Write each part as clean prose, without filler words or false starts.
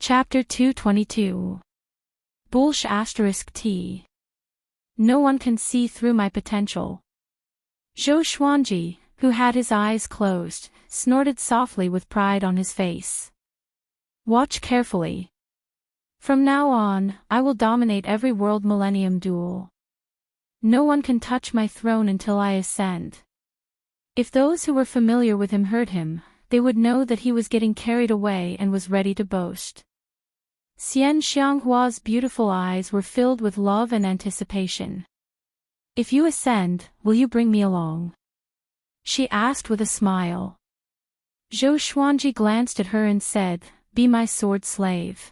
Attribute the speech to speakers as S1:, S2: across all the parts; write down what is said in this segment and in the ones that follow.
S1: Chapter 222. Bullsh *T. No one can see through my potential. Zhou Xuanji, who had his eyes closed, snorted softly with pride on his face. Watch carefully. From now on, I will dominate every world millennium duel. No one can touch my throne until I ascend. If those who were familiar with him heard him, they would know that he was getting carried away and was ready to boast. Xian Xianghua's beautiful eyes were filled with love and anticipation. If you ascend, will you bring me along? She asked with a smile. Zhou Xuanji glanced at her and said, Be my sword slave.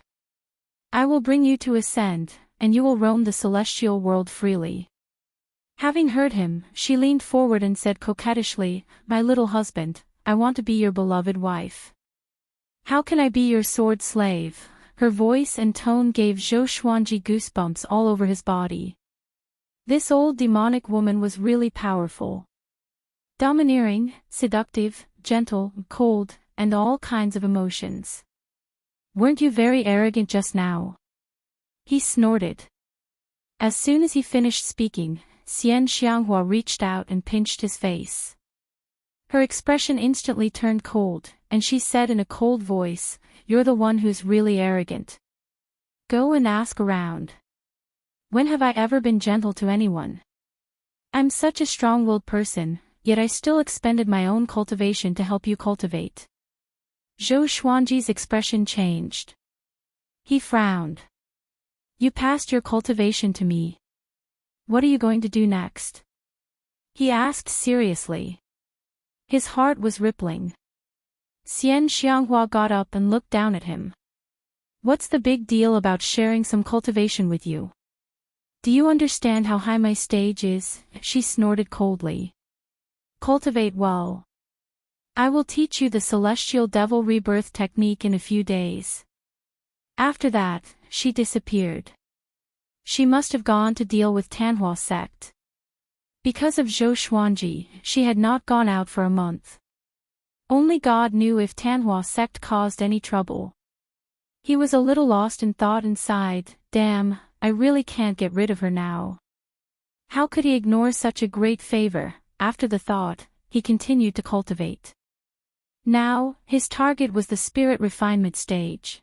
S1: I will bring you to ascend, and you will roam the celestial world freely. Having heard him, she leaned forward and said coquettishly, My little husband, I want to be your beloved wife. How can I be your sword slave? Her voice and tone gave Zhou Xuanji goosebumps all over his body. This old demonic woman was really powerful. Domineering, seductive, gentle, cold, and all kinds of emotions. Weren't you very arrogant just now? He snorted. As soon as he finished speaking, Xian Xianghua reached out and pinched his face. Her expression instantly turned cold, and she said in a cold voice, You're the one who's really arrogant. Go and ask around. When have I ever been gentle to anyone? I'm such a strong-willed person, yet I still expended my own cultivation to help you cultivate. Zhou Xuanji's expression changed. He frowned. You passed your cultivation to me. What are you going to do next? He asked seriously. His heart was rippling. Xian Xianghua got up and looked down at him. What's the big deal about sharing some cultivation with you? Do you understand how high my stage is? She snorted coldly. Cultivate well. I will teach you the celestial devil rebirth technique in a few days. After that, she disappeared. She must have gone to deal with Tanhua sect. Because of Zhou Xuanji, she had not gone out for a month. Only God knew if Tanhua sect caused any trouble. He was a little lost in thought and sighed, Damn, I really can't get rid of her now. How could he ignore such a great favor? After the thought, he continued to cultivate. Now, his target was the spirit refinement stage.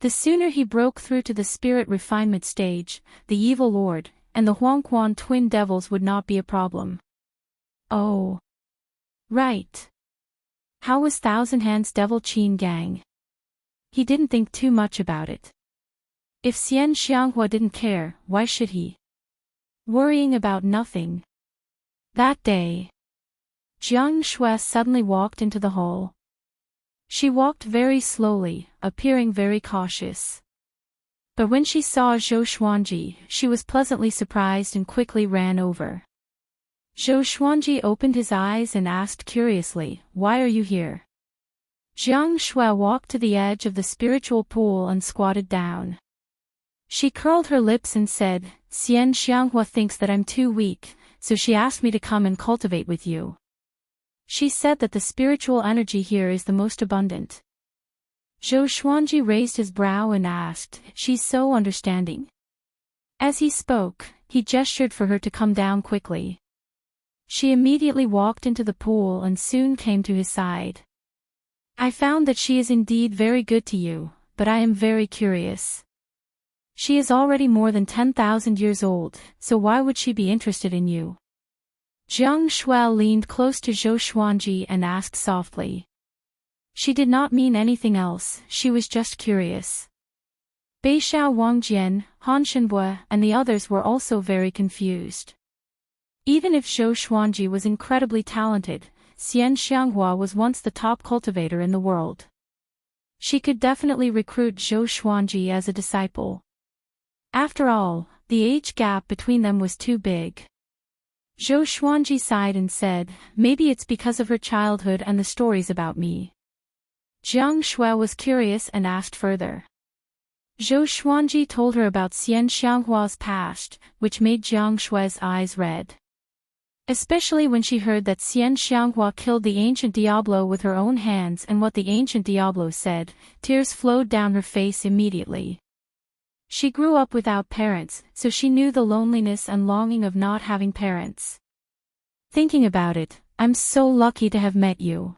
S1: The sooner he broke through to the spirit refinement stage, the evil lord, and the Huangquan twin devils would not be a problem. Oh. Right. How was Thousand Hands Devil Qin Gang? He didn't think too much about it. If Xian Xianghua didn't care, why should he? Worrying about nothing. That day, Jiang Shui suddenly walked into the hall. She walked very slowly, appearing very cautious. But when she saw Zhou Xuanji, she was pleasantly surprised and quickly ran over. Zhou Xuanji opened his eyes and asked curiously, Why are you here? Jiang Shui walked to the edge of the spiritual pool and squatted down. She curled her lips and said, Xian Xianghua thinks that I'm too weak, so she asked me to come and cultivate with you. She said that the spiritual energy here is the most abundant. Zhou Xuanji raised his brow and asked, She's so understanding. As he spoke, he gestured for her to come down quickly. She immediately walked into the pool and soon came to his side. I found that she is indeed very good to you, but I am very curious. She is already more than 10,000 years old, so why would she be interested in you? Jiang Shui leaned close to Zhou Xuanji and asked softly. She did not mean anything else, she was just curious. Beixiao Wangjian, Han Shenbue, and the others were also very confused. Even if Zhou Xuanji was incredibly talented, Xian Xianghua was once the top cultivator in the world. She could definitely recruit Zhou Xuanji as a disciple. After all, the age gap between them was too big. Zhou Xuanji sighed and said, Maybe it's because of her childhood and the stories about me. Jiang Shui was curious and asked further. Zhou Xuanji told her about Xian Xianghua's past, which made Jiang Shui's eyes red. Especially when she heard that Xian Xianghua killed the ancient Diablo with her own hands and what the ancient Diablo said, tears flowed down her face immediately. She grew up without parents, so she knew the loneliness and longing of not having parents. Thinking about it, I'm so lucky to have met you.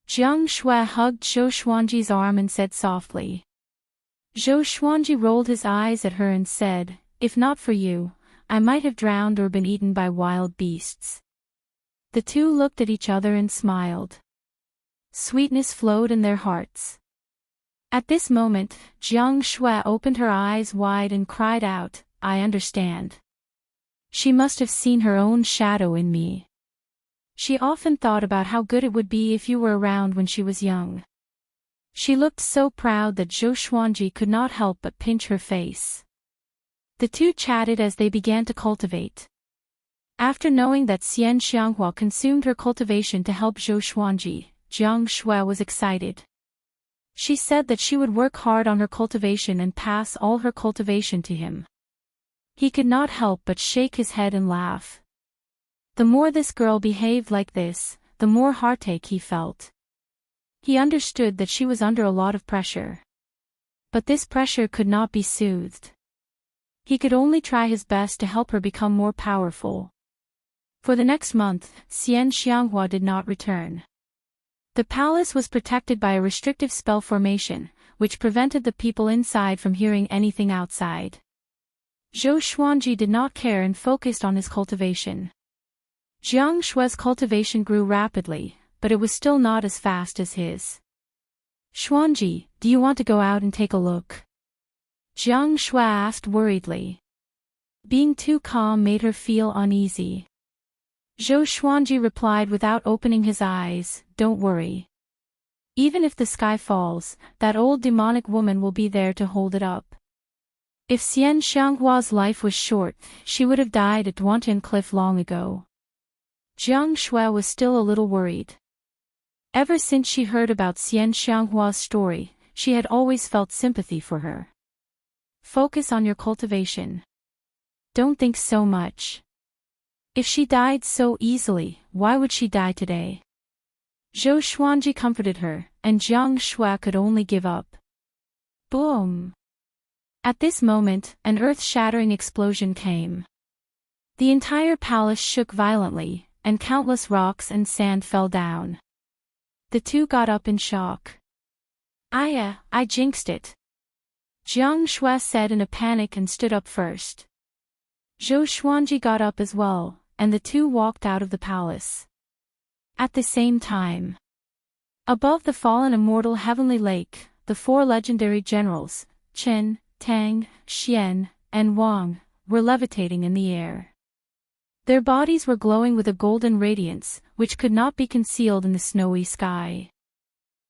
S1: Jiang Shui hugged Zhou Xuanji's arm and said softly. Zhou Xuanji rolled his eyes at her and said, if not for you, I might have drowned or been eaten by wild beasts. The two looked at each other and smiled. Sweetness flowed in their hearts. At this moment, Jiang Shui opened her eyes wide and cried out, I understand. She must have seen her own shadow in me. She often thought about how good it would be if you were around when she was young. She looked so proud that Zhou Xuanji could not help but pinch her face. The two chatted as they began to cultivate. After knowing that Xian Xianghua consumed her cultivation to help Zhou Xuanji, Jiang Shui was excited. She said that she would work hard on her cultivation and pass all her cultivation to him. He could not help but shake his head and laugh. The more this girl behaved like this, the more heartache he felt. He understood that she was under a lot of pressure. But this pressure could not be soothed. He could only try his best to help her become more powerful. For the next month, Xian Xianghua did not return. The palace was protected by a restrictive spell formation, which prevented the people inside from hearing anything outside. Zhou Xuanji did not care and focused on his cultivation. Jiang Shui's cultivation grew rapidly, but it was still not as fast as his. Xuanji, do you want to go out and take a look? Jiang Shui asked worriedly. Being too calm made her feel uneasy. Zhou Xuanji replied without opening his eyes, don't worry. Even if the sky falls, that old demonic woman will be there to hold it up. If Xian Xianghua's life was short, she would have died at Duantian Cliff long ago. Jiang Shui was still a little worried. Ever since she heard about Xian Xianghua's story, she had always felt sympathy for her. Focus on your cultivation. Don't think so much. If she died so easily, why would she die today? Zhou Xuanji comforted her, and Jiang Shui could only give up. Boom! At this moment, an earth-shattering explosion came. The entire palace shook violently, and countless rocks and sand fell down. The two got up in shock. I jinxed it. Jiang Shui said in a panic and stood up first. Zhou Xuanji got up as well, and the two walked out of the palace. At the same time, above the fallen immortal heavenly lake, the four legendary generals, Chen, Tang, Xian, and Wang, were levitating in the air. Their bodies were glowing with a golden radiance, which could not be concealed in the snowy sky.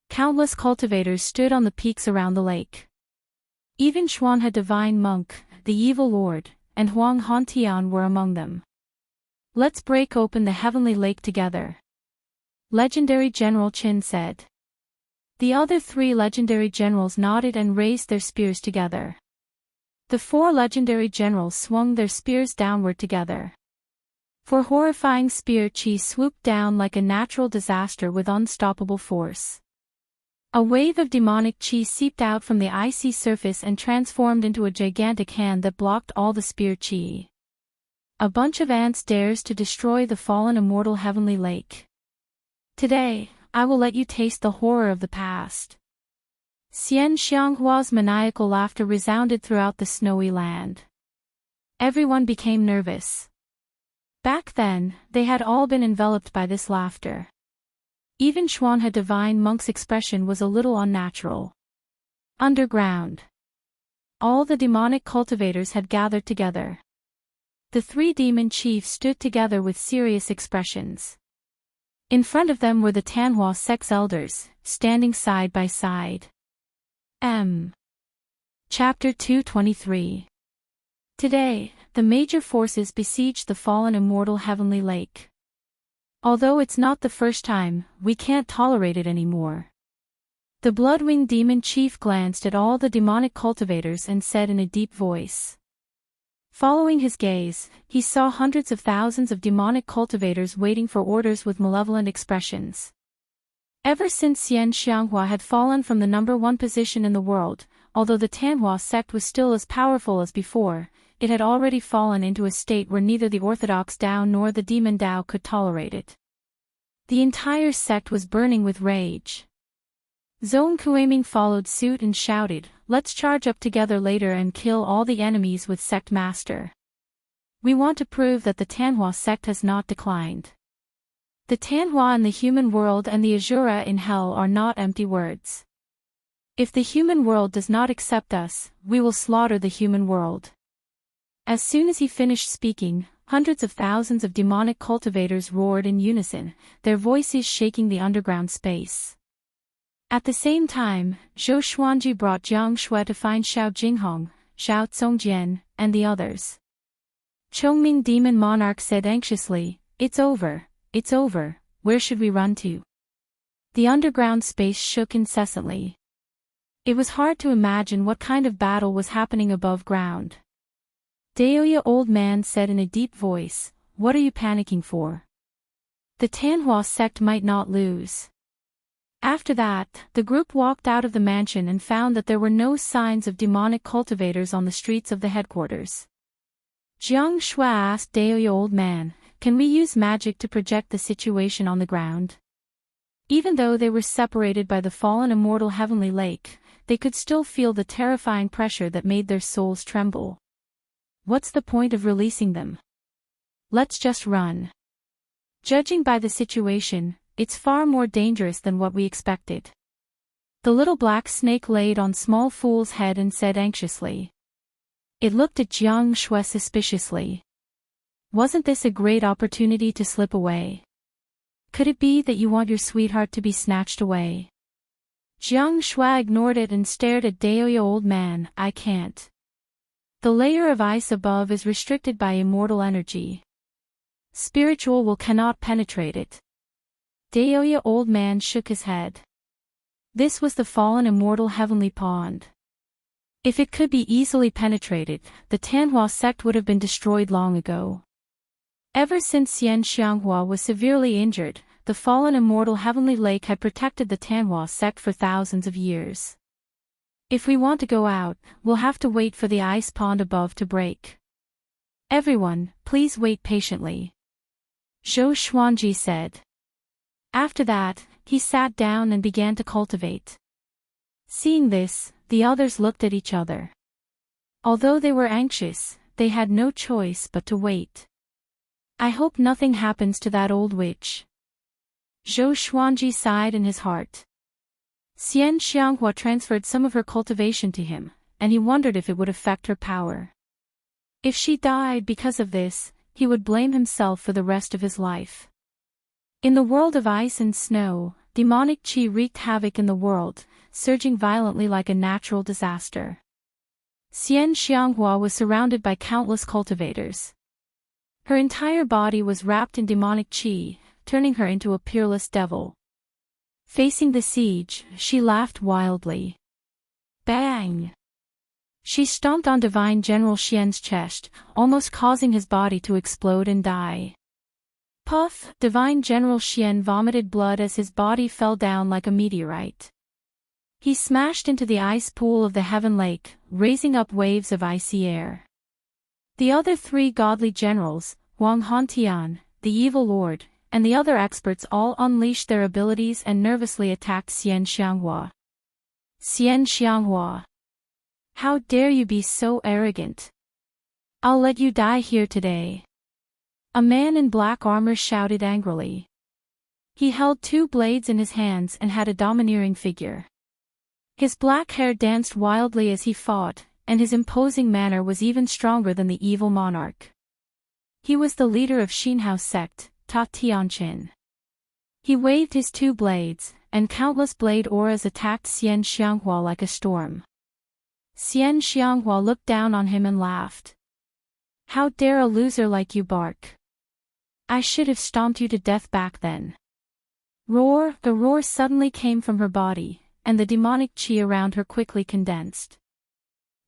S1: Countless cultivators stood on the peaks around the lake. Even Xuanhe Divine Monk, the evil lord, and Huang Hantian were among them. Let's break open the heavenly lake together. Legendary General Qin said. The other three legendary generals nodded and raised their spears together. The four legendary generals swung their spears downward together. For horrifying spear chi swooped down like a natural disaster with unstoppable force. A wave of demonic chi seeped out from the icy surface and transformed into a gigantic hand that blocked all the spear chi. A bunch of ants dares to destroy the fallen immortal heavenly lake. Today, I will let you taste the horror of the past. Xian Xianghua's maniacal laughter resounded throughout the snowy land. Everyone became nervous. Back then, they had all been enveloped by this laughter. Even Xuanhe Divine Monk's expression was a little unnatural. Underground. All the demonic cultivators had gathered together. The three demon chiefs stood together with serious expressions. In front of them were the Tanhua sex elders, standing side by side. Chapter 223. Today, the major forces besieged the fallen immortal heavenly lake. Although it's not the first time, we can't tolerate it anymore. The Bloodwing demon chief glanced at all the demonic cultivators and said in a deep voice. Following his gaze, he saw hundreds of thousands of demonic cultivators waiting for orders with malevolent expressions. Ever since Xian Xianghua had fallen from the #1 position in the world, although the Tanhua sect was still as powerful as before, it had already fallen into a state where neither the orthodox Dao nor the demon Dao could tolerate it. The entire sect was burning with rage. Zhong Kuiming followed suit and shouted, "Let's charge up together later and kill all the enemies with Sect Master. We want to prove that the Tanhua sect has not declined. The Tanhua in the human world and the Azura in hell are not empty words. If the human world does not accept us, we will slaughter the human world." As soon as he finished speaking, hundreds of thousands of demonic cultivators roared in unison, their voices shaking the underground space. At the same time, Zhou Xuanji brought Jiang Shui to find Xiao Jinghong, Xiao Zongjian, and the others. Chongming Demon Monarch said anxiously, it's over, where should we run to?" The underground space shook incessantly. It was hard to imagine what kind of battle was happening above ground. Daoya Old Man said in a deep voice, "What are you panicking for? The Tanhua sect might not lose." After that, the group walked out of the mansion and found that there were no signs of demonic cultivators on the streets of the headquarters. Jiang Shui asked Daoya Old Man, "Can we use magic to project the situation on the ground?" Even though they were separated by the fallen immortal heavenly lake, they could still feel the terrifying pressure that made their souls tremble. What's the point of releasing them? Let's just run. Judging by the situation, it's far more dangerous than what we expected. The little black snake laid on Small Fool's head and said anxiously. It looked at Jiang Shui suspiciously. Wasn't this a great opportunity to slip away? Could it be that you want your sweetheart to be snatched away? Jiang Shui ignored it and stared at Daoya Old Man. "I can't. The layer of ice above is restricted by immortal energy. Spiritual will cannot penetrate it." Daoya Old Man shook his head. This was the fallen immortal heavenly pond. If it could be easily penetrated, the Tanhua sect would have been destroyed long ago. Ever since Xian Xianghua was severely injured, the fallen immortal heavenly lake had protected the Tanhua sect for thousands of years. If we want to go out, we'll have to wait for the ice pond above to break. Everyone, please wait patiently. Zhou Xuanji said. After that, he sat down and began to cultivate. Seeing this, the others looked at each other. Although they were anxious, they had no choice but to wait. "I hope nothing happens to that old witch." Zhou Xuanji sighed in his heart. Xian Xianghua transferred some of her cultivation to him, and he wondered if it would affect her power. If she died because of this, he would blame himself for the rest of his life. In the world of ice and snow, demonic qi wreaked havoc in the world, surging violently like a natural disaster. Xian Xianghua was surrounded by countless cultivators. Her entire body was wrapped in demonic qi, turning her into a peerless devil. Facing the siege, she laughed wildly. Bang! She stomped on Divine General Xian's chest, almost causing his body to explode and die. Puff! Divine General Xian vomited blood as his body fell down like a meteorite. He smashed into the ice pool of the Heaven Lake, raising up waves of icy air. The other three godly generals, Wang Hantian, the Evil Lord, and the other experts all unleashed their abilities and nervously attacked Xian Xianghua. Xian Xianghua! How dare you be so arrogant? I'll let you die here today. A man in black armor shouted angrily. He held two blades in his hands and had a domineering figure. His black hair danced wildly as he fought, and his imposing manner was even stronger than the evil monarch. He was the leader of Xinhao sect, Ta Tianqin. He waved his two blades, and countless blade auras attacked Xian Xianghua like a storm. Xian Xianghua looked down on him and laughed. How dare a loser like you bark? I should have stomped you to death back then. Roar! The roar suddenly came from her body, and the demonic qi around her quickly condensed.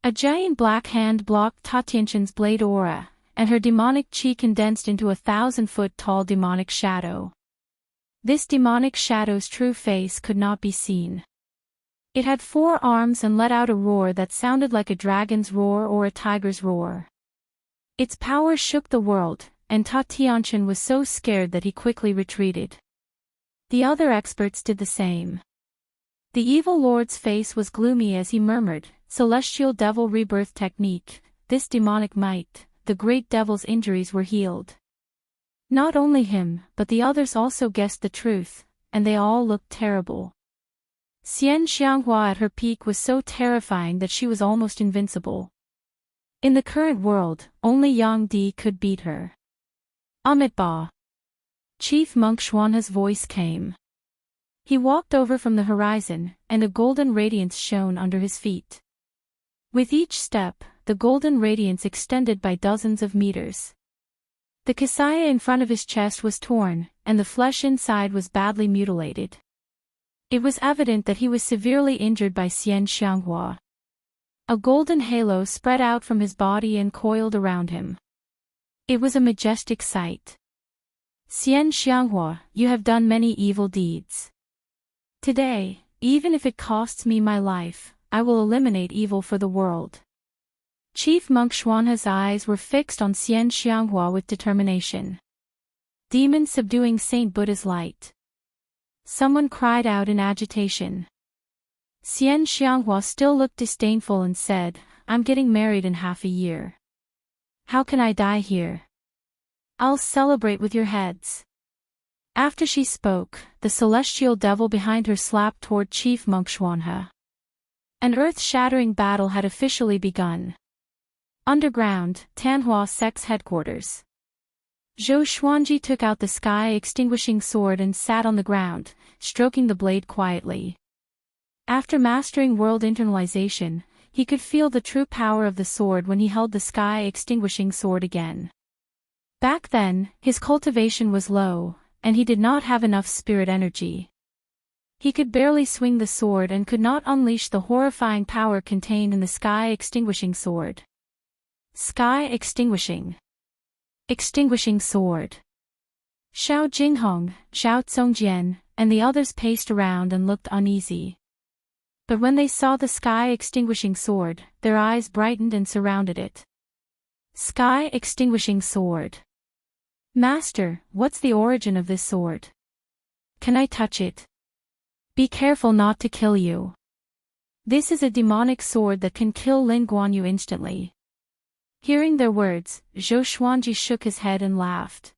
S1: A giant black hand blocked Tatianshan's blade aura, and her demonic chi condensed into a 1,000-foot-tall demonic shadow. This demonic shadow's true face could not be seen. It had 4 arms and let out a roar that sounded like a dragon's roar or a tiger's roar. Its power shook the world, and Tatianshan was so scared that he quickly retreated. The other experts did the same. The evil lord's face was gloomy as he murmured, "Celestial devil rebirth technique, this demonic might, the great devil's injuries were healed." Not only him, but the others also guessed the truth, and they all looked terrible. Xian Xianghua at her peak was so terrifying that she was almost invincible. In the current world, only Yang Di could beat her. Amitabha. Chief Monk Xuanha's voice came. He walked over from the horizon, and a golden radiance shone under his feet. With each step, the golden radiance extended by dozens of meters. The kasaya in front of his chest was torn, and the flesh inside was badly mutilated. It was evident that he was severely injured by Xian Xianghua. A golden halo spread out from his body and coiled around him. It was a majestic sight. "Xian Xianghua, you have done many evil deeds. Today, even if it costs me my life, I will eliminate evil for the world." Chief Monk Xuanha's eyes were fixed on Xian Xianghua with determination. Demon subduing Saint Buddha's light. Someone cried out in agitation. Xian Xianghua still looked disdainful and said, "I'm getting married in half a year. How can I die here? I'll celebrate with your heads." After she spoke, the celestial devil behind her slapped toward Chief Monk Xuanha. An earth-shattering battle had officially begun. Underground, Tanhua Sect's headquarters. Zhou Xuanji took out the sky-extinguishing sword and sat on the ground, stroking the blade quietly. After mastering world internalization, he could feel the true power of the sword when he held the sky-extinguishing sword again. Back then, his cultivation was low, and he did not have enough spirit energy. He could barely swing the sword and could not unleash the horrifying power contained in the sky-extinguishing sword. Sky-extinguishing. Extinguishing sword. Xiao Jinghong, Xiao Tsongjian, and the others paced around and looked uneasy. But when they saw the sky-extinguishing sword, their eyes brightened and surrounded it. Sky-extinguishing sword. "Master, what's the origin of this sword? Can I touch it? Be careful not to kill you. This is a demonic sword that can kill Lin Guanyu instantly." Hearing their words, Zhou Xuanji shook his head and laughed.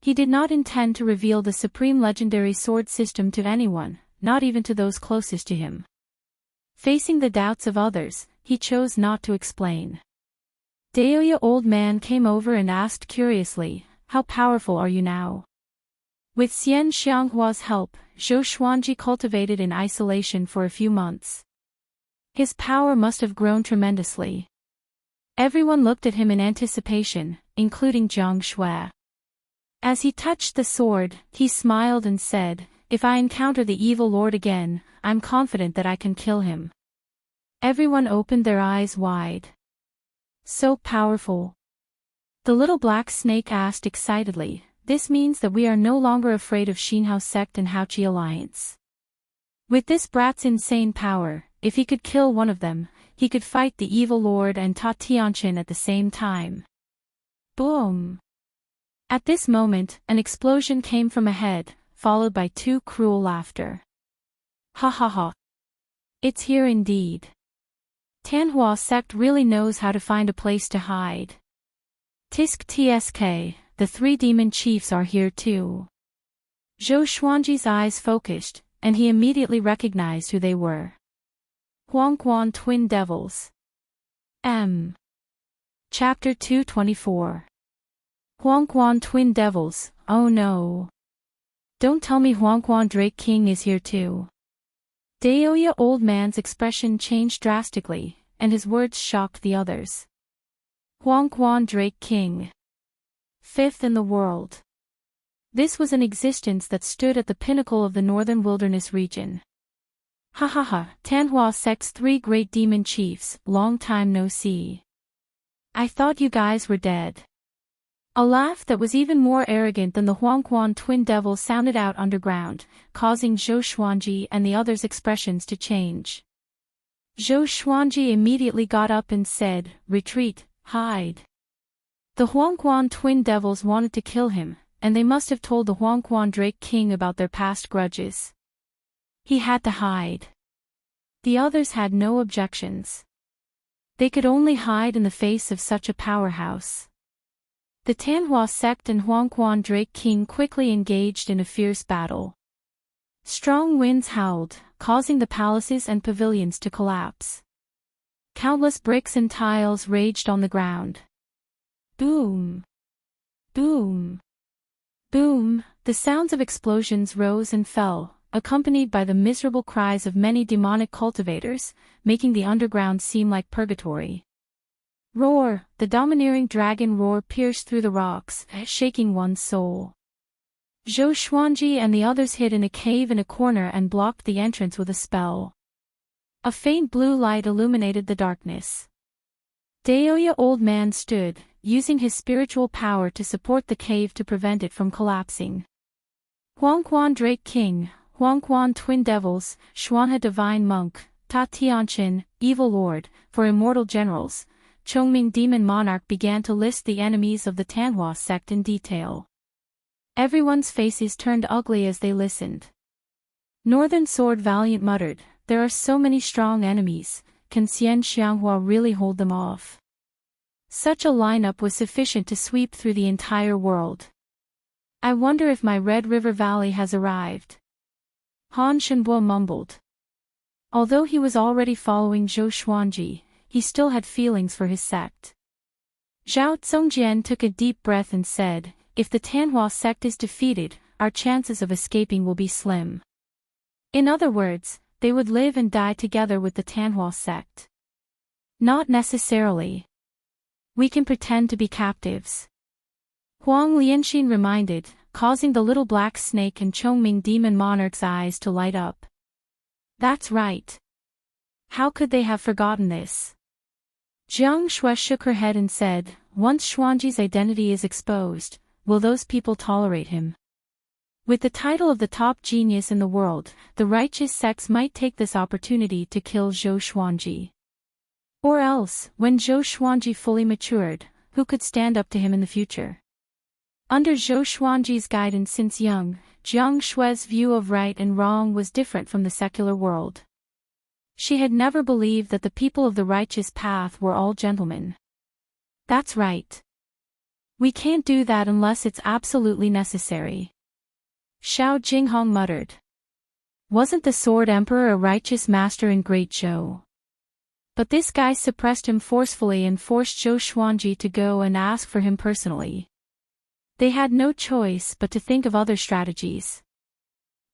S1: He did not intend to reveal the supreme legendary sword system to anyone, not even to those closest to him. Facing the doubts of others, he chose not to explain. Daoya old man came over and asked curiously, "How powerful are you now?" With Xian Xianghua's help, Zhou Xuanji cultivated in isolation for a few months. His power must have grown tremendously. Everyone looked at him in anticipation, including Jiang Shui. As he touched the sword, he smiled and said, "If I encounter the evil lord again, I'm confident that I can kill him." Everyone opened their eyes wide. "So powerful?" The little black snake asked excitedly, "This means that we are no longer afraid of Xinhao sect and Haoqi alliance. With this brat's insane power, if he could kill one of them, he could fight the evil lord and Tatianshan at the same time." Boom! At this moment, an explosion came from ahead, followed by 2 cruel laughter. "Ha ha ha! It's here indeed. Tanhua sect really knows how to find a place to hide. Tisk tsk, the 3 demon chiefs are here too." Zhou Xuanji's eyes focused, and he immediately recognized who they were. Huangquan Twin Devils. Chapter 224. Huangquan Twin Devils, oh no. Don't tell me Huangquan Drake King is here too. Daoya old man's expression changed drastically, and his words shocked the others. Huangquan Drake King. 5th in the world. This was an existence that stood at the pinnacle of the northern wilderness region. Ha ha ha, Tanhua sect's 3 great demon chiefs, long time no see. I thought you guys were dead. A laugh that was even more arrogant than the Huangquan twin devils sounded out underground, causing Zhou Xuanji and the others' expressions to change. Zhou Xuanji immediately got up and said, "Retreat, hide." The Huangquan twin devils wanted to kill him, and they must have told the Huangquan Drake King about their past grudges. He had to hide. The others had no objections. They could only hide in the face of such a powerhouse. The Tanhua sect and Huangquan Drake King quickly engaged in a fierce battle. Strong winds howled, causing the palaces and pavilions to collapse. Countless bricks and tiles raged on the ground. Boom! Boom! Boom! The sounds of explosions rose and fell, accompanied by the miserable cries of many demonic cultivators, making the underground seem like purgatory. Roar! The domineering dragon roar pierced through the rocks, shaking one's soul. Zhou Xuanji and the others hid in a cave in a corner and blocked the entrance with a spell. A faint blue light illuminated the darkness. Daoya Old Man stood, using his spiritual power to support the cave to prevent it from collapsing. Huangquan Drake King, Huangquan Twin Devils, Xuanhe Divine Monk, Ta Tianqin, Evil Lord, for Immortal Generals, Chongming Demon Monarch began to list the enemies of the Tanhua sect in detail. Everyone's faces turned ugly as they listened. Northern Sword Valiant muttered, "There are so many strong enemies, can Xian Xianghua really hold them off?" Such a lineup was sufficient to sweep through the entire world. I wonder if my Red River Valley has arrived. Han Shenbo mumbled. Although he was already following Zhou Xuanji, he still had feelings for his sect. Zhao Zongjian took a deep breath and said, "If the Tanhua sect is defeated, our chances of escaping will be slim." In other words, they would live and die together with the Tanhua sect. Not necessarily. We can pretend to be captives. Huang Lianxin reminded, causing the little black snake and Chongming Demon Monarch's eyes to light up. That's right. How could they have forgotten this? Jiang Shui shook her head and said, "Once Xuanji's identity is exposed, will those people tolerate him?" With the title of the top genius in the world, the righteous sects might take this opportunity to kill Zhou Xuanji. Or else, when Zhou Xuanji fully matured, who could stand up to him in the future? Under Zhou Xuanji's guidance since young, Jiang Shui's view of right and wrong was different from the secular world. She had never believed that the people of the righteous path were all gentlemen. That's right. We can't do that unless it's absolutely necessary. Xiao Jinghong muttered. Wasn't the Sword Emperor a righteous master in Great Zhou? But this guy suppressed him forcefully and forced Zhou Xuanji to go and ask for him personally. They had no choice but to think of other strategies.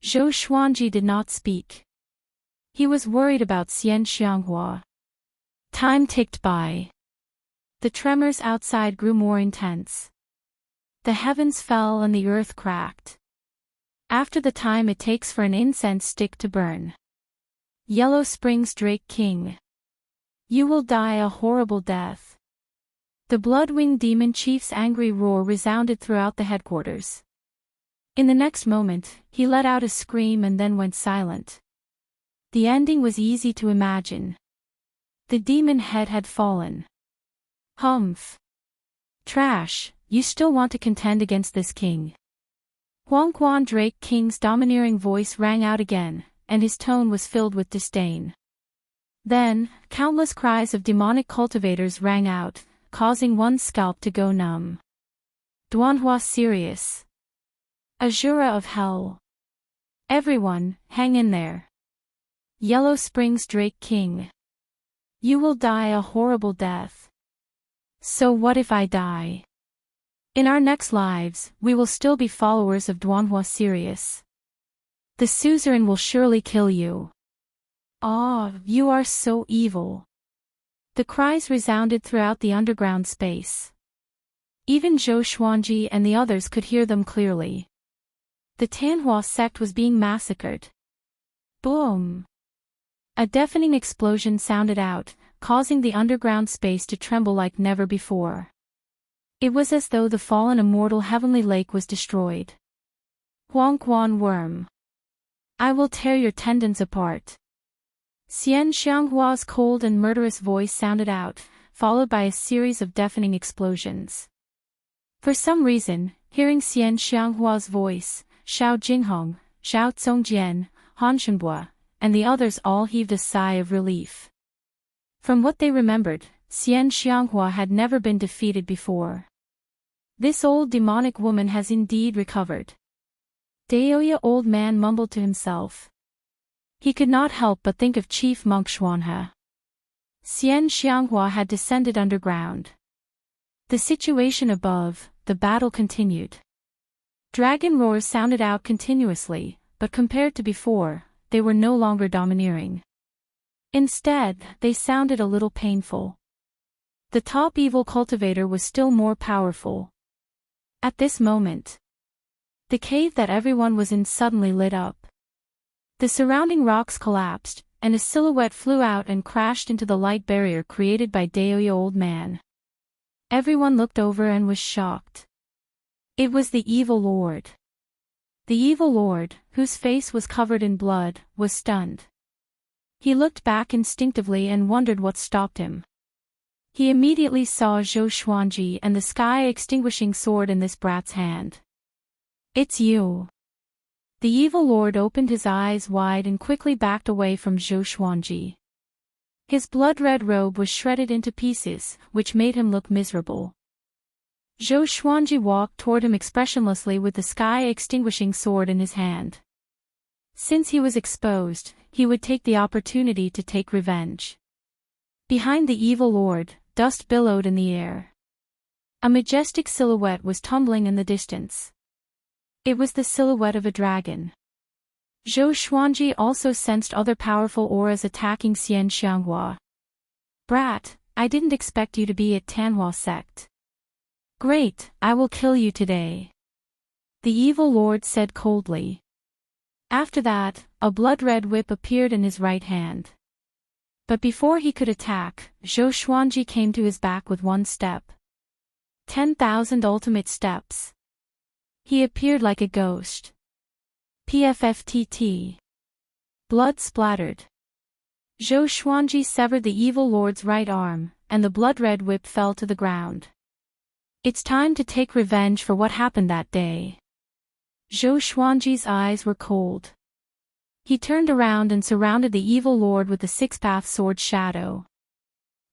S1: Zhou Xuanji did not speak. He was worried about Xian Xianghua. Time ticked by. The tremors outside grew more intense. The heavens fell and the earth cracked. After the time it takes for an incense stick to burn. Yellow Springs Drake King. You will die a horrible death. The Bloodwing Demon Chief's angry roar resounded throughout the headquarters. In the next moment, he let out a scream and then went silent. The ending was easy to imagine. The demon head had fallen. Humph. Trash, you still want to contend against this king? Huangquan Drake King's domineering voice rang out again, and his tone was filled with disdain. Then, countless cries of demonic cultivators rang out, causing one's scalp to go numb. Duanhua Sirius. Azura of Hell. Everyone, hang in there. Yellow Springs Drake King. You will die a horrible death. So what if I die? In our next lives, we will still be followers of Duanhua Sirius. The suzerain will surely kill you. Ah, you are so evil. The cries resounded throughout the underground space. Even Zhou Xuanji and the others could hear them clearly. The Tanhua sect was being massacred. Boom! A deafening explosion sounded out, causing the underground space to tremble like never before. It was as though the fallen immortal heavenly lake was destroyed. Huang Quan worm. I will tear your tendons apart. Xian Xianghua's cold and murderous voice sounded out, followed by a series of deafening explosions. For some reason, hearing Xian Xianghua's voice, Xiao Jinghong, Xiao Zongjian, Han Shenbua, and the others all heaved a sigh of relief. From what they remembered, Xian Xianghua had never been defeated before. This old demonic woman has indeed recovered. Daoya old man mumbled to himself. He could not help but think of Chief Monk Xuanhe. Xian Xianghua had descended underground. The situation above, the battle continued. Dragon roars sounded out continuously, but compared to before, they were no longer domineering. Instead, they sounded a little painful. The top evil cultivator was still more powerful. At this moment, the cave that everyone was in suddenly lit up. The surrounding rocks collapsed, and a silhouette flew out and crashed into the light barrier created by Daoya old man. Everyone looked over and was shocked. It was the evil lord. The evil lord, whose face was covered in blood, was stunned. He looked back instinctively and wondered what stopped him. He immediately saw Zhou Xuanji and the sky-extinguishing sword in this brat's hand. It's you. The evil lord opened his eyes wide and quickly backed away from Zhou Xuanji. His blood-red robe was shredded into pieces, which made him look miserable. Zhou Xuanji walked toward him expressionlessly with the sky-extinguishing sword in his hand. Since he was exposed, he would take the opportunity to take revenge. Behind the evil lord, dust billowed in the air. A majestic silhouette was tumbling in the distance. It was the silhouette of a dragon. Zhou Xuanji also sensed other powerful auras attacking Xian Xianghua. Brat, I didn't expect you to be at Tanhua sect. Great, I will kill you today. The evil lord said coldly. After that, a blood-red whip appeared in his right hand. But before he could attack, Zhou Xuanji came to his back with one step. 10,000 ultimate steps. He appeared like a ghost. PFFTT. Blood splattered. Zhou Xuanji severed the evil lord's right arm, and the blood-red whip fell to the ground. It's time to take revenge for what happened that day. Zhou Xuanji's eyes were cold. He turned around and surrounded the evil lord with the six-path sword shadow.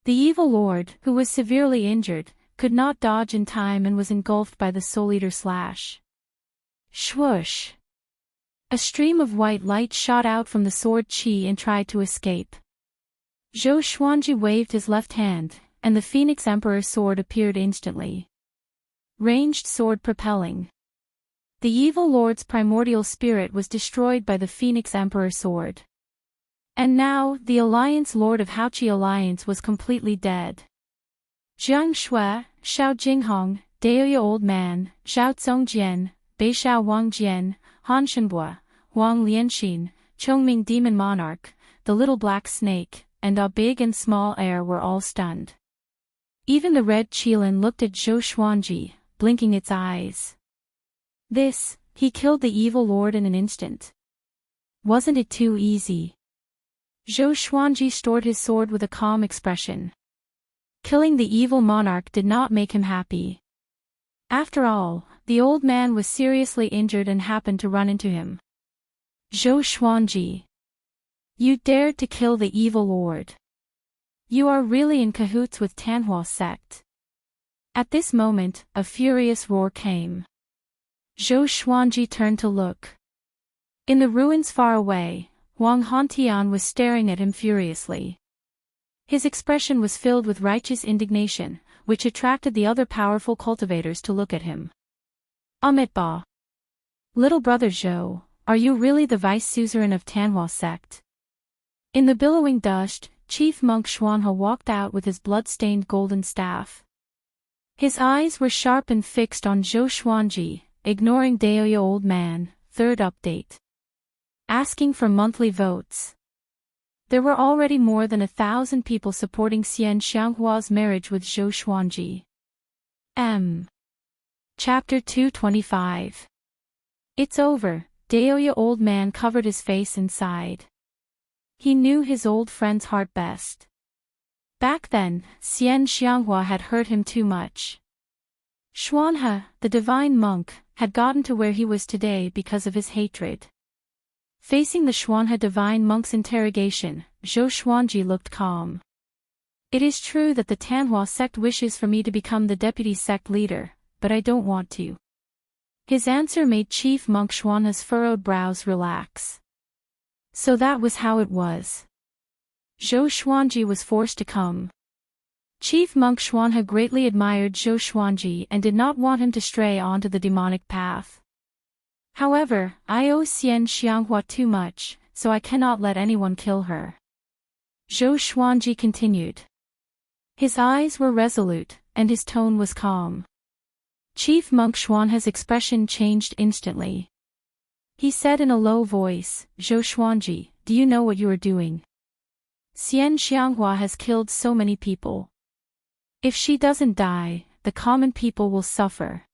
S1: The evil lord, who was severely injured, could not dodge in time and was engulfed by the Soul Eater slash. Swoosh! A stream of white light shot out from the sword chi and tried to escape. Zhou Xuanji waved his left hand, and the Phoenix Emperor sword appeared instantly. Ranged sword propelling. The evil lord's primordial spirit was destroyed by the Phoenix Emperor sword. And now, the Alliance Lord of Haoqi Alliance was completely dead. Jiang Shui, Xiao Jinghong, Daoya Old Man, Xiao Zongjian, Beishao Wangjian, Han Shenbua, Huang Lianxin, Chongming Demon Monarch, the Little Black Snake, and a Big and Small Heir were all stunned. Even the red Qilin looked at Zhou Xuanji, blinking its eyes. He killed the evil lord in an instant. Wasn't it too easy? Zhou Xuanji stored his sword with a calm expression. Killing the evil monarch did not make him happy. After all, the old man was seriously injured and happened to run into him. Zhou Xuanji. You dared to kill the evil lord. You are really in cahoots with Tanhua sect. At this moment, a furious roar came. Zhou Xuanji turned to look. In the ruins far away, Wang Hantian was staring at him furiously. His expression was filled with righteous indignation, which attracted the other powerful cultivators to look at him. Ba. Little brother Zhou, are you really the vice suzerain of Tanhua sect? In the billowing dust, Chief Monk Xuanhe walked out with his blood-stained golden staff. His eyes were sharp and fixed on Zhou Xuanji, ignoring Daoya Old Man. Third update. Asking for monthly votes. There were already more than 1,000 people supporting Xian Xianghua's marriage with Zhou Xuanji. Chapter 225. It's over. Daoya old man covered his face and sighed. He knew his old friend's heart best. Back then, Xian Xianghua had hurt him too much. Xuanhe, the divine monk, had gotten to where he was today because of his hatred. Facing the Xuanhe divine monk's interrogation, Zhou Xuanji looked calm. It is true that the Tanhua sect wishes for me to become the deputy sect leader, but I don't want to. His answer made Chief Monk Xuanhe's furrowed brows relax. So that was how it was. Zhou Xuanji was forced to come. Chief Monk Xuanhe greatly admired Zhou Xuanji and did not want him to stray onto the demonic path. However, I owe Xian Xianghua too much, so I cannot let anyone kill her. Zhou Xuanji continued. His eyes were resolute, and his tone was calm. Chief Monk Xuanhe's expression changed instantly. He said in a low voice, Zhou Xuanji, do you know what you are doing? Xian Xianghua has killed so many people. If she doesn't die, the common people will suffer.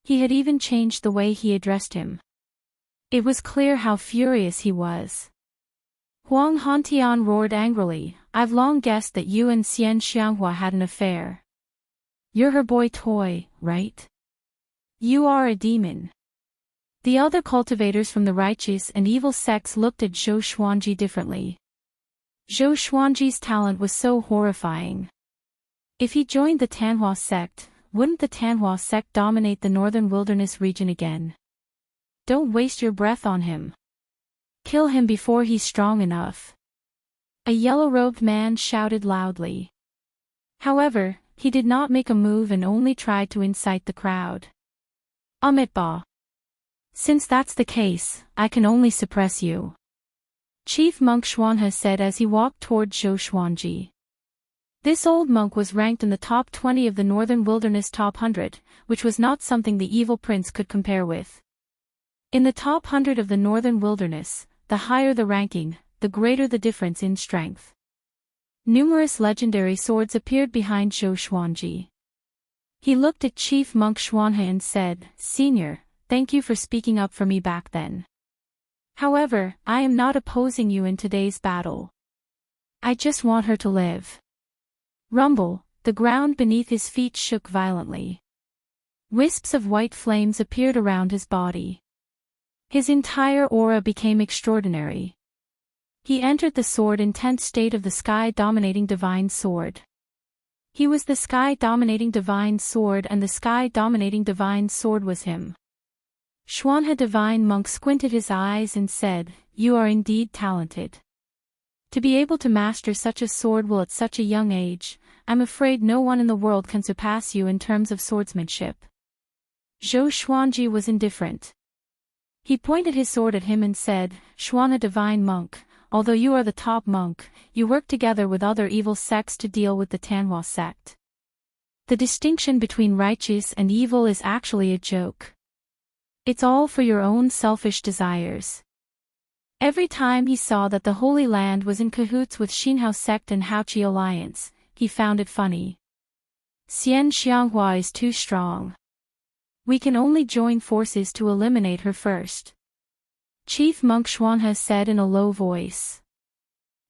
S1: He had even changed the way he addressed him. It was clear how furious he was. Huang Hantian roared angrily, I've long guessed that you and Xian Xianghua had an affair. You're her boy toy, right? You are a demon. The other cultivators from the righteous and evil sects looked at Zhou Xuanji differently. Zhou Xuanji's talent was so horrifying. If he joined the Tanhua sect, wouldn't the Tanhua sect dominate the northern wilderness region again? Don't waste your breath on him. Kill him before he's strong enough. A yellow-robed man shouted loudly. However, he did not make a move and only tried to incite the crowd. Amitba. Since that's the case, I can only suppress you. Chief Monk Xuanhe said as he walked toward Zhou Xuanji. This old monk was ranked in the top 20 of the Northern Wilderness top 100, which was not something the evil prince could compare with. In the top 100 of the Northern Wilderness, the higher the ranking, the greater the difference in strength. Numerous legendary swords appeared behind Zhou Xuanji. He looked at Chief Monk Xuanhe and said, Senior, thank you for speaking up for me back then. However, I am not opposing you in today's battle. I just want her to live. Rumble, the ground beneath his feet shook violently. Wisps of white flames appeared around his body. His entire aura became extraordinary. He entered the sword-intense state of the sky-dominating divine sword. He was the sky-dominating divine sword and the sky-dominating divine sword was him. Xuanhe divine monk squinted his eyes and said, You are indeed talented. To be able to master such a sword at such a young age, I'm afraid no one in the world can surpass you in terms of swordsmanship. Zhou Xuanji was indifferent. He pointed his sword at him and said, Xuanhe divine monk, although you are the top monk, you work together with other evil sects to deal with the Tanhua sect. The distinction between righteous and evil is actually a joke. It's all for your own selfish desires. Every time he saw that the Holy Land was in cahoots with Xinhao sect and Haoqi alliance, he found it funny. Xian Xianghua is too strong. We can only join forces to eliminate her first. Chief Monk Xuanhe said in a low voice.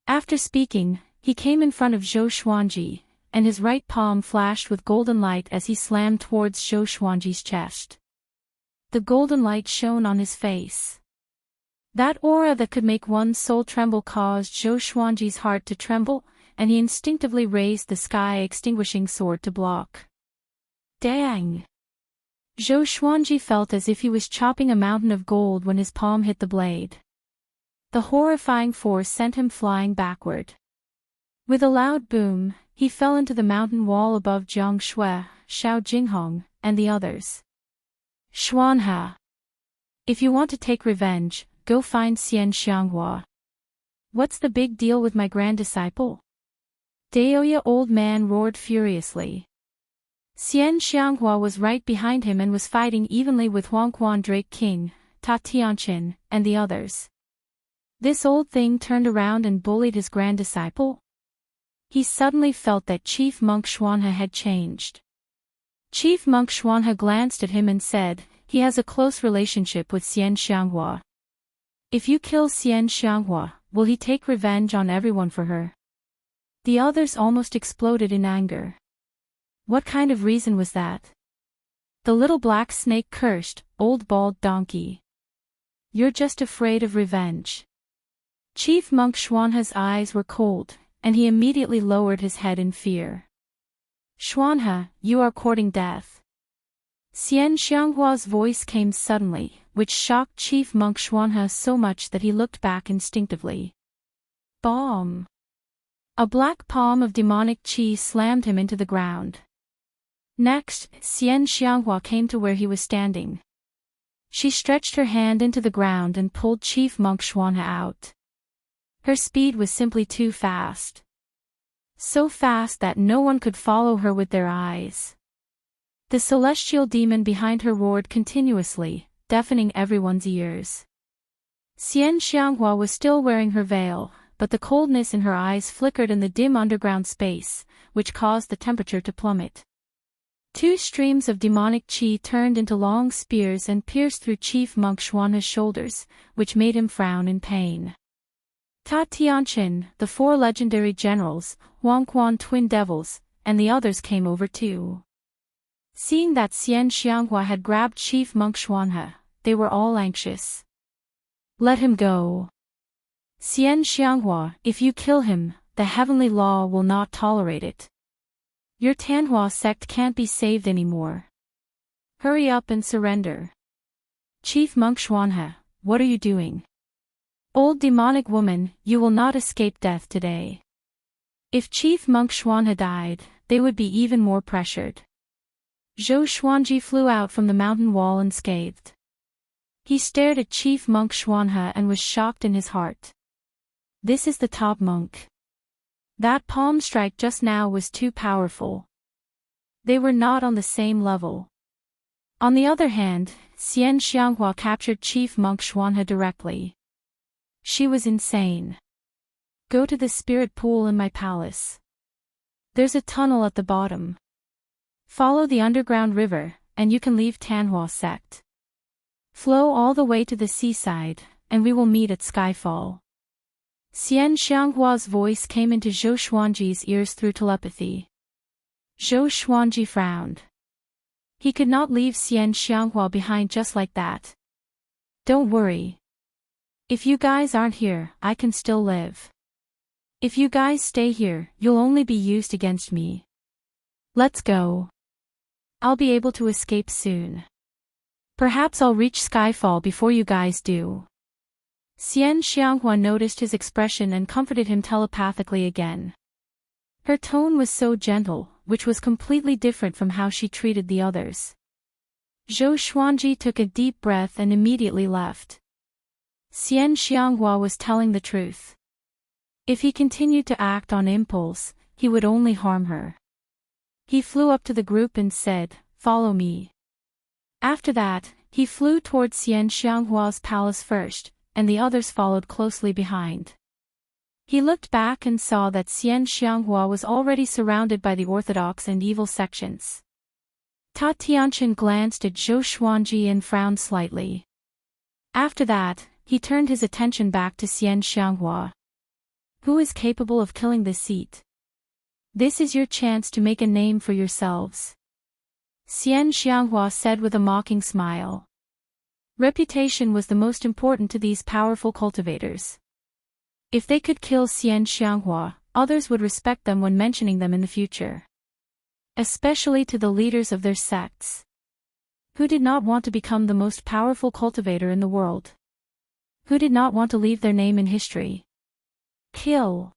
S1: After speaking, he came in front of Zhou Xuanji, and his right palm flashed with golden light as he slammed towards Zhou Xuanji's chest. The golden light shone on his face. That aura that could make one's soul tremble caused Zhou Xuanji's heart to tremble, and he instinctively raised the sky-extinguishing sword to block. Dang! Zhou Xuanji felt as if he was chopping a mountain of gold when his palm hit the blade. The horrifying force sent him flying backward. With a loud boom, he fell into the mountain wall above Jiang Shui, Xiao Jinghong, and the others. Xuanhe. If you want to take revenge, go find Xian Xianghua. What's the big deal with my grand disciple? Daoya old man roared furiously. Xian Xianghua was right behind him and was fighting evenly with Huangquan Drake King, Ta Tianqin, and the others. This old thing turned around and bullied his grand disciple? He suddenly felt that Chief Monk Xuanhe had changed. Chief Monk Xuanhe glanced at him and said, "He has a close relationship with Xian Xianghua. If you kill Xian Xianghua, will he take revenge on everyone for her?" The others almost exploded in anger. What kind of reason was that? The little black snake cursed, "Old bald donkey. You're just afraid of revenge." Chief Monk Xuanhe's eyes were cold, and he immediately lowered his head in fear. "Xuanhe, you are courting death." Xian Xianghua's voice came suddenly, which shocked Chief Monk Xuanhe so much that he looked back instinctively. Bomb! A black palm of demonic qi slammed him into the ground. Next, Xian Xianghua came to where he was standing. She stretched her hand into the ground and pulled Chief Monk Xuanhe out. Her speed was simply too fast. So fast that no one could follow her with their eyes. The celestial demon behind her roared continuously, deafening everyone's ears. Xian Xianghua was still wearing her veil, but the coldness in her eyes flickered in the dim underground space, which caused the temperature to plummet. Two streams of demonic qi turned into long spears and pierced through Chief Monk Xuanhe's shoulders, which made him frown in pain. Ta Tianqin, the four legendary generals, Wang Quan twin devils, and the others came over too. Seeing that Xian Xianghua had grabbed Chief Monk Xuanhe, they were all anxious. "Let him go. Xian Xianghua, if you kill him, the heavenly law will not tolerate it. Your Tanhua sect can't be saved anymore. Hurry up and surrender." "Chief Monk Xuanhe, what are you doing? Old demonic woman, you will not escape death today." If Chief Monk Xuanhe died, they would be even more pressured. Zhou Xuanji flew out from the mountain wall unscathed. He stared at Chief Monk Xuanhe and was shocked in his heart. This is the top monk. That palm strike just now was too powerful. They were not on the same level. On the other hand, Xian Xianghua captured Chief Monk Xuanhe directly. She was insane. "Go to the spirit pool in my palace. There's a tunnel at the bottom. Follow the underground river, and you can leave Tanhua sect. Flow all the way to the seaside, and we will meet at Skyfall." Xian Xianghua's voice came into Zhou Xuanji's ears through telepathy. Zhou Xuanji frowned. He could not leave Xian Xianghua behind just like that. "Don't worry. If you guys aren't here, I can still live. If you guys stay here, you'll only be used against me. Let's go. I'll be able to escape soon. Perhaps I'll reach Skyfall before you guys do." Xian Xianghua noticed his expression and comforted him telepathically again. Her tone was so gentle, which was completely different from how she treated the others. Zhou Xuanji took a deep breath and immediately left. Xian Xianghua was telling the truth. If he continued to act on impulse, he would only harm her. He flew up to the group and said, "Follow me." After that, he flew towards Xian Xianghua's palace first, and the others followed closely behind. He looked back and saw that Xian Xianghua was already surrounded by the orthodox and evil sections. Ta Tianqin glanced at Zhou Xuanji and frowned slightly. After that, he turned his attention back to Xian Xianghua. "Who is capable of killing this seat? This is your chance to make a name for yourselves." Xian Xianghua said with a mocking smile. Reputation was the most important to these powerful cultivators. If they could kill Xian Xianghua, others would respect them when mentioning them in the future. Especially to the leaders of their sects. Who did not want to become the most powerful cultivator in the world? Who did not want to leave their name in history? "Kill!"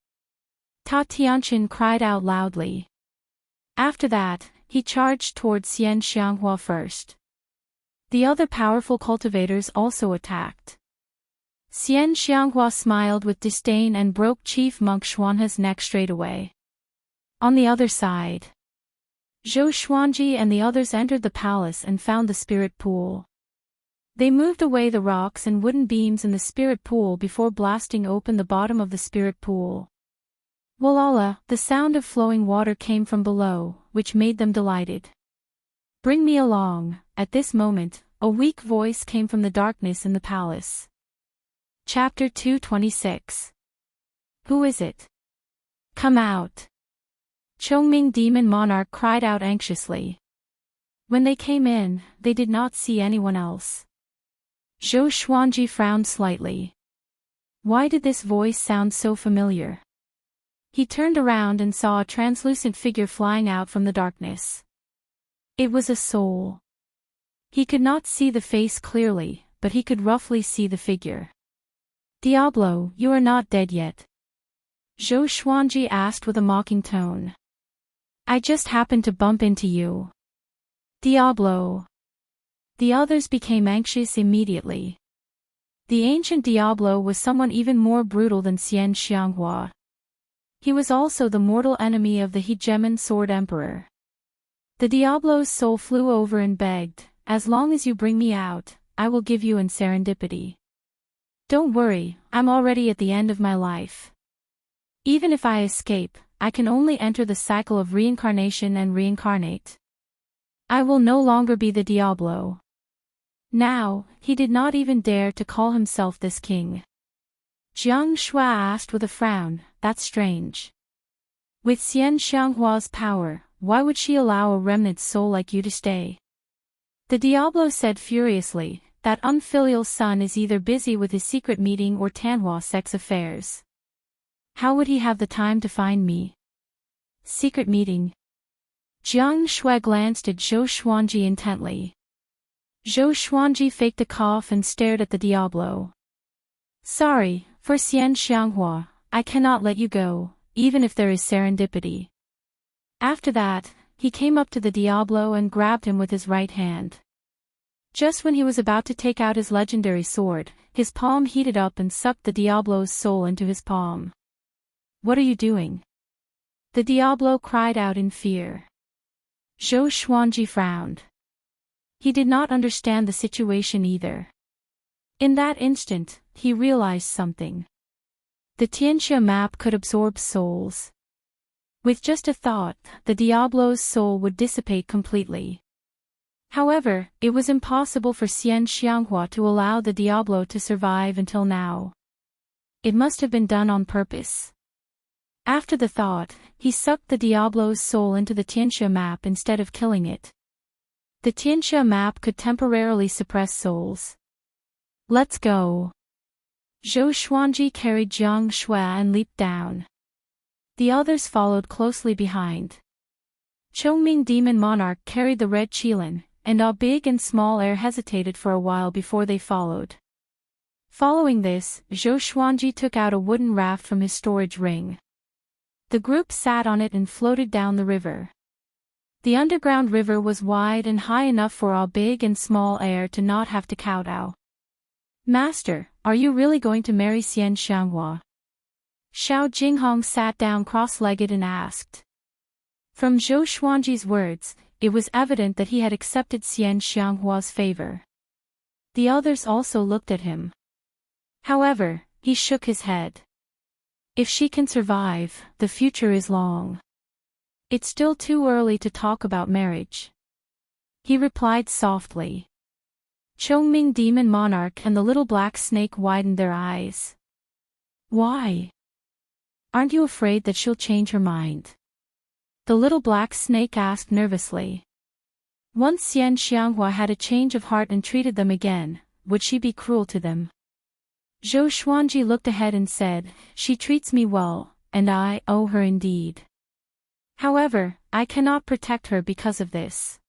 S1: Ta Tianqin cried out loudly. After that, he charged towards Xian Xianghua first. The other powerful cultivators also attacked. Xian Xianghua smiled with disdain and broke Chief Monk Xuanhe's neck straight away. On the other side, Zhou Xuanji and the others entered the palace and found the spirit pool. They moved away the rocks and wooden beams in the spirit pool before blasting open the bottom of the spirit pool. Walala, the sound of flowing water came from below, which made them delighted. Bring me along. At this moment, a weak voice came from the darkness in the palace. Chapter 226. Who is it? Come out. Chongming Demon Monarch cried out anxiously. When they came in, they did not see anyone else. Zhou Xuanji frowned slightly. Why did this voice sound so familiar? He turned around and saw a translucent figure flying out from the darkness. It was a soul. He could not see the face clearly, but he could roughly see the figure. Diablo, you are not dead yet. Zhou Xuanji asked with a mocking tone. I just happened to bump into you. Diablo. The others became anxious immediately. The ancient Diablo was someone even more brutal than Xian Xianghua. He was also the mortal enemy of the Hegemon Sword Emperor. The Diablo's soul flew over and begged, as long as you bring me out, I will give you in serendipity. Don't worry, I'm already at the end of my life. Even if I escape, I can only enter the cycle of reincarnation and reincarnate. I will no longer be the Diablo. Now, he did not even dare to call himself this king. Jiang Shui asked with a frown, that's strange. With Xian Xianghua's power, why would she allow a remnant soul like you to stay? The Diablo said furiously, that unfilial son is either busy with his secret meeting or Tanhua sex affairs. How would he have the time to find me? Secret meeting. Jiang Shui glanced at Zhou Xuanji intently. Zhou Xuanji faked a cough and stared at the Diablo. Sorry, for Xian Xianghua, I cannot let you go, even if there is serendipity. After that, he came up to the Diablo and grabbed him with his right hand. Just when he was about to take out his legendary sword, his palm heated up and sucked the Diablo's soul into his palm. What are you doing? The Diablo cried out in fear. Zhou Xuanji frowned. He did not understand the situation either. In that instant, he realized something. The Tianxia map could absorb souls. With just a thought, the Diablo's soul would dissipate completely. However, it was impossible for Xian Xianghua to allow the Diablo to survive until now. It must have been done on purpose. After the thought, he sucked the Diablo's soul into the Tianxia map instead of killing it. The Tianxia map could temporarily suppress souls. Let's go. Zhou Xuanji carried Jiang Shui and leaped down. The others followed closely behind. Chongming Demon Monarch carried the red Qilin, and all big and small air hesitated for a while before they followed. Following this, Zhou Xuanji took out a wooden raft from his storage ring. The group sat on it and floated down the river. The underground river was wide and high enough for all big and small air to not have to kowtow. Master, are you really going to marry Xian Xianghua? Xiao Jinghong sat down cross-legged and asked. From Zhou Xuanji's words, it was evident that he had accepted Xian Xianghua's favor. The others also looked at him. However, he shook his head. If she can survive, the future is long. It's still too early to talk about marriage. He replied softly. Chongming Demon Monarch and the little black snake widened their eyes. Why? Aren't you afraid that she'll change her mind? The little black snake asked nervously. Once Xian Xianghua had a change of heart and treated them again, would she be cruel to them? Zhou Xuanji looked ahead and said, she treats me well, and I owe her indeed. However, I cannot protect her because of this.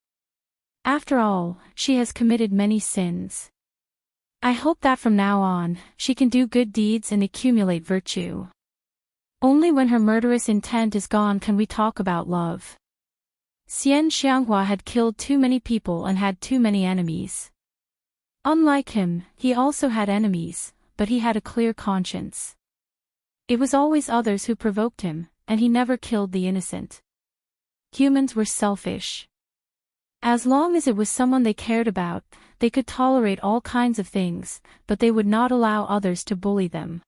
S1: After all, she has committed many sins. I hope that from now on, she can do good deeds and accumulate virtue. Only when her murderous intent is gone can we talk about love. Xian Xianghua had killed too many people and had too many enemies. Unlike him, he also had enemies, but he had a clear conscience. It was always others who provoked him, and he never killed the innocent. Humans were selfish. As long as it was someone they cared about, they could tolerate all kinds of things, but they would not allow others to bully them.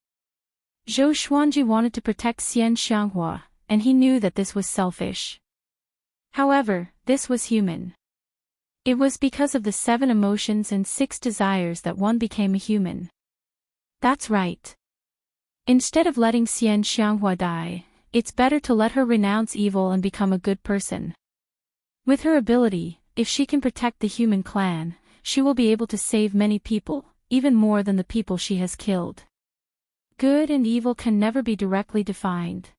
S1: Zhou Xuanji wanted to protect Xian Xianghua, and he knew that this was selfish. However, this was human. It was because of the 7 emotions and 6 desires that one became a human. That's right. Instead of letting Xian Xianghua die, it's better to let her renounce evil and become a good person. With her ability, if she can protect the human clan, she will be able to save many people, even more than the people she has killed. Good and evil can never be directly defined.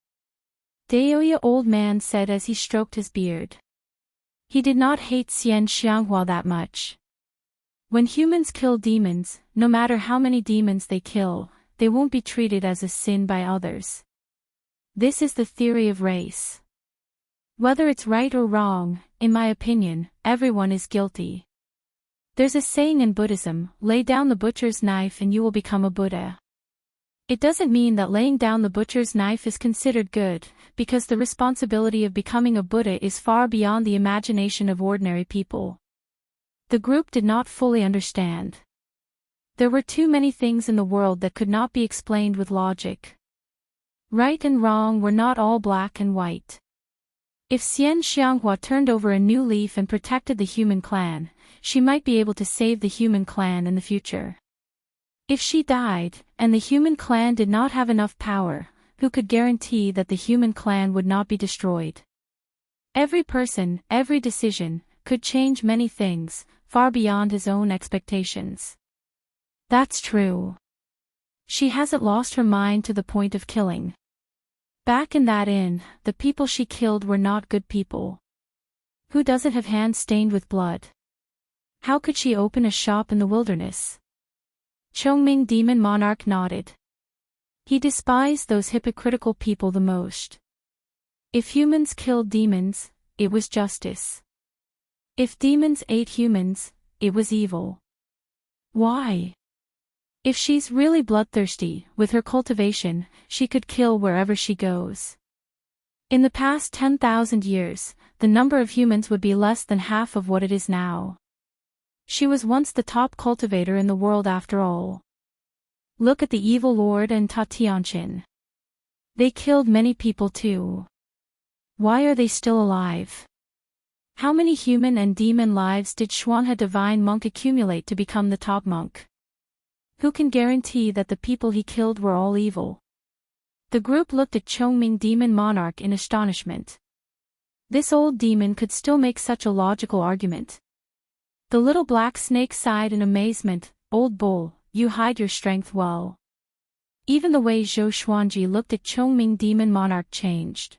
S1: Daoya old man said as he stroked his beard. He did not hate Xian Xianghua that much. When humans kill demons, no matter how many demons they kill, they won't be treated as a sin by others. This is the theory of race. Whether it's right or wrong, in my opinion, everyone is guilty. There's a saying in Buddhism, lay down the butcher's knife and you will become a Buddha. It doesn't mean that laying down the butcher's knife is considered good, because the responsibility of becoming a Buddha is far beyond the imagination of ordinary people. The group did not fully understand. There were too many things in the world that could not be explained with logic. Right and wrong were not all black and white. If Xian Xianghua turned over a new leaf and protected the human clan, she might be able to save the human clan in the future. If she died, and the human clan did not have enough power, who could guarantee that the human clan would not be destroyed? Every person, every decision, could change many things, far beyond his own expectations. That's true. She hasn't lost her mind to the point of killing. Back in that inn, the people she killed were not good people. Who doesn't have hands stained with blood? How could she open a shop in the wilderness? Chongming Demon Monarch nodded. He despised those hypocritical people the most. If humans killed demons, it was justice. If demons ate humans, it was evil. Why? If she's really bloodthirsty, with her cultivation, she could kill wherever she goes. In the past 10,000 years, the number of humans would be less than half of what it is now. She was once the top cultivator in the world after all. Look at the evil lord and Ta Tianqin. They killed many people too. Why are they still alive? How many human and demon lives did Xuanhe divine monk accumulate to become the top monk? Who can guarantee that the people he killed were all evil? The group looked at Chongming Demon Monarch in astonishment. This old demon could still make such a logical argument. The little black snake sighed in amazement. Old bull, you hide your strength well. Even the way Zhou Xuanji looked at Chongming Demon Monarch changed.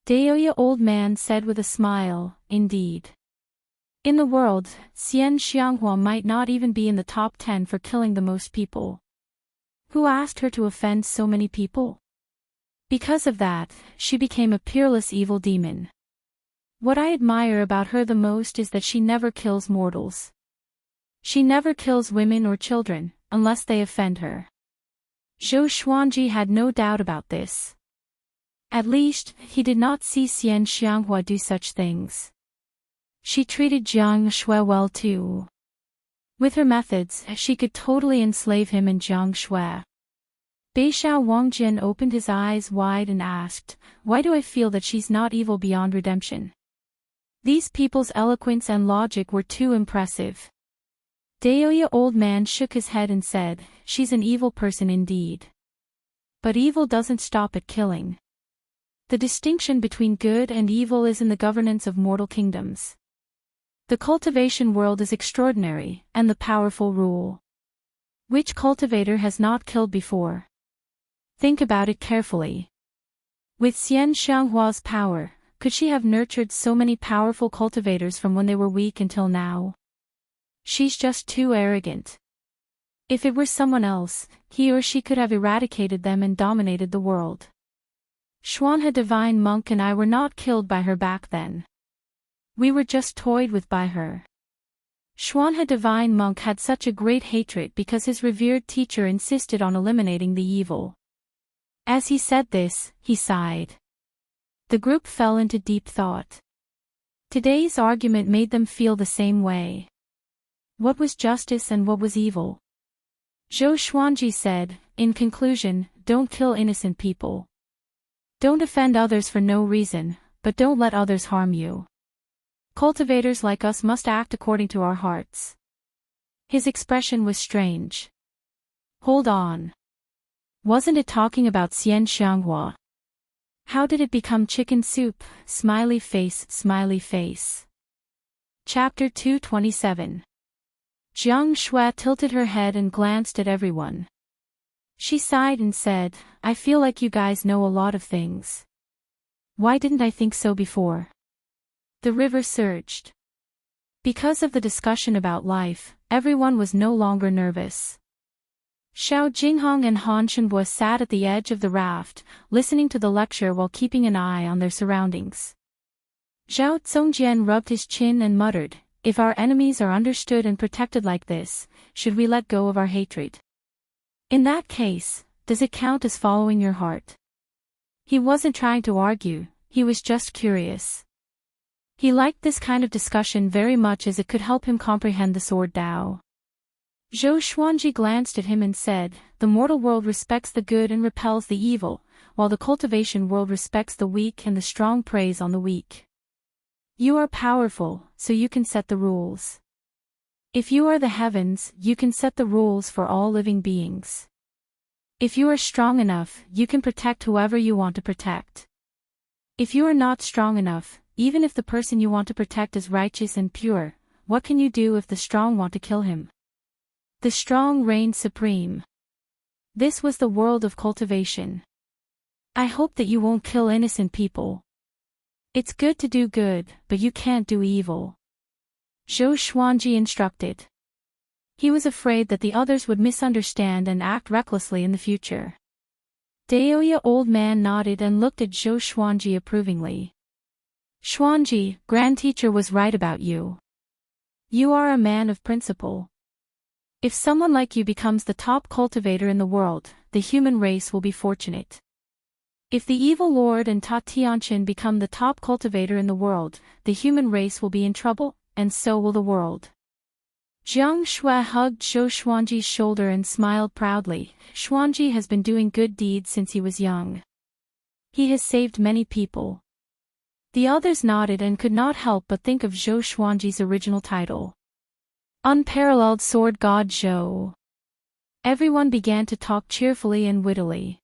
S1: Daoya old man said with a smile, indeed. In the world, Xian Xianghua might not even be in the top 10 for killing the most people. Who asked her to offend so many people? Because of that, she became a peerless evil demon. What I admire about her the most is that she never kills mortals. She never kills women or children, unless they offend her. Zhou Xuanji had no doubt about this. At least, he did not see Xian Xianghua do such things. She treated Jiang Shui well too. With her methods, she could totally enslave him and Jiang Shui. Beishao Wangjian opened his eyes wide and asked, why do I feel that she's not evil beyond redemption? These people's eloquence and logic were too impressive. Daoya old man shook his head and said, she's an evil person indeed. But evil doesn't stop at killing. The distinction between good and evil is in the governance of mortal kingdoms. The cultivation world is extraordinary, and the powerful rule. Which cultivator has not killed before? Think about it carefully. With Xian Xianghua's power, could she have nurtured so many powerful cultivators from when they were weak until now? She's just too arrogant. If it were someone else, he or she could have eradicated them and dominated the world. Xuanhe divine monk and I were not killed by her back then. We were just toyed with by her. Xuanhe divine monk had such a great hatred because his revered teacher insisted on eliminating the evil. As he said this, he sighed. The group fell into deep thought. Today's argument made them feel the same way. What was justice and what was evil? Zhou Xuanji said, in conclusion, don't kill innocent people. Don't offend others for no reason, but don't let others harm you. Cultivators like us must act according to our hearts. His expression was strange. Hold on. Wasn't it talking about Xian Xianghua? How did it become chicken soup? Smiley face, smiley face. Chapter 227. Jiang Shui tilted her head and glanced at everyone. She sighed and said, I feel like you guys know a lot of things. Why didn't I think so before? The river surged. Because of the discussion about life, everyone was no longer nervous. Xiao Jinghong and Han Shenbo sat at the edge of the raft, listening to the lecture while keeping an eye on their surroundings. Zhao Zongjian rubbed his chin and muttered, if our enemies are understood and protected like this, should we let go of our hatred? In that case, does it count as following your heart? He wasn't trying to argue, he was just curious. He liked this kind of discussion very much as it could help him comprehend the sword Dao. Zhou Xuanji glanced at him and said, the mortal world respects the good and repels the evil, while the cultivation world respects the weak and the strong preys on the weak. You are powerful, so you can set the rules. If you are the heavens, you can set the rules for all living beings. If you are strong enough, you can protect whoever you want to protect. If you are not strong enough, even if the person you want to protect is righteous and pure, what can you do if the strong want to kill him? The strong reign supreme. This was the world of cultivation. I hope that you won't kill innocent people. It's good to do good, but you can't do evil. Zhou Xuanji instructed. He was afraid that the others would misunderstand and act recklessly in the future. Daoya old man nodded and looked at Zhou Xuanji approvingly. Xuanji, grand teacher was right about you. You are a man of principle. If someone like you becomes the top cultivator in the world, the human race will be fortunate. If the evil lord and Ta Tianqian become the top cultivator in the world, the human race will be in trouble, and so will the world. Jiang Shui hugged Zhou Xuanji's shoulder and smiled proudly. Xuanji has been doing good deeds since he was young. He has saved many people. The others nodded and could not help but think of Zhou Xuanji's original title. Unparalleled Sword God Zhou. Everyone began to talk cheerfully and wittily.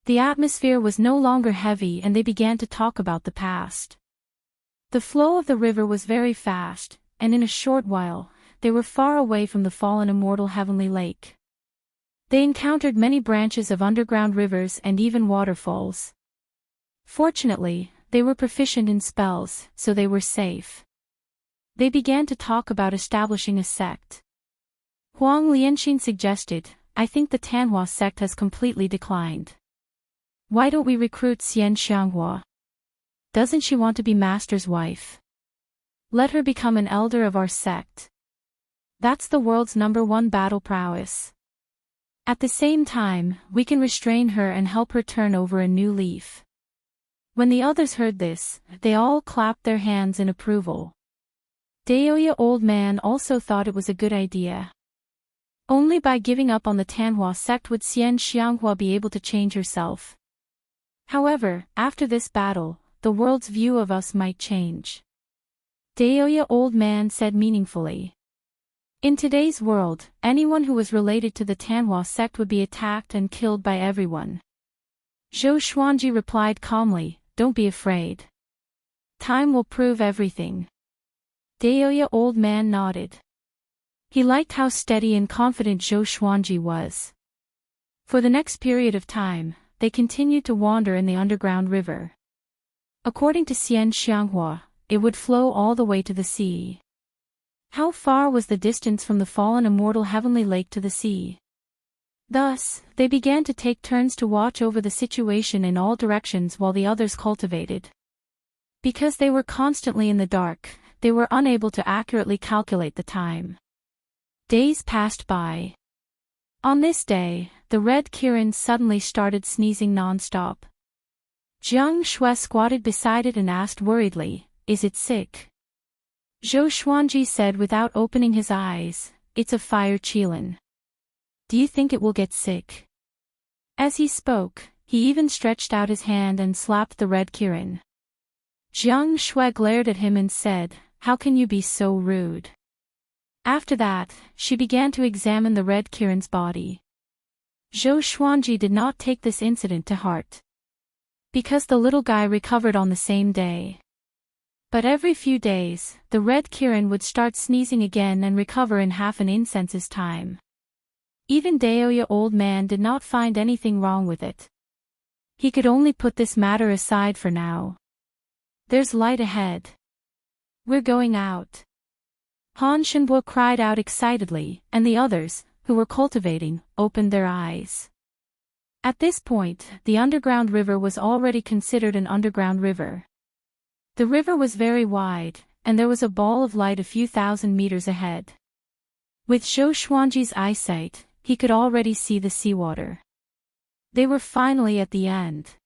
S1: The atmosphere was no longer heavy and they began to talk about the past. The flow of the river was very fast, and in a short while, they were far away from the fallen immortal heavenly lake. They encountered many branches of underground rivers and even waterfalls. Fortunately, they were proficient in spells, so they were safe. They began to talk about establishing a sect. Huang Lianxin suggested, I think the Tanhua sect has completely declined. Why don't we recruit Xian Xianghua? Doesn't she want to be master's wife? Let her become an elder of our sect. That's the world's #1 battle prowess. At the same time, we can restrain her and help her turn over a new leaf. When the others heard this, they all clapped their hands in approval. Daoya old man also thought it was a good idea. Only by giving up on the Tanhua sect would Xian Xianghua be able to change herself. However, after this battle, the world's view of us might change. Daoya old man said meaningfully. In today's world, anyone who was related to the Tanhua sect would be attacked and killed by everyone. Zhou Xuanji replied calmly, don't be afraid. Time will prove everything. Daoya old man nodded. He liked how steady and confident Zhou Xuanji was. For the next period of time, they continued to wander in the underground river. According to Xian Xianghua, it would flow all the way to the sea. How far was the distance from the fallen immortal heavenly lake to the sea? Thus, they began to take turns to watch over the situation in all directions while the others cultivated. Because they were constantly in the dark, they were unable to accurately calculate the time. Days passed by. On this day, the red Kirin suddenly started sneezing non-stop. Jiang Shui squatted beside it and asked worriedly, is it sick? Zhou Xuanji said without opening his eyes, it's a fire qilin. Do you think it will get sick? As he spoke, he even stretched out his hand and slapped the red kirin. Jiang Shui glared at him and said, how can you be so rude? After that, she began to examine the red kirin's body. Zhou Xuanji did not take this incident to heart, because the little guy recovered on the same day. But every few days, the red kirin would start sneezing again and recover in half an incense's time. Even Daoya old man did not find anything wrong with it. He could only put this matter aside for now. There's light ahead. We're going out. Han Shenbo cried out excitedly, and the others, who were cultivating, opened their eyes. At this point, the underground river was already considered an underground river. The river was very wide, and there was a ball of light a few thousand meters ahead. With Zhou Xuanji's eyesight, he could already see the seawater. They were finally at the end.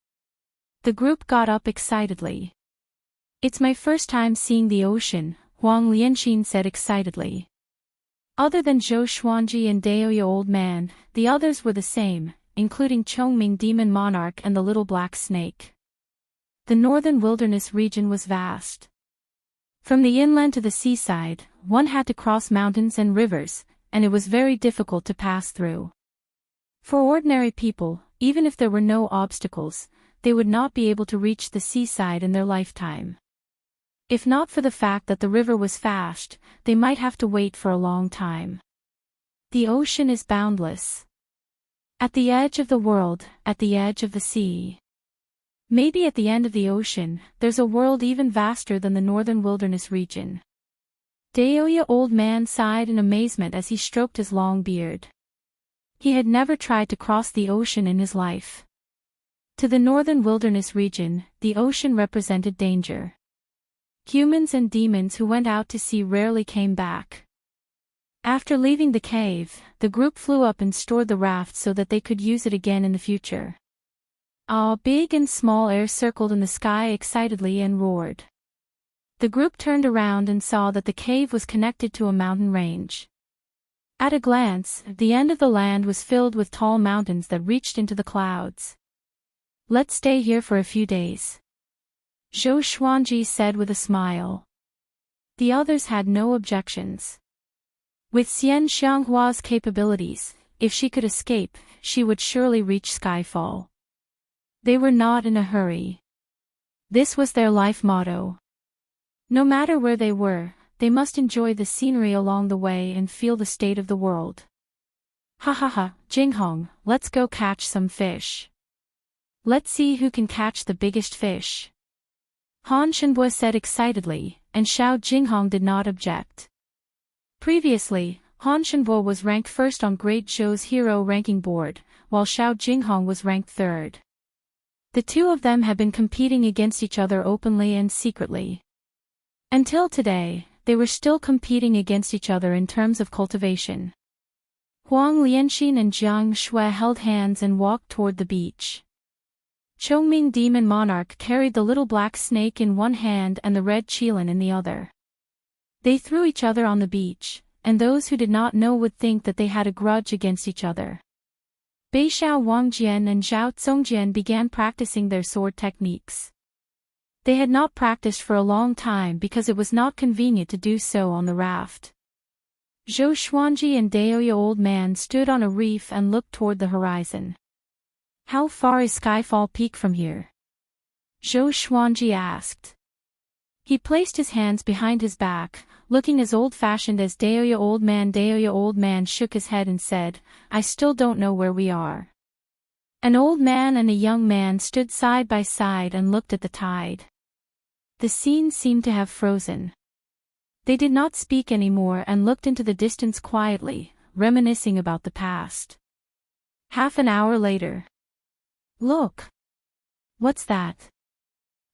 S1: The group got up excitedly. It's my first time seeing the ocean, Huang Lianxin said excitedly. Other than Zhou Xuanji and Daoya old man, the others were the same, including Chongming demon monarch and the little black snake. The northern wilderness region was vast. From the inland to the seaside, one had to cross mountains and rivers, and it was very difficult to pass through. For ordinary people, even if there were no obstacles, they would not be able to reach the seaside in their lifetime. If not for the fact that the river was fast, they might have to wait for a long time. The ocean is boundless. At the edge of the world, at the edge of the sea. Maybe at the end of the ocean, there's a world even vaster than the northern wilderness region. Daoya old man sighed in amazement as he stroked his long beard. He had never tried to cross the ocean in his life. To the northern wilderness region, the ocean represented danger. Humans and demons who went out to sea rarely came back. After leaving the cave, the group flew up and stored the raft so that they could use it again in the future. Big and small air circled in the sky excitedly and roared. The group turned around and saw that the cave was connected to a mountain range. At a glance, the end of the land was filled with tall mountains that reached into the clouds. Let's stay here for a few days, Zhou Xuanji said with a smile. The others had no objections. With Xian Xianghua's capabilities, if she could escape, she would surely reach Skyfall. They were not in a hurry. This was their life motto. No matter where they were, they must enjoy the scenery along the way and feel the state of the world. Ha ha ha, Jinghong, let's go catch some fish. Let's see who can catch the biggest fish. Han Shenbo said excitedly, and Xiao Jinghong did not object. Previously, Han Shenbo was ranked first on Great Zhou's hero ranking board, while Xiao Jinghong was ranked third. The two of them had been competing against each other openly and secretly. Until today, they were still competing against each other in terms of cultivation. Huang Lianxin and Jiang Shui held hands and walked toward the beach. Chongming demon monarch carried the little black snake in one hand and the red qilin in the other. They threw each other on the beach, and those who did not know would think that they had a grudge against each other. Beixiao Wangjian and Zhao Zongjian began practicing their sword techniques. They had not practiced for a long time because it was not convenient to do so on the raft. Zhou Xuanji and Daoya old man stood on a reef and looked toward the horizon. How far is Skyfall Peak from here? Zhou Xuanji asked. He placed his hands behind his back, looking as old-fashioned as Daoya old man. Daoya old man shook his head and said, I still don't know where we are. An old man and a young man stood side by side and looked at the tide. The scene seemed to have frozen. They did not speak anymore and looked into the distance quietly, reminiscing about the past. Half an hour later. Look! What's that?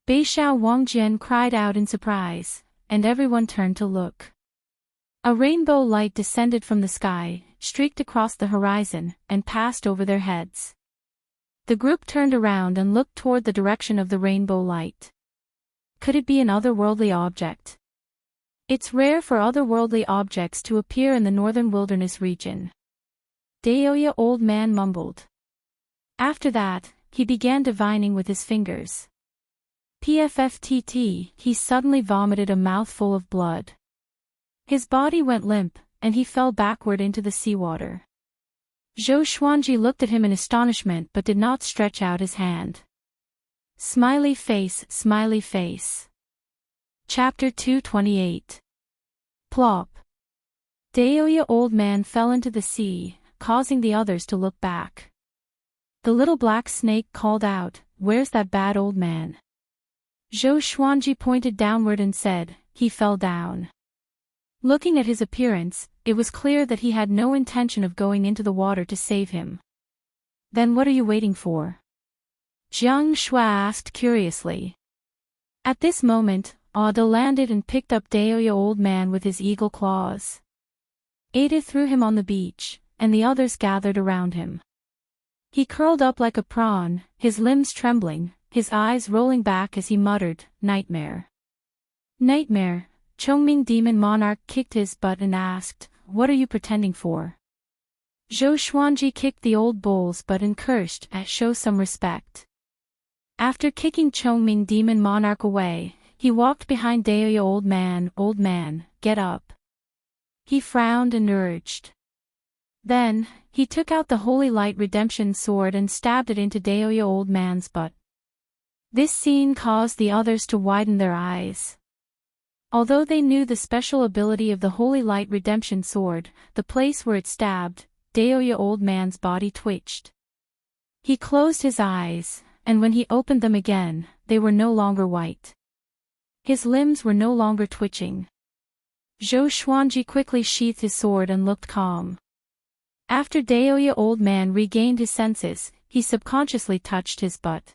S1: Beixiao Wangjian cried out in surprise, and everyone turned to look. A rainbow light descended from the sky, streaked across the horizon, and passed over their heads. The group turned around and looked toward the direction of the rainbow light. Could it be an otherworldly object? It's rare for otherworldly objects to appear in the northern wilderness region. Daoya old man mumbled. After that, he began divining with his fingers. PFFTT, he suddenly vomited a mouthful of blood. His body went limp, and he fell backward into the seawater. Zhou Xuanji looked at him in astonishment but did not stretch out his hand. Smiley face, smiley face. Chapter 228. Plop. Daoya old man fell into the sea, causing the others to look back. The little black snake called out, "Where's that bad old man?" Zhou Xuanji pointed downward and said, "He fell down." Looking at his appearance, it was clear that he had no intention of going into the water to save him. "Then what are you waiting for?" Jiang Shui asked curiously. At this moment, Ada landed and picked up Daoya old man with his eagle claws. Ada threw him on the beach, and the others gathered around him. He curled up like a prawn, his limbs trembling, his eyes rolling back as he muttered, "Nightmare. Nightmare." Chongming Demon Monarch kicked his butt and asked, "What are you pretending for?" Zhou Xuanji kicked the old bull's butt and cursed, "Show some respect." After kicking Chongming Demon Monarch away, he walked behind Daoya old man, get up. He frowned and urged. Then, he took out the Holy Light Redemption sword and stabbed it into Daoya old man's butt. This scene caused the others to widen their eyes. Although they knew the special ability of the Holy Light Redemption sword, the place where it stabbed, Daoya old man's body twitched. He closed his eyes, and when he opened them again, they were no longer white. His limbs were no longer twitching. Zhou Xuanji quickly sheathed his sword and looked calm. After Daoya old man regained his senses, he subconsciously touched his butt.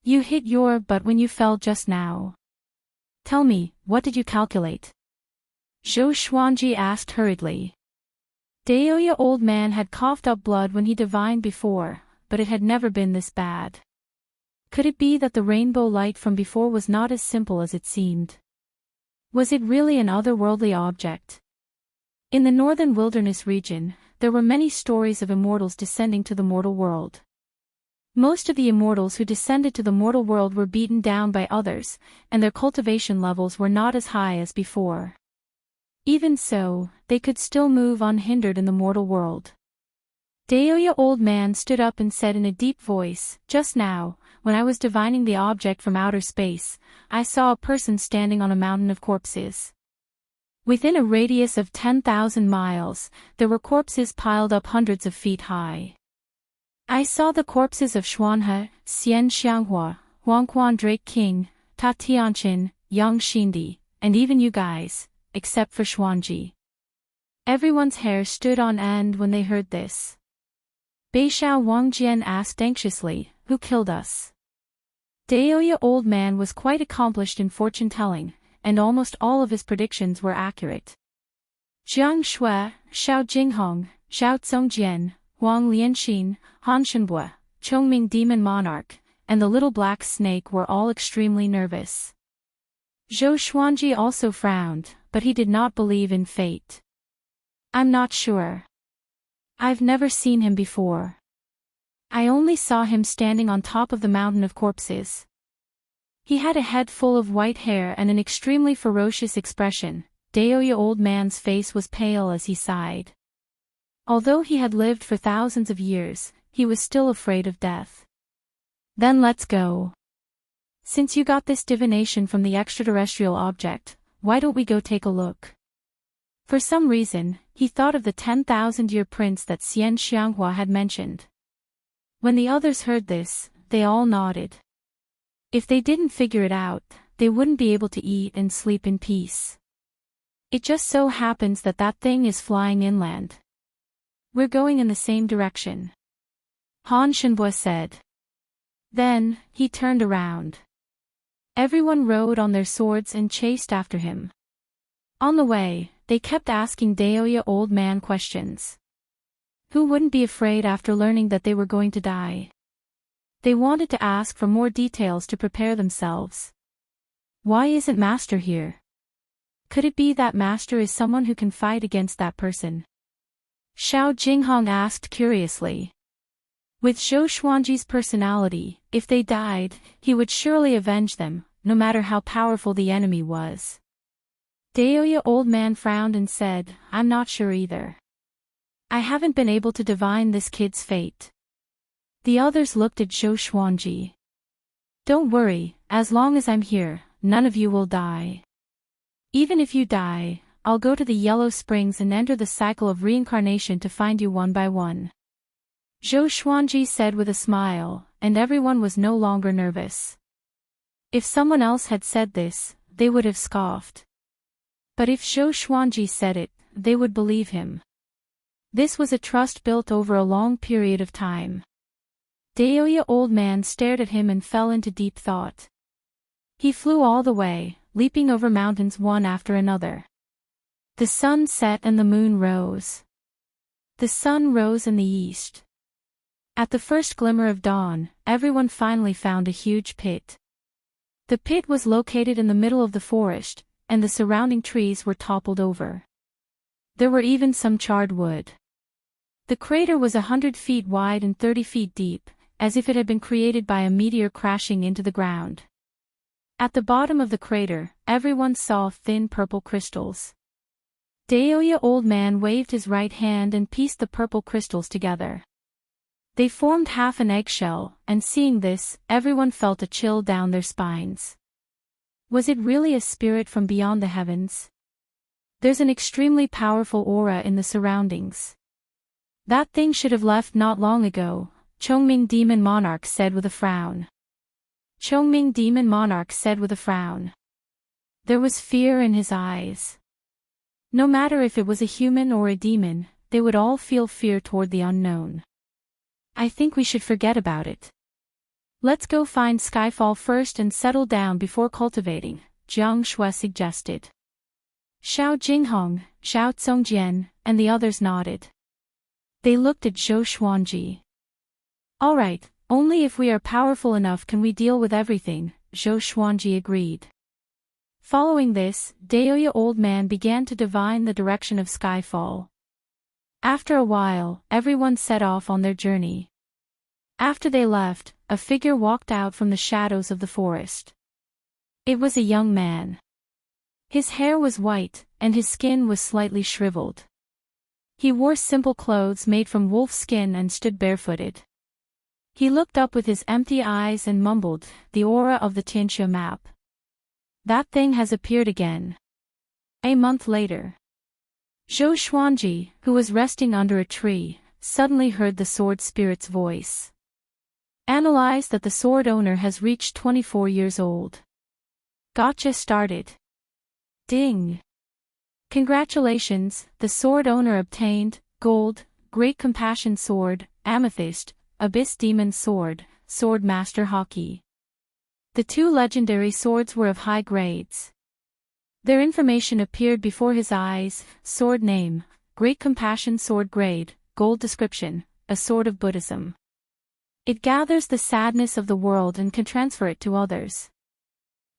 S1: "You hit your butt when you fell just now. Tell me, what did you calculate?" Zhou Xuanji asked hurriedly. Daoya old man had coughed up blood when he divined before, but it had never been this bad. Could it be that the rainbow light from before was not as simple as it seemed? Was it really an otherworldly object? In the northern wilderness region, there were many stories of immortals descending to the mortal world. Most of the immortals who descended to the mortal world were beaten down by others, and their cultivation levels were not as high as before. Even so, they could still move unhindered in the mortal world. Daoya old man stood up and said in a deep voice, "Just now, when I was divining the object from outer space, I saw a person standing on a mountain of corpses. Within a radius of 10,000 miles, there were corpses piled up hundreds of feet high. I saw the corpses of Xuanhe, Xian Xianghua, Huangquan Drake King, Ta Tianqin, Yang Xindi, and even you guys, except for Xuanji." Everyone's hair stood on end when they heard this. Beixiao Wangjian asked anxiously, "Who killed us?" Daoya old man was quite accomplished in fortune-telling, and almost all of his predictions were accurate. Jiang Shui, Xiao Jinghong, Xiao Tsongjian, Huang Lianxin, Han Shenbue, Chongming Demon Monarch, and the little black snake were all extremely nervous. Zhou Xuanji also frowned, but he did not believe in fate. "I'm not sure. I've never seen him before. I only saw him standing on top of the mountain of corpses. He had a head full of white hair and an extremely ferocious expression." Daoya old man's face was pale as he sighed. Although he had lived for thousands of years, he was still afraid of death. "Then let's go. Since you got this divination from the extraterrestrial object, why don't we go take a look?" For some reason, he thought of the 10,000-year prince that Xian Xianghua had mentioned. When the others heard this, they all nodded. If they didn't figure it out, they wouldn't be able to eat and sleep in peace. It just so happens that that thing is flying inland. "We're going in the same direction," Han Shenbue said. Then, he turned around. Everyone rode on their swords and chased after him. On the way, they kept asking Daoya old man questions. Who wouldn't be afraid after learning that they were going to die? They wanted to ask for more details to prepare themselves. Why isn't Master here? Could it be that Master is someone who can fight against that person? Xiao Jinghong asked curiously. With Zhou Xuanji's personality, if they died, he would surely avenge them, no matter how powerful the enemy was. Daoya old man frowned and said, I'm not sure either. I haven't been able to divine this kid's fate. The others looked at Zhou Xuanji. Don't worry, as long as I'm here, none of you will die. Even if you die, I'll go to the Yellow Springs and enter the cycle of reincarnation to find you one by one. Zhou Xuanji said with a smile, and everyone was no longer nervous. If someone else had said this, they would have scoffed. But if Zhou Xuanji said it, they would believe him. This was a trust built over a long period of time. Daoya old man stared at him and fell into deep thought. He flew all the way, leaping over mountains one after another. The sun set and the moon rose. The sun rose in the east. At the first glimmer of dawn, everyone finally found a huge pit. The pit was located in the middle of the forest, and the surrounding trees were toppled over. There were even some charred wood. The crater was 100 feet wide and 30 feet deep, as if it had been created by a meteor crashing into the ground. At the bottom of the crater, everyone saw thin purple crystals. Daoya old man waved his right hand and pieced the purple crystals together. They formed half an eggshell, and seeing this, everyone felt a chill down their spines. Was it really a spirit from beyond the heavens? There's an extremely powerful aura in the surroundings. That thing should have left not long ago, Chongming Demon Monarch said with a frown. Chongming Demon Monarch said with a frown. There was fear in his eyes. No matter if it was a human or a demon, they would all feel fear toward the unknown. I think we should forget about it. Let's go find Skyfall first and settle down before cultivating, Jiang Shui suggested. Xiao Jinghong, Xiao Tsongjian, and the others nodded. They looked at Zhou Xuanji. All right, only if we are powerful enough can we deal with everything, Zhou Xuanji agreed. Following this, Daoya old man began to divine the direction of Skyfall. After a while, everyone set off on their journey. After they left, a figure walked out from the shadows of the forest. It was a young man. His hair was white, and his skin was slightly shriveled. He wore simple clothes made from wolf skin and stood barefooted. He looked up with his empty eyes and mumbled, the aura of the Tianxia map. That thing has appeared again. A month later. Zhou Xuanji, who was resting under a tree, suddenly heard the sword spirit's voice. Analyze that the sword owner has reached 24 years old. Gotcha started. Ding. Congratulations, the sword owner obtained, gold, Great Compassion Sword, Amethyst, Abyss Demon Sword, Sword Master Haki. The two legendary swords were of high grades. Their information appeared before his eyes: sword name, Great Compassion Sword grade, gold description, a sword of Buddhism. It gathers the sadness of the world and can transfer it to others.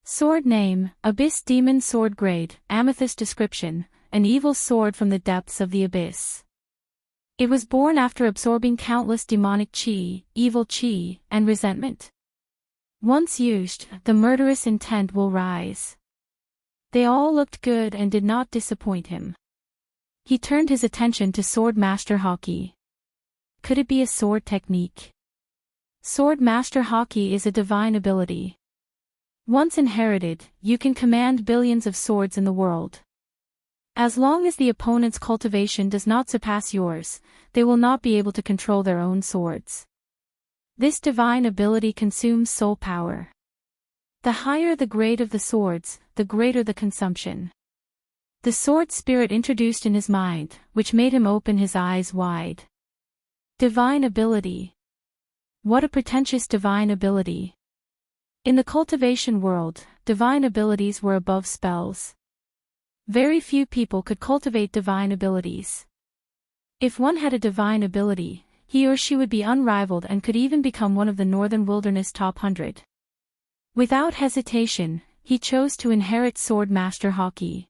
S1: Sword name, Abyss Demon Sword grade, amethyst description, an evil sword from the depths of the abyss. It was born after absorbing countless demonic chi, evil chi, and resentment. Once used, the murderous intent will rise. They all looked good and did not disappoint him. He turned his attention to Sword Master Haki. Could it be a sword technique? Sword Master Haki is a divine ability. Once inherited, you can command billions of swords in the world. As long as the opponent's cultivation does not surpass yours, they will not be able to control their own swords. This divine ability consumes soul power. The higher the grade of the swords, the greater the consumption. The sword spirit introduced in his mind, which made him open his eyes wide. Divine ability. What a pretentious divine ability. In the cultivation world, divine abilities were above spells. Very few people could cultivate divine abilities. If one had a divine ability, he or she would be unrivaled and could even become one of the Northern Wilderness top 100. Without hesitation, he chose to inherit Sword Master Haki.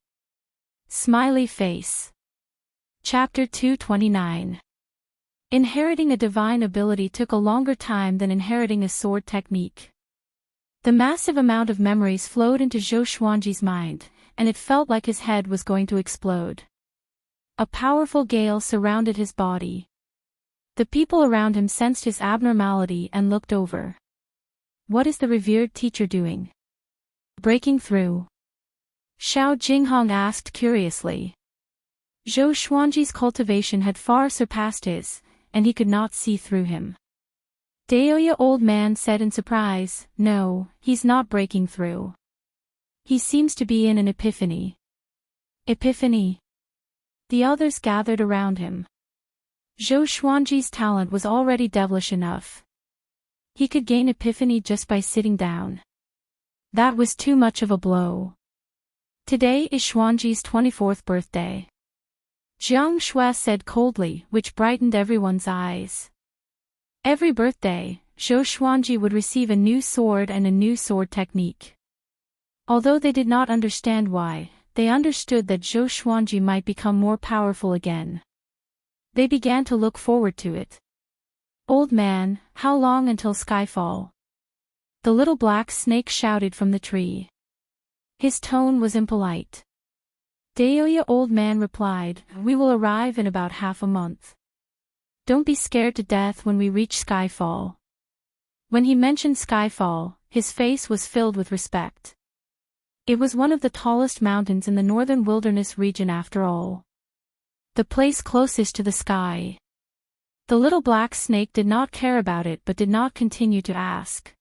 S1: Smiley face. Chapter 229. Inheriting a divine ability took a longer time than inheriting a sword technique. The massive amount of memories flowed into Zhou Xuanji's mind, and it felt like his head was going to explode. A powerful gale surrounded his body. The people around him sensed his abnormality and looked over. What is the revered teacher doing? Breaking through? Xiao Jinghong asked curiously. Zhou Xuanji's cultivation had far surpassed his, and he could not see through him. Daoya old man said in surprise, no, he's not breaking through. He seems to be in an epiphany. Epiphany? The others gathered around him. Zhou Xuanji's talent was already devilish enough. He could gain epiphany just by sitting down. That was too much of a blow. Today is Xuanji's 24th birthday. Jiang Shui said coldly, which brightened everyone's eyes. Every birthday, Zhou Xuanji would receive a new sword and a new sword technique. Although they did not understand why, they understood that Zhou Xuanji might become more powerful again. They began to look forward to it. Old man, how long until skyfall? The little black snake shouted from the tree. His tone was impolite. Daoya old man replied, we will arrive in about half a month. Don't be scared to death when we reach skyfall. When he mentioned skyfall, his face was filled with respect. It was one of the tallest mountains in the northern wilderness region after all. The place closest to the sky. The little black snake did not care about it but did not continue to ask.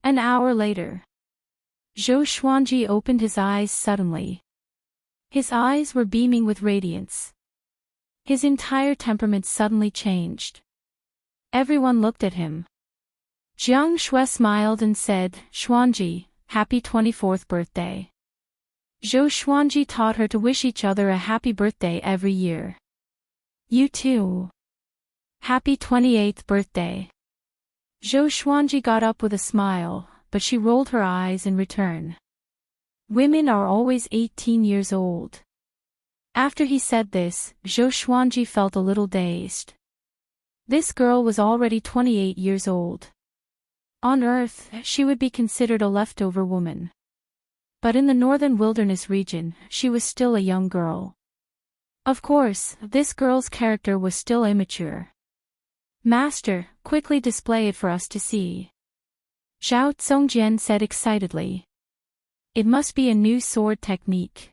S1: An hour later. Zhou Xuanji opened his eyes suddenly. His eyes were beaming with radiance. His entire temperament suddenly changed. Everyone looked at him. Jiang Shui smiled and said, Xuanji, happy 24th birthday. Zhou Xuanji taught her to wish each other a happy birthday every year. You too. Happy 28th birthday. Zhou Xuanji got up with a smile, but she rolled her eyes in return. Women are always 18 years old. After he said this, Zhou Xuanji felt a little dazed. This girl was already 28 years old. On Earth, she would be considered a leftover woman. But in the northern wilderness region, she was still a young girl. Of course, this girl's character was still immature. Master, quickly display it for us to see. Zhao Zongjian said excitedly. It must be a new sword technique.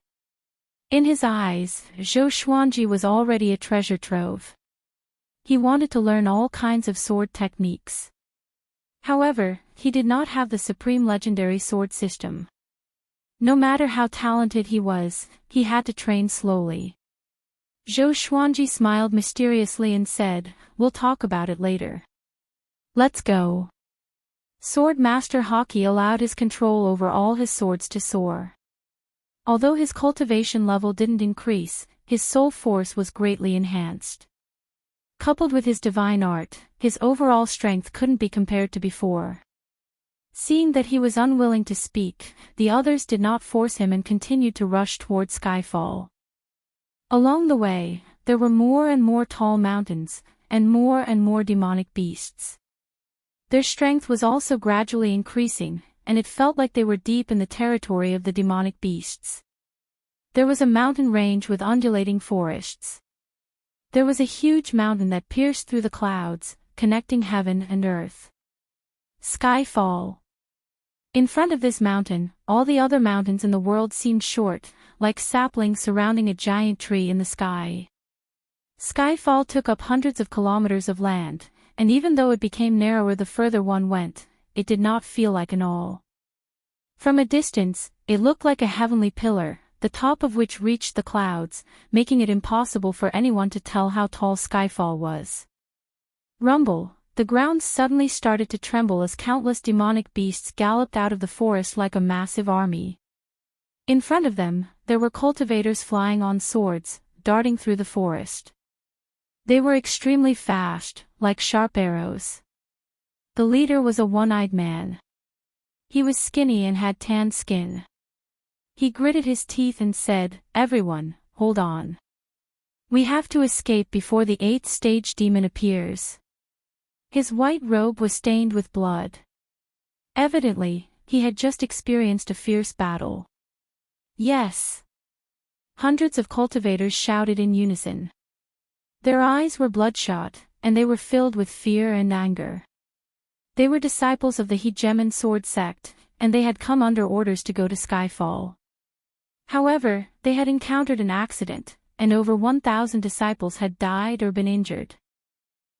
S1: In his eyes, Zhou Xuanji was already a treasure trove. He wanted to learn all kinds of sword techniques. However, he did not have the supreme legendary sword system. No matter how talented he was, he had to train slowly. Zhou Xuanji smiled mysteriously and said, we'll talk about it later. Let's go. Sword Master Haki allowed his control over all his swords to soar. Although his cultivation level didn't increase, his soul force was greatly enhanced. Coupled with his divine art, his overall strength couldn't be compared to before. Seeing that he was unwilling to speak, the others did not force him and continued to rush toward skyfall. Along the way, there were more and more tall mountains, and more demonic beasts. Their strength was also gradually increasing, and it felt like they were deep in the territory of the demonic beasts. There was a mountain range with undulating forests. There was a huge mountain that pierced through the clouds, connecting heaven and earth. Skyfall. In front of this mountain, all the other mountains in the world seemed short, like saplings surrounding a giant tree in the sky. Skyfall took up hundreds of kilometers of land, and even though it became narrower the further one went, it did not feel like an all. From a distance, it looked like a heavenly pillar, the top of which reached the clouds, making it impossible for anyone to tell how tall Skyfall was. Rumble, the ground suddenly started to tremble as countless demonic beasts galloped out of the forest like a massive army. In front of them, there were cultivators flying on swords, darting through the forest. They were extremely fast, like sharp arrows. The leader was a one-eyed man. He was skinny and had tanned skin. He gritted his teeth and said, "Everyone, hold on. We have to escape before the 8th stage demon appears." His white robe was stained with blood. Evidently, he had just experienced a fierce battle. "Yes!" Hundreds of cultivators shouted in unison. Their eyes were bloodshot, and they were filled with fear and anger. They were disciples of the Hegemon sword sect, and they had come under orders to go to Skyfall. However, they had encountered an accident, and over 1,000 disciples had died or been injured.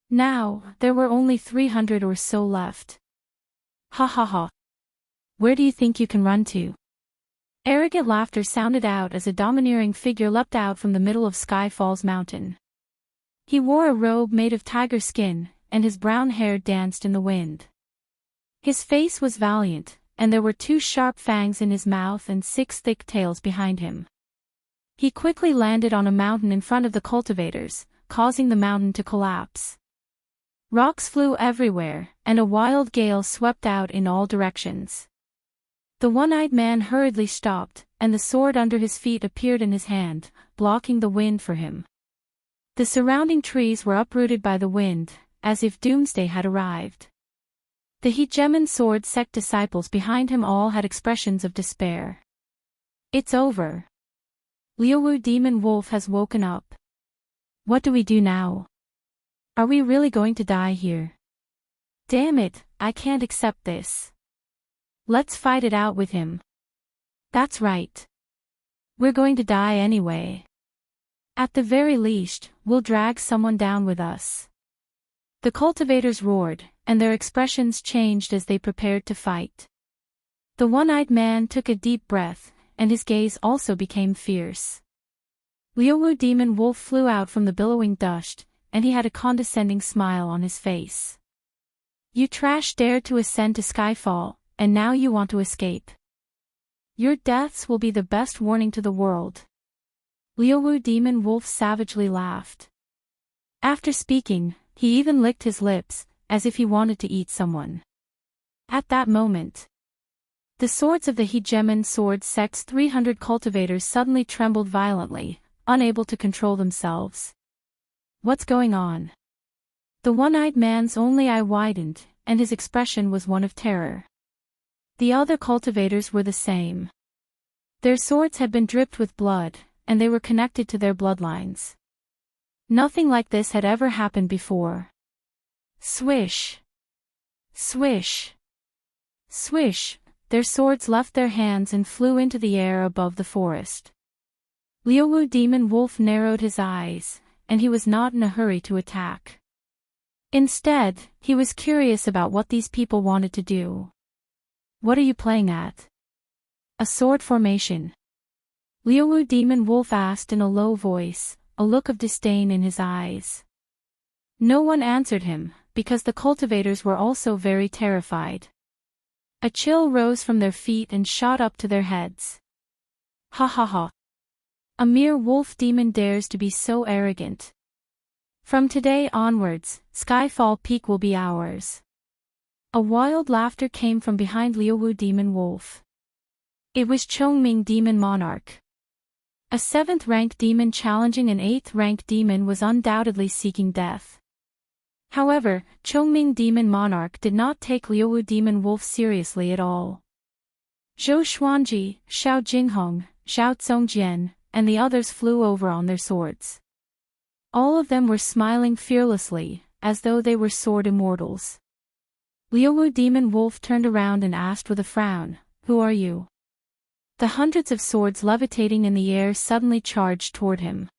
S1: Now, there were only 300 or so left. "Ha ha ha. Where do you think you can run to?" Arrogant laughter sounded out as a domineering figure leapt out from the middle of Skyfall's mountain. He wore a robe made of tiger skin, and his brown hair danced in the wind. His face was valiant, and there were 2 sharp fangs in his mouth and 6 thick tails behind him. He quickly landed on a mountain in front of the cultivators, causing the mountain to collapse. Rocks flew everywhere, and a wild gale swept out in all directions. The one-eyed man hurriedly stopped, and the sword under his feet appeared in his hand, blocking the wind for him. The surrounding trees were uprooted by the wind, as if doomsday had arrived. The Hegemon sword sect disciples behind him all had expressions of despair. "It's over. Liuwu Demon Wolf has woken up. What do we do now? Are we really going to die here? Damn it, I can't accept this. Let's fight it out with him." "That's right. We're going to die anyway. At the very least, we'll drag someone down with us." The cultivators roared, and their expressions changed as they prepared to fight. The one-eyed man took a deep breath, and his gaze also became fierce. Liuwu Demon Wolf flew out from the billowing dust, and he had a condescending smile on his face. "You trash dared to ascend to Skyfall, and now you want to escape. Your deaths will be the best warning to the world." Liuwu Demon Wolf savagely laughed. After speaking, he even licked his lips, as if he wanted to eat someone. At that moment, the swords of the Hegemon sword sect's 300 cultivators suddenly trembled violently, unable to control themselves. "What's going on?" The one-eyed man's only eye widened, and his expression was one of terror. The other cultivators were the same. Their swords had been dripped with blood, and they were connected to their bloodlines. Nothing like this had ever happened before. Swish! Swish! Swish! Their swords left their hands and flew into the air above the forest. Liuwu Demon Wolf narrowed his eyes, and he was not in a hurry to attack. Instead, he was curious about what these people wanted to do. "What are you playing at?" "A sword formation," Liuwu Demon Wolf asked in a low voice, a look of disdain in his eyes. No one answered him, because the cultivators were also very terrified. A chill rose from their feet and shot up to their heads. "Ha ha ha. A mere wolf demon dares to be so arrogant. From today onwards, Skyfall Peak will be ours." A wild laughter came from behind Liuwu Demon Wolf. It was Chongming Demon Monarch. A 7th-rank demon challenging an 8th-rank demon was undoubtedly seeking death. However, Chongming Demon Monarch did not take Liuwu Demon Wolf seriously at all. Zhou Xuanji, Xiao Jinghong, Xiao Tsongjian, and the others flew over on their swords. All of them were smiling fearlessly, as though they were sword immortals. Liuwu Demon Wolf turned around and asked with a frown, "Who are you?" The hundreds of swords levitating in the air suddenly charged toward him.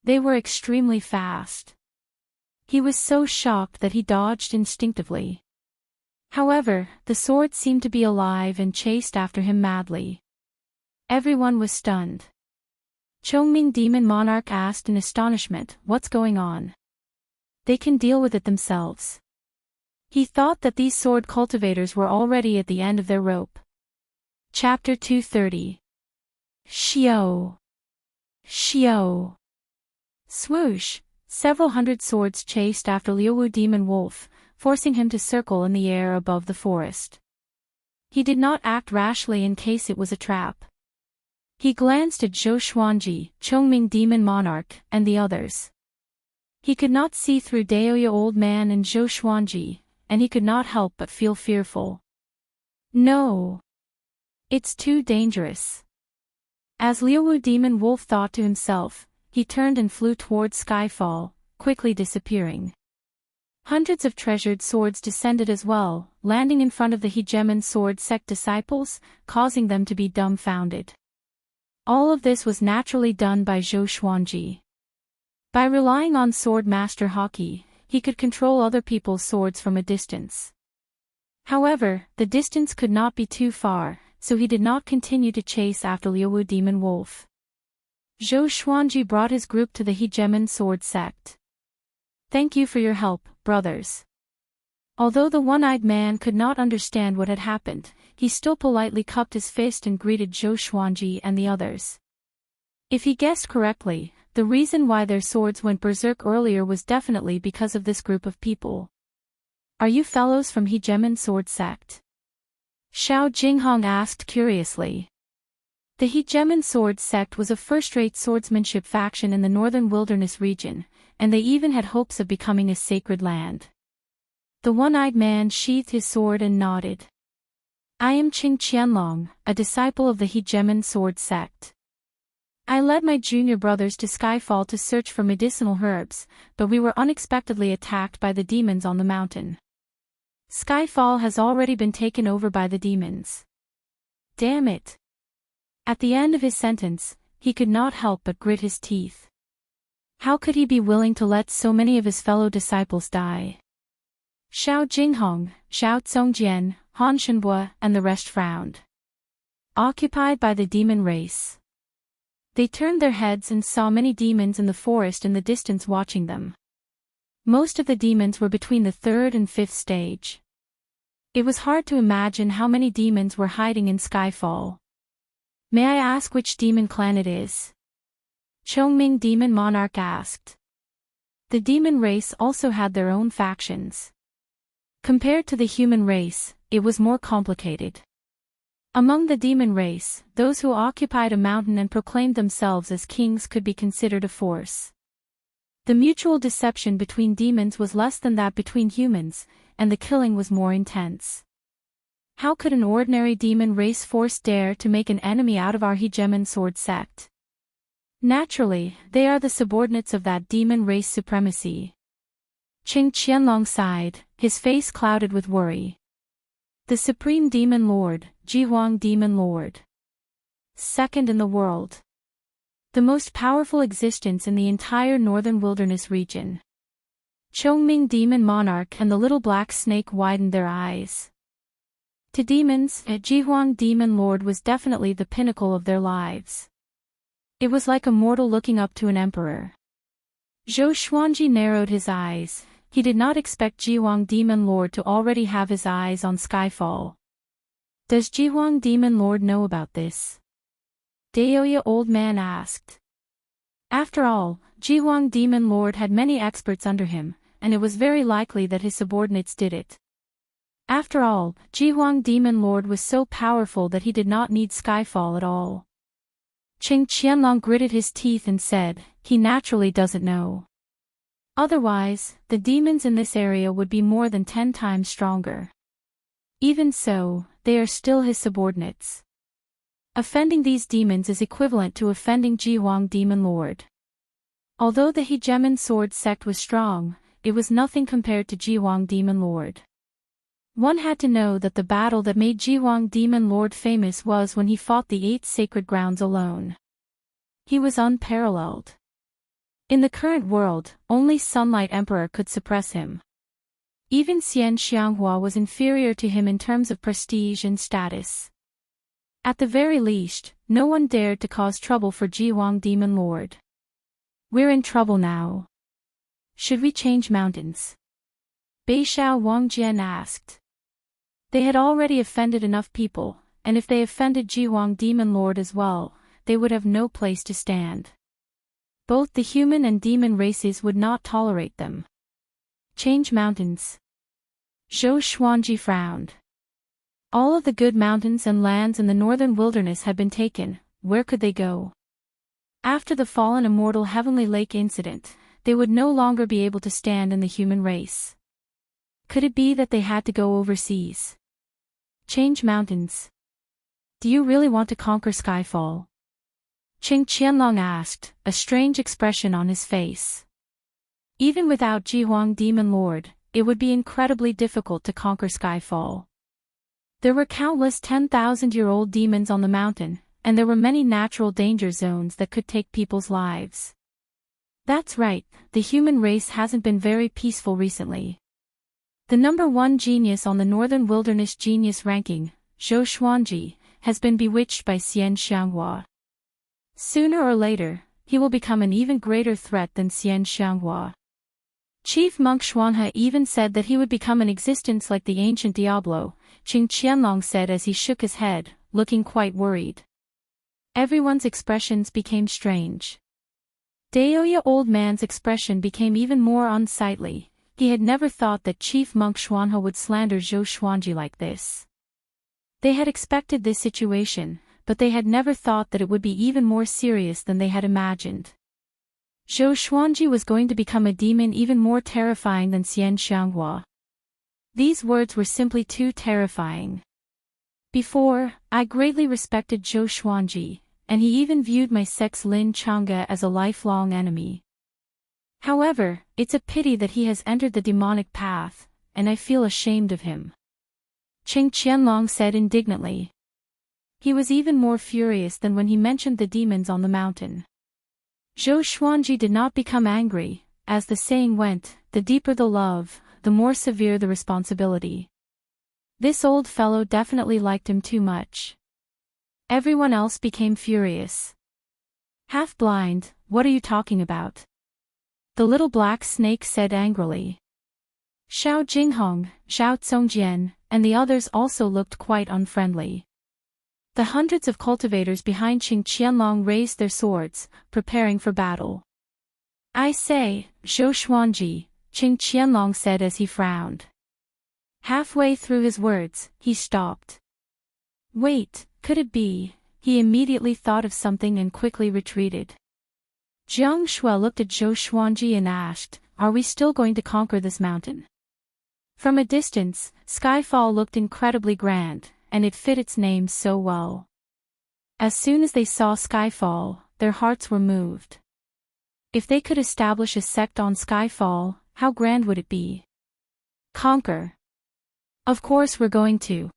S1: They were extremely fast. He was so shocked that he dodged instinctively. However, the swords seemed to be alive and chased after him madly. Everyone was stunned. Chongming Demon Monarch asked in astonishment, "What's going on?" "They can deal with it themselves." He thought that these sword cultivators were already at the end of their rope. Chapter 230. Xiao! Xiao! Swoosh! Several hundred swords chased after Liuwu Demon Wolf, forcing him to circle in the air above the forest. He did not act rashly in case it was a trap. He glanced at Zhou Xuanji, Chongming Demon Monarch, and the others. He could not see through Daoya Old Man and Zhou Xuanji, and he could not help but feel fearful. No. It's too dangerous. As Liuwu Demon Wolf thought to himself, he turned and flew towards Skyfall, quickly disappearing. Hundreds of treasured swords descended as well, landing in front of the Hegemon sword sect disciples, causing them to be dumbfounded. All of this was naturally done by Zhou Xuanji. By relying on Sword Master Haki, he could control other people's swords from a distance. However, the distance could not be too far, so he did not continue to chase after Liuwu Demon Wolf. Zhou Xuanji brought his group to the Hegemon sword sect. Thank you for your help, brothers. Although the one-eyed man could not understand what had happened, he still politely cupped his fist and greeted Zhou Xuanji and the others. If he guessed correctly, the reason why their swords went berserk earlier was definitely because of this group of people. Are you fellows from Hegemon sword sect? Xiao Jinghong asked curiously. The Hegemon sword sect was a first-rate swordsmanship faction in the northern wilderness region, and they even had hopes of becoming a sacred land. The one-eyed man sheathed his sword and nodded. I am Qing Qianlong, a disciple of the Hegemon sword sect. I led my junior brothers to Skyfall to search for medicinal herbs, but we were unexpectedly attacked by the demons on the mountain. Skyfall has already been taken over by the demons. Damn it! At the end of his sentence, he could not help but grit his teeth. How could he be willing to let so many of his fellow disciples die? Xiao Jinghong, Xiao Tsongjian, Han Shenbua, and the rest frowned. Occupied by the demon race. They turned their heads and saw many demons in the forest in the distance watching them. Most of the demons were between the third and fifth stage. It was hard to imagine how many demons were hiding in Skyfall. May I ask which demon clan it is? Chongming Demon Monarch asked. The demon race also had their own factions. Compared to the human race, it was more complicated. Among the demon race, those who occupied a mountain and proclaimed themselves as kings could be considered a force. The mutual deception between demons was less than that between humans, and the killing was more intense. How could an ordinary demon race force dare to make an enemy out of our Hegemon sword sect? Naturally, they are the subordinates of that demon race supremacy. Qing Qianlong sighed, his face clouded with worry. The Supreme Demon Lord, Jihuang Demon Lord. Second in the world. The most powerful existence in the entire northern wilderness region. Chongming Demon Monarch and the little black snake widened their eyes. To demons, Jihuang Demon Lord was definitely the pinnacle of their lives. It was like a mortal looking up to an emperor. Zhou Xuanji narrowed his eyes. He did not expect Jihuang Demon Lord to already have his eyes on Skyfall. Does Jihuang Demon Lord know about this? Daoya Old Man asked. After all, Jihuang Demon Lord had many experts under him, and it was very likely that his subordinates did it. After all, Jihuang Demon Lord was so powerful that he did not need Skyfall at all. Qing Qianlong gritted his teeth and said, he naturally doesn't know. Otherwise, the demons in this area would be more than 10 times stronger. Even so, they are still his subordinates. Offending these demons is equivalent to offending Jihuang Demon Lord. Although the Hegemon sword sect was strong, it was nothing compared to Jihuang Demon Lord. One had to know that the battle that made Jihuang Demon Lord famous was when he fought the 8 sacred grounds alone. He was unparalleled. In the current world, only Sunlight Emperor could suppress him. Even Xian Xianghua was inferior to him in terms of prestige and status. At the very least, no one dared to cause trouble for Jihuang Demon Lord. We're in trouble now. Should we change mountains? Beishao Wangjian asked. They had already offended enough people, and if they offended Jihuang Demon Lord as well, they would have no place to stand. Both the human and demon races would not tolerate them. Change mountains. Zhou Xuanji frowned. All of the good mountains and lands in the northern wilderness had been taken. Where could they go? After the fallen immortal Heavenly Lake incident, they would no longer be able to stand in the human race. Could it be that they had to go overseas? Change mountains. Do you really want to conquer Skyfall? Qing Qianlong asked, a strange expression on his face. Even without Jihuang Demon Lord, it would be incredibly difficult to conquer Skyfall. There were countless 10,000-year-old demons on the mountain, and there were many natural danger zones that could take people's lives. That's right, the human race hasn't been very peaceful recently. The number 1 genius on the Northern Wilderness Genius ranking, Zhou Xuanji, has been bewitched by Xian Xianghua. Sooner or later, he will become an even greater threat than Xian Xianghua. Chief Monk Xuanhe even said that he would become an existence like the ancient Diablo, Qing Qianlong said as he shook his head, looking quite worried. Everyone's expressions became strange. Daoya old man's expression became even more unsightly. He had never thought that Chief Monk Xuanhe would slander Zhou Xuanji like this. They had expected this situation, but they had never thought that it would be even more serious than they had imagined. Zhou Xuanji was going to become a demon even more terrifying than Xian Xianghua. These words were simply too terrifying. Before, I greatly respected Zhou Xuanji, and he even viewed my sex Lin Chang'e as a lifelong enemy. However, it's a pity that he has entered the demonic path, and I feel ashamed of him. Qing Qianlong said indignantly. He was even more furious than when he mentioned the demons on the mountain. Zhou Xuanji did not become angry. As the saying went, the deeper the love, the more severe the responsibility. This old fellow definitely liked him too much. Everyone else became furious. Half blind, what are you talking about? The little black snake said angrily. Xiao Jinghong, Xiao Congjian, and the others also looked quite unfriendly. The hundreds of cultivators behind Qing Qianlong raised their swords, preparing for battle. I say, Zhou Xuanji, Qing Qianlong said as he frowned. Halfway through his words, he stopped. Wait, could it be? He immediately thought of something and quickly retreated. Jiang Shui looked at Zhou Xuanji and asked, are we still going to conquer this mountain? From a distance, Skyfall looked incredibly grand, and it fit its name so well. As soon as they saw Skyfall, their hearts were moved. If they could establish a sect on Skyfall, how grand would it be? Conquer. Of course we're going to.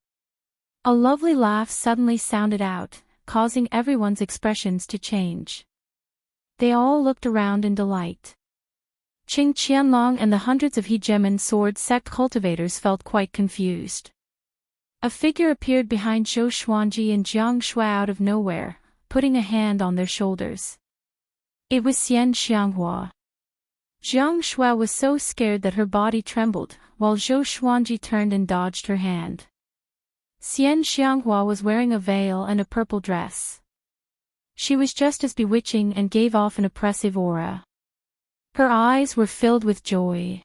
S1: A lovely laugh suddenly sounded out, causing everyone's expressions to change. They all looked around in delight. Qing Qianlong and the hundreds of hegemon sword sect cultivators felt quite confused. A figure appeared behind Zhou Xuanji and Jiang Shui out of nowhere, putting a hand on their shoulders. It was Xian Xianghua. Jiang Shui was so scared that her body trembled, while Zhou Xuanji turned and dodged her hand. Xian Xianghua was wearing a veil and a purple dress. She was just as bewitching and gave off an oppressive aura. Her eyes were filled with joy.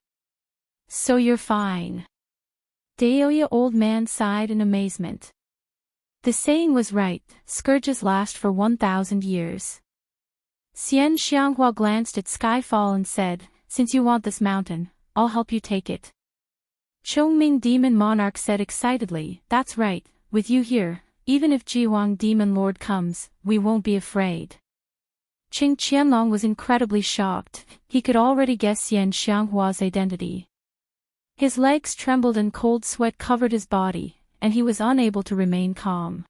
S1: So you're fine. Daoya old man sighed in amazement. The saying was right, scourges last for 1,000 years. Xian Xianghua glanced at Skyfall and said, since you want this mountain, I'll help you take it. Chongming Demon Monarch said excitedly, that's right, with you here, even if Jihuang Demon Lord comes, we won't be afraid. Qing Qianlong was incredibly shocked. He could already guess Xian Xianghua's identity. His legs trembled and cold sweat covered his body, and he was unable to remain calm.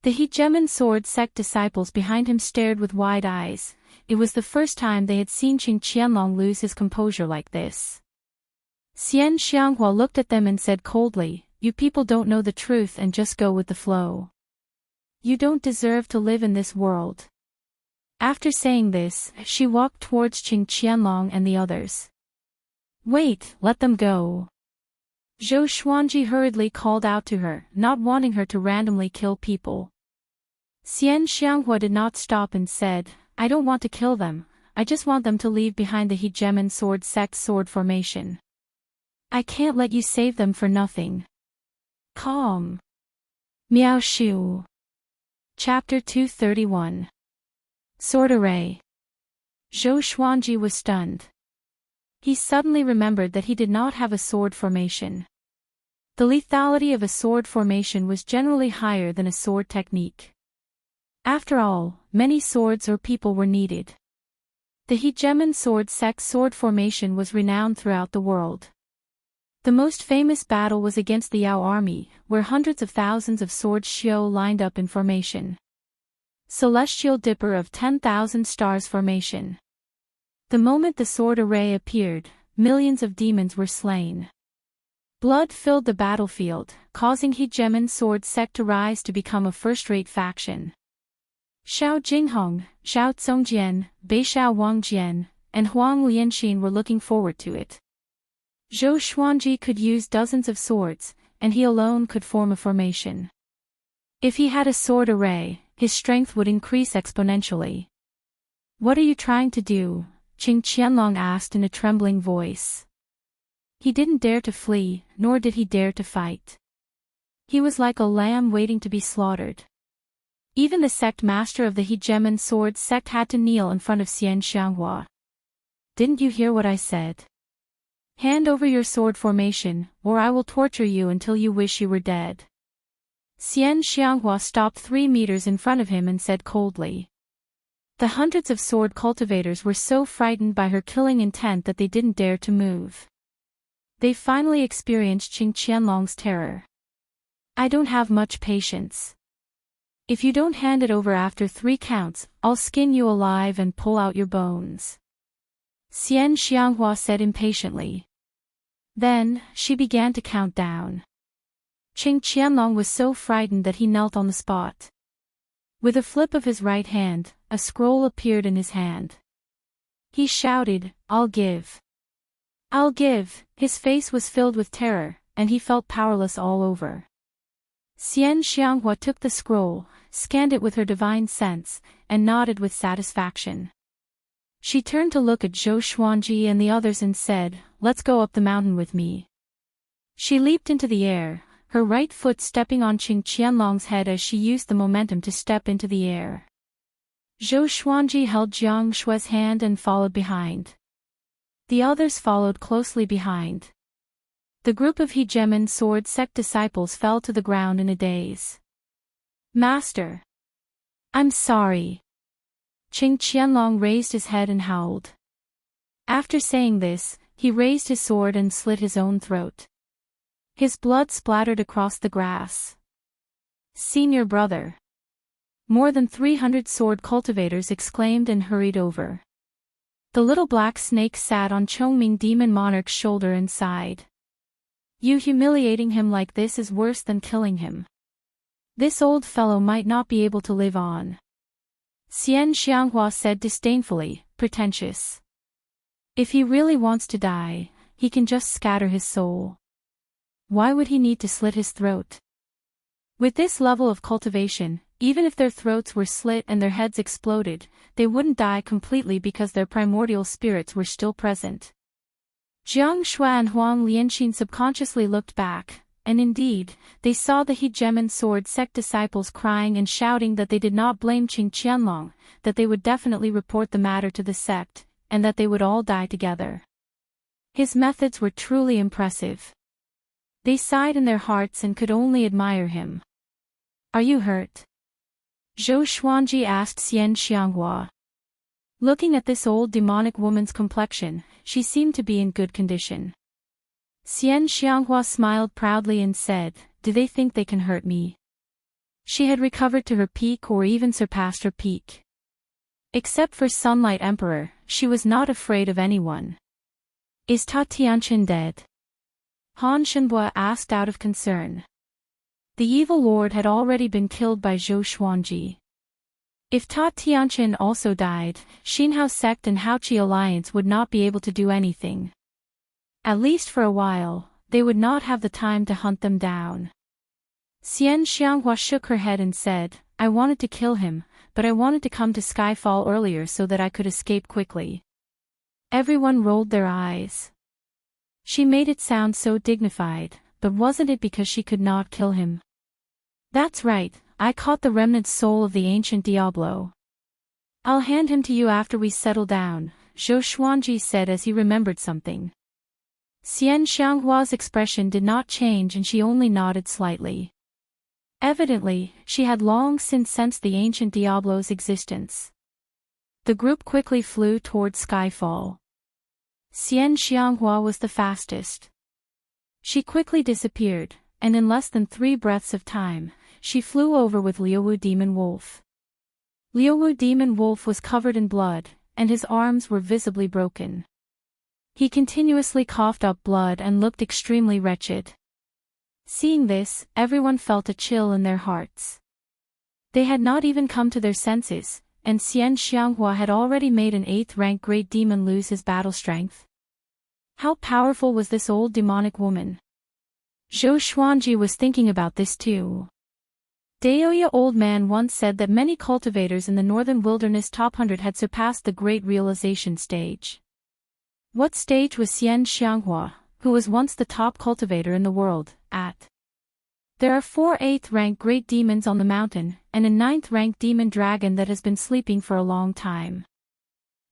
S1: The hegemon sword sect disciples behind him stared with wide eyes. It was the first time they had seen Qing Qianlong lose his composure like this. Xian Xianghua looked at them and said coldly, you people don't know the truth and just go with the flow. You don't deserve to live in this world. After saying this, she walked towards Qing Qianlong and the others. Wait, let them go. Zhou Xuanji hurriedly called out to her, not wanting her to randomly kill people. Xian Xianghua did not stop and said, I don't want to kill them, I just want them to leave behind the hegemon sword sect sword formation. I can't let you save them for nothing. Calm. Miao Shu. Chapter 231. Sword Array. Zhou Xuanji was stunned. He suddenly remembered that he did not have a sword formation. The lethality of a sword formation was generally higher than a sword technique. After all, many swords or people were needed. The hegemon sword sect sword formation was renowned throughout the world. The most famous battle was against the Yao army, where hundreds of thousands of sword xiu lined up in formation. Celestial Dipper of 10,000 Stars formation. The moment the sword array appeared, millions of demons were slain. Blood filled the battlefield, causing hegemon sword sect to rise to become a first-rate faction. Xiao Jinghong, Xiao Tsongjian, Beixiao Wangjian, and Huang Lianxin were looking forward to it. Zhou Xuanji could use dozens of swords, and he alone could form a formation. If he had a sword array, his strength would increase exponentially. "What are you trying to do?" Qing Qianlong asked in a trembling voice. He didn't dare to flee, nor did he dare to fight. He was like a lamb waiting to be slaughtered. Even the sect master of the hegemon sword sect had to kneel in front of Xian Xianghua. "Didn't you hear what I said? Hand over your sword formation, or I will torture you until you wish you were dead." Xian Xianghua stopped 3 meters in front of him and said coldly. The hundreds of sword cultivators were so frightened by her killing intent that they didn't dare to move. They finally experienced Qing Qianlong's terror. "I don't have much patience. If you don't hand it over after 3 counts, I'll skin you alive and pull out your bones," Xian Xianghua said impatiently. Then, she began to count down. Qing Qianlong was so frightened that he knelt on the spot. With a flip of his right hand, a scroll appeared in his hand. He shouted, "I'll give. I'll give." His face was filled with terror, and he felt powerless all over. Xian Xianghua took the scroll, scanned it with her divine sense, and nodded with satisfaction. She turned to look at Zhou Xuanji and the others and said, "Let's go up the mountain with me." She leaped into the air, her right foot stepping on Qing Qianlong's head as she used the momentum to step into the air. Zhou Xuanji held Jiang Shue's hand and followed behind. The others followed closely behind. The group of hegemon sword sect disciples fell to the ground in a daze. "Master! I'm sorry." Qing Qianlong raised his head and howled. After saying this, he raised his sword and slit his own throat. His blood splattered across the grass. "Senior brother!" More than 300 sword cultivators exclaimed and hurried over. The little black snake sat on Chongming Demon Monarch's shoulder and sighed. "You humiliating him like this is worse than killing him. This old fellow might not be able to live on," Xian Xianghua said disdainfully, pretentious. "If he really wants to die, he can just scatter his soul. Why would he need to slit his throat?" With this level of cultivation, even if their throats were slit and their heads exploded, they wouldn't die completely because their primordial spirits were still present. Jiang Shui and Huang Lianxin subconsciously looked back, and indeed, they saw the hegemon sword sect disciples crying and shouting that they did not blame Qing Qianlong, that they would definitely report the matter to the sect, and that they would all die together. His methods were truly impressive. They sighed in their hearts and could only admire him. "Are you hurt?" Zhou Xuanji asked Xian Xianghua. Looking at this old demonic woman's complexion, she seemed to be in good condition. Xian Xianghua smiled proudly and said, "Do they think they can hurt me?" She had recovered to her peak or even surpassed her peak. Except for Sunlight Emperor, she was not afraid of anyone. "Is Ta Tianqin dead?" Han Shenbua asked out of concern. The evil lord had already been killed by Zhou Xuanji. If Ta Tianqin also died, Xinhao sect and Haoqi alliance would not be able to do anything. At least for a while, they would not have the time to hunt them down. Xian Xianghua shook her head and said, "I wanted to kill him, but I wanted to come to Skyfall earlier so that I could escape quickly." Everyone rolled their eyes. She made it sound so dignified, but wasn't it because she could not kill him? That's right, I caught the remnant soul of the ancient Diablo. I'll hand him to you after we settle down, Zhou Xuanji said as he remembered something. Xian Xianghua's expression did not change and she only nodded slightly. Evidently, she had long since sensed the ancient Diablo's existence. The group quickly flew towards Skyfall. Xian Xianghua was the fastest. She quickly disappeared, and in less than 3 breaths of time, she flew over with Liuwu Demon Wolf. Liuwu Demon Wolf was covered in blood, and his arms were visibly broken. He continuously coughed up blood and looked extremely wretched. Seeing this, everyone felt a chill in their hearts. They had not even come to their senses, and Xian Xianghua had already made an 8th-rank great demon lose his battle strength. How powerful was this old demonic woman? Zhou Xuanji was thinking about this too. Daoya Old Man once said that many cultivators in the northern wilderness top 100 had surpassed the great realization stage. What stage was Xian Xianghua, who was once the top cultivator in the world, at? There are 4 8th-rank great demons on the mountain, and a 9th-rank demon dragon that has been sleeping for a long time.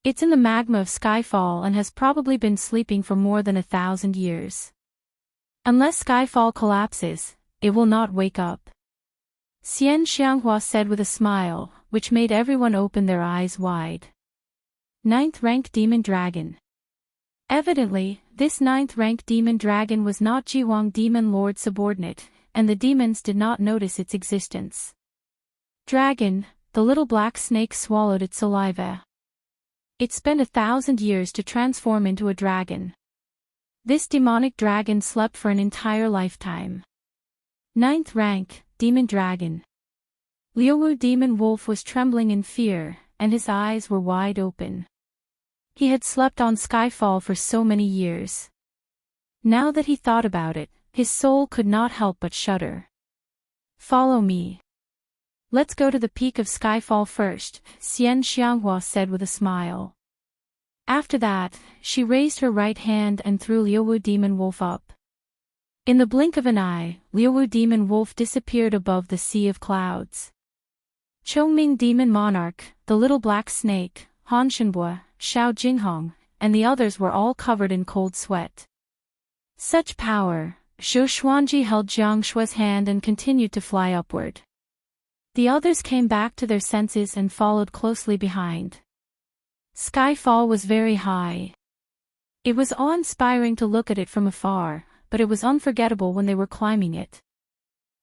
S1: It's in the magma of Skyfall and has probably been sleeping for more than 1,000 years. Unless Skyfall collapses, it will not wake up. Xian Xianghua said with a smile, which made everyone open their eyes wide. 9th-rank demon dragon. Evidently, this 9th-rank demon dragon was not Jiwang Demon Lord's subordinate, and the demons did not notice its existence. Dragon, the little black snake swallowed its saliva. It spent 1,000 years to transform into a dragon. This demonic dragon slept for an entire lifetime. 9th rank, demon dragon. Liuwu Demon Wolf was trembling in fear, and his eyes were wide open. He had slept on Skyfall for so many years. Now that he thought about it, his soul could not help but shudder. Follow me. Let's go to the peak of Skyfall first, Xian Xianghua said with a smile. After that, she raised her right hand and threw Liuwu Demon Wolf up. In the blink of an eye, Liuwu Demon Wolf disappeared above the sea of clouds. Chongming Demon Monarch, the little black snake, Han Shenbua, Xiao Jinghong, and the others were all covered in cold sweat. Such power! Zhou Xuanji held Jiang Shua's hand and continued to fly upward. The others came back to their senses and followed closely behind. Skyfall was very high. It was awe-inspiring to look at it from afar, but it was unforgettable when they were climbing it.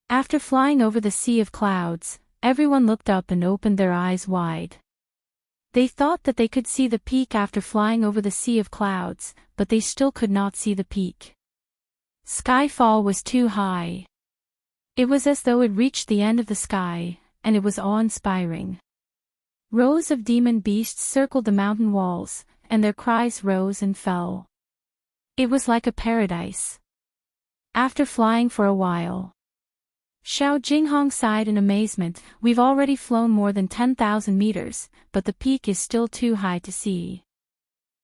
S1: After flying over the sea of clouds, everyone looked up and opened their eyes wide. They thought that they could see the peak after flying over the sea of clouds, but they still could not see the peak. Skyfall was too high. It was as though it reached the end of the sky, and it was awe-inspiring. Rows of demon beasts circled the mountain walls, and their cries rose and fell. It was like a paradise. After flying for a while, Xiao Jinghong sighed in amazement. We've already flown more than 10,000 meters, but the peak is still too high to see.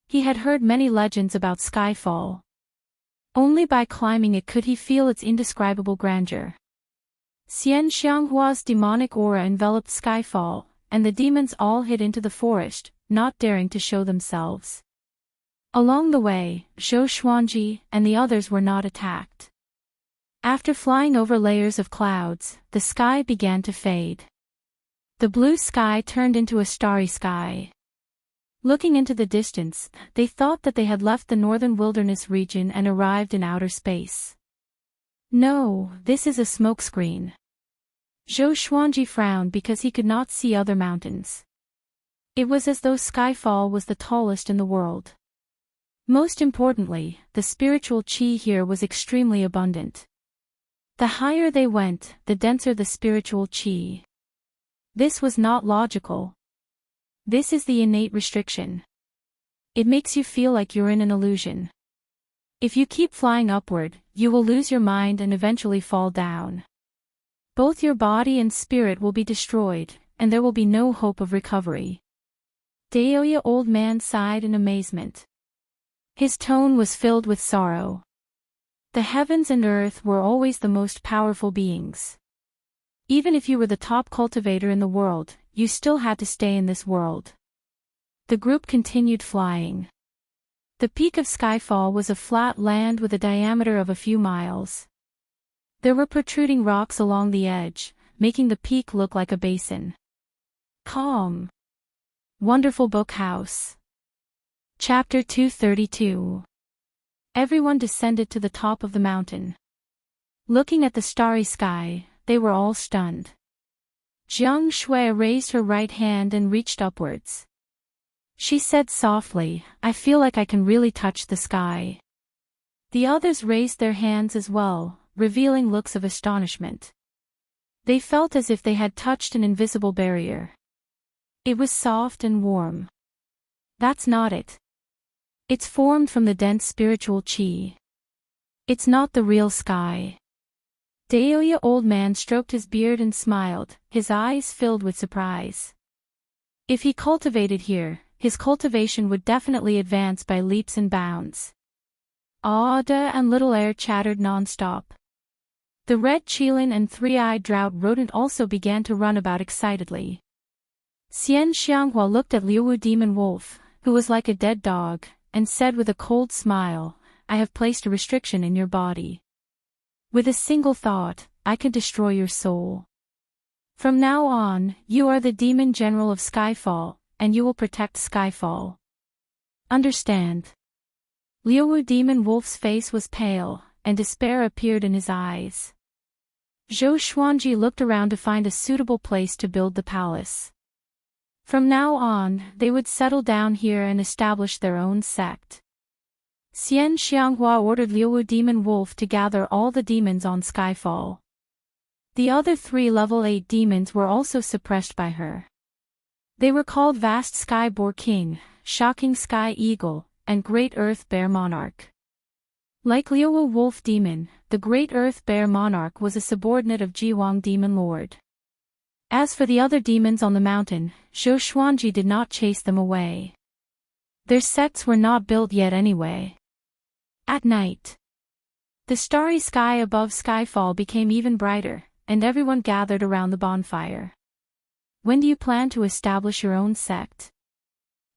S1: He had heard many legends about Skyfall. Only by climbing it could he feel its indescribable grandeur. Xian Xianghua's demonic aura enveloped Skyfall, and the demons all hid into the forest, not daring to show themselves. Along the way, Zhou Xuanji and the others were not attacked. After flying over layers of clouds, the sky began to fade. The blue sky turned into a starry sky. Looking into the distance, they thought that they had left the northern wilderness region and arrived in outer space. No, this is a smokescreen. Zhou Xuanji frowned because he could not see other mountains. It was as though Skyfall was the tallest in the world. Most importantly, the spiritual qi here was extremely abundant. The higher they went, the denser the spiritual qi. This was not logical. This is the innate restriction. It makes you feel like you're in an illusion. If you keep flying upward, you will lose your mind and eventually fall down. Both your body and spirit will be destroyed, and there will be no hope of recovery. Daoya Old Man sighed in amazement. His tone was filled with sorrow. The heavens and earth were always the most powerful beings. Even if you were the top cultivator in the world, you still had to stay in this world. The group continued flying. The peak of Skyfall was a flat land with a diameter of a few miles. There were protruding rocks along the edge, making the peak look like a basin. Calm. Wonderful Book House. Chapter 232. Everyone descended to the top of the mountain. Looking at the starry sky, they were all stunned. Jiang Shui raised her right hand and reached upwards. She said softly, "I feel like I can really touch the sky." The others raised their hands as well, revealing looks of astonishment. They felt as if they had touched an invisible barrier. It was soft and warm. That's not it. It's formed from the dense spiritual qi. It's not the real sky. Daoya old man stroked his beard and smiled, his eyes filled with surprise. If he cultivated here, his cultivation would definitely advance by leaps and bounds. Ada and Little Air chattered non-stop. The red qilin and three-eyed drought rodent also began to run about excitedly. Xian Xianghua looked at Liuwu Demon Wolf, who was like a dead dog, and said with a cold smile, "I have placed a restriction in your body. With a single thought, I could destroy your soul. From now on, you are the demon general of Skyfall, and you will protect Skyfall. Understand?" Liuwu Demon Wolf's face was pale, and despair appeared in his eyes. Zhou Xuanji looked around to find a suitable place to build the palace. From now on, they would settle down here and establish their own sect. Xian Xianghua ordered Liuwu Demon Wolf to gather all the demons on Skyfall. The other 3 level 8 demons were also suppressed by her. They were called Vast Sky Boar King, Shocking Sky Eagle, and Great Earth Bear Monarch. Like Liuwu Wolf Demon, the Great Earth Bear Monarch was a subordinate of Jiwang Demon Lord. As for the other demons on the mountain, Zhou Xuanji did not chase them away. Their sects were not built yet anyway. At night, the starry sky above Skyfall became even brighter, and everyone gathered around the bonfire. "When do you plan to establish your own sect?"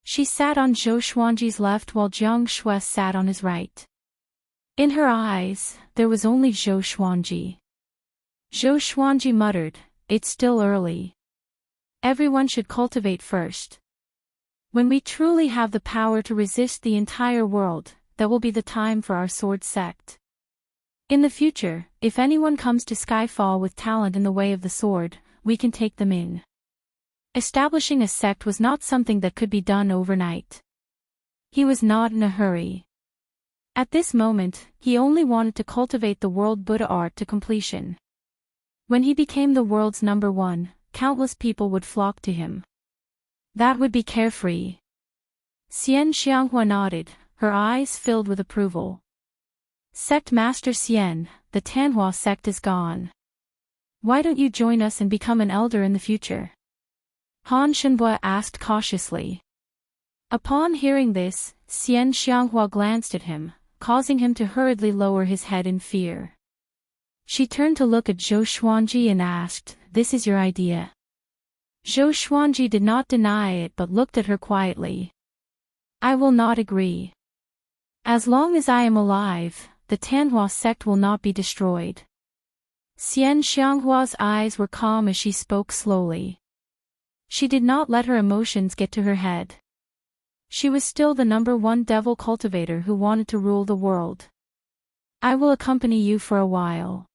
S1: She sat on Zhou Xuanji's left while Jiang Shui sat on his right. In her eyes, there was only Zhou Xuanji. Zhou Xuanji muttered, "It's still early. Everyone should cultivate first. When we truly have the power to resist the entire world, that will be the time for our sword sect. In the future, if anyone comes to Skyfall with talent in the way of the sword, we can take them in." Establishing a sect was not something that could be done overnight. He was not in a hurry. At this moment, he only wanted to cultivate the world Buddha art to completion. When he became the world's #1, countless people would flock to him. That would be carefree. Xian Xianghua nodded, her eyes filled with approval. "Sect Master Xian, the Tanhua sect is gone. Why don't you join us and become an elder in the future?" Han Shenhua asked cautiously. Upon hearing this, Xian Xianghua glanced at him, causing him to hurriedly lower his head in fear. She turned to look at Zhou Xuanji and asked, "This is your idea?" Zhou Xuanji did not deny it but looked at her quietly. "I will not agree. As long as I am alive, the Tanhua sect will not be destroyed." Xian Xianghua's eyes were calm as she spoke slowly. She did not let her emotions get to her head. She was still the #1 devil cultivator who wanted to rule the world. "I will accompany you for a while.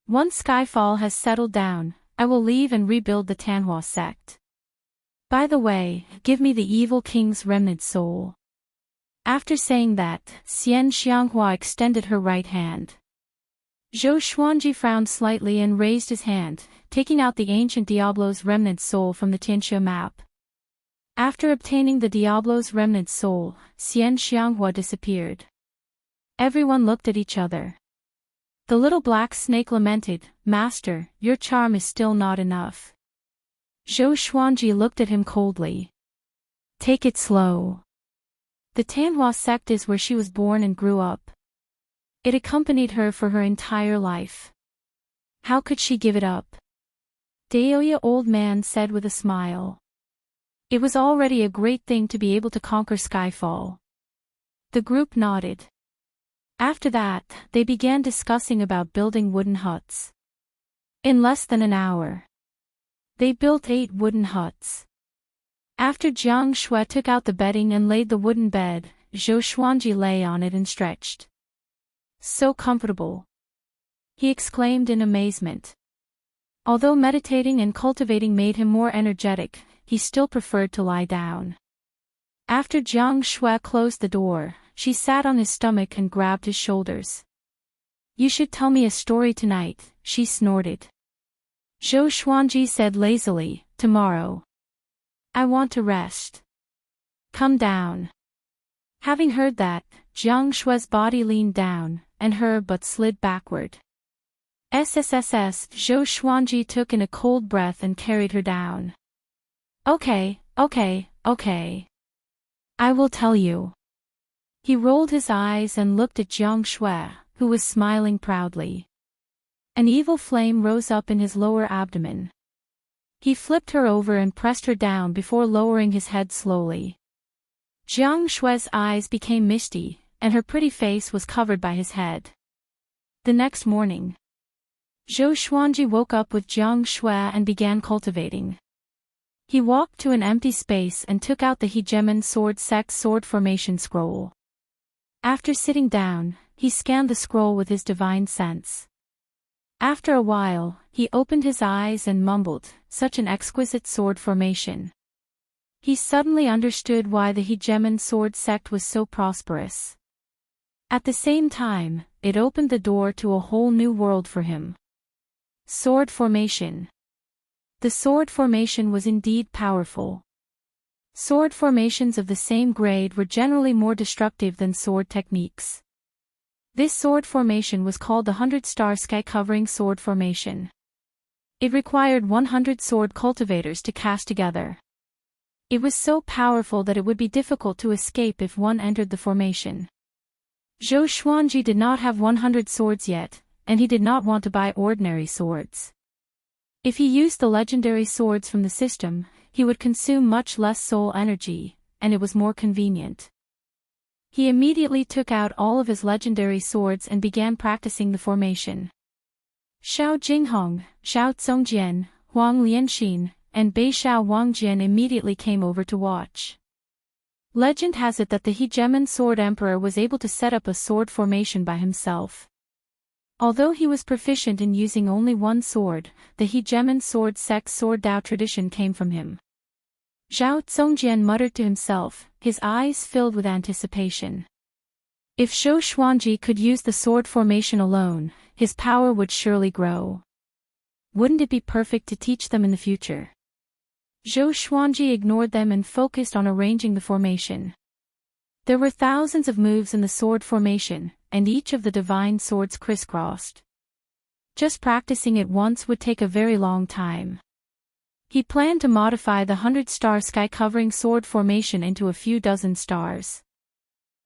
S1: Once Skyfall has settled down, I will leave and rebuild the Tanhua sect. By the way, give me the evil king's remnant soul." After saying that, Xian Xianghua extended her right hand. Zhou Xuanji frowned slightly and raised his hand, taking out the ancient Diablo's remnant soul from the Tianxia map. After obtaining the Diablo's remnant soul, Xian Xianghua disappeared. Everyone looked at each other. The little black snake lamented, "Master, your charm is still not enough." Zhou Xuanji looked at him coldly. "Take it slow. The Tanhua sect is where she was born and grew up. It accompanied her for her entire life. How could she give it up?" Daoya old man said with a smile. It was already a great thing to be able to conquer Skyfall. The group nodded. After that, they began discussing about building wooden huts. In less than an hour, they built 8 wooden huts. After Jiang Shui took out the bedding and laid the wooden bed, Zhou Xuanji lay on it and stretched. So comfortable! He exclaimed in amazement. Although meditating and cultivating made him more energetic, he still preferred to lie down. After Jiang Shui closed the door, she sat on his stomach and grabbed his shoulders. You should tell me a story tonight, she snorted. Zhou Xuanji said lazily, tomorrow. I want to rest. Come down. Having heard that, Jiang Shui's body leaned down, and her butt slid backward. SSSS, Zhou Xuanji took in a cold breath and carried her down. Okay. I will tell you. He rolled his eyes and looked at Jiang Shui, who was smiling proudly. An evil flame rose up in his lower abdomen. He flipped her over and pressed her down before lowering his head slowly. Jiang Shui's eyes became misty, and her pretty face was covered by his head. The next morning, Zhou Xuanji woke up with Jiang Shui and began cultivating. He walked to an empty space and took out the Hegemon Sword Sect Sword Formation Scroll. After sitting down, he scanned the scroll with his divine sense. After a while, he opened his eyes and mumbled, such an exquisite sword formation. He suddenly understood why the Hegemon Sword Sect was so prosperous. At the same time, it opened the door to a whole new world for him. Sword formation. The sword formation was indeed powerful. Sword formations of the same grade were generally more destructive than sword techniques. This sword formation was called the 100-star sky-covering sword formation. It required 100 sword cultivators to cast together. It was so powerful that it would be difficult to escape if one entered the formation. Zhou Xuanji did not have 100 swords yet, and he did not want to buy ordinary swords. If he used the legendary swords from the system, he would consume much less soul energy, and it was more convenient. He immediately took out all of his legendary swords and began practicing the formation. Xiao Jinghong, Xiao Zongjian, Huang Lianxin, and Bei Xiao Wangjian immediately came over to watch. Legend has it that the Hegemon Sword Emperor was able to set up a sword formation by himself. Although he was proficient in using only one sword, the Hegemon Sword Sect Sword Dao tradition came from him. Zhao Zongjian muttered to himself, his eyes filled with anticipation. If Zhou Xuanji could use the sword formation alone, his power would surely grow. Wouldn't it be perfect to teach them in the future? Zhou Xuanji ignored them and focused on arranging the formation. There were thousands of moves in the sword formation, and each of the divine swords crisscrossed. Just practicing it once would take a very long time. He planned to modify the 100-star sky-covering sword formation into a few dozen stars.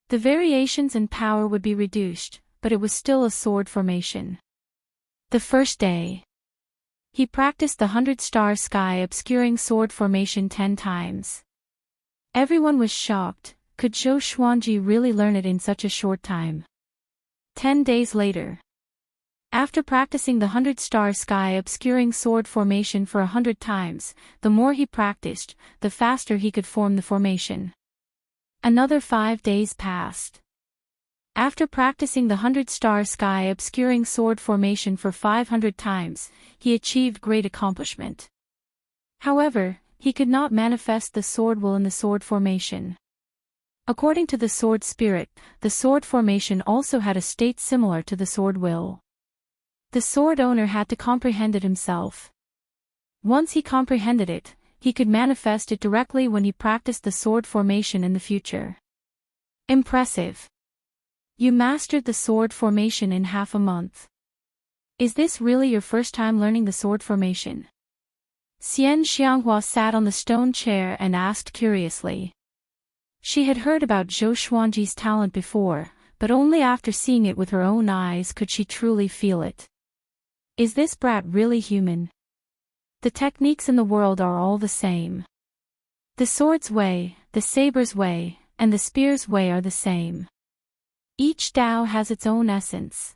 S1: The variations in power would be reduced, but it was still a sword formation. The first day, he practiced the 100-star sky-obscuring sword formation 10 times. Everyone was shocked. Could Zhou Xuanji really learn it in such a short time? 10 days later, after practicing the 100-star sky-obscuring sword formation for 100 times, the more he practiced, the faster he could form the formation. Another 5 days passed. After practicing the 100-star sky-obscuring sword formation for 500 times, he achieved great accomplishment. However, he could not manifest the sword will in the sword formation. According to the sword spirit, the sword formation also had a state similar to the sword will. The sword owner had to comprehend it himself. Once he comprehended it, he could manifest it directly when he practiced the sword formation in the future. Impressive! You mastered the sword formation in half a month. Is this really your first time learning the sword formation? Xian Xianghua sat on the stone chair and asked curiously. She had heard about Zhou Xuanji's talent before, but only after seeing it with her own eyes could she truly feel it. Is this brat really human? The techniques in the world are all the same. The sword's way, the saber's way, and the spear's way are the same. Each Tao has its own essence.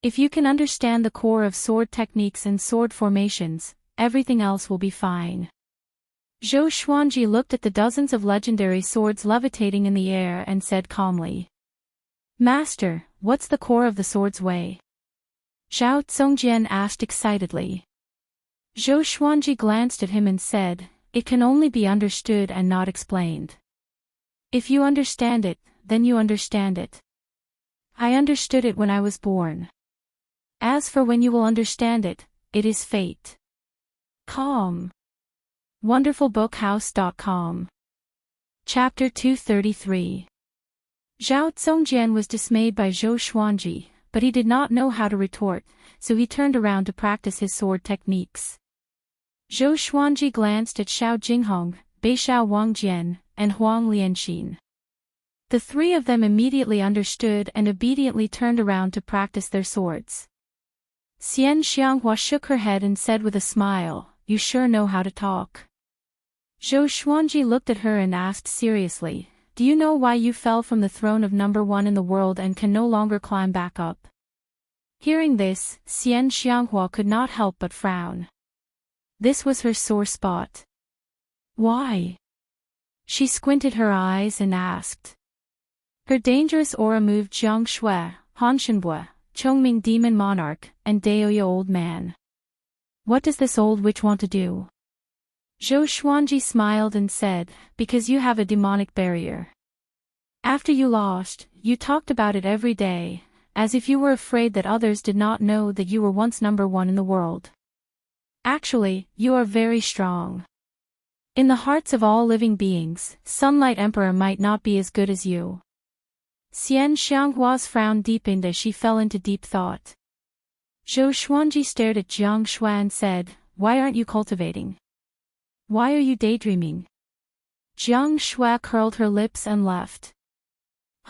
S1: If you can understand the core of sword techniques and sword formations, everything else will be fine. Zhou Xuanji looked at the dozens of legendary swords levitating in the air and said calmly, "Master, what's the core of the sword's way?" Zhao Zongjian asked excitedly. Zhou Xuanji glanced at him and said, "It can only be understood and not explained. If you understand it, then you understand it. I understood it when I was born. As for when you will understand it, it is fate." Calm. WonderfulBookhouse.com. Chapter 233. Zhao Zongjian was dismayed by Zhou Xuanji, but he did not know how to retort, so he turned around to practice his sword techniques. Zhou Xuanji glanced at Xiao Jinghong, Beixiao Wangjian, and Huang Lianxin. The three of them immediately understood and obediently turned around to practice their swords. Xian Xianghua shook her head and said with a smile, "You sure know how to talk." Zhou Xuanji looked at her and asked seriously, "Do you know why you fell from the throne of number one in the world and can no longer climb back up?" Hearing this, Xian Xianghua could not help but frown. This was her sore spot. Why? She squinted her eyes and asked. Her dangerous aura moved Jiang Shui, Han Shenbue, Chongming Demon Monarch, and Daoya Old Man. What does this old witch want to do? Zhou Xuanji smiled and said, "Because you have a demonic barrier. After you lost, you talked about it every day, as if you were afraid that others did not know that you were once number one in the world. Actually, you are very strong. In the hearts of all living beings, Sunlight Emperor might not be as good as you." Xian Xianghua's frown deepened as she fell into deep thought. Zhou Xuanji stared at Jiang Shui and said, "Why aren't you cultivating? Why are you daydreaming?" Jiang Shui curled her lips and left.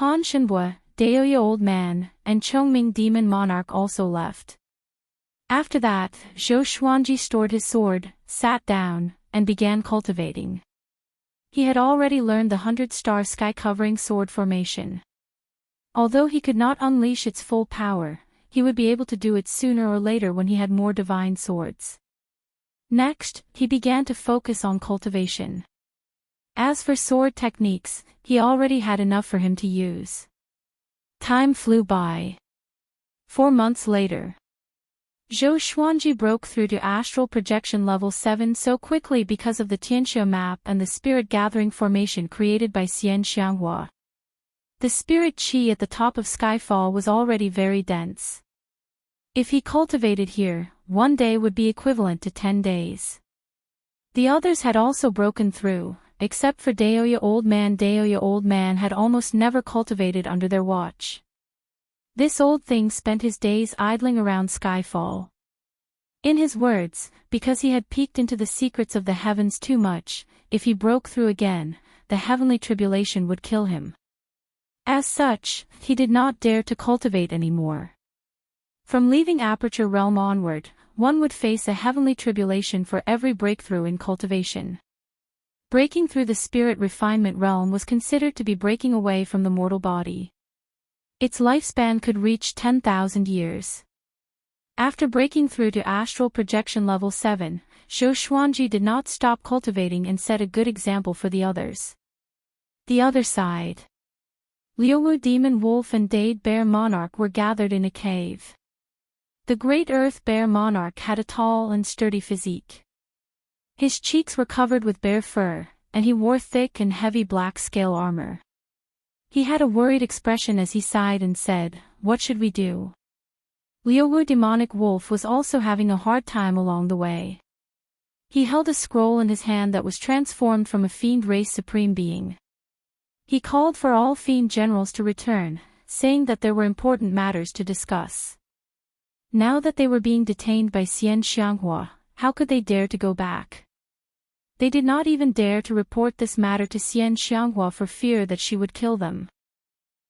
S1: Han Shenbue, Daoya Old Man, and Chongming Demon Monarch also left. After that, Zhou Xuanji stored his sword, sat down, and began cultivating. He had already learned the 100-star sky-covering sword formation. Although he could not unleash its full power, he would be able to do it sooner or later when he had more divine swords. Next, he began to focus on cultivation. As for sword techniques, he already had enough for him to use. Time flew by. 4 months later. Zhou Xuanji broke through to astral projection level 7 so quickly because of the Tianxia map and the spirit gathering formation created by Xian Xianghua. The spirit qi at the top of Skyfall was already very dense. If he cultivated here, 1 day would be equivalent to 10 days. The others had also broken through, except for Daoya Old Man. Daoya Old Man had almost never cultivated under their watch. This old thing spent his days idling around Skyfall. In his words, because he had peeked into the secrets of the heavens too much, if he broke through again, the heavenly tribulation would kill him. As such, he did not dare to cultivate anymore. From leaving Aperture Realm onward, one would face a heavenly tribulation for every breakthrough in cultivation. Breaking through the spirit refinement realm was considered to be breaking away from the mortal body. Its lifespan could reach 10,000 years. After breaking through to astral projection level 7, Zhou Xuanji did not stop cultivating and set a good example for the others. The other side. Liuwu Demon Wolf and Dade Bear Monarch were gathered in a cave. The Great Earth Bear Monarch had a tall and sturdy physique. His cheeks were covered with bear fur, and he wore thick and heavy black scale armor. He had a worried expression as he sighed and said, "What should we do?" Liuwu Demonic Wolf was also having a hard time along the way. He held a scroll in his hand that was transformed from a fiend race supreme being. He called for all fiend generals to return, saying that there were important matters to discuss. Now that they were being detained by Xian Xianghua, how could they dare to go back? They did not even dare to report this matter to Xian Xianghua for fear that she would kill them.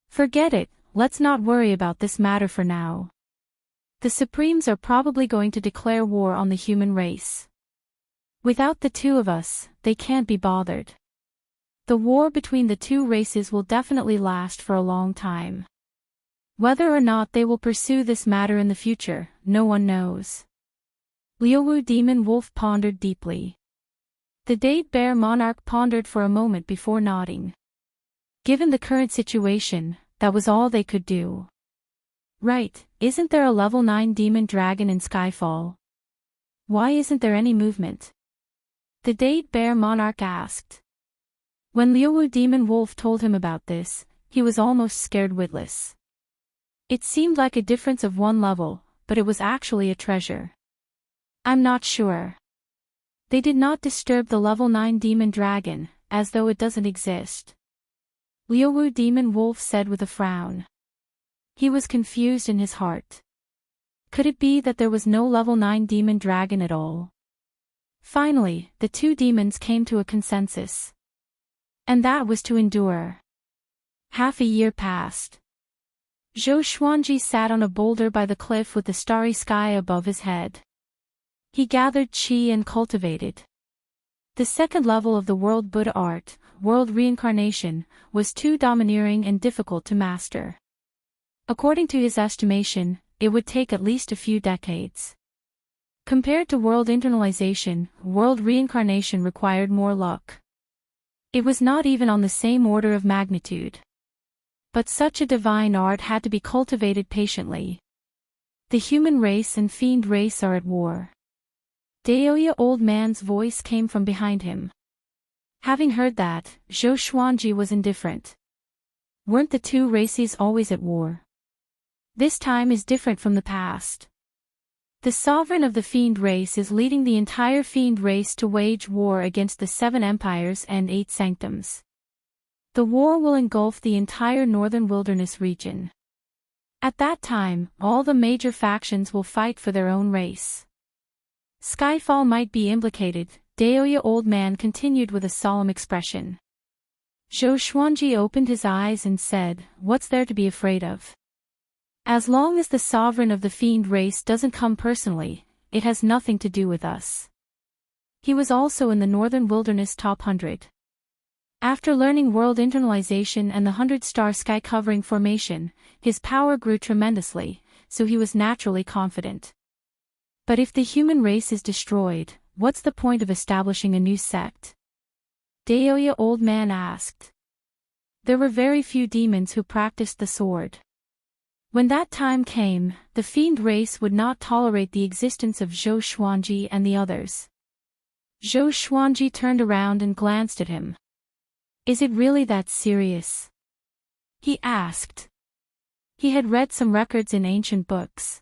S1: Forget it, let's not worry about this matter for now. The Supremes are probably going to declare war on the human race. Without the two of us, they can't be bothered. The war between the two races will definitely last for a long time. Whether or not they will pursue this matter in the future, no one knows. Liuwu Demon Wolf pondered deeply. The Date Bear Monarch pondered for a moment before nodding. Given the current situation, that was all they could do. Right, isn't there a level 9 demon dragon in Skyfall? Why isn't there any movement? The Date Bear Monarch asked. When Liuwu Demon Wolf told him about this, he was almost scared witless. It seemed like a difference of one level, but it was actually a treasure. I'm not sure. They did not disturb the level 9 demon dragon, as though it doesn't exist. Liuwu Demon Wolf said with a frown. He was confused in his heart. Could it be that there was no level 9 demon dragon at all? Finally, the two demons came to a consensus. And that was to endure. Half a year passed. Zhou Xuanji sat on a boulder by the cliff with the starry sky above his head. He gathered qi and cultivated. The second level of the world Buddha art, world reincarnation, was too domineering and difficult to master. According to his estimation, it would take at least a few decades. Compared to world internalization, world reincarnation required more luck. It was not even on the same order of magnitude. But such a divine art had to be cultivated patiently. The human race and fiend race are at war. Daoya Old Man's voice came from behind him. Having heard that, Zhou Xuanji was indifferent. Weren't the two races always at war? This time is different from the past. The sovereign of the fiend race is leading the entire fiend race to wage war against the 7 empires and 8 sanctums. The war will engulf the entire northern wilderness region. At that time, all the major factions will fight for their own race. Skyfall might be implicated, Daoya Old Man continued with a solemn expression. Zhou Xuanji opened his eyes and said, "What's there to be afraid of? As long as the sovereign of the fiend race doesn't come personally, it has nothing to do with us." He was also in the Northern Wilderness Top 100. After learning world internalization and the 100-star sky covering formation, his power grew tremendously, so he was naturally confident. But if the human race is destroyed, what's the point of establishing a new sect? Daoya Old Man asked. There were very few demons who practiced the sword. When that time came, the fiend race would not tolerate the existence of Zhou Xuanji and the others. Zhou Xuanji turned around and glanced at him. Is it really that serious? He asked. He had read some records in ancient books.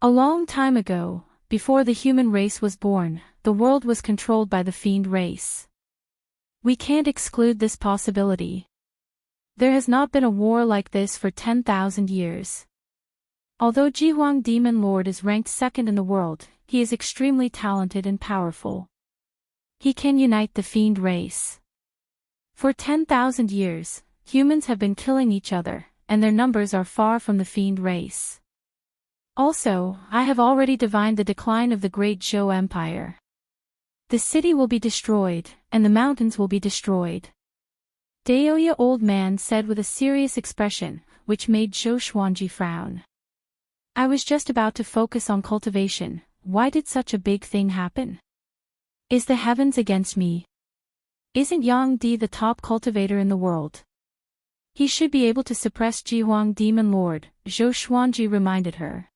S1: A long time ago, before the human race was born, the world was controlled by the fiend race. We can't exclude this possibility. There has not been a war like this for 10,000 years. Although Jihuang Demon Lord is ranked second in the world, he is extremely talented and powerful. He can unite the fiend race. For 10,000 years, humans have been killing each other, and their numbers are far from the fiend race. Also, I have already divined the decline of the great Zhou Empire. The city will be destroyed, and the mountains will be destroyed. Daoya Old Man said with a serious expression, which made Zhou Xuanji frown. I was just about to focus on cultivation. Why did such a big thing happen? Is the heavens against me? Isn't Yang Di the top cultivator in the world? He should be able to suppress Jihuang Demon Lord, Zhou Xuanji reminded her.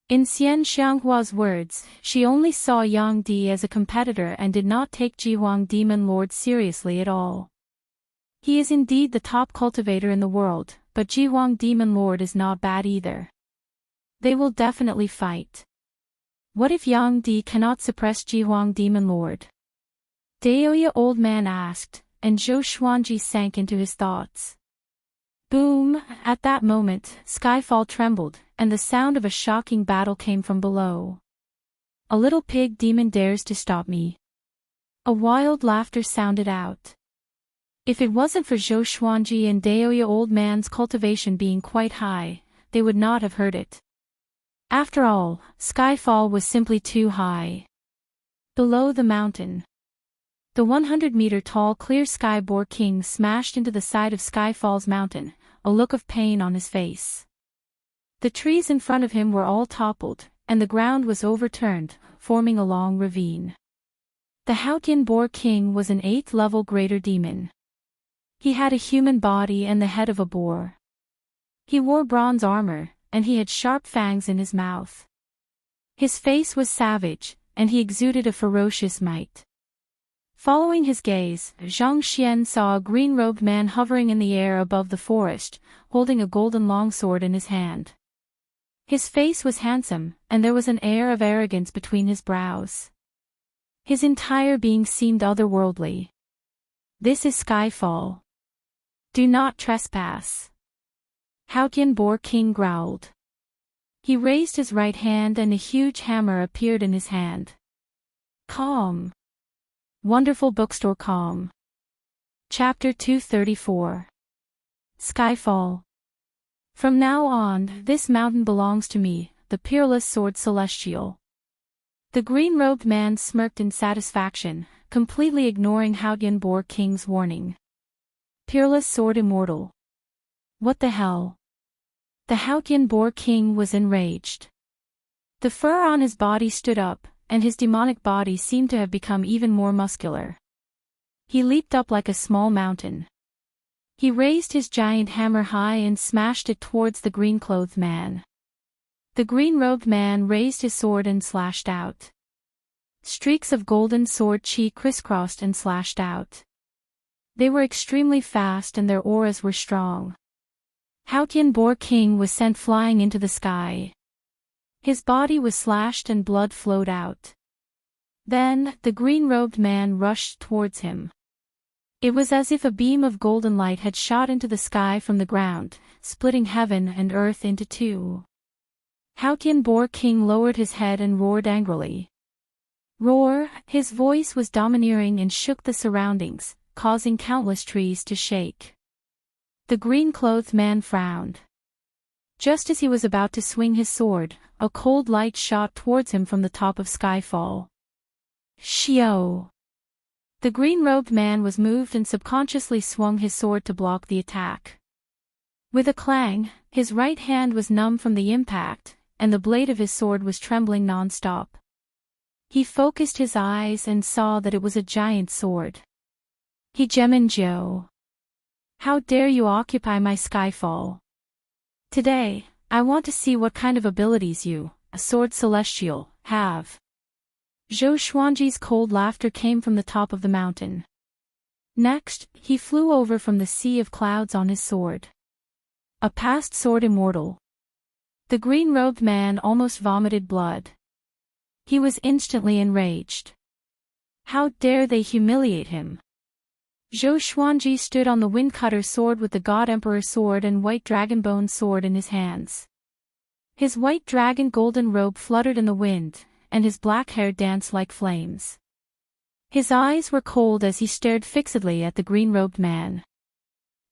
S1: In Xian Xianghua's words, she only saw Yang Di as a competitor and did not take Jihuang Demon Lord seriously at all. He is indeed the top cultivator in the world, but Jihuang Demon Lord is not bad either. They will definitely fight. What if Yang Di cannot suppress Jihuang Demon Lord? Daoya Old Man asked, and Zhou Xuanji sank into his thoughts. Boom! At that moment, Skyfall trembled, and the sound of a shocking battle came from below. A little pig demon dares to stop me. A wild laughter sounded out. If it wasn't for Zhou Xuanji and Daoya Old Man's cultivation being quite high, they would not have heard it. After all, Skyfall was simply too high. Below the mountain. The 100-meter-tall clear sky boar king smashed into the side of Skyfall's mountain, a look of pain on his face. The trees in front of him were all toppled, and the ground was overturned, forming a long ravine. The Hautian boar king was an 8th-level greater demon. He had a human body and the head of a boar. He wore bronze armor, and he had sharp fangs in his mouth. His face was savage, and he exuded a ferocious might. Following his gaze, Zhang Xian saw a green-robed man hovering in the air above the forest, holding a golden longsword in his hand. His face was handsome, and there was an air of arrogance between his brows. His entire being seemed otherworldly. This is Skyfall. Do not trespass. Hautian Boar King growled. He raised his right hand and a huge hammer appeared in his hand. Calm. Wonderful Bookstore Calm. Chapter 234. Skyfall. From now on, this mountain belongs to me, the peerless sword celestial. The green-robed man smirked in satisfaction, completely ignoring Hautian Boar King's warning. Peerless sword immortal. What the hell? The Hautian Boar King was enraged. The fur on his body stood up, and his demonic body seemed to have become even more muscular. He leaped up like a small mountain. He raised his giant hammer high and smashed it towards the green-clothed man. The green-robed man raised his sword and slashed out. Streaks of golden sword chi crisscrossed and slashed out. They were extremely fast and their auras were strong. Hautian Boar King was sent flying into the sky. His body was slashed and blood flowed out. Then, the green-robed man rushed towards him. It was as if a beam of golden light had shot into the sky from the ground, splitting heaven and earth into two. Hautian Boar King lowered his head and roared angrily. Roar, his voice was domineering and shook the surroundings, causing countless trees to shake. The green-clothed man frowned. Just as he was about to swing his sword, a cold light shot towards him from the top of Skyfall. Xiao! The green-robed man was moved and subconsciously swung his sword to block the attack. With a clang, his right hand was numb from the impact, and the blade of his sword was trembling non-stop. He focused his eyes and saw that it was a giant sword. Hegemonjo! How dare you occupy my Skyfall? Today, I want to see what kind of abilities you, a sword celestial, have. Zhou Xuanji's cold laughter came from the top of the mountain. Next, he flew over from the sea of clouds on his sword. A past sword immortal. The green-robed man almost vomited blood. He was instantly enraged. How dare they humiliate him? Zhou Xuanji stood on the Windcutter sword with the God Emperor sword and White Dragonbone sword in his hands. His white dragon golden robe fluttered in the wind, and his black hair danced like flames. His eyes were cold as he stared fixedly at the green-robed man.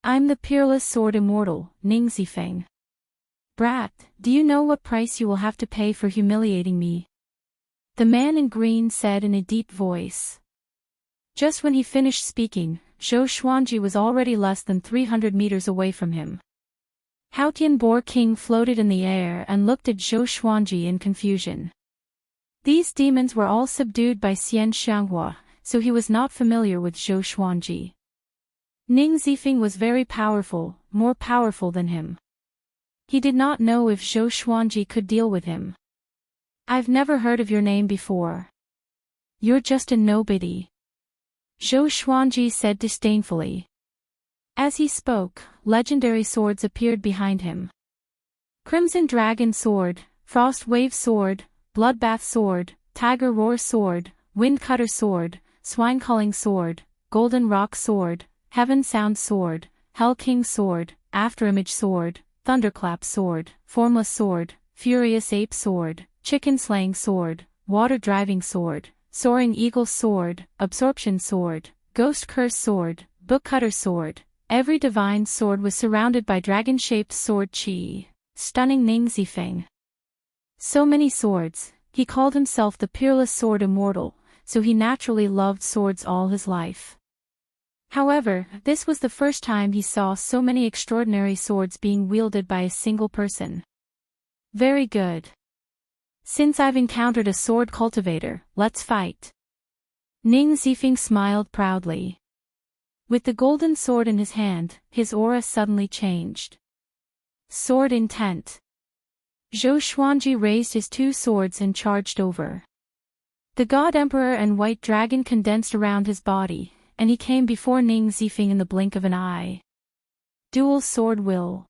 S1: I'm the peerless sword immortal, Ning Zifeng. Brat, do you know what price you will have to pay for humiliating me? The man in green said in a deep voice. Just when he finished speaking, Zhou Xuanji was already less than 300 meters away from him. Hautian Boar King floated in the air and looked at Zhou Xuanji in confusion. These demons were all subdued by Xian Xianghua, so he was not familiar with Zhou Xuanji. Ning Zifeng was very powerful, more powerful than him. He did not know if Zhou Xuanji could deal with him. I've never heard of your name before. You're just a nobody. Zhou Xuanji said disdainfully. As he spoke, legendary swords appeared behind him. Crimson Dragon Sword, Frost Wave Sword, Bloodbath Sword, Tiger Roar Sword, Windcutter Sword, Swine-Culling Sword, Golden Rock Sword, Heaven Sound Sword, Hell King Sword, Afterimage Sword, Thunderclap Sword, Formless Sword, Furious Ape Sword, Chicken Slaying Sword, Water Driving Sword, Soaring Eagle Sword, Absorption Sword, Ghost Curse Sword, Bookcutter Sword. Every divine sword was surrounded by dragon-shaped sword chi, stunning Ning Zifeng. So many swords, he called himself the peerless sword immortal, so he naturally loved swords all his life. However, this was the first time he saw so many extraordinary swords being wielded by a single person. Very good. Since I've encountered a sword cultivator, let's fight. Ning Zifeng smiled proudly. With the golden sword in his hand, his aura suddenly changed. Sword intent. Zhou Xuanji raised his two swords and charged over. The God Emperor and White Dragon condensed around his body, and he came before Ning Zifeng in the blink of an eye. Dual sword will.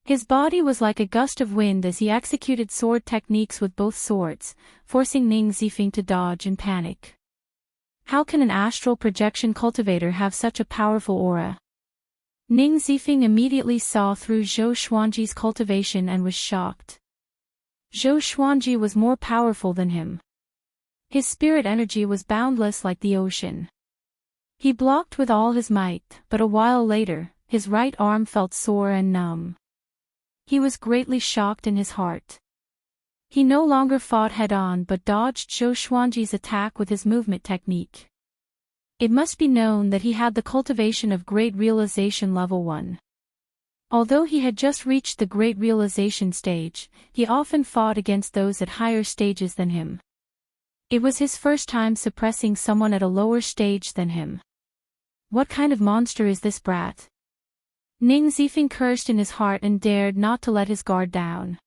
S1: His body was like a gust of wind as he executed sword techniques with both swords, forcing Ning Zifeng to dodge and panic. How can an astral projection cultivator have such a powerful aura? Ning Zifeng immediately saw through Zhou Xuanji's cultivation and was shocked. Zhou Xuanji was more powerful than him. His spirit energy was boundless like the ocean. He blocked with all his might, but a while later, his right arm felt sore and numb. He was greatly shocked in his heart. He no longer fought head-on but dodged Zhou Xuanji's attack with his movement technique. It must be known that he had the cultivation of Great Realization Level 1. Although he had just reached the Great Realization stage, he often fought against those at higher stages than him. It was his first time suppressing someone at a lower stage than him. What kind of monster is this brat? Ning Zifeng cursed in his heart and dared not to let his guard down.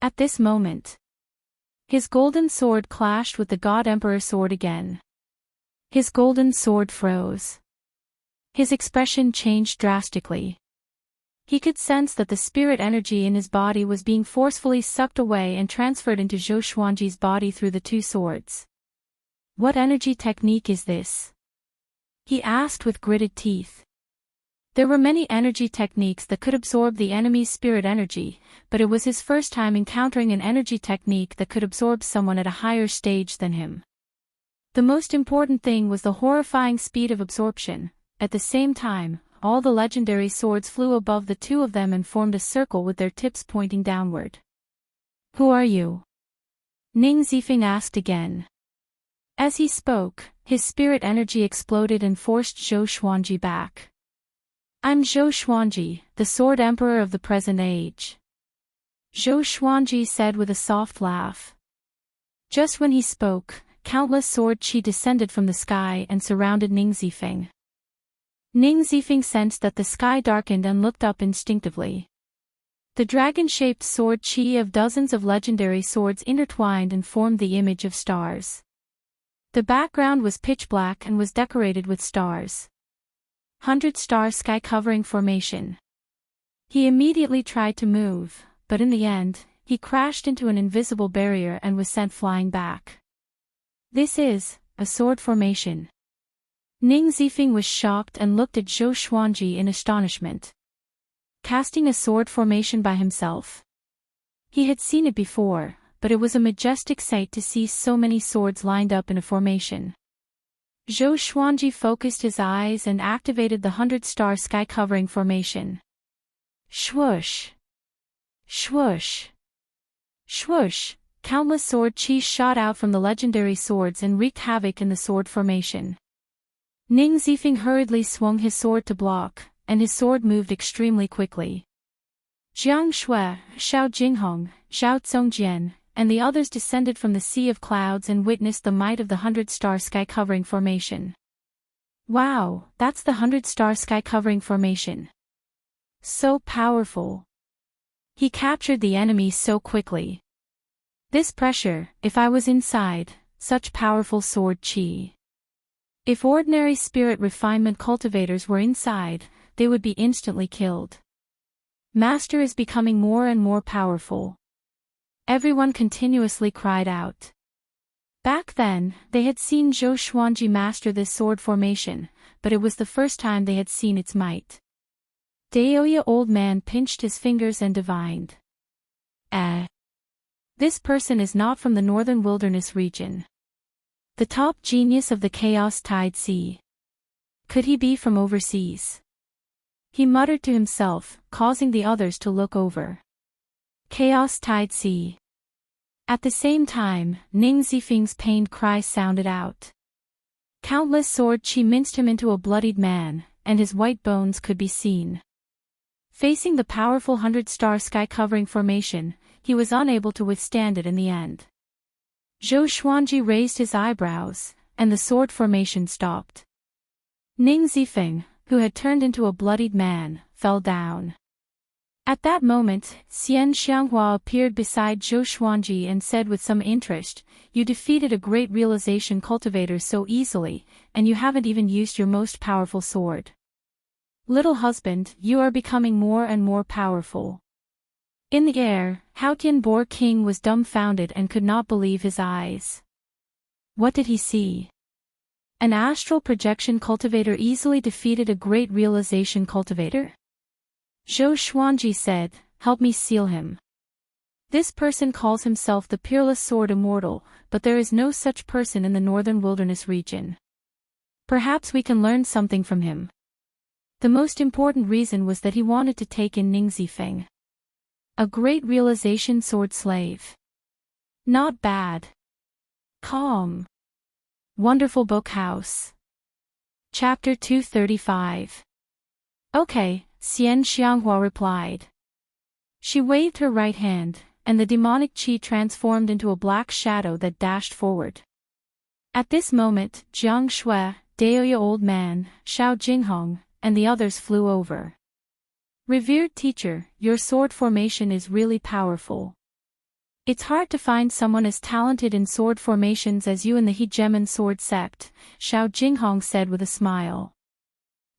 S1: At this moment, his golden sword clashed with the God Emperor sword again. His golden sword froze. His expression changed drastically. He could sense that the spirit energy in his body was being forcefully sucked away and transferred into Zhou Xuanji's body through the two swords. What energy technique is this? He asked with gritted teeth. There were many energy techniques that could absorb the enemy's spirit energy, but it was his first time encountering an energy technique that could absorb someone at a higher stage than him. The most important thing was the horrifying speed of absorption. At the same time, all the legendary swords flew above the two of them and formed a circle with their tips pointing downward. Who are you? Ning Zifeng asked again. As he spoke, his spirit energy exploded and forced Zhou Xuanji back. I'm Zhou Xuanji, the Sword Emperor of the present age. Zhou Xuanji said with a soft laugh. Just when he spoke, countless sword qi descended from the sky and surrounded Ning Zifeng. Ning Zifeng sensed that the sky darkened and looked up instinctively. The dragon-shaped sword qi of dozens of legendary swords intertwined and formed the image of stars. The background was pitch black and was decorated with stars. 100-star sky-covering formation. He immediately tried to move, but in the end, he crashed into an invisible barrier and was sent flying back. This is a sword formation. Ning Zifeng was shocked and looked at Zhou Xuanji in astonishment. Casting a sword formation by himself. He had seen it before, but it was a majestic sight to see so many swords lined up in a formation. Zhou Xuanji focused his eyes and activated the 100-star sky-covering formation. Swoosh! Swoosh! Swoosh! Countless sword qi shot out from the legendary swords and wreaked havoc in the sword formation. Ning Zifeng hurriedly swung his sword to block, and his sword moved extremely quickly. Jiang Shui, Xiao Jinghong, Zhao Zongjian, and the others descended from the sea of clouds and witnessed the might of the 100-star sky-covering formation. Wow, that's the 100-star sky-covering formation. So powerful. He captured the enemy so quickly. This pressure, if I was inside, such powerful sword qi. If ordinary spirit refinement cultivators were inside, they would be instantly killed. Master is becoming more and more powerful. Everyone continuously cried out. Back then, they had seen Zhou Xuanji master this sword formation, but it was the first time they had seen its might. Daoya old man pinched his fingers and divined. This person is not from the northern wilderness region. The top genius of the Chaos Tide Sea. Could he be from overseas? He muttered to himself, causing the others to look over. Chaos Tide Sea. At the same time, Ning Zifeng's pained cry sounded out. Countless sword chi minced him into a bloodied man, and his white bones could be seen. Facing the powerful 100-star sky-covering formation, he was unable to withstand it in the end. Zhou Xuanji raised his eyebrows, and the sword formation stopped. Ning Zifeng, who had turned into a bloodied man, fell down. At that moment, Xian Xianghua appeared beside Zhou Xuanji and said with some interest, "You defeated a great realization cultivator so easily, and you haven't even used your most powerful sword. Little husband, you are becoming more and more powerful." In the air, Haotian Boar King was dumbfounded and could not believe his eyes. What did he see? An astral projection cultivator easily defeated a great realization cultivator? Zhou Xuanji said, "Help me seal him. This person calls himself the Peerless Sword Immortal, but there is no such person in the northern wilderness region. Perhaps we can learn something from him." The most important reason was that he wanted to take in Ning Zifeng. A great realization sword slave. Not bad. Calm. Wonderful Book House. Chapter 235. Okay, Xian Xianghua replied. She waved her right hand, and the demonic qi transformed into a black shadow that dashed forward. At this moment, Jiang Shui, Daoya Old Man, Xiao Jinghong, and the others flew over. "Revered teacher, your sword formation is really powerful. It's hard to find someone as talented in sword formations as you in the Hegemon sword sect," Xiao Jinghong said with a smile.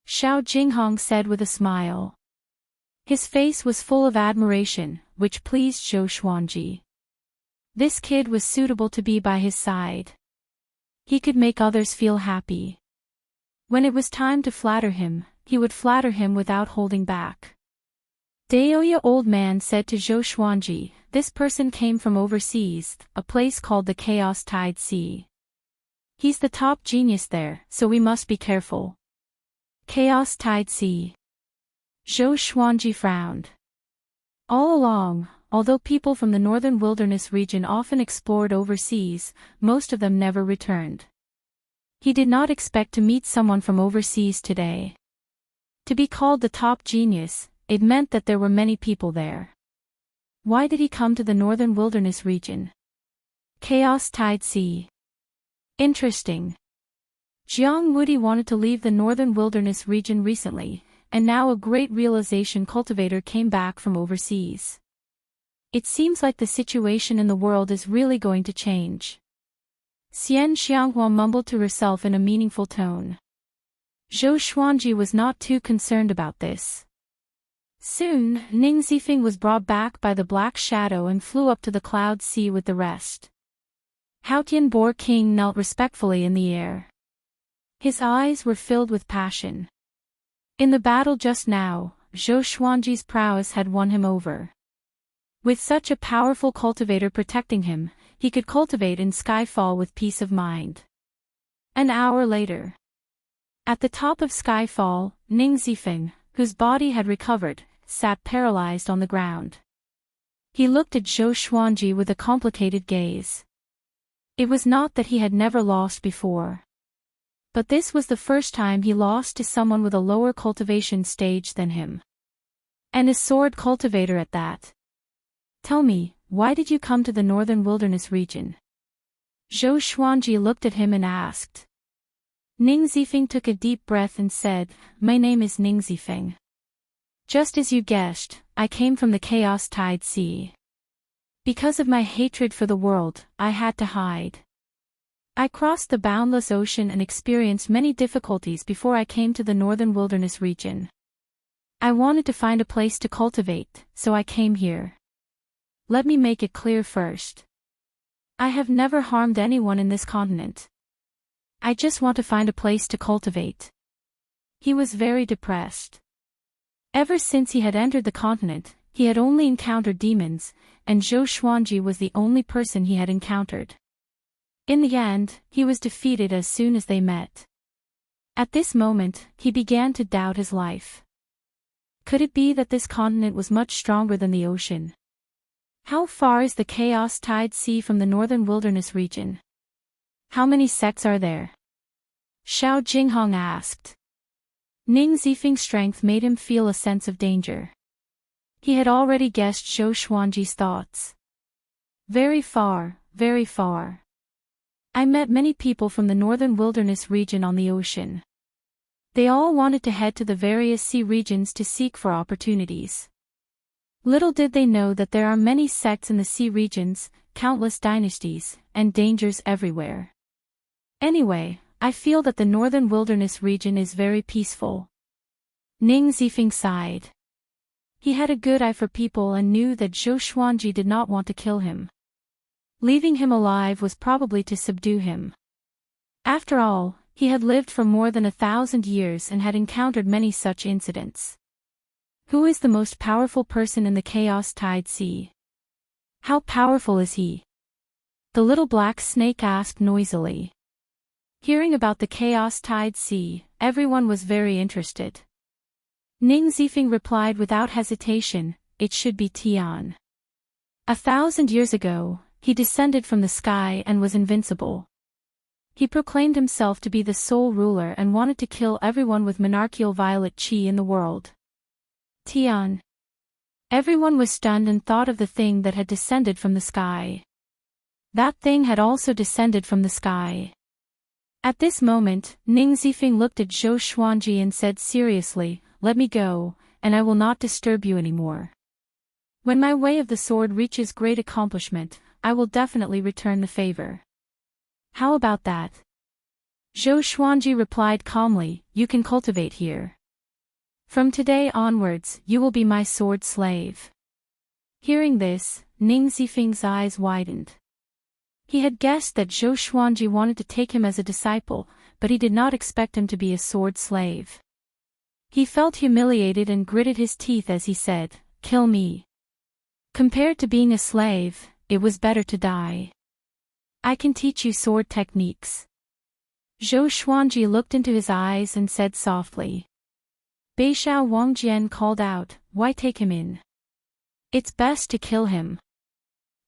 S1: Xiao Jinghong said with a smile. His face was full of admiration, which pleased Zhou Xuanji. This kid was suitable to be by his side. He could make others feel happy. When it was time to flatter him, he would flatter him without holding back. Daoya Old Man said to Zhou Xuanji, "This person came from overseas, a place called the Chaos Tide Sea. He's the top genius there, so we must be careful." Chaos Tide Sea. Zhou Xuanji frowned. All along, although people from the northern wilderness region often explored overseas, most of them never returned. He did not expect to meet someone from overseas today. To be called the top genius, it meant that there were many people there. Why did he come to the northern wilderness region? Chaos Tide Sea. Interesting. Jiang Wudi wanted to leave the northern wilderness region recently, and now a great realization cultivator came back from overseas. It seems like the situation in the world is really going to change. Xian Xianghua mumbled to herself in a meaningful tone. Zhou Xuanji was not too concerned about this. Soon, Ning Zifeng was brought back by the black shadow and flew up to the cloud sea with the rest. Haotian Boar King knelt respectfully in the air. His eyes were filled with passion. In the battle just now, Zhou Xuanji's prowess had won him over. With such a powerful cultivator protecting him, he could cultivate in Skyfall with peace of mind. An hour later. At the top of Skyfall, Ning Zifeng, whose body had recovered, sat paralyzed on the ground. He looked at Zhou Xuanji with a complicated gaze. It was not that he had never lost before. But this was the first time he lost to someone with a lower cultivation stage than him. And a sword cultivator at that. "Tell me, why did you come to the northern wilderness region?" Zhou Xuanji looked at him and asked. Ning Zifeng took a deep breath and said, "My name is Ning Zifeng. Just as you guessed, I came from the Chaos Tide Sea. Because of my hatred for the world, I had to hide. I crossed the boundless ocean and experienced many difficulties before I came to the northern wilderness region. I wanted to find a place to cultivate, so I came here. Let me make it clear first. I have never harmed anyone in this continent. I just want to find a place to cultivate." He was very depressed. Ever since he had entered the continent, he had only encountered demons, and Zhou Xuanji was the only person he had encountered. In the end, he was defeated as soon as they met. At this moment, he began to doubt his life. Could it be that this continent was much stronger than the ocean? How far is the Chaos Tide Sea from the northern wilderness region? How many sects are there? Xiao Jinghong asked. Ning Zifeng's strength made him feel a sense of danger. He had already guessed Zhou Xuanji's thoughts. Very far, very far. I met many people from the northern wilderness region on the ocean. They all wanted to head to the various sea regions to seek for opportunities. Little did they know that there are many sects in the sea regions, countless dynasties, and dangers everywhere. Anyway, I feel that the northern wilderness region is very peaceful. Ning Zifeng sighed. He had a good eye for people and knew that Zhou Xuanji did not want to kill him. Leaving him alive was probably to subdue him. After all, he had lived for more than 1,000 years and had encountered many such incidents. Who is the most powerful person in the Chaos Tide Sea? How powerful is he? The little black snake asked noisily. Hearing about the Chaos Tide Sea, everyone was very interested. Ning Zifeng replied without hesitation, it should be Tian. 1,000 years ago, he descended from the sky and was invincible. He proclaimed himself to be the sole ruler and wanted to kill everyone with monarchical violet qi in the world. Tian. Everyone was stunned and thought of the thing that had descended from the sky. That thing had also descended from the sky. At this moment, Ning Zifeng looked at Zhou Xuanji and said seriously, let me go, and I will not disturb you anymore. When my way of the sword reaches great accomplishment, I will definitely return the favor. How about that? Zhou Xuanji replied calmly, you can cultivate here. From today onwards, you will be my sword slave. Hearing this, Ning Zifeng's eyes widened. He had guessed that Zhou Xuanji wanted to take him as a disciple, but he did not expect him to be a sword slave. He felt humiliated and gritted his teeth as he said, kill me. Compared to being a slave, it was better to die. I can teach you sword techniques. Zhou Xuanji looked into his eyes and said softly. Beixiao Wangjian called out, why take him in? It's best to kill him.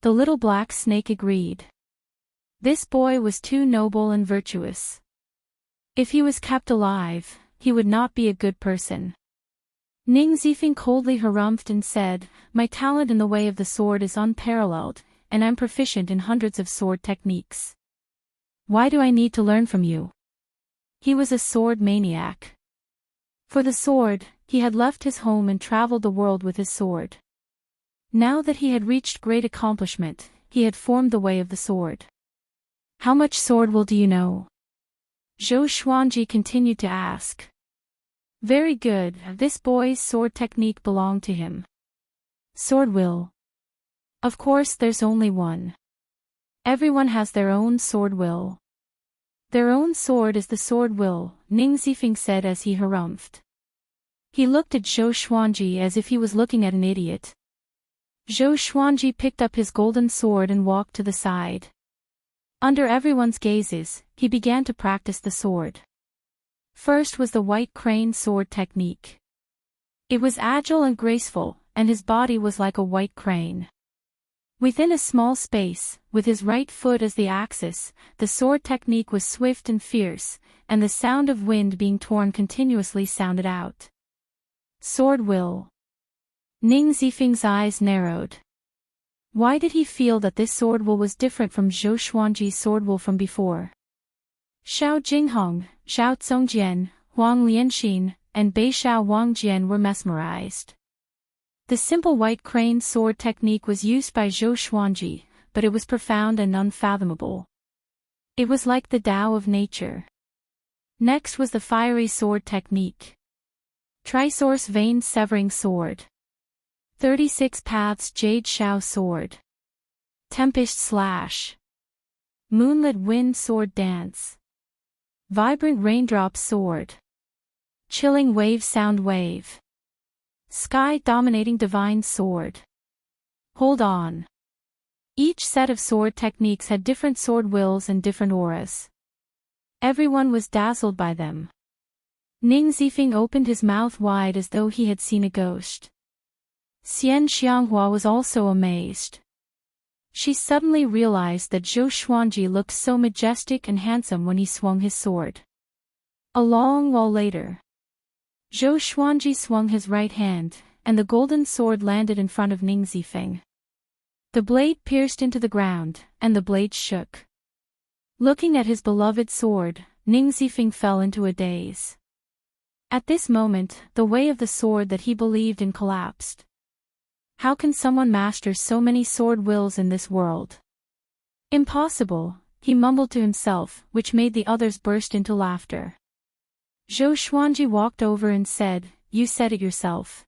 S1: The little black snake agreed. This boy was too noble and virtuous. If he was kept alive, he would not be a good person. Ning Zifeng coldly harumphed and said, my talent in the way of the sword is unparalleled, and I'm proficient in hundreds of sword techniques. Why do I need to learn from you? He was a sword maniac. For the sword, he had left his home and traveled the world with his sword. Now that he had reached great accomplishment, he had formed the way of the sword. How much sword will do you know? Zhou Xuanji continued to ask. Very good, this boy's sword technique belonged to him. Sword will. Of course there's only one. Everyone has their own sword will. Their own sword is the sword will, Ning Zifeng said as he harumphed. He looked at Zhou Xuanji as if he was looking at an idiot. Zhou Xuanji picked up his golden sword and walked to the side. Under everyone's gazes, he began to practice the sword. First was the white crane sword technique. It was agile and graceful, and his body was like a white crane. Within a small space, with his right foot as the axis, the sword technique was swift and fierce, and the sound of wind being torn continuously sounded out. Sword will. Ning Zifeng's eyes narrowed. Why did he feel that this sword will was different from Zhou Xuanji's sword will from before? Xiao Jinghong, Xiao Zongjian, Huang Lianxin, and Beixiao Wangjian were mesmerized. The simple white crane sword technique was used by Zhou Xuanji, but it was profound and unfathomable. It was like the Tao of nature. Next was the fiery sword technique. Trisource vein severing sword. 36 paths jade shao sword. Tempest slash. Moonlit wind sword dance. Vibrant raindrop sword. Chilling wave sound wave. Sky dominating divine sword. Hold on. Each set of sword techniques had different sword wills and different auras. Everyone was dazzled by them. Ning Zifeng opened his mouth wide as though he had seen a ghost. Xian Xianghua was also amazed. She suddenly realized that Zhou Xuanji looked so majestic and handsome when he swung his sword. A long while later, Zhou Xuanji swung his right hand, and the golden sword landed in front of Ning Zifeng. The blade pierced into the ground, and the blade shook. Looking at his beloved sword, Ning Zifeng fell into a daze. At this moment, the way of the sword that he believed in collapsed. How can someone master so many sword wills in this world? Impossible, he mumbled to himself, which made the others burst into laughter. Zhou Xuanji walked over and said, "You said it yourself.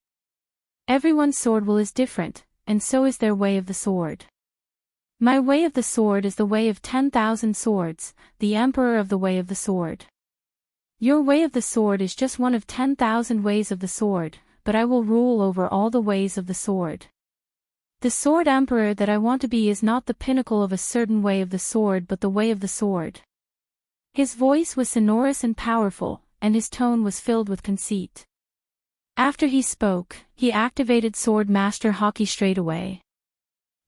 S1: Everyone's sword will is different, and so is their way of the sword. My way of the sword is the way of 10,000 swords, the emperor of the way of the sword. Your way of the sword is just one of 10,000 ways of the sword, but I will rule over all the ways of the sword. The sword emperor that I want to be is not the pinnacle of a certain way of the sword but the way of the sword." His voice was sonorous and powerful, and his tone was filled with conceit. After he spoke, he activated Sword Master Haki straightaway.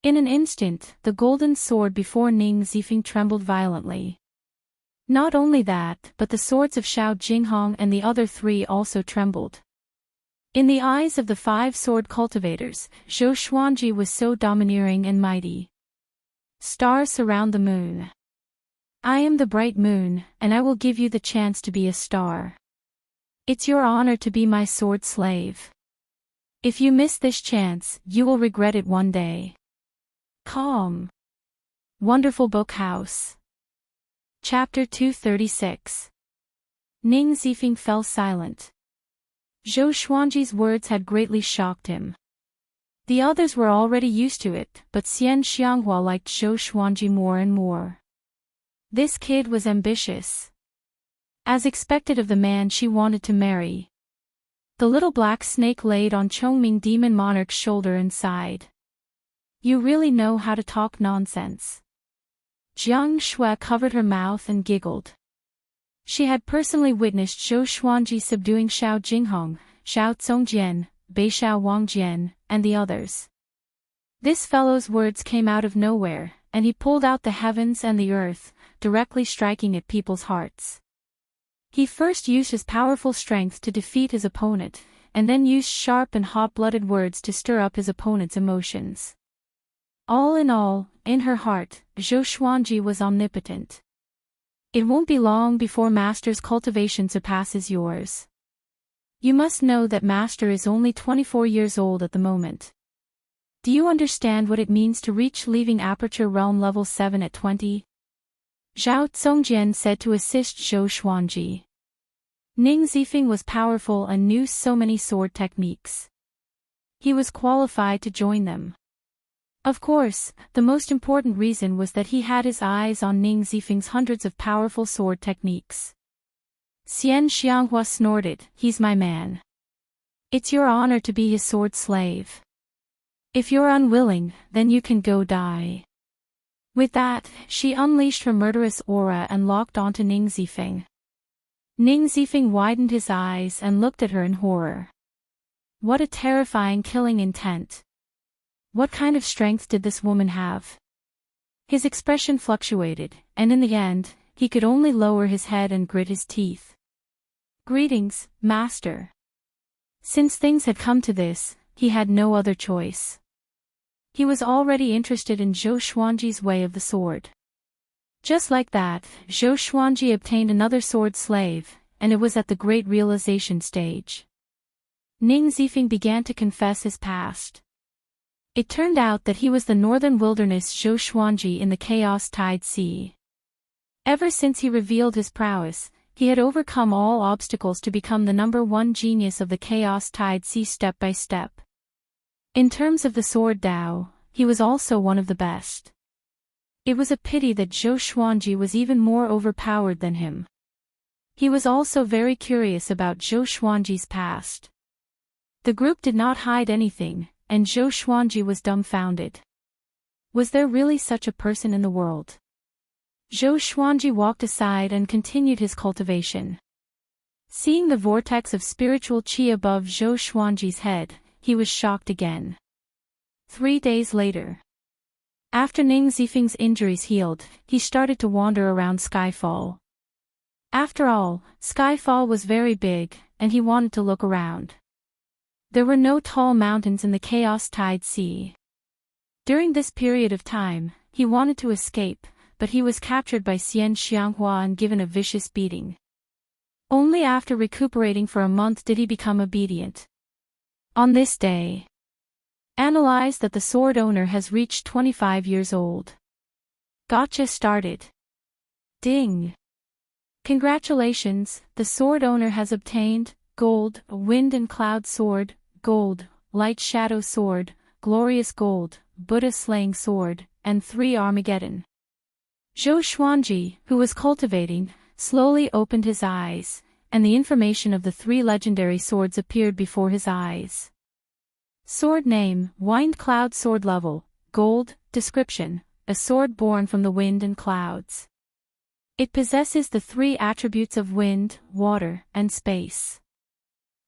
S1: In an instant, the golden sword before Ning Zifeng trembled violently. Not only that, but the swords of Xiao Jinghong and the other three also trembled. In the eyes of the 5 sword cultivators, Zhou Xuanji was so domineering and mighty. Stars surround the moon. I am the bright moon, and I will give you the chance to be a star. It's your honor to be my sword slave. If you miss this chance, you will regret it one day. Calm. Wonderful Book House. Chapter 236. Ning Zifeng fell silent. Zhou Xuanji's words had greatly shocked him. The others were already used to it, but Xian Xianghua liked Zhou Xuanji more and more. This kid was ambitious. As expected of the man she wanted to marry. The little black snake laid on Chongming Demon Monarch's shoulder and sighed. You really know how to talk nonsense. Jiang Shui covered her mouth and giggled. She had personally witnessed Zhou Xuanji subduing Xiao Jinghong, Xiao Zongjian, Beixiao Wangjian, and the others. This fellow's words came out of nowhere, and he pulled out the heavens and the earth, directly striking at people's hearts. He first used his powerful strength to defeat his opponent, and then used sharp and hot-blooded words to stir up his opponent's emotions. All, in her heart, Zhou Xuanji was omnipotent. It won't be long before Master's cultivation surpasses yours. You must know that Master is only 24 years old at the moment. Do you understand what it means to reach leaving Aperture Realm level 7 at 20? Zhao Zongjian said to assist Zhou Xuanji. Ning Zifeng was powerful and knew so many sword techniques. He was qualified to join them. Of course, the most important reason was that he had his eyes on Ning Zifeng's hundreds of powerful sword techniques. Xian Xianghua snorted, "He's my man. It's your honor to be his sword slave. If you're unwilling, then you can go die." With that, she unleashed her murderous aura and locked onto Ning Zifeng. Ning Zifeng widened his eyes and looked at her in horror. What a terrifying killing intent. What kind of strength did this woman have? His expression fluctuated, and in the end, he could only lower his head and grit his teeth. Greetings, Master. Since things had come to this, he had no other choice. He was already interested in Zhou Xuanji's way of the sword. Just like that, Zhou Xuanji obtained another sword slave, and it was at the great realization stage. Ning Zifeng began to confess his past. It turned out that he was the northern wilderness Zhou Xuanji in the Chaos Tide Sea. Ever since he revealed his prowess, he had overcome all obstacles to become the #1 genius of the Chaos Tide Sea step by step. In terms of the sword Dao, he was also one of the best. It was a pity that Zhou Xuanji was even more overpowered than him. He was also very curious about Zhou Xuanji's past. The group did not hide anything, and Zhou Xuanji was dumbfounded. Was there really such a person in the world? Zhou Xuanji walked aside and continued his cultivation. Seeing the vortex of spiritual qi above Zhou Xuanji's head, he was shocked again. 3 days later. After Ning Zifeng's injuries healed, he started to wander around Skyfall. After all, Skyfall was very big, and he wanted to look around. There were no tall mountains in the chaos-tide sea. During this period of time, he wanted to escape, but he was captured by Xian Xianghua and given a vicious beating. Only after recuperating for a month did he become obedient. On this day, analyze that the sword owner has reached 25 years old. Gotcha started. Ding! Congratulations, the sword owner has obtained gold, wind and cloud sword, gold, light shadow sword, glorious gold, Buddha slaying sword, and 3 Armageddon. Zhou Xuanji, who was cultivating, slowly opened his eyes, and the information of the 3 legendary swords appeared before his eyes. Sword name, Wind Cloud Sword level, gold, description, a sword born from the wind and clouds. It possesses the 3 attributes of wind, water, and space.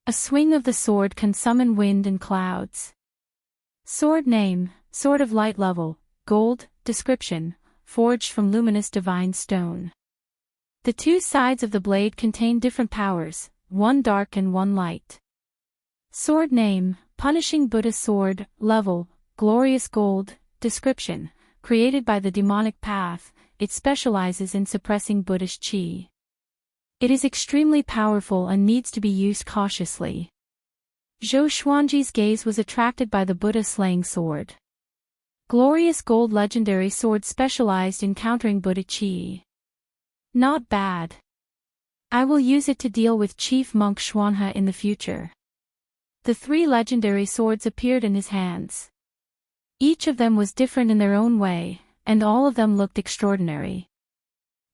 S1: A swing of the sword can summon wind and clouds. Sword name, Sword of Light level, gold, description, forged from luminous divine stone. The 2 sides of the blade contain different powers, one dark and one light. Sword name, Punishing Buddha sword, level, glorious gold, description, created by the demonic path, it specializes in suppressing Buddhist qi. It is extremely powerful and needs to be used cautiously. Zhou Xuanji's gaze was attracted by the Buddha slaying sword. Glorious gold legendary sword specialized in countering Buddha qi. Not bad. I will use it to deal with Chief Monk Xuanhe in the future. The 3 legendary swords appeared in his hands. Each of them was different in their own way, and all of them looked extraordinary.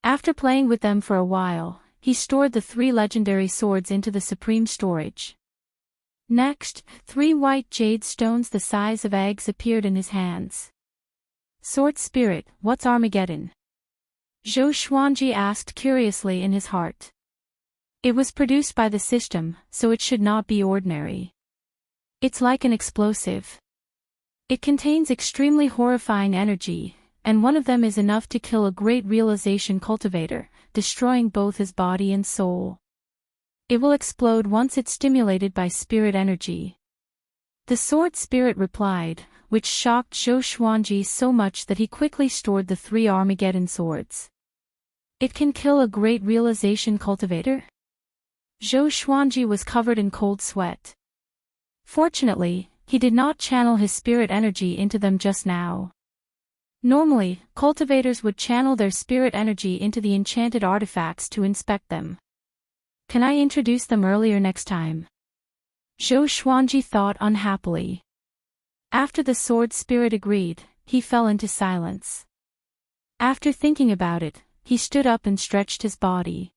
S1: After playing with them for a while, he stored the 3 legendary swords into the supreme storage. Next, 3 white jade stones the size of eggs appeared in his hands. Sword Spirit, what's Armageddon? Zhou Xuanji asked curiously in his heart. It was produced by the system, so it should not be ordinary. It's like an explosive. It contains extremely horrifying energy, and one of them is enough to kill a great realization cultivator, destroying both his body and soul. It will explode once it's stimulated by spirit energy. The sword spirit replied, which shocked Zhou Xuanji so much that he quickly stored the 3 Armageddon swords. It can kill a great realization cultivator? Zhou Xuanji was covered in cold sweat. Fortunately, he did not channel his spirit energy into them just now. Normally, cultivators would channel their spirit energy into the enchanted artifacts to inspect them. Can I introduce them earlier next time? Zhou Xuanji thought unhappily. After the sword spirit agreed, he fell into silence. After thinking about it, he stood up and stretched his body.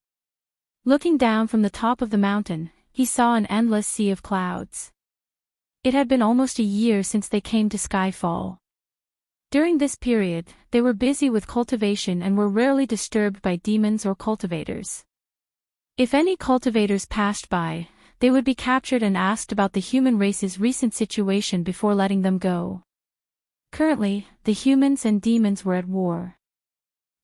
S1: Looking down from the top of the mountain, he saw an endless sea of clouds. It had been almost a year since they came to Skyfall. During this period, they were busy with cultivation and were rarely disturbed by demons or cultivators. If any cultivators passed by, they would be captured and asked about the human race's recent situation before letting them go. Currently, the humans and demons were at war.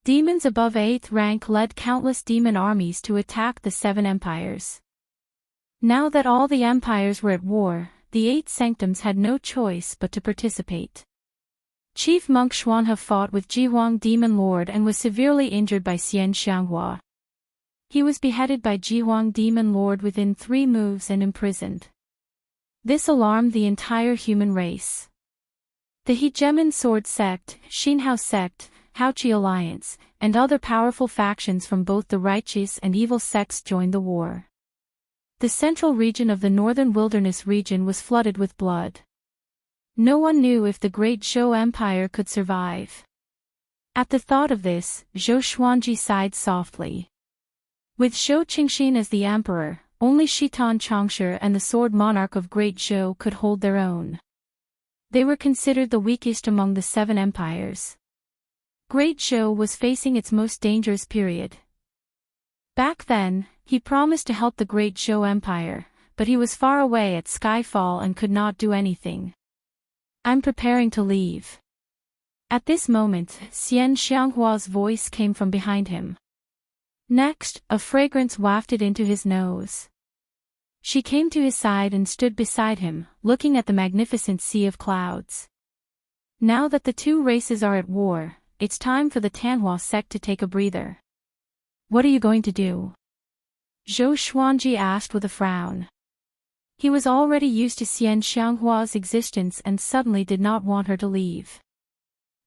S1: Demons above 8th rank led countless demon armies to attack the 7 empires. Now that all the empires were at war, the 8 sanctums had no choice but to participate. Chief Monk Xuanhe fought with Jihuang Demon Lord and was severely injured by Xian Xianghua. He was beheaded by Jihuang Demon Lord within 3 moves and imprisoned. This alarmed the entire human race. The Hegemon Sword Sect, Xinhao Sect, Haoqi Alliance, and other powerful factions from both the righteous and evil sects joined the war. The central region of the northern wilderness region was flooded with blood. No one knew if the Great Zhou Empire could survive. At the thought of this, Zhou Xuanji sighed softly. With Zhou Qingxin as the emperor, only Shitan Changshe and the sword monarch of Great Zhou could hold their own. They were considered the weakest among the 7 empires. Great Zhou was facing its most dangerous period. Back then, he promised to help the Great Zhou Empire, but he was far away at Skyfall and could not do anything. I'm preparing to leave. At this moment, Xian Xianghua's voice came from behind him. Next, a fragrance wafted into his nose. She came to his side and stood beside him, looking at the magnificent sea of clouds. Now that the two races are at war, it's time for the Tanhua sect to take a breather. What are you going to do? Zhou Xuanji asked with a frown. He was already used to Xian Xianghua's existence and suddenly did not want her to leave.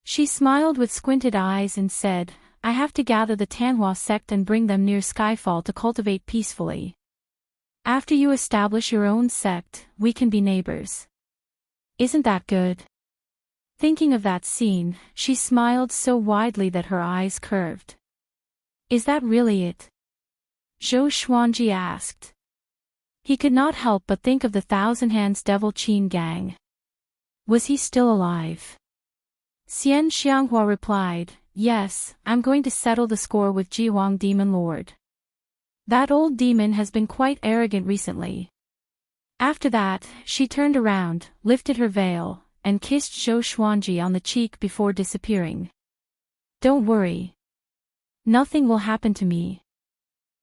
S1: She smiled with squinted eyes and said, I have to gather the Tanhua sect and bring them near Skyfall to cultivate peacefully. After you establish your own sect, we can be neighbors. Isn't that good? Thinking of that scene, she smiled so widely that her eyes curved. Is that really it? Zhou Xuanji asked. He could not help but think of the Thousand Hands Devil Qin gang. Was he still alive? Xian Xianghua replied, Yes, I'm going to settle the score with Jihuang Demon Lord. That old demon has been quite arrogant recently. After that, she turned around, lifted her veil, and kissed Zhou Xuanji on the cheek before disappearing. Don't worry. Nothing will happen to me.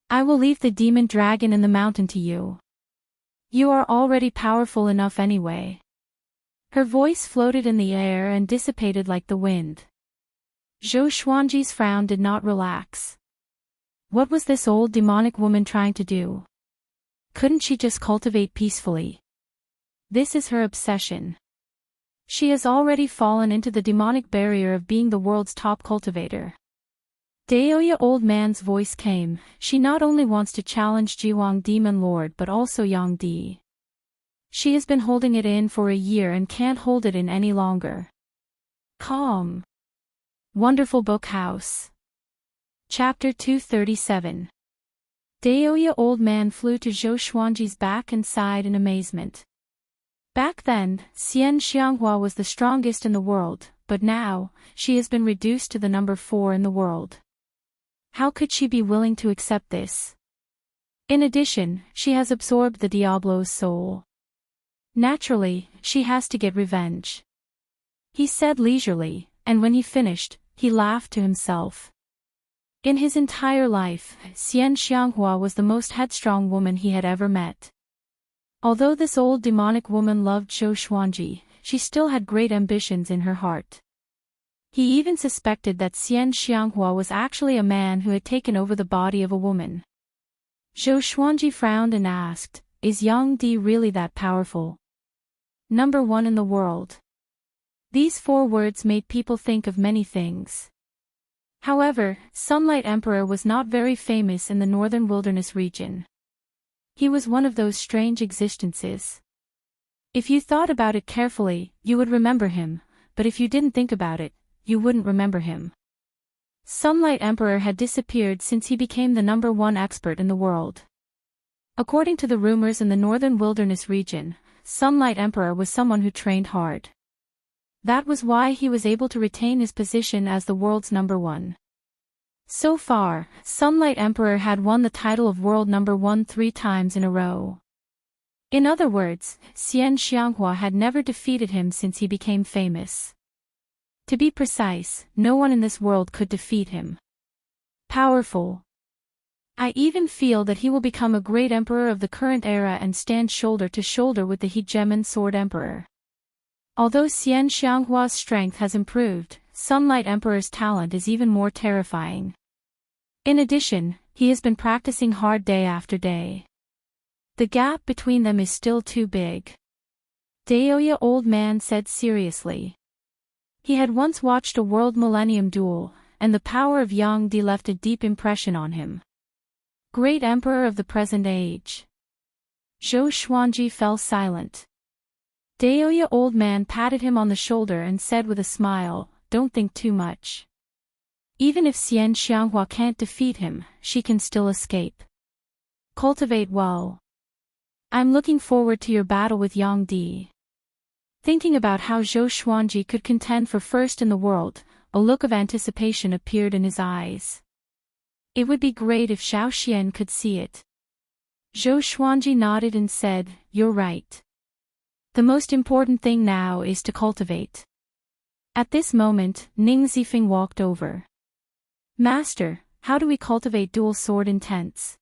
S1: I will leave the demon dragon in the mountain to you. You are already powerful enough anyway. Her voice floated in the air and dissipated like the wind. Zhou Xuanji's frown did not relax. What was this old demonic woman trying to do? Couldn't she just cultivate peacefully? This is her obsession. She has already fallen into the demonic barrier of being the world's top cultivator. Daoya old man's voice came, she not only wants to challenge Jihuang Demon Lord but also Yang Di. She has been holding it in for a year and can't hold it in any longer. Calm. Wonderful Book House. Chapter 237. Daoya old man flew to Zhou Xuanji's back and sighed in amazement. Back then, Xian Xianghua was the strongest in the world, but now, she has been reduced to the number 4 in the world. How could she be willing to accept this? In addition, she has absorbed the Diablo's soul. Naturally, she has to get revenge. He said leisurely, and when he finished, he laughed to himself. In his entire life, Xian Xianghua was the most headstrong woman he had ever met. Although this old demonic woman loved Zhou Xuanji, she still had great ambitions in her heart. He even suspected that Xian Xianghua was actually a man who had taken over the body of a woman. Zhou Xuanji frowned and asked, Is Yang Di really that powerful? Number 1 in the world. These 4 words made people think of many things. However, Sunlight Emperor was not very famous in the northern wilderness region. He was one of those strange existences. If you thought about it carefully, you would remember him, but if you didn't think about it, you wouldn't remember him. Sunlight Emperor had disappeared since he became the number 1 expert in the world. According to the rumors in the northern wilderness region, Sunlight Emperor was someone who trained hard. That was why he was able to retain his position as the world's number 1. So far, Sunlight Emperor had won the title of world number 1 3 times in a row. In other words, Xian Xianghua had never defeated him since he became famous. To be precise, no one in this world could defeat him. Powerful. I even feel that he will become a great emperor of the current era and stand shoulder to shoulder with the hegemon sword emperor. Although Xian Xianghua's strength has improved, Sunlight Emperor's talent is even more terrifying. In addition, he has been practicing hard day after day. The gap between them is still too big. Daoya old man said seriously. He had once watched a world millennium duel, and the power of Yang Di left a deep impression on him. Great emperor of the present age. Zhou Xuanji fell silent. Daoya old man patted him on the shoulder and said with a smile, Don't think too much. Even if Xian Xianghua can't defeat him, she can still escape. Cultivate well. I'm looking forward to your battle with Yang Di. Thinking about how Zhou Xuanji could contend for first in the world, a look of anticipation appeared in his eyes. It would be great if Xiao Xian could see it. Zhou Xuanji nodded and said, You're right. The most important thing now is to cultivate. At this moment, Ning Zifeng walked over. Master, how do we cultivate dual sword intents?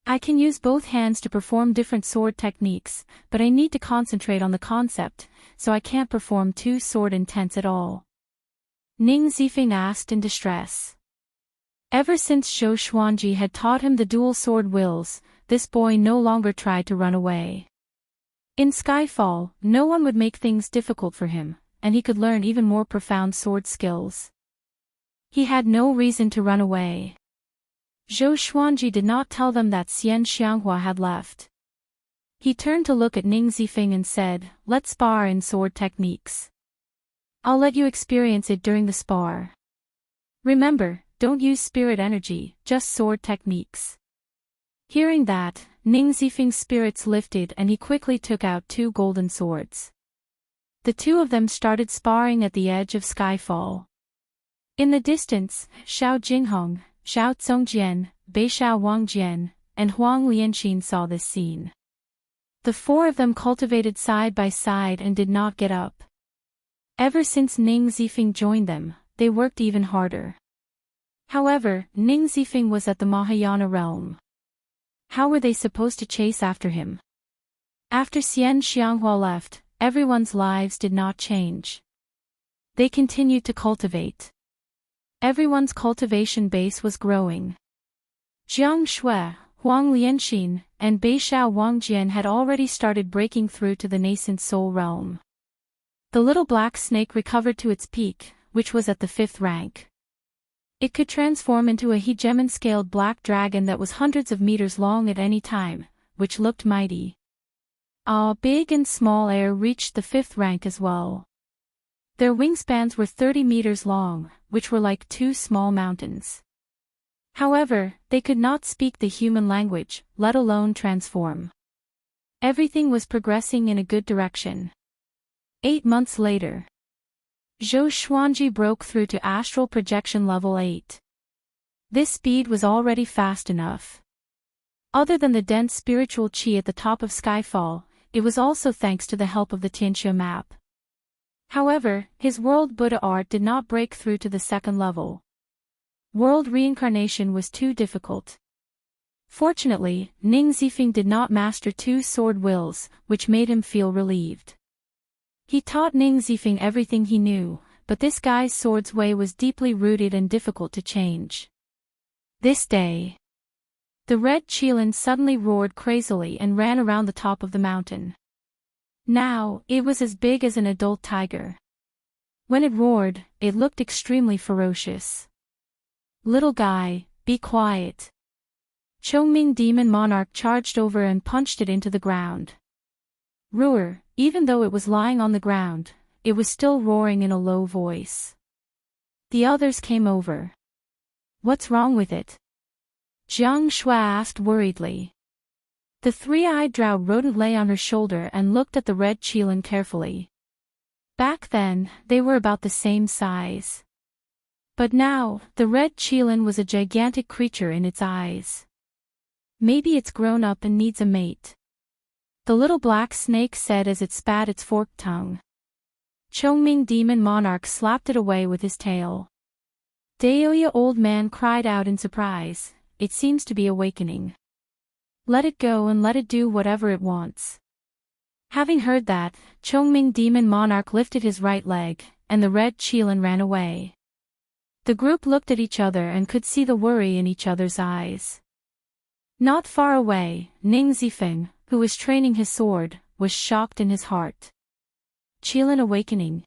S1: I can use both hands to perform different sword techniques, but I need to concentrate on the concept, so I can't perform two sword intents at all. Ning Zifeng asked in distress. Ever since Zhou Xuanji had taught him the dual sword wills, this boy no longer tried to run away. In Skyfall, no one would make things difficult for him, and he could learn even more profound sword skills. He had no reason to run away. Zhou Xuanji did not tell them that Xian Xianghua had left. He turned to look at Ning Zifeng and said, "Let's spar in sword techniques. I'll let you experience it during the spar. Remember, don't use spirit energy, just sword techniques." Hearing that, Ning Zifeng's spirits lifted and he quickly took out two golden swords. The two of them started sparring at the edge of Skyfall. In the distance, Xiao Jinghong, Xiao Congjian, Beishao Wangjian, and Huang Lianxin saw this scene. The four of them cultivated side by side and did not get up. Ever since Ning Zifeng joined them, they worked even harder. However, Ning Zifeng was at the Mahayana realm. How were they supposed to chase after him? After Xian Xianghua left, everyone's lives did not change. They continued to cultivate. Everyone's cultivation base was growing. Jiang Shui, Huang Lianxin, and Beishao Wangjian had already started breaking through to the nascent soul realm. The little black snake recovered to its peak, which was at the 5th rank. It could transform into a hegemon-scaled black dragon that was hundreds of meters long at any time, which looked mighty. Big and small air reached the 5th rank as well. Their wingspans were 30 meters long, which were like two small mountains. However, they could not speak the human language, let alone transform. Everything was progressing in a good direction. 8 months later, Zhou Xuanji broke through to astral projection level 8. This speed was already fast enough. Other than the dense spiritual qi at the top of Skyfall, it was also thanks to the help of the Tianxia map. However, his world Buddha art did not break through to the 2nd level. World reincarnation was too difficult. Fortunately, Ning Zifeng did not master two sword wills, which made him feel relieved. He taught Ning Zifeng everything he knew, but this guy's sword's way was deeply rooted and difficult to change. This day, the red qilin suddenly roared crazily and ran around the top of the mountain. Now, it was as big as an adult tiger. When it roared, it looked extremely ferocious. "Little guy, be quiet." Chongming Demon Monarch charged over and punched it into the ground. Roar, even though it was lying on the ground, it was still roaring in a low voice. The others came over. "What's wrong with it?" Jiang Shui asked worriedly. The three-eyed drow rodent lay on her shoulder and looked at the red qilin carefully. Back then, they were about the same size. But now, the red qilin was a gigantic creature in its eyes. Maybe it's grown up and needs a mate. The little black snake said as it spat its forked tongue. Chongming Demon Monarch slapped it away with his tail. Daoya Old Man cried out in surprise, "It seems to be awakening. Let it go and let it do whatever it wants." Having heard that, Chongming Demon Monarch lifted his right leg, and the red qilin ran away. The group looked at each other and could see the worry in each other's eyes. Not far away, Ning Zifeng, who was training his sword, was shocked in his heart. Qilin awakening.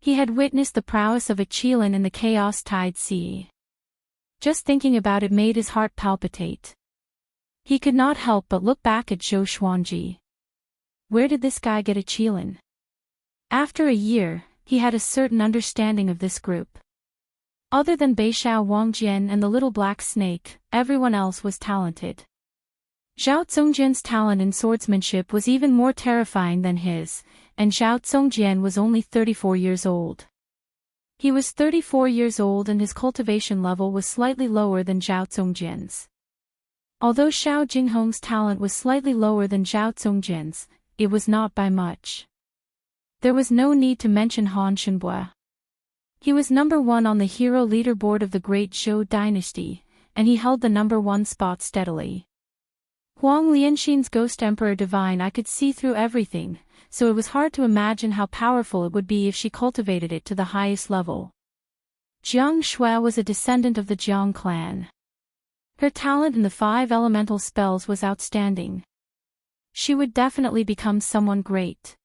S1: He had witnessed the prowess of a qilin in the chaos-tide sea. Just thinking about it made his heart palpitate. He could not help but look back at Zhou Xuanji. Where did this guy get a qilin? After a year, he had a certain understanding of this group. Other than Beishao Wangjian and the little black snake, everyone else was talented. Zhao Congjian's talent in swordsmanship was even more terrifying than his, and Zhao Congjian was only 34 years old. He was 34 years old and his cultivation level was slightly lower than Zhao Congjian's. Although Xiao Jinghong's talent was slightly lower than Zhao Congjian's, it was not by much. There was no need to mention Han Shenbua. He was number 1 on the hero leaderboard of the Great Zhou dynasty, and he held the number 1 spot steadily. Huang Lianxin's Ghost Emperor Divine. I could see through everything, so it was hard to imagine how powerful it would be if she cultivated it to the highest level. Jiang Shui was a descendant of the Jiang clan. Her talent in the 5 elemental spells was outstanding. She would definitely become someone great.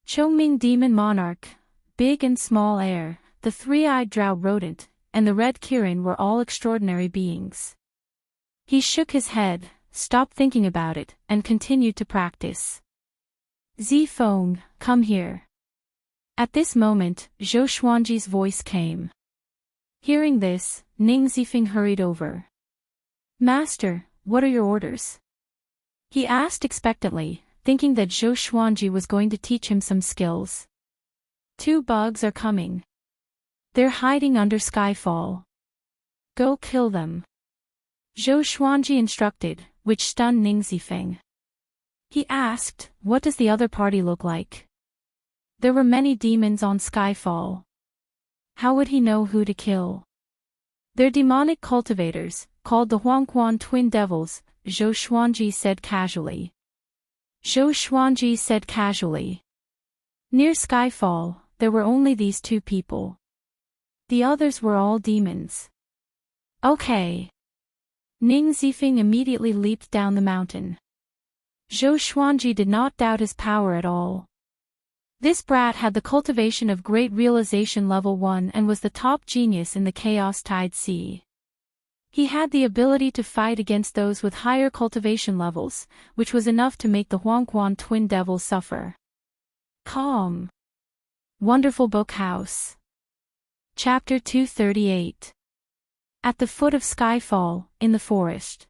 S1: Chongming Demon Monarch, Big and Small Air, the 3-eyed Drow Rodent, and the Red Kirin were all extraordinary beings. He shook his head, stopped thinking about it, and continued to practice. Zifeng, come here. At this moment, Zhou Xuanji's voice came. Hearing this, Ning Zifeng hurried over. Master, what are your orders? He asked expectantly, thinking that Zhou Xuanji was going to teach him some skills. 2 bugs are coming. They're hiding under Skyfall. Go kill them. Zhou Xuanji instructed, which stunned Ning Zifeng. He asked, what does the other party look like? There were many demons on Skyfall. How would he know who to kill? They're demonic cultivators, called the Huangquan Twin Devils, Zhou Xuanji said casually. Zhou Xuanji said casually. Near Skyfall, there were only these 2 people. The others were all demons. Okay. Ning Zifeng immediately leaped down the mountain. Zhou Xuanji did not doubt his power at all. This brat had the cultivation of Great Realization level 1 and was the top genius in the Chaos Tide Sea. He had the ability to fight against those with higher cultivation levels, which was enough to make the Huangquan Twin Devils suffer. Calm. Wonderful Book House. Chapter 238. At the foot of Skyfall, in the forest.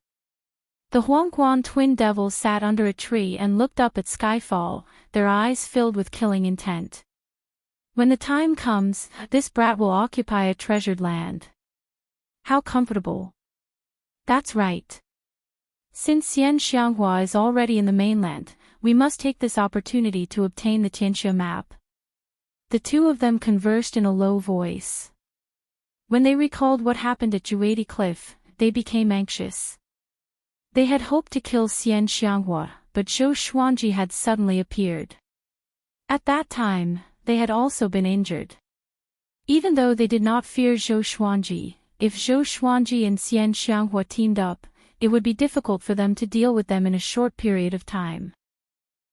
S1: The Huangquan Twin Devils sat under a tree and looked up at Skyfall, their eyes filled with killing intent. When the time comes, this brat will occupy a treasured land. How comfortable. That's right. Since Xian Xianghua is already in the mainland, we must take this opportunity to obtain the Tianxia map. The 2 of them conversed in a low voice. When they recalled what happened at Juadi Cliff, they became anxious. They had hoped to kill Xian Xianghua, but Zhou Xuanji had suddenly appeared. At that time, they had also been injured. Even though they did not fear Zhou Xuanji, if Zhou Xuanji and Xian Xianghua teamed up, it would be difficult for them to deal with them in a short period of time.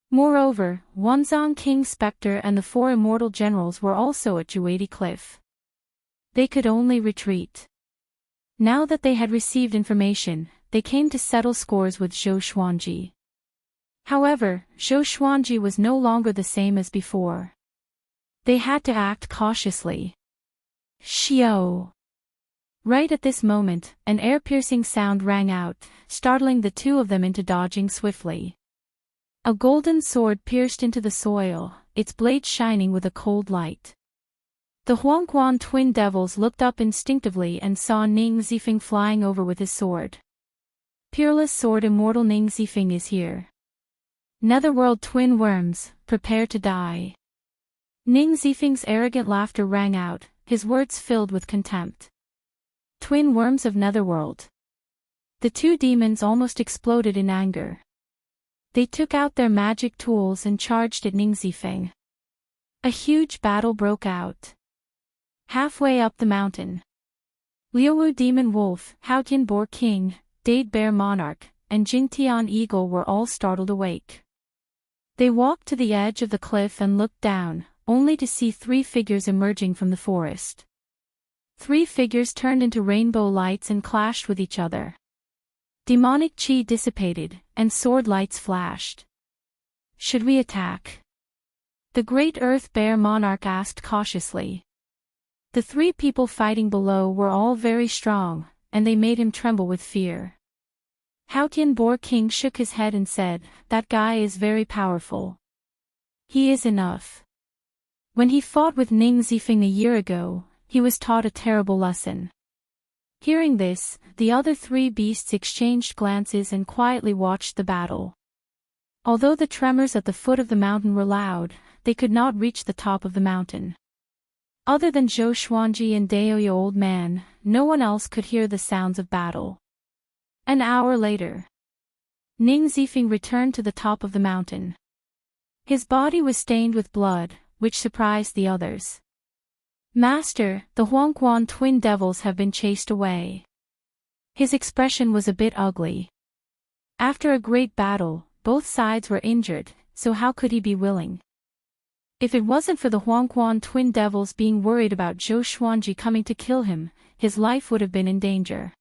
S1: Moreover, Wanzhong King Spectre and the 4 immortal generals were also at Juadi Cliff. They could only retreat. Now that they had received information, they came to settle scores with Zhou Xuanji. However, Zhou Xuanji was no longer the same as before. They had to act cautiously. Xiao! Right at this moment, an ear-piercing sound rang out, startling the 2 of them into dodging swiftly. A golden sword pierced into the soil, its blade shining with a cold light. The Huangquan Twin Devils looked up instinctively and saw Ning Zifeng flying over with his sword. Peerless Sword Immortal Ning Zifeng is here. Netherworld Twin Worms, prepare to die. Ning Zifeng's arrogant laughter rang out, his words filled with contempt. Twin Worms of Netherworld. The 2 demons almost exploded in anger. They took out their magic tools and charged at Ning Zifeng. A huge battle broke out. Halfway up the mountain, Liuwu Demon Wolf, Haotian Boar King, Dade Bear Monarch, and Jingtian Eagle were all startled awake. They walked to the edge of the cliff and looked down, only to see 3 figures emerging from the forest. 3 figures turned into rainbow lights and clashed with each other. Demonic chi dissipated, and sword lights flashed. Should we attack? The Great Earth Bear Monarch asked cautiously. The 3 people fighting below were all very strong, and they made him tremble with fear. Haotian Boar King shook his head and said, that guy is very powerful. He is enough. When he fought with Ning Zifeng a year ago, he was taught a terrible lesson. Hearing this, the other 3 beasts exchanged glances and quietly watched the battle. Although the tremors at the foot of the mountain were loud, they could not reach the top of the mountain. Other than Zhou Xuanji and Daoya Old Man, no one else could hear the sounds of battle. An hour later, Ning Zifeng returned to the top of the mountain. His body was stained with blood, which surprised the others. "Master, the Huangquan twin devils have been chased away." His expression was a bit ugly. After a great battle, both sides were injured, so how could he be willing? If it wasn't for the Huangquan twin devils being worried about Zhou Xuanji coming to kill him, his life would have been in danger.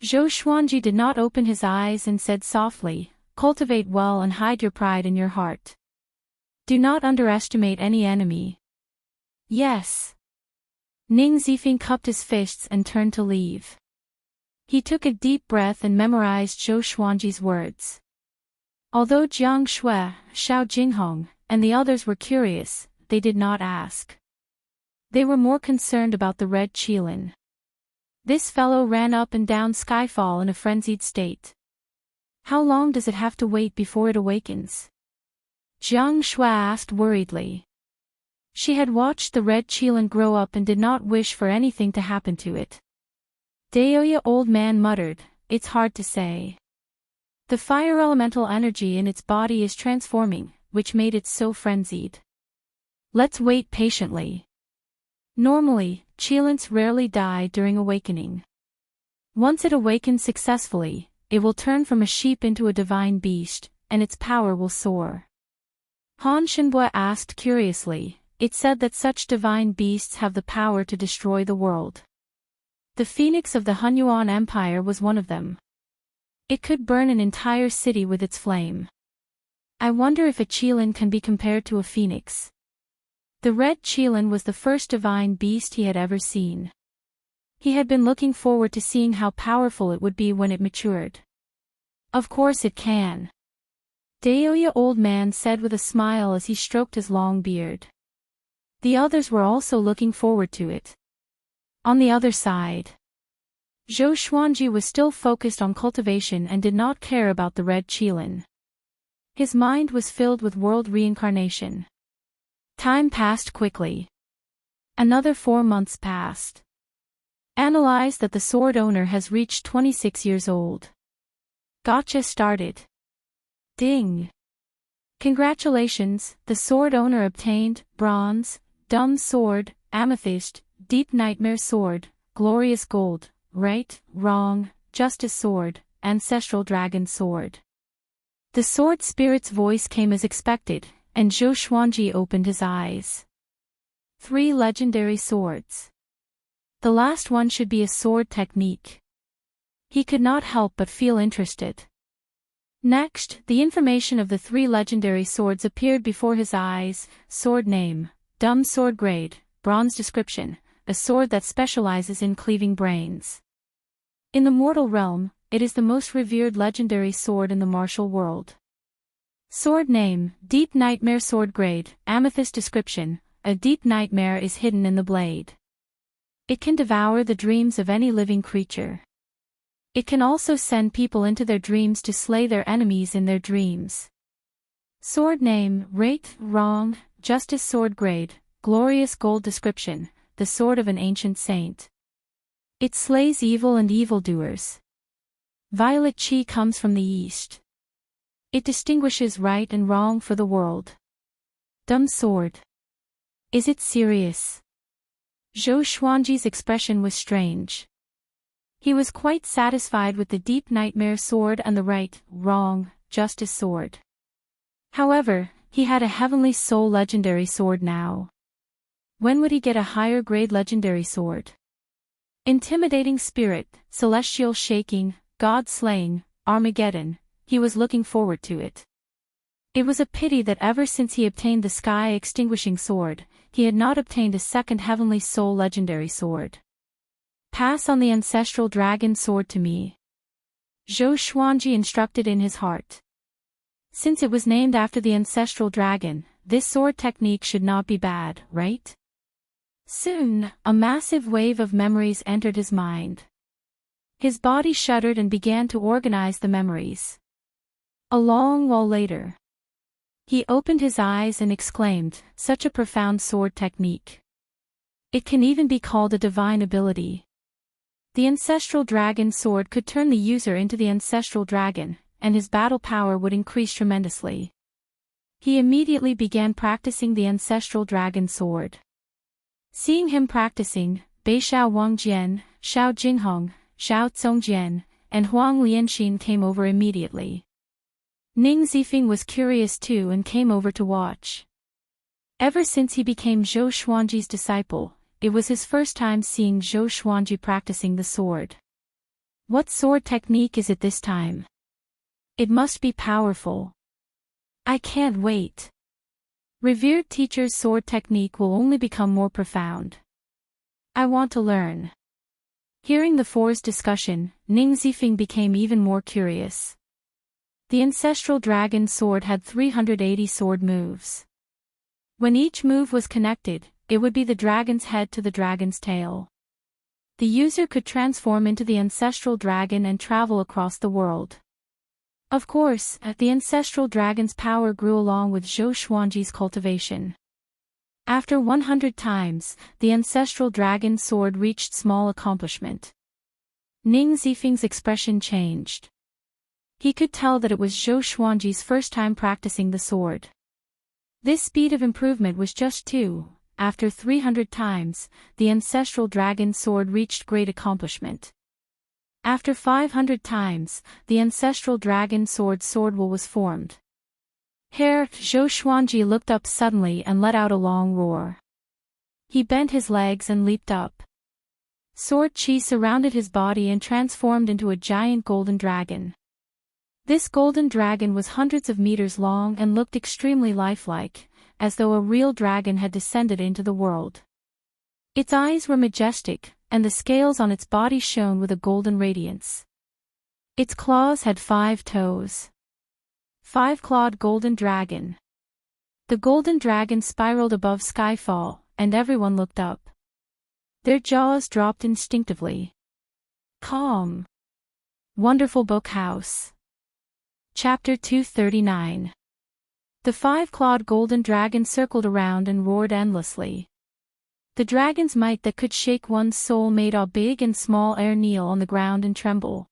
S1: Zhou Xuanji did not open his eyes and said softly, "Cultivate well and hide your pride in your heart. Do not underestimate any enemy." "Yes." Ning Zifeng cupped his fists and turned to leave. He took a deep breath and memorized Zhou Xuanji's words. Although Jiang Shui, Xiao Jinghong, and the others were curious, they did not ask. They were more concerned about the red qilin. This fellow ran up and down Skyfall in a frenzied state. How long does it have to wait before it awakens? Jiang Shui asked worriedly. She had watched the red qilin grow up and did not wish for anything to happen to it. Daoya Old Man muttered, "It's hard to say. The fire elemental energy in its body is transforming, which made it so frenzied. Let's wait patiently." Normally, qilins rarely die during awakening. Once it awakens successfully, it will turn from a sheep into a divine beast, and its power will soar. Han Shenbui asked curiously, "It said that such divine beasts have the power to destroy the world. The phoenix of the Hunyuan Empire was one of them. It could burn an entire city with its flame. I wonder if a qilin can be compared to a phoenix." The red qilin was the first divine beast he had ever seen. He had been looking forward to seeing how powerful it would be when it matured. "Of course it can," Daoya Old Man said with a smile as he stroked his long beard. The others were also looking forward to it. On the other side, Zhou Xuanji was still focused on cultivation and did not care about the red qilin. His mind was filled with world reincarnation. Time passed quickly. Another 4 months passed. Analyze that the sword owner has reached 26 years old. Gotcha started. Ding. Congratulations, the sword owner obtained bronze, dumb sword, amethyst, deep nightmare sword, glorious gold, right, wrong, justice sword, ancestral dragon sword. The sword spirit's voice came as expected, and Zhou Xuanji opened his eyes. 3 legendary swords. The last one should be a sword technique. He could not help but feel interested. Next, the information of the 3 legendary swords appeared before his eyes: sword name, dumb sword grade, bronze description, a sword that specializes in cleaving brains. In the mortal realm, it is the most revered legendary sword in the martial world. Sword name, deep nightmare sword grade, amethyst description, a deep nightmare is hidden in the blade. It can devour the dreams of any living creature. It can also send people into their dreams to slay their enemies in their dreams. Sword name, right, wrong, justice sword grade, glorious gold description, the sword of an ancient saint. It slays evil and evildoers. Violet Qi comes from the east. It distinguishes right and wrong for the world. Dumb sword. Is it serious? Zhou Xuanji's expression was strange. He was quite satisfied with the deep nightmare sword and the right, wrong, justice sword. However, he had a heavenly soul legendary sword now. When would he get a higher grade legendary sword? Intimidating spirit, celestial shaking, god slaying, Armageddon, he was looking forward to it. It was a pity that ever since he obtained the sky extinguishing sword, he had not obtained a second heavenly soul legendary sword. Pass on the ancestral dragon sword to me. Zhou Xuanji instructed in his heart. Since it was named after the ancestral dragon, this sword technique should not be bad, right? Soon, a massive wave of memories entered his mind. His body shuddered and began to organize the memories. A long while later, he opened his eyes and exclaimed, "Such a profound sword technique. It can even be called a divine ability. The ancestral dragon sword could turn the user into the ancestral dragon, and his battle power would increase tremendously. He immediately began practicing the ancestral dragon sword. Seeing him practicing, Beixiao Wangjian, Xiao Jinghong, Xiao Zongjian, and Huang Lianxin came over immediately. Ning Zifeng was curious too and came over to watch. Ever since he became Zhou Xuanji's disciple, it was his first time seeing Zhou Xuanji practicing the sword. What sword technique is it this time? It must be powerful. I can't wait. Revered teacher's sword technique will only become more profound. I want to learn. Hearing the four's discussion, Ning Zifeng became even more curious. The ancestral dragon sword had 380 sword moves. When each move was connected, it would be the dragon's head to the dragon's tail. The user could transform into the ancestral dragon and travel across the world. Of course, the ancestral dragon's power grew along with Zhou Xuanji's cultivation. After 100 times, the ancestral dragon sword reached small accomplishment. Ning Zifeng's expression changed. He could tell that it was Zhou Xuanji's first time practicing the sword. This speed of improvement was just 2. After 300 times, the ancestral dragon sword reached great accomplishment. After 500 times, the ancestral dragon swordwall was formed. Here, Zhou Xuanji looked up suddenly and let out a long roar. He bent his legs and leaped up. Sword chi surrounded his body and transformed into a giant golden dragon. This golden dragon was hundreds of meters long and looked extremely lifelike, as though a real dragon had descended into the world. Its eyes were majestic, and the scales on its body shone with a golden radiance. Its claws had 5 toes. 5-clawed golden dragon. The golden dragon spiraled above skyfall, and everyone looked up. Their jaws dropped instinctively. Calm. Wonderful Book House. Chapter 239. The 5-clawed golden dragon circled around and roared endlessly. The dragon's might that could shake one's soul made all big and small air kneel on the ground and tremble.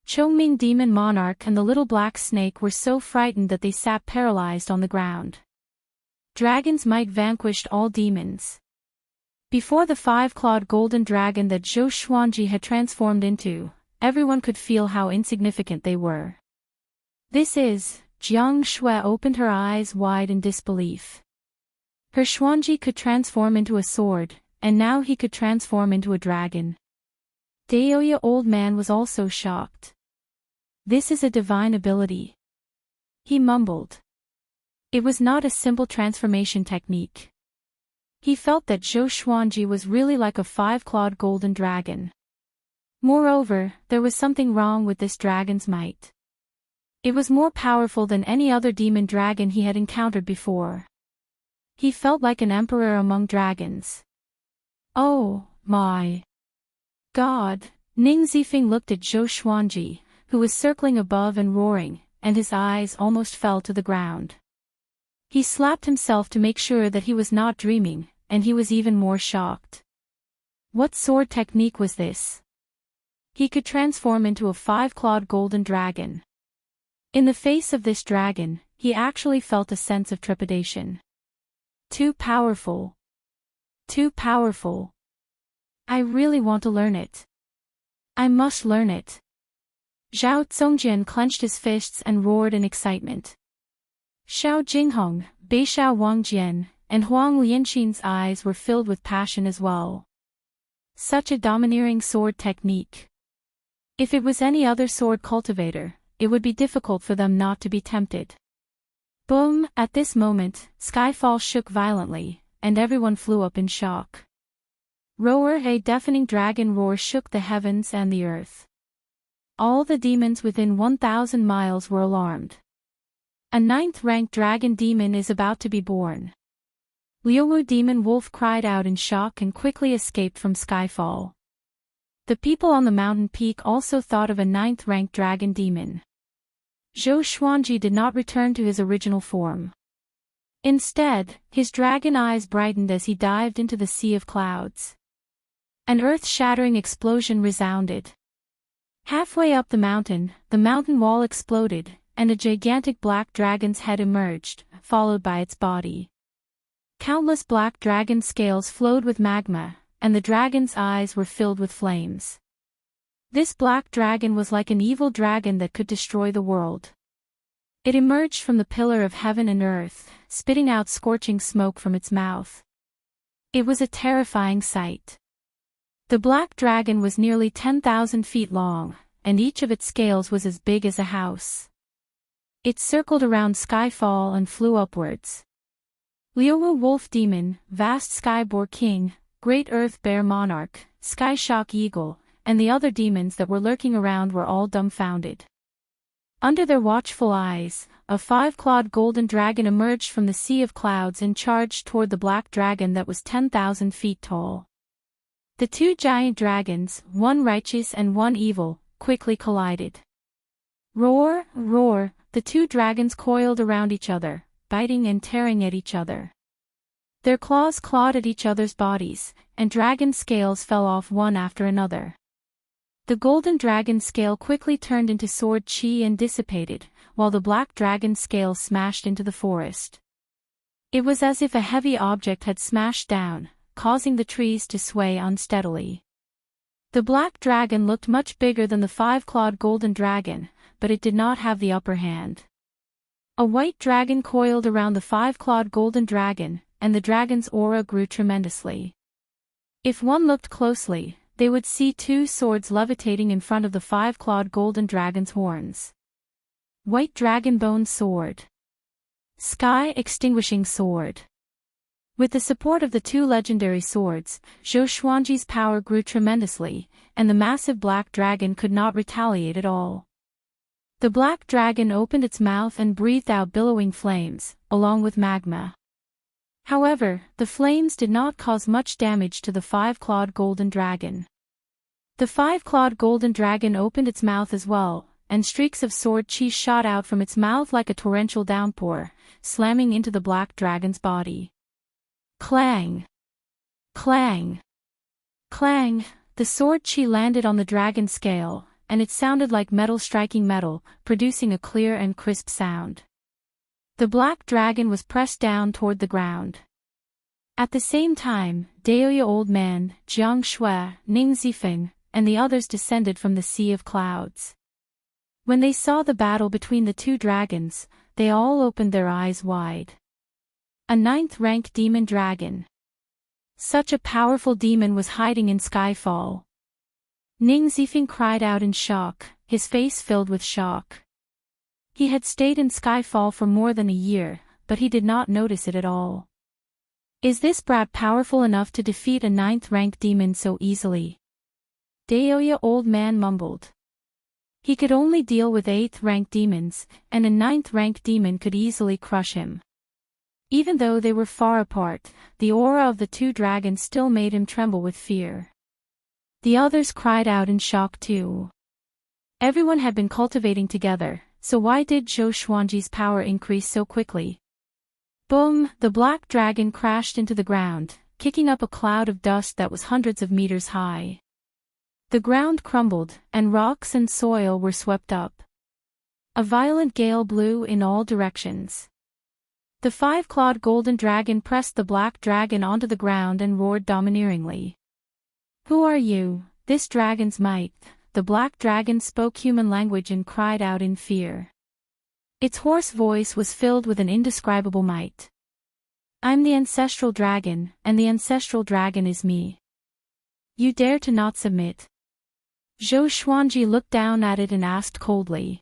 S1: Chongming Demon Monarch and the little black snake were so frightened that they sat paralyzed on the ground. Dragon's might vanquished all demons. Before the 5-clawed golden dragon that Zhou Xuanji had transformed into, everyone could feel how insignificant they were. This is, Jiang Shui opened her eyes wide in disbelief. Her Xuanji could transform into a sword, and now he could transform into a dragon. Daoya old man was also shocked. This is a divine ability. He mumbled. It was not a simple transformation technique. He felt that Zhou Xuanji was really like a 5-clawed golden dragon. Moreover, there was something wrong with this dragon's might. It was more powerful than any other demon dragon he had encountered before. He felt like an emperor among dragons. Oh, my God! Ning Zifeng looked at Zhou Xuanji, who was circling above and roaring, and his eyes almost fell to the ground. He slapped himself to make sure that he was not dreaming, and he was even more shocked. What sword technique was this? He could transform into a 5-clawed golden dragon. In the face of this dragon, he actually felt a sense of trepidation. Too powerful. Too powerful. I really want to learn it. I must learn it. Zhao Zongjian clenched his fists and roared in excitement. Xiao Jinghong, Beixiao Wangjian, and Huang Lianxin's eyes were filled with passion as well. Such a domineering sword technique. If it was any other sword cultivator, it would be difficult for them not to be tempted. Boom! At this moment, skyfall shook violently, and everyone flew up in shock. Roar! A deafening dragon roar shook the heavens and the earth. All the demons within 1,000 miles were alarmed. A 9th-ranked dragon demon is about to be born. Liuwu demon wolf cried out in shock and quickly escaped from skyfall. The people on the mountain peak also thought of a 9th-ranked dragon demon. Zhou Xuanji did not return to his original form. Instead, his dragon eyes brightened as he dived into the sea of clouds. An earth-shattering explosion resounded. Halfway up the mountain wall exploded, and a gigantic black dragon's head emerged, followed by its body. Countless black dragon scales flowed with magma, and the dragon's eyes were filled with flames. This black dragon was like an evil dragon that could destroy the world. It emerged from the pillar of heaven and earth, spitting out scorching smoke from its mouth. It was a terrifying sight. The black dragon was nearly 10,000 feet long, and each of its scales was as big as a house. It circled around Skyfall and flew upwards. Liowu Wolf Demon, Vast Sky Boar King, Great Earth Bear Monarch, Sky Shock Eagle, and the other demons that were lurking around were all dumbfounded. Under their watchful eyes, a 5-clawed golden dragon emerged from the sea of clouds and charged toward the black dragon that was 10,000 feet tall. The two giant dragons, one righteous and one evil, quickly collided. Roar, roar, the two dragons coiled around each other, biting and tearing at each other. Their claws clawed at each other's bodies, and dragon scales fell off one after another. The golden dragon scale quickly turned into sword chi and dissipated, while the black dragon scale smashed into the forest. It was as if a heavy object had smashed down, causing the trees to sway unsteadily. The black dragon looked much bigger than the 5-clawed golden dragon, but it did not have the upper hand. A white dragon coiled around the 5-clawed golden dragon, and the dragon's aura grew tremendously. If one looked closely, they would see two swords levitating in front of the 5-clawed golden dragon's horns. White Dragon Bone Sword. Sky Extinguishing Sword. With the support of the two legendary swords, Zhou Xuanji's power grew tremendously, and the massive black dragon could not retaliate at all. The black dragon opened its mouth and breathed out billowing flames, along with magma. However, the flames did not cause much damage to the 5-clawed golden dragon. The 5-clawed golden dragon opened its mouth as well, and streaks of sword chi shot out from its mouth like a torrential downpour, slamming into the black dragon's body. Clang! Clang! Clang! The sword chi landed on the dragon's scale, and it sounded like metal striking metal, producing a clear and crisp sound. The black dragon was pressed down toward the ground. At the same time, Daoya Old Man, Jiang Shui, Ning Zifeng, and the others descended from the sea of clouds. When they saw the battle between the two dragons, they all opened their eyes wide. A 9th-rank demon dragon. Such a powerful demon was hiding in Skyfall. Ning Zifeng cried out in shock, his face filled with shock. He had stayed in Skyfall for more than a year, but he did not notice it at all. Is this brat powerful enough to defeat a 9th-rank demon so easily? Daoya Old Man mumbled. He could only deal with 8th-rank demons, and a 9th-rank demon could easily crush him. Even though they were far apart, the aura of the two dragons still made him tremble with fear. The others cried out in shock too. Everyone had been cultivating together, so why did Zhou Xuanji's power increase so quickly? Boom! The black dragon crashed into the ground, kicking up a cloud of dust that was hundreds of meters high. The ground crumbled, and rocks and soil were swept up. A violent gale blew in all directions. The 5-clawed golden dragon pressed the black dragon onto the ground and roared domineeringly. Who are you, this dragon's might? The black dragon spoke human language and cried out in fear. Its hoarse voice was filled with an indescribable might. I'm the ancestral dragon, and the ancestral dragon is me. You dare to not submit? Zhou Xuanji looked down at it and asked coldly.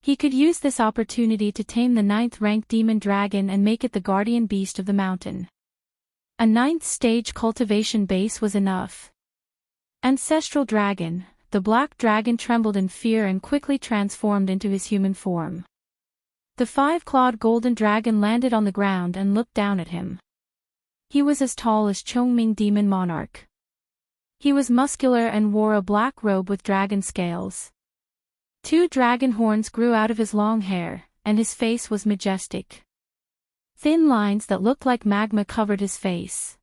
S1: He could use this opportunity to tame the 9th-rank demon dragon and make it the guardian beast of the mountain. A 9th-stage cultivation base was enough. Ancestral dragon, the black dragon trembled in fear and quickly transformed into his human form. The 5-clawed golden dragon landed on the ground and looked down at him. He was as tall as Chongming Demon Monarch. He was muscular and wore a black robe with dragon scales. 2 dragon horns grew out of his long hair, and his face was majestic. Thin lines that looked like magma covered his face.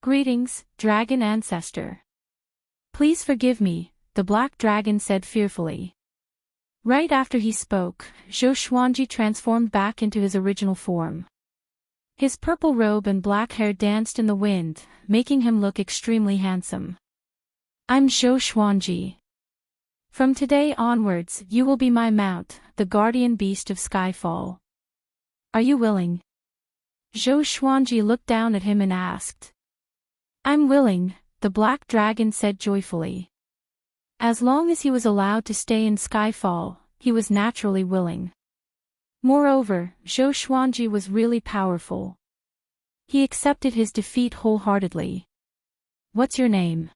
S1: "Greetings, dragon ancestor. Please forgive me," the black dragon said fearfully. Right after he spoke, Zhou Xuanji transformed back into his original form. His purple robe and black hair danced in the wind, making him look extremely handsome. "I'm Zhou Xuanji. From today onwards, you will be my mount, the guardian beast of Skyfall. Are you willing?" Zhou Xuanji looked down at him and asked. "I'm willing," the black dragon said joyfully. As long as he was allowed to stay in Skyfall, he was naturally willing. Moreover, Zhou Xuanji was really powerful. He accepted his defeat wholeheartedly. "What's your name?"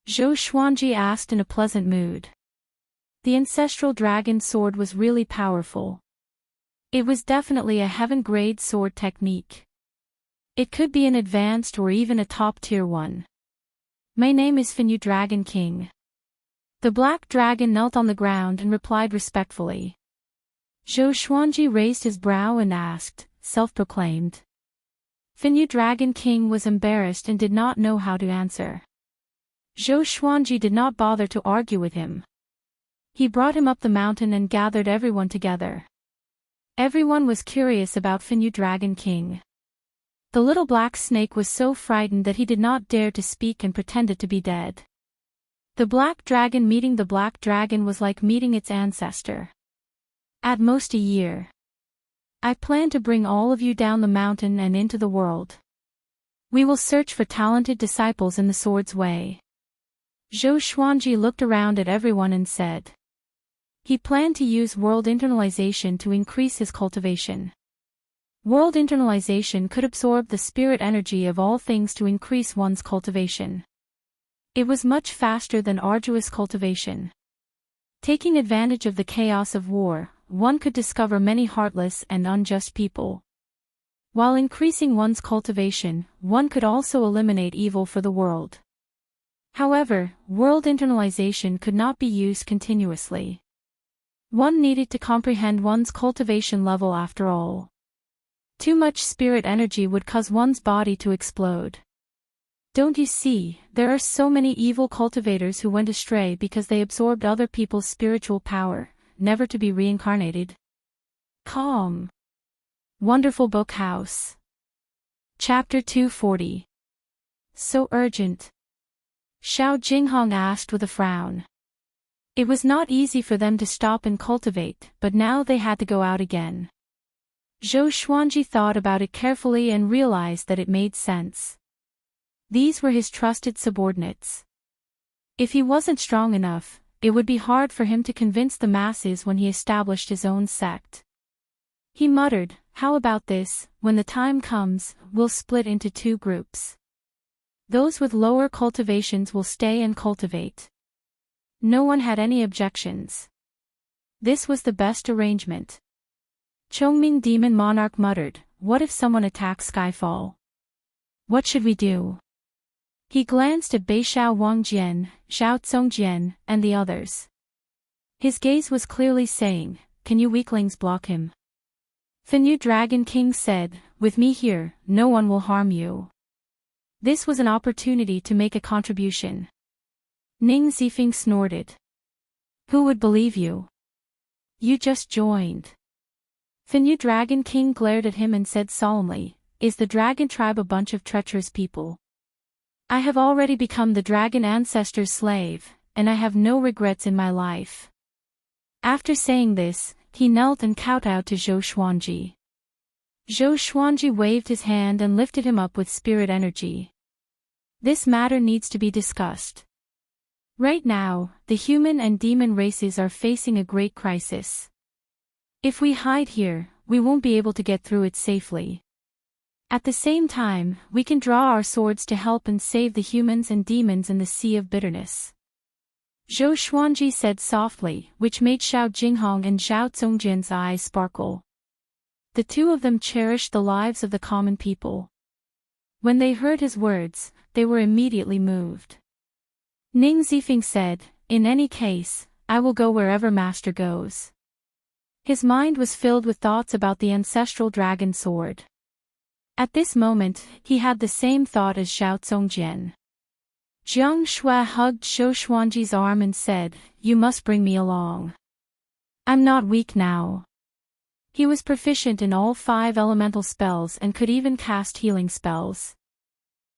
S1: Zhou Xuanji asked in a pleasant mood. The ancestral dragon sword was really powerful. It was definitely a heaven-grade sword technique. It could be an advanced or even a top-tier one. "My name is Finyu Dragon King." The black dragon knelt on the ground and replied respectfully. Zhou Xuanji raised his brow and asked, self-proclaimed. Finyu Dragon King was embarrassed and did not know how to answer. Zhou Xuanji did not bother to argue with him. He brought him up the mountain and gathered everyone together. Everyone was curious about Finyu Dragon King. The little black snake was so frightened that he did not dare to speak and pretended to be dead. The black dragon meeting the black dragon was like meeting its ancestor. "At most a year. I plan to bring all of you down the mountain and into the world. We will search for talented disciples in the sword's way." Zhou Xuanji looked around at everyone and said. He planned to use world internalization to increase his cultivation. World internalization could absorb the spirit energy of all things to increase one's cultivation. It was much faster than arduous cultivation. Taking advantage of the chaos of war, one could discover many heartless and unjust people. While increasing one's cultivation, one could also eliminate evil for the world. However, world internalization could not be used continuously. One needed to comprehend one's cultivation level after all. Too much spirit energy would cause one's body to explode. Don't you see, there are so many evil cultivators who went astray because they absorbed other people's spiritual power, never to be reincarnated? Calm. Wonderful Book House. Chapter 240. So urgent? Xiao Jinghong asked with a frown. It was not easy for them to stop and cultivate, but now they had to go out again. Zhou Xuanji thought about it carefully and realized that it made sense. These were his trusted subordinates. If he wasn't strong enough, it would be hard for him to convince the masses when he established his own sect. He muttered, "How about this, when the time comes, we'll split into two groups. Those with lower cultivations will stay and cultivate." No one had any objections. This was the best arrangement. Chongming Demon Monarch muttered, "What if someone attacks Skyfall? What should we do?" He glanced at Beixiao Wangjian, Xiao Tsongjian, and the others. His gaze was clearly saying, "Can you weaklings block him?" Finyu Dragon King said, "With me here, no one will harm you." This was an opportunity to make a contribution. Ning Zifeng snorted. "Who would believe you? You just joined." Finyu Dragon King glared at him and said solemnly, "Is the dragon tribe a bunch of treacherous people? I have already become the dragon ancestor's slave, and I have no regrets in my life." After saying this, he knelt and kowtowed to Zhou Xuanji. Zhou Xuanji waved his hand and lifted him up with spirit energy. This matter needs to be discussed. Right now, the human and demon races are facing a great crisis. If we hide here, we won't be able to get through it safely. At the same time, we can draw our swords to help and save the humans and demons in the sea of bitterness. Zhou Xuanji said softly, which made Xiao Jinghong and Xiao Tsongjian's eyes sparkle. The two of them cherished the lives of the common people. When they heard his words, they were immediately moved. Ning Zifeng said, "In any case, I will go wherever Master goes." His mind was filled with thoughts about the ancestral dragon sword. At this moment, he had the same thought as Xiao Zongjian. Jiang Shui hugged Zhou Xuanji's arm and said, "You must bring me along. I'm not weak now." He was proficient in all 5 elemental spells and could even cast healing spells.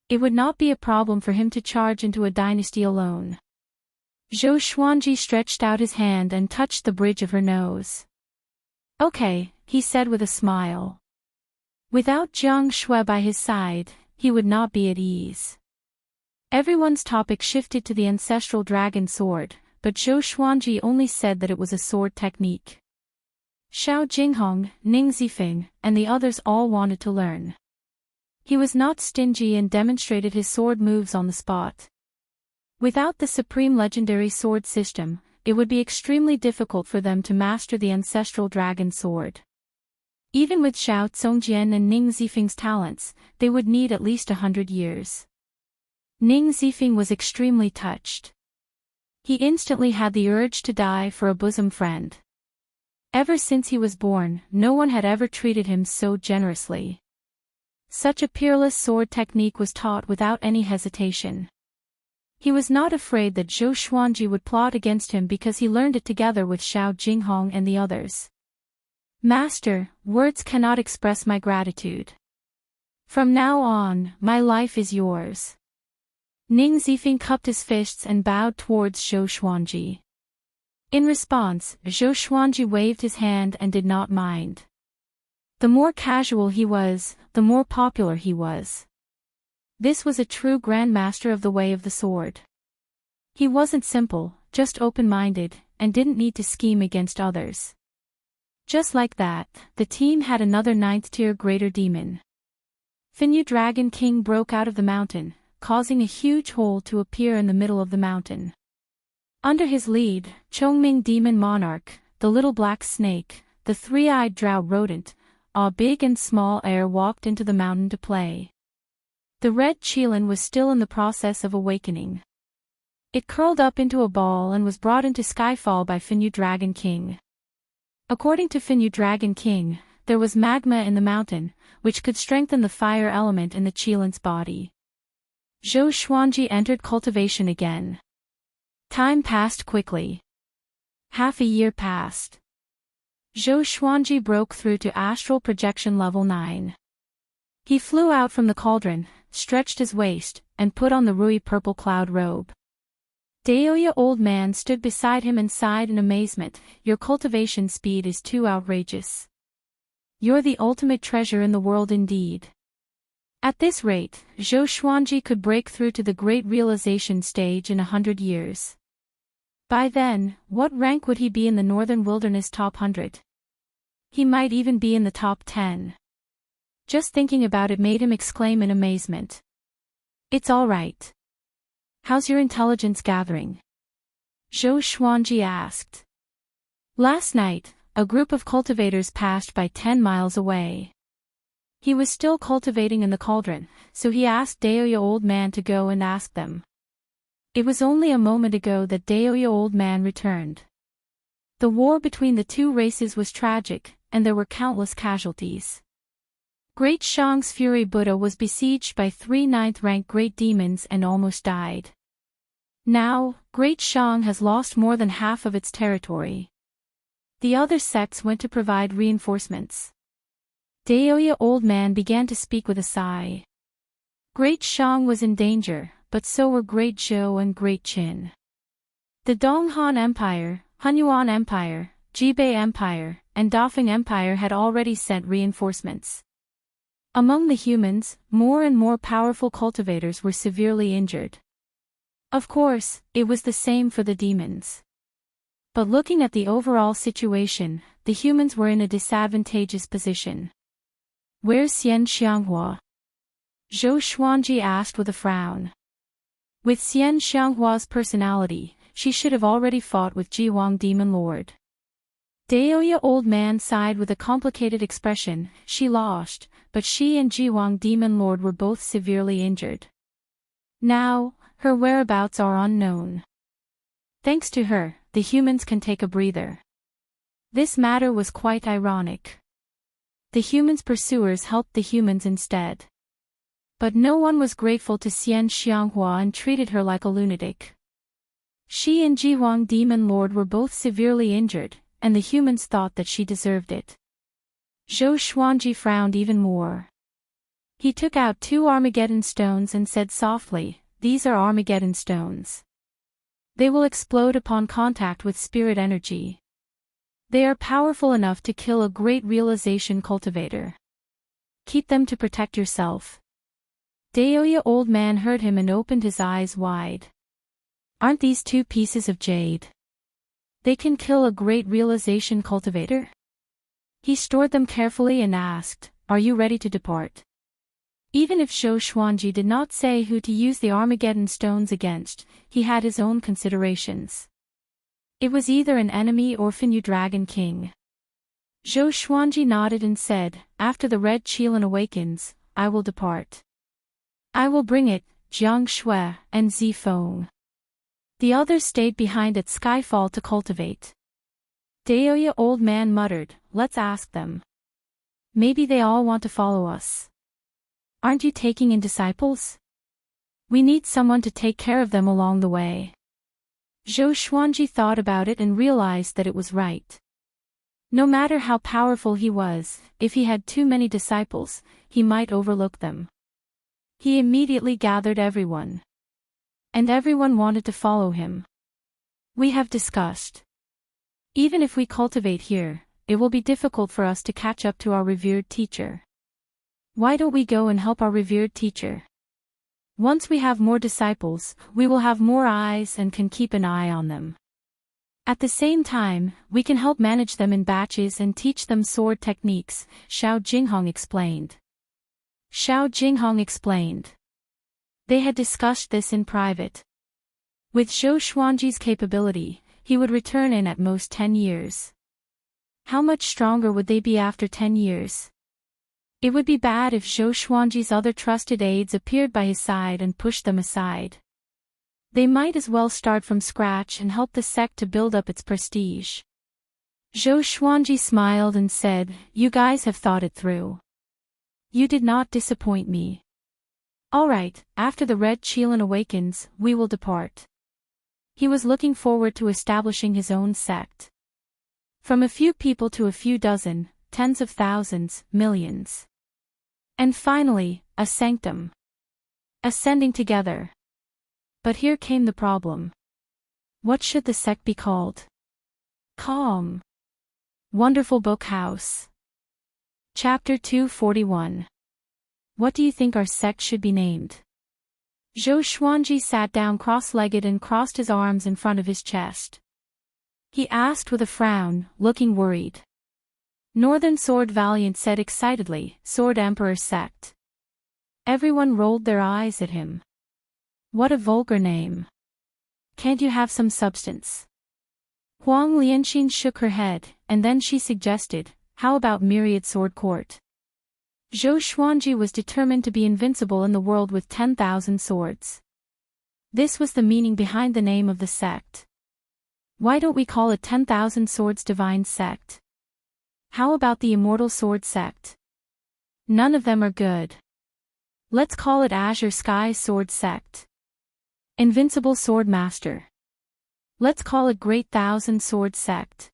S1: It would not be a problem for him to charge into a dynasty alone. Zhou Xuanji stretched out his hand and touched the bridge of her nose. "Okay," he said with a smile. Without Jiang Shui by his side, he would not be at ease. Everyone's topic shifted to the ancestral dragon sword, but Zhou Xuanji only said that it was a sword technique. Xiao Jinghong, Ning Zifeng, and the others all wanted to learn. He was not stingy and demonstrated his sword moves on the spot. Without the supreme legendary sword system, it would be extremely difficult for them to master the ancestral dragon sword. Even with Xiao Zongjian and Ning Zifeng's talents, they would need at least 100 years. Ning Zifeng was extremely touched. He instantly had the urge to die for a bosom friend. Ever since he was born, no one had ever treated him so generously. Such a peerless sword technique was taught without any hesitation. He was not afraid that Zhou Xuanji would plot against him because he learned it together with Xiao Jinghong and the others. "Master, words cannot express my gratitude. From now on, my life is yours." Ning Zifeng cupped his fists and bowed towards Zhou Xuanji. In response, Zhou Xuanji waved his hand and did not mind. The more casual he was, the more popular he was. This was a true grandmaster of the way of the sword. He wasn't simple, just open-minded, and didn't need to scheme against others. Just like that, the team had another 9th-tier greater demon. Finyu Dragon King broke out of the mountain, causing a huge hole to appear in the middle of the mountain. Under his lead, Chongming Demon Monarch, the little black snake, the 3-eyed drow rodent, a big and small heir walked into the mountain to play. The red Qilin was still in the process of awakening. It curled up into a ball and was brought into Skyfall by Finyu Dragon King. According to Finyu Dragon King, there was magma in the mountain, which could strengthen the fire element in the Qilin's body. Zhou Xuanji entered cultivation again. Time passed quickly. Half a year passed. Zhou Xuanji broke through to astral projection level 9. He flew out from the cauldron, stretched his waist, and put on the Rui purple cloud robe. Daoya Old Man stood beside him and sighed in amazement, "Your cultivation speed is too outrageous. You're the ultimate treasure in the world indeed." At this rate, Zhou Xuanji could break through to the Great Realization stage in 100 years. By then, what rank would he be in the Northern Wilderness top 100? He might even be in the top 10. Just thinking about it made him exclaim in amazement. "It's all right. How's your intelligence gathering?" Zhou Xuanji asked. Last night, a group of cultivators passed by 10 miles away. He was still cultivating in the cauldron, so he asked Daoya Old Man to go and ask them. It was only a moment ago that Daoya Old Man returned. The war between the two races was tragic, and there were countless casualties. Great Shang's Fury Buddha was besieged by 3 9th-rank great demons and almost died. Now, Great Shang has lost more than half of its territory. The other sects went to provide reinforcements. Daoya Old Man began to speak with a sigh. Great Shang was in danger, but so were Great Zhou and Great Qin. The Donghan Empire, Hunyuan Empire, Jibei Empire, and Dafeng Empire had already sent reinforcements. Among the humans, more and more powerful cultivators were severely injured. Of course, it was the same for the demons. But looking at the overall situation, the humans were in a disadvantageous position. "Where's Xian Xianghua?" Zhou Xuanji asked with a frown. With Xian Xianghua's personality, she should have already fought with Jiwang Demon Lord. Daoya Old Man sighed with a complicated expression. She lost, but she and Jiwang Demon Lord were both severely injured. Now, her whereabouts are unknown. Thanks to her, the humans can take a breather. This matter was quite ironic. The humans' pursuers helped the humans instead. But no one was grateful to Xian Xianghua and treated her like a lunatic. She and Jihuang Demon Lord were both severely injured, and the humans thought that she deserved it. Zhou Xuanji frowned even more. He took out 2 Armageddon stones and said softly, "These are Armageddon stones. They will explode upon contact with spirit energy. They are powerful enough to kill a great realization cultivator. Keep them to protect yourself." Daoya old man heard him and opened his eyes wide. Aren't these 2 pieces of jade? They can kill a great realization cultivator? He stored them carefully and asked, "Are you ready to depart?" Even if Zhou Xuanji did not say who to use the Armageddon stones against, he had his own considerations. It was either an enemy or Finyu Dragon King. Zhou Xuanji nodded and said, "After the Red Qilin awakens, I will depart. I will bring it, Jiang Shui, and Zifeng." The others stayed behind at Skyfall to cultivate. Daoya old man muttered, "Let's ask them. Maybe they all want to follow us. Aren't you taking in disciples? We need someone to take care of them along the way." Zhou Xuanji thought about it and realized that it was right. No matter how powerful he was, if he had too many disciples, he might overlook them. He immediately gathered everyone. And everyone wanted to follow him. "We have discussed. Even if we cultivate here, it will be difficult for us to catch up to our revered teacher. Why don't we go and help our revered teacher? Once we have more disciples, we will have more eyes and can keep an eye on them. At the same time, we can help manage them in batches and teach them sword techniques," Xiao Jinghong explained. They had discussed this in private. With Zhou Xuanji's capability, he would return in at most 10 years. How much stronger would they be after 10 years? It would be bad if Zhou Xuanji's other trusted aides appeared by his side and pushed them aside. They might as well start from scratch and help the sect to build up its prestige. Zhou Xuanji smiled and said, "You guys have thought it through. You did not disappoint me. All right, after the Red Qilin awakens, we will depart." He was looking forward to establishing his own sect. From a few people to a few dozen, tens of thousands, millions. And finally, a sanctum. Ascending together. But here came the problem. What should the sect be called? Calm. Wonderful Book House. Chapter 241. What do you think our sect should be named? Zhou Xuanji sat down cross-legged and crossed his arms in front of his chest. He asked with a frown, looking worried. Northern Sword Valiant said excitedly, "Sword Emperor Sect." Everyone rolled their eyes at him. What a vulgar name. Can't you have some substance? Huang Lianxin shook her head, and then she suggested, "How about Myriad Sword Court?" Zhou Xuanji was determined to be invincible in the world with 10,000 swords. This was the meaning behind the name of the sect. Why don't we call it 10,000 Swords Divine Sect? How about the Immortal Sword Sect? None of them are good. Let's call it Azure Sky Sword Sect. Invincible Sword Master. Let's call it Great Thousand Sword Sect.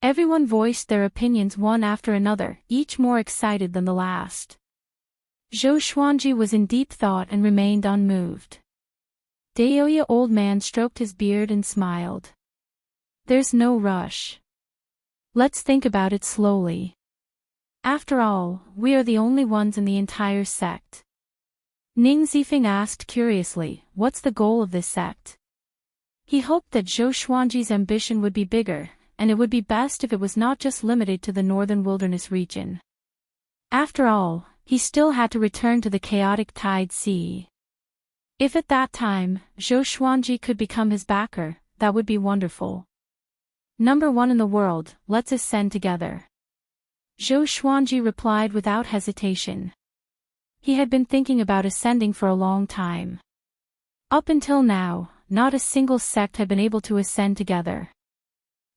S1: Everyone voiced their opinions one after another, each more excited than the last. Zhou Xuanji was in deep thought and remained unmoved. Daoya old man stroked his beard and smiled. There's no rush. Let's think about it slowly. After all, we are the only ones in the entire sect. Ning Zifeng asked curiously, what's the goal of this sect? He hoped that Zhou Xuanji's ambition would be bigger, and it would be best if it was not just limited to the northern wilderness region. After all, he still had to return to the chaotic Tide Sea. If at that time, Zhou Xuanji could become his backer, that would be wonderful. Number 1 in the world, let's ascend together. Zhou Xuanji replied without hesitation. He had been thinking about ascending for a long time. Up until now, not a single sect had been able to ascend together.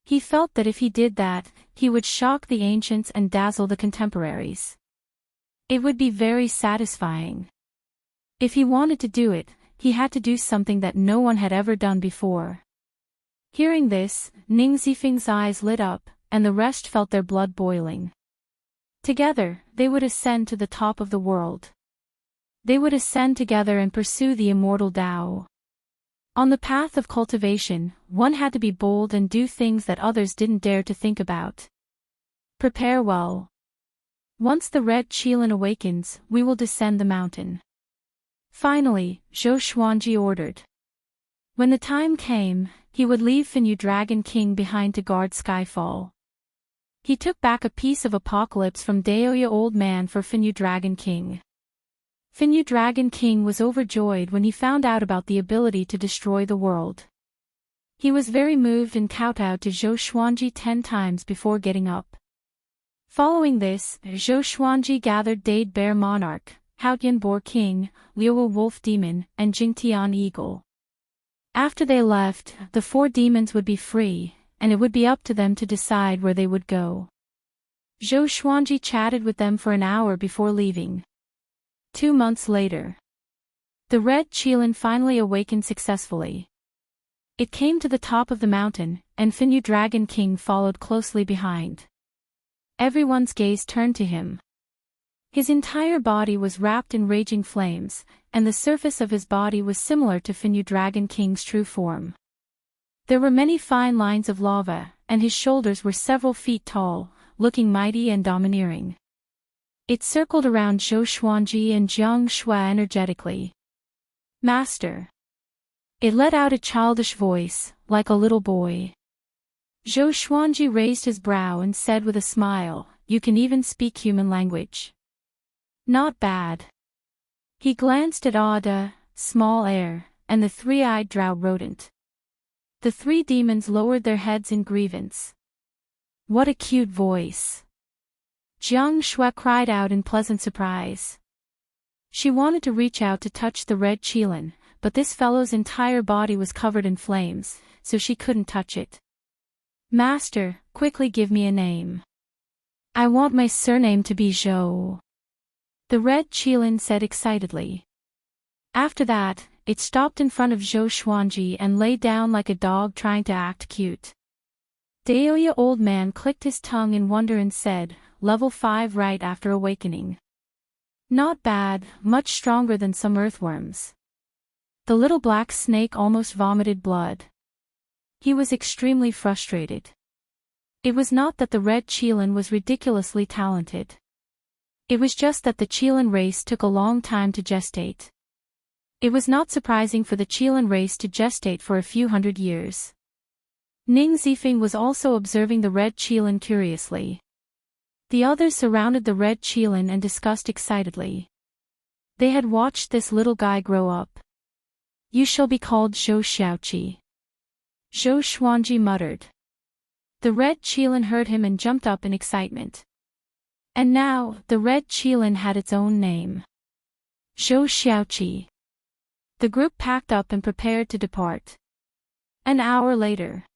S1: He felt that if he did that, he would shock the ancients and dazzle the contemporaries. It would be very satisfying. If he wanted to do it, he had to do something that no one had ever done before. Hearing this, Ning Zifeng's eyes lit up, and the rest felt their blood boiling. Together, they would ascend to the top of the world. They would ascend together and pursue the immortal Tao. On the path of cultivation, one had to be bold and do things that others didn't dare to think about. Prepare well. Once the red Qilin awakens, we will descend the mountain. Finally, Zhou Xuanji ordered. When the time came, he would leave Finyu Dragon King behind to guard Skyfall. He took back a piece of Apocalypse from Daoya Old Man for Finyu Dragon King. Finyu Dragon King was overjoyed when he found out about the ability to destroy the world. He was very moved and kowtowed to Zhou Xuanji 10 times before getting up. Following this, Zhou Xuanji gathered Dade Bear Monarch, Haotian Boar King, Liuwa Wolf Demon, and Jingtian Eagle. After they left, the 4 demons would be free, and it would be up to them to decide where they would go. Zhou Xuanji chatted with them for an hour before leaving. 2 months later, the red Qilin finally awakened successfully. It came to the top of the mountain, and Finyu Dragon King followed closely behind. Everyone's gaze turned to him. His entire body was wrapped in raging flames, and the surface of his body was similar to Finyu Dragon King's true form. There were many fine lines of lava, and his shoulders were several feet tall, looking mighty and domineering. It circled around Zhou Xuanji and Jiang Shui energetically. Master. It let out a childish voice, like a little boy. Zhou Xuanji raised his brow and said with a smile, "You can even speak human language." Not bad. He glanced at Ada, Small Air, and the 3-eyed drow rodent. The 3 demons lowered their heads in grievance. What a cute voice. Jiang Shui cried out in pleasant surprise. She wanted to reach out to touch the red Qilin, but this fellow's entire body was covered in flames, so she couldn't touch it. Master, quickly give me a name. I want my surname to be Zhou. The red Qilin said excitedly. After that, it stopped in front of Zhou Xuanji and lay down like a dog trying to act cute. Daoya Old Man clicked his tongue in wonder and said, "Level 5 right after awakening. Not bad, much stronger than some earthworms." The little black snake almost vomited blood. He was extremely frustrated. It was not that the red Qilin was ridiculously talented. It was just that the Qilin race took a long time to gestate. It was not surprising for the Qilin race to gestate for a few hundred years. Ning Zifeng was also observing the red Qilin curiously. The others surrounded the red Qilin and discussed excitedly. They had watched this little guy grow up. "You shall be called Zhou Xiaoqi." Zhou Xuanji muttered. The red Qilin heard him and jumped up in excitement. And now, the red Qilin had its own name. Zhou Xiaoqi. The group packed up and prepared to depart. An hour later,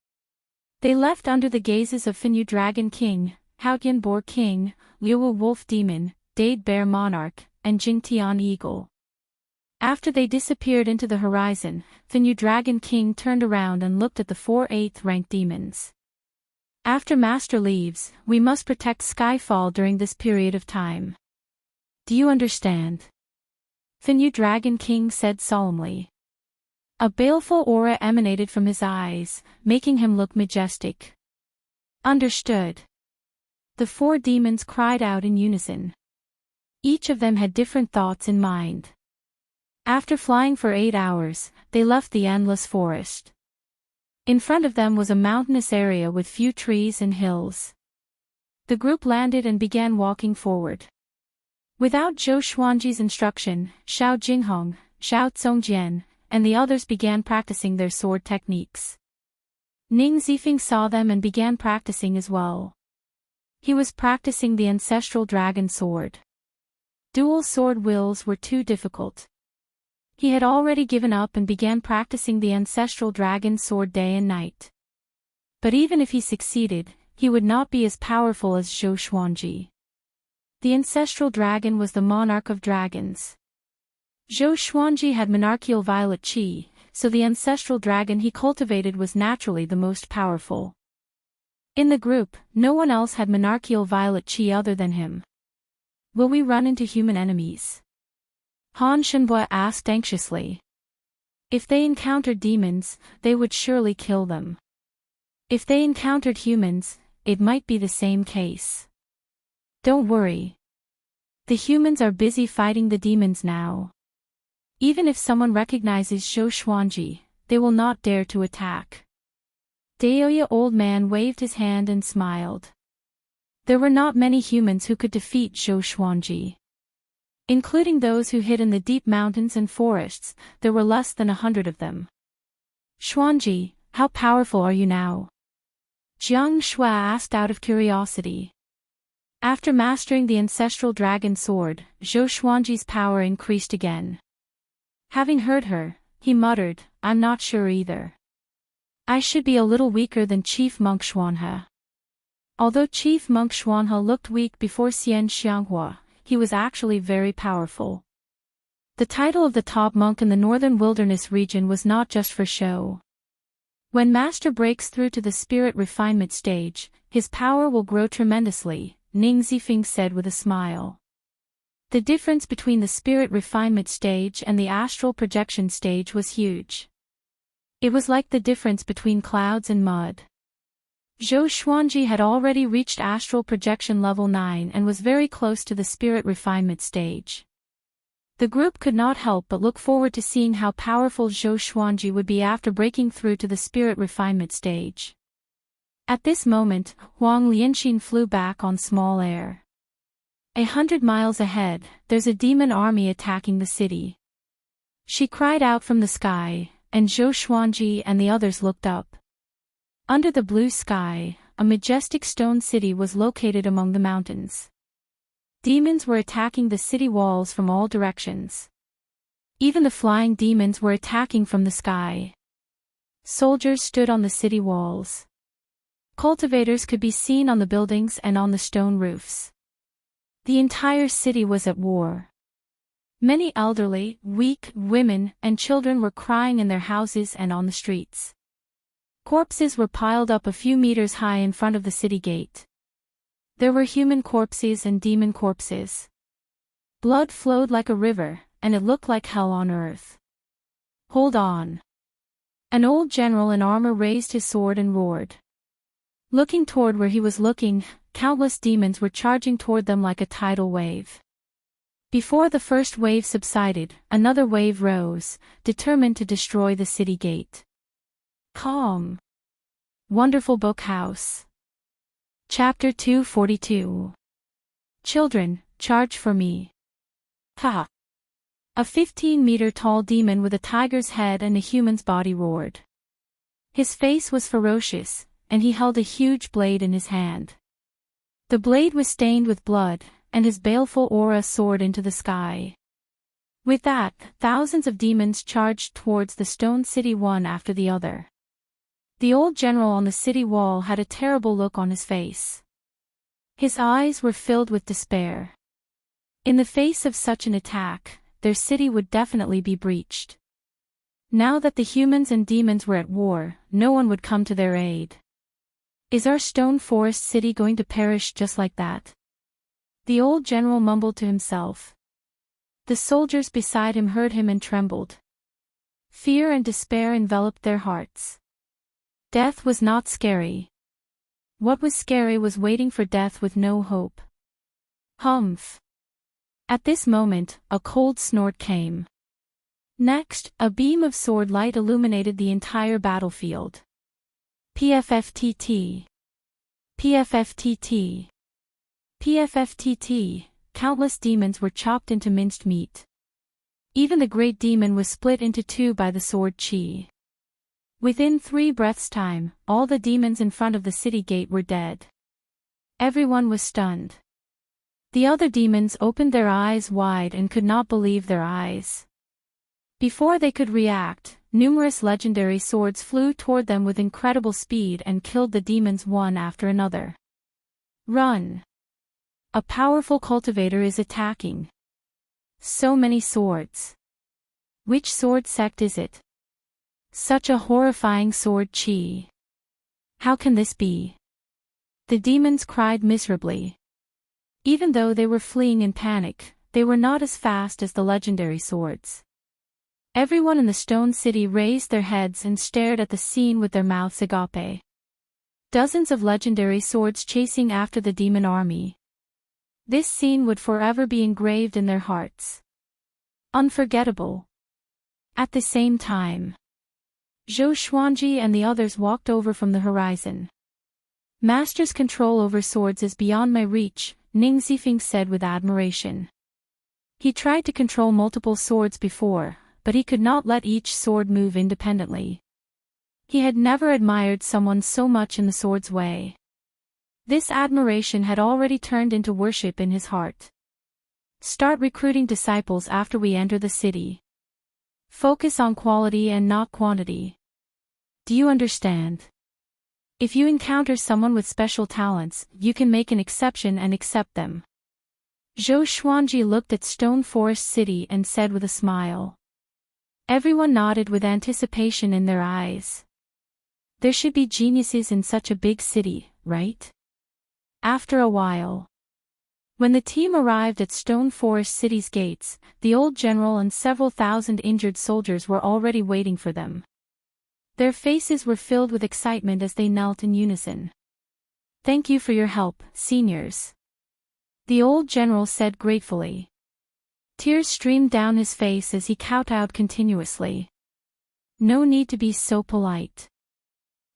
S1: they left under the gazes of Finyu Dragon King, Haotian Boar King, Liuwa Wolf Demon, Dade Bear Monarch, and Jingtian Eagle. After they disappeared into the horizon, Finyu Dragon King turned around and looked at the 4 8th-ranked demons. After Master leaves, we must protect Skyfall during this period of time. Do you understand? Finyu Dragon King said solemnly. A baleful aura emanated from his eyes, making him look majestic. Understood. The 4 demons cried out in unison. Each of them had different thoughts in mind. After flying for 8 hours, they left the endless forest. In front of them was a mountainous area with few trees and hills. The group landed and began walking forward. Without Zhou Xuanji's instruction, Xiao Jinghong, Xiao Tsongjian, and the others began practicing their sword techniques. Ning Zifeng saw them and began practicing as well. He was practicing the ancestral dragon sword. Dual sword wills were too difficult. He had already given up and began practicing the ancestral dragon sword day and night. But even if he succeeded, he would not be as powerful as Zhou Xuanji. The ancestral dragon was the monarch of dragons. Zhou Xuanji had monarchical violet qi, so the ancestral dragon he cultivated was naturally the most powerful. In the group, no one else had monarchical violet qi other than him. Will we run into human enemies? Han Shenhua asked anxiously. If they encountered demons, they would surely kill them. If they encountered humans, it might be the same case. Don't worry. The humans are busy fighting the demons now. Even if someone recognizes Zhou Xuanji, they will not dare to attack. Daoya old man waved his hand and smiled. There were not many humans who could defeat Zhou Xuanji. Including those who hid in the deep mountains and forests, there were less than 100 of them. Xuanji, how powerful are you now? Jiang Shua asked out of curiosity. After mastering the ancestral dragon sword, Zhou Xuanji's power increased again. Having heard her, he muttered, I'm not sure either. I should be a little weaker than Chief Monk Xuanhe. Although Chief Monk Xuanhe looked weak before Xian Xianghua, he was actually very powerful. The title of the top monk in the northern wilderness region was not just for show. When Master breaks through to the spirit refinement stage, his power will grow tremendously, Ning Zifeng said with a smile. The difference between the spirit refinement stage and the astral projection stage was huge. It was like the difference between clouds and mud. Zhou Xuanji had already reached astral projection level 9 and was very close to the spirit refinement stage. The group could not help but look forward to seeing how powerful Zhou Xuanji would be after breaking through to the spirit refinement stage. At this moment, Huang Lianxin flew back on small air. 100 miles ahead, there's a demon army attacking the city. She cried out from the sky, and Zhou Xuanji and the others looked up. Under the blue sky, a majestic stone city was located among the mountains. Demons were attacking the city walls from all directions. Even the flying demons were attacking from the sky. Soldiers stood on the city walls. Cultivators could be seen on the buildings and on the stone roofs. The entire city was at war. Many elderly, weak, women, and children were crying in their houses and on the streets. Corpses were piled up a few meters high in front of the city gate. There were human corpses and demon corpses. Blood flowed like a river, and it looked like hell on earth. Hold on. An old general in armor raised his sword and roared. Looking toward where he was looking, countless demons were charging toward them like a tidal wave. Before the first wave subsided, another wave rose, determined to destroy the city gate. Calm. Wonderful Book House. Chapter 242. Children, charge for me. Ha! A 15-meter-tall demon with a tiger's head and a human's body roared. His face was ferocious, and he held a huge blade in his hand. The blade was stained with blood, and his baleful aura soared into the sky. With that, thousands of demons charged towards the stone city one after the other. The old general on the city wall had a terrible look on his face. His eyes were filled with despair. In the face of such an attack, their city would definitely be breached. Now that the humans and demons were at war, no one would come to their aid. Is our stone forest city going to perish just like that? The old general mumbled to himself. The soldiers beside him heard him and trembled. Fear and despair enveloped their hearts. Death was not scary. What was scary was waiting for death with no hope. Humph. At this moment, a cold snort came. Next, a beam of sword light illuminated the entire battlefield. PFFTT. PFFTT. PFFTT, countless demons were chopped into minced meat. Even the great demon was split into two by the sword chi. Within 3 breaths' time, all the demons in front of the city gate were dead. Everyone was stunned. The other demons opened their eyes wide and could not believe their eyes. Before they could react, numerous legendary swords flew toward them with incredible speed and killed the demons one after another. Run! A powerful cultivator is attacking. So many swords. Which sword sect is it? Such a horrifying sword chi. How can this be? The demons cried miserably. Even though they were fleeing in panic, they were not as fast as the legendary swords. Everyone in the stone city raised their heads and stared at the scene with their mouths agape. Dozens of legendary swords chasing after the demon army. This scene would forever be engraved in their hearts. Unforgettable. At the same time, Zhou Xuanji and the others walked over from the horizon. Master's control over swords is beyond my reach, Ning Zifeng said with admiration. He tried to control multiple swords before, but he could not let each sword move independently. He had never admired someone so much in the sword's way. This admiration had already turned into worship in his heart. Start recruiting disciples after we enter the city. Focus on quality and not quantity. Do you understand? If you encounter someone with special talents, you can make an exception and accept them. Zhou Xuanji looked at Stone Forest City and said with a smile. Everyone nodded with anticipation in their eyes. There should be geniuses in such a big city, right? After a while, when the team arrived at Stone Forest City's gates, the old general and several thousand injured soldiers were already waiting for them. Their faces were filled with excitement as they knelt in unison. Thank you for your help, seniors. The old general said gratefully. Tears streamed down his face as he kowtowed continuously. No need to be so polite.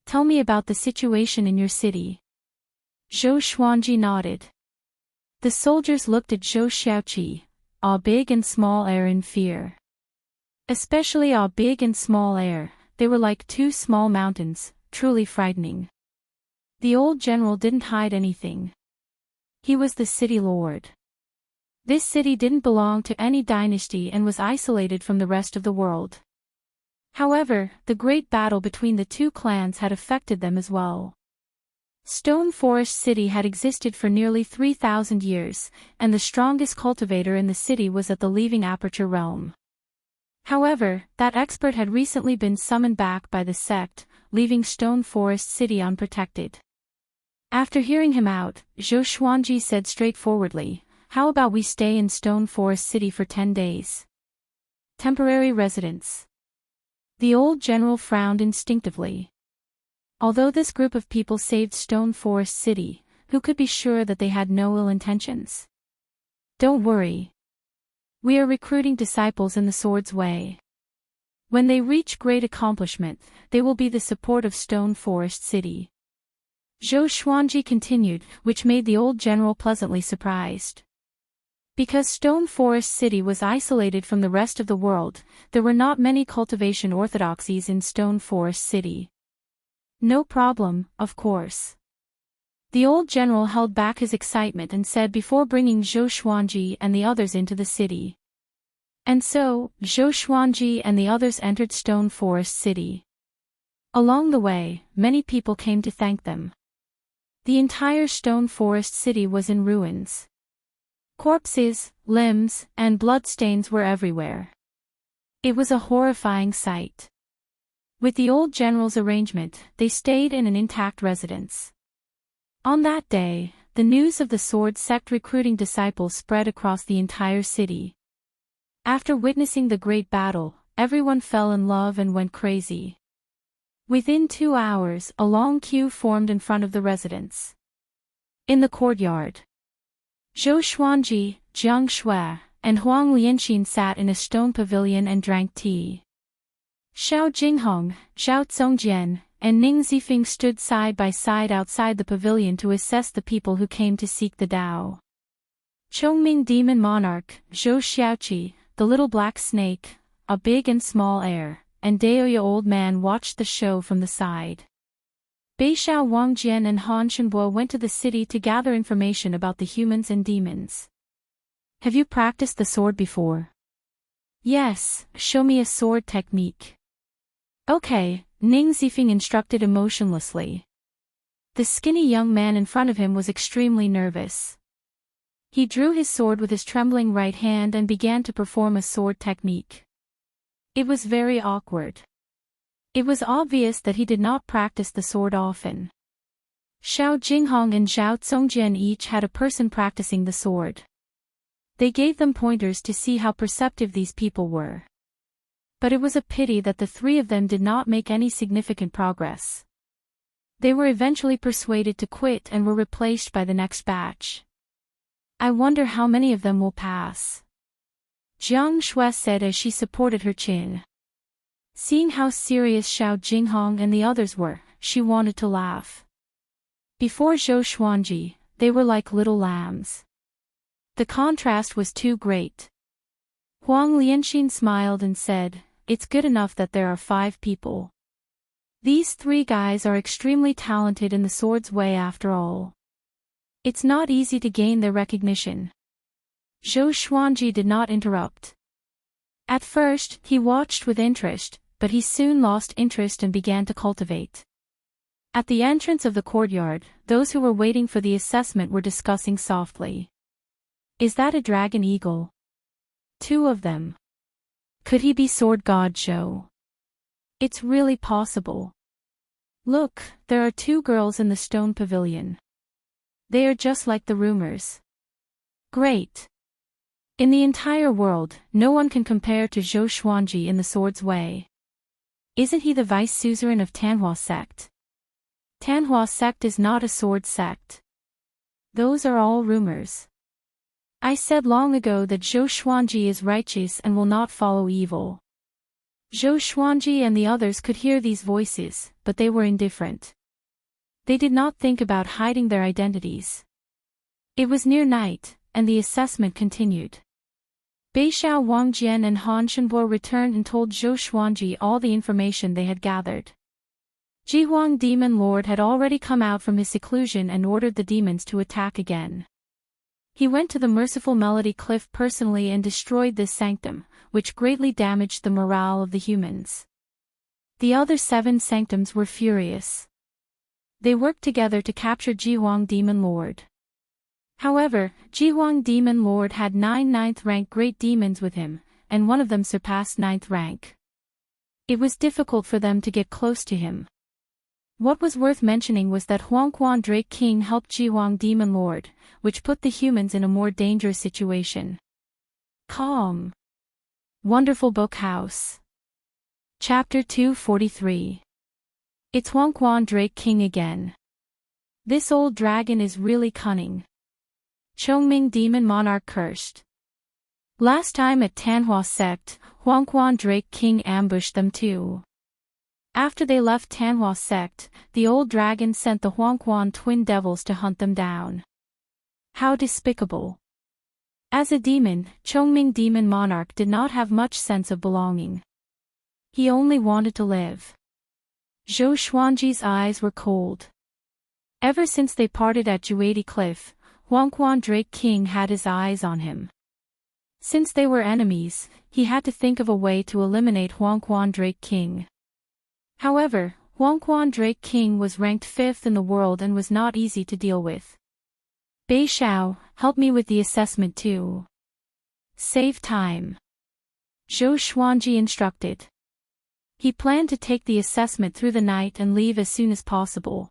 S1: Tell me about the situation in your city. Zhou Xuanji nodded. The soldiers looked at Zhou Xiaoqi, awe big and small air in fear. Especially awe big and small air, they were like two small mountains, truly frightening. The old general didn't hide anything. He was the city lord. This city didn't belong to any dynasty and was isolated from the rest of the world. However, the great battle between the two clans had affected them as well. Stone Forest City had existed for nearly 3,000 years, and the strongest cultivator in the city was at the Leaving Aperture realm. However, that expert had recently been summoned back by the sect, leaving Stone Forest City unprotected. After hearing him out, Zhou Xuanji said straightforwardly, how about we stay in Stone Forest City for 10 days? Temporary residence. The old general frowned instinctively. Although this group of people saved Stone Forest City, who could be sure that they had no ill intentions? Don't worry. We are recruiting disciples in the sword's way. When they reach great accomplishment, they will be the support of Stone Forest City. Zhou Xuanji continued, which made the old general pleasantly surprised. Because Stone Forest City was isolated from the rest of the world, there were not many cultivation orthodoxies in Stone Forest City. No problem, of course. The old general held back his excitement and said before bringing Zhou Xuanji and the others into the city. And so, Zhou Xuanji and the others entered Stone Forest City. Along the way, many people came to thank them. The entire Stone Forest City was in ruins. Corpses, limbs, and bloodstains were everywhere. It was a horrifying sight. With the old general's arrangement, they stayed in an intact residence. On that day, the news of the sword sect recruiting disciples spread across the entire city. After witnessing the great battle, everyone fell in love and went crazy. Within 2 hours, a long queue formed in front of the residence. In the courtyard, Zhou Xuanji, Jiang Shui, and Huang Lianxin sat in a stone pavilion and drank tea. Xiao Jinghong, Zhao Zongjian, and Ning Zifeng stood side by side outside the pavilion to assess the people who came to seek the Tao. Chongming Demon Monarch, Zhou Xiaoqi, the little black snake, a big and small heir, and Daoya old man watched the show from the side. Beixiao Wangjian and Han Shenbo went to the city to gather information about the humans and demons. Have you practiced the sword before? Yes, show me a sword technique. Okay, Ning Zifeng instructed emotionlessly. The skinny young man in front of him was extremely nervous. He drew his sword with his trembling right hand and began to perform a sword technique. It was very awkward. It was obvious that he did not practice the sword often. Xiao Jinghong and Zhao Zongjian each had a person practicing the sword. They gave them pointers to see how perceptive these people were. But it was a pity that the three of them did not make any significant progress. They were eventually persuaded to quit and were replaced by the next batch. I wonder how many of them will pass. Jiang Shui said as she supported her chin. Seeing how serious Xiao Jinghong and the others were, she wanted to laugh. Before Zhou Xuanji, they were like little lambs. The contrast was too great. Huang Lianxin smiled and said, "It's good enough that there are 5 people. These 3 guys are extremely talented in the sword's way after all. It's not easy to gain their recognition." Zhou Xuanji did not interrupt. At first, he watched with interest, but he soon lost interest and began to cultivate. At the entrance of the courtyard, those who were waiting for the assessment were discussing softly. Is that a dragon eagle? 2 of them. Could he be sword god Zhou? It's really possible. Look, there are 2 girls in the stone pavilion. They are just like the rumors. Great. In the entire world, no one can compare to Zhou Xuanji in the sword's way. Isn't he the vice suzerain of Tanhua sect? Tanhua sect is not a sword sect. Those are all rumors. I said long ago that Zhou Xuanji is righteous and will not follow evil. Zhou Xuanji and the others could hear these voices, but they were indifferent. They did not think about hiding their identities. It was near night, and the assessment continued. Beixiao Wangjian and Han Shenbo returned and told Zhou Xuanji all the information they had gathered. Jihuang Demon Lord had already come out from his seclusion and ordered the demons to attack again. He went to the Merciful Melody Cliff personally and destroyed this sanctum, which greatly damaged the morale of the humans. The other 7 sanctums were furious. They worked together to capture Jihuang Demon Lord. However, Jihuang Demon Lord had 9 9th-rank great demons with him, and one of them surpassed 9th rank. It was difficult for them to get close to him. What was worth mentioning was that Huangquan Drake King helped Jihuang Demon Lord, which put the humans in a more dangerous situation. Calm. Wonderful Book House. Chapter 243. It's Huangquan Drake King again. This old dragon is really cunning. Chongming Demon Monarch cursed. Last time at Tanhua sect, Huangquan Drake King ambushed them too. After they left Tanhua sect, the old dragon sent the Huangquan twin devils to hunt them down. How despicable. As a demon, Chongming Demon Monarch did not have much sense of belonging. He only wanted to live. Zhou Xuanji's eyes were cold. Ever since they parted at Juadi Cliff, Huangquan Drake King had his eyes on him. Since they were enemies, he had to think of a way to eliminate Huangquan Drake King. However, Huangquan Drake King was ranked 5th in the world and was not easy to deal with. Beixiao, help me with the assessment too. Save time. Zhou Xuanji instructed. He planned to take the assessment through the night and leave as soon as possible.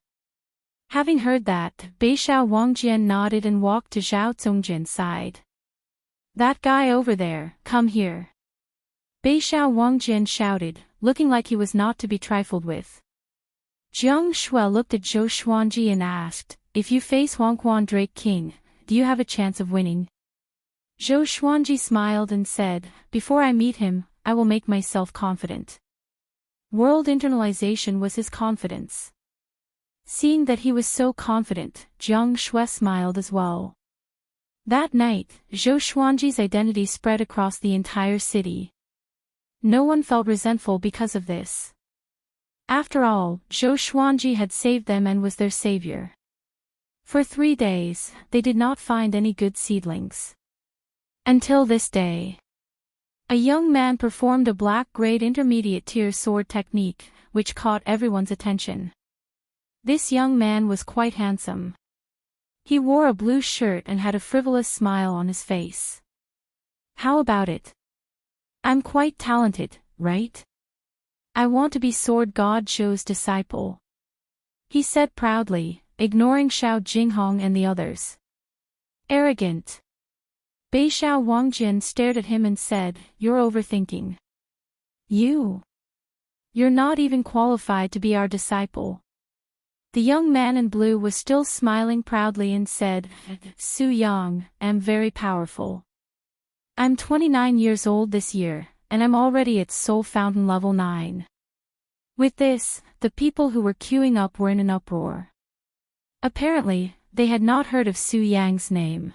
S1: Having heard that, Beixiao Wangjian nodded and walked to Zhao Zongjian's side. That guy over there, come here. Beixiao Wangjian shouted, looking like he was not to be trifled with. Jiang Shui looked at Zhou Xuanji and asked, if you face Huangquan Drake King, do you have a chance of winning? Zhou Xuanji smiled and said, before I meet him, I will make myself confident. World internalization was his confidence. Seeing that he was so confident, Jiang Shui smiled as well. That night, Zhou Xuanji's identity spread across the entire city. No one felt resentful because of this. After all, Zhou Xuanji had saved them and was their savior. For 3 days, they did not find any good seedlings. Until this day. A young man performed a black-grade intermediate tier sword technique, which caught everyone's attention. This young man was quite handsome. He wore a blue shirt and had a frivolous smile on his face. How about it? I'm quite talented, right? I want to be Sword God Zhou's disciple, he said proudly, ignoring Xiao Jinghong and the others. Arrogant. Beishao Wangjian stared at him and said, "You're overthinking. You're not even qualified to be our disciple." The young man in blue was still smiling proudly and said, "Su Yang, am very powerful. I'm 29 years old this year, and I'm already at Soul Fountain level 9. With this, the people who were queuing up were in an uproar. Apparently, they had not heard of Su Yang's name.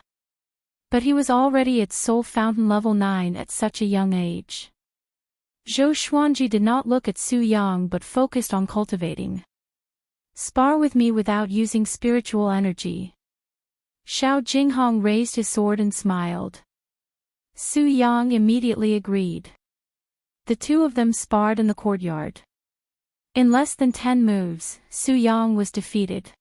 S1: But he was already at Soul Fountain level 9 at such a young age. Zhou Xuanji did not look at Su Yang but focused on cultivating. "Spar with me without using spiritual energy." Xiao Jinghong raised his sword and smiled. Su Yang immediately agreed. The two of them sparred in the courtyard. In less than 10 moves, Su Yang was defeated.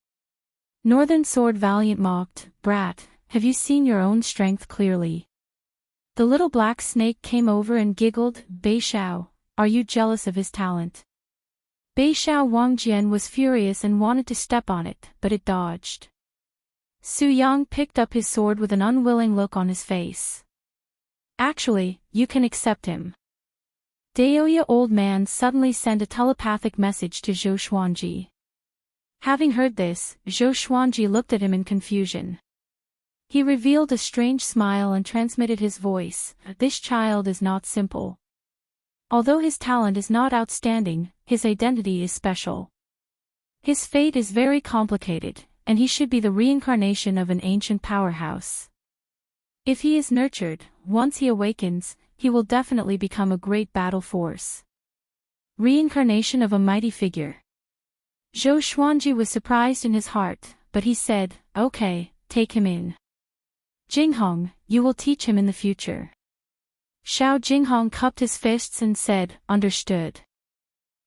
S1: Northern Sword Valiant mocked, "Brat, have you seen your own strength clearly?" The little black snake came over and giggled, "Beishao, are you jealous of his talent?" Beishao Wangjian was furious and wanted to step on it, but it dodged. Su Yang picked up his sword with an unwilling look on his face. "Actually, you can accept him." Daoya old man suddenly sent a telepathic message to Zhou Xuanji. Having heard this, Zhou Xuanji looked at him in confusion. He revealed a strange smile and transmitted his voice, "This child is not simple. Although his talent is not outstanding, his identity is special. His fate is very complicated, and he should be the reincarnation of an ancient powerhouse. If he is nurtured, once he awakens, he will definitely become a great battle force. Reincarnation of a mighty figure." Zhou Xuanji was surprised in his heart, but he said, "Okay, take him in. Jinghong, you will teach him in the future." Xiao Jinghong cupped his fists and said, "Understood."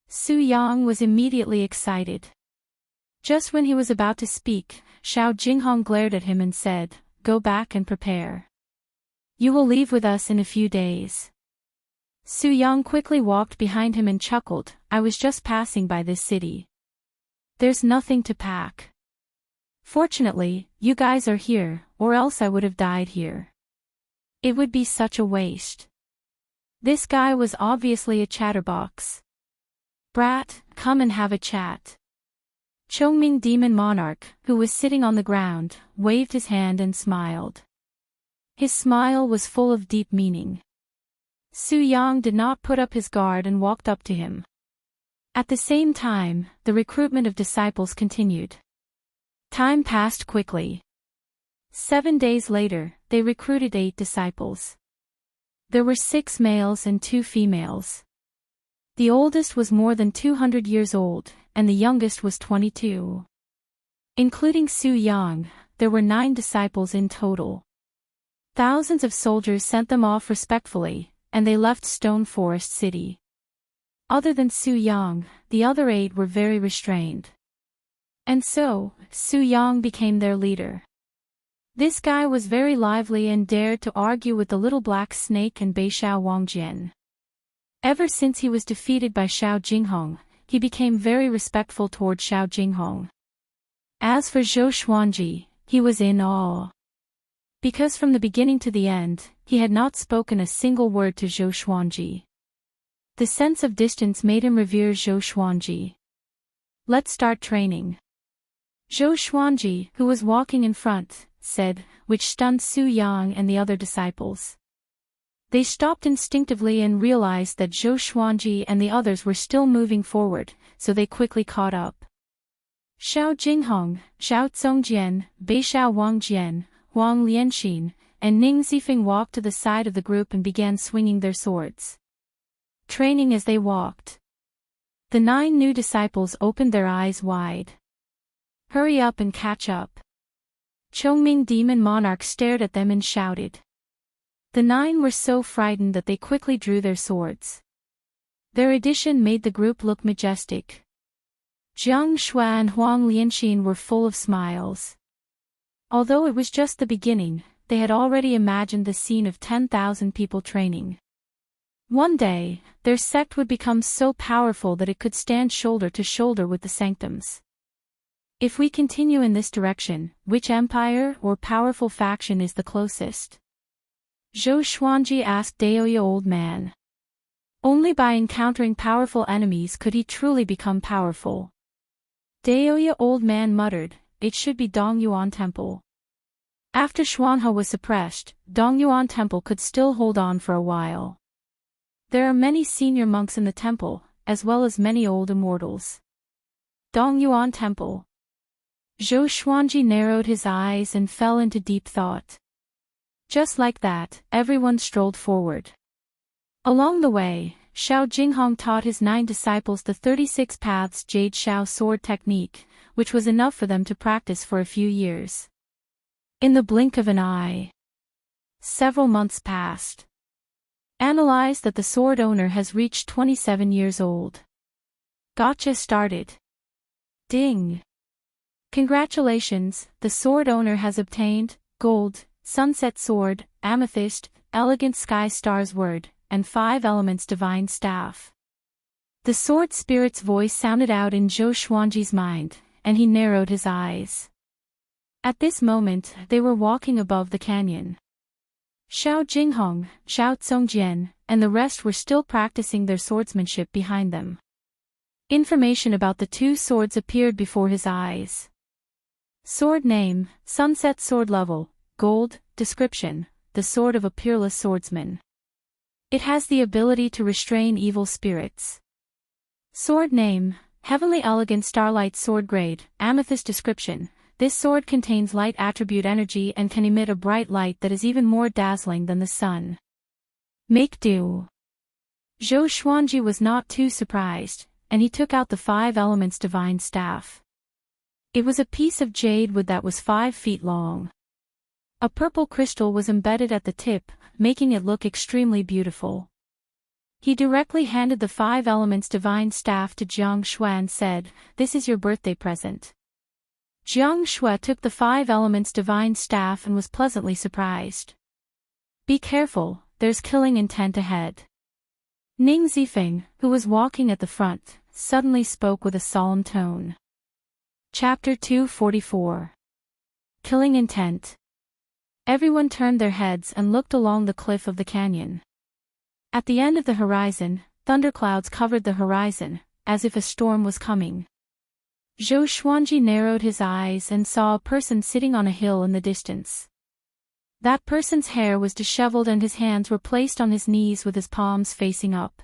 S1: Su Yang was immediately excited. Just when he was about to speak, Xiao Jinghong glared at him and said, "Go back and prepare. You will leave with us in a few days." Su Yang quickly walked behind him and chuckled, "I was just passing by this city. There's nothing to pack. Fortunately, you guys are here, or else I would have died here. It would be such a waste." This guy was obviously a chatterbox. "Brat, come and have a chat." Chongming Demon Monarch, who was sitting on the ground, waved his hand and smiled. His smile was full of deep meaning. Su Yang did not put up his guard and walked up to him. At the same time, the recruitment of disciples continued. Time passed quickly. 7 days later, they recruited 8 disciples. There were 6 males and 2 females. The oldest was more than 200 years old, and the youngest was 22. Including Su Yang, there were 9 disciples in total. Thousands of soldiers sent them off respectfully, and they left Stone Forest City. Other than Su Yang, the other 8 were very restrained. And so, Su Yang became their leader. This guy was very lively and dared to argue with the little black snake and Beishao Wangjian. Ever since he was defeated by Xiao Jinghong, he became very respectful toward Xiao Jinghong. As for Zhou Xuanji, he was in awe. Because from the beginning to the end, he had not spoken a single word to Zhou Xuanji. The sense of distance made him revere Zhou Xuanji. "Let's start training." Zhou Xuanji, who was walking in front, said, which stunned Su Yang and the other disciples. They stopped instinctively and realized that Zhou Xuanji and the others were still moving forward, so they quickly caught up. Xiao Jinghong, Xiao Zongjian, Beishao Wangjian, Huang Lianxin, and Ning Zifeng walked to the side of the group and began swinging their swords, training as they walked. The 9 new disciples opened their eyes wide. "Hurry up and catch up." Chongming Demon Monarch stared at them and shouted. The 9 were so frightened that they quickly drew their swords. Their addition made the group look majestic. Jiang Shui and Huang Lianxin were full of smiles. Although it was just the beginning, they had already imagined the scene of 10,000 people training. One day, their sect would become so powerful that it could stand shoulder to shoulder with the sanctums. If we continue in this direction, which empire or powerful faction is the closest? Zhou Xuanji asked Daoya Old Man. Only by encountering powerful enemies could he truly become powerful. Daoya Old Man muttered, it should be Dongyuan Temple. After Xuanhe was suppressed, Dongyuan Temple could still hold on for a while. There are many senior monks in the temple, as well as many old immortals. Dongyuan Temple. Zhou Xuanji narrowed his eyes and fell into deep thought. Just like that, everyone strolled forward. Along the way, Xiao Jinghong taught his 9 disciples the 36 Paths Jade Xiao sword technique, which was enough for them to practice for a few years. In the blink of an eye. Several months passed. Analyze that the sword owner has reached 27 years old. Gotcha started. Ding. Congratulations, the sword owner has obtained gold, sunset sword, amethyst, elegant sky star's word, and 5 elements divine staff. The sword spirit's voice sounded out in Zhou Xuanji's mind, and he narrowed his eyes. At this moment, they were walking above the canyon. Xiao Jinghong, Xiao Tsongjian, and the rest were still practicing their swordsmanship behind them. Information about the 2 swords appeared before his eyes. Sword name, Sunset Sword level, gold, description, the sword of a peerless swordsman. It has the ability to restrain evil spirits. Sword name, Heavenly Elegant Starlight Sword grade, amethyst description. This sword contains light attribute energy and can emit a bright light that is even more dazzling than the sun. Make do. Zhou Xuanji was not too surprised, and he took out the 5 elements divine staff. It was a piece of jade wood that was 5 feet long. A purple crystal was embedded at the tip, making it look extremely beautiful. He directly handed the 5 elements divine staff to Jiang Shui and said, "This is your birthday present." Jiang Shui took the 5 elements divine staff and was pleasantly surprised. Be careful, there's killing intent ahead. Ning Zifeng, who was walking at the front, suddenly spoke with a solemn tone. Chapter 244. Killing Intent. Everyone turned their heads and looked along the cliff of the canyon. At the end of the horizon, thunderclouds covered the horizon, as if a storm was coming. Zhou Xuanji narrowed his eyes and saw a person sitting on a hill in the distance. That person's hair was disheveled and his hands were placed on his knees with his palms facing up.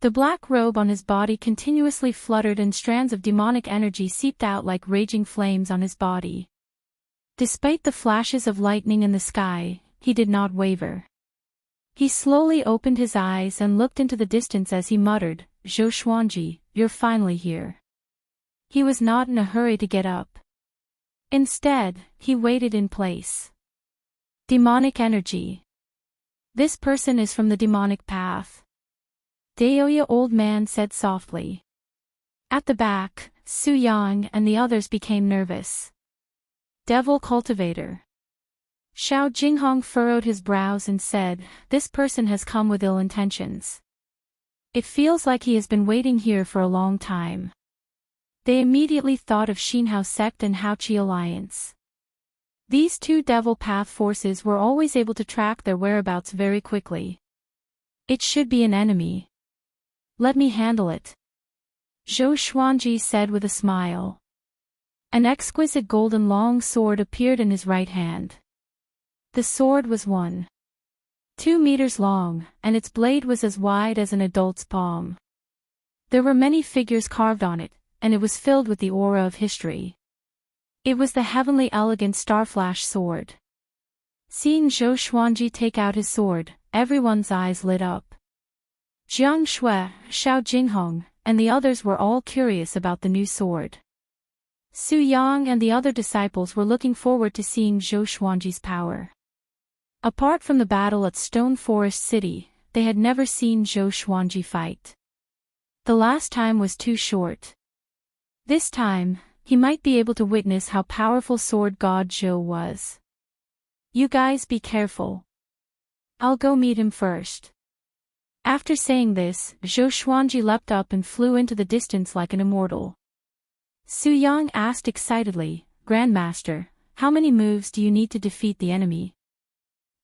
S1: The black robe on his body continuously fluttered and strands of demonic energy seeped out like raging flames on his body. Despite the flashes of lightning in the sky, he did not waver. He slowly opened his eyes and looked into the distance as he muttered, "Zhou Xuanji, you're finally here." He was not in a hurry to get up. Instead, he waited in place. Demonic energy. This person is from the demonic path. Daoya Old Man said softly. At the back, Su Yang and the others became nervous. Devil Cultivator. Xiao Jinghong furrowed his brows and said, "This person has come with ill intentions. It feels like he has been waiting here for a long time." They immediately thought of Xinhao sect and Haoqi alliance. These 2 devil path forces were always able to track their whereabouts very quickly. It should be an enemy. Let me handle it. Zhou Xuanji said with a smile. An exquisite golden long sword appeared in his right hand. The sword was 1.2 meters long, and its blade was as wide as an adult's palm. There were many figures carved on it, and it was filled with the aura of history. It was the heavenly elegant starflash sword. Seeing Zhou Xuanji take out his sword, everyone's eyes lit up. Jiang Shui, Xiao Jinghong, and the others were all curious about the new sword. Su Yang and the other disciples were looking forward to seeing Zhou Xuanji's power. Apart from the battle at Stone Forest City, they had never seen Zhou Xuanji fight. The last time was too short. This time, he might be able to witness how powerful sword god Zhou was. You guys be careful. I'll go meet him first. After saying this, Zhou Xuanji leapt up and flew into the distance like an immortal. Su Yang asked excitedly, Grandmaster, how many moves do you need to defeat the enemy?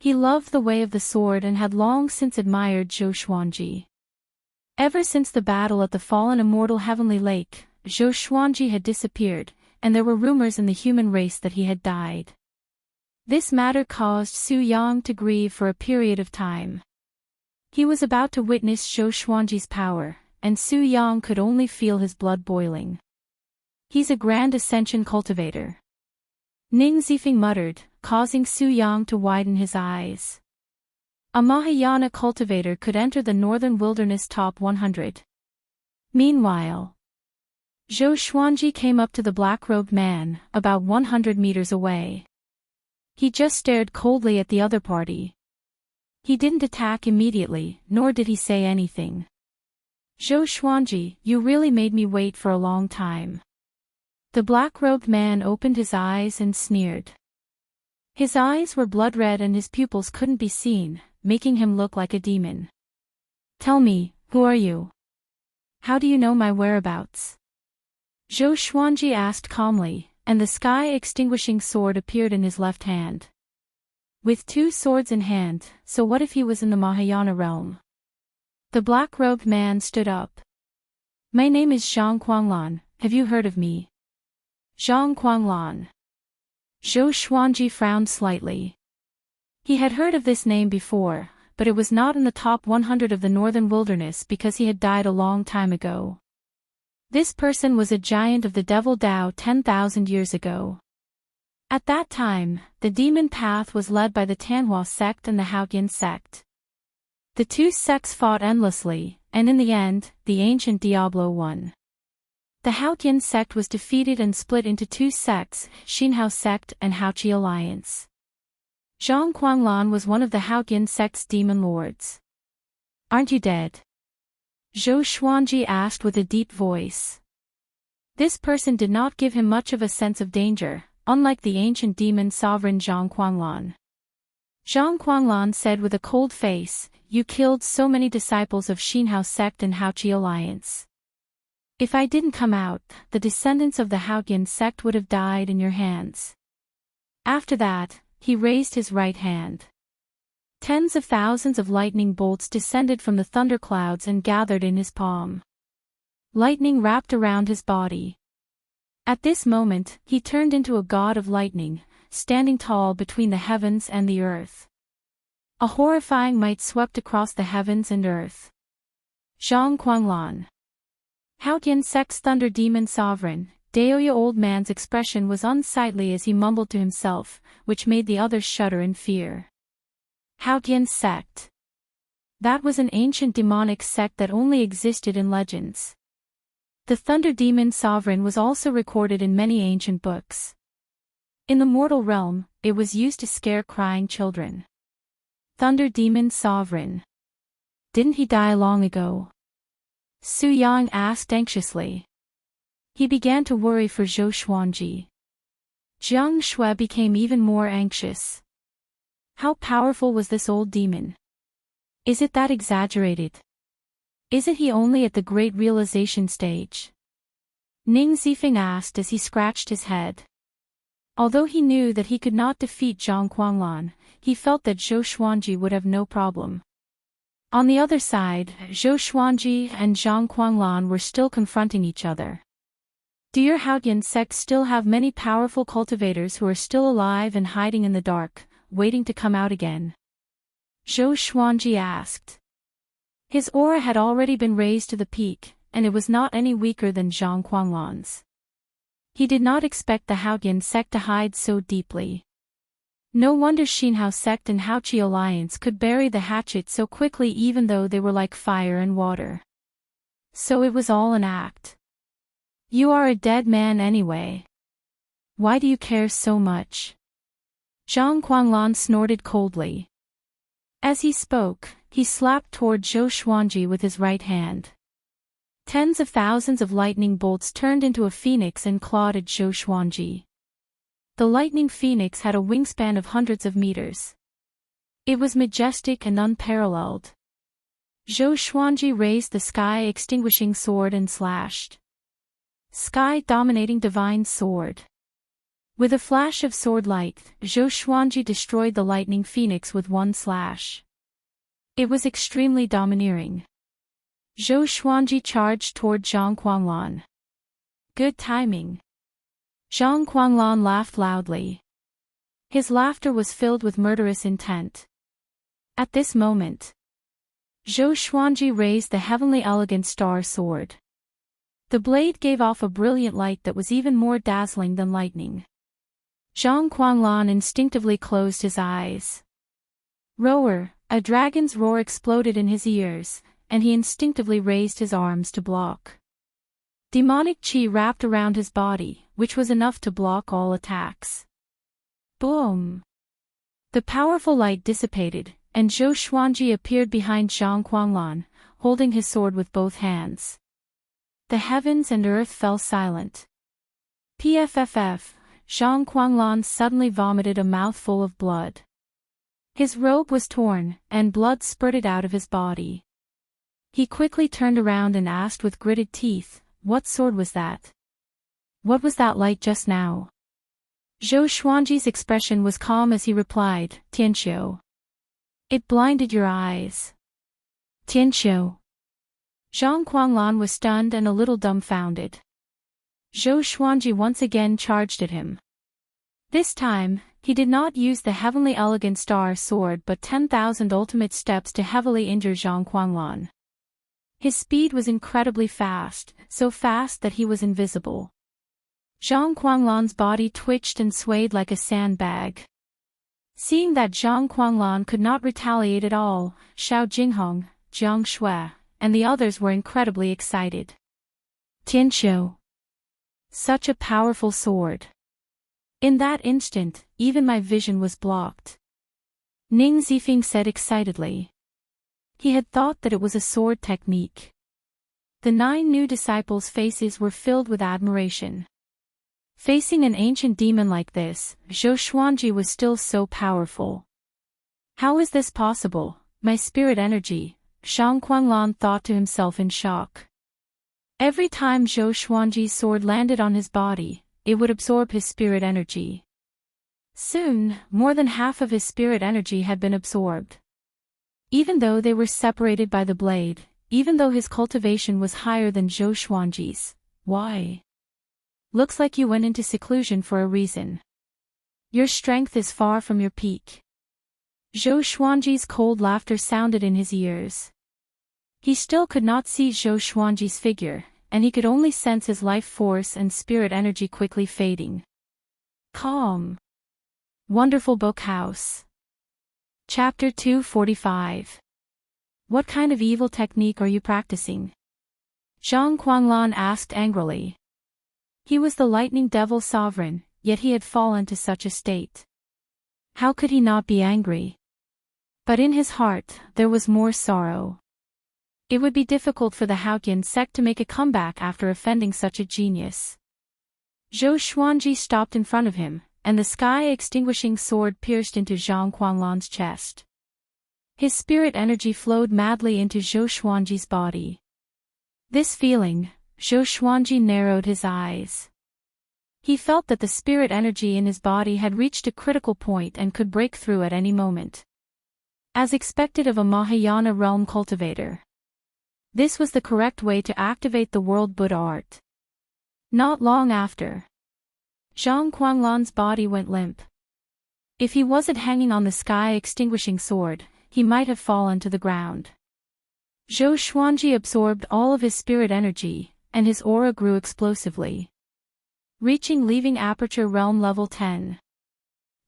S1: He loved the way of the sword and had long since admired Zhou Xuanji. Ever since the battle at the fallen immortal Heavenly Lake, Zhou Xuanji had disappeared, and there were rumors in the human race that he had died. This matter caused Su Yang to grieve for a period of time. He was about to witness Zhou Xuanji's power, and Su Yang could only feel his blood boiling. He's a grand ascension cultivator. Ning Zifeng muttered, causing Su Yang to widen his eyes. A Mahayana cultivator could enter the northern wilderness top 100. Meanwhile, Zhou Xuanji came up to the black-robed man, about 100 meters away. He just stared coldly at the other party. He didn't attack immediately, nor did he say anything. Zhou Xuanji, you really made me wait for a long time. The black-robed man opened his eyes and sneered. His eyes were blood-red and his pupils couldn't be seen, making him look like a demon. Tell me, who are you? How do you know my whereabouts? Zhou Xuanji asked calmly, and the sky-extinguishing sword appeared in his left hand. With two swords in hand, so what if he was in the Mahayana realm? The black-robed man stood up. My name is Zhang Quanglan, have you heard of me? Zhang Quanglan. Zhou Xuanji frowned slightly. He had heard of this name before, but it was not in the top 100 of the northern wilderness because he had died a long time ago. This person was a giant of the Devil Dao 10,000 years ago. At that time, the demon path was led by the Tanhua sect and the Haoyin sect. The two sects fought endlessly, and in the end, the ancient Diablo won. The Haoyin sect was defeated and split into two sects, Xinhao sect and Haoqi alliance. Zhang Quanglan was one of the Haoyin sect's demon lords. Aren't you dead? Zhou Xuanji asked with a deep voice. This person did not give him much of a sense of danger, unlike the ancient demon sovereign Zhang Quanglan. Zhang Quanglan said with a cold face, you killed so many disciples of Xinhao sect and Haoqi alliance. If I didn't come out, the descendants of the Haoyin sect would have died in your hands. After that, he raised his right hand. Tens of thousands of lightning bolts descended from the thunderclouds and gathered in his palm. Lightning wrapped around his body. At this moment, he turned into a god of lightning, standing tall between the heavens and the earth. A horrifying might swept across the heavens and earth. Zhang Quanglan. Haoyin sect's thunder demon sovereign, Daoya old man's expression was unsightly as he mumbled to himself, which made the others shudder in fear. Haoyin sect. That was an ancient demonic sect that only existed in legends. The thunder demon sovereign was also recorded in many ancient books. In the mortal realm, it was used to scare crying children. Thunder demon sovereign. Didn't he die long ago? Su Yang asked anxiously. He began to worry for Zhou Xuanji. Jiang Shui became even more anxious. How powerful was this old demon? Is it that exaggerated? Isn't he only at the great realization stage? Ning Zifeng asked as he scratched his head. Although he knew that he could not defeat Zhang Quanglan, he felt that Zhou Xuanji would have no problem. On the other side, Zhou Xuanji and Zhang Quanglan were still confronting each other. Do your Haoyin sect still have many powerful cultivators who are still alive and hiding in the dark, waiting to come out again? Zhou Xuanji asked. His aura had already been raised to the peak, and it was not any weaker than Zhang Quanglan's. He did not expect the Haoyin sect to hide so deeply. No wonder Xinhao sect and Haoqi alliance could bury the hatchet so quickly even though they were like fire and water. So it was all an act. You are a dead man anyway. Why do you care so much? Zhang Guanglan snorted coldly. As he spoke, he slapped toward Zhou Xuanji with his right hand. Tens of thousands of lightning bolts turned into a phoenix and clawed at Zhou Xuanji. The lightning phoenix had a wingspan of hundreds of meters. It was majestic and unparalleled. Zhou Xuanji raised the sky-extinguishing sword and slashed. Sky-dominating divine sword. With a flash of sword light, Zhou Xuanji destroyed the lightning phoenix with one slash. It was extremely domineering. Zhou Xuanji charged toward Zhang Guanglan. Good timing. Zhang Guanglan laughed loudly. His laughter was filled with murderous intent. At this moment, Zhou Xuanji raised the heavenly elegant star sword. The blade gave off a brilliant light that was even more dazzling than lightning. Zhang Guanglan instinctively closed his eyes. Roar, a dragon's roar exploded in his ears, and he instinctively raised his arms to block. Demonic chi wrapped around his body, which was enough to block all attacks. Boom! The powerful light dissipated, and Zhou Xuanji appeared behind Zhang Guanglan, holding his sword with both hands. The heavens and earth fell silent. Pfff, Zhang Guanglan suddenly vomited a mouthful of blood. His robe was torn, and blood spurted out of his body. He quickly turned around and asked with gritted teeth, "What sword was that? What was that light just now?" Zhou Xuanji's expression was calm as he replied, "Tianqiu. It blinded your eyes." Tianqiu. Zhang Guanglan was stunned and a little dumbfounded. Zhou Xuanji once again charged at him. This time, he did not use the heavenly elegant star sword but 10,000 ultimate steps to heavily injure Zhang Guanglan. His speed was incredibly fast, so fast that he was invisible. Zhang Guanglan's body twitched and swayed like a sandbag. Seeing that Zhang Guanglan could not retaliate at all, Xiao Jinghong, Jiang Shui, and the others were incredibly excited. Tianqiu. Such a powerful sword. In that instant, even my vision was blocked. Ning Zifeng said excitedly. He had thought that it was a sword technique. The 9 new disciples' faces were filled with admiration. Facing an ancient demon like this, Zhou Xuanji was still so powerful. How is this possible? My spirit energy, Zhang Guanglan thought to himself in shock. Every time Zhou Xuanji's sword landed on his body, it would absorb his spirit energy. Soon, more than half of his spirit energy had been absorbed. Even though they were separated by the blade, even though his cultivation was higher than Zhou Xuanji's. Why? Looks like you went into seclusion for a reason. Your strength is far from your peak. Zhou Xuanji's cold laughter sounded in his ears. He still could not see Zhou Xuanji's figure, and he could only sense his life force and spirit energy quickly fading. Calm. Wonderful Book House. Chapter 245. What kind of evil technique are you practicing? Zhang Guanglan asked angrily. He was the lightning devil sovereign, yet he had fallen to such a state. How could he not be angry? But in his heart, there was more sorrow. It would be difficult for the Haotian sect to make a comeback after offending such a genius. Zhou Xuanji stopped in front of him, and the sky-extinguishing sword pierced into Zhang Guanglan's chest. His spirit energy flowed madly into Zhou Xuanji's body. This feeling, Zhou Xuanji narrowed his eyes. He felt that the spirit energy in his body had reached a critical point and could break through at any moment. As expected of a Mahayana realm cultivator. This was the correct way to activate the world Buddha art. Not long after, Zhang Guanglan's body went limp. If he wasn't hanging on the sky-extinguishing sword, he might have fallen to the ground. Zhou Xuanji absorbed all of his spirit energy, and his aura grew explosively, reaching leaving aperture realm level 10.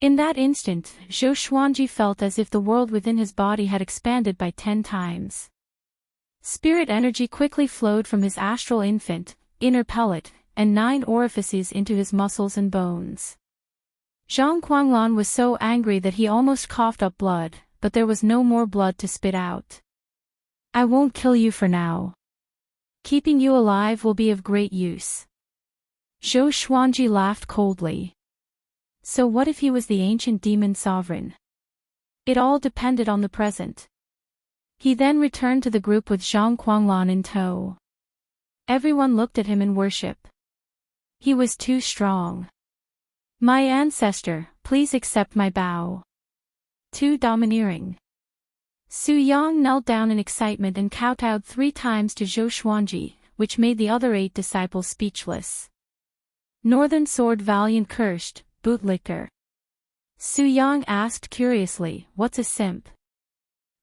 S1: In that instant, Zhou Xuanji felt as if the world within his body had expanded by 10 times. Spirit energy quickly flowed from his astral infant, inner pellet, and 9 orifices into his muscles and bones. Zhang Guanglan was so angry that he almost coughed up blood, but there was no more blood to spit out. I won't kill you for now. Keeping you alive will be of great use. Zhou Xuanji laughed coldly. So what if he was the ancient demon sovereign? It all depended on the present. He then returned to the group with Zhang Guanglan in tow. Everyone looked at him in worship. He was too strong. My ancestor, please accept my bow. Too domineering. Su Yang knelt down in excitement and kowtowed 3 times to Zhou Xuanji, which made the other 8 disciples speechless. Northern Sword Valiant cursed, bootlicker. Su Yang asked curiously, what's a simp?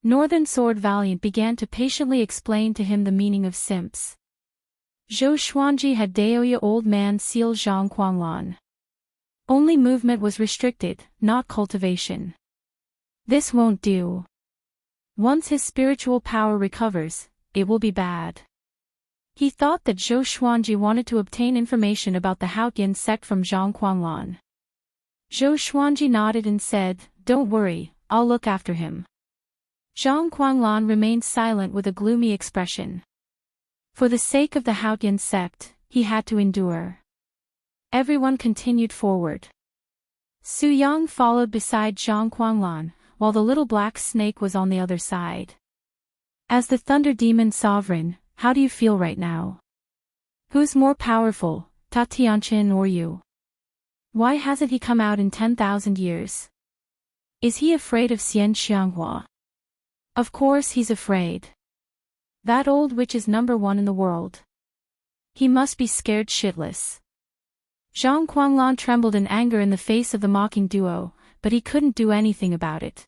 S1: Northern Sword Valiant began to patiently explain to him the meaning of simps. Zhou Xuanji had Daoya Old Man seal Zhang Guanglan. Only movement was restricted, not cultivation. This won't do. Once his spiritual power recovers, it will be bad. He thought that Zhou Xuanji wanted to obtain information about the Haotian sect from Zhang Guanglan. Zhou Xuanji nodded and said, don't worry, I'll look after him. Zhang Guanglan remained silent with a gloomy expression. For the sake of the Haotian sect, he had to endure. Everyone continued forward. Su Yang followed beside Zhang Guanglan, while the little black snake was on the other side. As the Thunder Demon Sovereign, how do you feel right now? Who's more powerful, Ta Tianqin or you? Why hasn't he come out in 10,000 years? Is he afraid of Xian Xianghua? Of course he's afraid. That old witch is #1 in the world. He must be scared shitless. Zhang Guanglan trembled in anger in the face of the mocking duo, but he couldn't do anything about it.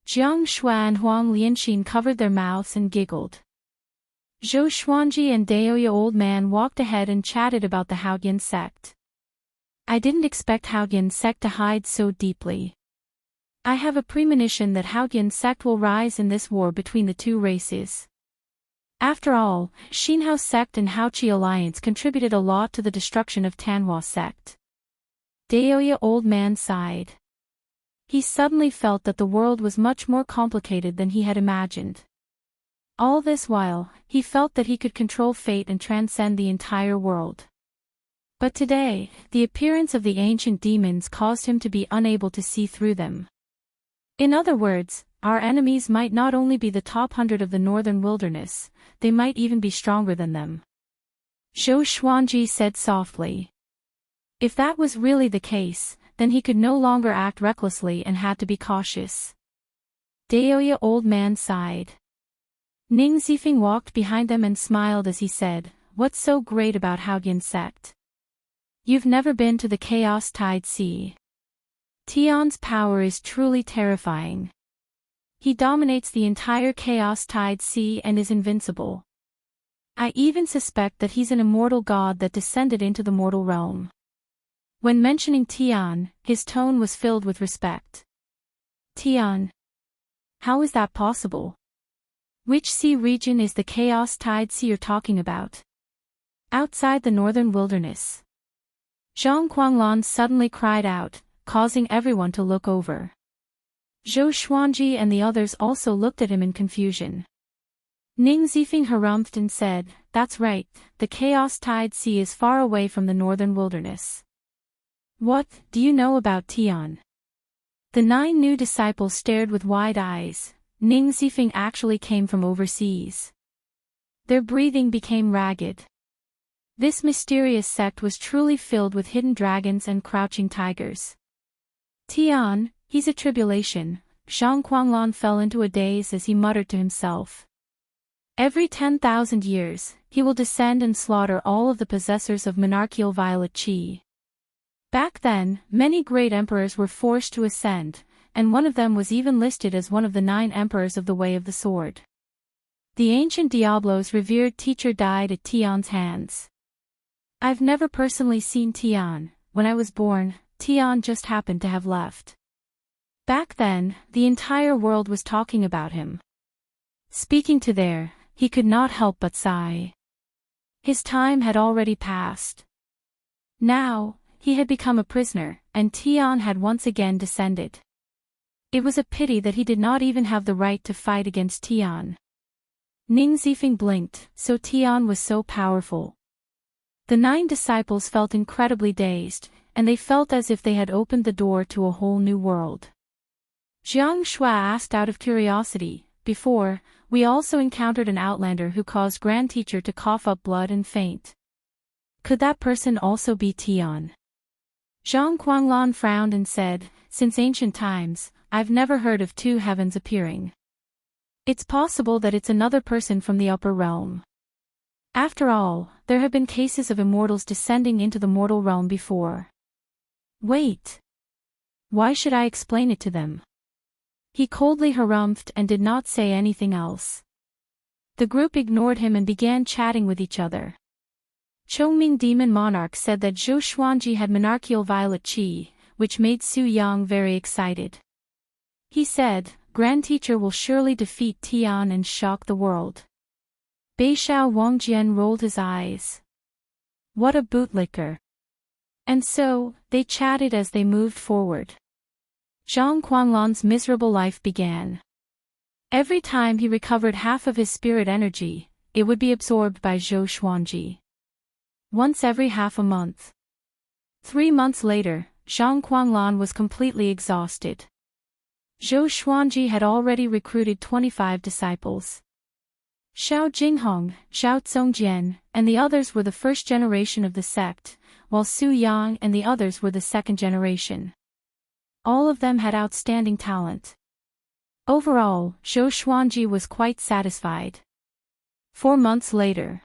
S1: Jiang Shuai and Huang Lianxin covered their mouths and giggled. Zhou Xuanji and Daoya Old Man walked ahead and chatted about the Haotian sect. I didn't expect Haotian sect to hide so deeply. I have a premonition that Haotian sect will rise in this war between the 2 races. After all, Xinhao sect and Haoqi alliance contributed a lot to the destruction of Tanhua sect. Daoya Old Man sighed. He suddenly felt that the world was much more complicated than he had imagined. All this while, he felt that he could control fate and transcend the entire world. But today, the appearance of the ancient demons caused him to be unable to see through them. In other words, our enemies might not only be the top 100 of the northern wilderness, they might even be stronger than them. Zhou Xuanji said softly. If that was really the case, then he could no longer act recklessly and had to be cautious. Daoya Old Man sighed. Ning Zifeng walked behind them and smiled as he said, what's so great about Haotian sect? You've never been to the Chaos Tide Sea. Tian's power is truly terrifying. He dominates the entire Chaos Tide Sea and is invincible. I even suspect that he's an immortal god that descended into the mortal realm. When mentioning Tian, his tone was filled with respect. Tian. How is that possible? Which sea region is the Chaos Tide Sea you're talking about? Outside the northern wilderness. Zhang Guanglan suddenly cried out, causing everyone to look over. Zhou Xuanji and the others also looked at him in confusion. Ning Zifeng harumphed and said, that's right, the Chaos Tide Sea is far away from the northern wilderness. What do you know about Tian? The 9 new disciples stared with wide eyes. Ning Zifeng actually came from overseas. Their breathing became ragged. This mysterious sect was truly filled with hidden dragons and crouching tigers. Tian, he's a tribulation. Zhang Guanglan fell into a daze as he muttered to himself. Every 10,000 years, he will descend and slaughter all of the possessors of monarchical violet qi. Back then, many great emperors were forced to ascend, and one of them was even listed as one of the 9 emperors of the Way of the Sword. The ancient Diablo's revered teacher died at Tian's hands. I've never personally seen Tian. When I was born, Tian just happened to have left. Back then, the entire world was talking about him. Speaking to there, he could not help but sigh. His time had already passed. Now, he had become a prisoner, and Tian had once again descended. It was a pity that he did not even have the right to fight against Tian. Ning Zifeng blinked, so Tian was so powerful. The 9 disciples felt incredibly dazed, and they felt as if they had opened the door to a whole new world. Jiang Shui asked out of curiosity, "Before, we also encountered an outlander who caused Grand Teacher to cough up blood and faint. Could that person also be Tian?" Zhang Guanglan frowned and said, "Since ancient times, I've never heard of 2 heavens appearing. It's possible that it's another person from the upper realm. After all, there have been cases of immortals descending into the mortal realm before." "Wait. Why should I explain it to them?" He coldly harumphed and did not say anything else. The group ignored him and began chatting with each other. Chongming Demon Monarch said that Zhou Xuanji had monarchical violet qi, which made Su Yang very excited. He said, "Grand Teacher will surely defeat Tian and shock the world." Beixiao Wangjian rolled his eyes. What a bootlicker. And so, they chatted as they moved forward. Zhang Guanglan's miserable life began. Every time he recovered half of his spirit energy, it would be absorbed by Zhou Xuanji. Once every half a month. 3 months later, Zhang Guanglan was completely exhausted. Zhou Xuanji had already recruited 25 disciples. Xiao Jinghong, Xiao Zongjian, and the others were the first generation of the sect, while Su Yang and the others were the second generation. All of them had outstanding talent. Overall, Zhou Xuanji was quite satisfied. 4 months later,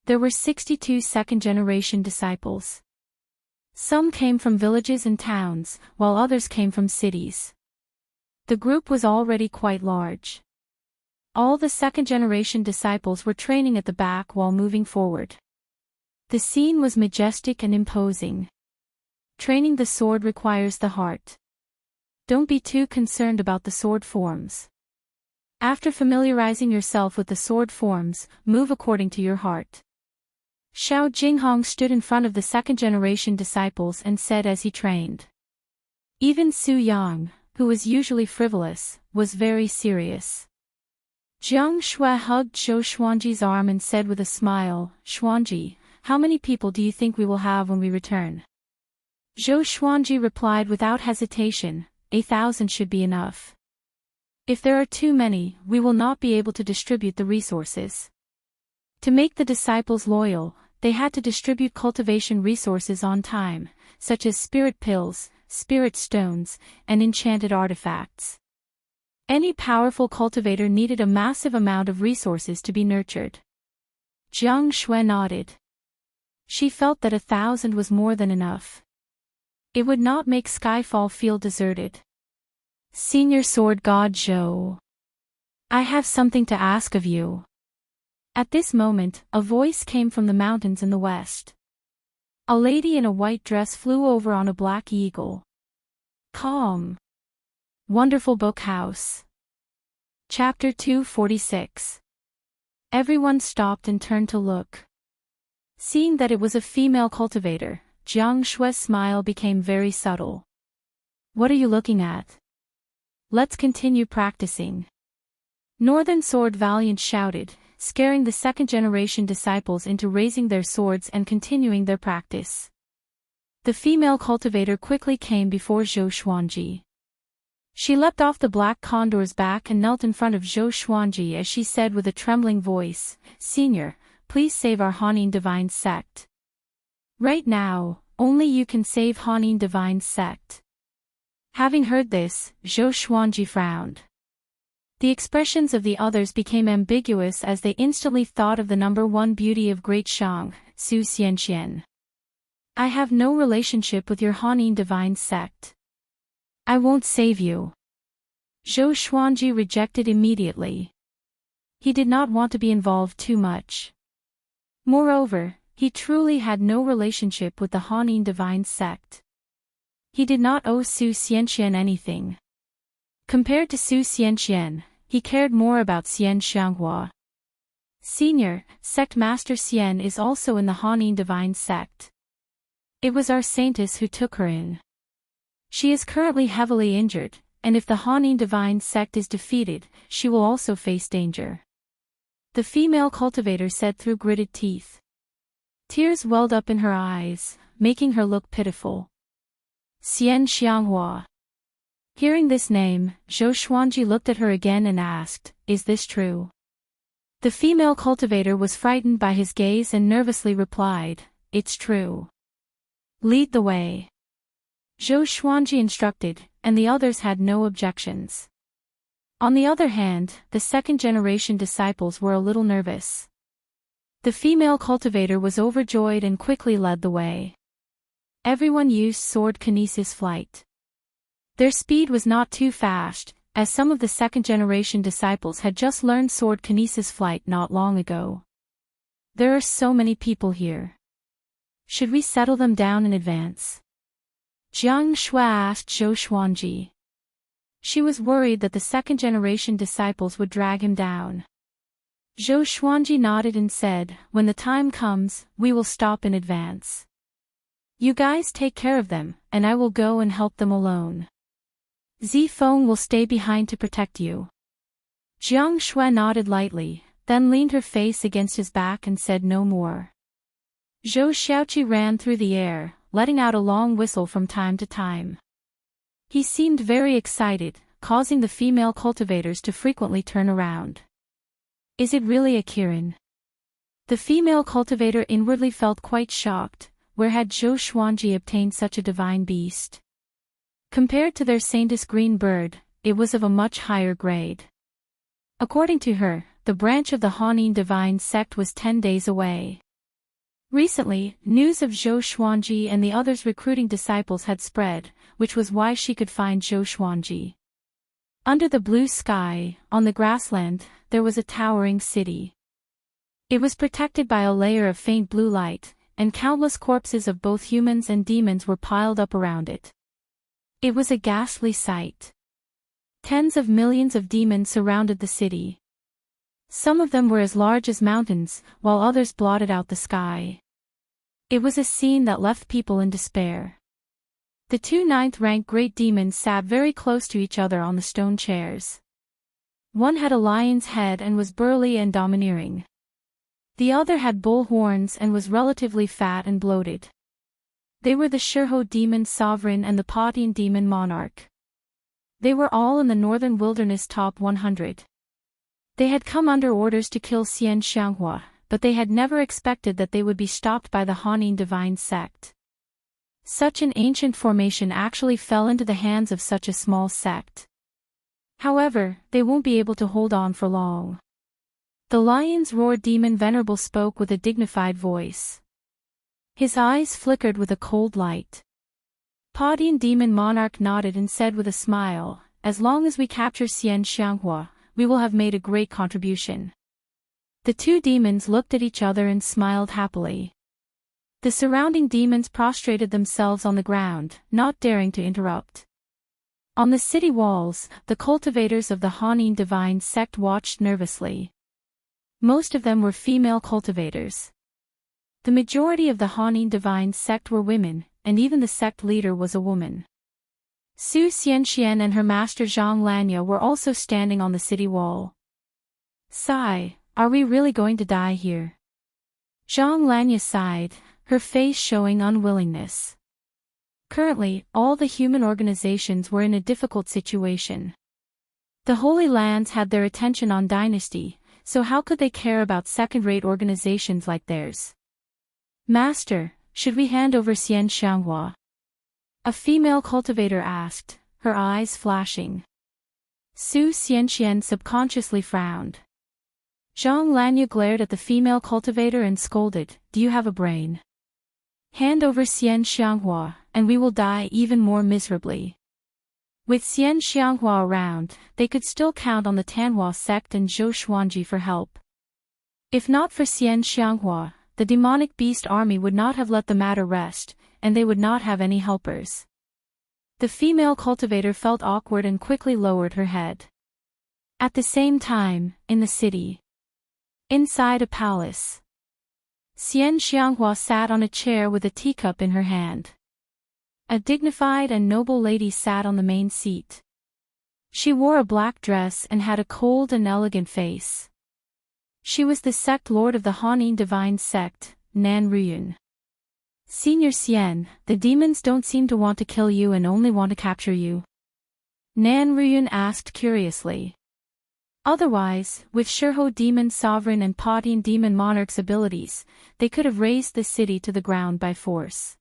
S1: there were 62 second-generation disciples. Some came from villages and towns, while others came from cities. The group was already quite large. All the second-generation disciples were training at the back while moving forward. The scene was majestic and imposing. Training the sword requires the heart. Don't be too concerned about the sword forms. After familiarizing yourself with the sword forms, move according to your heart. Xiao Jinghong stood in front of the second-generation disciples and said as he trained. Even Su Yang, who was usually frivolous, was very serious. Jiang Shui hugged Zhou Xuanji's arm and said with a smile, "Xuanji, how many people do you think we will have when we return?" Zhou Xuanji replied without hesitation, 1,000 should be enough. If there are too many, we will not be able to distribute the resources. To make the disciples loyal, they had to distribute cultivation resources on time, such as spirit pills, spirit stones, and enchanted artifacts. Any powerful cultivator needed a massive amount of resources to be nurtured. Jiang Shui nodded. She felt that 1,000 was more than enough. It would not make Skyfall feel deserted. "Senior Sword God Zhou, I have something to ask of you." At this moment, a voice came from the mountains in the west. A lady in a white dress flew over on a black eagle. Calm. Wonderful Book House. Chapter 246. Everyone stopped and turned to look. Seeing that it was a female cultivator, Jiang Shui's smile became very subtle. "What are you looking at? Let's continue practicing." Northern Sword Valiant shouted, scaring the second-generation disciples into raising their swords and continuing their practice. The female cultivator quickly came before Zhou Xuanji. She leapt off the black condor's back and knelt in front of Zhou Xuanji as she said with a trembling voice, "Senior, please save our Hanin Divine Sect. Right now, only you can save Hanin Divine Sect." Having heard this, Zhou Xuanji frowned. The expressions of the others became ambiguous as they instantly thought of the number 1 beauty of Great Shang, Su Xianxian. "I have no relationship with your Hanin Divine Sect. I won't save you." Zhou Xuanji rejected immediately. He did not want to be involved too much. Moreover, he truly had no relationship with the Hanin Divine Sect. He did not owe Su Xianxian anything. Compared to Su Xianxian, he cared more about Xian Xianghua. Senior, Sect Master Xian is also in the Hanin Divine Sect. It was our saintess who took her in. She is currently heavily injured, and if the Hanin divine sect is defeated, she will also face danger. The female cultivator said through gritted teeth. Tears welled up in her eyes, making her look pitiful. Xian Xianghua. Hearing this name, Zhou Xuanji looked at her again and asked, "Is this true?" The female cultivator was frightened by his gaze and nervously replied, "It's true. Lead the way." Zhou Xuanji instructed, and the others had no objections. On the other hand, the second-generation disciples were a little nervous. The female cultivator was overjoyed and quickly led the way. Everyone used sword kinesis flight. Their speed was not too fast, as some of the second-generation disciples had just learned sword kinesis flight not long ago. There are so many people here. Should we settle them down in advance? Jiang Shui asked Zhou Xuanji. She was worried that the second-generation disciples would drag him down. Zhou Xuanji nodded and said, "When the time comes, we will stop in advance. You guys take care of them, and I will go and help them alone. Zifeng will stay behind to protect you." Jiang Shui nodded lightly, then leaned her face against his back and said no more. Zhou Xiaoqi ran through the air, letting out a long whistle from time to time. He seemed very excited, causing the female cultivators to frequently turn around. Is it really a Kirin? The female cultivator inwardly felt quite shocked. Where had Zhou Xuanji obtained such a divine beast? Compared to their saintess green bird, it was of a much higher grade. According to her, the branch of the Hanin divine sect was 10 days away. Recently, news of Zhou Xuanji and the others recruiting disciples had spread, which was why she could find Zhou Xuanji. Under the blue sky, on the grassland, there was a towering city. It was protected by a layer of faint blue light, and countless corpses of both humans and demons were piled up around it. It was a ghastly sight. Tens of millions of demons surrounded the city. Some of them were as large as mountains, while others blotted out the sky. It was a scene that left people in despair. The two ninth-rank great demons sat very close to each other on the stone chairs. One had a lion's head and was burly and domineering. The other had bull horns and was relatively fat and bloated. They were the Shirho demon sovereign and the Patian demon monarch. They were all in the northern wilderness top 100. They had come under orders to kill Xian Xianghua, but they had never expected that they would be stopped by the Hanin divine sect. Such an ancient formation actually fell into the hands of such a small sect. However, they won't be able to hold on for long. The lion's roar demon venerable spoke with a dignified voice. His eyes flickered with a cold light. Patian demon monarch nodded and said with a smile, "As long as we capture Xian Xianghua, we will have made a great contribution." The two demons looked at each other and smiled happily. The surrounding demons prostrated themselves on the ground, not daring to interrupt. On the city walls, the cultivators of the Hanin divine sect watched nervously. Most of them were female cultivators. The majority of the Hanin divine sect were women, and even the sect leader was a woman. Su Xianxian and her master Zhang Lanya were also standing on the city wall. "Sigh, are we really going to die here?" Zhang Lanya sighed, her face showing unwillingness. Currently, all the human organizations were in a difficult situation. The Holy Lands had their attention on dynasty, so how could they care about second-rate organizations like theirs? "Master, should we hand over Xian Xianghua?" A female cultivator asked, her eyes flashing. Su Xianxian subconsciously frowned. Zhang Lanya glared at the female cultivator and scolded, "Do you have a brain? Hand over Xian Xianghua, and we will die even more miserably." With Xian Xianghua around, they could still count on the Tanhua sect and Zhou Xuanji for help. If not for Xian Xianghua, the demonic beast army would not have let the matter rest, and they would not have any helpers. The female cultivator felt awkward and quickly lowered her head. At the same time, in the city. Inside a palace. Xian Xianghua sat on a chair with a teacup in her hand. A dignified and noble lady sat on the main seat. She wore a black dress and had a cold and elegant face. She was the sect lord of the Hanin divine sect, Nan Ruyun. Senior Xian, the demons don't seem to want to kill you and only want to capture you. Nan Ruyun asked curiously. Otherwise, with Shurho demon sovereign and Patin demon monarch's abilities, they could have razed the city to the ground by force.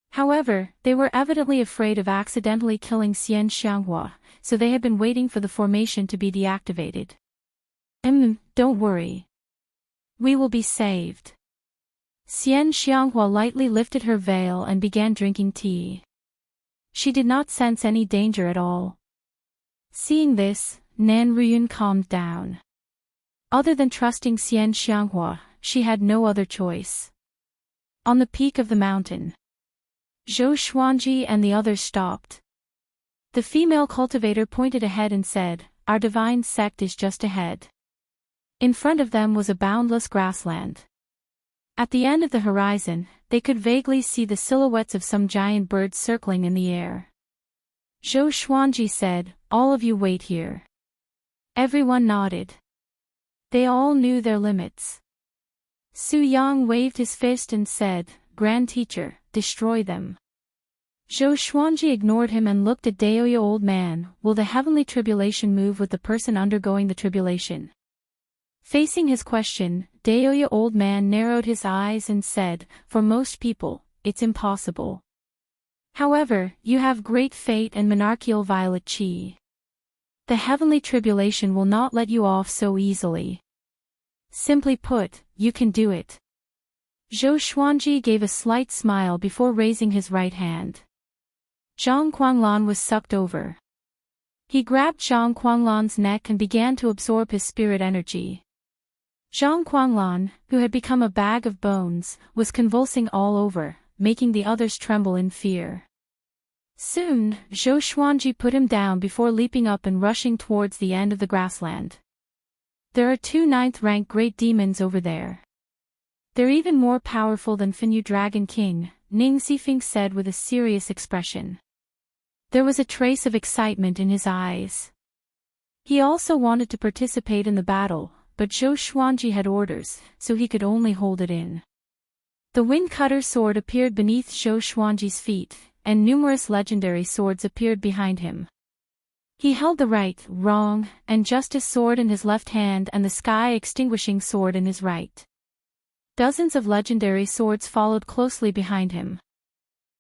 S1: However, they were evidently afraid of accidentally killing Xian Xianghua, so they had been waiting for the formation to be deactivated. Don't worry. We will be saved. Xian Xianghua lightly lifted her veil and began drinking tea. She did not sense any danger at all. Seeing this, Nan Ruyun calmed down. Other than trusting Xian Xianghua, she had no other choice. On the peak of the mountain, Zhou Xuanji and the others stopped. The female cultivator pointed ahead and said, "Our divine sect is just ahead." In front of them was a boundless grassland. At the end of the horizon, they could vaguely see the silhouettes of some giant birds circling in the air. Zhou Xuanji said, "All of you wait here." Everyone nodded. They all knew their limits. Su Yang waved his fist and said, "Grand Teacher, destroy them." Zhou Xuanji ignored him and looked at Daoya. "Old man, will the heavenly tribulation move with the person undergoing the tribulation?" Facing his question, Daoya old man narrowed his eyes and said, "For most people, it's impossible. However, you have great fate and monarchical violet qi. The heavenly tribulation will not let you off so easily. Simply put, you can do it." Zhou Xuanji gave a slight smile before raising his right hand. Zhang Quanglan was sucked over. He grabbed Zhang Quanglan's neck and began to absorb his spirit energy. Zhang Quanglan, who had become a bag of bones, was convulsing all over, making the others tremble in fear. Soon, Zhou Xuanji put him down before leaping up and rushing towards the end of the grassland. "There are 2 9th-rank great demons over there. They're even more powerful than Finyu Dragon King," Ning Xifeng said with a serious expression. There was a trace of excitement in his eyes. He also wanted to participate in the battle, but Zhou Xuanji had orders, so he could only hold it in. The Wind Cutter sword appeared beneath Zhou Xuanji's feet, and numerous legendary swords appeared behind him. He held the right, wrong, and justice sword in his left hand and the sky extinguishing sword in his right. Dozens of legendary swords followed closely behind him.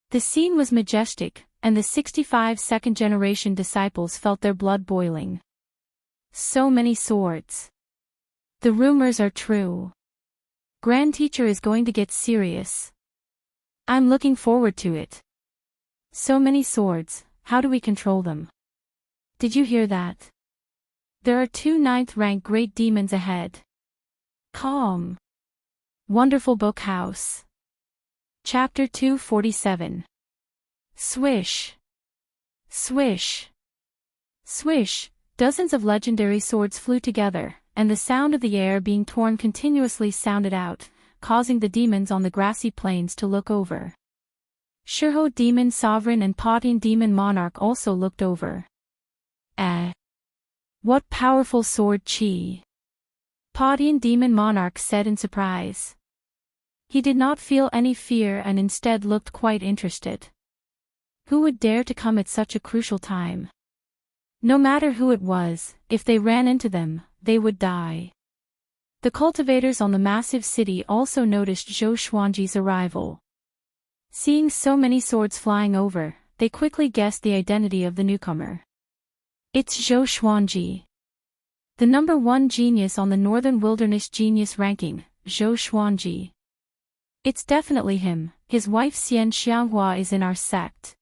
S1: The scene was majestic, and the 65 second-generation disciples felt their blood boiling. So many swords. The rumors are true. Grand Teacher is going to get serious. I'm looking forward to it. So many swords, how do we control them? Did you hear that? There are 2 9th-rank great demons ahead. Calm. Wonderful Book House. Chapter 247. Swish. Swish. Swish, dozens of legendary swords flew together, and the sound of the air being torn continuously sounded out, causing the demons on the grassy plains to look over. Shurho demon sovereign and Patin demon monarch also looked over. What powerful sword qi! Patin demon monarch said in surprise. He did not feel any fear and instead looked quite interested. Who would dare to come at such a crucial time? No matter who it was, if they ran into them, they would die. The cultivators on the massive city also noticed Zhou Xuanji's arrival. Seeing so many swords flying over, they quickly guessed the identity of the newcomer. It's Zhou Xuanji. The number 1 genius on the Northern Wilderness Genius ranking, Zhou Xuanji. It's definitely him. His wife Xian Xianghua is in our sect.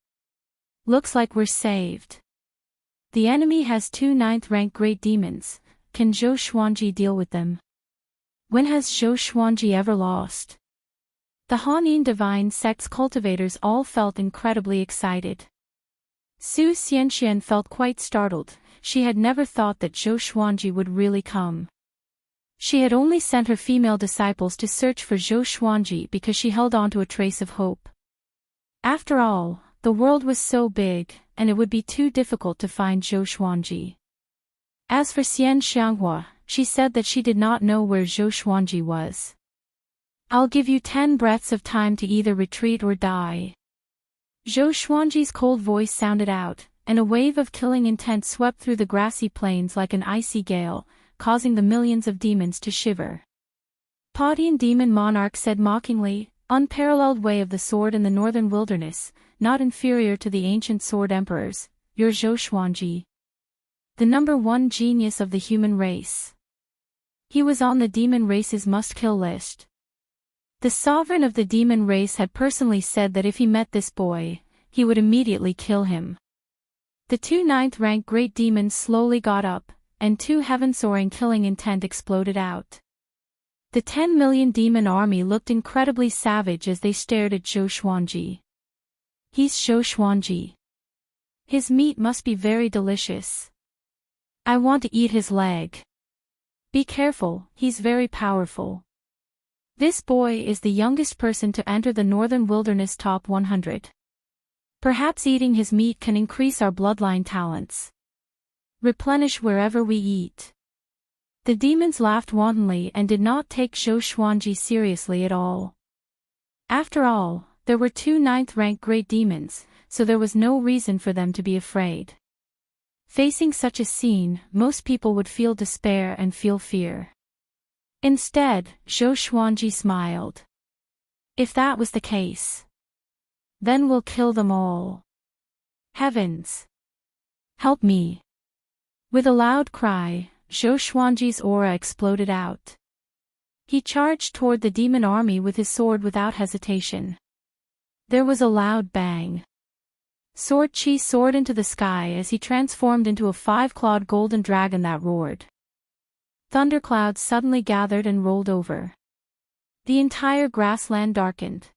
S1: Looks like we're saved. The enemy has 2 9th-rank great demons. Can Zhou Xuanji deal with them? When has Zhou Xuanji ever lost? The Hanin divine sect's cultivators all felt incredibly excited. Su Xianxian felt quite startled. She had never thought that Zhou Xuanji would really come. She had only sent her female disciples to search for Zhou Xuanji because she held on to a trace of hope. After all, the world was so big, and it would be too difficult to find Zhou Xuanji. As for Xian Xianghua, she said that she did not know where Zhou Xuanji was. "I'll give you 10 breaths of time to either retreat or die." Zhou Xuanji's cold voice sounded out, and a wave of killing intent swept through the grassy plains like an icy gale, causing the millions of demons to shiver. Paudian demon monarch said mockingly, "Unparalleled way of the sword in the northern wilderness, not inferior to the ancient sword emperors, you're Zhou Xuanji. The #1 genius of the human race." He was on the demon race's must-kill list. The sovereign of the demon race had personally said that if he met this boy, he would immediately kill him. The 2 9th-rank great demons slowly got up, and 2 heaven-soaring killing intent exploded out. The 10 million demon army looked incredibly savage as they stared at Zhou Xuanji. "He's Zhou Xuanji. His meat must be very delicious. I want to eat his leg. Be careful, he's very powerful. This boy is the youngest person to enter the Northern Wilderness Top 100. Perhaps eating his meat can increase our bloodline talents. Replenish wherever we eat." The demons laughed wantonly and did not take Zhou Xuanji seriously at all. After all, there were 2 9th-rank great demons, so there was no reason for them to be afraid. Facing such a scene, most people would feel despair and feel fear. Instead, Zhou Xuanji smiled. "If that was the case, then we'll kill them all. Heavens! Help me!" With a loud cry, Zhou Xuanji's aura exploded out. He charged toward the demon army with his sword without hesitation. There was a loud bang. Sword Qi soared into the sky as he transformed into a 5-clawed golden dragon that roared. Thunderclouds suddenly gathered and rolled over. The entire grassland darkened.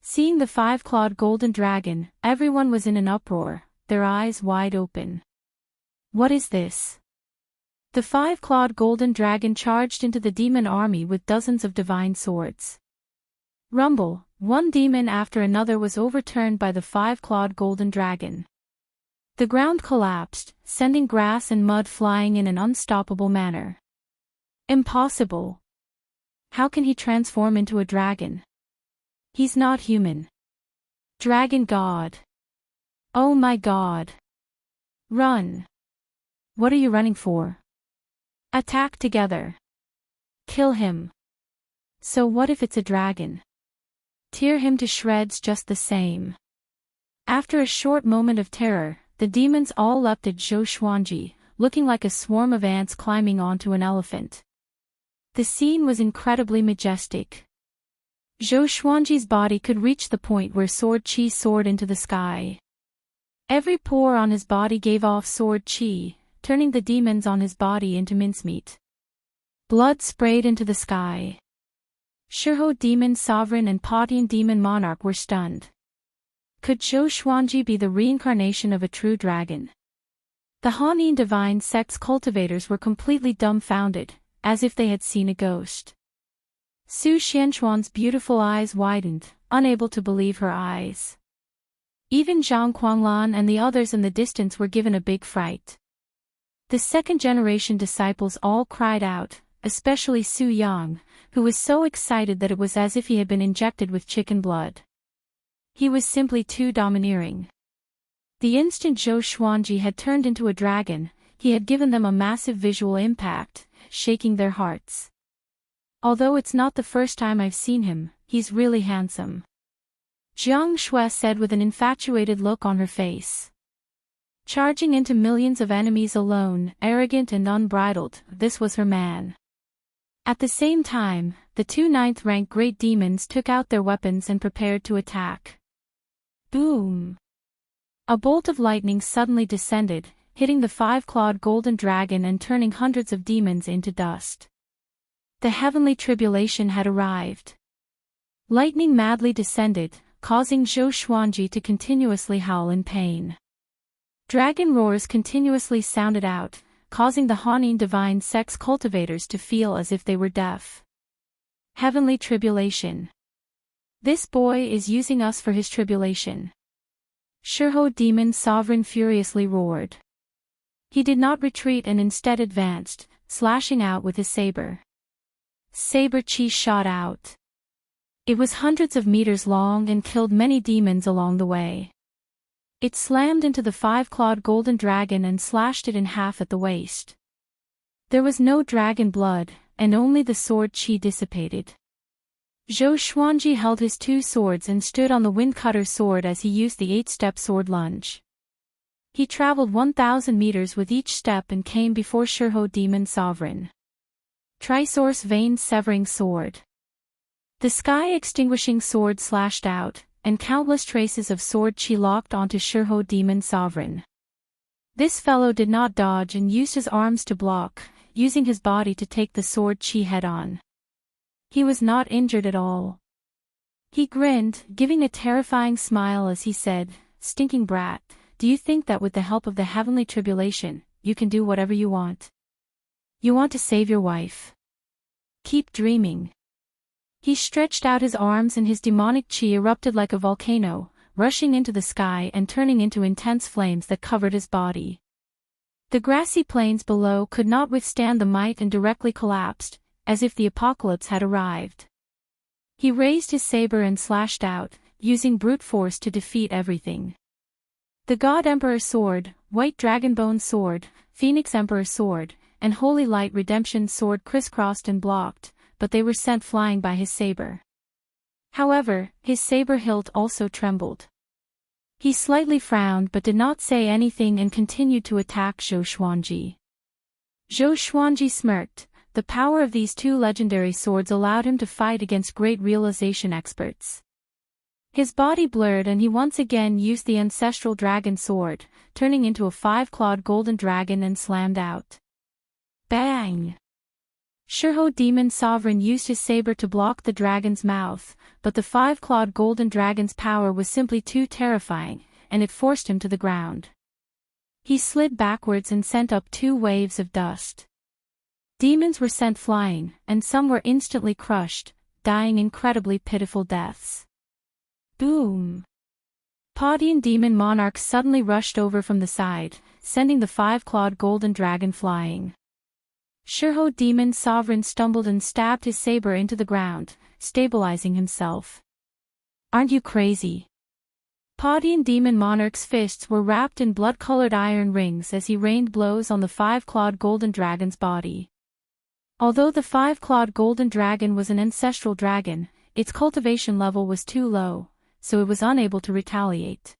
S1: Seeing the 5-clawed golden dragon, everyone was in an uproar, their eyes wide open. What is this? The 5-clawed golden dragon charged into the demon army with dozens of divine swords. Rumble, one demon after another was overturned by the 5-clawed golden dragon. The ground collapsed, sending grass and mud flying in an unstoppable manner. Impossible. How can he transform into a dragon? He's not human. Dragon God. Oh my God. Run. What are you running for? Attack together. Kill him. So what if it's a dragon? Tear him to shreds just the same. After a short moment of terror, the demons all leapt at Zhou Xuanji, looking like a swarm of ants climbing onto an elephant. The scene was incredibly majestic. Zhou Xuanji's body could reach the point where Sword Qi soared into the sky. Every pore on his body gave off Sword Qi, turning the demons on his body into mincemeat. Blood sprayed into the sky. Shiho demon sovereign and Paudian demon monarch were stunned. Could Zhou Xuanji be the reincarnation of a true dragon? The Hanin divine sect's cultivators were completely dumbfounded, as if they had seen a ghost. Su Xianchuan's beautiful eyes widened, unable to believe her eyes. Even Zhang Quanglan and the others in the distance were given a big fright. The second-generation disciples all cried out, especially Su Yang, who was so excited that it was as if he had been injected with chicken blood. He was simply too domineering. The instant Zhou Xuanji had turned into a dragon, he had given them a massive visual impact, shaking their hearts. Although it's not the first time I've seen him, he's really handsome. Jiang Shui said with an infatuated look on her face. Charging into millions of enemies alone, arrogant and unbridled, this was her man. At the same time, the 2 9th-rank great demons took out their weapons and prepared to attack. Boom! A bolt of lightning suddenly descended, hitting the 5-clawed golden dragon and turning hundreds of demons into dust. The heavenly tribulation had arrived. Lightning madly descended, causing Zhou Xuanji to continuously howl in pain. Dragon roars continuously sounded out, causing the haunting divine sex cultivators to feel as if they were deaf. Heavenly tribulation. This boy is using us for his tribulation. Shurho demon sovereign furiously roared. He did not retreat and instead advanced, slashing out with his saber. Saber chi shot out. It was hundreds of meters long and killed many demons along the way. It slammed into the five-clawed golden dragon and slashed it in half at the waist. There was no dragon blood, and only the sword chi dissipated. Zhou Xuanji held his two swords and stood on the wind-cutter sword as he used the 8-step sword lunge. He traveled 1,000 meters with each step and came before Shurho demon sovereign. Trisource vein severing sword. The sky-extinguishing sword slashed out, and countless traces of sword chi locked onto Shurho demon sovereign. This fellow did not dodge and used his arms to block, using his body to take the sword chi head-on. He was not injured at all. He grinned, giving a terrifying smile as he said, "Stinking brat, do you think that with the help of the heavenly tribulation, you can do whatever you want? You want to save your wife? Keep dreaming." He stretched out his arms and his demonic chi erupted like a volcano, rushing into the sky and turning into intense flames that covered his body. The grassy plains below could not withstand the might and directly collapsed, as if the apocalypse had arrived. He raised his saber and slashed out, using brute force to defeat everything. The God Emperor sword, White Dragonbone sword, Phoenix Emperor sword, and Holy Light Redemption sword crisscrossed and blocked, but they were sent flying by his saber. However, his saber hilt also trembled. He slightly frowned but did not say anything and continued to attack Zhou Xuanji. Zhou Xuanji smirked. The power of these two legendary swords allowed him to fight against great realization experts. His body blurred and he once again used the ancestral dragon sword, turning into a five-clawed golden dragon and slammed out. Bang! Shurho demon sovereign used his saber to block the dragon's mouth, but the five-clawed golden dragon's power was simply too terrifying, and it forced him to the ground. He slid backwards and sent up 2 waves of dust. Demons were sent flying, and some were instantly crushed, dying incredibly pitiful deaths. Boom! Paudian demon monarchs suddenly rushed over from the side, sending the five-clawed golden dragon flying. Shurho demon sovereign stumbled and stabbed his saber into the ground, stabilizing himself. "Aren't you crazy?" Paudian demon monarch's fists were wrapped in blood-colored iron rings as he rained blows on the five-clawed golden dragon's body. Although the five-clawed golden dragon was an ancestral dragon, its cultivation level was too low, so it was unable to retaliate.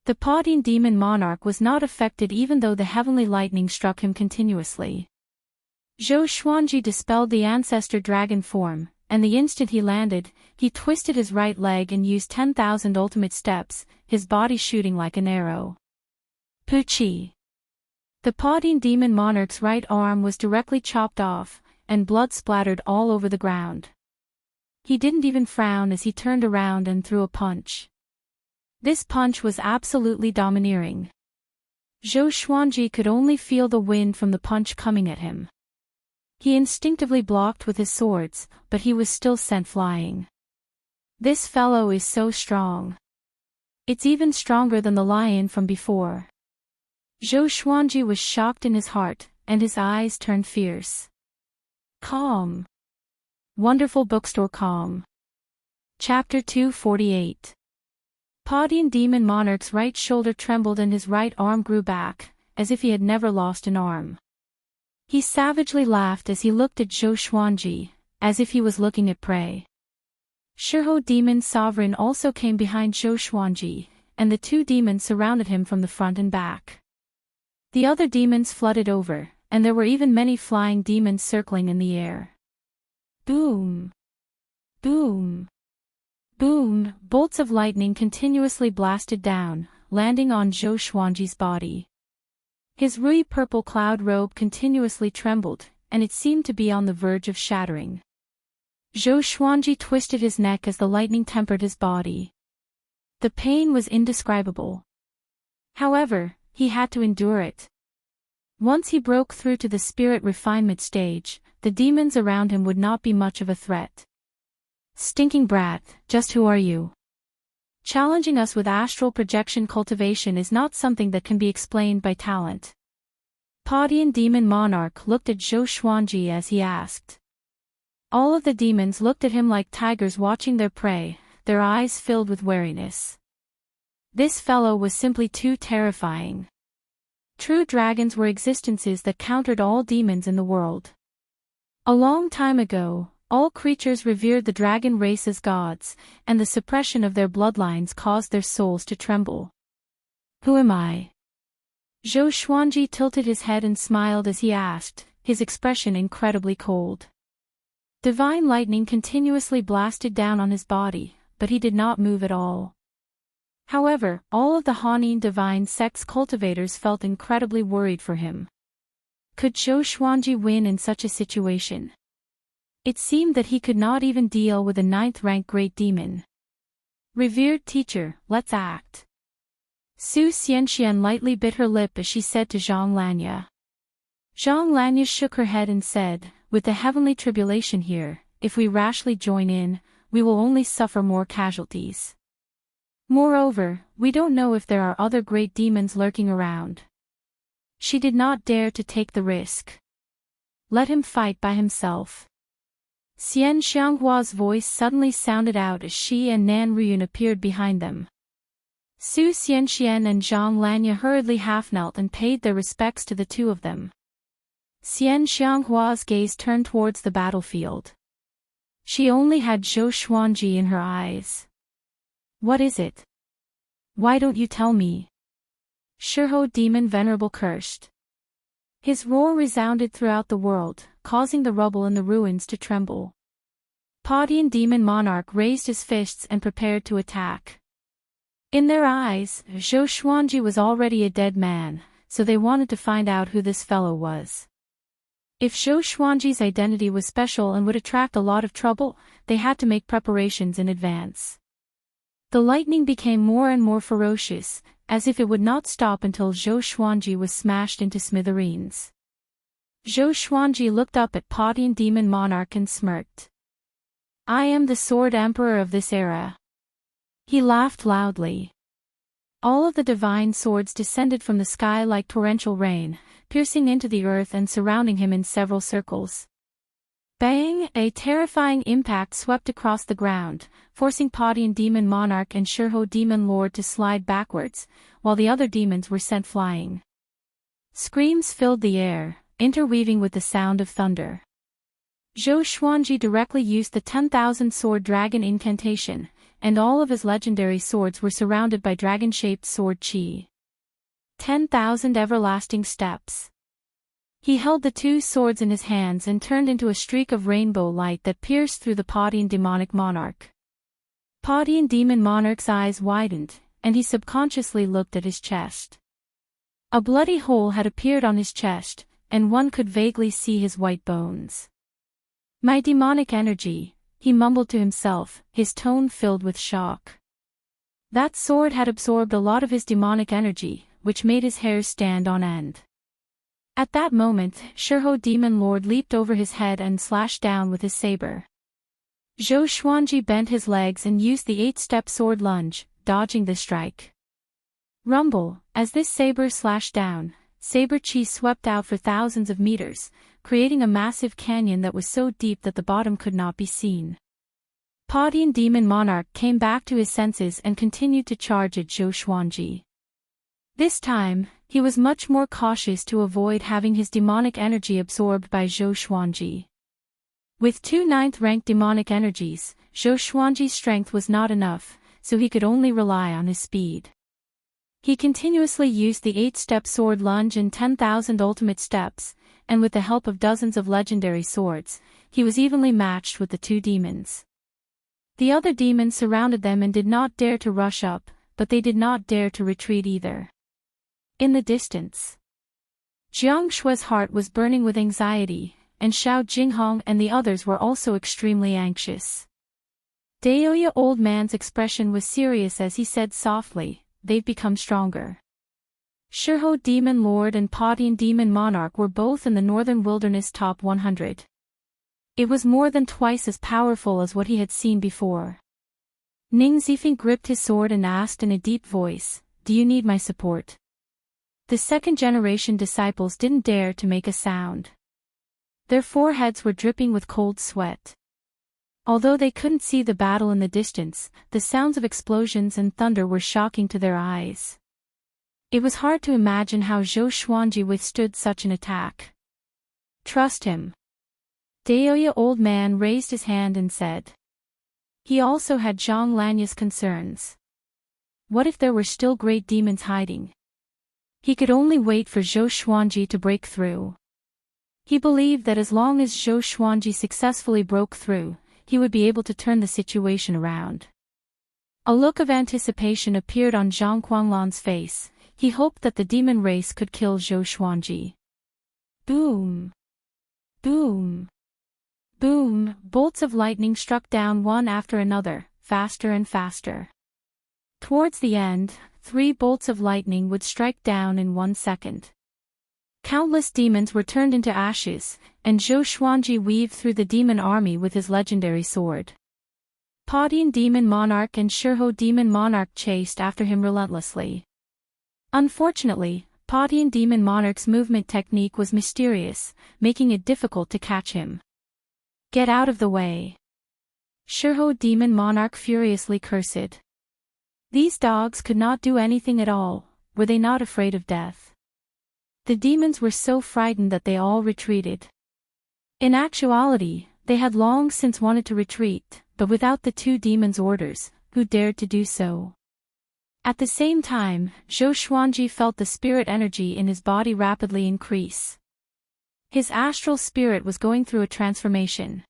S1: The Paudian demon monarch was not affected even though the heavenly lightning struck him continuously. Zhou Xuanji dispelled the ancestor dragon form, and the instant he landed, he twisted his right leg and used 10,000 ultimate steps, his body shooting like an arrow. Puchi! The Paudian demon monarch's right arm was directly chopped off, and blood splattered all over the ground. He didn't even frown as he turned around and threw a punch. This punch was absolutely domineering. Zhou Xuanji could only feel the wind from the punch coming at him. He instinctively blocked with his swords, but he was still sent flying. This fellow is so strong. It's even stronger than the lion from before. Zhou Xuanji was shocked in his heart, and his eyes turned fierce. Calm. Wonderful bookstore calm. Chapter 248. Paudian demon monarch's right shoulder trembled and his right arm grew back, as if he had never lost an arm. He savagely laughed as he looked at Zhou Xuanji, as if he was looking at prey. Shurho demon sovereign also came behind Zhou Xuanji, and the 2 demons surrounded him from the front and back. The other demons flooded over, and there were even many flying demons circling in the air. Boom! Boom! Boom! Bolts of lightning continuously blasted down, landing on Zhou Xuanji's body. His rui purple cloud robe continuously trembled, and it seemed to be on the verge of shattering. Zhou Xuanji twisted his neck as the lightning tempered his body. The pain was indescribable. However, he had to endure it. Once he broke through to the spirit refinement stage, the demons around him would not be much of a threat. Stinking brat, just who are you? Challenging us with astral projection cultivation is not something that can be explained by talent. Padian demon monarch looked at Zhou Xuanji as he asked. All of the demons looked at him like tigers watching their prey, their eyes filled with wariness. This fellow was simply too terrifying. True dragons were existences that countered all demons in the world. A long time ago, all creatures revered the dragon race as gods, and the suppression of their bloodlines caused their souls to tremble. Who am I? Zhou Xuanji tilted his head and smiled as he asked, his expression incredibly cold. Divine lightning continuously blasted down on his body, but he did not move at all. However, all of the Hanin divine sect's cultivators felt incredibly worried for him. Could Zhou Xuanji win in such a situation? It seemed that he could not even deal with a 9th-rank great demon. Revered teacher, let's act. Su Xianxian lightly bit her lip as she said to Zhang Lanya. Zhang Lanya shook her head and said, with the heavenly tribulation here, if we rashly join in, we will only suffer more casualties. Moreover, we don't know if there are other great demons lurking around. She did not dare to take the risk. Let him fight by himself. Xian Xianghua's voice suddenly sounded out as she and Nan Ruyun appeared behind them. Su Xianxian and Zhang Lanya hurriedly half-knelt and paid their respects to the two of them. Xian Xianghua's gaze turned towards the battlefield. She only had Zhou Xuanji in her eyes. What is it? Why don't you tell me? Shihou demon venerable cursed. His roar resounded throughout the world, causing the rubble in the ruins to tremble. Padian demon monarch raised his fists and prepared to attack. In their eyes, Zhou Xuanji was already a dead man, so they wanted to find out who this fellow was. If Zhou Xuanji's identity was special and would attract a lot of trouble, they had to make preparations in advance. The lightning became more and more ferocious, as if it would not stop until Zhou Xuanji was smashed into smithereens. Zhou Xuanji looked up at Padian demon monarch and smirked. I am the sword emperor of this era. He laughed loudly. All of the divine swords descended from the sky like torrential rain, piercing into the earth and surrounding him in several circles. Bang! A terrifying impact swept across the ground, forcing Padian demon monarch and Shihou demon lord to slide backwards, while the other demons were sent flying. Screams filled the air, interweaving with the sound of thunder. Zhou Xuanji directly used the 10,000 sword dragon incantation, and all of his legendary swords were surrounded by dragon-shaped sword chi. 10,000 everlasting steps. He held the two swords in his hands and turned into a streak of rainbow light that pierced through the Padian demonic monarch. Padian demon monarch's eyes widened, and he subconsciously looked at his chest. A bloody hole had appeared on his chest, and one could vaguely see his white bones. My demonic energy, he mumbled to himself, his tone filled with shock. That sword had absorbed a lot of his demonic energy, which made his hairs stand on end. At that moment, Shihou demon lord leaped over his head and slashed down with his saber. Zhou Xuanji bent his legs and used the 8-step sword lunge, dodging the strike. Rumble, as this saber slashed down, saber chi swept out for thousands of meters, creating a massive canyon that was so deep that the bottom could not be seen. Padian demon monarch came back to his senses and continued to charge at Zhou Xuanji. This time, he was much more cautious to avoid having his demonic energy absorbed by Zhou Xuanji. With two 9th-rank demonic energies, Zhou Xuanji's strength was not enough, so he could only rely on his speed. He continuously used the 8-step sword lunge and 10,000 ultimate steps, and with the help of dozens of legendary swords, he was evenly matched with the two demons. The other demons surrounded them and did not dare to rush up, but they did not dare to retreat either. In the distance, Jiang Shui's heart was burning with anxiety, and Xiao Jinghong and the others were also extremely anxious. Daoya old man's expression was serious as he said softly, they've become stronger. Shirho Demon Lord and Padian Demon Monarch were both in the Northern Wilderness Top 100. It was more than twice as powerful as what he had seen before. Ning Zifeng gripped his sword and asked in a deep voice, "Do you need my support?" The second-generation disciples didn't dare to make a sound. Their foreheads were dripping with cold sweat. Although they couldn't see the battle in the distance, the sounds of explosions and thunder were shocking to their eyes. It was hard to imagine how Zhou Xuanji withstood such an attack. "Trust him." Daoya Old Man raised his hand and said. He also had Zhang Lanya's concerns. What if there were still great demons hiding? He could only wait for Zhou Xuanji to break through. He believed that as long as Zhou Xuanji successfully broke through, he would be able to turn the situation around. A look of anticipation appeared on Zhang Quanglan's face. He hoped that the demon race could kill Zhou Xuanji. Boom! Boom! Boom! Bolts of lightning struck down one after another, faster and faster. Towards the end, 3 bolts of lightning would strike down in 1 second. Countless demons were turned into ashes, and Zhou Xuanji weaved through the demon army with his legendary sword. Padian Demon Monarch and Shirho Demon Monarch chased after him relentlessly. Unfortunately, Padian Demon Monarch's movement technique was mysterious, making it difficult to catch him. "Get out of the way!" Shirho Demon Monarch furiously cursed. These dogs could not do anything at all. Were they not afraid of death? The demons were so frightened that they all retreated. In actuality, they had long since wanted to retreat, but without the 2 demons' orders, who dared to do so? At the same time, Zhou Xuanji felt the spirit energy in his body rapidly increase. His astral spirit was going through a transformation.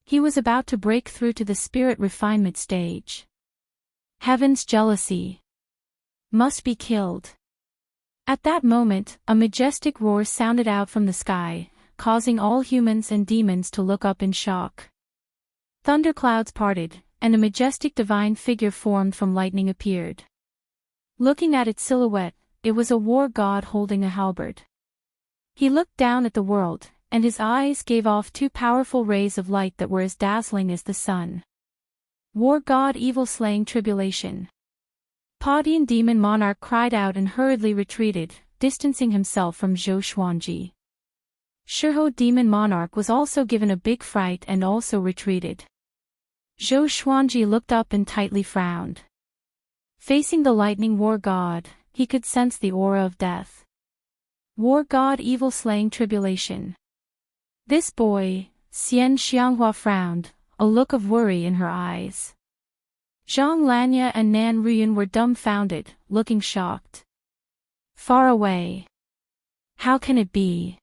S1: He was about to break through to the spirit refinement stage. Heaven's jealousy. Must be killed. At that moment, a majestic roar sounded out from the sky, causing all humans and demons to look up in shock. Thunderclouds parted, and a majestic divine figure formed from lightning appeared. Looking at its silhouette, it was a war god holding a halberd. He looked down at the world, and his eyes gave off 2 powerful rays of light that were as dazzling as the sun. War god evil slaying tribulation. Padian Demon Monarch cried out and hurriedly retreated, distancing himself from Zhou Xuanji. Shirho Demon Monarch was also given a big fright and also retreated. Zhou Xuanji looked up and tightly frowned. Facing the lightning war god, he could sense the aura of death. War god evil slaying tribulation. This boy, Xian Xianghua frowned, a look of worry in her eyes. Zhang Lanya and Nan Ruyan were dumbfounded, looking shocked. Far away. How can it be?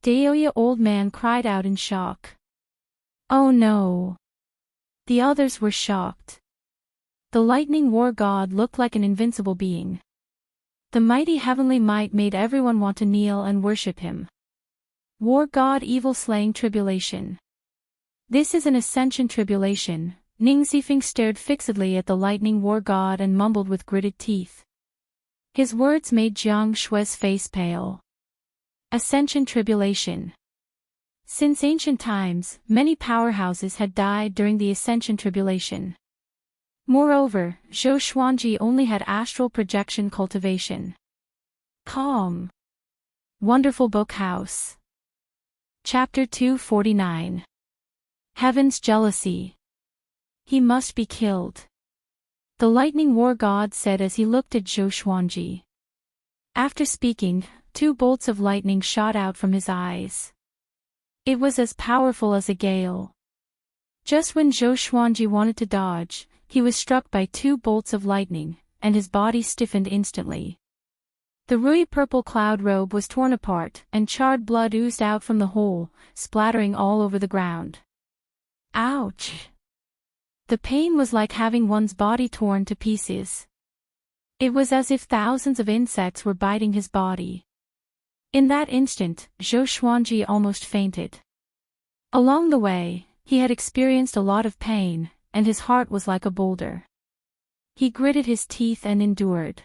S1: Daoya Old Man cried out in shock. Oh no. The others were shocked. The lightning war god looked like an invincible being. The mighty heavenly might made everyone want to kneel and worship him. War god evil slaying tribulation. This is an ascension tribulation. Ning Zifeng stared fixedly at the lightning war god and mumbled with gritted teeth. His words made Jiang Shui's face pale. Ascension tribulation. Since ancient times, many powerhouses had died during the Ascension Tribulation. Moreover, Zhou Xuanji only had astral projection cultivation. Calm. Wonderful Book House. Chapter 249. Heaven's Jealousy. He must be killed. The lightning war god said as he looked at Zhou Xuanji. After speaking, 2 bolts of lightning shot out from his eyes. It was as powerful as a gale. Just when Zhou Xuanji wanted to dodge, he was struck by 2 bolts of lightning, and his body stiffened instantly. The rui-purple cloud robe was torn apart, and charred blood oozed out from the hole, splattering all over the ground. Ouch! The pain was like having one's body torn to pieces. It was as if thousands of insects were biting his body. In that instant, Zhou Xuanji almost fainted. Along the way, he had experienced a lot of pain, and his heart was like a boulder. He gritted his teeth and endured.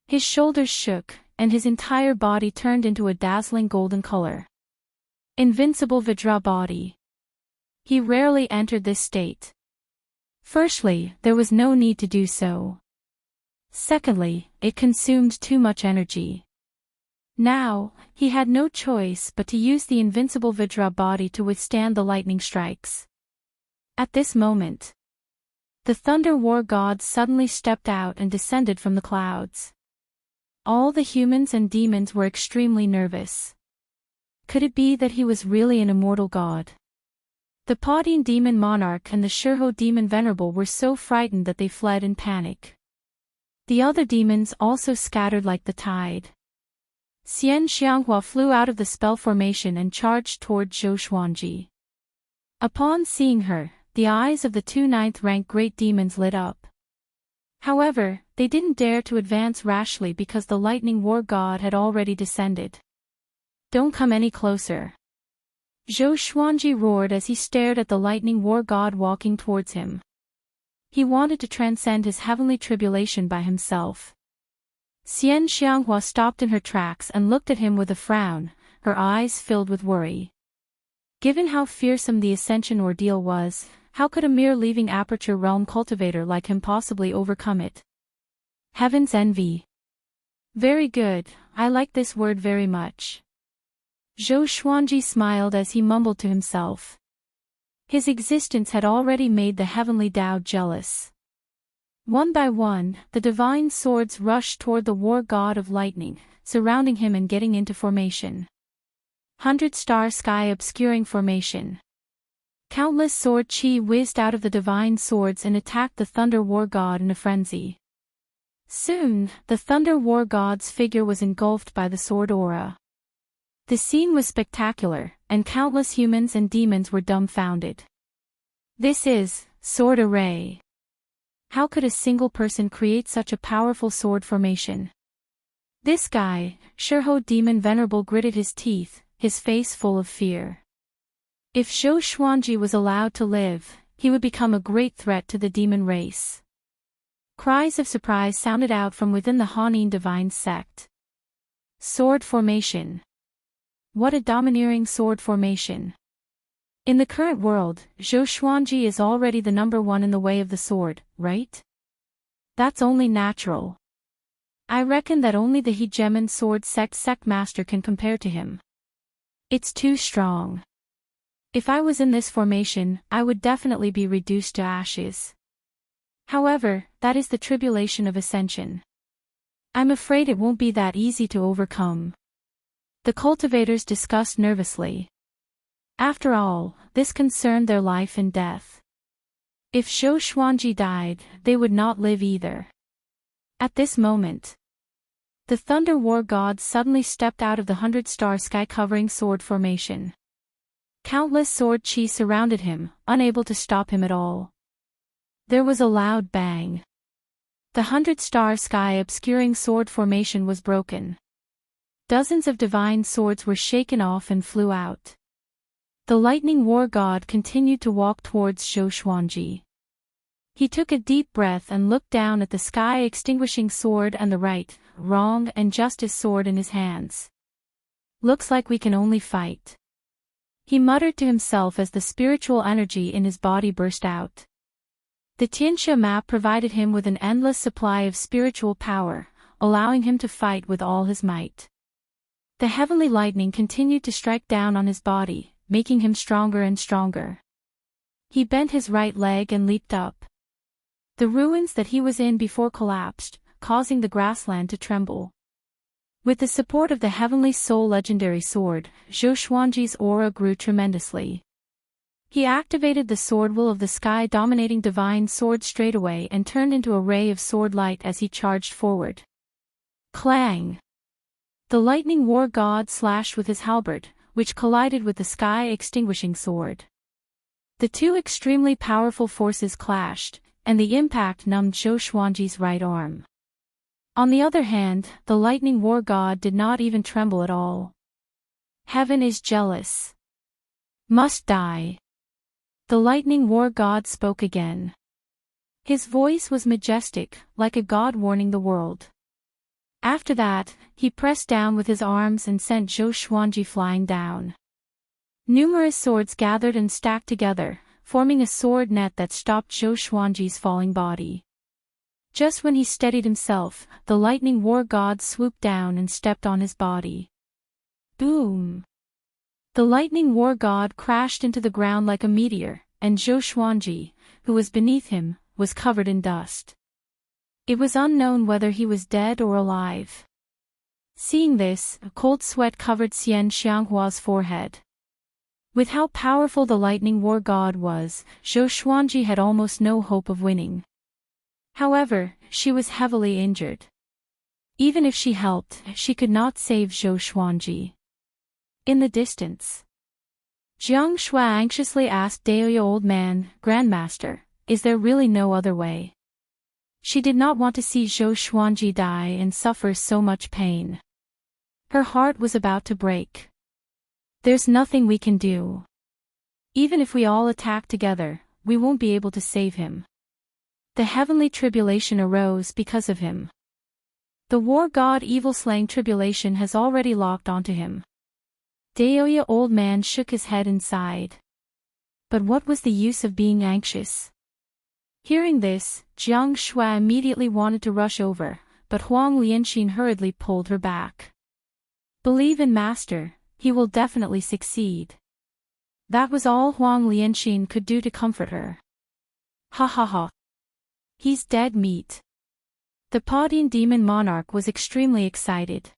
S1: His shoulders shook, and his entire body turned into a dazzling golden color. Invincible Vidra body. He rarely entered this state. Firstly, there was no need to do so. Secondly, it consumed too much energy. Now, he had no choice but to use the invincible Vidra body to withstand the lightning strikes. At this moment, the Thunder War God suddenly stepped out and descended from the clouds. All the humans and demons were extremely nervous. Could it be that he was really an immortal god? The Paudine demon monarch and the Shurho demon venerable were so frightened that they fled in panic. The other demons also scattered like the tide. Xian Xianghua flew out of the spell formation and charged toward Zhou Xuanji. Upon seeing her, the eyes of the two ninth-rank great demons lit up. However, they didn't dare to advance rashly because the lightning war god had already descended. "Don't come any closer." Zhou Xuanji roared as he stared at the lightning war god walking towards him. He wanted to transcend his heavenly tribulation by himself. Xian Xianghua stopped in her tracks and looked at him with a frown, her eyes filled with worry. Given how fearsome the ascension ordeal was, how could a mere leaving Aperture Realm cultivator like him possibly overcome it? Heaven's envy. Very good, I like this word very much. Zhou Xuanji smiled as he mumbled to himself. His existence had already made the heavenly Tao jealous. One by one, the divine swords rushed toward the war god of lightning, surrounding him and getting into formation. 100-star sky obscuring formation. Countless sword chi whizzed out of the divine swords and attacked the Thunder War God in a frenzy. Soon, the Thunder War God's figure was engulfed by the sword aura. The scene was spectacular, and countless humans and demons were dumbfounded. This is sword array. How could a single person create such a powerful sword formation? This guy, Shurho Demon Venerable, gritted his teeth, his face full of fear. If Zhou Xuanji was allowed to live, he would become a great threat to the demon race. Cries of surprise sounded out from within the Hanin divine sect. Sword formation. What a domineering sword formation. In the current world, Zhou Xuanji is already the number one in the way of the sword, right? That's only natural. I reckon that only the hegemon sword sect master can compare to him. It's too strong. If I was in this formation, I would definitely be reduced to ashes. However, that is the tribulation of ascension. I'm afraid it won't be that easy to overcome. The cultivators discussed nervously. After all, this concerned their life and death. If Zhou Xuanji died, they would not live either. At this moment, the Thunder War God suddenly stepped out of the 100-star sky-covering sword formation. Countless sword chi surrounded him, unable to stop him at all. There was a loud bang. The 100-star sky-obscuring sword formation was broken. Dozens of divine swords were shaken off and flew out. The lightning war god continued to walk towards Zhou Xuanji. He took a deep breath and looked down at the sky-extinguishing sword and the right, wrong and justice sword in his hands. Looks like we can only fight. He muttered to himself as the spiritual energy in his body burst out. The Tianxia map provided him with an endless supply of spiritual power, allowing him to fight with all his might. The heavenly lightning continued to strike down on his body, making him stronger and stronger. He bent his right leg and leaped up. The ruins that he was in before collapsed, causing the grassland to tremble. With the support of the Heavenly Soul legendary sword, Zhou Xuanji's aura grew tremendously. He activated the sword will of the sky-dominating divine sword straightaway and turned into a ray of sword light as he charged forward. Clang! The lightning war god slashed with his halberd, which collided with the sky-extinguishing sword. The two extremely powerful forces clashed, and the impact numbed Zhou Xuanji's right arm. On the other hand, the lightning war god did not even tremble at all. Heaven is jealous. Must die. The lightning war god spoke again. His voice was majestic, like a god warning the world. After that, he pressed down with his arms and sent Zhou Xuanji flying down. Numerous swords gathered and stacked together, forming a sword net that stopped Zhou Xuanji's falling body. Just when he steadied himself, the lightning war god swooped down and stepped on his body. Boom! The lightning war god crashed into the ground like a meteor, and Zhou Xuanji, who was beneath him, was covered in dust. It was unknown whether he was dead or alive. Seeing this, a cold sweat covered Xian Xianghua's forehead. With how powerful the lightning war god was, Zhou Xuanji had almost no hope of winning. However, she was heavily injured. Even if she helped, she could not save Zhou Xuanji. In the distance, Jiang Shui anxiously asked Daoya Old Man, Grandmaster, is there really no other way? She did not want to see Zhou Xuanji die and suffer so much pain. Her heart was about to break. There's nothing we can do. Even if we all attack together, we won't be able to save him. The heavenly tribulation arose because of him. The war god evil-slaying tribulation has already locked onto him. Daoya Old Man shook his head and sighed. But what was the use of being anxious? Hearing this, Jiang Shui immediately wanted to rush over, but Huang Lianxin hurriedly pulled her back. Believe in Master, he will definitely succeed. That was all Huang Lianxin could do to comfort her. Ha ha ha. He's dead meat. The Paudian demon monarch was extremely excited.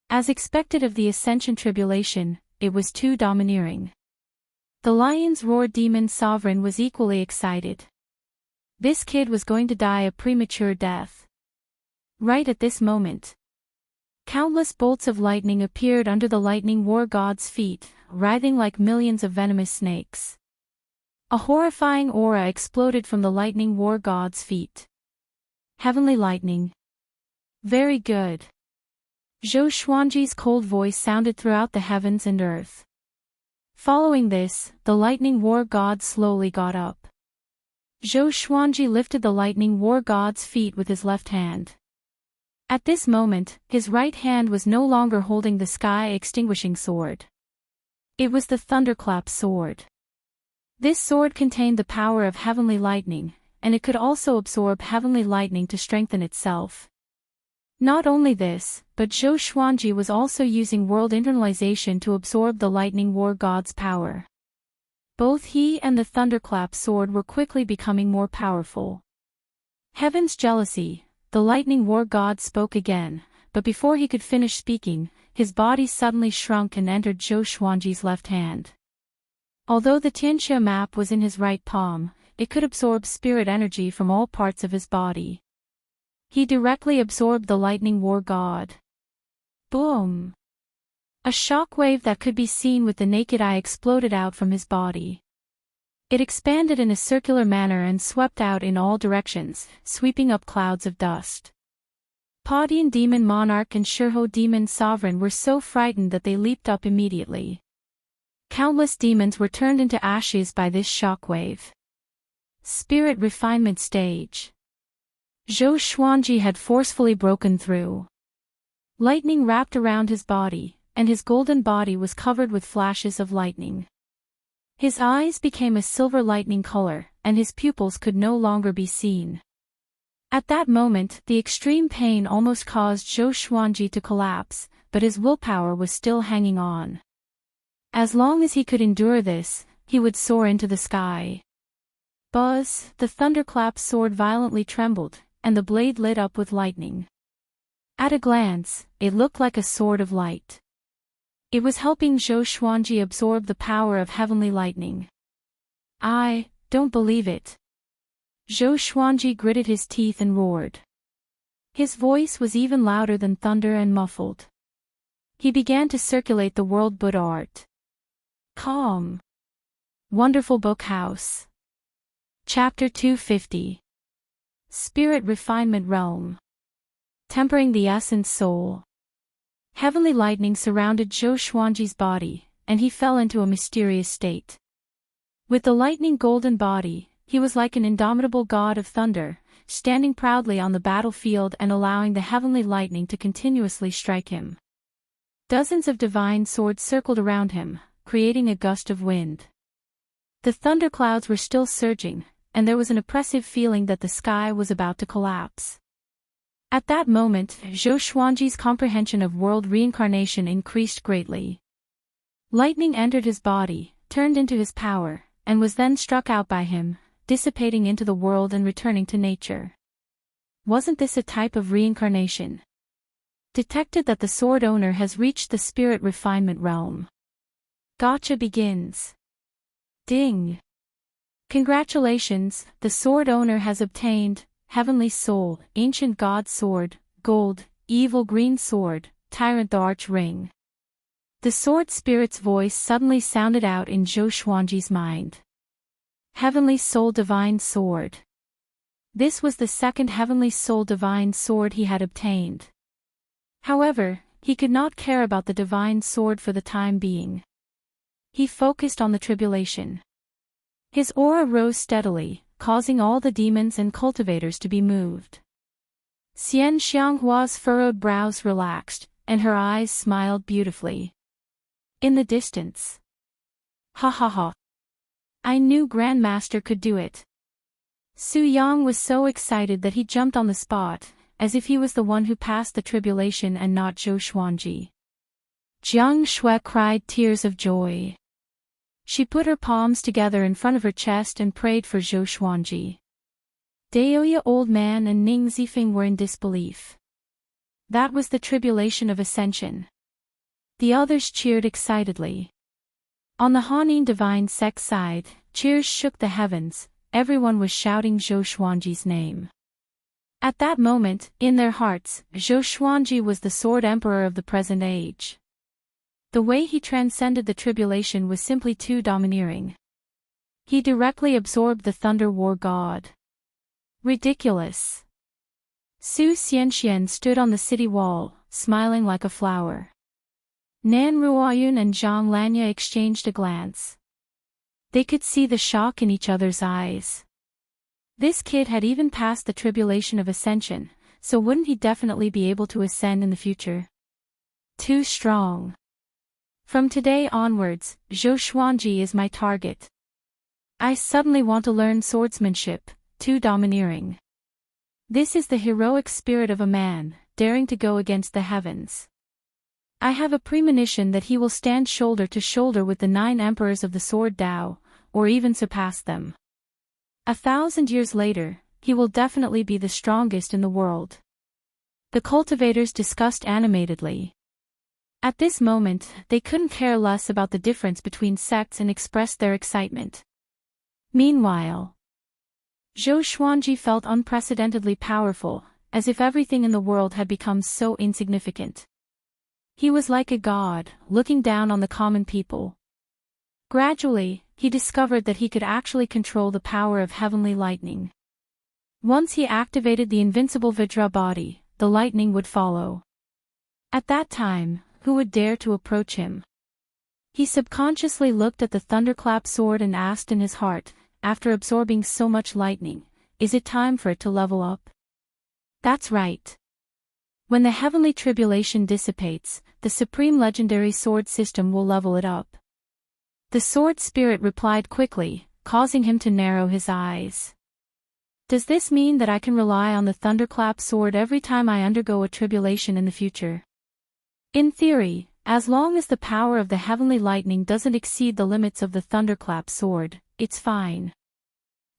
S1: As expected of the Ascension tribulation, it was too domineering. The lion's roar demon sovereign was equally excited. This kid was going to die a premature death. Right at this moment, countless bolts of lightning appeared under the lightning war god's feet, writhing like millions of venomous snakes. A horrifying aura exploded from the lightning war god's feet. Heavenly lightning. Very good. Zhou Xuanji's cold voice sounded throughout the heavens and earth. Following this, the lightning war god slowly got up. Zhou Xuanji lifted the lightning war god's feet with his left hand. At this moment, his right hand was no longer holding the sky-extinguishing sword. It was the thunderclap sword. This sword contained the power of heavenly lightning, and it could also absorb heavenly lightning to strengthen itself. Not only this, but Zhou Xuanji was also using world internalization to absorb the lightning war god's power. Both he and the thunderclap sword were quickly becoming more powerful. Heaven's jealousy, the lightning war god spoke again, but before he could finish speaking, his body suddenly shrunk and entered Zhou Xuanji's left hand. Although the Tianxia map was in his right palm, it could absorb spirit energy from all parts of his body. He directly absorbed the lightning war god. Boom! A shockwave that could be seen with the naked eye exploded out from his body. It expanded in a circular manner and swept out in all directions, sweeping up clouds of dust. Paudian demon monarch and Shirho demon sovereign were so frightened that they leaped up immediately. Countless demons were turned into ashes by this shockwave. Spirit refinement stage. Zhou Xuanji had forcefully broken through. Lightning wrapped around his body, and his golden body was covered with flashes of lightning. His eyes became a silver lightning color, and his pupils could no longer be seen. At that moment, the extreme pain almost caused Zhou Xuanji to collapse, but his willpower was still hanging on. As long as he could endure this, he would soar into the sky. Buzz, the thunderclap sword violently trembled, and the blade lit up with lightning. At a glance, it looked like a sword of light. It was helping Zhou Xuanji absorb the power of heavenly lightning. I don't believe it. Zhou Xuanji gritted his teeth and roared. His voice was even louder than thunder and muffled. He began to circulate the world Buddha art. Calm. Wonderful Book House. Chapter 250. Spirit Refinement Realm. Tempering the Essence Soul. Heavenly lightning surrounded Zhou Xuanji's body, and he fell into a mysterious state. With the lightning golden body, he was like an indomitable god of thunder, standing proudly on the battlefield and allowing the heavenly lightning to continuously strike him. Dozens of divine swords circled around him, creating a gust of wind. The thunderclouds were still surging, and there was an oppressive feeling that the sky was about to collapse. At that moment, Zhou Xuanji's comprehension of world reincarnation increased greatly. Lightning entered his body, turned into his power, and was then struck out by him, dissipating into the world and returning to nature. Wasn't this a type of reincarnation? Detected that the sword owner has reached the spirit refinement realm. Gacha begins. Ding! Congratulations, the sword owner has obtained Heavenly Soul, Ancient God Sword, Gold, Evil Green Sword, Tyrant the Arch Ring. The sword spirit's voice suddenly sounded out in Zhou Xuanji's mind. Heavenly Soul Divine Sword. This was the second Heavenly Soul Divine Sword he had obtained. However, he could not care about the Divine Sword for the time being. He focused on the tribulation. His aura rose steadily, causing all the demons and cultivators to be moved. Xian Xianghua's furrowed brows relaxed, and her eyes smiled beautifully. In the distance. Ha ha ha. I knew Grandmaster could do it. Su Yang was so excited that he jumped on the spot, as if he was the one who passed the tribulation and not Zhou Xuanji. Jiang Shui cried tears of joy. She put her palms together in front of her chest and prayed for Zhou Xuanji. Daoya Old Man and Ning Zifeng were in disbelief. That was the tribulation of ascension. The others cheered excitedly. On the Hanin divine sect side, cheers shook the heavens, everyone was shouting Zhou Xuanji's name. At that moment, in their hearts, Zhou Xuanji was the sword emperor of the present age. The way he transcended the tribulation was simply too domineering. He directly absorbed the Thunder War God. Ridiculous. Su Xianxian stood on the city wall, smiling like a flower. Nan Ruoyun and Zhang Lanya exchanged a glance. They could see the shock in each other's eyes. This kid had even passed the tribulation of ascension, so wouldn't he definitely be able to ascend in the future? Too strong. From today onwards, Zhou Xuanji is my target. I suddenly want to learn swordsmanship, too domineering. This is the heroic spirit of a man, daring to go against the heavens. I have a premonition that he will stand shoulder to shoulder with the 9 emperors of the sword Dao, or even surpass them. 1,000 years later, he will definitely be the strongest in the world. The cultivators discussed animatedly. At this moment, they couldn't care less about the difference between sects and expressed their excitement. Meanwhile, Zhou Xuanji felt unprecedentedly powerful, as if everything in the world had become so insignificant. He was like a god, looking down on the common people. Gradually, he discovered that he could actually control the power of heavenly lightning. Once he activated the invincible Vajra body, the lightning would follow. At that time, who would dare to approach him? He subconsciously looked at the thunderclap sword and asked in his heart, after absorbing so much lightning, is it time for it to level up? That's right. When the heavenly tribulation dissipates, the supreme legendary sword system will level it up. The sword spirit replied quickly, causing him to narrow his eyes. Does this mean that I can rely on the thunderclap sword every time I undergo a tribulation in the future? In theory, as long as the power of the heavenly lightning doesn't exceed the limits of the thunderclap sword, it's fine.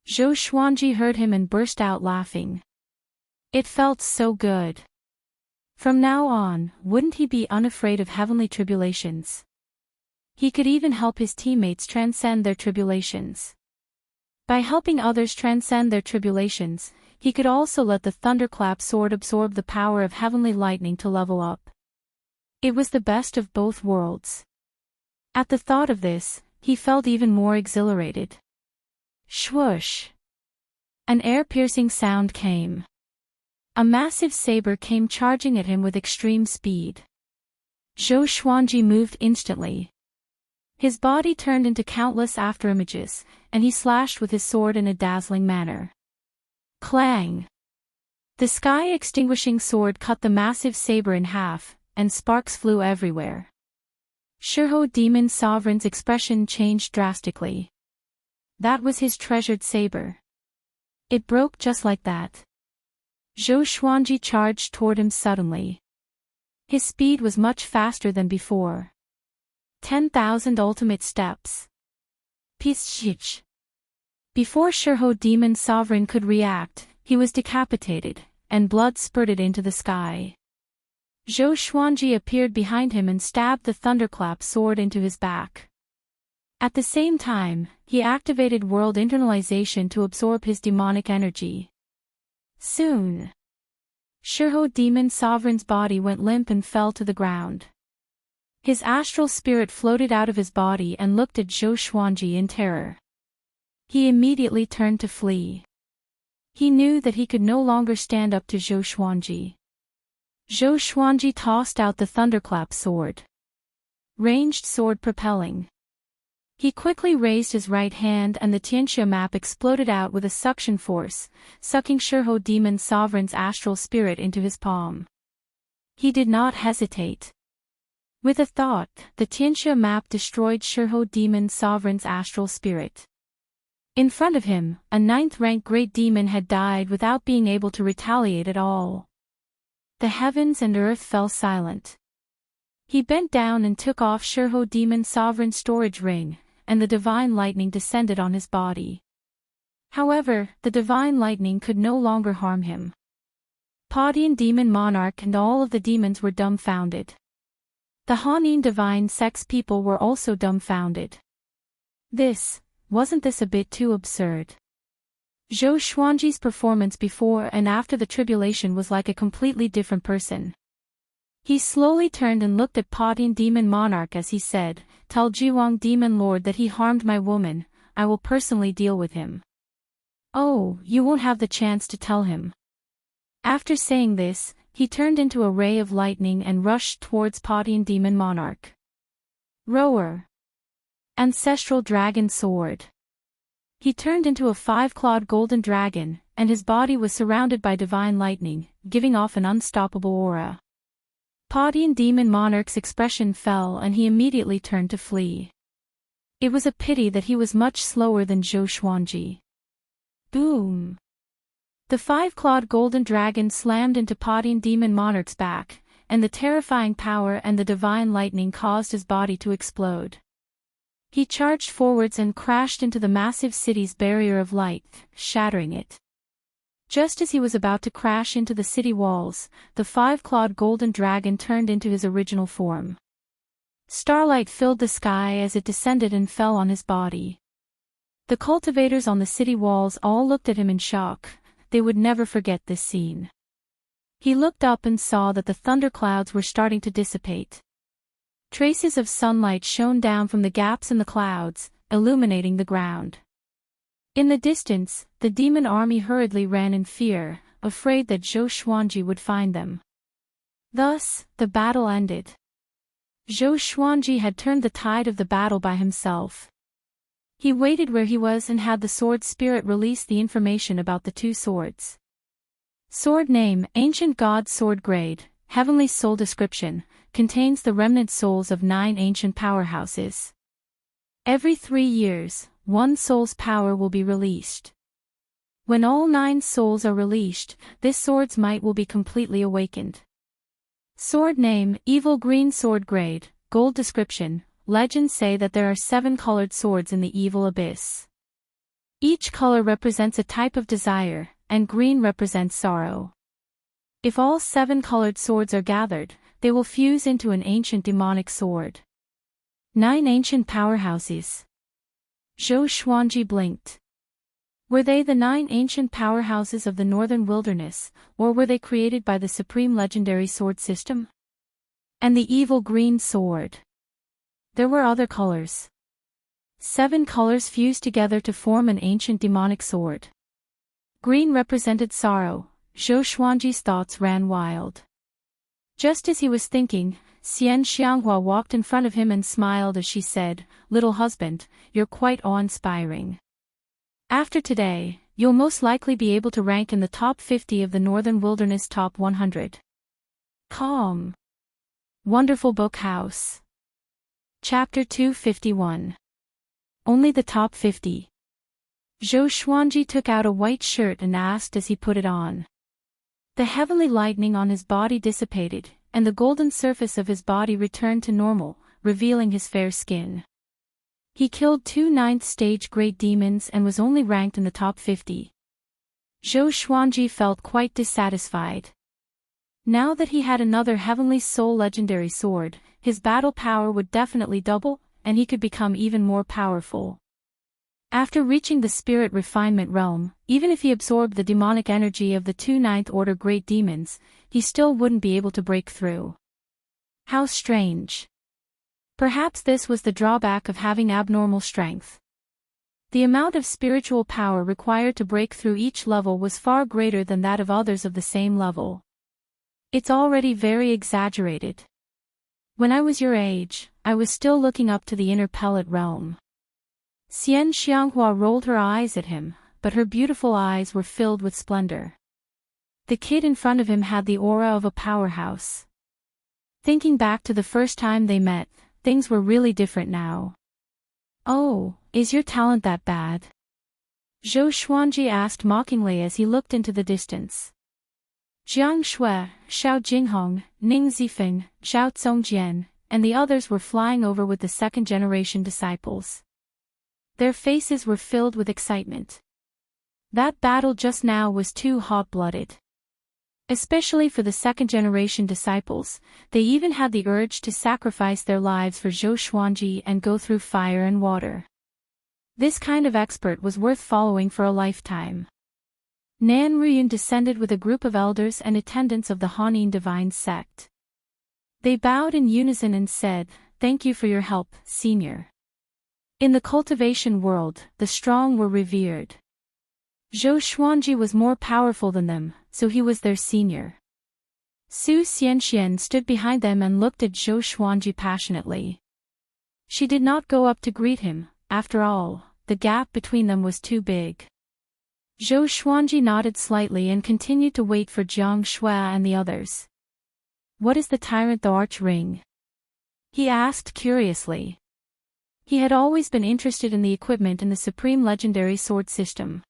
S1: Zhou Xuanji heard him and burst out laughing. It felt so good. From now on, wouldn't he be unafraid of heavenly tribulations? He could even help his teammates transcend their tribulations. By helping others transcend their tribulations, he could also let the thunderclap sword absorb the power of heavenly lightning to level up. It was the best of both worlds. At the thought of this, he felt even more exhilarated. Swoosh! An air-piercing sound came. A massive saber came charging at him with extreme speed. Zhou Xuanji moved instantly. His body turned into countless afterimages, and he slashed with his sword in a dazzling manner. Clang! The sky-extinguishing sword cut the massive saber in half, and sparks flew everywhere. Shirho Demon Sovereign's expression changed drastically. That was his treasured saber. It broke just like that. Zhou Xuanji charged toward him suddenly. His speed was much faster than before. 10,000 ultimate steps. Peace. Before Shirho Demon Sovereign could react, he was decapitated, and blood spurted into the sky. Zhou Xuanji appeared behind him and stabbed the thunderclap sword into his back. At the same time, he activated world internalization to absorb his demonic energy. Soon, Shirho Demon Sovereign's body went limp and fell to the ground. His astral spirit floated out of his body and looked at Zhou Xuanji in terror. He immediately turned to flee. He knew that he could no longer stand up to Zhou Xuanji. Zhou Xuanji tossed out the thunderclap sword. Ranged sword propelling. He quickly raised his right hand and the Tianxia map exploded out with a suction force, sucking Shirho Demon Sovereign's astral spirit into his palm. He did not hesitate. With a thought, the Tianxia map destroyed Shirho Demon Sovereign's astral spirit. In front of him, a 9th-rank great demon had died without being able to retaliate at all. The heavens and earth fell silent. He bent down and took off Shirho Demon Sovereign's storage ring, and the divine lightning descended on his body. However, the divine lightning could no longer harm him. Padian Demon Monarch and all of the demons were dumbfounded. The Hanin divine sex people were also dumbfounded. Wasn't this a bit too absurd? Zhou Xuanji's performance before and after the tribulation was like a completely different person. He slowly turned and looked at Padian Demon Monarch as he said, "Tell Jiwang Demon Lord that he harmed my woman, I will personally deal with him." "Oh, you won't have the chance to tell him." After saying this, he turned into a ray of lightning and rushed towards Padian Demon Monarch. Roar. Ancestral Dragon Sword. He turned into a 5-clawed golden dragon, and his body was surrounded by divine lightning, giving off an unstoppable aura. Padian Demon Monarch's expression fell and he immediately turned to flee. It was a pity that he was much slower than Zhou Xuanji. Boom! The 5-clawed golden dragon slammed into Padian Demon Monarch's back, and the terrifying power and the divine lightning caused his body to explode. He charged forwards and crashed into the massive city's barrier of light, shattering it. Just as he was about to crash into the city walls, the 5-clawed golden dragon turned into his original form. Starlight filled the sky as it descended and fell on his body. The cultivators on the city walls all looked at him in shock. They would never forget this scene. He looked up and saw that the thunderclouds were starting to dissipate. Traces of sunlight shone down from the gaps in the clouds, illuminating the ground. In the distance, the demon army hurriedly ran in fear, afraid that Zhou Xuanji would find them. Thus, the battle ended. Zhou Xuanji had turned the tide of the battle by himself. He waited where he was and had the sword spirit release the information about the two swords. Sword name: Ancient God Sword Grade, Heavenly Soul Description, contains the remnant souls of 9 ancient powerhouses. Every 3 years, 1 soul's power will be released. When all 9 souls are released, this sword's might will be completely awakened. Sword name: Evil Green Sword Grade, Gold Description. Legends say that there are 7 colored swords in the evil abyss. Each color represents a type of desire, and green represents sorrow. If all 7 colored swords are gathered, they will fuse into an ancient demonic sword. 9 ancient powerhouses. Zhou Xuanji blinked. Were they the 9 ancient powerhouses of the northern wilderness, or were they created by the supreme legendary sword system? And the evil green sword. There were other colors. 7 colors fused together to form an ancient demonic sword. Green represented sorrow. Zhou Xuanji's thoughts ran wild. Just as he was thinking, Xian Xianghua walked in front of him and smiled as she said, "Little husband, you're quite awe-inspiring. After today, you'll most likely be able to rank in the top 50 of the Northern Wilderness Top 100. Calm. Wonderful Book House. Chapter 251. Only the top 50. Zhou Xuanji took out a white shirt and asked as he put it on. The heavenly lightning on his body dissipated, and the golden surface of his body returned to normal, revealing his fair skin. He killed 2 9th-stage great demons and was only ranked in the top 50. Zhou Xuanji felt quite dissatisfied. Now that he had another Heavenly Soul legendary sword, his battle power would definitely double, and he could become even more powerful. After reaching the spirit refinement realm, even if he absorbed the demonic energy of the 2 9th order great demons, he still wouldn't be able to break through. How strange. Perhaps this was the drawback of having abnormal strength. The amount of spiritual power required to break through each level was far greater than that of others of the same level. It's already very exaggerated. When I was your age, I was still looking up to the inner pellet realm. Xian Xianghua rolled her eyes at him, but her beautiful eyes were filled with splendor. The kid in front of him had the aura of a powerhouse. Thinking back to the first time they met, things were really different now. Oh, is your talent that bad? Zhou Xuanji asked mockingly as he looked into the distance. Jiang Shui, Xiao Jinghong, Ning Zifeng, Zhao Zongjian, and the others were flying over with the second-generation disciples. Their faces were filled with excitement. That battle just now was too hot-blooded. Especially for the second-generation disciples, they even had the urge to sacrifice their lives for Zhou Xuanji and go through fire and water. This kind of expert was worth following for a lifetime. Nan Ruyun descended with a group of elders and attendants of the Hanin divine sect. They bowed in unison and said, "Thank you for your help, senior." In the cultivation world, the strong were revered. Zhou Xuanji was more powerful than them, so he was their senior. Su Xianxian stood behind them and looked at Zhou Xuanji passionately. She did not go up to greet him, after all, the gap between them was too big. Zhou Xuanji nodded slightly and continued to wait for Jiang Shui and the others. "What is the Tyrant the Arch Ring?" he asked curiously. He had always been interested in the equipment in the Supreme Legendary Sword system.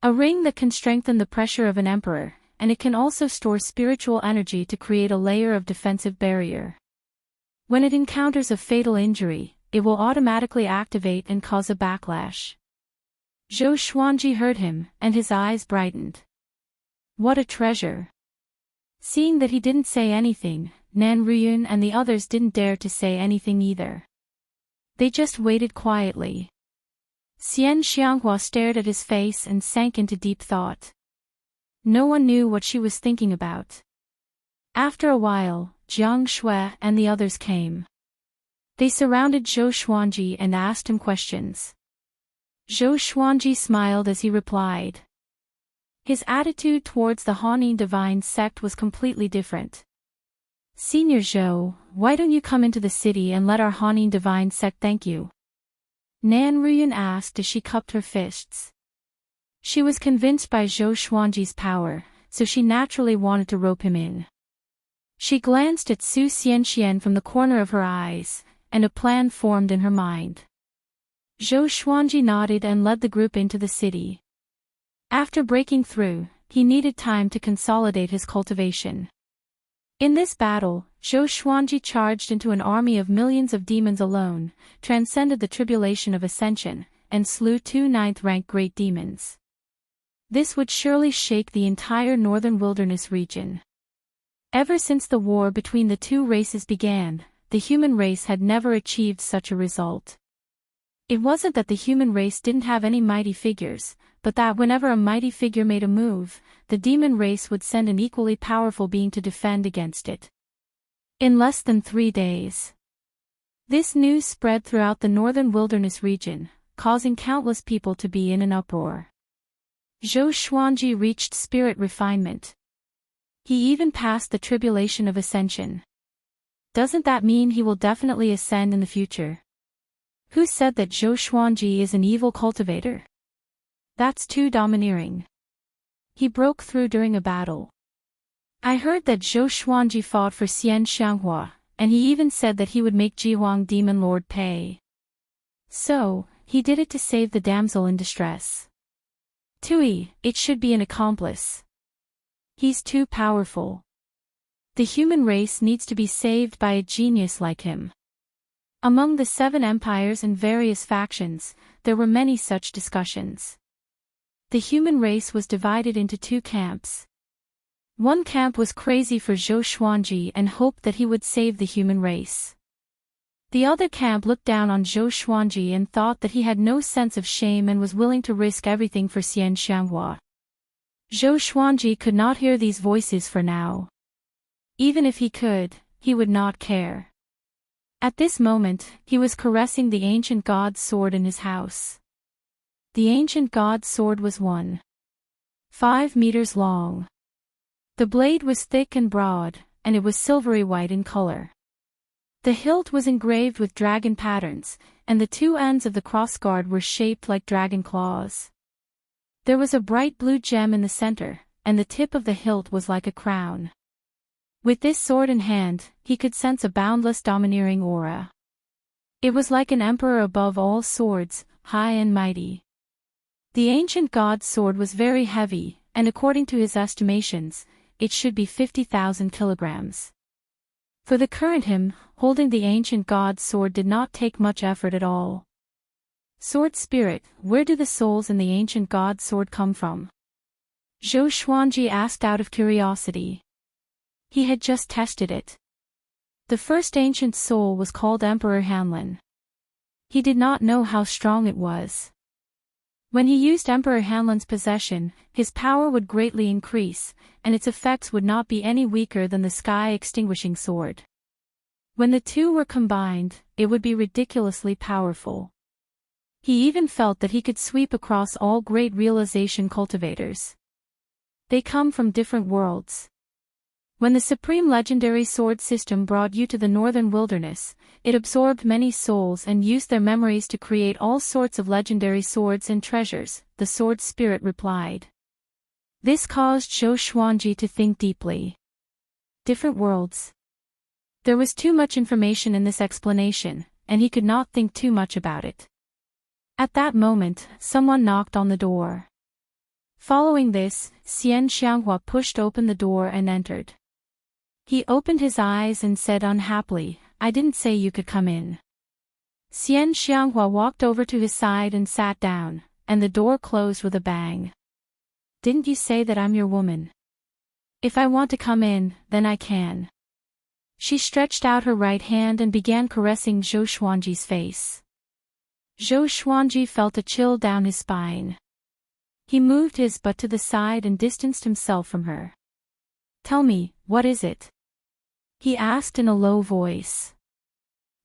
S1: A ring that can strengthen the pressure of an emperor, and it can also store spiritual energy to create a layer of defensive barrier. When it encounters a fatal injury, it will automatically activate and cause a backlash. Zhou Xuanji heard him, and his eyes brightened. What a treasure! Seeing that he didn't say anything, Nan Ruyun and the others didn't dare to say anything either. They just waited quietly. Xian Xianghua stared at his face and sank into deep thought. No one knew what she was thinking about. After a while, Jiang Shui and the others came. They surrounded Zhou Xuanji and asked him questions. Zhou Xuanji smiled as he replied. His attitude towards the Hanin divine sect was completely different. "Senior Zhou, why don't you come into the city and let our Hanin divine sect thank you?" Nan Ruyun asked as she cupped her fists. She was convinced by Zhou Xuanji's power, so she naturally wanted to rope him in. She glanced at Su Xianxian from the corner of her eyes, and a plan formed in her mind. Zhou Xuanji nodded and led the group into the city. After breaking through, he needed time to consolidate his cultivation. In this battle, Zhou Xuanji charged into an army of millions of demons alone, transcended the tribulation of ascension, and slew 2 9th-rank great demons. This would surely shake the entire northern wilderness region. Ever since the war between the two races began, the human race had never achieved such a result. It wasn't that the human race didn't have any mighty figures, but that whenever a mighty figure made a move, the demon race would send an equally powerful being to defend against it. In less than 3 days. This news spread throughout the northern wilderness region, causing countless people to be in an uproar. Zhou Xuanji reached spirit refinement. He even passed the tribulation of ascension. Doesn't that mean he will definitely ascend in the future? Who said that Zhou Xuanji is an evil cultivator? That's too domineering. He broke through during a battle. I heard that Zhou Xuanji fought for Xian Xianghua, and he even said that he would make Jihuang Demon Lord pay. So, he did it to save the damsel in distress. Tui, it should be an accomplice. He's too powerful. The human race needs to be saved by a genius like him. Among the 7 empires and various factions, there were many such discussions. The human race was divided into 2 camps. One camp was crazy for Zhou Xuanji and hoped that he would save the human race. The other camp looked down on Zhou Xuanji and thought that he had no sense of shame and was willing to risk everything for Xian Xianghua. Zhou Xuanji could not hear these voices for now. Even if he could, he would not care. At this moment, he was caressing the ancient god's sword in his house. The ancient god's sword was 1.5 meters long. The blade was thick and broad, and it was silvery white in color. The hilt was engraved with dragon patterns, and the 2 ends of the crossguard were shaped like dragon claws. There was a bright blue gem in the center, and the tip of the hilt was like a crown. With this sword in hand, he could sense a boundless domineering aura. It was like an emperor above all swords, high and mighty. The ancient god's sword was very heavy, and according to his estimations, it should be 50,000 kilograms. For the current him, holding the ancient god's sword did not take much effort at all. Sword spirit, where do the souls in the ancient god's sword come from? Zhou Xuanji asked out of curiosity. He had just tested it. The first ancient soul was called Emperor Hanlin. He did not know how strong it was. When he used Emperor Hanlin's possession, his power would greatly increase, and its effects would not be any weaker than the sky-extinguishing sword. When the 2 were combined, it would be ridiculously powerful. He even felt that he could sweep across all great realization cultivators. They come from different worlds. When the Supreme Legendary Sword System brought you to the Northern Wilderness, it absorbed many souls and used their memories to create all sorts of legendary swords and treasures, the sword spirit replied. This caused Zhou Xuanji to think deeply. Different worlds. There was too much information in this explanation, and he could not think too much about it. At that moment, someone knocked on the door. Following this, Xian Xianghua pushed open the door and entered. He opened his eyes and said unhappily, I didn't say you could come in. Xian Xianghua walked over to his side and sat down, and the door closed with a bang. Didn't you say that I'm your woman? If I want to come in, then I can. She stretched out her right hand and began caressing Zhou Xuanji's face. Zhou Xuanji felt a chill down his spine. He moved his butt to the side and distanced himself from her. Tell me, what is it? He asked in a low voice.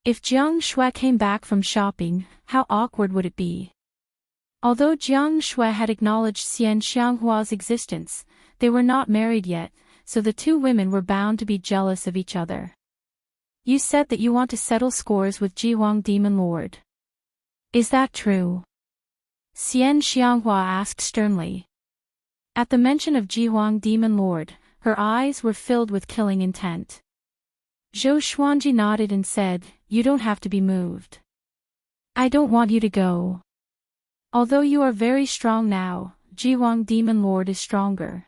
S1: If Jiang Shui came back from shopping, how awkward would it be? Although Jiang Shui had acknowledged Xian Xianghua's existence, they were not married yet, so the 2 women were bound to be jealous of each other. You said that you want to settle scores with Jihuang Demon Lord. Is that true? Xian Xianghua asked sternly. At the mention of Jihuang Demon Lord, her eyes were filled with killing intent. Zhou Xuanji nodded and said, You don't have to be moved. I don't want you to go. Although you are very strong now, Jihuang Demon Lord is stronger.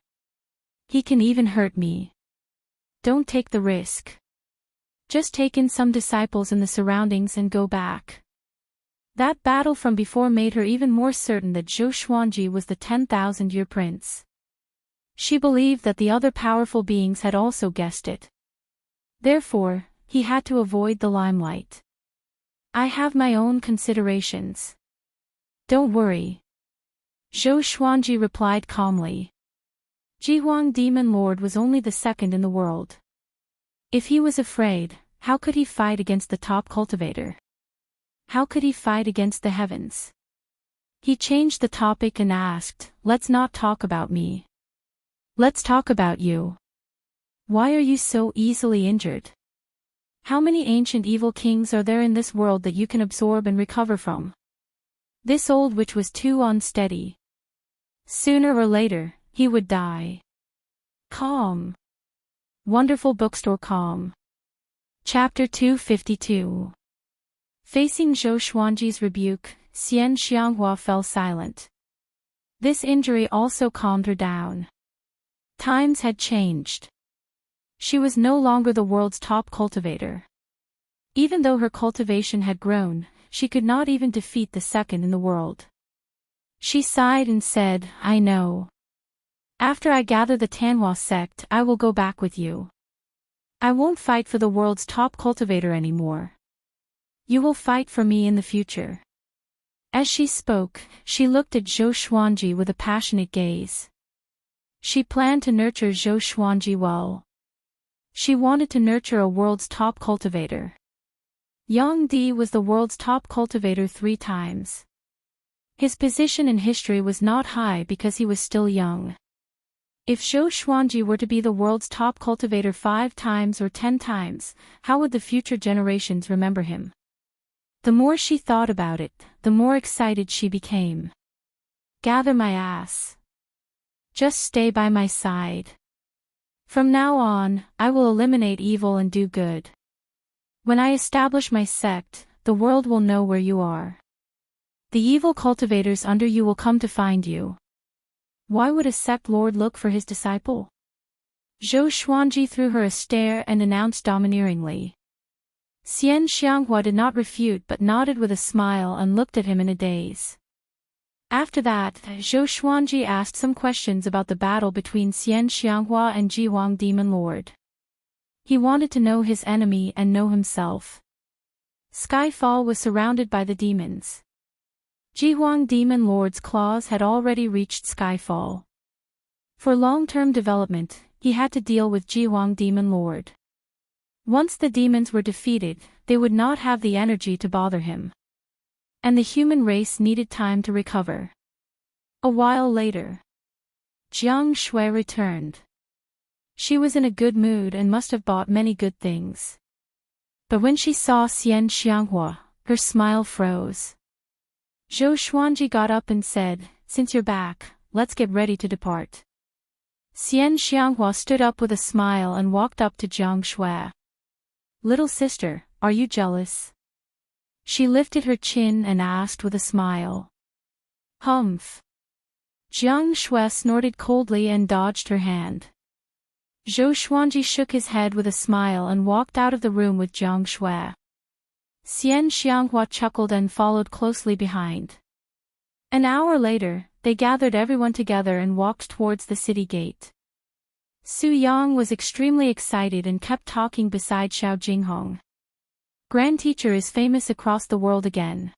S1: He can even hurt me. Don't take the risk. Just take in some disciples in the surroundings and go back. That battle from before made her even more certain that Zhou Xuanji was the 10,000-year prince. She believed that the other powerful beings had also guessed it. Therefore, he had to avoid the limelight. I have my own considerations. Don't worry. Zhou Xuanji replied calmly. Jihuang Demon Lord was only the 2nd in the world. If he was afraid, how could he fight against the top cultivator? How could he fight against the heavens? He changed the topic and asked, Let's not talk about me. Let's talk about you. Why are you so easily injured? How many ancient evil kings are there in this world that you can absorb and recover from? This old witch was too unsteady. Sooner or later, he would die. Calm. Wonderful bookstore calm. Chapter 252. Facing Zhou Xuanji's rebuke, Xian Xianghua fell silent. This injury also calmed her down. Times had changed. She was no longer the world's top cultivator. Even though her cultivation had grown, she could not even defeat the second in the world. She sighed and said, I know. After I gather the Tanhua sect, I will go back with you. I won't fight for the world's top cultivator anymore. You will fight for me in the future. As she spoke, she looked at Zhou Xuanji with a passionate gaze. She planned to nurture Zhou Xuanji well. She wanted to nurture a world's top cultivator. Yang Di was the world's top cultivator 3 times. His position in history was not high because he was still young. If Zhou Xuanji were to be the world's top cultivator 5 times or 10 times, how would the future generations remember him? The more she thought about it, the more excited she became. Gather my ass. Just stay by my side. From now on, I will eliminate evil and do good. When I establish my sect, the world will know where you are. The evil cultivators under you will come to find you. Why would a sect lord look for his disciple? Zhou Xuanji threw her a stare and announced domineeringly. Xian Xianghua did not refute but nodded with a smile and looked at him in a daze. After that, Zhou Xuanji asked some questions about the battle between Xian Xianghua and Jihuang Demon Lord. He wanted to know his enemy and know himself. Skyfall was surrounded by the demons. Jihuang Demon Lord's claws had already reached Skyfall. For long-term development, he had to deal with Jihuang Demon Lord. Once the demons were defeated, they would not have the energy to bother him. And the human race needed time to recover. A while later, Jiang Shui returned. She was in a good mood and must have bought many good things. But when she saw Xian Xianghua, her smile froze. Zhou Xuanji got up and said, Since you're back, let's get ready to depart. Xian Xianghua stood up with a smile and walked up to Jiang Shui. Little sister, are you jealous? She lifted her chin and asked with a smile. Humph. Jiang Shui snorted coldly and dodged her hand. Zhou Xuanji shook his head with a smile and walked out of the room with Jiang Shui. Xian Xianghua chuckled and followed closely behind. An hour later, they gathered everyone together and walked towards the city gate. Su Yang was extremely excited and kept talking beside Xiao Jinghong. Grand Teacher is famous across the world again.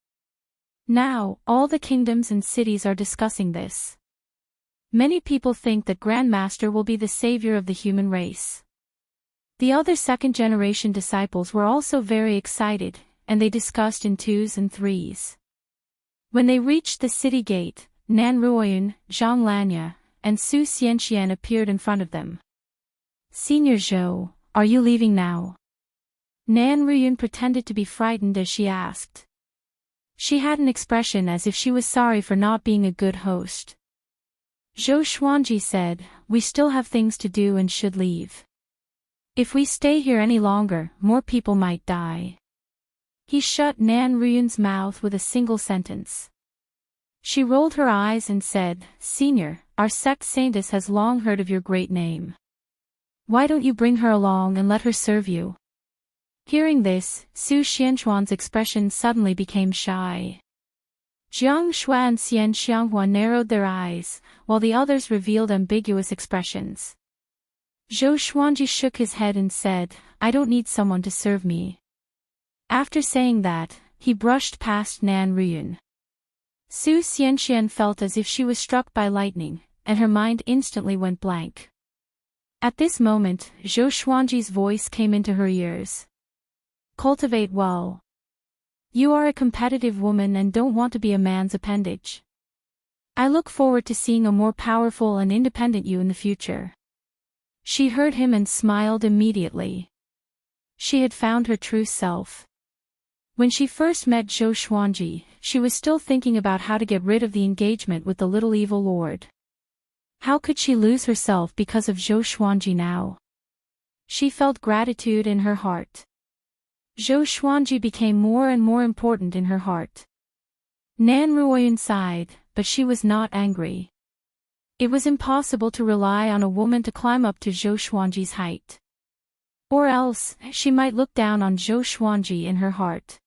S1: Now, all the kingdoms and cities are discussing this. Many people think that Grand Master will be the savior of the human race. The other second-generation disciples were also very excited, and they discussed in 2s and 3s. When they reached the city gate, Nan Ruoyun, Zhang Lanya, and Su Xianxian appeared in front of them. Senior Zhou, are you leaving now? Nan Ruoyun pretended to be frightened as she asked. She had an expression as if she was sorry for not being a good host. Zhou Xuanji said, We still have things to do and should leave. If we stay here any longer, more people might die. He shut Nan Ruoyun's mouth with a single sentence. She rolled her eyes and said, Senior, our sect saintess has long heard of your great name. Why don't you bring her along and let her serve you? Hearing this, Su Xianchuan's expression suddenly became shy. Jiang Shui and Xian Xianghua narrowed their eyes, while the others revealed ambiguous expressions. Zhou Xuanji shook his head and said, I don't need someone to serve me. After saying that, he brushed past Nan Ruoyun. Su Xianxian felt as if she was struck by lightning, and her mind instantly went blank. At this moment, Zhou Xuanji's voice came into her ears. Cultivate well. You are a competitive woman and don't want to be a man's appendage. I look forward to seeing a more powerful and independent you in the future. She heard him and smiled immediately. She had found her true self. When she first met Zhou Xuanji, she was still thinking about how to get rid of the engagement with the little evil lord. How could she lose herself because of Zhou Xuanji now? She felt gratitude in her heart. Zhou Xuanji became more and more important in her heart. Nan Ruoyun sighed, but she was not angry. It was impossible to rely on a woman to climb up to Zhou Xuanji's height. Or else, she might look down on Zhou Xuanji in her heart.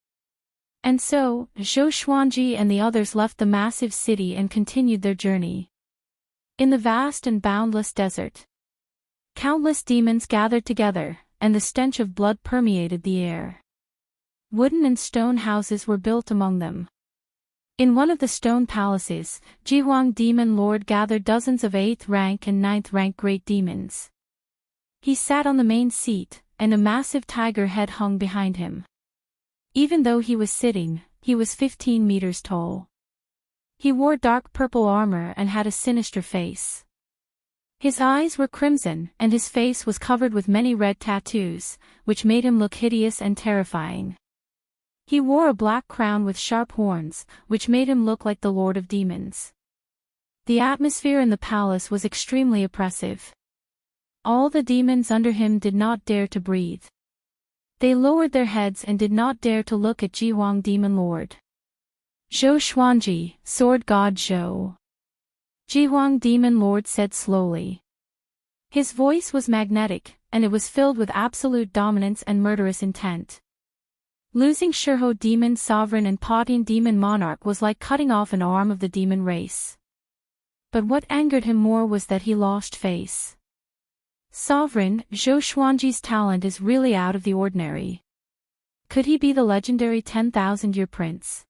S1: And so, Zhou Xuanji and the others left the massive city and continued their journey. In the vast and boundless desert, countless demons gathered together, and the stench of blood permeated the air. Wooden and stone houses were built among them. In one of the stone palaces, Jihuang Demon Lord gathered dozens of 8th rank and 9th rank great demons. He sat on the main seat, and a massive tiger head hung behind him. Even though he was sitting, he was 15 meters tall. He wore dark purple armor and had a sinister face. His eyes were crimson, and his face was covered with many red tattoos, which made him look hideous and terrifying. He wore a black crown with sharp horns, which made him look like the Lord of Demons. The atmosphere in the palace was extremely oppressive. All the demons under him did not dare to breathe. They lowered their heads and did not dare to look at Jihuang Demon Lord. Zhou Xuanji, Sword God Zhou. Jihuang Demon Lord said slowly. His voice was magnetic, and it was filled with absolute dominance and murderous intent. Losing Shihou Demon Sovereign and Patian Demon Monarch was like cutting off an arm of the demon race. But what angered him more was that he lost face. Sovereign, Zhou Xuanji's talent is really out of the ordinary. Could he be the legendary 10,000-year prince?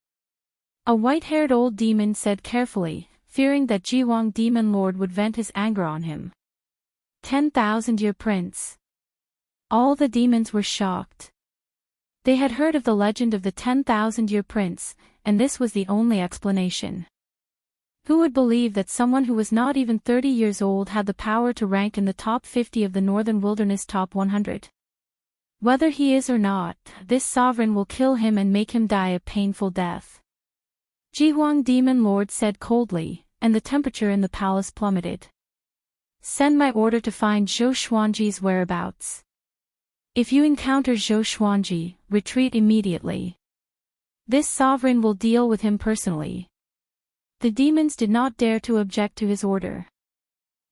S1: A white-haired old demon said carefully, fearing that Jihuang Demon Lord would vent his anger on him. 10,000-year prince. All the demons were shocked. They had heard of the legend of the 10,000-year prince, and this was the only explanation. Who would believe that someone who was not even 30 years old had the power to rank in the top 50 of the Northern Wilderness top 100? Whether he is or not, this sovereign will kill him and make him die a painful death. Jihuang Demon Lord said coldly, and the temperature in the palace plummeted. Send my order to find Zhou Xuanji's whereabouts. If you encounter Zhou Xuanji, retreat immediately. This sovereign will deal with him personally. The demons did not dare to object to his order.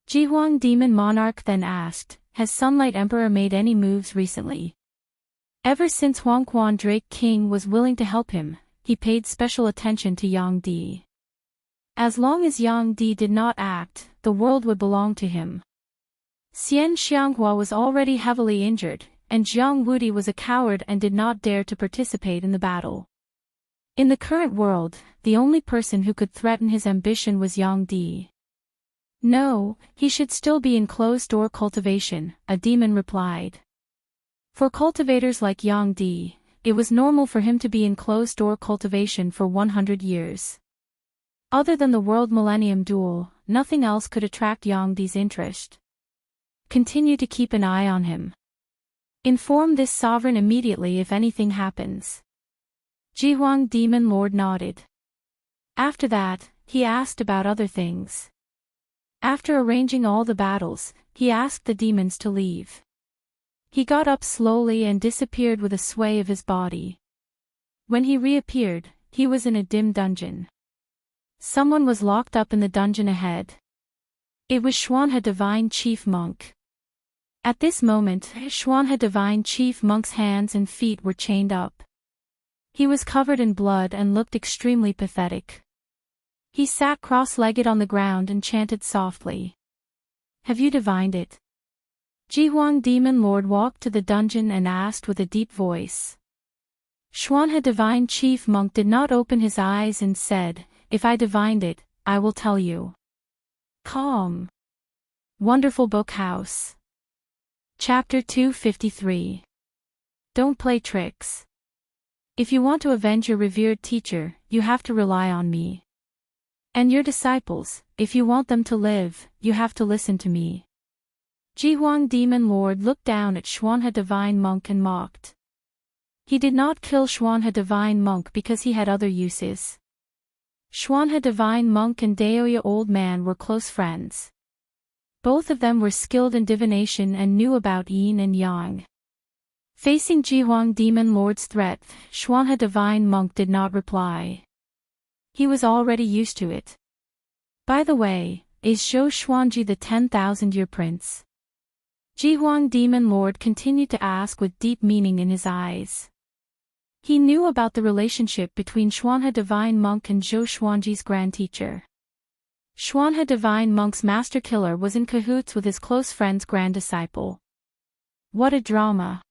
S1: Jihuang Demon Monarch then asked, has Sunlight Emperor made any moves recently? Ever since Huangquan Drake King was willing to help him, he paid special attention to Yang Di. As long as Yang Di did not act, the world would belong to him. Xian Xianghua was already heavily injured, and Jiang Wudi was a coward and did not dare to participate in the battle. In the current world, the only person who could threaten his ambition was Yang Di. No, he should still be in closed-door cultivation, a demon replied. For cultivators like Yang Di, it was normal for him to be in closed-door cultivation for 100 years. Other than the World Millennium Duel, nothing else could attract Yang Di's interest. Continue to keep an eye on him. Inform this sovereign immediately if anything happens. Jihuang Demon Lord nodded. After that, he asked about other things. After arranging all the battles, he asked the demons to leave. He got up slowly and disappeared with a sway of his body. When he reappeared, he was in a dim dungeon. Someone was locked up in the dungeon ahead. It was Xuanhe Divine Chief Monk. At this moment, Xuanhe Divine Chief Monk's hands and feet were chained up. He was covered in blood and looked extremely pathetic. He sat cross-legged on the ground and chanted softly. Have you divined it? Jihuang Demon Lord walked to the dungeon and asked with a deep voice. Xuanhe Divine Chief Monk did not open his eyes and said, if I divined it, I will tell you. Calm. Wonderful Book House. Chapter 253. Don't play tricks. If you want to avenge your revered teacher, you have to rely on me. And your disciples, if you want them to live, you have to listen to me. Jihuang Demon Lord looked down at Xuanhe Divine Monk and mocked. He did not kill Xuanhe Divine Monk because he had other uses. Xuanhe Divine Monk and Daoya Old Man were close friends. Both of them were skilled in divination and knew about yin and yang. Facing Jihuang Demon Lord's threat, Xuanhe Divine Monk did not reply. He was already used to it. By the way, is Zhou Xuanji the 10,000-year prince? Jihuang Demon Lord continued to ask with deep meaning in his eyes. He knew about the relationship between Xuanhe Divine Monk and Zhou Xuanji's grand teacher. Xuanhe Divine Monk's master killer was in cahoots with his close friend's grand disciple. What a drama!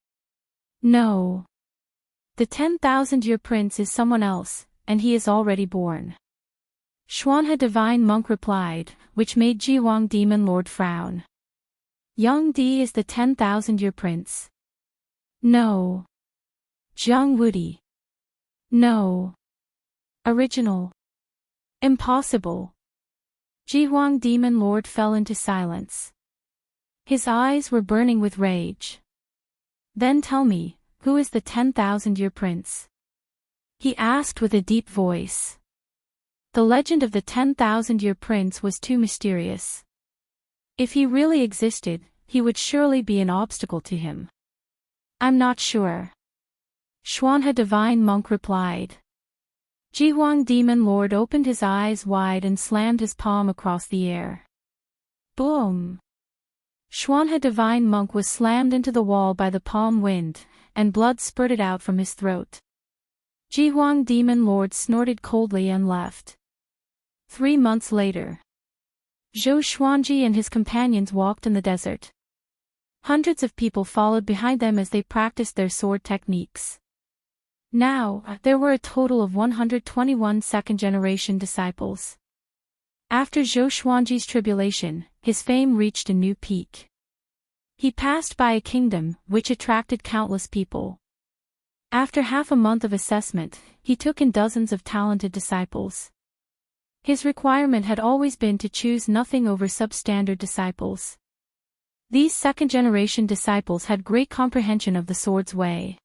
S1: No. The 10,000-year prince is someone else, and he is already born. Xuanhe Divine Monk replied, which made Jihuang Demon Lord frown. Yang Di is the 10,000-year prince. No. Jiang Wudi. No. Original. Impossible. Jihuang Demon Lord fell into silence. His eyes were burning with rage. Then tell me, who is the 10,000-year prince? He asked with a deep voice. The legend of the 10,000-year prince was too mysterious. If he really existed, he would surely be an obstacle to him. I'm not sure. Xuanhe Divine Monk replied. Jihuang Demon Lord opened his eyes wide and slammed his palm across the air. Boom! Xuanhe Divine Monk was slammed into the wall by the palm wind, and blood spurted out from his throat. Jihuang Demon Lord snorted coldly and left. 3 months later. Zhou Xuanji and his companions walked in the desert. Hundreds of people followed behind them as they practiced their sword techniques. Now, there were a total of 121 second-generation disciples. After Zhou Xuanji's tribulation, his fame reached a new peak. He passed by a kingdom, which attracted countless people. After half a month of assessment, he took in dozens of talented disciples. His requirement had always been to choose nothing over substandard disciples. These second-generation disciples had great comprehension of the sword's way.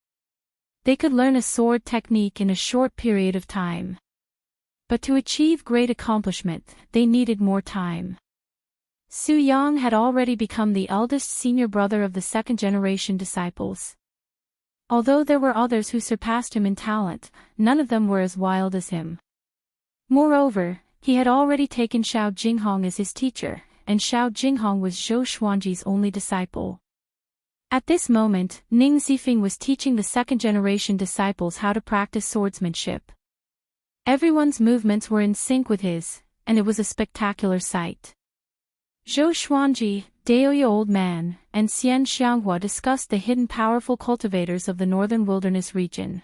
S1: They could learn a sword technique in a short period of time. But to achieve great accomplishment, they needed more time. Su Yang had already become the eldest senior brother of the second-generation disciples. Although there were others who surpassed him in talent, none of them were as wild as him. Moreover, he had already taken Xiao Jinghong as his teacher, and Xiao Jinghong was Zhou Xuanji's only disciple. At this moment, Ning Zifeng was teaching the second-generation disciples how to practice swordsmanship. Everyone's movements were in sync with his, and it was a spectacular sight. Zhou Xuanji, Daoya Old Man, and Xian Xianghua discussed the hidden powerful cultivators of the northern wilderness region.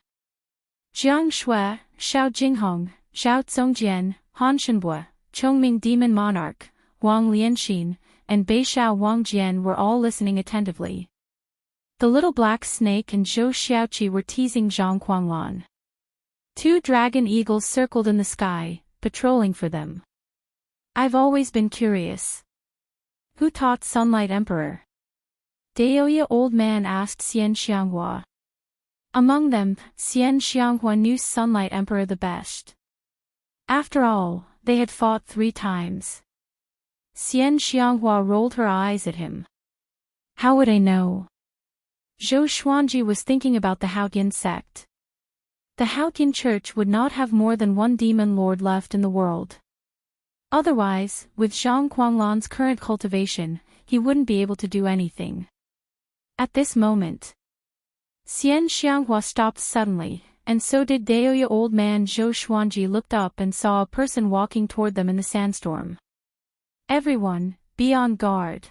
S1: Jiang Shui, Xiao Jinghong, Xiao Zongjian, Han Shenbua, Chongming Demon Monarch, Wang Lianxin, and Beixiao Wangjian were all listening attentively. The little black snake and Zhou Xiaoqi were teasing Zhang Quanglan. 2 dragon eagles circled in the sky, patrolling for them. I've always been curious. Who taught Sunlight Emperor? Daoya Old Man asked Xian Xianghua. Among them, Xian Xianghua knew Sunlight Emperor the best. After all, they had fought 3 times. Xian Xianghua rolled her eyes at him. How would I know? Zhou Xuanji was thinking about the Haotian sect. The Haotian church would not have more than 1 demon lord left in the world. Otherwise, with Zhang Quanglan's current cultivation, he wouldn't be able to do anything. At this moment, Xian Xianghua stopped suddenly, and so did Daoya Old Man. Zhou Xuanji looked up and saw a person walking toward them in the sandstorm. Everyone, be on guard.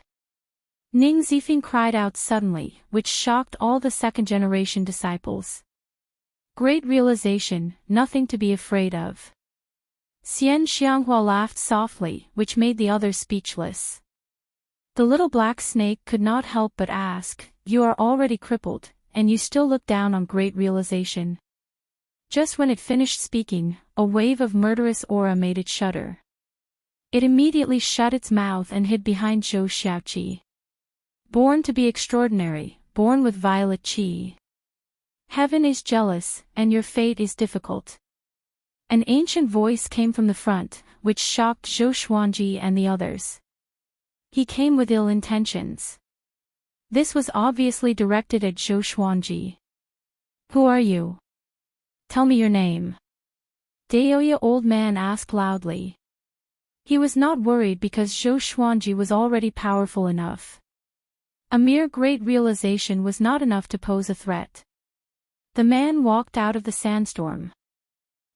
S1: Ning Zifeng cried out suddenly, which shocked all the second-generation disciples. Great realization, nothing to be afraid of. Xian Xianghua laughed softly, which made the others speechless. The little black snake could not help but ask, you are already crippled, and you still look down on great realization. Just when it finished speaking, a wave of murderous aura made it shudder. It immediately shut its mouth and hid behind Zhou Xiaoqi. Born to be extraordinary, born with violet qi. Heaven is jealous, and your fate is difficult. An ancient voice came from the front, which shocked Zhou Xuanji and the others. He came with ill intentions. This was obviously directed at Zhou Xuanji. Who are you? Tell me your name. Daoya old man asked loudly. He was not worried because Zhou Xuanji was already powerful enough. A mere great realization was not enough to pose a threat. The man walked out of the sandstorm.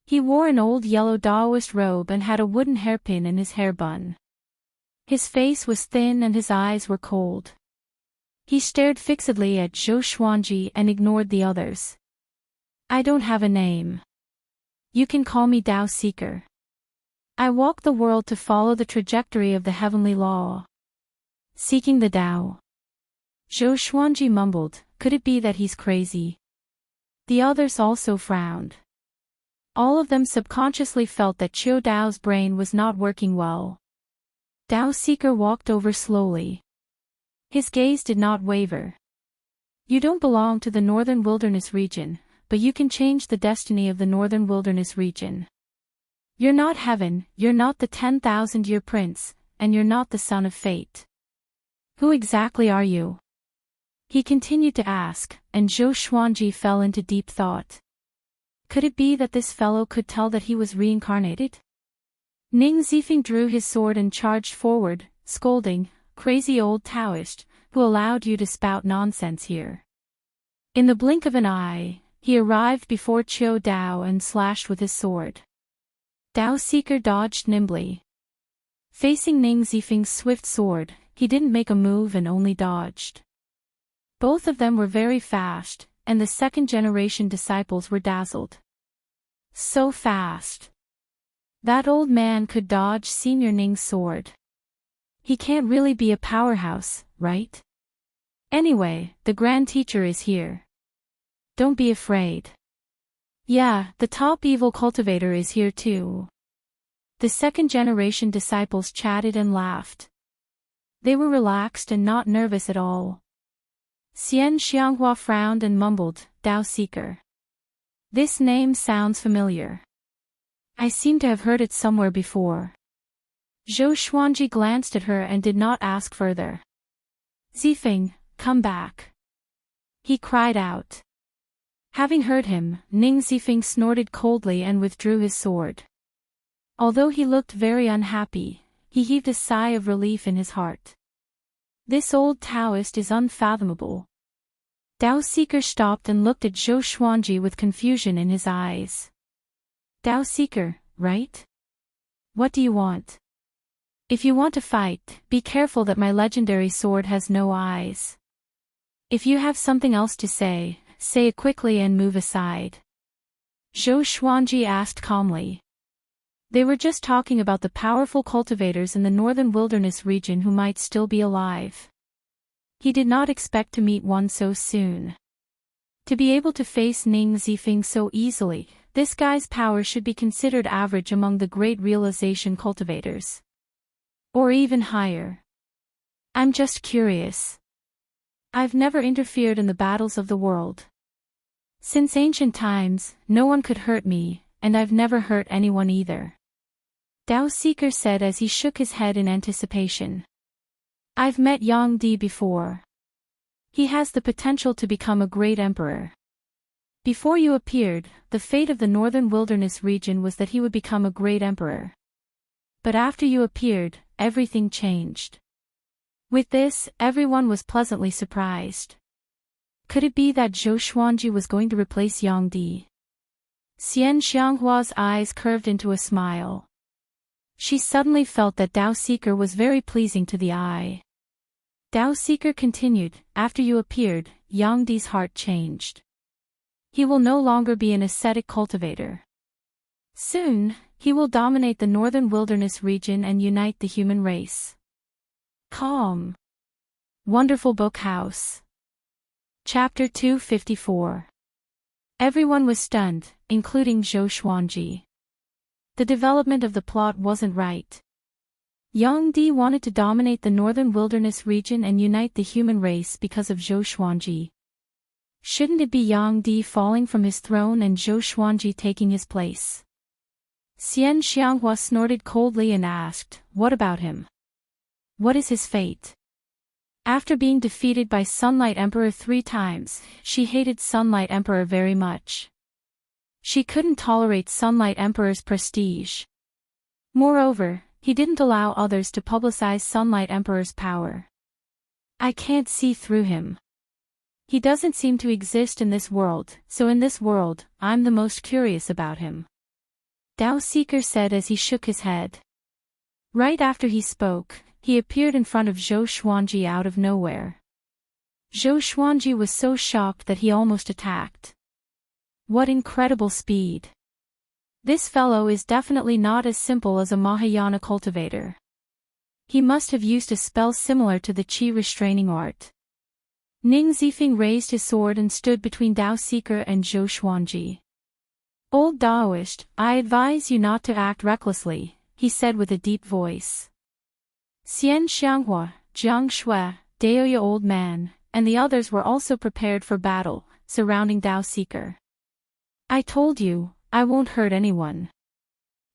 S1: He wore an old yellow Daoist robe and had a wooden hairpin in his hair bun. His face was thin and his eyes were cold. He stared fixedly at Zhou Xuanji and ignored the others. I don't have a name. You can call me Dao Seeker. I walk the world to follow the trajectory of the heavenly law. Seeking the Tao. Zhou Xuanji mumbled, could it be that he's crazy? The others also frowned. All of them subconsciously felt that Qiu Dao's brain was not working well. Dao Seeker walked over slowly. His gaze did not waver. You don't belong to the Northern Wilderness region, but you can change the destiny of the Northern Wilderness region. You're not heaven, you're not the 10,000-year prince, and you're not the son of fate. Who exactly are you? He continued to ask, and Zhou Xuanji fell into deep thought. Could it be that this fellow could tell that he was reincarnated? Ning Zifeng drew his sword and charged forward, scolding, crazy old Taoist, who allowed you to spout nonsense here? In the blink of an eye, he arrived before Qiu Dao and slashed with his sword. Dao Seeker dodged nimbly. Facing Ning Zifeng's swift sword, he didn't make a move and only dodged. Both of them were very fast, and the second-generation disciples were dazzled. So fast. That old man could dodge Senior Ning's sword. He can't really be a powerhouse, right? Anyway, the Grand Teacher is here. Don't be afraid. Yeah, the top evil cultivator is here too. The second-generation disciples chatted and laughed. They were relaxed and not nervous at all. Xian Xianghua frowned and mumbled, Dao Seeker. This name sounds familiar. I seem to have heard it somewhere before. Zhou Xuanji glanced at her and did not ask further. Zifeng, come back. He cried out. Having heard him, Ning Zifeng snorted coldly and withdrew his sword. Although he looked very unhappy, he heaved a sigh of relief in his heart. This old Taoist is unfathomable. Dao Seeker stopped and looked at Zhou Xuanji with confusion in his eyes. Dao Seeker, right? What do you want? If you want to fight, be careful that my legendary sword has no eyes. If you have something else to say, say it quickly and move aside. Zhou Xuanji asked calmly. They were just talking about the powerful cultivators in the Northern Wilderness region who might still be alive. He did not expect to meet one so soon. To be able to face Ning Zifeng so easily, this guy's power should be considered average among the great realization cultivators. Or even higher. I'm just curious. I've never interfered in the battles of the world. Since ancient times, no one could hurt me, and I've never hurt anyone either. Dao Seeker said as he shook his head in anticipation. I've met Yang Di before. He has the potential to become a great emperor. Before you appeared, the fate of the Northern Wilderness region was that he would become a great emperor. But after you appeared, everything changed. With this, everyone was pleasantly surprised. Could it be that Zhou Xuanji was going to replace Yang Di? Xian Xianghua's eyes curved into a smile. She suddenly felt that Dao Seeker was very pleasing to the eye. Dao Seeker continued, after you appeared, Yang Di's heart changed. He will no longer be an ascetic cultivator. Soon, he will dominate the Northern Wilderness region and unite the human race. Calm. Wonderful Book House. Chapter 254. Everyone was stunned, including Zhou Xuanji. The development of the plot wasn't right. Yang Di wanted to dominate the Northern Wilderness region and unite the human race because of Zhou Xuanji. Shouldn't it be Yang Di falling from his throne and Zhou Xuanji taking his place? Xian Xianghua snorted coldly and asked, what about him? What is his fate? After being defeated by Sunlight Emperor 3 times, she hated Sunlight Emperor very much. She couldn't tolerate Sunlight Emperor's prestige. Moreover, he didn't allow others to publicize Sunlight Emperor's power. I can't see through him. He doesn't seem to exist in this world, so in this world, I'm the most curious about him. Dao Seeker said as he shook his head. Right after he spoke, he appeared in front of Zhou Xuanji out of nowhere. Zhou Xuanji was so shocked that he almost attacked. What incredible speed! This fellow is definitely not as simple as a Mahayana cultivator. He must have used a spell similar to the Qi restraining art. Ning Zifeng raised his sword and stood between Dao Seeker and Zhou Xuanji. Old Daoist, I advise you not to act recklessly, he said with a deep voice. Xian Xianghua, Jiang Shui, Daoya Old Man, and the others were also prepared for battle, surrounding Dao Seeker. I told you, I won't hurt anyone.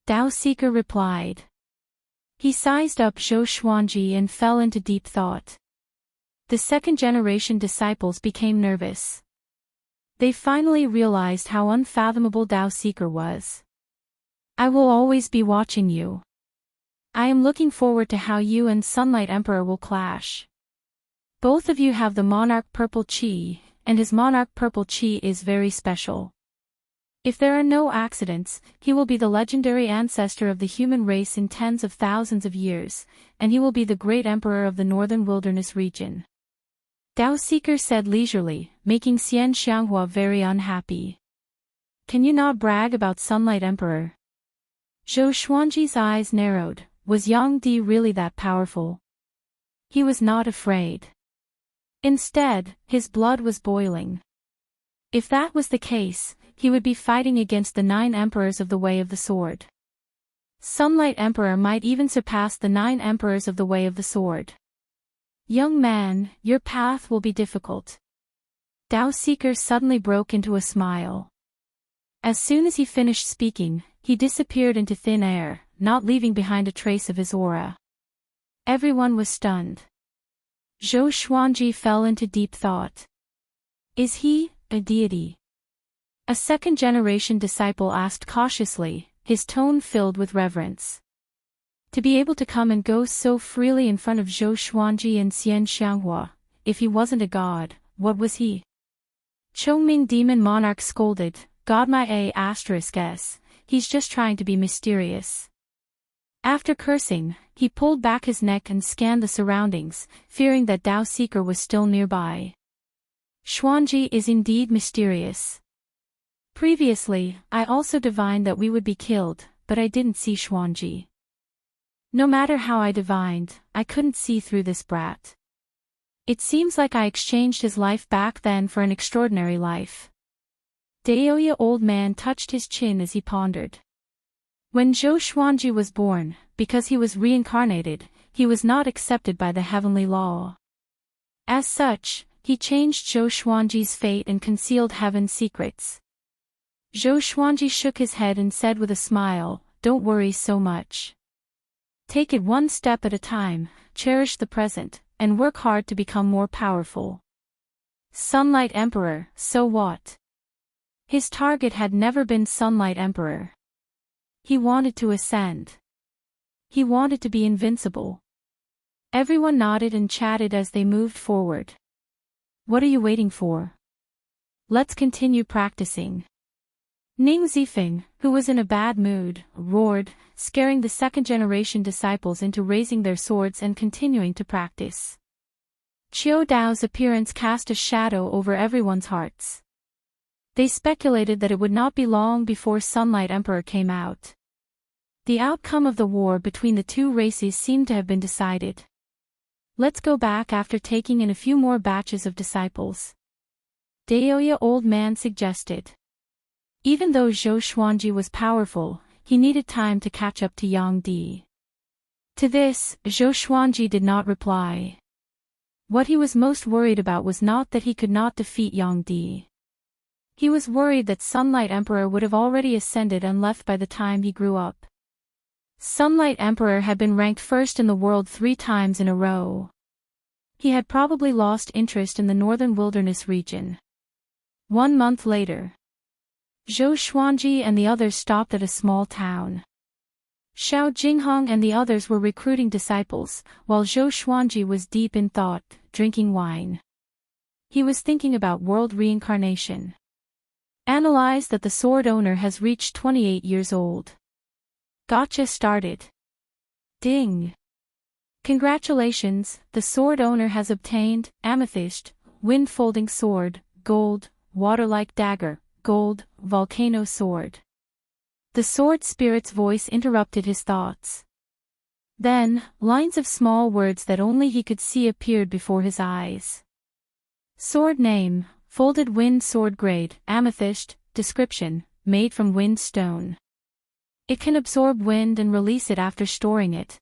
S1: Dao Seeker replied. He sized up Zhou Xuanji and fell into deep thought. The second-generation disciples became nervous. They finally realized how unfathomable Dao Seeker was. I will always be watching you. I am looking forward to how you and Sunlight Emperor will clash. Both of you have the Monarch Purple Qi, and his Monarch Purple Qi is very special. If there are no accidents, he will be the legendary ancestor of the human race in tens of thousands of years, and he will be the great emperor of the northern wilderness region. Dao Seeker said leisurely, making Xian Xianghua very unhappy. Can you not brag about Sunlight Emperor? Zhou Xuanji's eyes narrowed. Was Yang Di really that powerful? He was not afraid. Instead, his blood was boiling. If that was the case, he would be fighting against the 9 emperors of the Way of the Sword. Sunlight Emperor might even surpass the 9 emperors of the Way of the Sword. Young man, your path will be difficult. Dao Seeker suddenly broke into a smile. As soon as he finished speaking, he disappeared into thin air, not leaving behind a trace of his aura. Everyone was stunned. Zhou Xuanji fell into deep thought. Is he a deity? A second-generation disciple asked cautiously, his tone filled with reverence. To be able to come and go so freely in front of Zhou Xuanji and Xian Xianghua, if he wasn't a god, what was he? Chongming Demon Monarch scolded, God my A**s, he's just trying to be mysterious. After cursing, he pulled back his neck and scanned the surroundings, fearing that Dao Seeker was still nearby. Xuanji is indeed mysterious. Previously, I also divined that we would be killed, but I didn't see Xuanji. No matter how I divined, I couldn't see through this brat. It seems like I exchanged his life back then for an extraordinary life. Daoya Old Man touched his chin as he pondered. When Zhou Xuanji was born, because he was reincarnated, he was not accepted by the heavenly law. As such, he changed Zhou Xuanji's fate and concealed heaven's secrets. Zhou Xuanji shook his head and said with a smile, Don't worry so much. Take it one step at a time, cherish the present, and work hard to become more powerful. Sunlight Emperor, so what? His target had never been Sunlight Emperor. He wanted to ascend. He wanted to be invincible. Everyone nodded and chatted as they moved forward. What are you waiting for? Let's continue practicing. Ning Zifeng, who was in a bad mood, roared, scaring the second-generation disciples into raising their swords and continuing to practice. Qiu Dao's appearance cast a shadow over everyone's hearts. They speculated that it would not be long before Sunlight Emperor came out. The outcome of the war between the two races seemed to have been decided. Let's go back after taking in a few more batches of disciples. Daoya Old Man suggested. Even though Zhou Xuanji was powerful, he needed time to catch up to Yang Di. To this, Zhou Xuanji did not reply. What he was most worried about was not that he could not defeat Yang Di. He was worried that Sunlight Emperor would have already ascended and left by the time he grew up. Sunlight Emperor had been ranked first in the world 3 times in a row. He had probably lost interest in the northern wilderness region. 1 month later, Zhou Xuanji and the others stopped at a small town. Xiao Jinghong and the others were recruiting disciples, while Zhou Xuanji was deep in thought, drinking wine. He was thinking about world reincarnation. Analyze that the sword owner has reached 28 years old. Gotcha started. Ding. Congratulations, the sword owner has obtained amethyst, wind-folding sword, gold, water-like dagger, gold, volcano sword. The sword spirit's voice interrupted his thoughts. Then, lines of small words that only he could see appeared before his eyes. Sword name, folded wind sword grade, amethyst, description, made from wind stone. It can absorb wind and release it after storing it.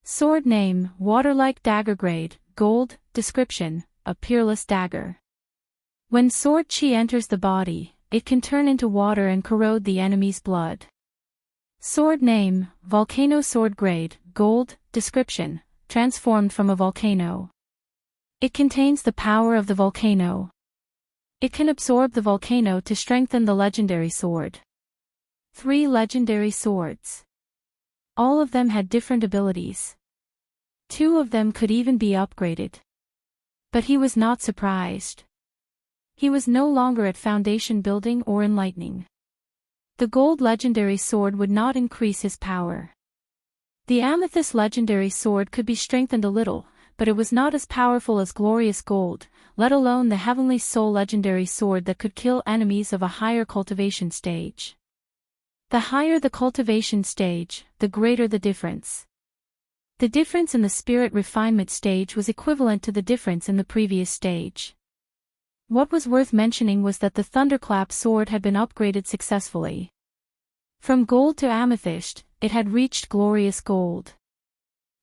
S1: Sword name, water-like dagger grade, gold, description, a peerless dagger. When sword chi enters the body, it can turn into water and corrode the enemy's blood. Sword name, volcano sword grade, gold, description, transformed from a volcano. It contains the power of the volcano. It can absorb the volcano to strengthen the legendary sword. 3 legendary swords. All of them had different abilities. 2 of them could even be upgraded. But he was not surprised. He was no longer at foundation building or enlightening. The gold legendary sword would not increase his power. The amethyst legendary sword could be strengthened a little, but it was not as powerful as glorious gold, let alone the heavenly soul legendary sword that could kill enemies of a higher cultivation stage. The higher the cultivation stage, the greater the difference. The difference in the spirit refinement stage was equivalent to the difference in the previous stage. What was worth mentioning was that the thunderclap sword had been upgraded successfully. From gold to amethyst, it had reached glorious gold.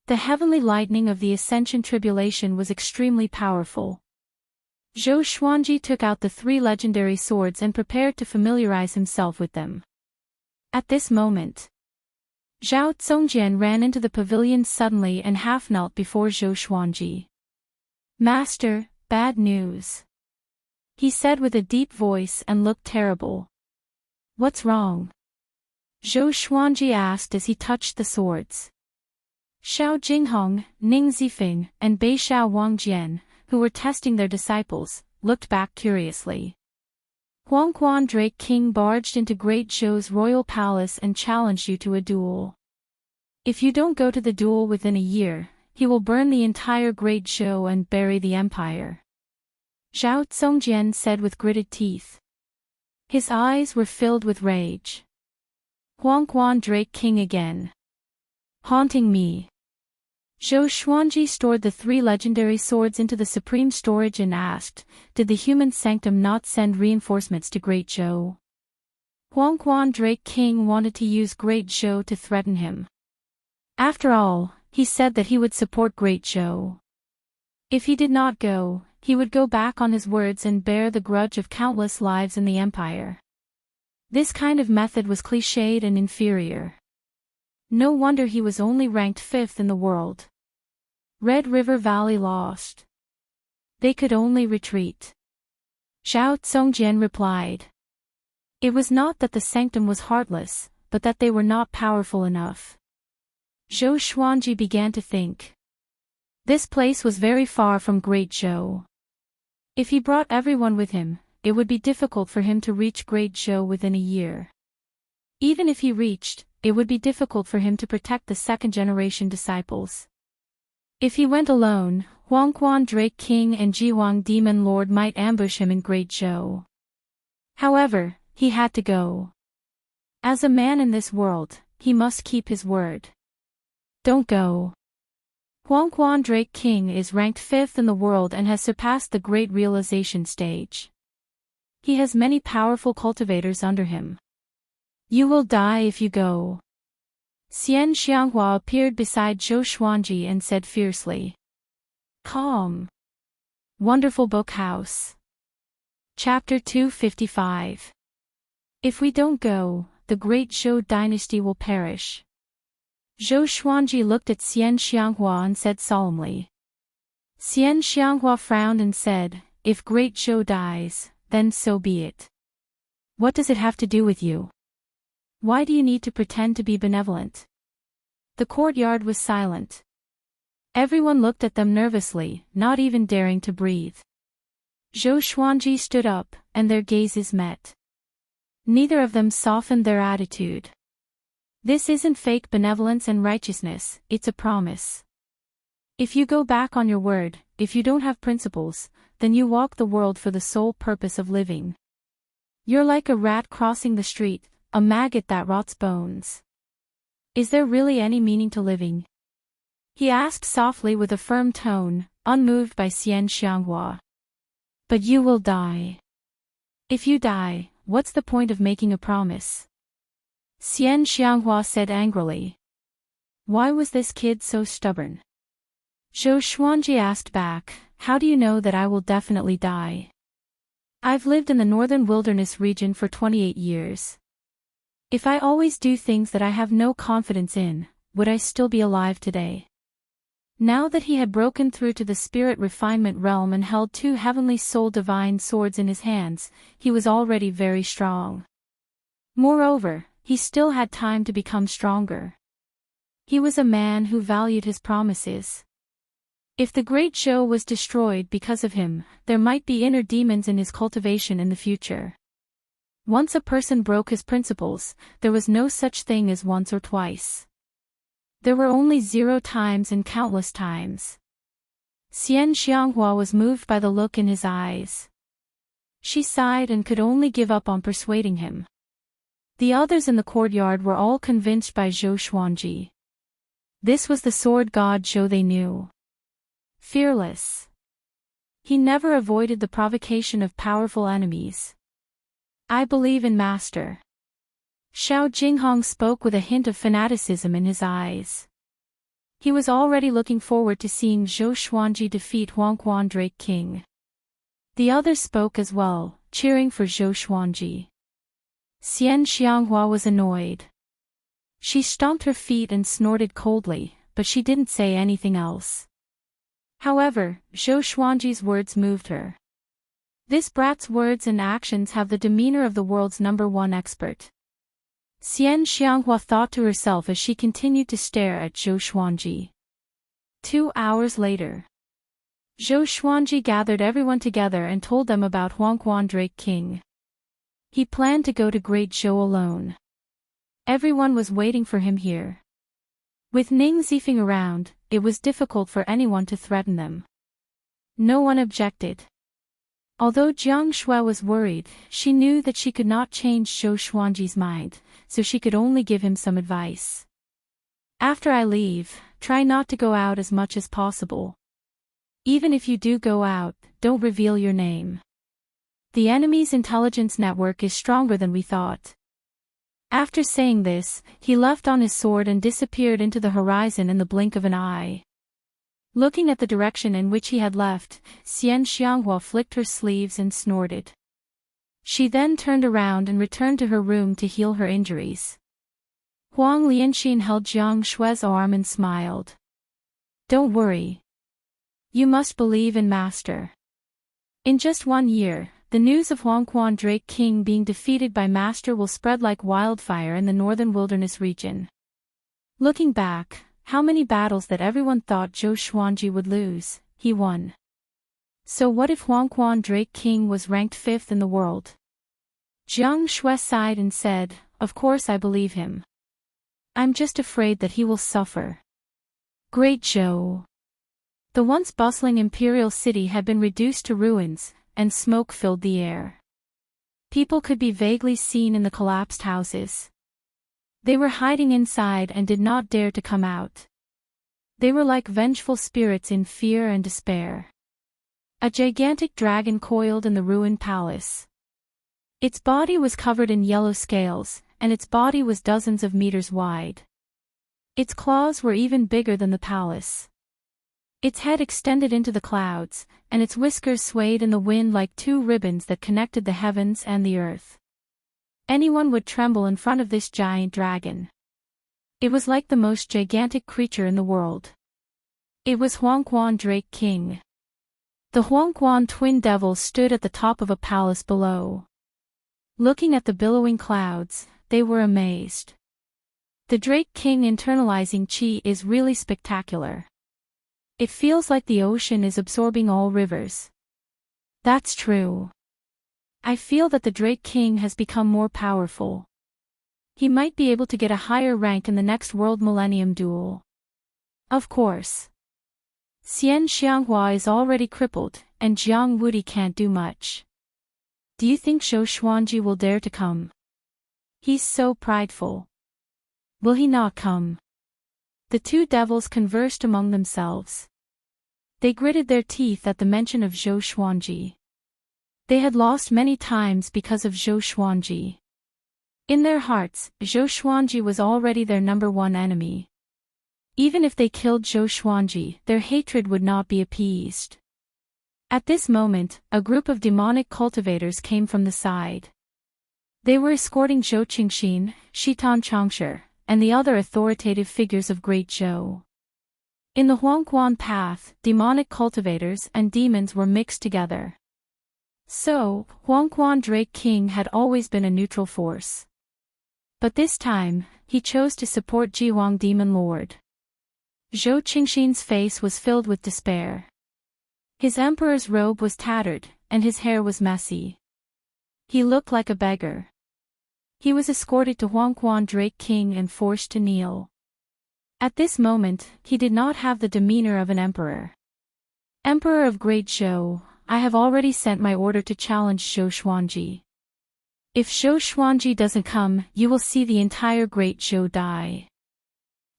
S1: The heavenly lightning of the Ascension Tribulation was extremely powerful. Zhou Xuanji took out the 3 legendary swords and prepared to familiarize himself with them. At this moment, Zhao Zongjian ran into the pavilion suddenly and half knelt before Zhou Xuanji. Master, bad news. He said with a deep voice and looked terrible. What's wrong? Zhou Xuanji asked as he touched the swords. Xiao Jinghong, Ning Zifeng, and Bei Xiao Wangjian, who were testing their disciples, looked back curiously. Huangquan Drake King barged into Great Zhou's royal palace and challenged you to a duel. If you don't go to the duel within a year, he will burn the entire Great Zhou and bury the empire. Zhao Zongjian said with gritted teeth. His eyes were filled with rage. Huangquan Drake King again. Haunting me. Zhou Xuanji stored the 3 legendary swords into the supreme storage and asked, did the human sanctum not send reinforcements to Great Zhou? Huangquan Drake King wanted to use Great Zhou to threaten him. After all, he said that he would support Great Zhou. If he did not go, he would go back on his words and bear the grudge of countless lives in the empire. This kind of method was cliched and inferior. No wonder he was only ranked 5th in the world. Red River Valley lost. They could only retreat. Zhao Zongjian replied. It was not that the sanctum was heartless, but that they were not powerful enough. Zhou Xuanji began to think. This place was very far from Great Zhou. If he brought everyone with him, it would be difficult for him to reach Great Zhou within a year. Even if he reached, it would be difficult for him to protect the second-generation disciples. If he went alone, Huangquan Drake King and Jiwang Demon Lord might ambush him in Great Zhou. However, he had to go. As a man in this world, he must keep his word. Don't go. Huangquan Drake King is ranked 5th in the world and has surpassed the Great Realization stage. He has many powerful cultivators under him. You will die if you go. Xian Xianghua appeared beside Zhou Xuanji and said fiercely. Calm. Wonderful Book House. Chapter 255. If we don't go, the Great Zhou dynasty will perish. Zhou Xuanji looked at Xian Xianghua and said solemnly. Xian Xianghua frowned and said, "If Great Zhou dies, then so be it. What does it have to do with you? Why do you need to pretend to be benevolent?" The courtyard was silent. Everyone looked at them nervously, not even daring to breathe. Zhou Xuanji stood up, and their gazes met. Neither of them softened their attitude. This isn't fake benevolence and righteousness, it's a promise. If you go back on your word, if you don't have principles, then you walk the world for the sole purpose of living. You're like a rat crossing the street, a maggot that rots bones. Is there really any meaning to living? He asked softly with a firm tone, unmoved by Xian Xianghua. But you will die. If you die, what's the point of making a promise? Xian Xianghua said angrily. Why was this kid so stubborn? Zhou Xuanji asked back, how do you know that I will definitely die? I've lived in the northern wilderness region for 28 years. If I always do things that I have no confidence in, would I still be alive today? Now that he had broken through to the spirit refinement realm and held two heavenly soul divine swords in his hands, he was already very strong. Moreover, he still had time to become stronger. He was a man who valued his promises. If the Great Zhou was destroyed because of him, there might be inner demons in his cultivation in the future. Once a person broke his principles, there was no such thing as once or twice. There were only 0 times and countless times. Xian Xianghua was moved by the look in his eyes. She sighed and could only give up on persuading him. The others in the courtyard were all convinced by Zhou Xuanji. This was the sword god Zhou they knew. Fearless. He never avoided the provocation of powerful enemies. I believe in Master. Xiao Jinghong spoke with a hint of fanaticism in his eyes. He was already looking forward to seeing Zhou Xuanji defeat Huangquan Drake King. The others spoke as well, cheering for Zhou Xuanji. Xian Xianghua was annoyed. She stomped her feet and snorted coldly, but she didn't say anything else. However, Zhou Xuanji's words moved her. This brat's words and actions have the demeanor of the world's #1 expert. Xian Xianghua thought to herself as she continued to stare at Zhou Xuanji. 2 hours later, Zhou Xuanji gathered everyone together and told them about Huangquan Drake King. He planned to go to Great Zhou alone. Everyone was waiting for him here. With Ning Zifeng around, it was difficult for anyone to threaten them. No one objected. Although Jiang Shui was worried, she knew that she could not change Zhou Xuanji's mind, so she could only give him some advice. After I leave, try not to go out as much as possible. Even if you do go out, don't reveal your name. The enemy's intelligence network is stronger than we thought. After saying this, he left on his sword and disappeared into the horizon in the blink of an eye. Looking at the direction in which he had left, Xian Xianghua flicked her sleeves and snorted. She then turned around and returned to her room to heal her injuries. Huang Lianxin held Jiang Shui's arm and smiled. Don't worry. You must believe in Master. In just 1 year, the news of Huangquan Drake King being defeated by Master will spread like wildfire in the northern wilderness region. Looking back, how many battles that everyone thought Zhou Xuanji would lose, he won. So what if Huangquan Drake King was ranked 5th in the world? Jiang Shui sighed and said, of course I believe him. I'm just afraid that he will suffer. Great Zhou. The once bustling imperial city had been reduced to ruins, and smoke filled the air. People could be vaguely seen in the collapsed houses. They were hiding inside and did not dare to come out. They were like vengeful spirits in fear and despair. A gigantic dragon coiled in the ruined palace. Its body was covered in yellow scales, and its body was dozens of meters wide. Its claws were even bigger than the palace. Its head extended into the clouds, and its whiskers swayed in the wind like 2 ribbons that connected the heavens and the earth. Anyone would tremble in front of this giant dragon. It was like the most gigantic creature in the world. It was Huangquan Drake King. The Huangquan twin devils stood at the top of a palace below. Looking at the billowing clouds, they were amazed. The Drake King internalizing chi is really spectacular. It feels like the ocean is absorbing all rivers. That's true. I feel that the Drake King has become more powerful. He might be able to get a higher rank in the next World Millennium Duel. Of course. Xian Xianghua is already crippled, and Jiang Wudi can't do much. Do you think Zhou Xuanji will dare to come? He's so prideful. Will he not come? The two devils conversed among themselves. They gritted their teeth at the mention of Zhou Xuanji. They had lost many times because of Zhou Xuanji. In their hearts, Zhou Xuanji was already their number one enemy. Even if they killed Zhou Xuanji, their hatred would not be appeased. At this moment, a group of demonic cultivators came from the side. They were escorting Zhou Qingxin, Shitan Changshi, and the other authoritative figures of Great Zhou. In the Huangquan path, demonic cultivators and demons were mixed together. So, Huangquan Drake King had always been a neutral force. But this time, he chose to support Jihuang Demon Lord. Zhou Qingxin's face was filled with despair. His emperor's robe was tattered, and his hair was messy. He looked like a beggar. He was escorted to Huangquan Drake King and forced to kneel. At this moment, he did not have the demeanor of an emperor. Emperor of Great Zhou, I have already sent my order to challenge Zhou Xuanji. If Zhou Xuanji doesn't come, you will see the entire Great Zhou die.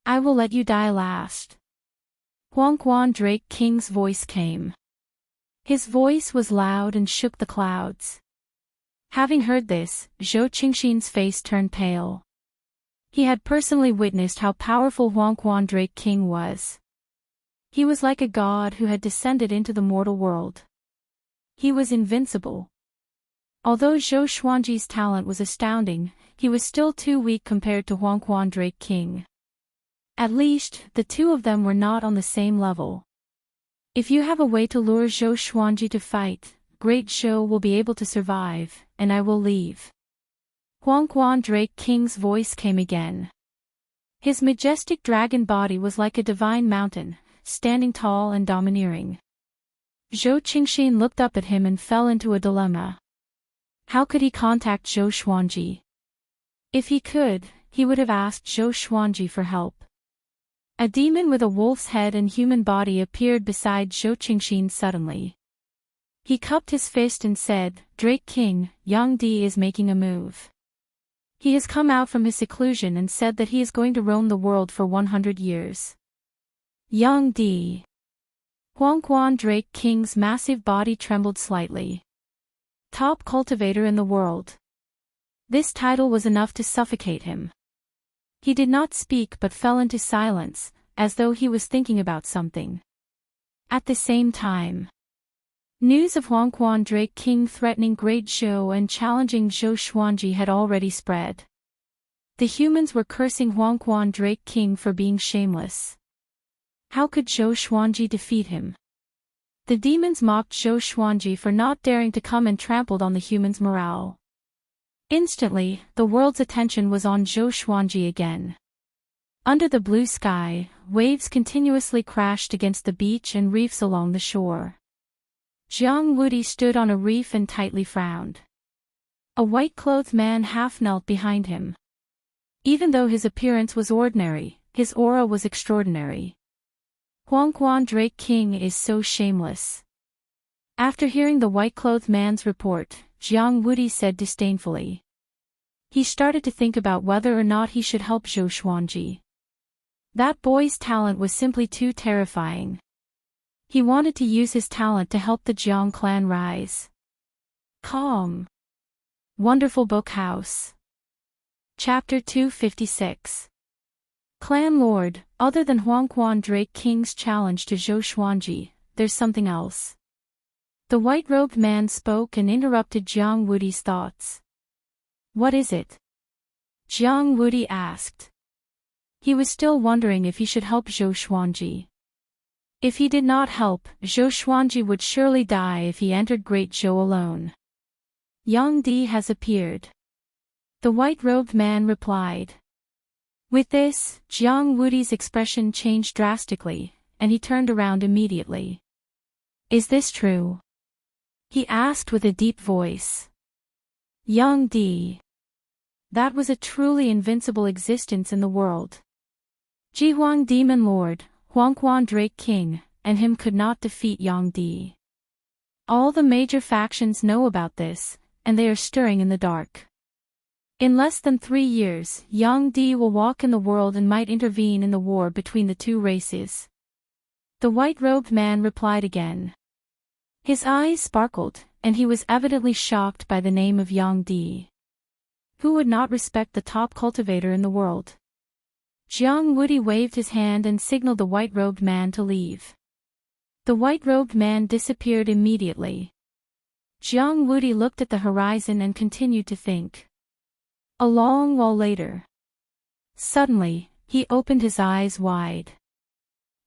S1: I will let you die last. Huangquan Drake King's voice came. His voice was loud and shook the clouds. Having heard this, Zhou Qingxin's face turned pale. He had personally witnessed how powerful Huangquan Drake King was. He was like a god who had descended into the mortal world. He was invincible. Although Zhou Xuanji's talent was astounding, he was still too weak compared to Huangquan Drake King. At least, the two of them were not on the same level. If you have a way to lure Zhou Xuanji to fight, Great Zhou will be able to survive, and I will leave. Huangquan Drake King's voice came again. His majestic dragon body was like a divine mountain, standing tall and domineering. Zhou Qingxin looked up at him and fell into a dilemma. How could he contact Zhou Xuanji? If he could, he would have asked Zhou Xuanji for help. A demon with a wolf's head and human body appeared beside Zhou Qingxin suddenly. He cupped his fist and said, Drake King, Yang Di is making a move. He has come out from his seclusion and said that he is going to roam the world for 100 years. Yang Di. Huangquan Drake King's massive body trembled slightly. Top cultivator in the world. This title was enough to suffocate him. He did not speak but fell into silence, as though he was thinking about something. At the same time, news of Huangquan Drake King threatening Great Zhou and challenging Zhou Xuanji had already spread. The humans were cursing Huangquan Drake King for being shameless. How could Zhou Xuanji defeat him? The demons mocked Zhou Xuanji for not daring to come and trampled on the humans' morale. Instantly, the world's attention was on Zhou Xuanji again. Under the blue sky, waves continuously crashed against the beach and reefs along the shore. Jiang Wudi stood on a reef and tightly frowned. A white-clothed man half knelt behind him. Even though his appearance was ordinary, his aura was extraordinary. Huangquan Drake King is so shameless. After hearing the white-clothed man's report, Jiang Wudi said disdainfully. He started to think about whether or not he should help Zhou Xuanji. That boy's talent was simply too terrifying. He wanted to use his talent to help the Jiang clan rise. Calm. Wonderful Book House. Chapter 256. Clan Lord, other than Huangquan Drake King's challenge to Zhou Xuanji, there's something else. The white-robed man spoke and interrupted Jiang Wudi's thoughts. What is it? Jiang Wudi asked. He was still wondering if he should help Zhou Xuanji. If he did not help, Zhou Xuanji would surely die if he entered Great Zhou alone. Yang Di has appeared. The white-robed man replied. With this, Jiang Wudi's expression changed drastically, and he turned around immediately. Is this true? He asked with a deep voice. Yang Di. That was a truly invincible existence in the world. Ji Huang Demon Lord, Huangquan Drake King, and him could not defeat Yang Di. All the major factions know about this, and they are stirring in the dark. In less than 3 years, Yang Di will walk in the world and might intervene in the war between the two races. The white-robed man replied again. His eyes sparkled, and he was evidently shocked by the name of Yang Di. Who would not respect the top cultivator in the world? Jiang Wudi waved his hand and signaled the white-robed man to leave. The white-robed man disappeared immediately. Jiang Wudi looked at the horizon and continued to think. A long while later. Suddenly, he opened his eyes wide.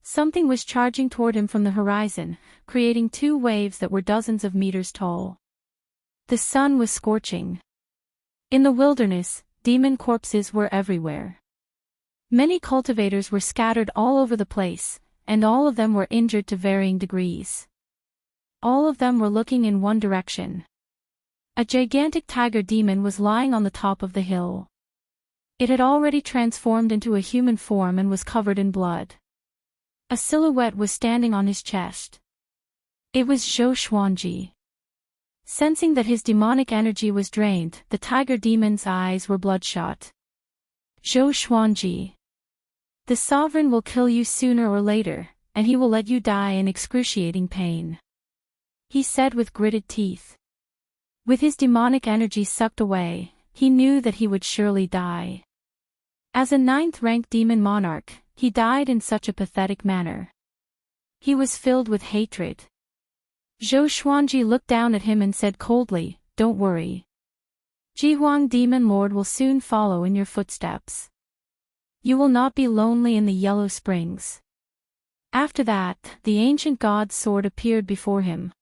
S1: Something was charging toward him from the horizon, creating 2 waves that were dozens of meters tall. The sun was scorching. In the wilderness, demon corpses were everywhere. Many cultivators were scattered all over the place, and all of them were injured to varying degrees. All of them were looking in one direction. A gigantic tiger demon was lying on the top of the hill. It had already transformed into a human form and was covered in blood. A silhouette was standing on his chest. It was Zhou Xuanji. Sensing that his demonic energy was drained, the tiger demon's eyes were bloodshot. Zhou Xuanji. The sovereign will kill you sooner or later, and he will let you die in excruciating pain. He said with gritted teeth. With his demonic energy sucked away, he knew that he would surely die. As a 9th-ranked demon monarch, he died in such a pathetic manner. He was filled with hatred. Zhou Xuanji looked down at him and said coldly, "Don't worry. Ji Huang Demon Lord will soon follow in your footsteps. You will not be lonely in the Yellow Springs." After that, the ancient god's sword appeared before him.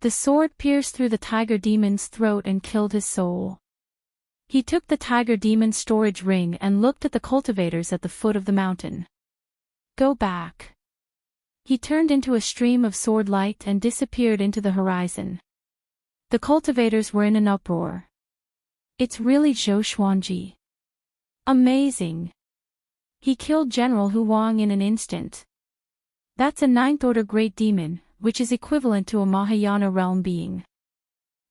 S1: The sword pierced through the tiger demon's throat and killed his soul. He took the tiger demon's storage ring and looked at the cultivators at the foot of the mountain. Go back. He turned into a stream of sword light and disappeared into the horizon. The cultivators were in an uproar. It's really Zhou Xuanji. Amazing. He killed General Hu Wang in an instant. That's a 9th-order great demon, which is equivalent to a Mahayana realm being.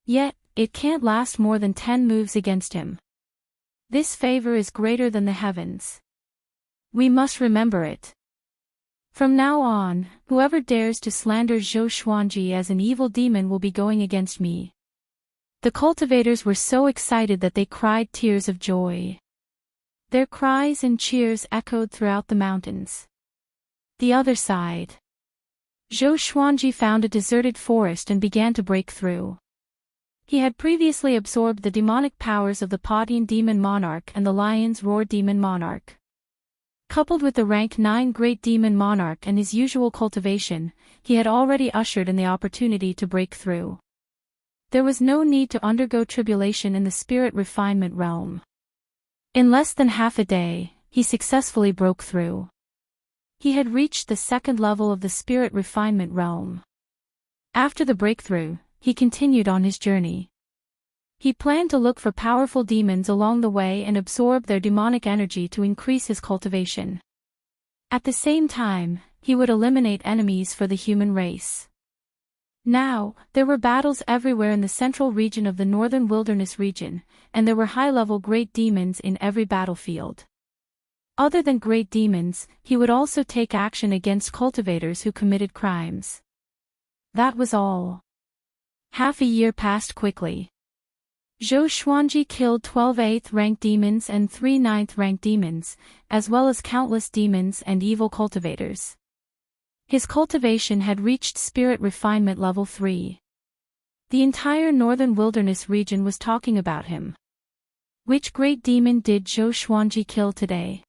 S1: Yet, it can't last more than 10 moves against him. This favor is greater than the heavens. We must remember it. From now on, whoever dares to slander Zhou Xuanji as an evil demon will be going against me. The cultivators were so excited that they cried tears of joy. Their cries and cheers echoed throughout the mountains. The other side. Zhou Xuanji found a deserted forest and began to break through. He had previously absorbed the demonic powers of the Padian Demon Monarch and the Lion's Roar Demon Monarch. Coupled with the rank 9 Great Demon Monarch and his usual cultivation, he had already ushered in the opportunity to break through. There was no need to undergo tribulation in the spirit refinement realm. In less than half a day, he successfully broke through. He had reached the 2nd level of the spirit refinement realm. After the breakthrough, he continued on his journey. He planned to look for powerful demons along the way and absorb their demonic energy to increase his cultivation. At the same time, he would eliminate enemies for the human race. Now, there were battles everywhere in the central region of the northern wilderness region, and there were high-level great demons in every battlefield. Other than great demons, he would also take action against cultivators who committed crimes. That was all. Half a year passed quickly. Zhou Xuanji killed 12 8th-ranked demons and 3 9th-ranked demons, as well as countless demons and evil cultivators. His cultivation had reached spirit refinement level 3. The entire northern wilderness region was talking about him. Which great demon did Zhou Xuanji kill today?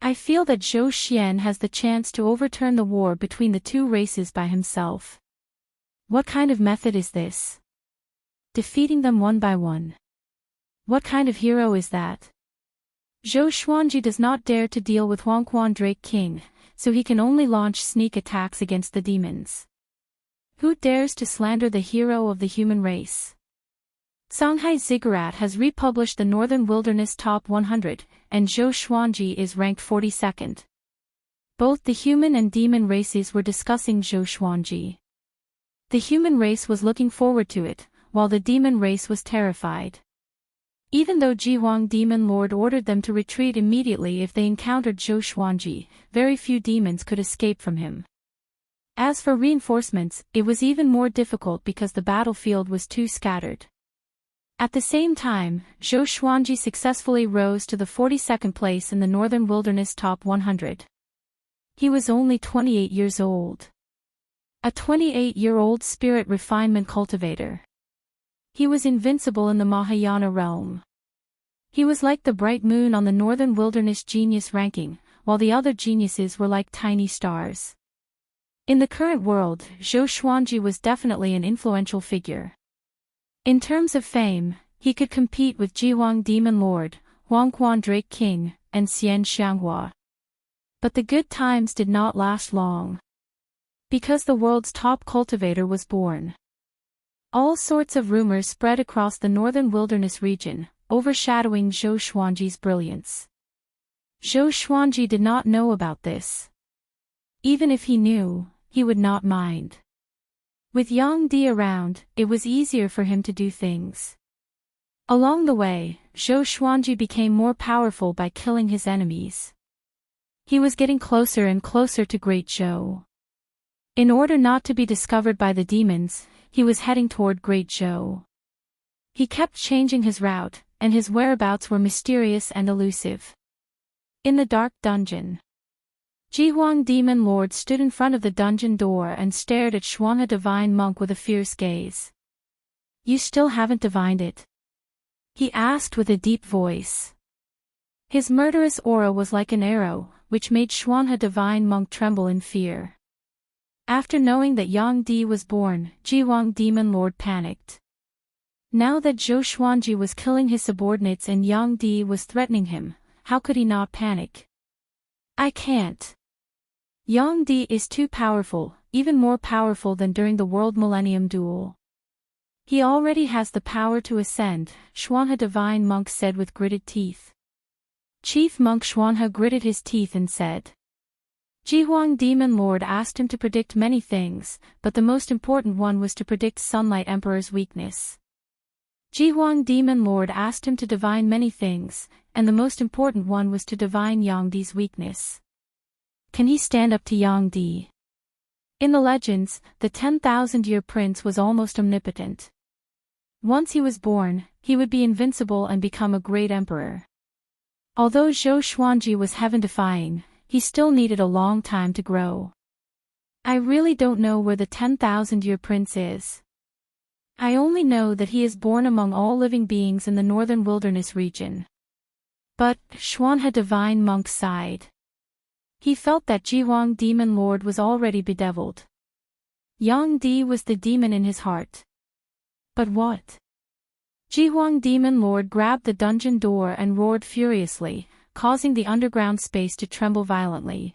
S1: I feel that Zhou Xian has the chance to overturn the war between the two races by himself. What kind of method is this? Defeating them one by one. What kind of hero is that? Zhou Xuanji does not dare to deal with Huangquan Drake King, so he can only launch sneak attacks against the demons. Who dares to slander the hero of the human race? Shanghai Ziggurat has republished the Northern Wilderness Top 100, and Zhou Xuanji is ranked 42nd. Both the human and demon races were discussing Zhou Xuanji. The human race was looking forward to it, while the demon race was terrified. Even though Jihuang Demon Lord ordered them to retreat immediately if they encountered Zhou Xuanji, very few demons could escape from him. As for reinforcements, it was even more difficult because the battlefield was too scattered. At the same time, Zhou Xuanji successfully rose to the 42nd place in the Northern Wilderness Top 100. He was only 28 years old. A 28-year-old spirit refinement cultivator. He was invincible in the Mahayana realm. He was like the bright moon on the Northern Wilderness Genius ranking, while the other geniuses were like tiny stars. In the current world, Zhou Xuanji was definitely an influential figure. In terms of fame, he could compete with Jihuang Demon Lord, Huangquan Drake King, and Xian Xianghua. But the good times did not last long. Because the world's top cultivator was born. All sorts of rumors spread across the Northern Wilderness region, overshadowing Zhou Xuanji's brilliance. Zhou Xuanji did not know about this. Even if he knew, he would not mind. With Yang Di around, it was easier for him to do things. Along the way, Zhou Xuanji became more powerful by killing his enemies. He was getting closer and closer to Great Zhou. In order not to be discovered by the demons, he was heading toward Great Zhou. He kept changing his route, and his whereabouts were mysterious and elusive. In the dark dungeon, Jihuang Demon Lord stood in front of the dungeon door and stared at Xuanhe Divine Monk with a fierce gaze. "You still haven't divined it?" he asked with a deep voice. His murderous aura was like an arrow, which made Xuanhe Divine Monk tremble in fear. After knowing that Yang Di was born, Jihuang Demon Lord panicked. Now that Zhou Xuanji was killing his subordinates and Yang Di was threatening him, how could he not panic? "I can't. Yang Di is too powerful, even more powerful than during the World Millennium Duel. He already has the power to ascend," Xuanhe Divine Monk said with gritted teeth. Chief Monk Xuanhe gritted his teeth and said. Jihuang Demon Lord asked him to predict many things, but the most important one was to predict Sunlight Emperor's weakness. Jihuang Demon Lord asked him to divine many things, and the most important one was to divine Yang Di's weakness. Can he stand up to Yang Di? In the legends, the 10,000-year prince was almost omnipotent. Once he was born, he would be invincible and become a great emperor. Although Zhou Xuanji was heaven-defying, he still needed a long time to grow. I really don't know where the 10,000-year prince is. I only know that he is born among all living beings in the Northern Wilderness region. But, Xuanhe Divine Monk sighed. He felt that Jihuang Demon Lord was already bedeviled. Yang Di was the demon in his heart. But what? Jihuang Demon Lord grabbed the dungeon door and roared furiously, causing the underground space to tremble violently.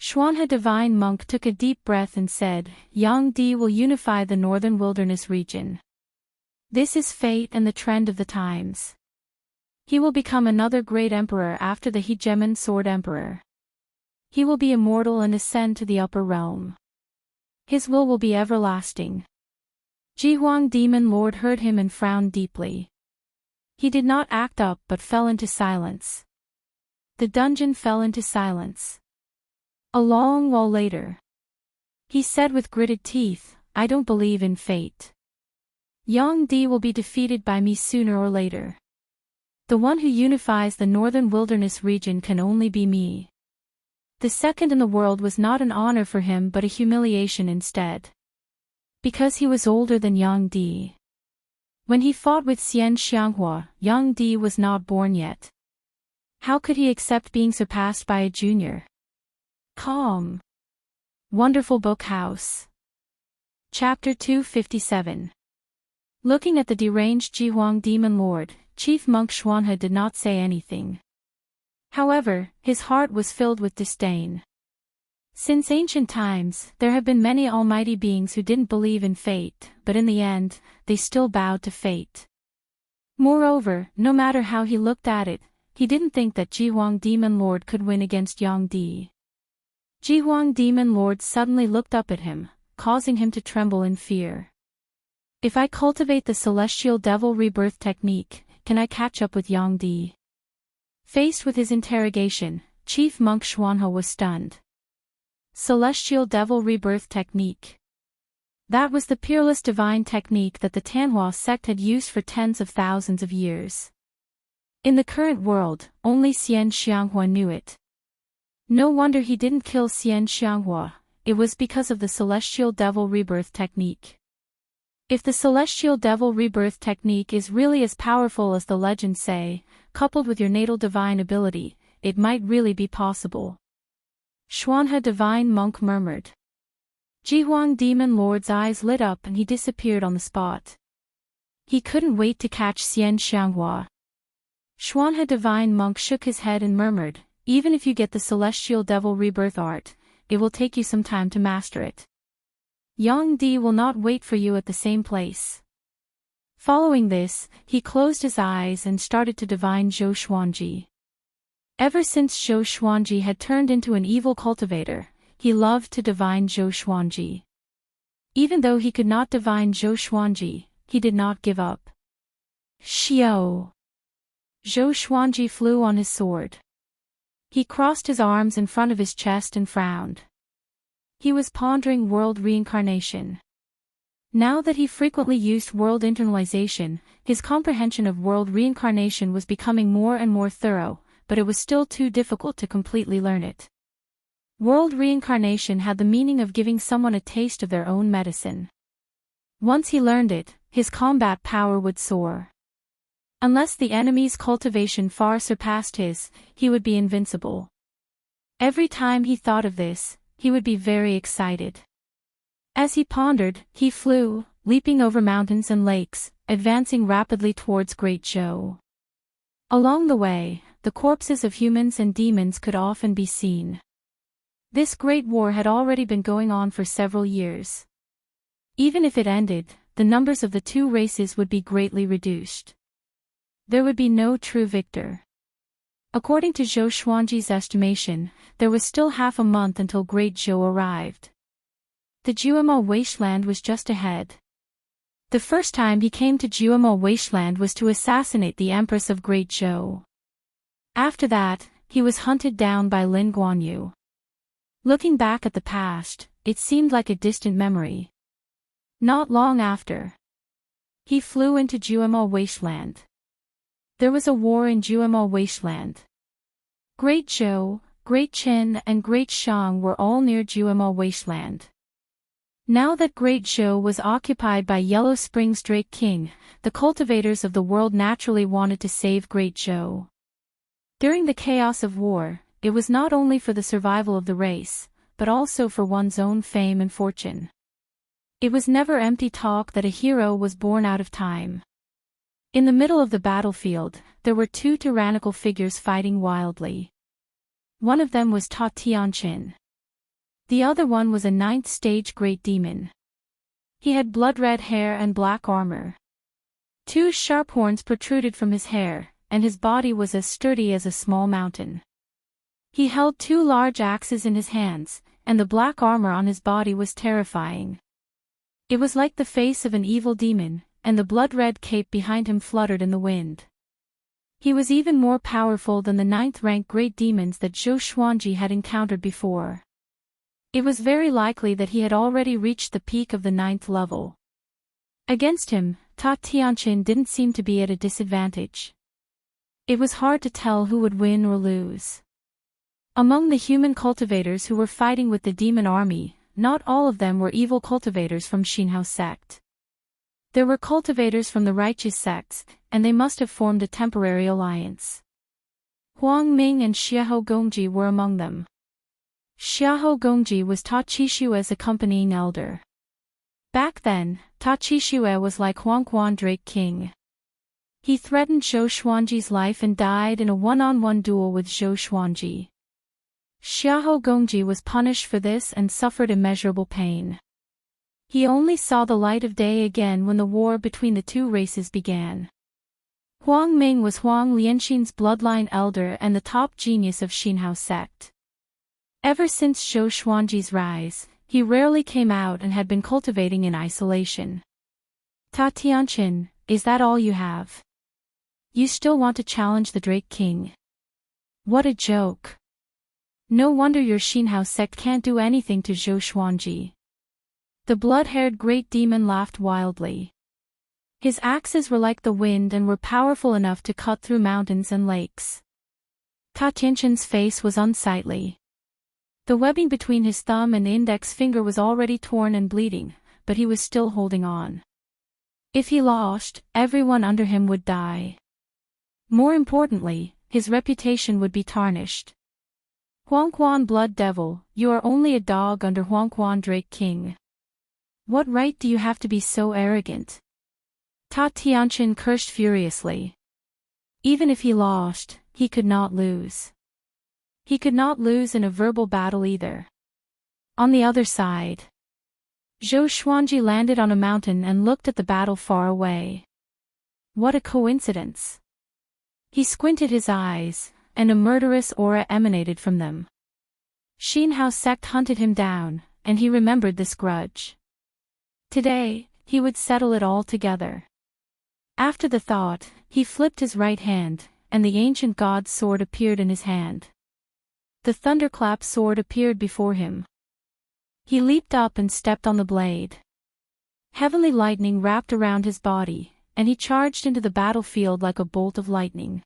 S1: Xuanhe Divine Monk took a deep breath and said, Yang Di will unify the Northern Wilderness region. This is fate and the trend of the times. He will become another great emperor after the Hegemon Sword Emperor. He will be immortal and ascend to the upper realm. His will be everlasting. Jihuang Demon Lord heard him and frowned deeply. He did not act up but fell into silence. The dungeon fell into silence. A long while later, he said with gritted teeth, I don't believe in fate. Yang Di will be defeated by me sooner or later. The one who unifies the Northern Wilderness region can only be me. The second in the world was not an honor for him but a humiliation instead. Because he was older than Yang Di. When he fought with Xian Xianghua, Yang Di was not born yet. How could he accept being surpassed by a junior? Calm. Wonderful Book House. Chapter 257. Looking at the deranged Jihuang demon lord, Chief Monk Xuanhe did not say anything. However, his heart was filled with disdain. Since ancient times, there have been many almighty beings who didn't believe in fate, but in the end, they still bowed to fate. Moreover, no matter how he looked at it, he didn't think that Jihuang Demon Lord could win against Yang Di. Jihuang Demon Lord suddenly looked up at him, causing him to tremble in fear. If I cultivate the Celestial Devil Rebirth technique, can I catch up with Yang Di? Faced with his interrogation, Chief Monk Xuanhe was stunned. Celestial Devil Rebirth technique. That was the peerless divine technique that the Tanhua sect had used for tens of thousands of years. In the current world, only Xian Xianghua knew it. No wonder he didn't kill Xian Xianghua, it was because of the Celestial Devil Rebirth technique. If the Celestial Devil Rebirth technique is really as powerful as the legends say, coupled with your natal divine ability, it might really be possible. Xuanhe Divine Monk murmured. Jihuang Demon Lord's eyes lit up and he disappeared on the spot. He couldn't wait to catch Xian Xianghua. Xuanhe Divine Monk shook his head and murmured, even if you get the Celestial Devil Rebirth art, it will take you some time to master it. Yang Di will not wait for you at the same place. Following this, he closed his eyes and started to divine Zhou Xuanji. Ever since Zhou Xuanji had turned into an evil cultivator, he loved to divine Zhou Xuanji. Even though he could not divine Zhou Xuanji, he did not give up. Xiao! Zhou Xuanji flew on his sword. He crossed his arms in front of his chest and frowned. He was pondering world reincarnation. Now that he frequently used world internalization, his comprehension of world reincarnation was becoming more and more thorough, but it was still too difficult to completely learn it. World reincarnation had the meaning of giving someone a taste of their own medicine. Once he learned it, his combat power would soar. Unless the enemy's cultivation far surpassed his, he would be invincible. Every time he thought of this, he would be very excited. As he pondered, he flew, leaping over mountains and lakes, advancing rapidly towards Great Zhou. Along the way, the corpses of humans and demons could often be seen. This great war had already been going on for several years. Even if it ended, the numbers of the two races would be greatly reduced. There would be no true victor. According to Zhou Xuanji's estimation, there was still half a month until Great Zhou arrived. The Jiuemo wasteland was just ahead. The first time he came to Jiuemo wasteland was to assassinate the Empress of Great Zhou. After that, he was hunted down by Lin Guanyu. Looking back at the past, it seemed like a distant memory. Not long after, he flew into Jiuemo wasteland. There was a war in Jiuemo wasteland. Great Zhou, Great Qin and Great Shang were all near Jiuemo wasteland. Now that Great Zhou was occupied by Yellow Spring's Drake King, the cultivators of the world naturally wanted to save Great Zhou. During the chaos of war, it was not only for the survival of the race, but also for one's own fame and fortune. It was never empty talk that a hero was born out of time. In the middle of the battlefield, there were two tyrannical figures fighting wildly. One of them was Ta Tianqin. The other one was a ninth-stage great demon. He had blood-red hair and black armor. Two sharp horns protruded from his hair, and his body was as sturdy as a small mountain. He held two large axes in his hands, and the black armor on his body was terrifying. It was like the face of an evil demon, and the blood-red cape behind him fluttered in the wind. He was even more powerful than the ninth-rank great demons that Zhou Xuanji had encountered before. It was very likely that he had already reached the peak of the 9th level. Against him, Ta Tianqin didn't seem to be at a disadvantage. It was hard to tell who would win or lose. Among the human cultivators who were fighting with the demon army, not all of them were evil cultivators from Xinhao sect. There were cultivators from the righteous sects, and they must have formed a temporary alliance. Huang Ming and Xiahou Gongji were among them. Xiahou Gongji was Ta Qishue's accompanying elder. Back then, Ta Qishue was like Huangquan Drake King. He threatened Zhou Xuanji's life and died in a one-on-one duel with Zhou Xuanji. Xiahou Gongji was punished for this and suffered immeasurable pain. He only saw the light of day again when the war between the two races began. Huang Ming was Huang Lianxin's bloodline elder and the top genius of Xinhao sect. Ever since Zhou Xuanji's rise, he rarely came out and had been cultivating in isolation. Ta Tianqin, is that all you have? You still want to challenge the Drake King? What a joke. No wonder your Xinhao sect can't do anything to Zhou Xuanji. The blood-haired great demon laughed wildly. His axes were like the wind and were powerful enough to cut through mountains and lakes. Ta Tianqin's face was unsightly. The webbing between his thumb and index finger was already torn and bleeding, but he was still holding on. If he lost, everyone under him would die. More importantly, his reputation would be tarnished. Huangquan Blood Devil, you are only a dog under Huangquan Drake King. What right do you have to be so arrogant? Ta Tianqin cursed furiously. Even if he lost, he could not lose. He could not lose in a verbal battle either. On the other side, Zhou Xuanji landed on a mountain and looked at the battle far away. What a coincidence. He squinted his eyes, and a murderous aura emanated from them. Xinhao sect hunted him down, and he remembered this grudge. Today, he would settle it all together. After the thought, he flipped his right hand, and the ancient god's sword appeared in his hand. The thunderclap sword appeared before him. He leaped up and stepped on the blade. Heavenly lightning wrapped around his body, and he charged into the battlefield like a bolt of lightning.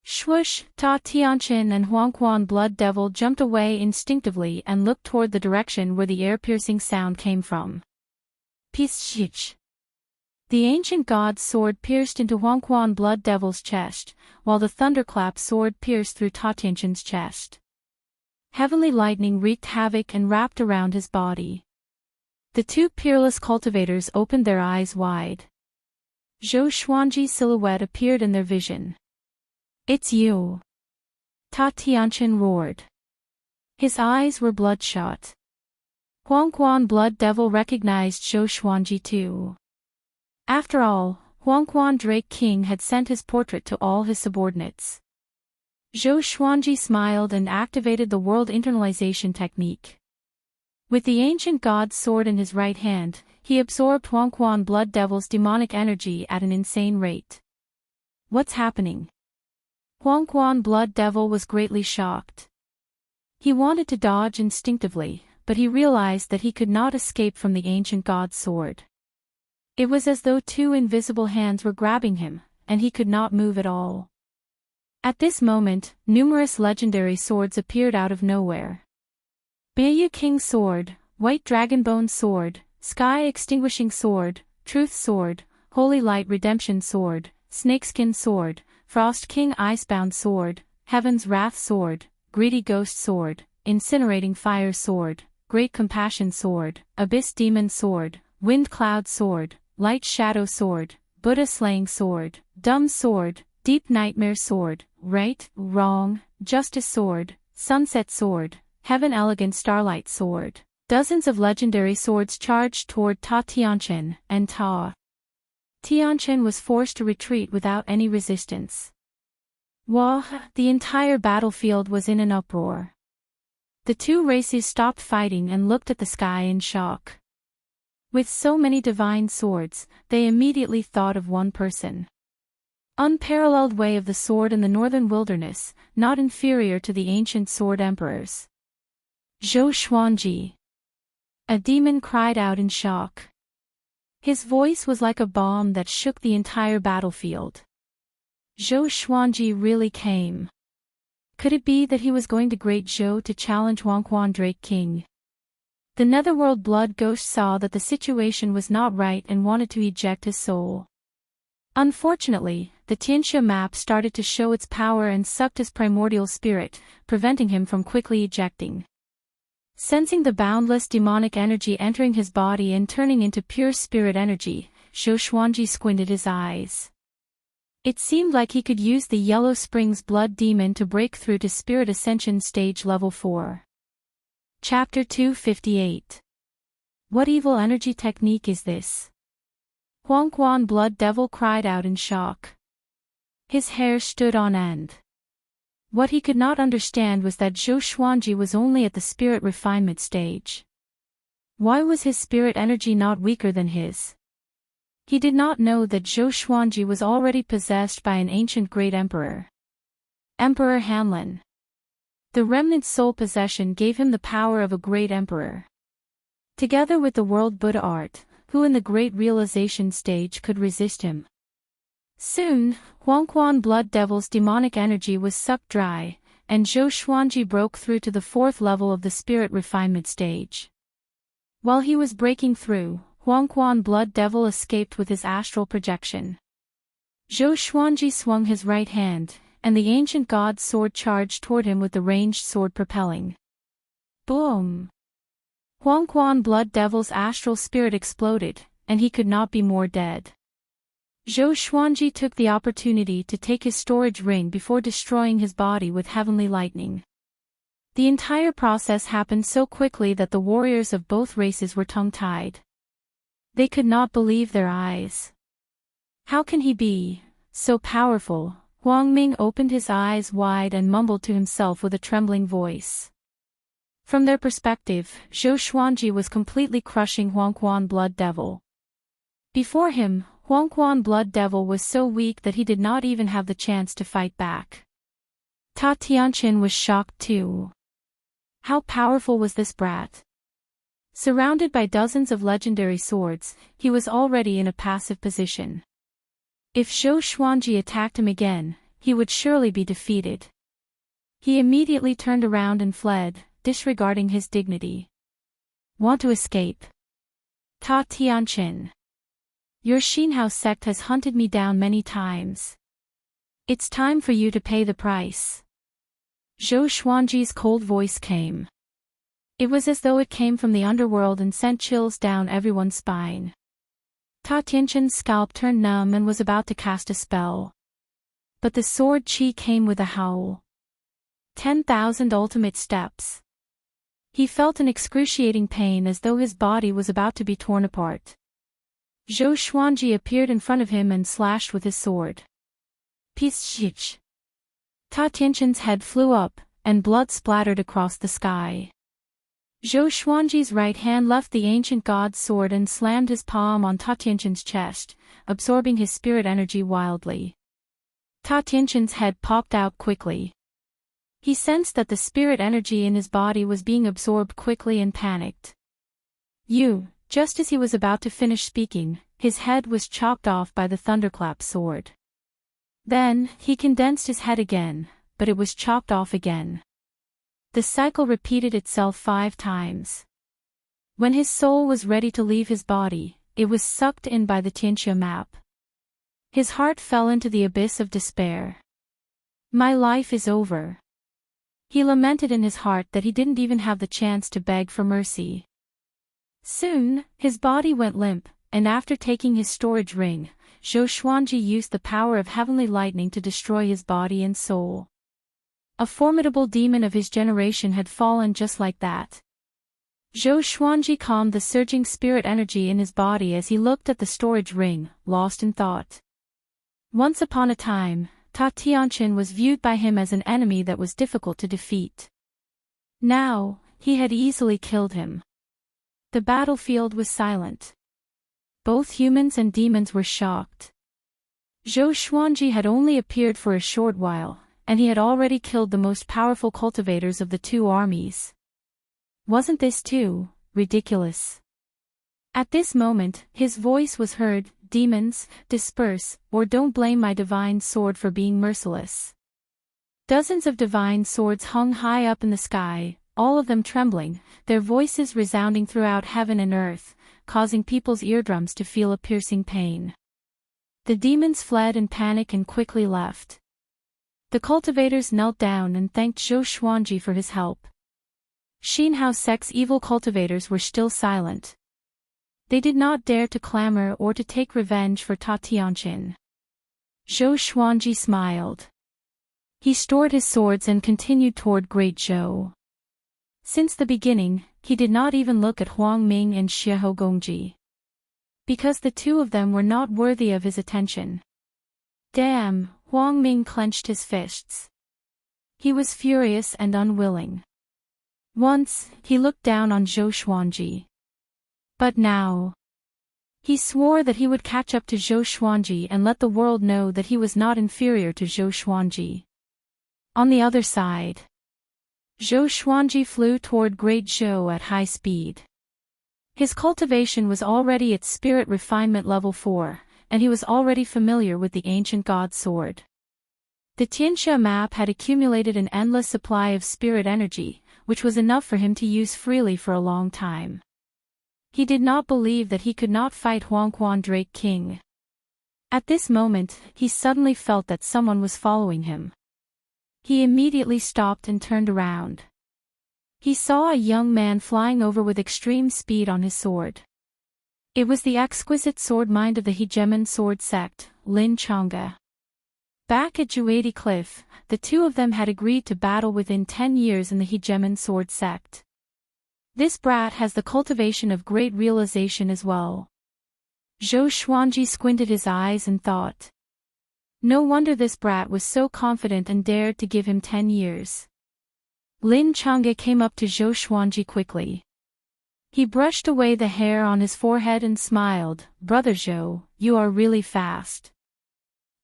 S1: Swoosh! Ta Tianqin and Huangquan Blood Devil jumped away instinctively and looked toward the direction where the air-piercing sound came from. Pish! The ancient god's sword pierced into Huangquan Blood Devil's chest, while the thunderclap sword pierced through Ta Tianqin's chest. Heavenly lightning wreaked havoc and wrapped around his body. The two peerless cultivators opened their eyes wide. Zhou Xuanji's silhouette appeared in their vision. It's you! Ta Tianqin roared. His eyes were bloodshot. Huangquan Blood Devil recognized Zhou Xuanji too. After all, Huangquan Drake King had sent his portrait to all his subordinates. Zhou Xuanji smiled and activated the world internalization technique. With the ancient god's sword in his right hand, he absorbed Huangquan Blood Devil's demonic energy at an insane rate. What's happening? Huangquan Blood Devil was greatly shocked. He wanted to dodge instinctively, but he realized that he could not escape from the ancient god's sword. It was as though two invisible hands were grabbing him, and he could not move at all. At this moment, numerous legendary swords appeared out of nowhere. Beiyu King Sword, White Dragonbone Sword, Sky Extinguishing Sword, Truth Sword, Holy Light Redemption Sword, Snakeskin Sword, Frost King Icebound Sword, Heaven's Wrath Sword, Greedy Ghost Sword, Incinerating Fire Sword, Great Compassion Sword, Abyss Demon Sword, Wind Cloud Sword, Light Shadow Sword, Buddha Slaying Sword, Dumb Sword, Deep Nightmare Sword, Right, Wrong, Justice Sword, Sunset Sword, Heaven Elegant Starlight Sword. Dozens of legendary swords charged toward Ta Tianqin, and Ta Tianqin was forced to retreat without any resistance. Wah! The entire battlefield was in an uproar. The two races stopped fighting and looked at the sky in shock. With so many divine swords, they immediately thought of one person. Unparalleled way of the sword in the northern wilderness, not inferior to the ancient sword emperors. Zhou Xuanji. A demon cried out in shock. His voice was like a bomb that shook the entire battlefield. Zhou Xuanji really came. Could it be that he was going to Great Zhou to challenge Huangquan Drake King? The Netherworld Blood Ghost saw that the situation was not right and wanted to eject his soul. Unfortunately, the Tianxia map started to show its power and sucked his primordial spirit, preventing him from quickly ejecting. Sensing the boundless demonic energy entering his body and turning into pure spirit energy, Zhou Xuanji squinted his eyes. It seemed like he could use the Yellow Springs Blood Demon to break through to Spirit Ascension Stage Level 4. Chapter 258. What evil energy technique is this? Huangquan Blood Devil cried out in shock. His hair stood on end. What he could not understand was that Zhou Xuanji was only at the spirit refinement stage. Why was his spirit energy not weaker than his? He did not know that Zhou Xuanji was already possessed by an ancient great emperor. Emperor Hanlin. The remnant soul possession gave him the power of a great emperor. Together with the world Buddha art, who in the great realization stage could resist him? Soon, Huangquan Blood Devil's demonic energy was sucked dry, and Zhou Xuanji broke through to the 4th level of the spirit refinement stage. While he was breaking through, Huangquan Blood Devil escaped with his astral projection. Zhou Xuanji swung his right hand, and the ancient god's sword charged toward him with the ranged sword propelling. Boom! Huangquan Blood Devil's astral spirit exploded, and he could not be more dead. Zhou Xuanji took the opportunity to take his storage ring before destroying his body with heavenly lightning. The entire process happened so quickly that the warriors of both races were tongue-tied. They could not believe their eyes. How can he be so powerful? Huang Ming opened his eyes wide and mumbled to himself with a trembling voice. From their perspective, Zhou Xuanji was completely crushing Huangquan Blood Devil. Before him, Huangquan Blood Devil was so weak that he did not even have the chance to fight back. Ta Tianqin was shocked too. How powerful was this brat? Surrounded by dozens of legendary swords, he was already in a passive position. If Zhou Xuanji attacked him again, he would surely be defeated. He immediately turned around and fled, disregarding his dignity. Want to escape? Ta Tianqin. Your Xinhao sect has hunted me down many times. It's time for you to pay the price. Zhou Xuanji's cold voice came. It was as though it came from the underworld and sent chills down everyone's spine. Ta Tianqin's scalp turned numb and was about to cast a spell. But the sword chi came with a howl. 10,000 ultimate steps. He felt an excruciating pain as though his body was about to be torn apart. Zhou Xuanji appeared in front of him and slashed with his sword. Pish! Ta Tianqin's head flew up, and blood splattered across the sky. Zhou Xuanji's right hand left the ancient god's sword and slammed his palm on Ta Tianqin's chest, absorbing his spirit energy wildly. Ta Tianqin's head popped out quickly. He sensed that the spirit energy in his body was being absorbed quickly and panicked. Just as he was about to finish speaking, his head was chopped off by the thunderclap sword. Then, he condensed his head again, but it was chopped off again. The cycle repeated itself 5 times. When his soul was ready to leave his body, it was sucked in by the Tianxia map. His heart fell into the abyss of despair. My life is over. He lamented in his heart that he didn't even have the chance to beg for mercy. Soon, his body went limp, and after taking his storage ring, Zhou Xuanji used the power of heavenly lightning to destroy his body and soul. A formidable demon of his generation had fallen just like that. Zhou Xuanji calmed the surging spirit energy in his body as he looked at the storage ring, lost in thought. Once upon a time, Ta Tianqin was viewed by him as an enemy that was difficult to defeat. Now, he had easily killed him. The battlefield was silent. Both humans and demons were shocked. Zhou Xuanji had only appeared for a short while, and he had already killed the most powerful cultivators of the 2 armies. Wasn't this too ridiculous? At this moment, his voice was heard, demons, disperse, or don't blame my divine sword for being merciless. Dozens of divine swords hung high up in the sky, all of them trembling, their voices resounding throughout heaven and earth, causing people's eardrums to feel a piercing pain. The demons fled in panic and quickly left. The cultivators knelt down and thanked Zhou Xuanji for his help. Xinhao sect's evil cultivators were still silent. They did not dare to clamor or to take revenge for Ta Tianqin. Zhou Xuanji smiled. He stored his swords and continued toward Great Zhou. Since the beginning, he did not even look at Huang Ming and Xiahou Gongji. Because the two of them were not worthy of his attention. Damn, Huang Ming clenched his fists. He was furious and unwilling. Once, he looked down on Zhou Xuanji. But now, he swore that he would catch up to Zhou Xuanji and let the world know that he was not inferior to Zhou Xuanji. On the other side, Zhou Xuanji flew toward Great Zhou at high speed. His cultivation was already at spirit refinement level 4, and he was already familiar with the ancient god sword. The Tianxia map had accumulated an endless supply of spirit energy, which was enough for him to use freely for a long time. He did not believe that he could not fight Huangquan Drake King. At this moment, he suddenly felt that someone was following him. He immediately stopped and turned around. He saw a young man flying over with extreme speed on his sword. It was the exquisite sword mind of the hegemon sword sect, Lin Chang'e. Back at Juadi Cliff, the two of them had agreed to battle within 10 years in the hegemon sword sect. This brat has the cultivation of great realization as well. Zhou Xuanji squinted his eyes and thought. No wonder this brat was so confident and dared to give him 10 years. Lin Chang'e came up to Zhou Xuanji quickly. He brushed away the hair on his forehead and smiled. Brother Zhou, you are really fast.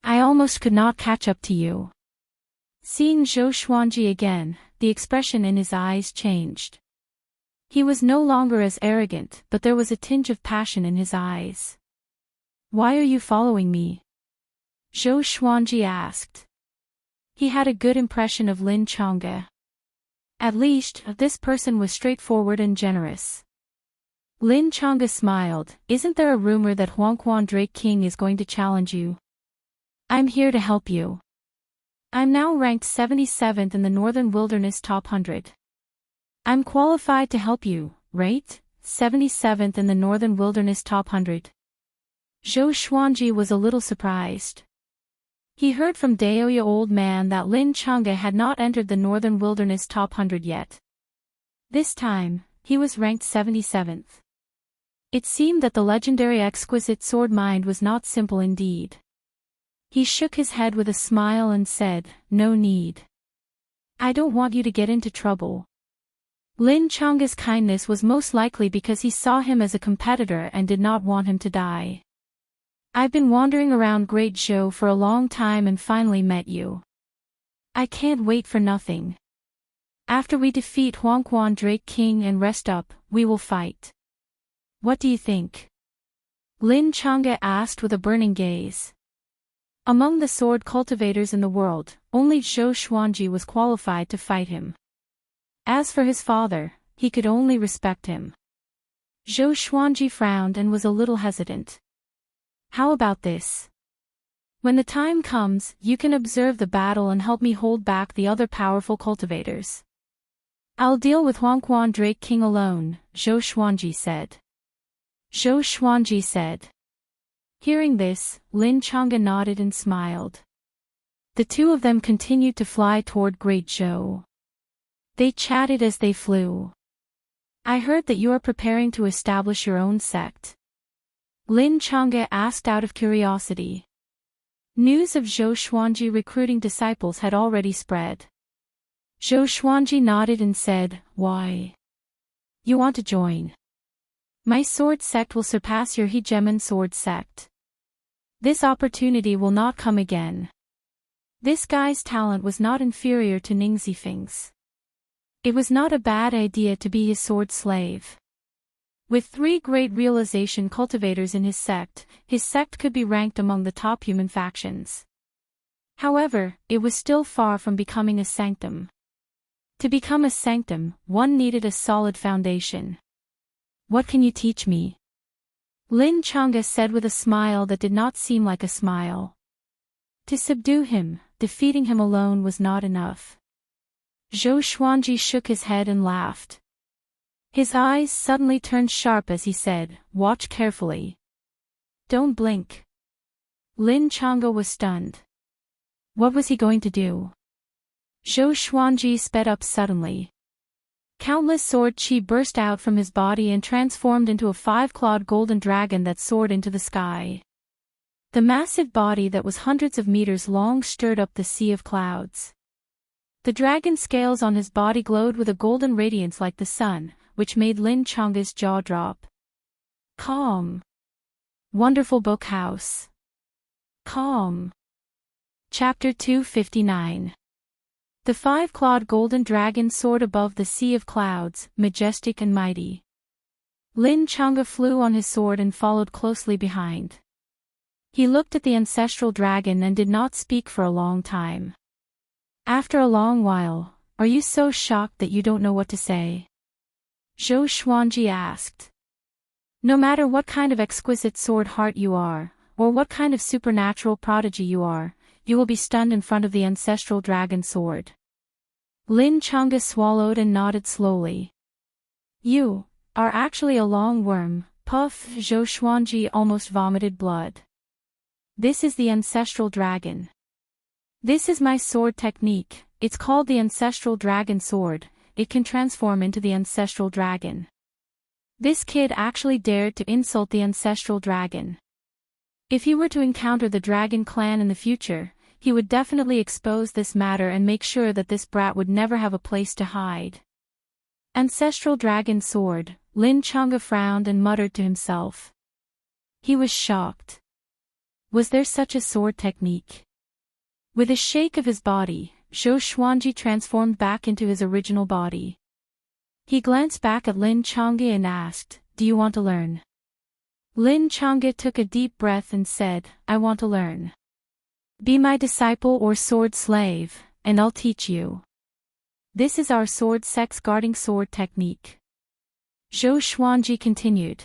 S1: I almost could not catch up to you. Seeing Zhou Xuanji again, the expression in his eyes changed. He was no longer as arrogant, but there was a tinge of passion in his eyes. Why are you following me? Zhou Xuanji asked. He had a good impression of Lin Chang'e. At least, this person was straightforward and generous. Lin Chang'e smiled. Isn't there a rumor that Huangquan Drake King is going to challenge you? I'm here to help you. I'm now ranked 77th in the Northern Wilderness Top 100. I'm qualified to help you, right? 77th in the Northern Wilderness Top 100. Zhou Xuanji was a little surprised. He heard from Daoya Old Man that Lin Chang'e had not entered the Northern Wilderness Top 100 yet. This time, he was ranked 77th. It seemed that the legendary exquisite sword mind was not simple indeed. He shook his head with a smile and said, No need. I don't want you to get into trouble. Lin Chang'e's kindness was most likely because he saw him as a competitor and did not want him to die. I've been wandering around Great Zhou for a long time and finally met you. I can't wait for nothing. After we defeat Huangquan Drake King and rest up, we will fight. What do you think? Lin Chang'e asked with a burning gaze. Among the sword cultivators in the world, only Zhou Xuanji was qualified to fight him. As for his father, he could only respect him. Zhou Xuanji frowned and was a little hesitant. How about this? When the time comes, you can observe the battle and help me hold back the other powerful cultivators. I'll deal with Huangquan Drake King alone, Zhou Xuanji said. Zhou Xuanji said. Hearing this, Lin Chang'e nodded and smiled. The two of them continued to fly toward Great Zhou. They chatted as they flew. I heard that you are preparing to establish your own sect. Lin Chang'e asked out of curiosity. News of Zhou Xuanji recruiting disciples had already spread. Zhou Xuanji nodded and said, Why? You want to join? My sword sect will surpass your hegemon sword sect. This opportunity will not come again. This guy's talent was not inferior to Ning Zifeng's. It was not a bad idea to be his sword slave. With 3 great realization cultivators in his sect could be ranked among the top human factions. However, it was still far from becoming a sanctum. To become a sanctum, one needed a solid foundation. What can you teach me? Lin Chang'e said with a smile that did not seem like a smile. To subdue him, defeating him alone was not enough. Zhou Xuanji shook his head and laughed. His eyes suddenly turned sharp as he said, "Watch carefully. Don't blink." Lin Chang'e was stunned. What was he going to do? Zhou Xuanji sped up suddenly. Countless sword chi burst out from his body and transformed into a five-clawed golden dragon that soared into the sky. The massive body that was hundreds of meters long stirred up the sea of clouds. The dragon scales on his body glowed with a golden radiance like the sun, which made Lin Chang'e's jaw drop. Calm. Wonderful book house. Calm. Chapter 259. The five-clawed golden dragon soared above the sea of clouds, majestic and mighty. Lin Chang'e flew on his sword and followed closely behind. He looked at the ancestral dragon and did not speak for a long time. After a long while, "Are you so shocked that you don't know what to say?" Zhou Xuanji asked. No matter what kind of exquisite sword heart you are, or what kind of supernatural prodigy you are, you will be stunned in front of the ancestral dragon sword. Lin Chang'e swallowed and nodded slowly. You are actually a long worm, puff. Zhou Xuanji almost vomited blood. This is the ancestral dragon. This is my sword technique, it's called the ancestral dragon sword, it can transform into the ancestral dragon. This kid actually dared to insult the ancestral dragon. If he were to encounter the dragon clan in the future, he would definitely expose this matter and make sure that this brat would never have a place to hide. Ancestral dragon sword, Lin Chang'e frowned and muttered to himself. He was shocked. Was there such a sword technique? With a shake of his body, Zhou Xuanji transformed back into his original body. He glanced back at Lin Chang'e and asked, "Do you want to learn?" Lin Chang'e took a deep breath and said, "I want to learn. Be my disciple or sword slave, and I'll teach you. This is our sword sex guarding sword technique." Zhou Xuanji continued.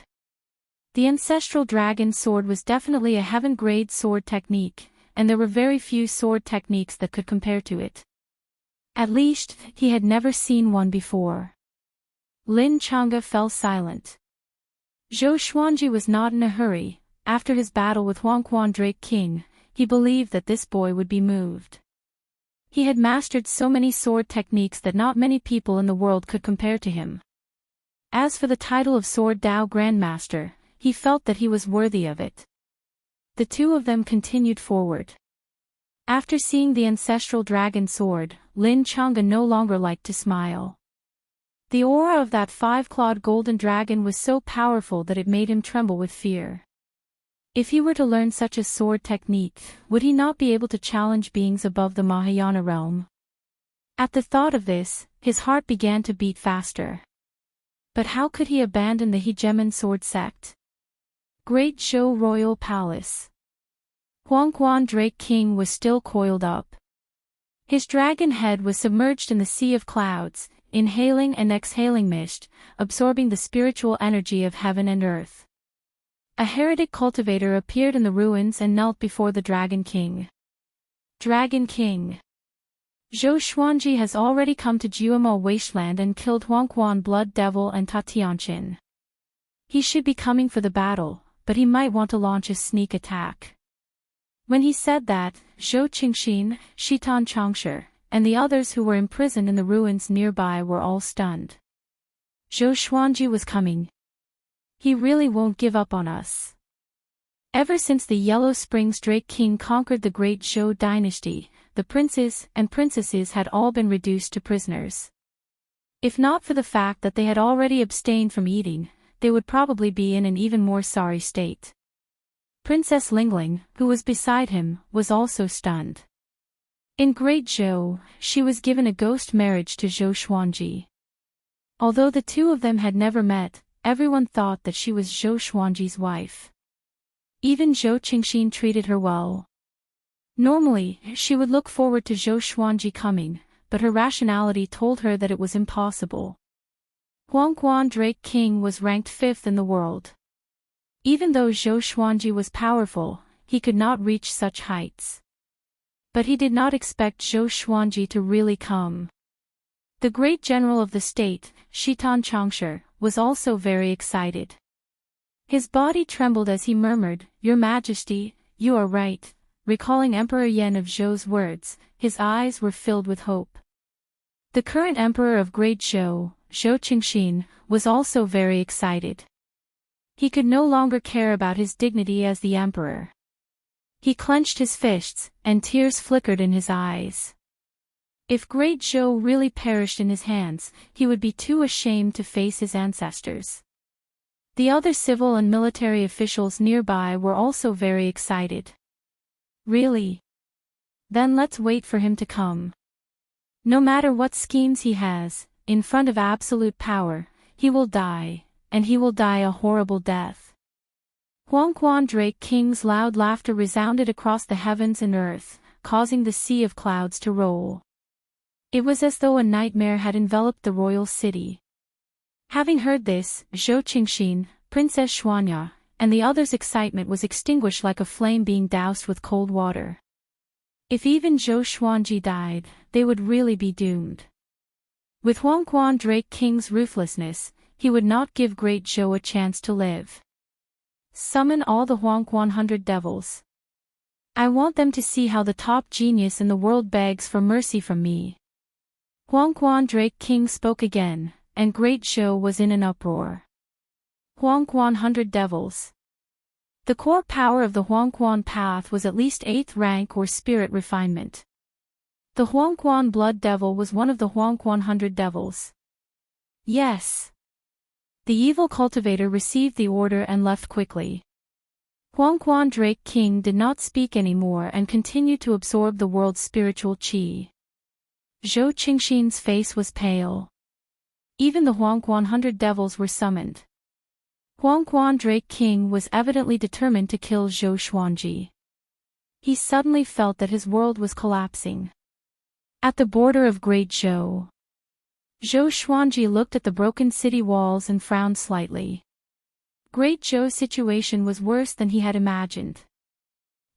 S1: The ancestral dragon sword was definitely a heaven-grade sword technique, and there were very few sword techniques that could compare to it. At least, he had never seen one before. Lin Chang'e fell silent. Zhou Xuanji was not in a hurry. After his battle with Huangquan Drake King, he believed that this boy would be moved. He had mastered so many sword techniques that not many people in the world could compare to him. As for the title of Sword Dao Grandmaster, he felt that he was worthy of it. The two of them continued forward. After seeing the ancestral dragon sword, Lin Chang'e no longer liked to smile. The aura of that five-clawed golden dragon was so powerful that it made him tremble with fear. If he were to learn such a sword technique, would he not be able to challenge beings above the Mahayana realm? At the thought of this, his heart began to beat faster. But how could he abandon the hegemon sword sect? Great Zhou Royal Palace. Huangquan Drake King was still coiled up. His dragon head was submerged in the sea of clouds, inhaling and exhaling mist, absorbing the spiritual energy of heaven and earth. A heretic cultivator appeared in the ruins and knelt before the Dragon King. Dragon King. Zhou Xuanji has already come to Jiumo Wasteland and killed Huangquan Blood Devil and Tatianchin. He should be coming for the battle, but he might want to launch a sneak attack. When he said that, Zhou Qingxin, Shitan Changsher, and the others who were imprisoned in the ruins nearby were all stunned. Zhou Xuanji was coming. He really won't give up on us. Ever since the Yellow Springs Drake King conquered the great Zhou dynasty, the princes and princesses had all been reduced to prisoners. If not for the fact that they had already abstained from eating, they would probably be in an even more sorry state. Princess Lingling, who was beside him, was also stunned. In Great Zhou, she was given a ghost marriage to Zhou Xuanji. Although the two of them had never met, everyone thought that she was Zhou Xuanji's wife. Even Zhou Qingxin treated her well. Normally, she would look forward to Zhou Xuanji coming, but her rationality told her that it was impossible. Huangquan Drake King was ranked 5th in the world. Even though Zhou Xuanji was powerful, he could not reach such heights. But he did not expect Zhou Xuanji to really come. The great general of the state, Shitan Changshe, was also very excited. His body trembled as he murmured, "Your Majesty, you are right." Recalling Emperor Yan of Zhou's words, his eyes were filled with hope. The current emperor of Great Zhou, Zhou Qingxin, was also very excited. He could no longer care about his dignity as the emperor. He clenched his fists, and tears flickered in his eyes. If Great Zhou really perished in his hands, he would be too ashamed to face his ancestors. The other civil and military officials nearby were also very excited. Really? Then let's wait for him to come. No matter what schemes he has, in front of absolute power, he will die, and he will die a horrible death. Huangquan Drake King's loud laughter resounded across the heavens and earth, causing the sea of clouds to roll. It was as though a nightmare had enveloped the royal city. Having heard this, Zhou Qingxin, Princess Xuanya, and the others' excitement was extinguished like a flame being doused with cold water. If even Zhou Xuanji died, they would really be doomed. With Huangquan Drake King's ruthlessness, he would not give Great Zhou a chance to live. Summon all the Huangquan 100 devils. I want them to see how the top genius in the world begs for mercy from me. Huangquan Drake King spoke again, and Great Zhou was in an uproar. Huangquan 100 devils. The core power of the Huangquan path was at least 8th rank or spirit refinement. The Huangquan blood devil was one of the Huangquan 100 devils. Yes. The evil cultivator received the order and left quickly. Huangquan Drake King did not speak anymore and continued to absorb the world's spiritual qi. Zhou Qingxin's face was pale. Even the Huangquan 100 devils were summoned. Huangquan Drake King was evidently determined to kill Zhou Xuanji. He suddenly felt that his world was collapsing. At the border of Great Zhou, Zhou Xuanji looked at the broken city walls and frowned slightly. Great Zhou's situation was worse than he had imagined.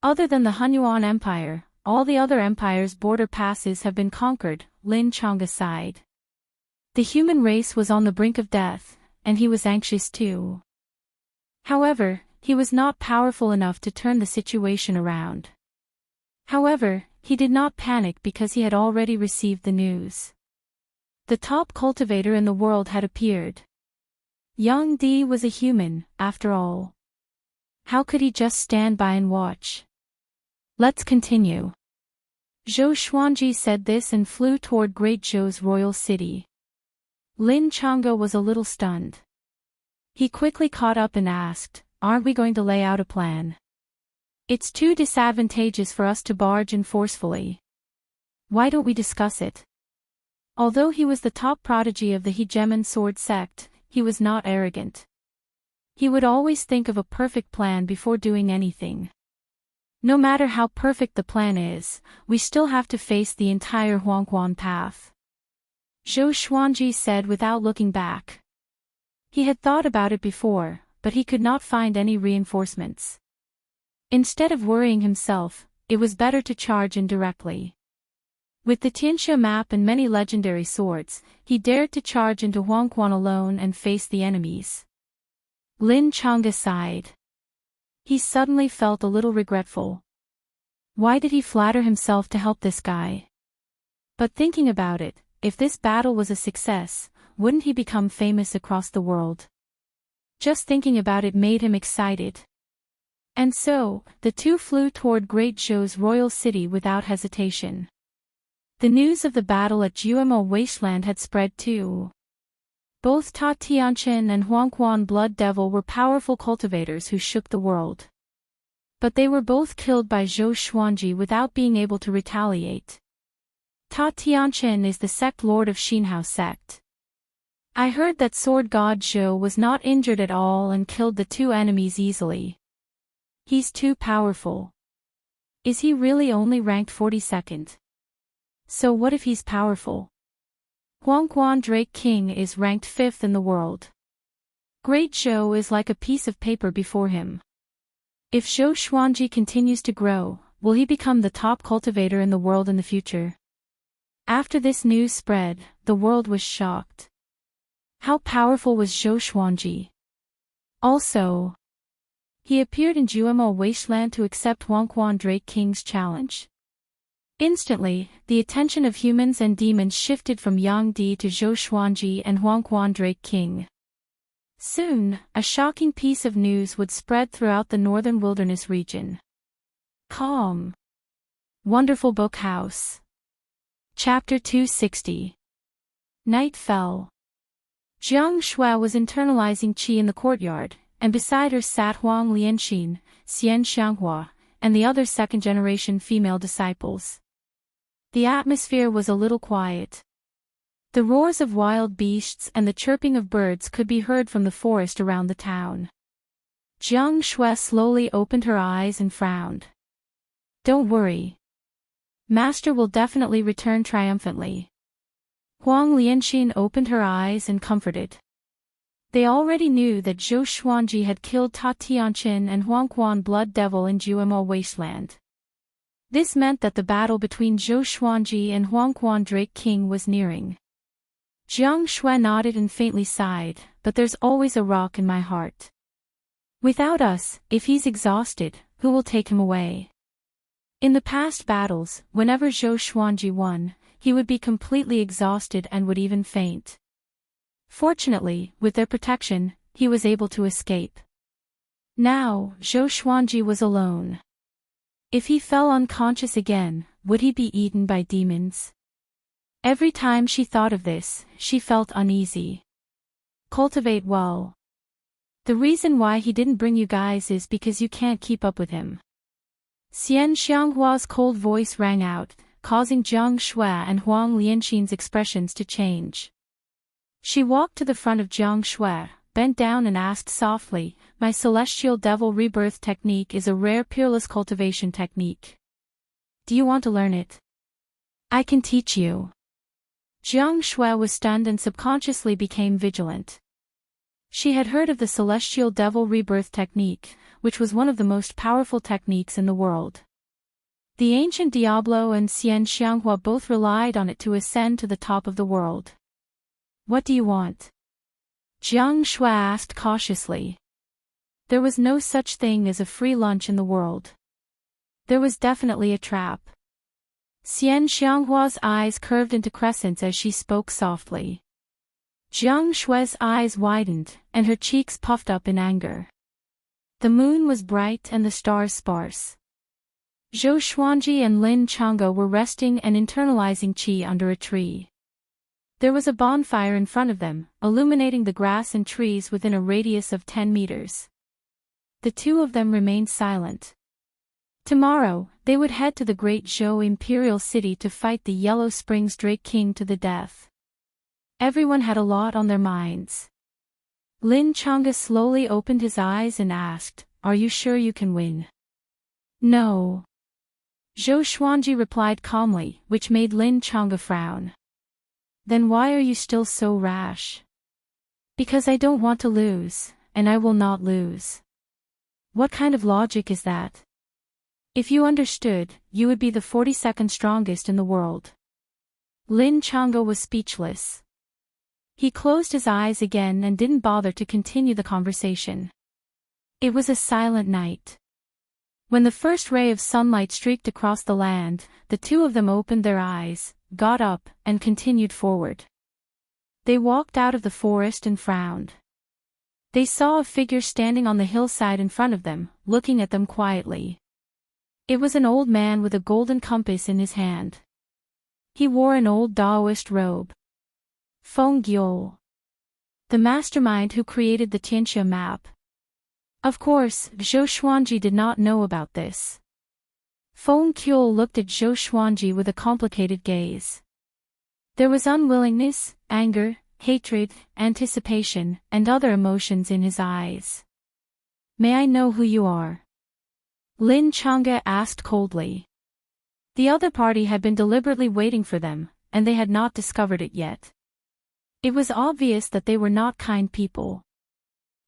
S1: Other than the Hunyuan Empire, all the other empires' border passes have been conquered, Lin Changa sighed. The human race was on the brink of death, and he was anxious too. However, he was not powerful enough to turn the situation around. However, he did not panic because he had already received the news. The top cultivator in the world had appeared. Yang Di was a human, after all. How could he just stand by and watch? Let's continue. Zhou Xuanji said this and flew toward Great Zhou's royal city. Lin Changa was a little stunned. He quickly caught up and asked, "Aren't we going to lay out a plan? It's too disadvantageous for us to barge in forcefully. Why don't we discuss it?" Although he was the top prodigy of the hegemon sword sect, he was not arrogant. He would always think of a perfect plan before doing anything. No matter how perfect the plan is, we still have to face the entire Huangquan path. Zhou Xuanji said without looking back. He had thought about it before, but he could not find any reinforcements. Instead of worrying himself, it was better to charge in directly. With the Tianxia map and many legendary swords, he dared to charge into Huangquan alone and face the enemies. Lin Changa sighed. He suddenly felt a little regretful. Why did he flatter himself to help this guy? But thinking about it, if this battle was a success, wouldn't he become famous across the world? Just thinking about it made him excited. And so, the two flew toward Great Zhou's royal city without hesitation. The news of the battle at Juemo Wasteland had spread too. Both Ta Tianchen and Huangquan Blood Devil were powerful cultivators who shook the world. But they were both killed by Zhou Xuanji without being able to retaliate. Ta Tianchen is the sect lord of Xinhao sect. I heard that sword god Zhou was not injured at all and killed the two enemies easily. He's too powerful. Is he really only ranked 42nd? So what if he's powerful? Huangquan Drake King is ranked 5th in the world. Great Zhou is like a piece of paper before him. If Zhou Xuanji continues to grow, will he become the top cultivator in the world in the future? After this news spread, the world was shocked. How powerful was Zhou Xuanji? Also, he appeared in Juemo Wasteland to accept Huangquan Drake King's challenge. Instantly, the attention of humans and demons shifted from Yang Di to Zhou Xuanji and Huangquan Drake King. Soon, a shocking piece of news would spread throughout the northern wilderness region. Calm. Wonderful Book House. Chapter 260. Night fell. Jiang Shui was internalizing qi in the courtyard, and beside her sat Huang Lianxin, Xian Xianghua, and the other second-generation female disciples. The atmosphere was a little quiet. The roars of wild beasts and the chirping of birds could be heard from the forest around the town. Jiang Shui slowly opened her eyes and frowned. Don't worry. Master will definitely return triumphantly. Huang Lianxin opened her eyes and comforted. They already knew that Zhou Xuanji had killed Ta Tianqin and Huangquan Blood Devil in Juemo Wasteland. This meant that the battle between Zhou Xuanji and Huangquan Drake King was nearing. Jiang Shui nodded and faintly sighed, but there's always a rock in my heart. Without us, if he's exhausted, who will take him away? In the past battles, whenever Zhou Xuanji won, he would be completely exhausted and would even faint. Fortunately, with their protection, he was able to escape. Now, Zhou Xuanji was alone. If he fell unconscious again, would he be eaten by demons? Every time she thought of this, she felt uneasy. Cultivate well. The reason why he didn't bring you guys is because you can't keep up with him. Xian Xianghua's cold voice rang out, causing Jiang Shui and Huang Lianxin's expressions to change. She walked to the front of Jiang Shui, bent down and asked softly, "My celestial devil rebirth technique is a rare peerless cultivation technique. Do you want to learn it? I can teach you." Jiang Shui was stunned and subconsciously became vigilant. She had heard of the celestial devil rebirth technique, which was one of the most powerful techniques in the world. The ancient Diablo and Xian Xianghua both relied on it to ascend to the top of the world. What do you want? Jiang Shui asked cautiously. There was no such thing as a free lunch in the world. There was definitely a trap. Xian Xianghua's eyes curved into crescents as she spoke softly. Jiang Shui's eyes widened, and her cheeks puffed up in anger. The moon was bright and the stars sparse. Zhou Xuanji and Lin Chang'e were resting and internalizing qi under a tree. There was a bonfire in front of them, illuminating the grass and trees within a radius of 10 meters. The two of them remained silent. Tomorrow, they would head to the Great Zhou Imperial City to fight the Yellow Springs Drake King to the death. Everyone had a lot on their minds. Lin Chang'e slowly opened his eyes and asked, "Are you sure you can win?" "No." Zhou Xuanji replied calmly, which made Lin Chang'e frown. "Then why are you still so rash?" "Because I don't want to lose, and I will not lose." "What kind of logic is that? If you understood, you would be the 42nd strongest in the world." Lin Chang'e was speechless. He closed his eyes again and didn't bother to continue the conversation. It was a silent night. When the first ray of sunlight streaked across the land, the two of them opened their eyes, got up, and continued forward. They walked out of the forest and frowned. They saw a figure standing on the hillside in front of them, looking at them quietly. It was an old man with a golden compass in his hand. He wore an old Taoist robe. Feng Gyol, the mastermind who created the Tianxia map. Of course, Zhou Xuanji did not know about this. Feng Gyol looked at Zhou Xuanji with a complicated gaze. There was unwillingness, anger, hatred, anticipation, and other emotions in his eyes. "May I know who you are?" Lin Chang'e asked coldly. The other party had been deliberately waiting for them, and they had not discovered it yet. It was obvious that they were not kind people.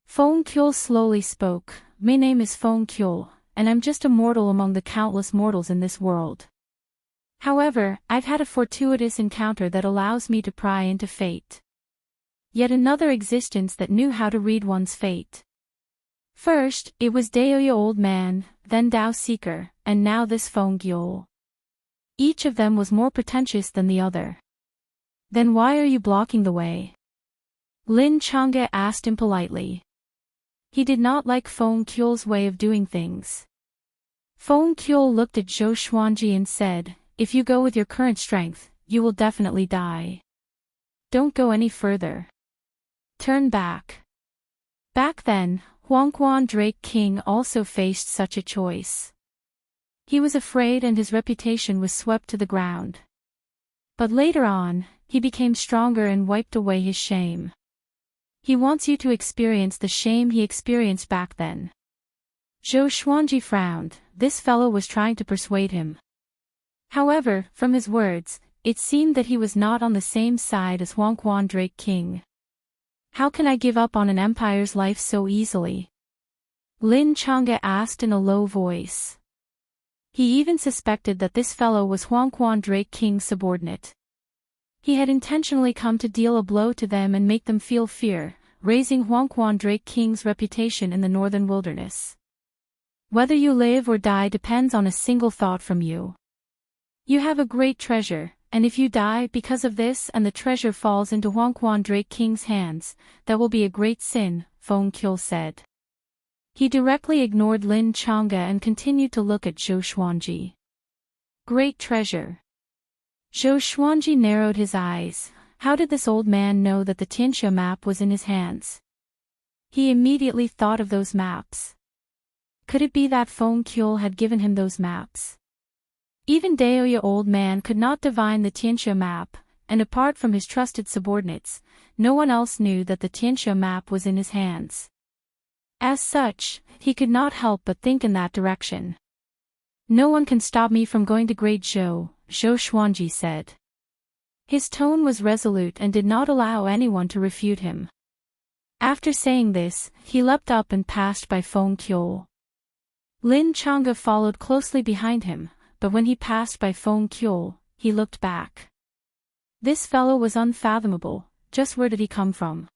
S1: Feng Kyul slowly spoke. My name is Feng Kyul, and I'm just a mortal among the countless mortals in this world. However, I've had a fortuitous encounter that allows me to pry into fate. Yet another existence that knew how to read one's fate. First, it was Daoya Old Man, then Dao Seeker, and now this Feng Kyul. Each of them was more pretentious than the other. Then why are you blocking the way? Lin Chang'e asked him politely. He did not like Feng Kyul's way of doing things. Feng Kyul looked at Zhou Xuanji and said, if you go with your current strength, you will definitely die. Don't go any further. Turn back. Back then, Huangquan Drake King also faced such a choice. He was afraid and his reputation was swept to the ground. But later on, he became stronger and wiped away his shame. He wants you to experience the shame he experienced back then. Zhou Xuanji frowned. This fellow was trying to persuade him. However, from his words, it seemed that he was not on the same side as Huangquan Drake King. How can I give up on an empire's life so easily? Lin Chang'e asked in a low voice. He even suspected that this fellow was Huangquan Drake King's subordinate. He had intentionally come to deal a blow to them and make them feel fear, raising Huangquan Drake King's reputation in the northern wilderness. Whether you live or die depends on a single thought from you. You have a great treasure, and if you die because of this and the treasure falls into Huangquan Drake King's hands, that will be a great sin, Feng Kyul said. He directly ignored Lin Chang'e and continued to look at Zhou Xuanji. Great treasure. Zhou Xuanji narrowed his eyes. How did this old man know that the Tianxia map was in his hands? He immediately thought of those maps. Could it be that Feng Kyul had given him those maps? Even Daoya Old Man could not divine the Tianxia map, and apart from his trusted subordinates, no one else knew that the Tianxia map was in his hands. As such, he could not help but think in that direction. No one can stop me from going to Great Zhou, Zhou Xuanji said. His tone was resolute and did not allow anyone to refute him. After saying this, he leapt up and passed by Feng Kyul. Lin Chang'e followed closely behind him, but when he passed by Feng Kyul, he looked back. This fellow was unfathomable. Just where did he come from?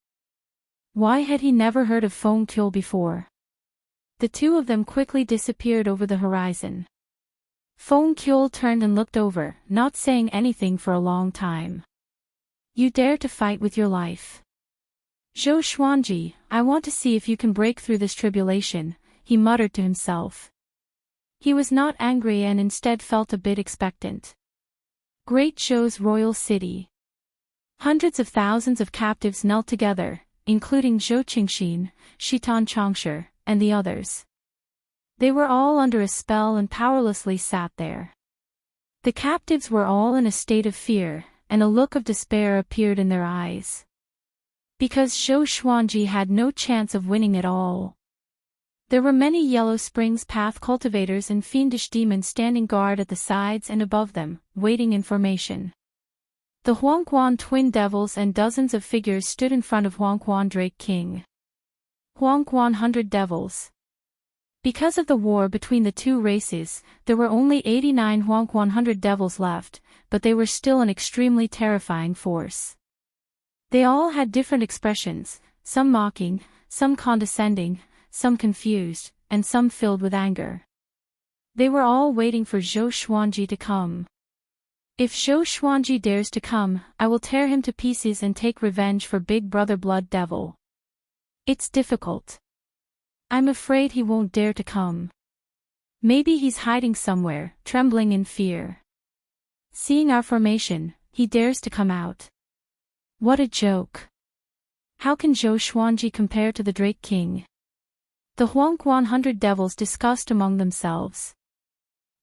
S1: Why had he never heard of Feng Kyul before? The two of them quickly disappeared over the horizon. Feng Kyul turned and looked over, not saying anything for a long time. You dare to fight with your life? Zhou Xuanji, I want to see if you can break through this tribulation, he muttered to himself. He was not angry and instead felt a bit expectant. Great Zhou's royal city. Hundreds of thousands of captives knelt together, including Zhou Qingxin, Shitan Changshi, and the others. They were all under a spell and powerlessly sat there. The captives were all in a state of fear, and a look of despair appeared in their eyes. Because Zhou Xuanji had no chance of winning at all. There were many Yellow Springs path cultivators and fiendish demons standing guard at the sides and above them, waiting in formation. The Huangquan twin devils and dozens of figures stood in front of Huangquan Drake King. Huangquan 100 devils. Because of the war between the two races, there were only 89 Huangquan 100 devils left, but they were still an extremely terrifying force. They all had different expressions, some mocking, some condescending, some confused, and some filled with anger. They were all waiting for Zhou Xuanji to come. If Zhou Xuanji dares to come, I will tear him to pieces and take revenge for Big Brother Blood Devil. It's difficult. I'm afraid he won't dare to come. Maybe he's hiding somewhere, trembling in fear. Seeing our formation, he dares to come out. What a joke. How can Zhou Xuanji compare to the Drake King? The Huangquan 100 devils discussed among themselves.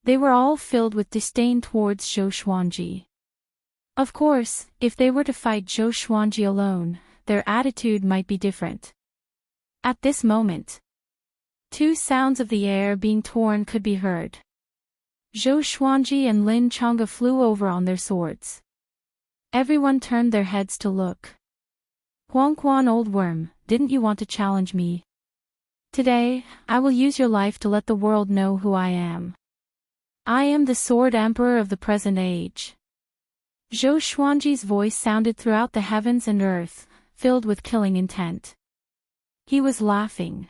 S1: They were all filled with disdain towards Zhou Xuanji. Of course, if they were to fight Zhou Xuanji alone, their attitude might be different. At this moment, two sounds of the air being torn could be heard. Zhou Xuanji and Lin Chang'e flew over on their swords. Everyone turned their heads to look. Huangquan Old Worm, didn't you want to challenge me? Today, I will use your life to let the world know who I am. I am the Sword Emperor of the present age. Zhou Xuanji's voice sounded throughout the heavens and earth, filled with killing intent. He was laughing.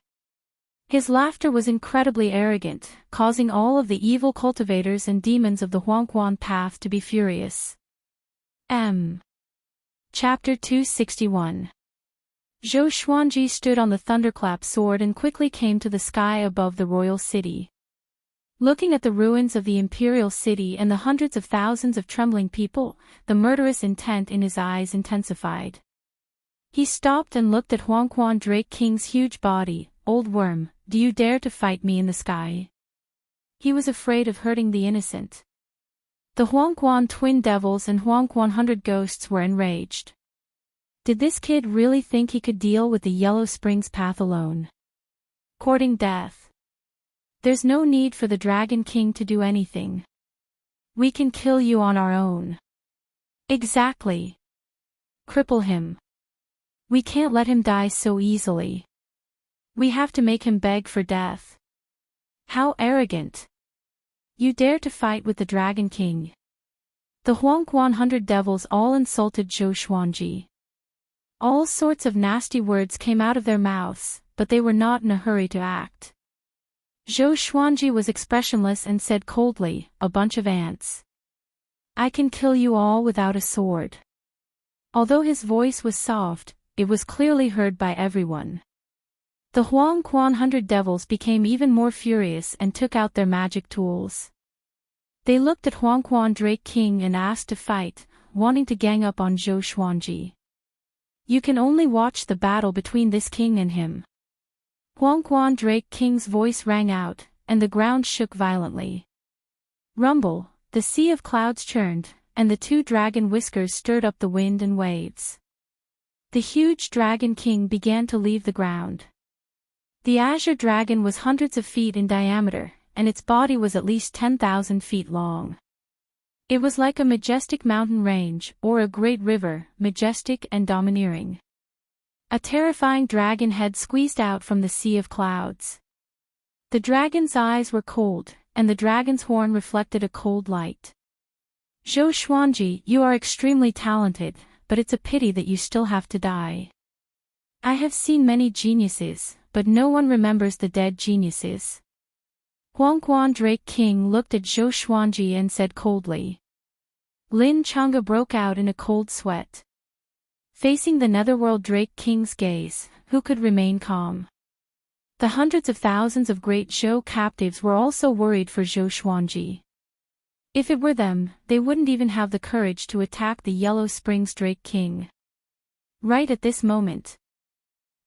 S1: His laughter was incredibly arrogant, causing all of the evil cultivators and demons of the Huangquan path to be furious. Chapter 261. Zhou Xuanji stood on the thunderclap sword and quickly came to the sky above the royal city. Looking at the ruins of the imperial city and the hundreds of thousands of trembling people, the murderous intent in his eyes intensified. He stopped and looked at Huangquan Drake King's huge body. Old worm, do you dare to fight me in the sky? He was afraid of hurting the innocent. The Huangquan twin devils and Huangquan 100 ghosts were enraged. Did this kid really think he could deal with the Yellow Springs path alone? Courting death. There's no need for the Dragon King to do anything. We can kill you on our own. Exactly. Cripple him. We can't let him die so easily. We have to make him beg for death. How arrogant. You dare to fight with the Dragon King. The Huangquan 100 devils all insulted Zhou Xuanji. All sorts of nasty words came out of their mouths, but they were not in a hurry to act. Zhou Xuanji was expressionless and said coldly, a bunch of ants. I can kill you all without a sword. Although his voice was soft, it was clearly heard by everyone. The Huangquan 100 devils became even more furious and took out their magic tools. They looked at Huangquan Drake King and asked to fight, wanting to gang up on Zhou Xuanji. You can only watch the battle between this king and him. Huangquan Drake King's voice rang out, and the ground shook violently. Rumble, the sea of clouds churned, and the two dragon whiskers stirred up the wind and waves. The huge Dragon King began to leave the ground. The azure dragon was hundreds of feet in diameter, and its body was at least 10,000 feet long. It was like a majestic mountain range, or a great river, majestic and domineering. A terrifying dragon head squeezed out from the sea of clouds. The dragon's eyes were cold, and the dragon's horn reflected a cold light. Zhou Xuanji, you are extremely talented, but it's a pity that you still have to die. I have seen many geniuses, but no one remembers the dead geniuses. Huangquan Drake King looked at Zhou Xuanji and said coldly. Lin Chang'e broke out in a cold sweat. Facing the Netherworld Drake King's gaze, who could remain calm? The hundreds of thousands of great Zhou captives were also worried for Zhou Xuanji. If it were them, they wouldn't even have the courage to attack the Yellow Springs Drake King. Right at this moment,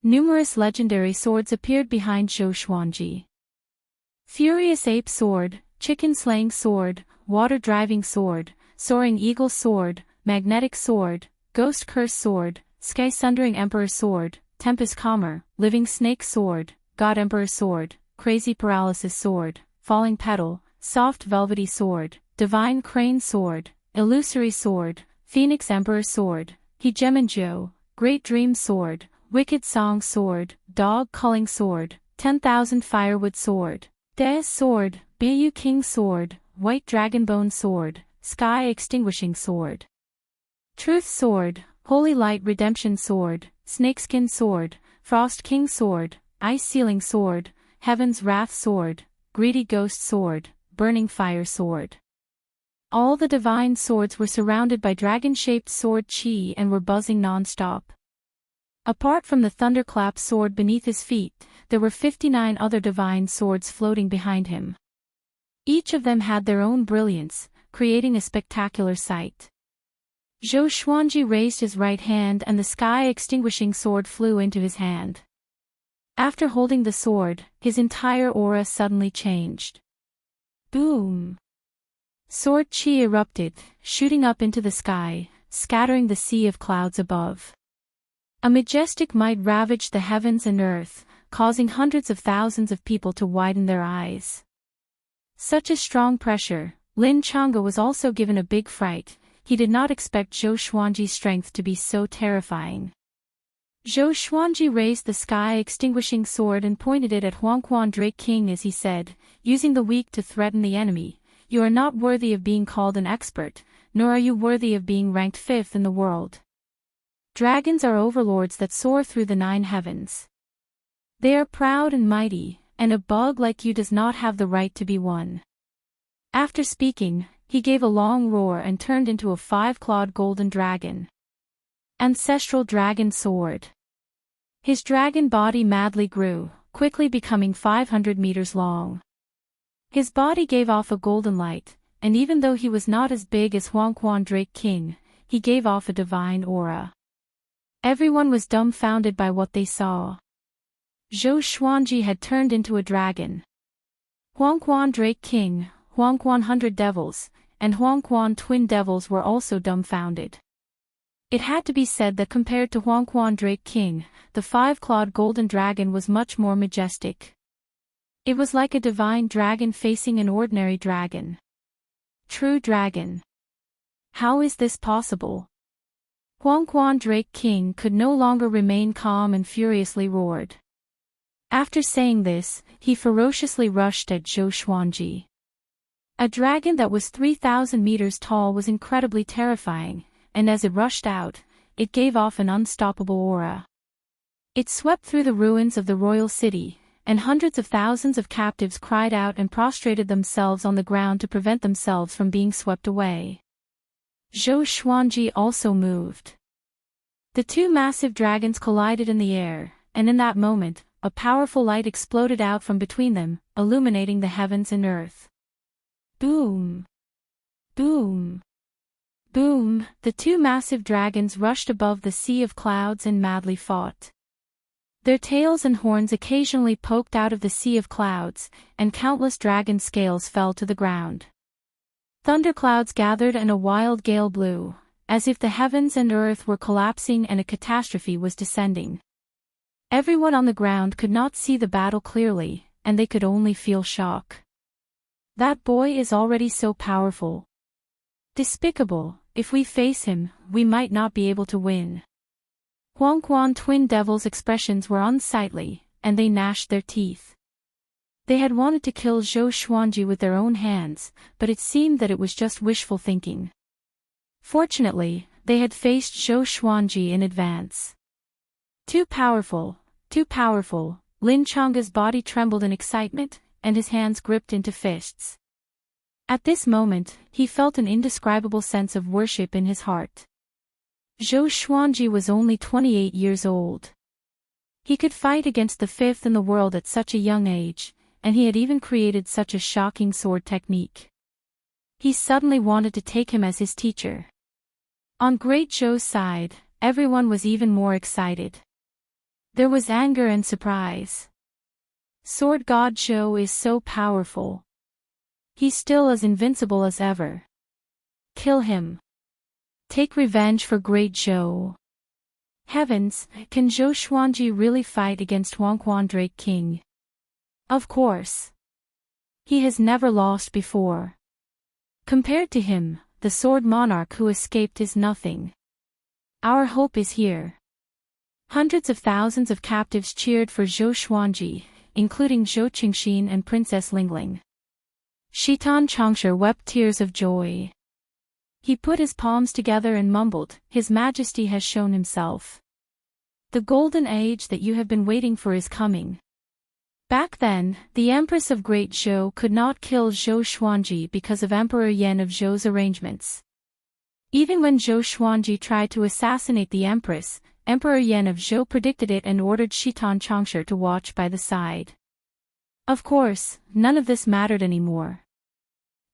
S1: numerous legendary swords appeared behind Zhou Xuanji. Furious Ape Sword, Chicken Slaying Sword, Water Driving Sword, Soaring Eagle Sword, Magnetic Sword, Ghost Curse Sword, Sky Sundering Emperor Sword, Tempest Calmer, Living Snake Sword, God Emperor Sword, Crazy Paralysis Sword, Falling Petal, Soft Velvety Sword, Divine Crane Sword, Illusory Sword, Phoenix Emperor Sword, Hegemonjo, Great Dream Sword, Wicked Song Sword, Dog Culling Sword, 10,000 Firewood Sword, Death Sword, Beiyu King Sword, White Dragonbone Sword, Sky Extinguishing Sword, Truth Sword, Holy Light Redemption Sword, Snakeskin Sword, Frost King Sword, Ice Sealing Sword, Heaven's Wrath Sword, Greedy Ghost Sword, Burning Fire Sword. All the divine swords were surrounded by dragon-shaped sword chi and were buzzing non-stop. Apart from the thunderclap sword beneath his feet, there were 59 other divine swords floating behind him. Each of them had their own brilliance, creating a spectacular sight. Zhou Xuanji raised his right hand and the sky-extinguishing sword flew into his hand. After holding the sword, his entire aura suddenly changed. Boom! Sword chi erupted, shooting up into the sky, scattering the sea of clouds above. A majestic might ravaged the heavens and earth, causing hundreds of thousands of people to widen their eyes. Such a strong pressure, Lin Chang'e was also given a big fright. He did not expect Zhou Xuanji's strength to be so terrifying. Zhou Xuanji raised the sky-extinguishing sword and pointed it at Huangquan Drake King as he said, using the weak to threaten the enemy, "You are not worthy of being called an expert, nor are you worthy of being ranked 5th in the world. Dragons are overlords that soar through the 9 heavens. They are proud and mighty, and a bug like you does not have the right to be one." After speaking, he gave a long roar and turned into a 5-clawed golden dragon. Ancestral Dragon Sword. His dragon body madly grew, quickly becoming 500 meters long. His body gave off a golden light, and even though he was not as big as Huangquan Drake King, he gave off a divine aura. Everyone was dumbfounded by what they saw. Zhou Xuanji had turned into a dragon. Huangquan Drake King, Huangquan 100 Devils, and Huangquan Twin Devils were also dumbfounded. It had to be said that compared to Huangquan Drake King, the 5-clawed golden dragon was much more majestic. It was like a divine dragon facing an ordinary dragon. True dragon. How is this possible? Huangquan Drake King could no longer remain calm and furiously roared. After saying this, he ferociously rushed at Zhou Xuanji. A dragon that was 3,000 meters tall was incredibly terrifying, and as it rushed out, it gave off an unstoppable aura. It swept through the ruins of the royal city, and hundreds of thousands of captives cried out and prostrated themselves on the ground to prevent themselves from being swept away. Zhou Xuanji also moved. The 2 massive dragons collided in the air, and in that moment, a powerful light exploded out from between them, illuminating the heavens and earth. Boom! Boom! Boom! The 2 massive dragons rushed above the sea of clouds and madly fought. Their tails and horns occasionally poked out of the sea of clouds, and countless dragon scales fell to the ground. Thunderclouds gathered and a wild gale blew, as if the heavens and earth were collapsing and a catastrophe was descending. Everyone on the ground could not see the battle clearly, and they could only feel shock. That boy is already so powerful. Despicable, if we face him, we might not be able to win. Huangquan Twin Devils' expressions were unsightly, and they gnashed their teeth. They had wanted to kill Zhou Xuanji with their own hands, but it seemed that it was just wishful thinking. Fortunately, they had faced Zhou Xuanji in advance. Too powerful, too powerful. Lin Chang's body trembled in excitement, and his hands gripped into fists. At this moment, he felt an indescribable sense of worship in his heart. Zhou Xuanji was only 28 years old. He could fight against the 5th in the world at such a young age, and he had even created such a shocking sword technique. He suddenly wanted to take him as his teacher. On Great Zhou's side, everyone was even more excited. There was anger and surprise. Sword God Zhou is so powerful. He's still as invincible as ever. Kill him. Take revenge for Great Zhou. Heavens, can Zhou Xuanji really fight against Huangquan Drake King? Of course. He has never lost before. Compared to him, the sword monarch who escaped is nothing. Our hope is here. Hundreds of thousands of captives cheered for Zhou Xuanji, including Zhou Qingxin and Princess Lingling. Shitan Changsha wept tears of joy. He put his palms together and mumbled, "His Majesty has shown himself. The golden age that you have been waiting for is coming." Back then, the Empress of Great Zhou could not kill Zhou Xuanji because of Emperor Yan of Zhou's arrangements. Even when Zhou Xuanji tried to assassinate the Empress, Emperor Yan of Zhou predicted it and ordered Shitan Changsha to watch by the side. Of course, none of this mattered anymore.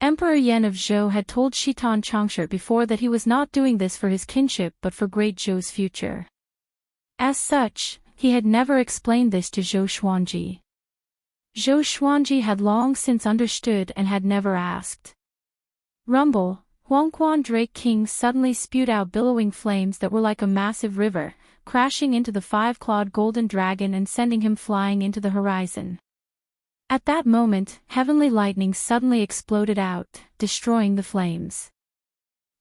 S1: Emperor Yan of Zhou had told Shitan Changsha before that he was not doing this for his kinship but for Great Zhou's future. As such, he had never explained this to Zhou Xuanji. Zhou Xuanji had long since understood and had never asked. Rumble, Huangquan Drake King suddenly spewed out billowing flames that were like a massive river, crashing into the 5-clawed golden dragon and sending him flying into the horizon. At that moment, heavenly lightning suddenly exploded out, destroying the flames.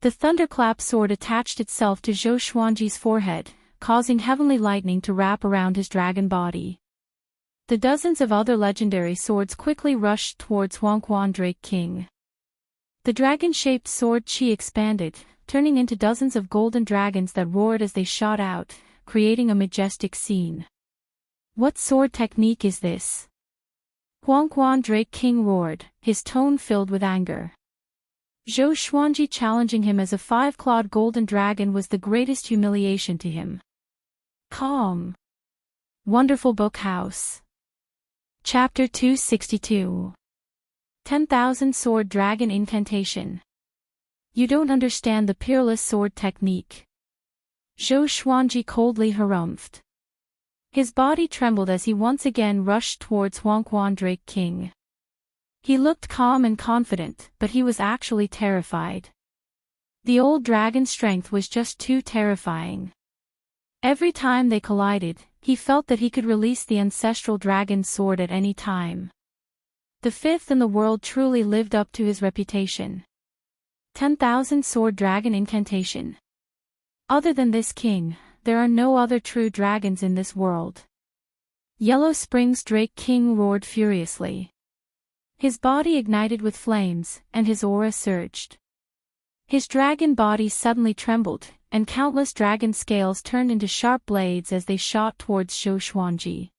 S1: The thunderclap sword attached itself to Zhou Xuanji's forehead, causing heavenly lightning to wrap around his dragon body. The dozens of other legendary swords quickly rushed towards Huangquan Drake King. The dragon-shaped sword chi expanded, turning into dozens of golden dragons that roared as they shot out, creating a majestic scene. What sword technique is this? Huangquan Drake King roared, his tone filled with anger. Zhou Xuanji challenging him as a five-clawed golden dragon was the greatest humiliation to him. Calm. Wonderful Book House. Chapter 262. 10,000 Sword Dragon Incantation. You don't understand the peerless sword technique. Zhou Xuanji coldly harumphed. His body trembled as he once again rushed towards Huangquan Drake King. He looked calm and confident, but he was actually terrified. The old dragon's strength was just too terrifying. Every time they collided, he felt that he could release the ancestral dragon's sword at any time. The fifth in the world truly lived up to his reputation. 10,000 Sword Dragon Incantation. Other than this king, there are no other true dragons in this world. Yellow Springs Drake King roared furiously. His body ignited with flames, and his aura surged. His dragon body suddenly trembled, and countless dragon scales turned into sharp blades as they shot towards Zhou Xuanji.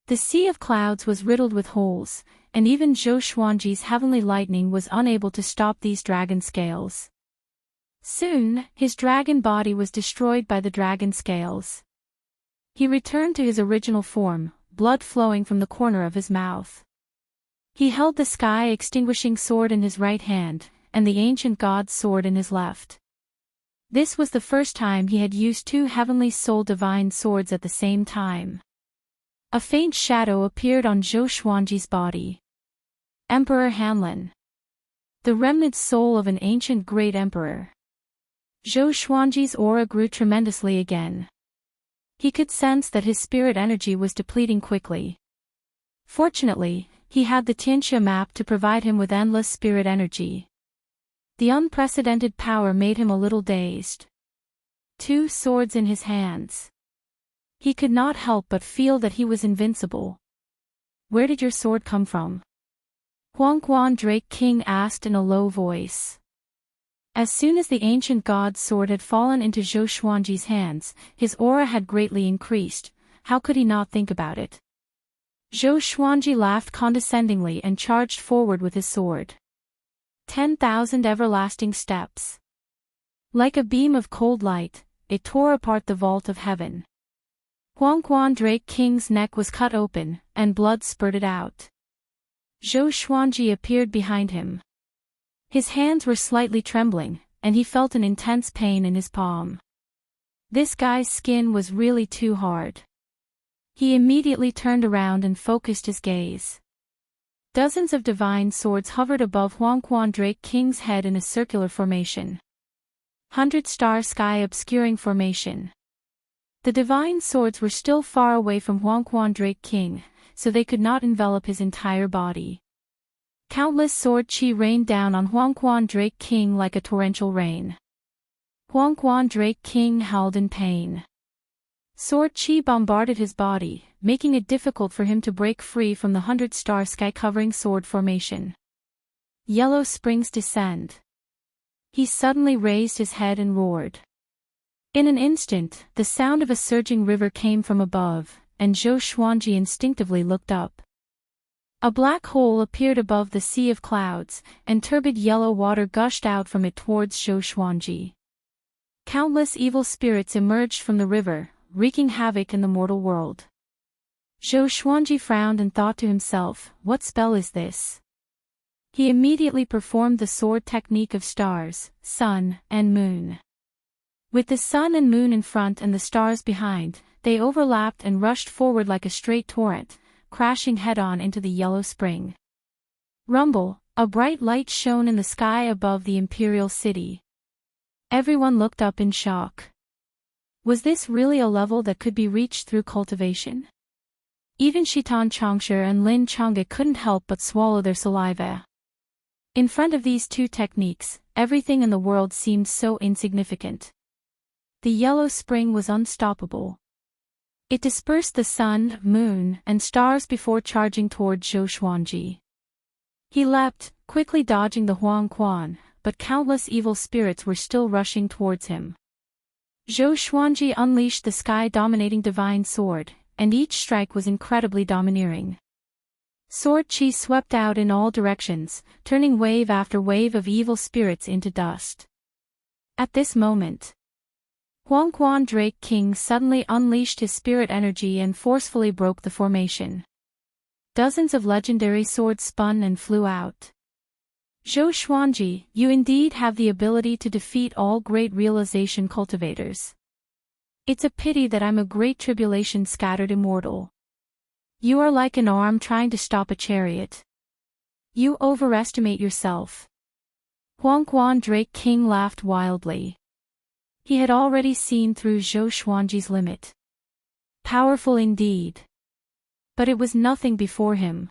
S1: The sea of clouds was riddled with holes, and even Zhou Xuanji's heavenly lightning was unable to stop these dragon scales. Soon, his dragon body was destroyed by the dragon scales. He returned to his original form, blood flowing from the corner of his mouth. He held the sky-extinguishing sword in his right hand, and the ancient god's sword in his left. This was the first time he had used two heavenly soul divine swords at the same time. A faint shadow appeared on Zhou Xuanji's body. Emperor Hanlin. The remnant soul of an ancient great emperor. Zhou Xuanji's aura grew tremendously again. He could sense that his spirit energy was depleting quickly. Fortunately, he had the Tianxia map to provide him with endless spirit energy. The unprecedented power made him a little dazed. Two swords in his hands. He could not help but feel that he was invincible. Where did your sword come from? Huangquan Drake King asked in a low voice. As soon as the ancient god's sword had fallen into Zhou Xuanji's hands, his aura had greatly increased. How could he not think about it? Zhou Xuanji laughed condescendingly and charged forward with his sword. 10,000 everlasting steps. Like a beam of cold light, it tore apart the vault of heaven. Huangquan Drake King's neck was cut open, and blood spurted out. Zhou Xuanji appeared behind him. His hands were slightly trembling, and he felt an intense pain in his palm. This guy's skin was really too hard. He immediately turned around and focused his gaze. Dozens of divine swords hovered above Huangquan Drake King's head in a circular formation. 100-star sky obscuring formation. The divine swords were still far away from Huangquan Drake King, so they could not envelop his entire body. Countless sword chi rained down on Huangquan Drake King like a torrential rain. Huangquan Drake King howled in pain. Sword chi bombarded his body, making it difficult for him to break free from the 100-star sky-covering sword formation. Yellow Springs descend. He suddenly raised his head and roared. In an instant, the sound of a surging river came from above, and Zhou Xuanji instinctively looked up. A black hole appeared above the sea of clouds, and turbid yellow water gushed out from it towards Zhou Xuanji. Countless evil spirits emerged from the river, wreaking havoc in the mortal world. Zhou Xuanji frowned and thought to himself, what spell is this? He immediately performed the sword technique of stars, sun, and moon. With the sun and moon in front and the stars behind, they overlapped and rushed forward like a straight torrent, crashing head-on into the yellow spring. Rumble, a bright light shone in the sky above the imperial city. Everyone looked up in shock. Was this really a level that could be reached through cultivation? Even Shitan Changshe and Lin Changge couldn't help but swallow their saliva. In front of these two techniques, everything in the world seemed so insignificant. The yellow spring was unstoppable. It dispersed the sun, moon, and stars before charging toward Zhou Xuanji. He leapt, quickly dodging the Huang Quan, but countless evil spirits were still rushing towards him. Zhou Xuanji unleashed the sky-dominating divine sword, and each strike was incredibly domineering. Sword chi swept out in all directions, turning wave after wave of evil spirits into dust. At this moment, Huang Quan Drake King suddenly unleashed his spirit energy and forcefully broke the formation. Dozens of legendary swords spun and flew out. Zhou Xuanji, you indeed have the ability to defeat all great realization cultivators. It's a pity that I'm a great tribulation scattered immortal. You are like an arm trying to stop a chariot. You overestimate yourself. Huang Quan Drake King laughed wildly. He had already seen through Zhou Xuanji's limit. Powerful indeed. But it was nothing before him.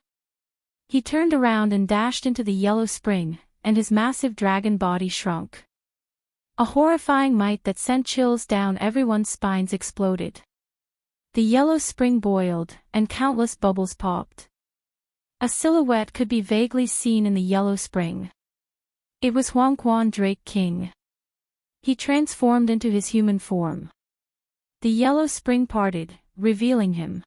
S1: He turned around and dashed into the yellow spring, and his massive dragon body shrunk. A horrifying might that sent chills down everyone's spines exploded. The yellow spring boiled, and countless bubbles popped. A silhouette could be vaguely seen in the yellow spring. It was Huang Quan Drake King. He transformed into his human form. The yellow spring parted, revealing him.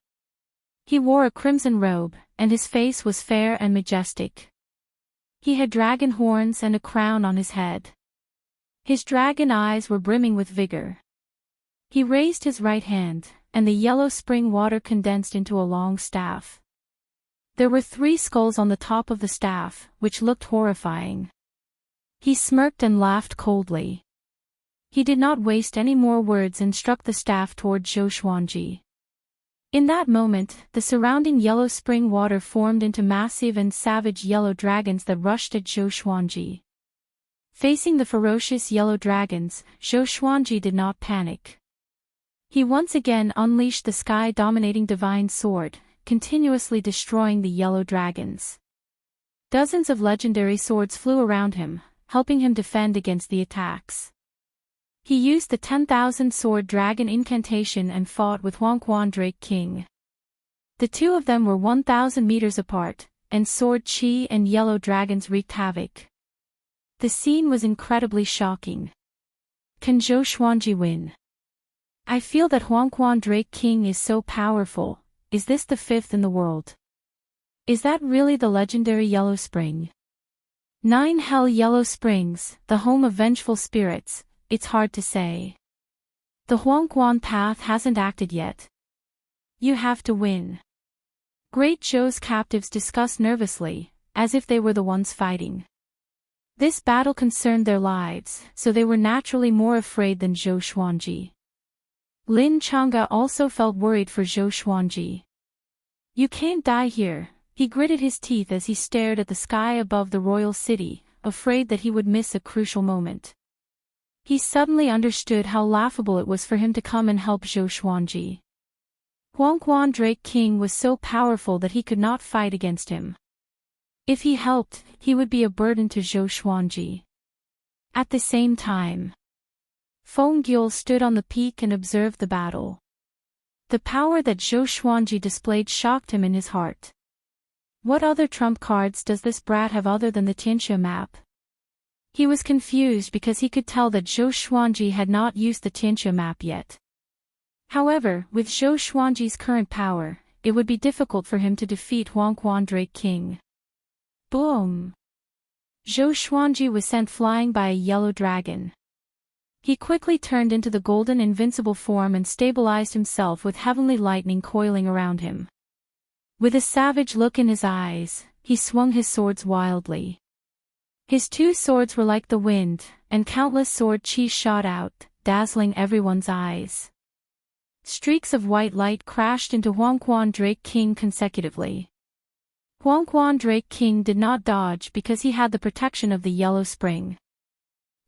S1: He wore a crimson robe, and his face was fair and majestic. He had dragon horns and a crown on his head. His dragon eyes were brimming with vigor. He raised his right hand, and the yellow spring water condensed into a long staff. There were 3 skulls on the top of the staff, which looked horrifying. He smirked and laughed coldly. He did not waste any more words and struck the staff toward Zhou Xuanji. In that moment, the surrounding yellow spring water formed into massive and savage yellow dragons that rushed at Zhou Xuanji. Facing the ferocious yellow dragons, Zhou Xuanji did not panic. He once again unleashed the sky-dominating divine sword, continuously destroying the yellow dragons. Dozens of legendary swords flew around him, helping him defend against the attacks. He used the 10,000 sword dragon incantation and fought with Huang Quan Drake King. The 2 of them were 1,000 meters apart, and sword chi and yellow dragons wreaked havoc. The scene was incredibly shocking. Can Zhou Xuanji win? I feel that Huang Quan Drake King is so powerful. Is this the 5th in the world? Is that really the legendary Yellow Spring? 9 Hell Yellow Springs, the home of vengeful spirits. It's hard to say. The Huang Quan path hasn't acted yet. You have to win. Great Zhou's captives discussed nervously, as if they were the ones fighting. This battle concerned their lives, so they were naturally more afraid than Zhou Xuanji. Lin Chang'e also felt worried for Zhou Xuanji. You can't die here, he gritted his teeth as he stared at the sky above the royal city, afraid that he would miss a crucial moment. He suddenly understood how laughable it was for him to come and help Zhou Xuanji. Huang Quan Drake King was so powerful that he could not fight against him. If he helped, he would be a burden to Zhou Xuanji. At the same time, Feng Gyul stood on the peak and observed the battle. The power that Zhou Xuanji displayed shocked him in his heart. What other trump cards does this brat have other than the Tianxia map? He was confused because he could tell that Zhou Xuanji had not used the Tianxia map yet. However, with Zhou Xuanji's current power, it would be difficult for him to defeat Huang Quan Drake King. Boom! Zhou Xuanji was sent flying by a yellow dragon. He quickly turned into the golden invincible form and stabilized himself with heavenly lightning coiling around him. With a savage look in his eyes, he swung his swords wildly. His 2 swords were like the wind, and countless sword chi shot out, dazzling everyone's eyes. Streaks of white light crashed into Huang Quan Drake King consecutively. Huang Quan Drake King did not dodge because he had the protection of the yellow spring.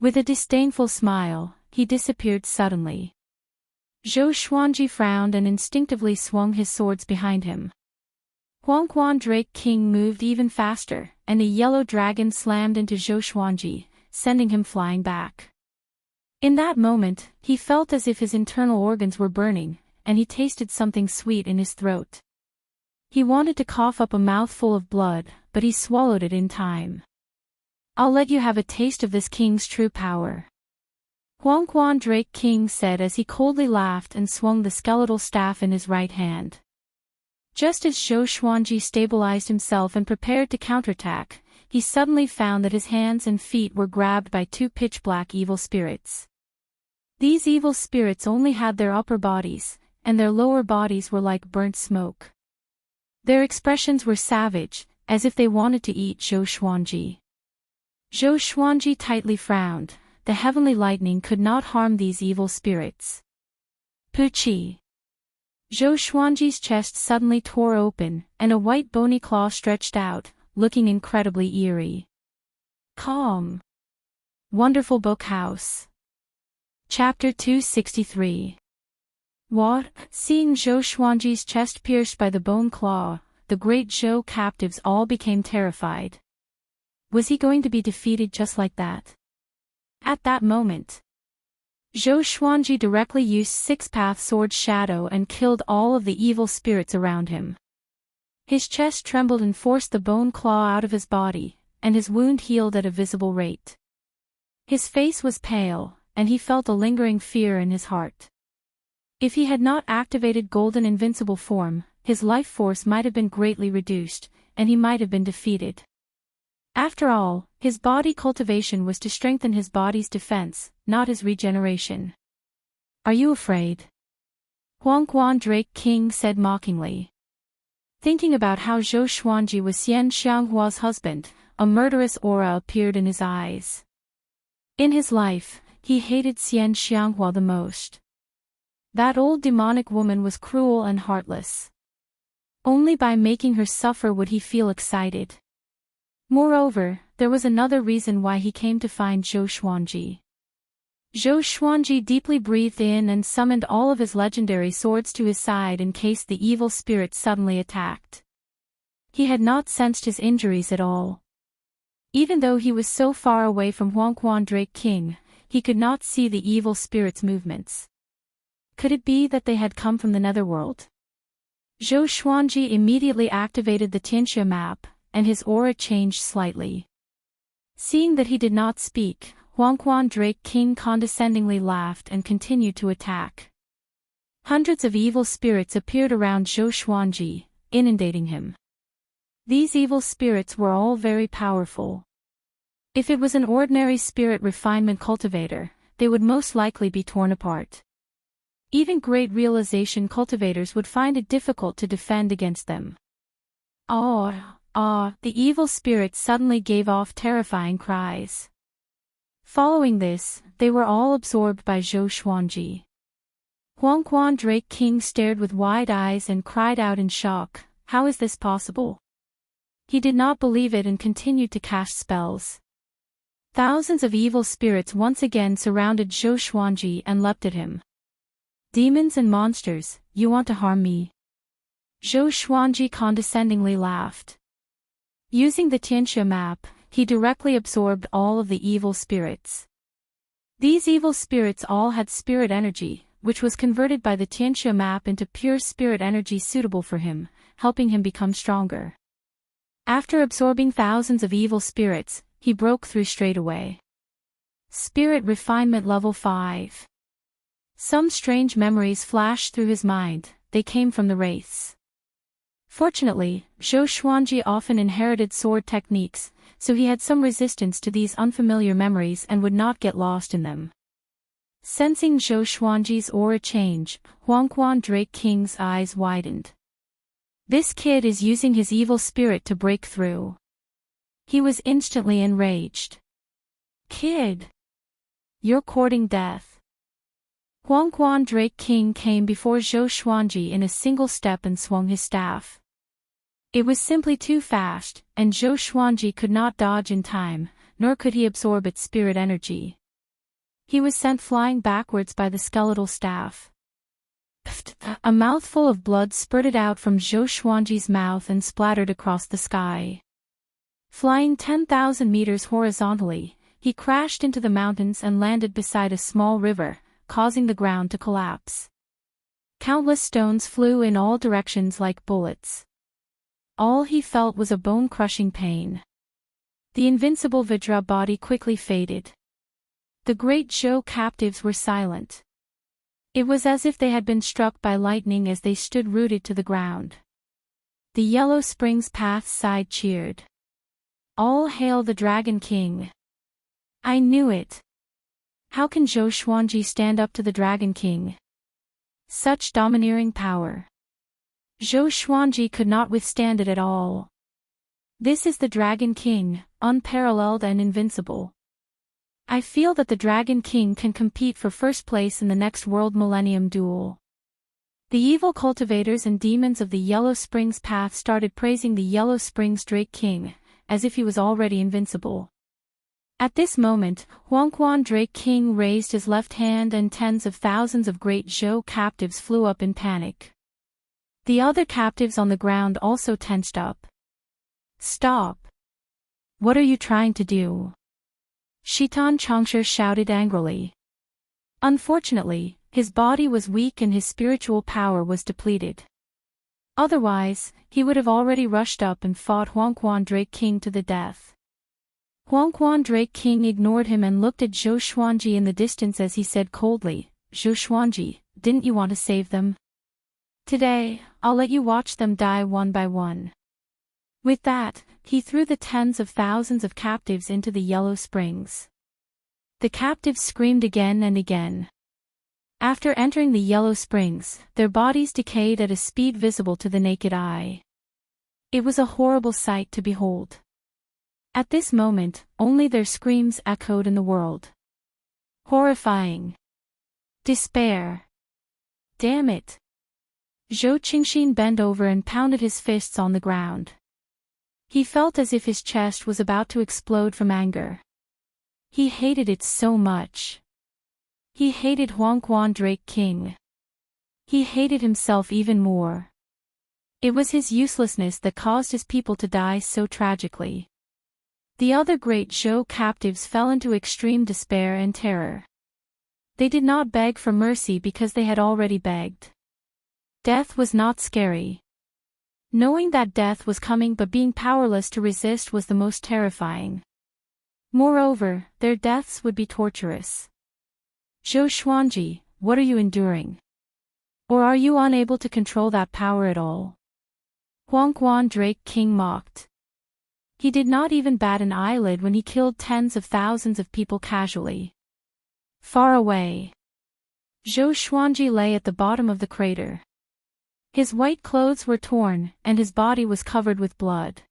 S1: With a disdainful smile, he disappeared suddenly. Zhou Xuanji frowned and instinctively swung his swords behind him. Huang Quan Drake King moved even faster, and a yellow dragon slammed into Zhou Xuanji, sending him flying back. In that moment, he felt as if his internal organs were burning, and he tasted something sweet in his throat. He wanted to cough up a mouthful of blood, but he swallowed it in time. "I'll let you have a taste of this king's true power," Huang Quan Drake King said as he coldly laughed and swung the skeletal staff in his right hand. Just as Zhou Xuanji stabilized himself and prepared to counterattack, he suddenly found that his hands and feet were grabbed by two pitch-black evil spirits. These evil spirits only had their upper bodies, and their lower bodies were like burnt smoke. Their expressions were savage, as if they wanted to eat Zhou Xuanji. Zhou Xuanji tightly frowned. The heavenly lightning could not harm these evil spirits. Puchi! Zhou Xuanji's chest suddenly tore open, and a white bony claw stretched out, looking incredibly eerie. Calm. Wonderful Book House. Chapter 263. What? Seeing Zhou Xuanji's chest pierced by the bone claw, the great Zhou captives all became terrified. Was he going to be defeated just like that? At that moment, Zhou Xuanji directly used Six-Path Sword Shadow and killed all of the evil spirits around him. His chest trembled and forced the bone claw out of his body, and his wound healed at a visible rate. His face was pale, and he felt a lingering fear in his heart. If he had not activated Golden Invincible Form, his life force might have been greatly reduced, and he might have been defeated. After all, his body cultivation was to strengthen his body's defense, not his regeneration. "Are you afraid?" Huang Quan Drake King said mockingly. Thinking about how Zhou Xuanji was Xian Xianghua's husband, a murderous aura appeared in his eyes. In his life, he hated Xian Xianghua the most. That old demonic woman was cruel and heartless. Only by making her suffer would he feel excited. Moreover, there was another reason why he came to find Zhou Xuanji. Zhou Xuanji deeply breathed in and summoned all of his legendary swords to his side in case the evil spirit suddenly attacked. He had not sensed his injuries at all. Even though he was so far away from Huang Quan Drake King, he could not see the evil spirit's movements. Could it be that they had come from the netherworld? Zhou Xuanji immediately activated the Tianxia map, and his aura changed slightly. Seeing that he did not speak, Huang Quan Drake King condescendingly laughed and continued to attack. Hundreds of evil spirits appeared around Zhou Xuanji, inundating him. These evil spirits were all very powerful. If it was an ordinary spirit refinement cultivator, they would most likely be torn apart. Even great realization cultivators would find it difficult to defend against them. The evil spirits suddenly gave off terrifying cries. Following this, they were all absorbed by Zhou Xuanji. Huang Quan Drake King stared with wide eyes and cried out in shock, "How is this possible?" He did not believe it and continued to cast spells. Thousands of evil spirits once again surrounded Zhou Xuanji and leapt at him. "Demons and monsters, you want to harm me?" Zhou Xuanji condescendingly laughed. Using the Tianxia map, he directly absorbed all of the evil spirits. These evil spirits all had spirit energy, which was converted by the Tianxia map into pure spirit energy suitable for him, helping him become stronger. After absorbing thousands of evil spirits, he broke through straight away. Spirit Refinement Level 5. Some strange memories flashed through his mind. They came from the wraiths. Fortunately, Zhou Xuanji often inherited sword techniques, so he had some resistance to these unfamiliar memories and would not get lost in them. Sensing Zhou Xuanji's aura change, Huang Quan Drake King's eyes widened. This kid is using his evil spirit to break through. He was instantly enraged. "Kid! You're courting death." Huang Quan Drake King came before Zhou Xuanji in a single step and swung his staff. It was simply too fast, and Zhou Xuanji could not dodge in time, nor could he absorb its spirit energy. He was sent flying backwards by the skeletal staff. A mouthful of blood spurted out from Zhou Xuanji's mouth and splattered across the sky. Flying 10,000 meters horizontally, he crashed into the mountains and landed beside a small river, causing the ground to collapse. Countless stones flew in all directions like bullets. All he felt was a bone-crushing pain. The invincible Vajra body quickly faded. The great Zhou captives were silent. It was as if they had been struck by lightning as they stood rooted to the ground. The Yellow Springs Path side cheered. All hail the Dragon King! I knew it! How can Zhou Xuanji stand up to the Dragon King? Such domineering power. Zhou Xuanji could not withstand it at all. This is the Dragon King, unparalleled and invincible. I feel that the Dragon King can compete for first place in the next World Millennium Duel. The evil cultivators and demons of the Yellow Springs Path started praising the Yellow Springs Drake King, as if he was already invincible. At this moment, Huangquan Drake King raised his left hand and tens of thousands of great Zhou captives flew up in panic. The other captives on the ground also tensed up. Stop! What are you trying to do? Shitan Changsha shouted angrily. Unfortunately, his body was weak and his spiritual power was depleted. Otherwise, he would have already rushed up and fought Huangquan Drake King to the death. Huangquan Drake King ignored him and looked at Zhou Xuanji in the distance as he said coldly, Zhou Xuanji, didn't you want to save them? Today, I'll let you watch them die one by one. With that, he threw the tens of thousands of captives into the Yellow Springs. The captives screamed again and again. After entering the Yellow Springs, their bodies decayed at a speed visible to the naked eye. It was a horrible sight to behold. At this moment, only their screams echoed in the world. Horrifying. Despair. Damn it. Zhou Qingxin bent over and pounded his fists on the ground. He felt as if his chest was about to explode from anger. He hated it so much. He hated Huangquan Drake King. He hated himself even more. It was his uselessness that caused his people to die so tragically. The other great Zhou captives fell into extreme despair and terror. They did not beg for mercy because they had already begged. Death was not scary. Knowing that death was coming but being powerless to resist was the most terrifying. Moreover, their deaths would be torturous. Zhou Xuanji, what are you enduring? Or are you unable to control that power at all? Huangquan Drake King mocked. He did not even bat an eyelid when he killed tens of thousands of people casually. Far away, Zhou Xuanji lay at the bottom of the crater. His white clothes were torn, and his body was covered with blood.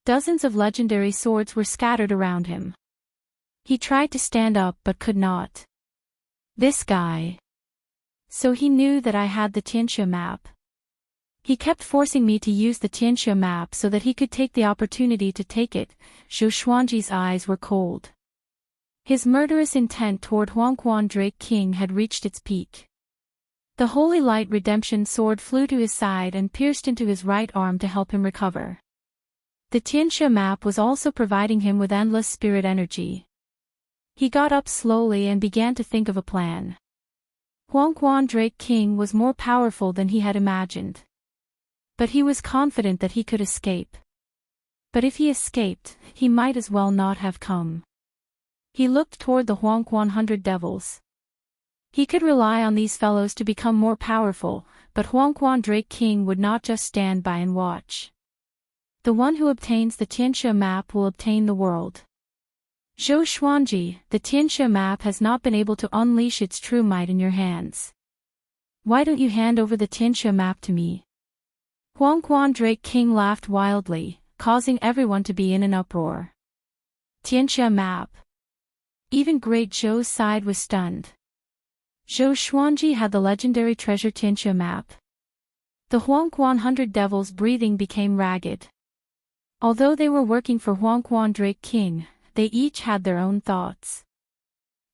S1: Dozens of legendary swords were scattered around him. He tried to stand up but could not. This guy. So he knew that I had the Tianxia map. He kept forcing me to use the Tianxia map so that he could take the opportunity to take it. Zhou Xuanji's eyes were cold. His murderous intent toward Huangquan Drake King had reached its peak. The Holy Light Redemption sword flew to his side and pierced into his right arm to help him recover. The Tianxia map was also providing him with endless spirit energy. He got up slowly and began to think of a plan. Huangquan Drake King was more powerful than he had imagined. But he was confident that he could escape. But if he escaped, he might as well not have come. He looked toward the Huangquan 100 Devils. He could rely on these fellows to become more powerful, but Huangquan Drake King would not just stand by and watch. The one who obtains the Tianxia map will obtain the world. Zhou Xuanji, the Tianxia map has not been able to unleash its true might in your hands. Why don't you hand over the Tianxia map to me? Huangquan Drake King laughed wildly, causing everyone to be in an uproar. Tianxia map. Even Great Zhou's side was stunned. Zhou Xuanji had the legendary treasure Tianxia map. The Huangquan 100 Devils' breathing became ragged. Although they were working for Huangquan Drake King, they each had their own thoughts.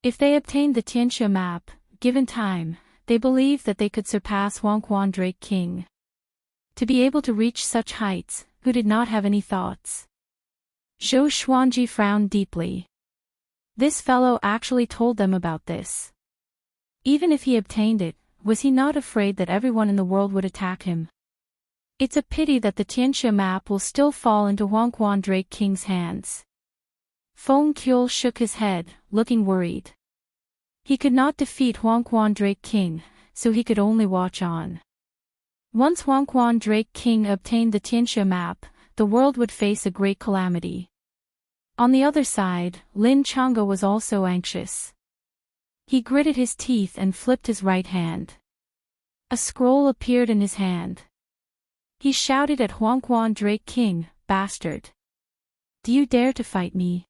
S1: If they obtained the Tianxia map, given time, they believed that they could surpass Huangquan Drake King. To be able to reach such heights, who did not have any thoughts? Zhou Xuanji frowned deeply. This fellow actually told them about this. Even if he obtained it, was he not afraid that everyone in the world would attack him? It's a pity that the Tianxia map will still fall into Huangquan Drake King's hands. Feng Qiu shook his head, looking worried. He could not defeat Huangquan Drake King, so he could only watch on. Once Huangquan Drake King obtained the Tianxia map, the world would face a great calamity. On the other side, Lin Chang'e was also anxious. He gritted his teeth and flipped his right hand. A scroll appeared in his hand. He shouted at Huangquan Drake King, "Bastard! Do you dare to fight me?"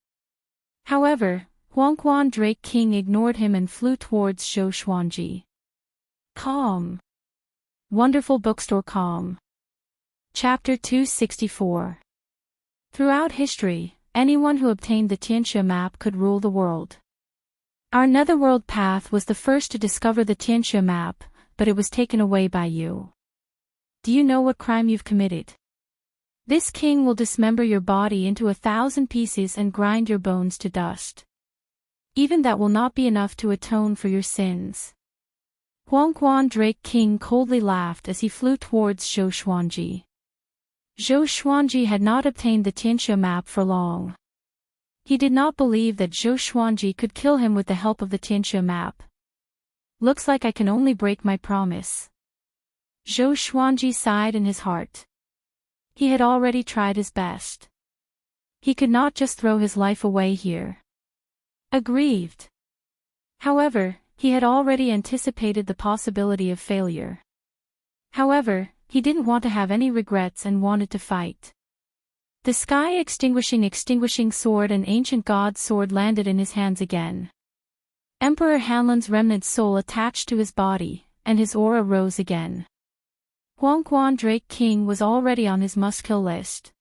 S1: However, Huangquan Drake King ignored him and flew towards Zhou Xuanji. Calm. Wonderful Bookstore Calm. Chapter 264. Throughout history, anyone who obtained the Tianxia map could rule the world. Our netherworld path was the first to discover the Tianxia map, but it was taken away by you. Do you know what crime you've committed? This king will dismember your body into 1,000 pieces and grind your bones to dust. Even that will not be enough to atone for your sins. Huangquan Drake King coldly laughed as he flew towards Zhou Xuanji. Zhou Xuanji had not obtained the Tianxia map for long. He did not believe that Zhou Xuanji could kill him with the help of the Tianxia map. Looks like I can only break my promise. Zhou Xuanji sighed in his heart. He had already tried his best. He could not just throw his life away here. Aggrieved. However, he had already anticipated the possibility of failure. However, he didn't want to have any regrets and wanted to fight. The sky extinguishing sword and ancient god's sword landed in his hands again. Emperor Hanlon's remnant soul attached to his body, and his aura rose again. Huangquan Drake King was already on his must-kill list.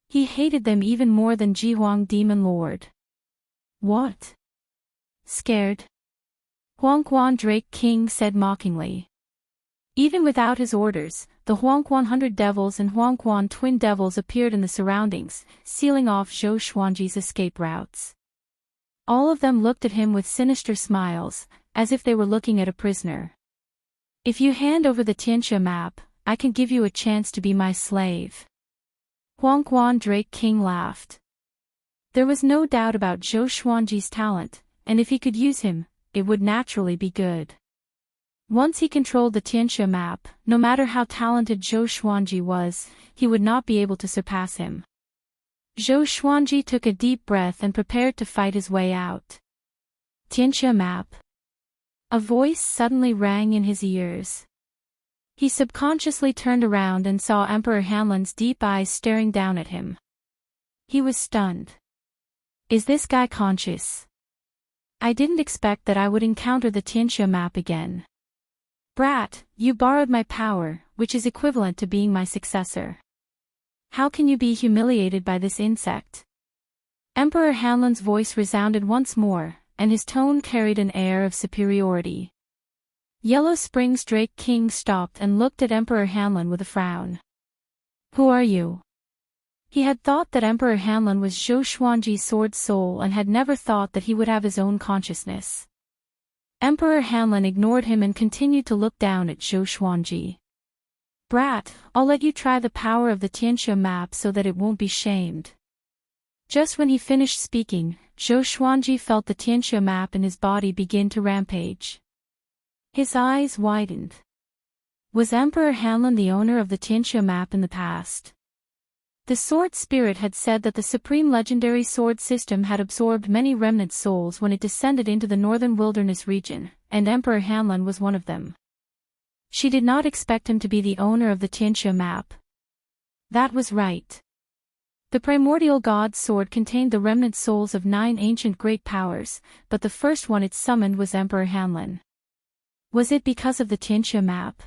S1: He hated them even more than Jihuang Demon Lord. What? Scared? Huangquan Drake King said mockingly. Even without his orders, the Huangquan Hundred Devils and Huangquan Twin Devils appeared in the surroundings, sealing off Zhou Xuanji's escape routes. All of them looked at him with sinister smiles, as if they were looking at a prisoner. If you hand over the Tianxia map, I can give you a chance to be my slave. Huangquan Drake King laughed. There was no doubt about Zhou Xuanji's talent, and if he could use him, it would naturally be good. Once he controlled the Tianxia map, no matter how talented Zhou Xuanji was, he would not be able to surpass him. Zhou Xuanji took a deep breath and prepared to fight his way out. Tianxia map. A voice suddenly rang in his ears. He subconsciously turned around and saw Emperor Hanlon's deep eyes staring down at him. He was stunned. Is this guy conscious? I didn't expect that I would encounter the Tianxia map again. Brat, you borrowed my power, which is equivalent to being my successor. How can you be humiliated by this insect? Emperor Hanlon's voice resounded once more, and his tone carried an air of superiority. Yellow Springs Drake King stopped and looked at Emperor Hanlon with a frown. Who are you? He had thought that Emperor Hanlon was Zhou Xuanji's sword soul and had never thought that he would have his own consciousness. Emperor Hanlon ignored him and continued to look down at Zhou Xuanji. Brat, I'll let you try the power of the Tianxia map so that it won't be shamed. Just when he finished speaking, Zhou Xuanji felt the Tianxia map in his body begin to rampage. His eyes widened. Was Emperor Hanlon the owner of the Tianxia map in the past? The sword spirit had said that the supreme legendary sword system had absorbed many remnant souls when it descended into the northern wilderness region, and Emperor Hanlon was one of them. She did not expect him to be the owner of the Tianxia map. That was right. The primordial god's sword contained the remnant souls of 9 ancient great powers, but the first one it summoned was Emperor Hanlon. Was it because of the Tianxia map?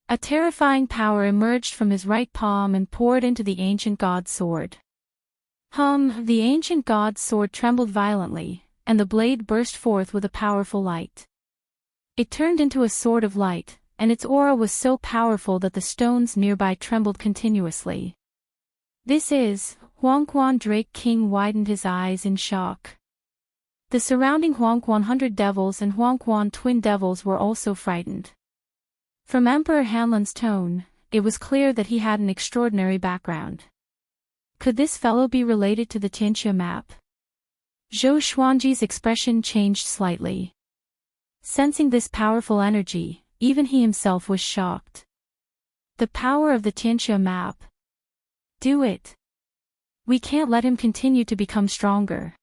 S1: A terrifying power emerged from his right palm and poured into the ancient god's sword. The ancient god's sword trembled violently, and the blade burst forth with a powerful light. It turned into a sword of light, and its aura was so powerful that the stones nearby trembled continuously. This is, Huangquan Drake King widened his eyes in shock. The surrounding Huang 100 devils and Huang Quan twin devils were also frightened. From Emperor Hanlon's tone, it was clear that he had an extraordinary background. Could this fellow be related to the Tianxia map? Zhou Xuanji's expression changed slightly. Sensing this powerful energy, even he himself was shocked. The power of the Tianxia map. Do it. We can't let him continue to become stronger.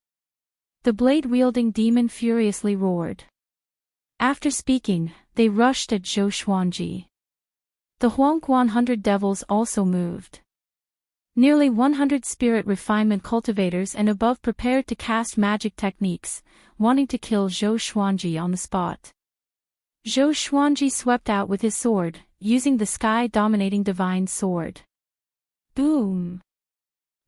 S1: The blade-wielding demon furiously roared. After speaking, they rushed at Zhou Xuanji. The Huang 100 devils also moved. Nearly 100 spirit refinement cultivators and above prepared to cast magic techniques, wanting to kill Zhou Xuanji on the spot. Zhou Xuanji swept out with his sword, using the sky-dominating divine sword. Boom!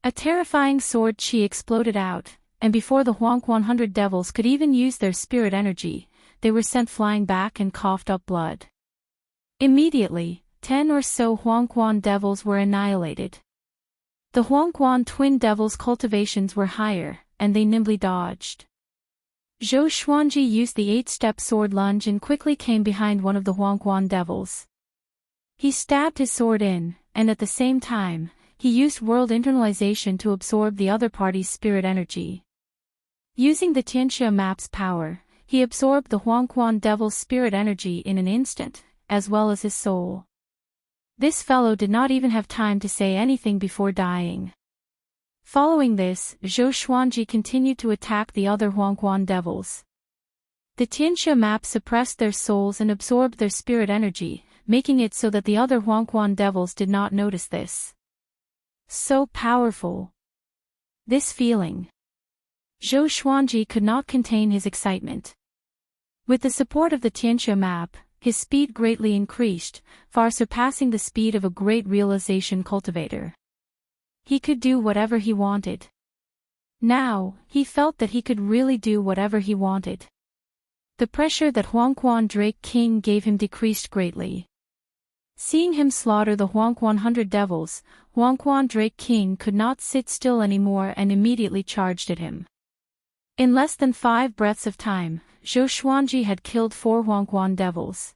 S1: A terrifying sword chi exploded out, and before the Huang 100 devils could even use their spirit energy, they were sent flying back and coughed up blood. Immediately, 10 or so Huang Quan devils were annihilated. The Huang Quan twin devils' cultivations were higher, and they nimbly dodged. Zhou Xuanji used the 8-step sword lunge and quickly came behind one of the Huang Quan devils. He stabbed his sword in, and at the same time, he used world internalization to absorb the other party's spirit energy. Using the Tianxia map's power, he absorbed the Huang Quan devil's spirit energy in an instant, as well as his soul. This fellow did not even have time to say anything before dying. Following this, Zhou Xuanji continued to attack the other Huang Quan devils. The Tianxia map suppressed their souls and absorbed their spirit energy, making it so that the other Huang Quan devils did not notice this. So powerful. This feeling. Zhou Xuanji could not contain his excitement. With the support of the Tianxia map, his speed greatly increased, far surpassing the speed of a great realization cultivator. He could do whatever he wanted. Now, he felt that he could really do whatever he wanted. The pressure that Huang Quan Drake King gave him decreased greatly. Seeing him slaughter the Huang 100 devils, Huang Quan Drake King could not sit still anymore and immediately charged at him. In less than 5 breaths of time, Zhou Xuanji had killed 4 Huang Quan devils.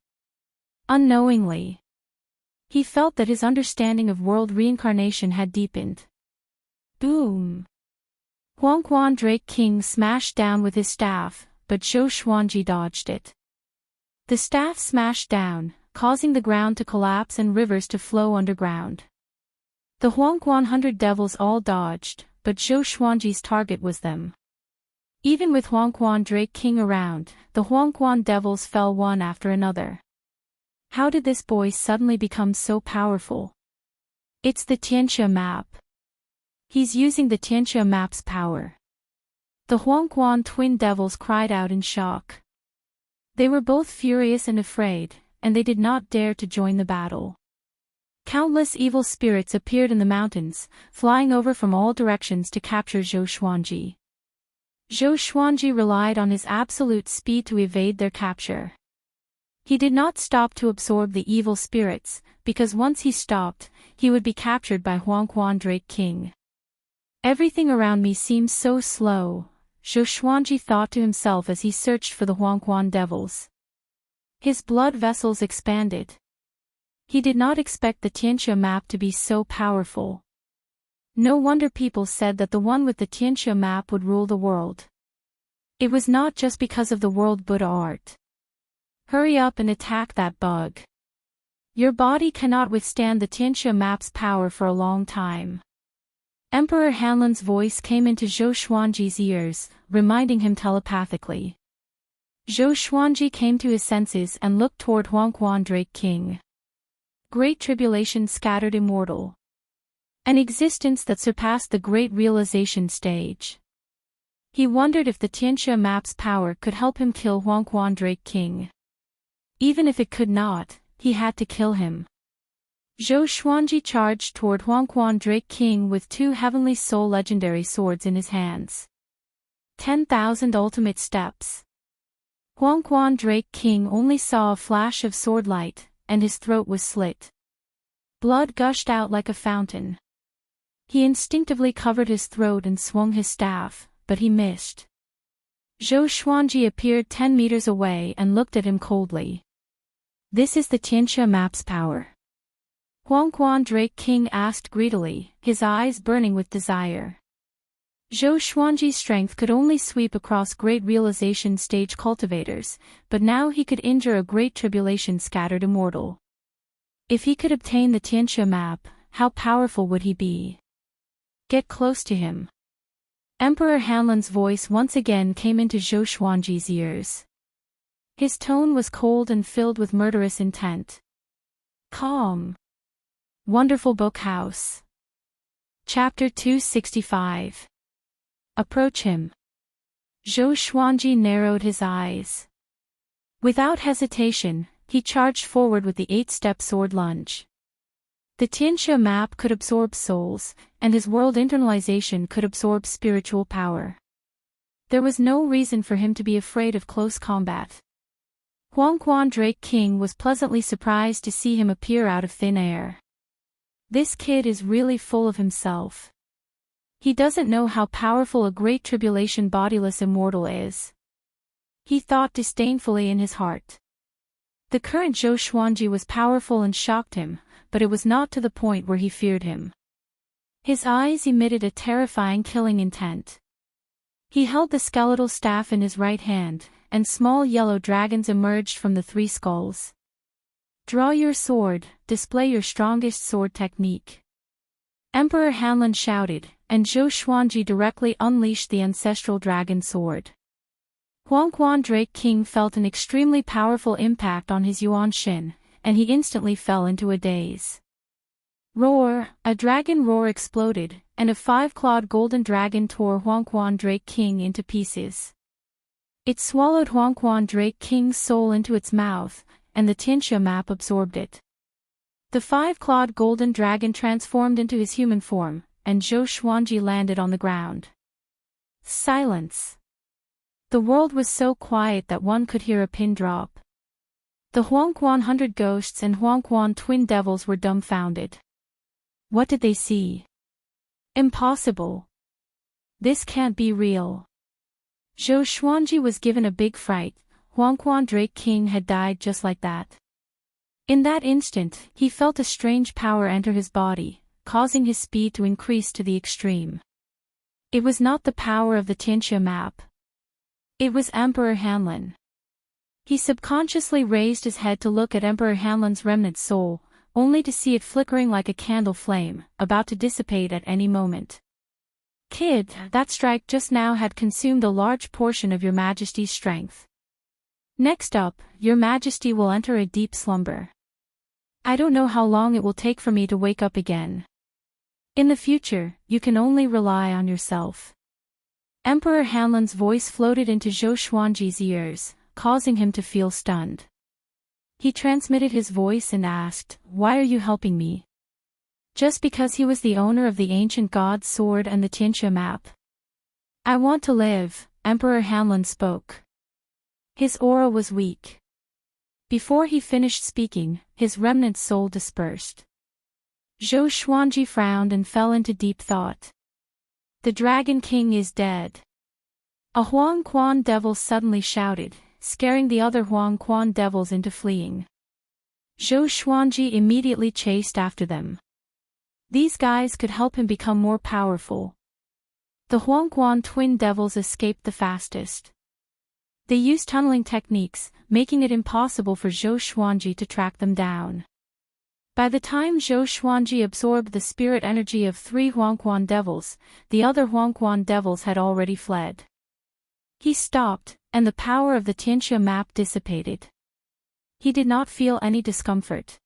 S1: Unknowingly, he felt that his understanding of world reincarnation had deepened. Boom! Huang Quan Drake King smashed down with his staff, but Zhou Xuanji dodged it. The staff smashed down, causing the ground to collapse and rivers to flow underground. The Huang Quan 100 devils all dodged, but Zhou Xuanji's target was them. Even with Huang Quan Drake King around, the Huang Quan devils fell one after another. How did this boy suddenly become so powerful? It's the Tianxia map. He's using the Tianxia map's power. The Huang Quan twin devils cried out in shock. They were both furious and afraid, and they did not dare to join the battle. Countless evil spirits appeared in the mountains, flying over from all directions to capture Zhou Xuanji. Zhou Xuanji relied on his absolute speed to evade their capture. He did not stop to absorb the evil spirits, because once he stopped, he would be captured by Huang Quan Drake King. Everything around me seems so slow, Zhou Xuanji thought to himself as he searched for the Huang Quan devils. His blood vessels expanded. He did not expect the Tianxia map to be so powerful. No wonder people said that the one with the Tianxia map would rule the world. It was not just because of the world Buddha art. Hurry up and attack that bug. Your body cannot withstand the Tianxia map's power for a long time. Emperor Hanlon's voice came into Zhou Xuanji's ears, reminding him telepathically. Zhou Xuanji came to his senses and looked toward Huang Quan Drake King. Great tribulation scattered immortal. An existence that surpassed the great realization stage. He wondered if the Tianxia map's power could help him kill Huang Quan Drake King. Even if it could not, he had to kill him. Zhou Xuanji charged toward Huang Quan Drake King with 2 Heavenly Soul legendary swords in his hands. 10,000 ultimate steps. Huang Quan Drake King only saw a flash of sword light, and his throat was slit. Blood gushed out like a fountain. He instinctively covered his throat and swung his staff, but he missed. Zhou Xuanji appeared 10 meters away and looked at him coldly. This is the Tianxia map's power. Huangquan Drake King asked greedily, his eyes burning with desire. Zhou Xuanji's strength could only sweep across great realization stage cultivators, but now he could injure a great tribulation scattered immortal. If he could obtain the Tianxia map, how powerful would he be? Get close to him. Emperor Hanlan's voice once again came into Zhou Xuanji's ears. His tone was cold and filled with murderous intent. Calm. Wonderful Book House. Chapter 265. Approach him. Zhou Xuanji narrowed his eyes. Without hesitation, he charged forward with the 8-step sword lunge. The Tianxia map could absorb souls, and his world internalization could absorb spiritual power. There was no reason for him to be afraid of close combat. Huangquan Drake King was pleasantly surprised to see him appear out of thin air. This kid is really full of himself. He doesn't know how powerful a great tribulation bodiless immortal is. He thought disdainfully in his heart. The current Zhou Xuanji was powerful and shocked him, but it was not to the point where he feared him. His eyes emitted a terrifying killing intent. He held the skeletal staff in his right hand, and small yellow dragons emerged from the 3 skulls. Draw your sword, display your strongest sword technique. Emperor Hanlan shouted, and Zhou Xuanji directly unleashed the ancestral dragon sword. Huangquan Drake King felt an extremely powerful impact on his Yuan Shin, and he instantly fell into a daze. Roar! A dragon roar exploded, and a 5-clawed golden dragon tore Huangquan Drake King into pieces. It swallowed Huangquan Drake King's soul into its mouth, and the Tianxia map absorbed it. The 5-clawed golden dragon transformed into his human form, and Zhou Xuanji landed on the ground. Silence. The world was so quiet that one could hear a pin drop. The Huangquan 100 ghosts and Huangquan twin devils were dumbfounded. What did they see? Impossible. This can't be real. Zhou Xuanji was given a big fright. Huangquan Drake King had died just like that. In that instant, he felt a strange power enter his body, causing his speed to increase to the extreme. It was not the power of the Tianxia map. It was Emperor Hanlan. He subconsciously raised his head to look at Emperor Hanlan's remnant soul, only to see it flickering like a candle flame, about to dissipate at any moment. Kid, that strike just now had consumed a large portion of your Majesty's strength. Next up, your Majesty will enter a deep slumber. I don't know how long it will take for me to wake up again. In the future, you can only rely on yourself. Emperor Hanlan's voice floated into Zhou Xuanji's ears, causing him to feel stunned. He transmitted his voice and asked, "Why are you helping me?" Just because he was the owner of the ancient god's sword and the Tianxia map. I want to live, Emperor Hanlan spoke. His aura was weak. Before he finished speaking, his remnant soul dispersed. Zhou Xuanji frowned and fell into deep thought. The Dragon King is dead. A Huangquan devil suddenly shouted, scaring the other Huangquan devils into fleeing. Zhou Xuanji immediately chased after them. These guys could help him become more powerful. The Huangquan twin devils escaped the fastest. They used tunneling techniques, making it impossible for Zhou Xuanji to track them down. By the time Zhou Xuanji absorbed the spirit energy of 3 Huangquan devils, the other Huangquan devils had already fled. He stopped, and the power of the Tianxia map dissipated. He did not feel any discomfort.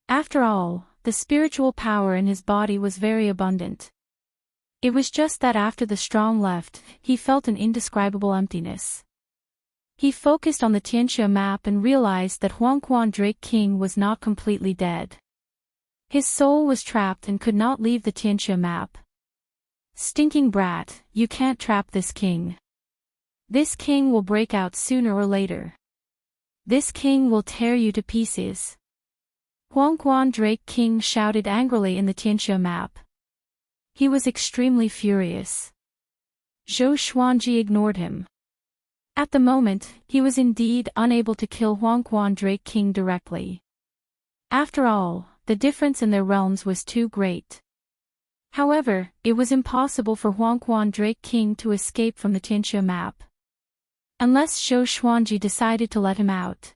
S1: After all, the spiritual power in his body was very abundant. It was just that after the strong left, he felt an indescribable emptiness. He focused on the Tianxia map and realized that Huangquan Drake King was not completely dead. His soul was trapped and could not leave the Tianxia map. Stinking brat, you can't trap this king. This king will break out sooner or later. This king will tear you to pieces. Huangquan Drake King shouted angrily in the Tianxia map. He was extremely furious. Zhou Xuanji ignored him. At the moment, he was indeed unable to kill Huangquan Drake King directly. After all, the difference in their realms was too great. However, it was impossible for Huangquan Drake King to escape from the Tianxia map. Unless Zhou Xuanji decided to let him out.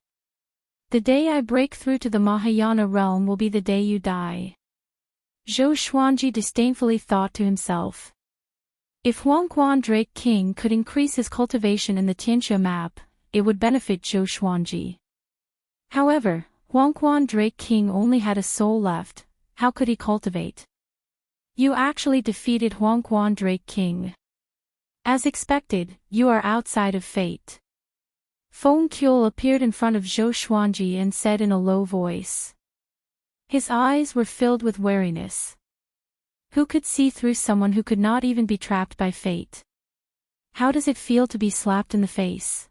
S1: The day I break through to the Mahayana realm will be the day you die. Zhou Xuanji disdainfully thought to himself. If Huangquan Drake King could increase his cultivation in the Tianxia map, it would benefit Zhou Xuanji. However, Huangquan Drake King only had a soul left, how could he cultivate? You actually defeated Huangquan Drake King. As expected, you are outside of fate. Feng Qiu appeared in front of Zhou Xuanji and said in a low voice. His eyes were filled with wariness. Who could see through someone who could not even be trapped by fate? How does it feel to be slapped in the face?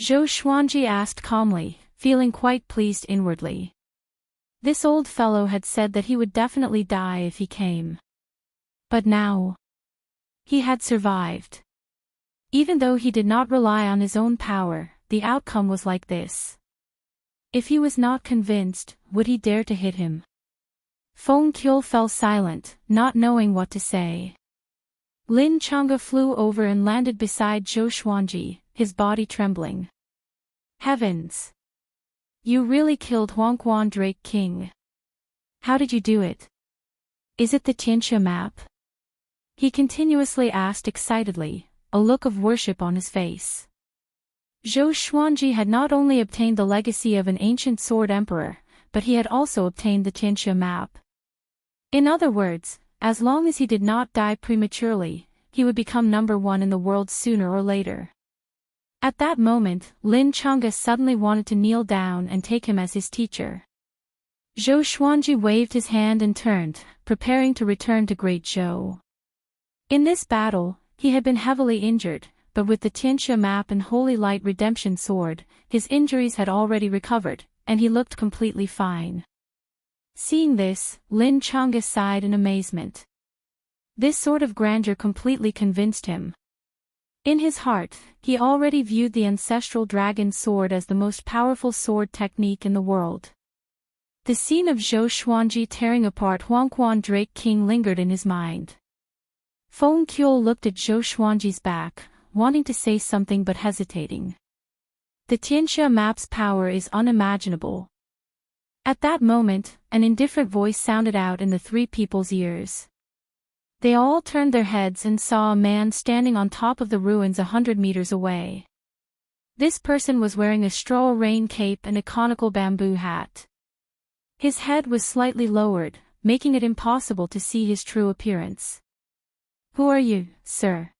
S1: Zhou Xuanji asked calmly, feeling quite pleased inwardly. This old fellow had said that he would definitely die if he came. But now, he had survived. Even though he did not rely on his own power, the outcome was like this. If he was not convinced, would he dare to hit him? Feng Qiu fell silent, not knowing what to say. Lin Chang'e flew over and landed beside Zhou Xuanji, his body trembling. Heavens! You really killed Huangquan Drake King. How did you do it? Is it the Tianxia map? He continuously asked excitedly, a look of worship on his face. Zhou Xuanji had not only obtained the legacy of an ancient sword emperor, but he had also obtained the Tianxia map. In other words, as long as he did not die prematurely, he would become number one in the world sooner or later. At that moment, Lin Chang'e suddenly wanted to kneel down and take him as his teacher. Zhou Xuanji waved his hand and turned, preparing to return to Great Zhou. In this battle, he had been heavily injured, but with the Tianxia map and Holy Light Redemption Sword, his injuries had already recovered, and he looked completely fine. Seeing this, Lin Chang'e sighed in amazement. This sort of grandeur completely convinced him. In his heart, he already viewed the ancestral dragon sword as the most powerful sword technique in the world. The scene of Zhou Xuanji tearing apart Huangquan Drake King lingered in his mind. Feng Qiu looked at Zhou Xuanji's back, wanting to say something but hesitating. The Tianxia map's power is unimaginable. At that moment, an indifferent voice sounded out in the three people's ears. They all turned their heads and saw a man standing on top of the ruins 100 meters away. This person was wearing a straw rain cape and a conical bamboo hat. His head was slightly lowered, making it impossible to see his true appearance. Who are you, sir?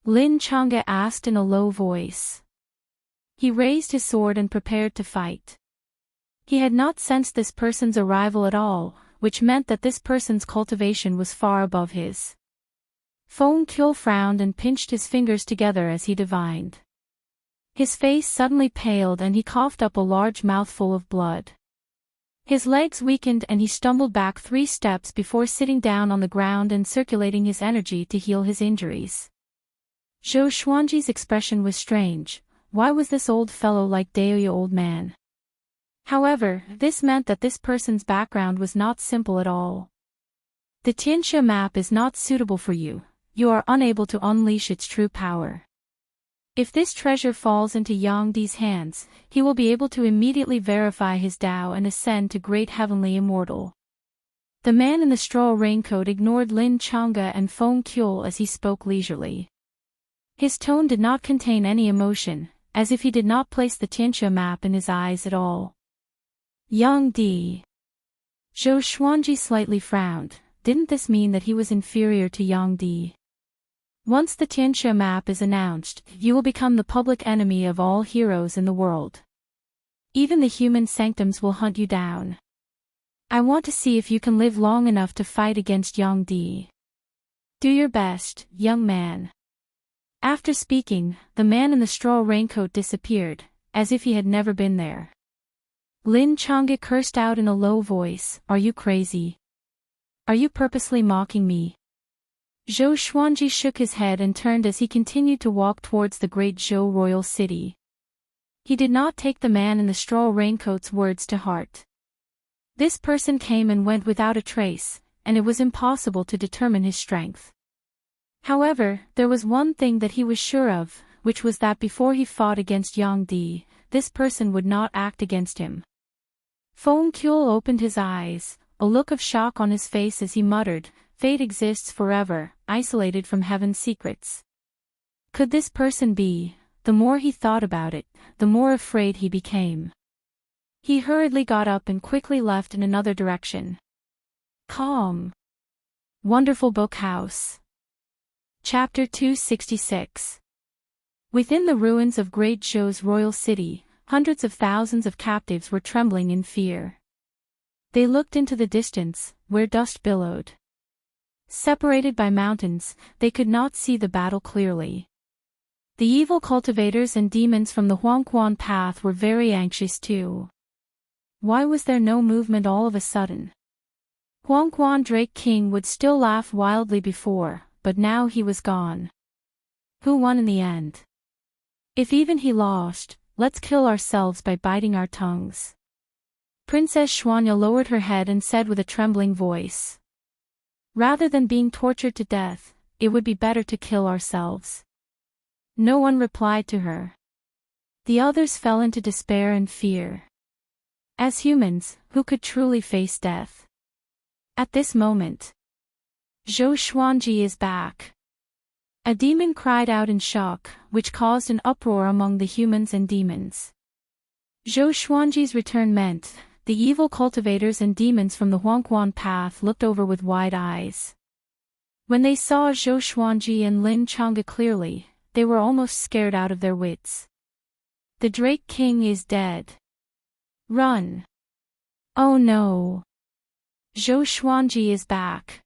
S1: Lin Chang'e asked in a low voice. He raised his sword and prepared to fight. He had not sensed this person's arrival at all, which meant that this person's cultivation was far above his. Feng Qiu frowned and pinched his fingers together as he divined. His face suddenly paled and he coughed up a large mouthful of blood. His legs weakened and he stumbled back 3 steps before sitting down on the ground and circulating his energy to heal his injuries. Zhou Xuanji's expression was strange. Why was this old fellow like Daoya old man? However, this meant that this person's background was not simple at all. The Tianxia map is not suitable for you. You are unable to unleash its true power. If this treasure falls into Yang Di's hands, he will be able to immediately verify his Dao and ascend to great heavenly immortal. The man in the straw raincoat ignored Lin Chang'e and Feng Qiu as he spoke leisurely. His tone did not contain any emotion, as if he did not place the Tianxia map in his eyes at all. Yang Di. Zhou Xuanji slightly frowned. Didn't this mean that he was inferior to Yang Di? Once the Tianxia map is announced, you will become the public enemy of all heroes in the world. Even the human sanctums will hunt you down. I want to see if you can live long enough to fight against Yang Di. Do your best, young man. After speaking, the man in the straw raincoat disappeared, as if he had never been there. Lin Chang'e cursed out in a low voice, "Are you crazy? Are you purposely mocking me? Zhou Xuanji shook his head and turned as he continued to walk towards the great Zhou royal city. He did not take the man in the straw raincoat's words to heart. This person came and went without a trace, and it was impossible to determine his strength. However, there was one thing that he was sure of, which was that before he fought against Yang Di, this person would not act against him. Feng Qiul opened his eyes, a look of shock on his face as he muttered, "Fate exists forever, isolated from heaven's secrets." Could this person be? The more he thought about it, the more afraid he became. He hurriedly got up and quickly left in another direction. Calm. Wonderful Book House. Chapter 266. Within the ruins of Great Zhou's royal city, hundreds of thousands of captives were trembling in fear. They looked into the distance, where dust billowed. Separated by mountains, they could not see the battle clearly. The evil cultivators and demons from the Huangquan path were very anxious too. Why was there no movement all of a sudden? Huangquan Drake King would still laugh wildly before, but now he was gone. Who won in the end? If even he lost, let's kill ourselves by biting our tongues. Princess Xuanya lowered her head and said with a trembling voice. Rather than being tortured to death, it would be better to kill ourselves. No one replied to her. The others fell into despair and fear. As humans, who could truly face death? At this moment, Zhou Xuanji is back. A demon cried out in shock, which caused an uproar among the humans and demons. Zhou Xuanji's return meant, the evil cultivators and demons from the Huangquan path looked over with wide eyes. When they saw Zhou Xuanji and Lin Chang'e clearly, they were almost scared out of their wits. The Drake King is dead. Run! Oh no! Zhou Xuanji is back.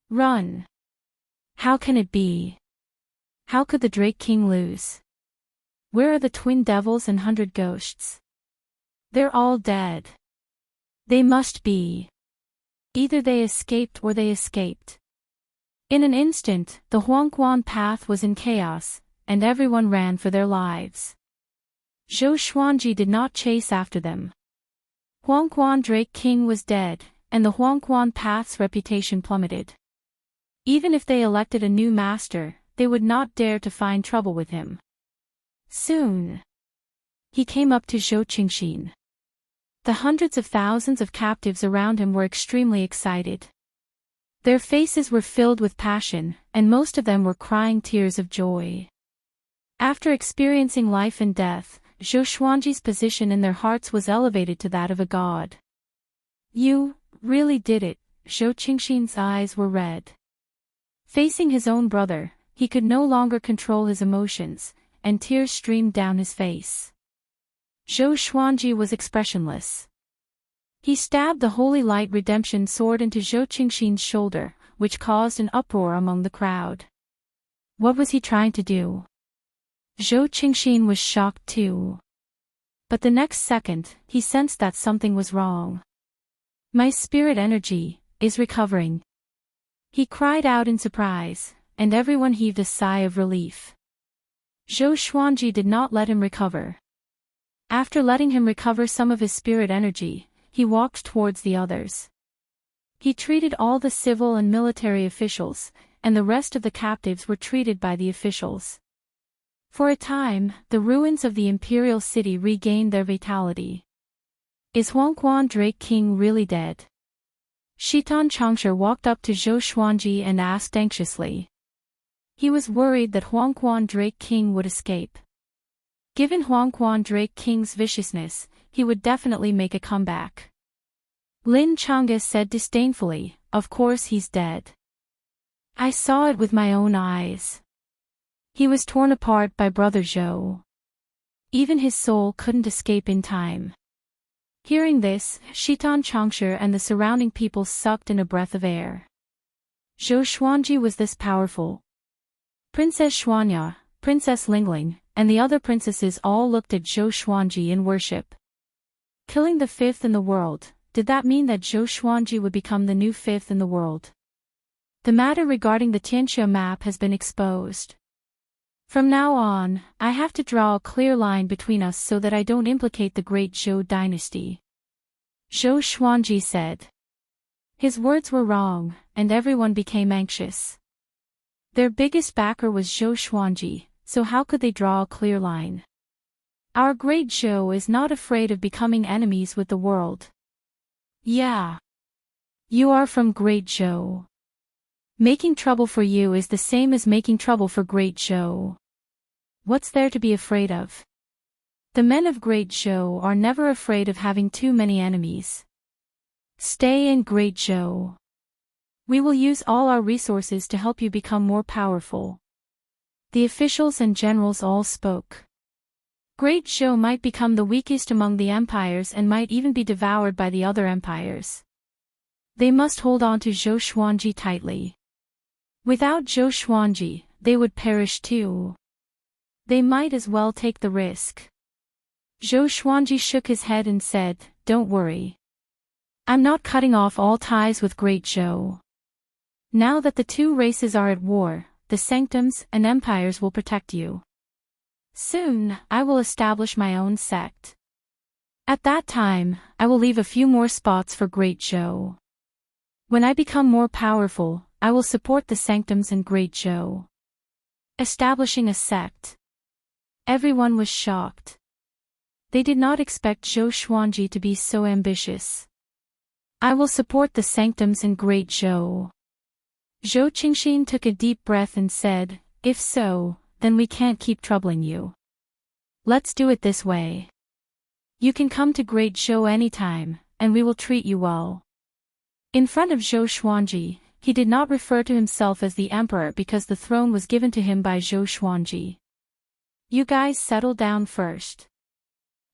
S1: Run! How can it be? How could the Drake King lose? Where are the twin devils and 100 ghosts? They're all dead. They must be. Either they escaped or they escaped. In an instant, the Huangquan path was in chaos, and everyone ran for their lives. Zhou Xuanji did not chase after them. Huangquan Drake King was dead, and the Huangquan path's reputation plummeted. Even if they elected a new master, they would not dare to find trouble with him. Soon, he came up to Zhou Qingxin. The hundreds of thousands of captives around him were extremely excited. Their faces were filled with passion, and most of them were crying tears of joy. After experiencing life and death, Zhou Xuanji's position in their hearts was elevated to that of a god. You really did it. Zhou Qingxin's eyes were red. Facing his own brother, he could no longer control his emotions, and tears streamed down his face. Zhou Xuanji was expressionless. He stabbed the holy light redemption sword into Zhou Qingxin's shoulder, which caused an uproar among the crowd. What was he trying to do? Zhou Qingxin was shocked too. But the next second, he sensed that something was wrong. My spirit energy is recovering. He cried out in surprise, and everyone heaved a sigh of relief. Zhou Xuanji did not let him recover. After letting him recover some of his spirit energy, he walked towards the others. He treated all the civil and military officials, and the rest of the captives were treated by the officials. For a time, the ruins of the imperial city regained their vitality. Is Huangquan Drake King really dead? Shitan Changshe walked up to Zhou Xuanji and asked anxiously. He was worried that Huangquan Drake King would escape. Given Huangquan Drake King's viciousness, he would definitely make a comeback. Lin Chang'e said disdainfully, of course he's dead. I saw it with my own eyes. He was torn apart by Brother Zhou. Even his soul couldn't escape in time. Hearing this, Shitan Changshe and the surrounding people sucked in a breath of air. Zhou Xuanji was this powerful. Princess Xuanya, Princess Lingling, and the other princesses all looked at Zhou Xuanji in worship. Killing the fifth in the world, did that mean that Zhou Xuanji would become the new fifth in the world? The matter regarding the Tianxia map has been exposed. From now on, I have to draw a clear line between us so that I don't implicate the great Zhou dynasty. Zhou Xuanji said. His words were wrong, and everyone became anxious. Their biggest backer was Zhou Xuanji, so how could they draw a clear line? Our great Zhou is not afraid of becoming enemies with the world. Yeah. You are from great Zhou. Making trouble for you is the same as making trouble for great Zhou. What's there to be afraid of? The men of great Zhou are never afraid of having too many enemies. Stay in great Zhou. We will use all our resources to help you become more powerful. The officials and generals all spoke. Great Zhou might become the weakest among the empires and might even be devoured by the other empires. They must hold on to Zhou Xuanji tightly. Without Zhou Xuanji, they would perish too. They might as well take the risk. Zhou Xuanji shook his head and said, "Don't worry. I'm not cutting off all ties with great Zhou. Now that the two races are at war, the sanctums and empires will protect you. Soon, I will establish my own sect. At that time, I will leave a few more spots for great Zhou. When I become more powerful, I will support the sanctums and great Zhou." Establishing a sect. Everyone was shocked. They did not expect Zhou Xuanji to be so ambitious. I will support the sanctums and great Zhou. Zhou Qingxin took a deep breath and said, "If so, then we can't keep troubling you. Let's do it this way. You can come to great Zhou anytime, and we will treat you well." In front of Zhou Xuanji, he did not refer to himself as the emperor because the throne was given to him by Zhou Xuanji. "You guys settle down first.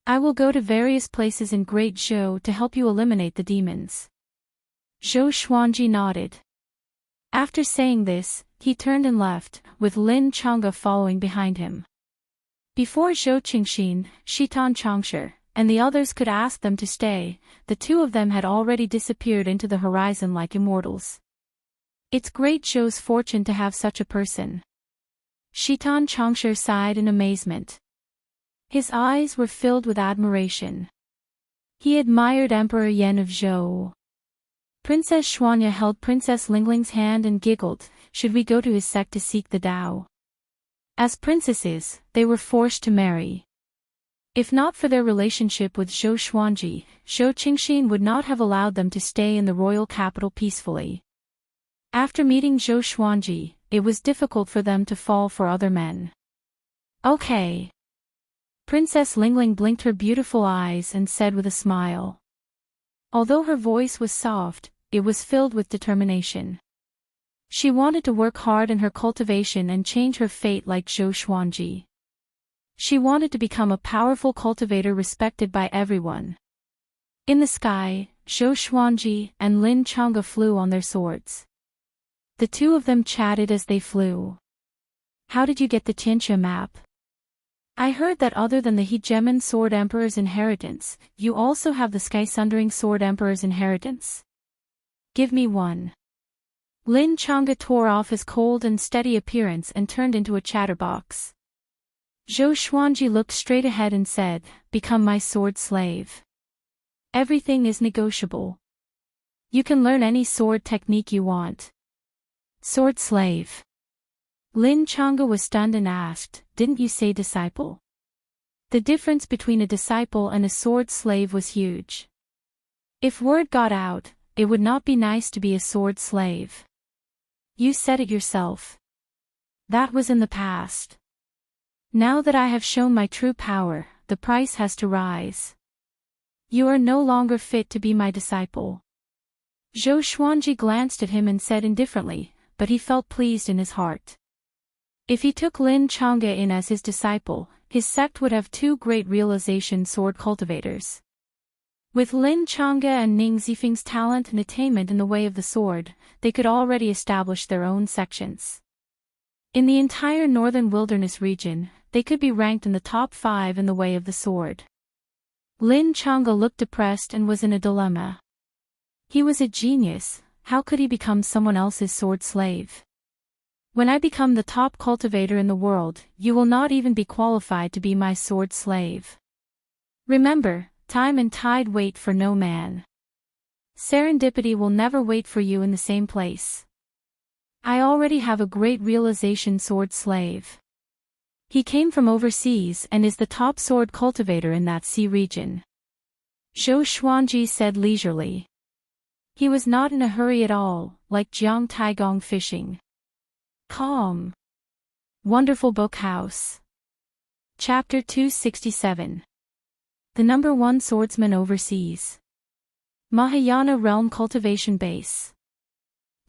S1: I will go to various places in Great Zhou to help you eliminate the demons." Zhou Xuanji nodded. After saying this, he turned and left, with Lin Chang'e following behind him. Before Zhou Qingxin, Shitan Changshe, and the others could ask them to stay, the two of them had already disappeared into the horizon like immortals. It's great Zhou's fortune to have such a person. Shitan Changshe sighed in amazement. His eyes were filled with admiration. He admired Emperor Yan of Zhou. Princess Xuanya held Princess Lingling's hand and giggled, "Should we go to his sect to seek the Tao?" As princesses, they were forced to marry. If not for their relationship with Zhou Xuanji, Zhou Qingxin would not have allowed them to stay in the royal capital peacefully. After meeting Zhou Xuanji, it was difficult for them to fall for other men. "Okay." Princess Lingling blinked her beautiful eyes and said with a smile. Although her voice was soft, it was filled with determination. She wanted to work hard in her cultivation and change her fate like Zhou Xuanji. She wanted to become a powerful cultivator respected by everyone. In the sky, Zhou Xuanji and Lin Chang'e flew on their swords. The two of them chatted as they flew. "How did you get the Tianxia map? I heard that other than the Hegemon Sword Emperor's inheritance, you also have the Sky Sundering Sword Emperor's inheritance. Give me one." Lin Chang'e tore off his cold and steady appearance and turned into a chatterbox. Zhou Xuanji looked straight ahead and said, "Become my sword slave. Everything is negotiable. You can learn any sword technique you want." "Sword slave." Lin Chang'e was stunned and asked, "Didn't you say disciple?" The difference between a disciple and a sword slave was huge. If word got out, it would not be nice to be a sword slave. "You said it yourself. That was in the past. Now that I have shown my true power, the price has to rise. You are no longer fit to be my disciple." Zhou Xuanji glanced at him and said indifferently, but he felt pleased in his heart. If he took Lin Chang'e in as his disciple, his sect would have two great realization sword cultivators. With Lin Chang'e and Ning Zifeng's talent and attainment in the way of the sword, they could already establish their own sections. In the entire northern wilderness region, they could be ranked in the top 5 in the way of the sword. Lin Chang'e looked depressed and was in a dilemma. He was a genius, how could he become someone else's sword slave? When I become the top cultivator in the world, you will not even be qualified to be my sword slave. Remember, time and tide wait for no man. Serendipity will never wait for you in the same place. I already have a great realization sword slave. He came from overseas and is the top sword cultivator in that sea region. Zhou Xuanji said leisurely. He was not in a hurry at all, like Jiang Taigong fishing. Calm. Wonderful Book House. Chapter 267. The number 1 swordsman overseas. Mahayana Realm Cultivation Base.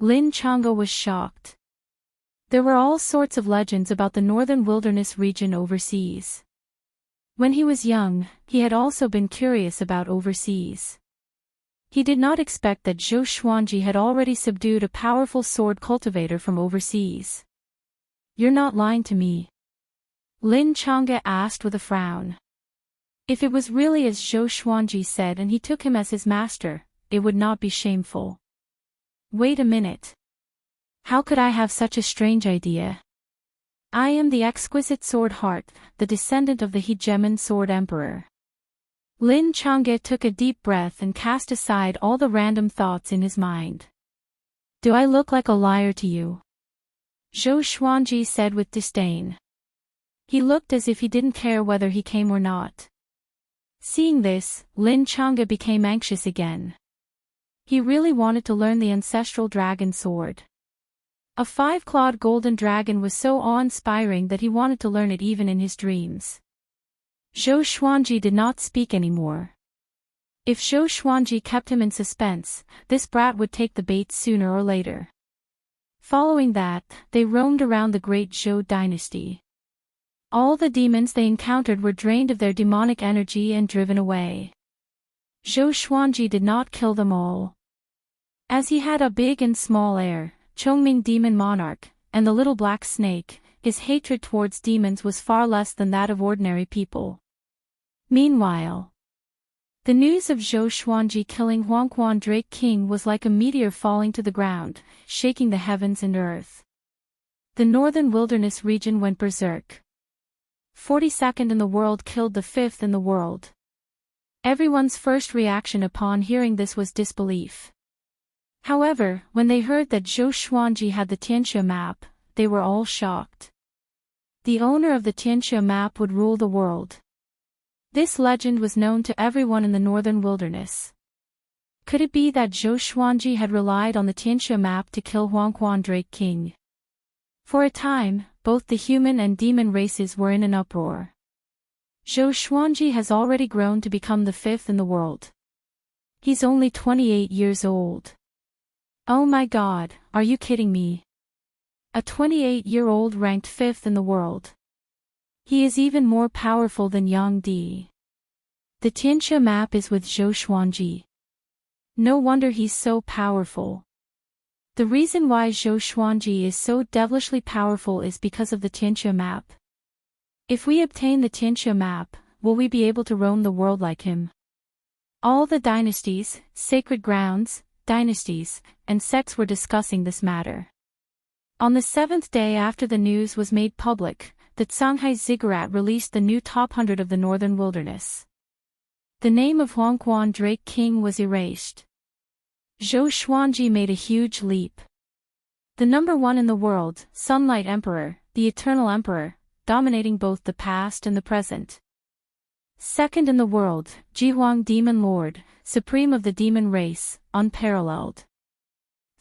S1: Lin Chang'e was shocked. There were all sorts of legends about the northern wilderness region overseas. When he was young, he had also been curious about overseas. He did not expect that Zhou Xuanji had already subdued a powerful sword cultivator from overseas. You're not lying to me? Lin Chang'e asked with a frown. If it was really as Zhou Xuanji said and he took him as his master, it would not be shameful. Wait a minute. How could I have such a strange idea? I am the exquisite sword heart, the descendant of the hegemon sword emperor. Lin Chang'e took a deep breath and cast aside all the random thoughts in his mind. Do I look like a liar to you? Zhou Xuanji said with disdain. He looked as if he didn't care whether he came or not. Seeing this, Lin Chang'e became anxious again. He really wanted to learn the ancestral dragon sword. A 5-clawed golden dragon was so awe-inspiring that he wanted to learn it even in his dreams. Zhou Xuanji did not speak anymore. If Zhou Xuanji kept him in suspense, this brat would take the bait sooner or later. Following that, they roamed around the great Zhou dynasty. All the demons they encountered were drained of their demonic energy and driven away. Zhou Xuanji did not kill them all. As he had a big and small heir, Chongming demon monarch, and the little black snake, his hatred towards demons was far less than that of ordinary people. Meanwhile, the news of Zhou Xuanji killing Huangquan Drake King was like a meteor falling to the ground, shaking the heavens and earth. The northern wilderness region went berserk. 42nd in the world killed the 5th in the world. Everyone's first reaction upon hearing this was disbelief. However, when they heard that Zhou Xuanji had the Tianxia map, they were all shocked. The owner of the Tianxia map would rule the world. This legend was known to everyone in the northern wilderness. Could it be that Zhou Xuanji had relied on the Tianxia map to kill Huangquan Drake King? For a time, both the human and demon races were in an uproar. Zhou Xuanji has already grown to become the 5th in the world. He's only 28 years old. Oh my God, are you kidding me? A 28-year-old ranked 5th in the world. He is even more powerful than Yang Di. The Tianxia map is with Zhou Xuanji. No wonder he's so powerful. The reason why Zhou Xuanji is so devilishly powerful is because of the Tianxia map. If we obtain the Tianxia map, will we be able to roam the world like him? All the dynasties, sacred grounds, dynasties, and sects were discussing this matter. On the 7th day after the news was made public, the Shanghai Ziggurat released the new top 100 of the northern wilderness. The name of Huangquan Drake King was erased. Zhou Xuanji made a huge leap. The number 1 in the world, Sunlight Emperor, the Eternal Emperor, dominating both the past and the present. 2nd in the world, Jihuang Demon Lord, supreme of the demon race, unparalleled.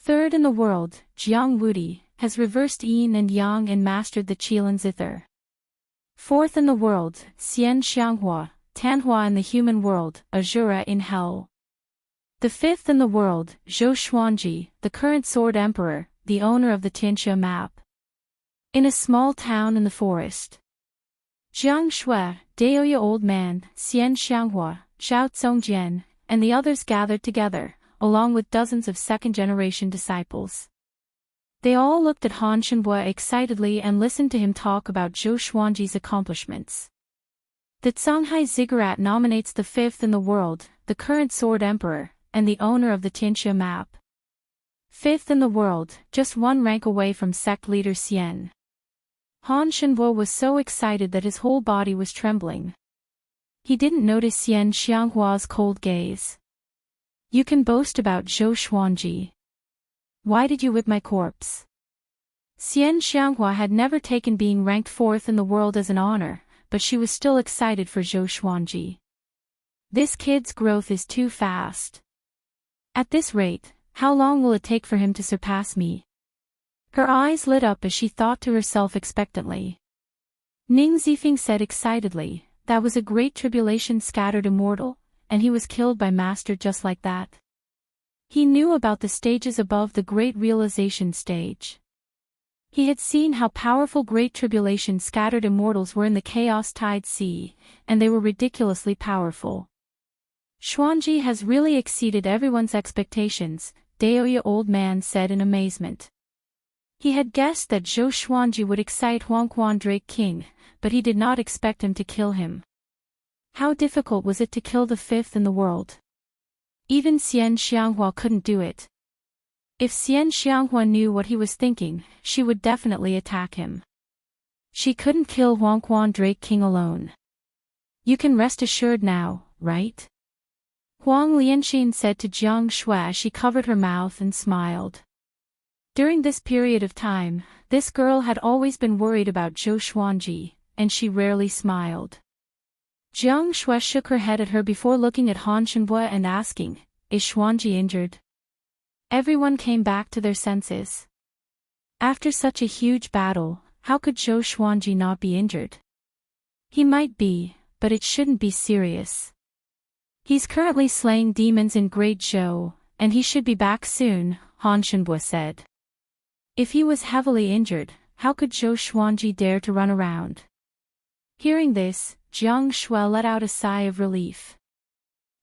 S1: 3rd in the world, Jiang Wudi, has reversed yin and yang and mastered the Qilin Zither. 4th in the world, Xian Xianghua, Tanhua in the human world, Azura in hell. The 5th in the world, Zhou Xuanji, the current sword emperor, the owner of the Tianxia map. In a small town in the forest. Jiang Shui, Daoya old man, Xian Xianghua, Zhao Zongjian, and the others gathered together, along with dozens of second-generation disciples. They all looked at Han Shenhua excitedly and listened to him talk about Zhou Xuanji's accomplishments. The Shanghai Ziggurat nominates the 5th in the world, the current sword emperor, and the owner of the Tianxia map. 5th in the world, just one rank away from sect leader Xian. Han Shenbo was so excited that his whole body was trembling. He didn't notice Xian Xianghua's cold gaze. You can boast about Zhou Xuanji. Why did you whip my corpse? Xian Xianghua had never taken being ranked 4th in the world as an honor, but she was still excited for Zhou Xuanji. This kid's growth is too fast. At this rate, how long will it take for him to surpass me? Her eyes lit up as she thought to herself expectantly. Ning Zifeng said excitedly, that was a great tribulation scattered immortal, and he was killed by master just like that. He knew about the stages above the great realization stage. He had seen how powerful great tribulation scattered immortals were in the chaos tide sea, and they were ridiculously powerful. Xuanji has really exceeded everyone's expectations, Daoya old man said in amazement. He had guessed that Zhou Xuanji would excite Huangquan Drake King, but he did not expect him to kill him. How difficult was it to kill the 5th in the world? Even Xian Xianghua couldn't do it. If Xian Xianghua knew what he was thinking, she would definitely attack him. She couldn't kill Huangquan Drake King alone. You can rest assured now, right? Huang Lianxin said to Jiang Shui as she covered her mouth and smiled. During this period of time, this girl had always been worried about Zhou Xuanji, and she rarely smiled. Jiang Shui shook her head at her before looking at Han Shenbo and asking, is Xuanji injured? Everyone came back to their senses. After such a huge battle, how could Zhou Xuanji not be injured? He might be, but it shouldn't be serious. He's currently slaying demons in Great Zhou, and he should be back soon, Han Shenbo said. If he was heavily injured, how could Zhou Xuanji dare to run around? Hearing this, Jiang Shui let out a sigh of relief.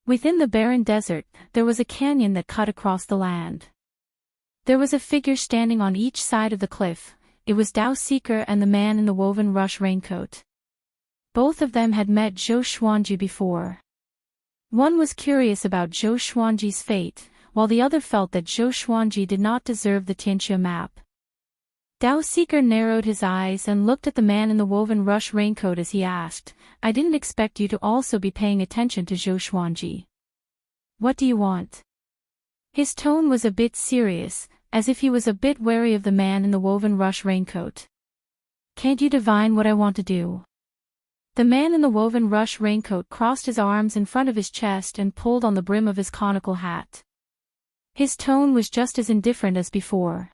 S1: Within the barren desert, there was a canyon that cut across the land. There was a figure standing on each side of the cliff. It was Dao Seeker and the man in the woven rush raincoat. Both of them had met Zhou Xuanji before. One was curious about Zhou Xuanji's fate, while the other felt that Zhou Xuanji did not deserve the Tianxia map. Dao Seeker narrowed his eyes and looked at the man in the woven rush raincoat as he asked, I didn't expect you to also be paying attention to Zhou Xuanji. What do you want? His tone was a bit serious, as if he was a bit wary of the man in the woven rush raincoat. Can't you divine what I want to do? The man in the woven rush raincoat crossed his arms in front of his chest and pulled on the brim of his conical hat. His tone was just as indifferent as before.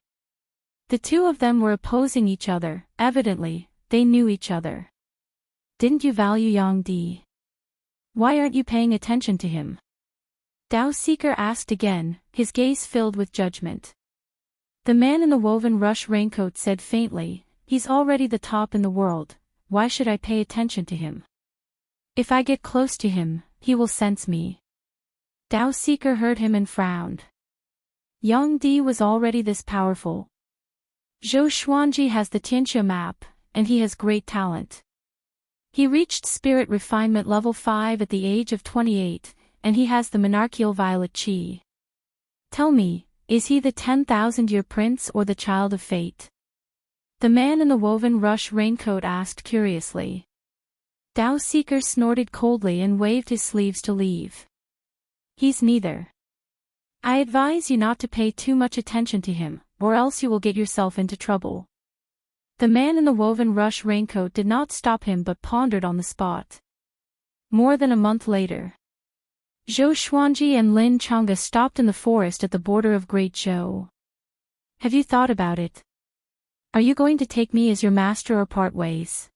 S1: The two of them were opposing each other, evidently, they knew each other. Didn't you value Yang Di? Why aren't you paying attention to him? Dao Seeker asked again, his gaze filled with judgment. The man in the woven rush raincoat said faintly, he's already the top in the world, why should I pay attention to him? If I get close to him, he will sense me. Dao Seeker heard him and frowned. Yang Di was already this powerful. Zhou Xuanji has the Tianxia map, and he has great talent. He reached spirit refinement level 5 at the age of 28, and he has the monarchical violet qi. Tell me, is he the 10,000-year prince or the child of fate? The man in the woven rush raincoat asked curiously. Dao Seeker snorted coldly and waved his sleeves to leave. He's neither. I advise you not to pay too much attention to him, or else you will get yourself into trouble. The man in the woven rush raincoat did not stop him but pondered on the spot. More than a month later, Zhou Xuanji and Lin Chang'e stopped in the forest at the border of Great Zhou. Have you thought about it? Are you going to take me as your master or part ways?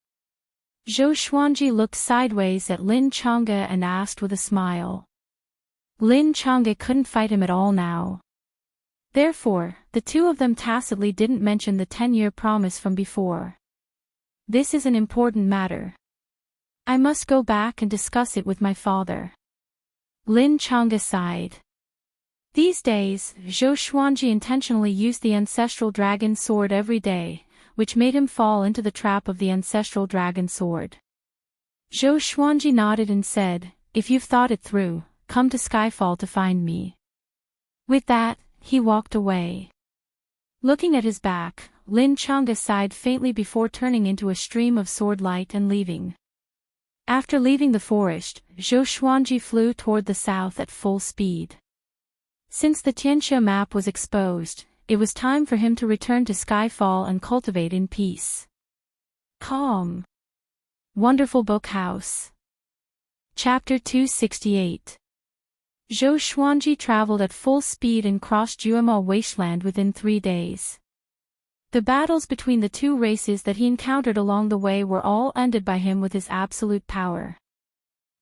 S1: Zhou Xuanji looked sideways at Lin Chang'e and asked with a smile. Lin Chang'e couldn't fight him at all now. Therefore, the two of them tacitly didn't mention the 10-year promise from before. This is an important matter. I must go back and discuss it with my father. Lin Chang'e sighed. These days, Zhou Xuanji intentionally used the ancestral dragon sword every day, which made him fall into the trap of the ancestral dragon sword. Zhou Xuanji nodded and said, if you've thought it through, come to Skyfall to find me. With that, he walked away. Looking at his back, Lin Changda sighed faintly before turning into a stream of sword light and leaving. After leaving the forest, Zhou Xuanji flew toward the south at full speed. Since the Tianxia map was exposed, it was time for him to return to Skyfall and cultivate in peace. Calm. Wonderful Book House. Chapter 268. Zhou Xuanji traveled at full speed and crossed Juema wasteland within 3 days. The battles between the two races that he encountered along the way were all ended by him with his absolute power.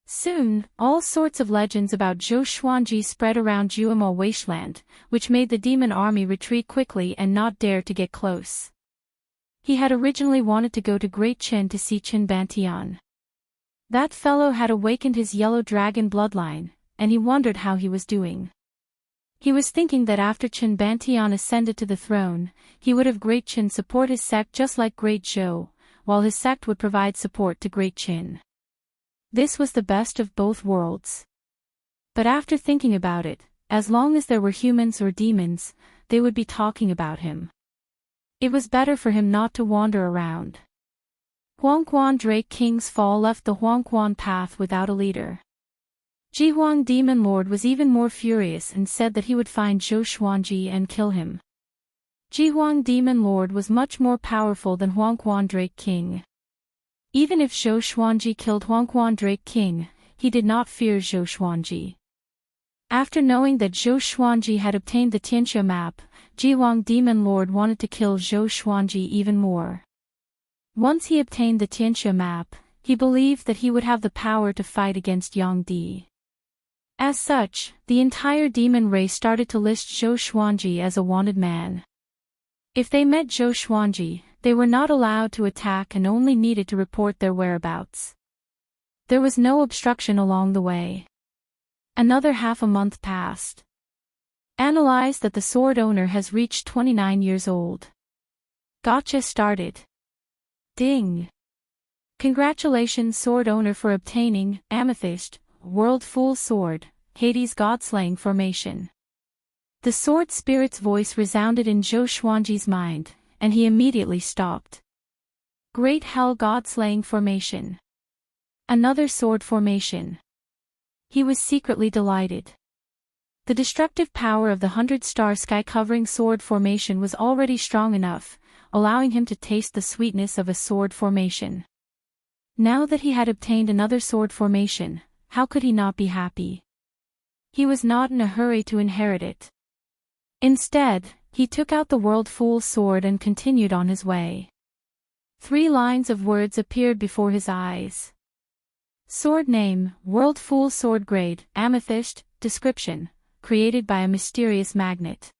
S1: Soon, all sorts of legends about Zhou Xuanji spread around Juema wasteland, which made the demon army retreat quickly and not dare to get close. He had originally wanted to go to Great Qin to see Qin Bantian. That fellow had awakened his yellow dragon bloodline, and he wondered how he was doing. He was thinking that after Qin Bantian ascended to the throne, he would have Great Qin support his sect just like Great Zhou, while his sect would provide support to Great Qin. This was the best of both worlds. But after thinking about it, as long as there were humans or demons, they would be talking about him. It was better for him not to wander around. Huangquan Drake King's fall left the Huangquan path without a leader. Jihuang Demon Lord was even more furious and said that he would find Zhou Xuanji and kill him. Jihuang Demon Lord was much more powerful than Huangquan Drake King. Even if Zhou Xuanji killed Huangquan Drake King, he did not fear Zhou Xuanji. After knowing that Zhou Xuanji had obtained the Tianxia map, Jihuang Demon Lord wanted to kill Zhou Xuanji even more. Once he obtained the Tianxia map, he believed that he would have the power to fight against Yang Di. As such, the entire demon race started to list Zhou Xuanji as a wanted man. If they met Zhou Xuanji, they were not allowed to attack and only needed to report their whereabouts. There was no obstruction along the way. Another half a month passed. Analyze that the sword owner has reached 29 years old. Gotcha started. Ding. Congratulations sword owner for obtaining Amethyst, World Fool Sword, Hades God-slaying formation. The sword spirit's voice resounded in Zhou Xuanji's mind, and he immediately stopped. Great Hell God-slaying formation. Another sword formation. He was secretly delighted. The destructive power of the 100-star sky-covering sword formation was already strong enough, allowing him to taste the sweetness of a sword formation. Now that he had obtained another sword formation, how could he not be happy? He was not in a hurry to inherit it. Instead, he took out the World Fool sword and continued on his way. 3 lines of words appeared before his eyes. Sword name, World Fool sword grade, Amethyst, description, created by a mysterious magnet.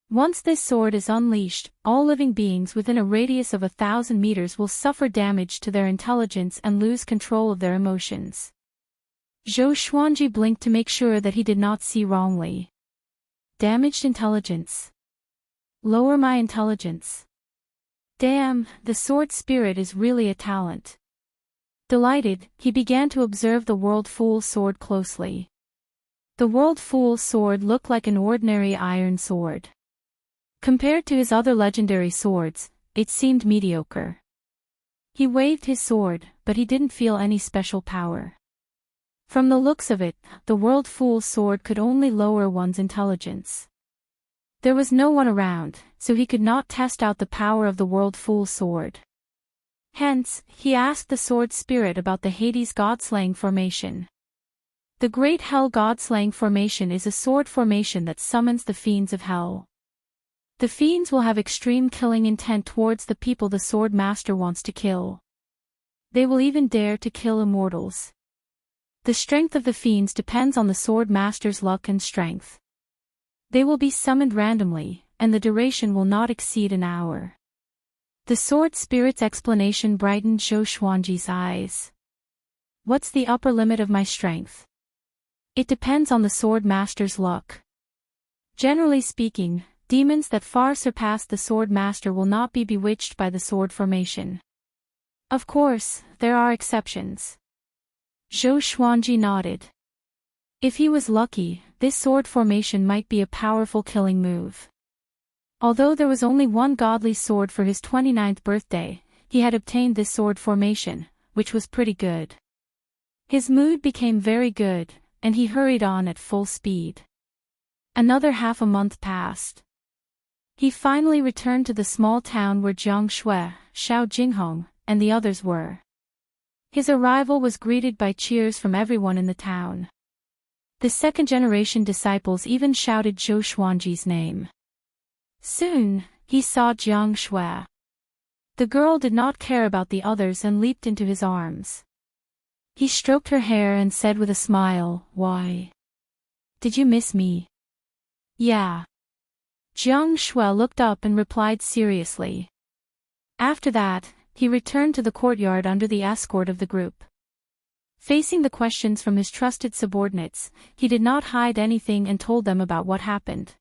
S1: Once this sword is unleashed, all living beings within a radius of 1,000 meters will suffer damage to their intelligence and lose control of their emotions. Zhou Xuanji blinked to make sure that he did not see wrongly. Damaged intelligence. Lower my intelligence. Damn, the sword spirit is really a talent. Delighted, he began to observe the World Fool sword closely. The World Fool sword looked like an ordinary iron sword. Compared to his other legendary swords, it seemed mediocre. He waved his sword, but he didn't feel any special power. From the looks of it, the World Fool sword could only lower one's intelligence. There was no one around, so he could not test out the power of the World Fool sword. Hence, he asked the sword spirit about the Hades God-slaying formation. The Great Hell God-slaying formation is a sword formation that summons the fiends of hell. The fiends will have extreme killing intent towards the people the sword master wants to kill. They will even dare to kill immortals. The strength of the fiends depends on the sword master's luck and strength. They will be summoned randomly, and the duration will not exceed an hour. The sword spirit's explanation brightened Zhou Xuanji's eyes. What's the upper limit of my strength? It depends on the sword master's luck. Generally speaking, demons that far surpass the sword master will not be bewitched by the sword formation. Of course, there are exceptions. Zhou Xuanji nodded. If he was lucky, this sword formation might be a powerful killing move. Although there was only one godly sword for his 29th birthday, he had obtained this sword formation, which was pretty good. His mood became very good, and he hurried on at full speed. Another half a month passed. He finally returned to the small town where Jiang Shui, Xiao Jinghong, and the others were. His arrival was greeted by cheers from everyone in the town. The second-generation disciples even shouted Zhou Xuanji's name. Soon, he saw Jiang Shui. The girl did not care about the others and leaped into his arms. He stroked her hair and said with a smile, "Why? Did you miss me?" "Yeah." Jiang Shui looked up and replied seriously. After that, he returned to the courtyard under the escort of the group. Facing the questions from his trusted subordinates, he did not hide anything and told them about what happened.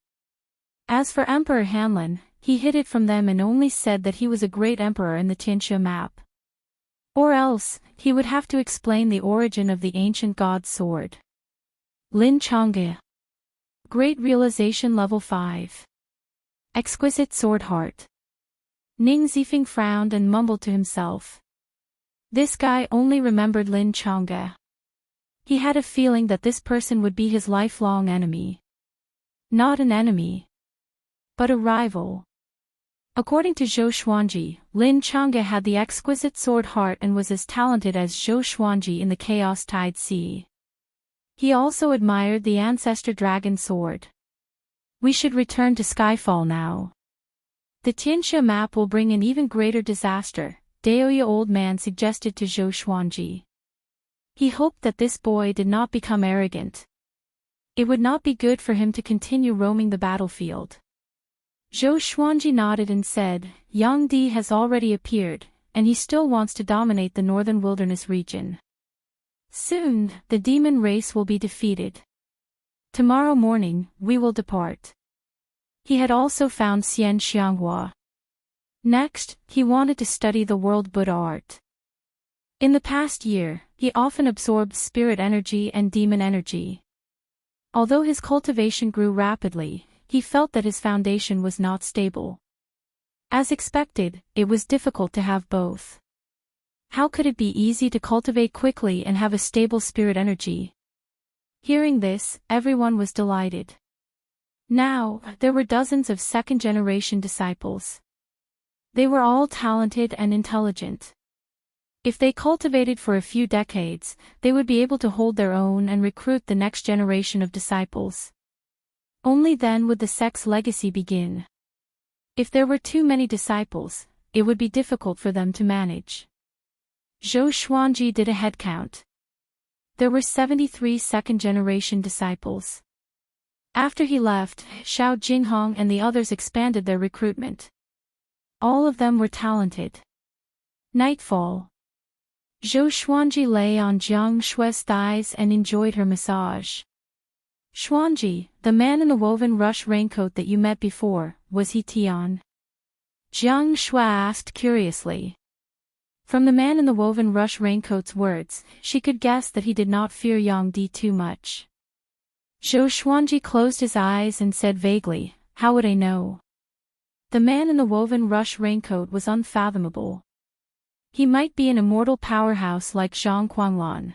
S1: As for Emperor Hanlin, he hid it from them and only said that he was a great emperor in the Tianxia map. Or else, he would have to explain the origin of the ancient god's sword. Lin Changge. Great Realization Level 5. Exquisite Sword Heart. Ning Zifeng frowned and mumbled to himself. This guy only remembered Lin Changge. He had a feeling that this person would be his lifelong enemy. Not an enemy, but a rival. According to Zhou Xuanji, Lin Changge had the exquisite sword heart and was as talented as Zhou Xuanji in the Chaos Tide Sea. He also admired the ancestor dragon sword. We should return to Skyfall now. The Tianxia map will bring an even greater disaster, Daoya old man suggested to Zhou Xuanji. He hoped that this boy did not become arrogant. It would not be good for him to continue roaming the battlefield. Zhou Xuanji nodded and said, Yang Di has already appeared, and he still wants to dominate the northern wilderness region. Soon, the demon race will be defeated. Tomorrow morning, we will depart. He had also found Xian Xianghua. Next, he wanted to study the world Buddha art. In the past year, he often absorbed spirit energy and demon energy. Although his cultivation grew rapidly, he felt that his foundation was not stable. As expected, it was difficult to have both. How could it be easy to cultivate quickly and have a stable spirit energy? Hearing this, everyone was delighted. Now, there were dozens of second-generation disciples. They were all talented and intelligent. If they cultivated for a few decades, they would be able to hold their own and recruit the next generation of disciples. Only then would the sect's legacy begin. If there were too many disciples, it would be difficult for them to manage. Zhou Xuanji did a head count. There were 73 second-generation disciples. After he left, Xiao Jinghong and the others expanded their recruitment. All of them were talented. Nightfall. Zhou Xuanji lay on Jiang Shui's thighs and enjoyed her massage. Xuanji, the man in the woven rush raincoat that you met before, was he Tian? Jiang Shui asked curiously. From the man in the woven rush raincoat's words, she could guess that he did not fear Yang Di too much. Zhou Xuanji closed his eyes and said vaguely, how would I know? The man in the woven rush raincoat was unfathomable. He might be an immortal powerhouse like Zhang Quanglan.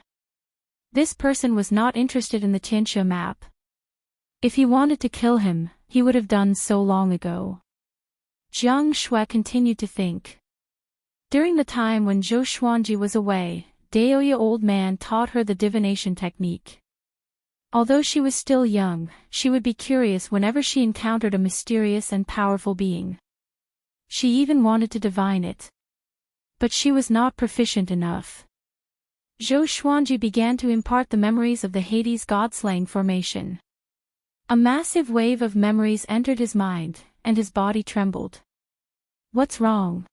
S1: This person was not interested in the Tianxia map. If he wanted to kill him, he would have done so long ago. Jiang Shui continued to think. During the time when Zhou Xuanji was away, Daoya old man taught her the divination technique. Although she was still young, she would be curious whenever she encountered a mysterious and powerful being. She even wanted to divine it. But she was not proficient enough. Zhou Xuanji began to impart the memories of the Hades god-slaying formation. A massive wave of memories entered his mind, and his body trembled. What's wrong?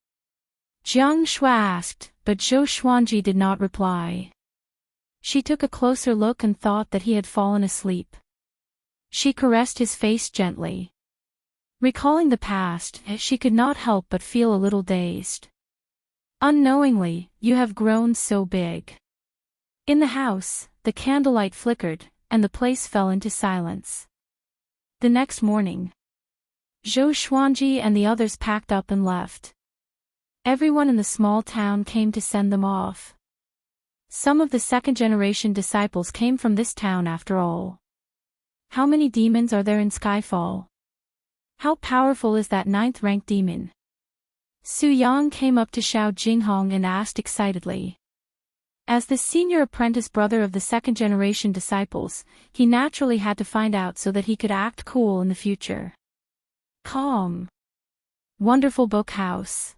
S1: Jiang Shui asked, but Zhou Xuanji did not reply. She took a closer look and thought that he had fallen asleep. She caressed his face gently. Recalling the past, she could not help but feel a little dazed. Unknowingly, you have grown so big. In the house, the candlelight flickered, and the place fell into silence. The next morning, Zhou Xuanji and the others packed up and left. Everyone in the small town came to send them off. Some of the second-generation disciples came from this town after all. How many demons are there in Skyfall? How powerful is that 9th-ranked demon? Su Yang came up to Xiao Jinghong and asked excitedly. As the senior apprentice brother of the second-generation disciples, he naturally had to find out so that he could act cool in the future. Calm. Wonderful Book House.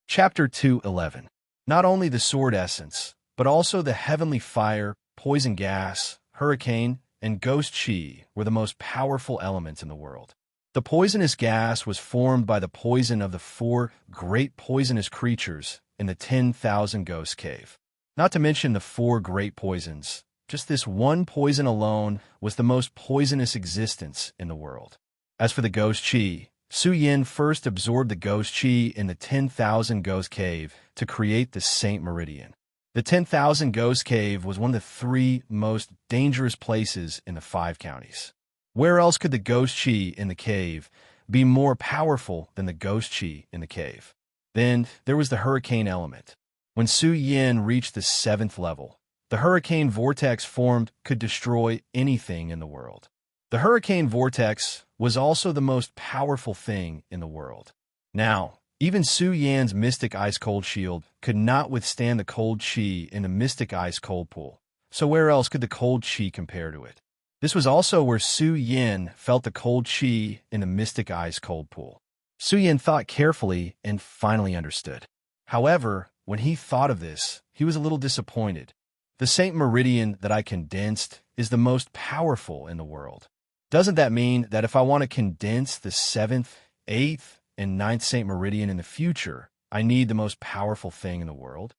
S2: Chapter 2:11. Not only the sword essence, but also the heavenly fire, poison gas, hurricane, and ghost chi were the most powerful elements in the world. The poisonous gas was formed by the poison of the 4 great poisonous creatures in the 10,000 Ghost Cave. Not to mention the 4 great poisons, just this one poison alone was the most poisonous existence in the world. As for the ghost chi, Su Yin first absorbed the ghost chi in the 10,000 Ghost Cave to create the Saint Meridian. The 10,000 Ghost Cave was one of the 3 most dangerous places in the 5 counties. Where else could the ghost chi in the cave be more powerful than the ghost chi in the cave? Then there was the hurricane element. When Su Yin reached the 7th level, the hurricane vortex formed could destroy anything in the world. The hurricane vortex was also the most powerful thing in the world. Now, even Su Yan's mystic ice-cold shield could not withstand the cold chi in the mystic ice-cold pool. So where else could the cold chi compare to it? This was also where Su Yin felt the cold chi in the mystic ice-cold pool. Su Yin thought carefully and finally understood. However, when he thought of this, he was a little disappointed. The Saint Meridian that I condensed is the most powerful in the world. Doesn't that mean that if I want to condense the 7th, 8th, and 9th Saint Meridian in the future, I need the most powerful thing in the world?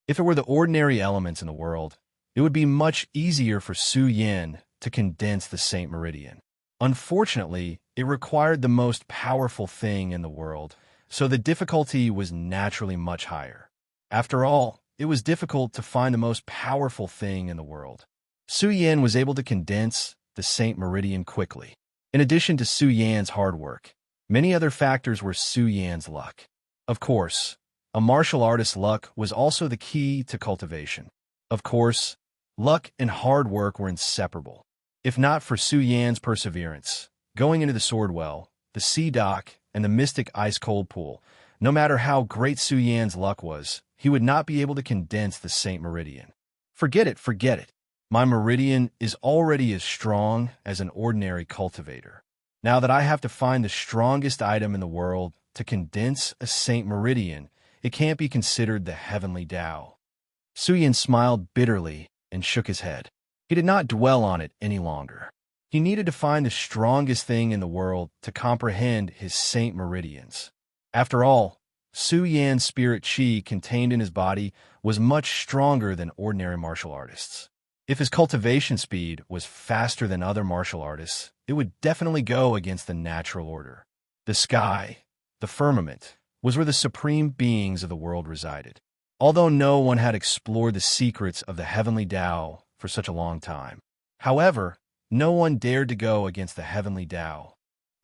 S2: If it were the ordinary elements in the world, it would be much easier for Su Yin to condense the Saint Meridian. Unfortunately, it required the most powerful thing in the world, so the difficulty was naturally much higher. After all, it was difficult to find the most powerful thing in the world. Su Yin was able to condense the Saint Meridian quickly. In addition to Su Yan's hard work, many other factors were Su Yan's luck. Of course, a martial artist's luck was also the key to cultivation. Of course, luck and hard work were inseparable. If not for Su Yan's perseverance, going into the sword well, the sea dock, and the mystic ice-cold pool, no matter how great Su Yan's luck was, he would not be able to condense the Saint Meridian. Forget it, forget it. My meridian is already as strong as an ordinary cultivator. Now that I have to find the strongest item in the world to condense a Saint Meridian, it can't be considered the heavenly Tao. Su Yin smiled bitterly and shook his head. He did not dwell on it any longer. He needed to find the strongest thing in the world to comprehend his Saint Meridians. After all, Su Yan's spirit chi contained in his body was much stronger than ordinary martial artists. If his cultivation speed was faster than other martial artists, it would definitely go against the natural order. The sky, the firmament, was where the supreme beings of the world resided. Although no one had explored the secrets of the heavenly Tao for such a long time. However, no one dared to go against the heavenly Tao,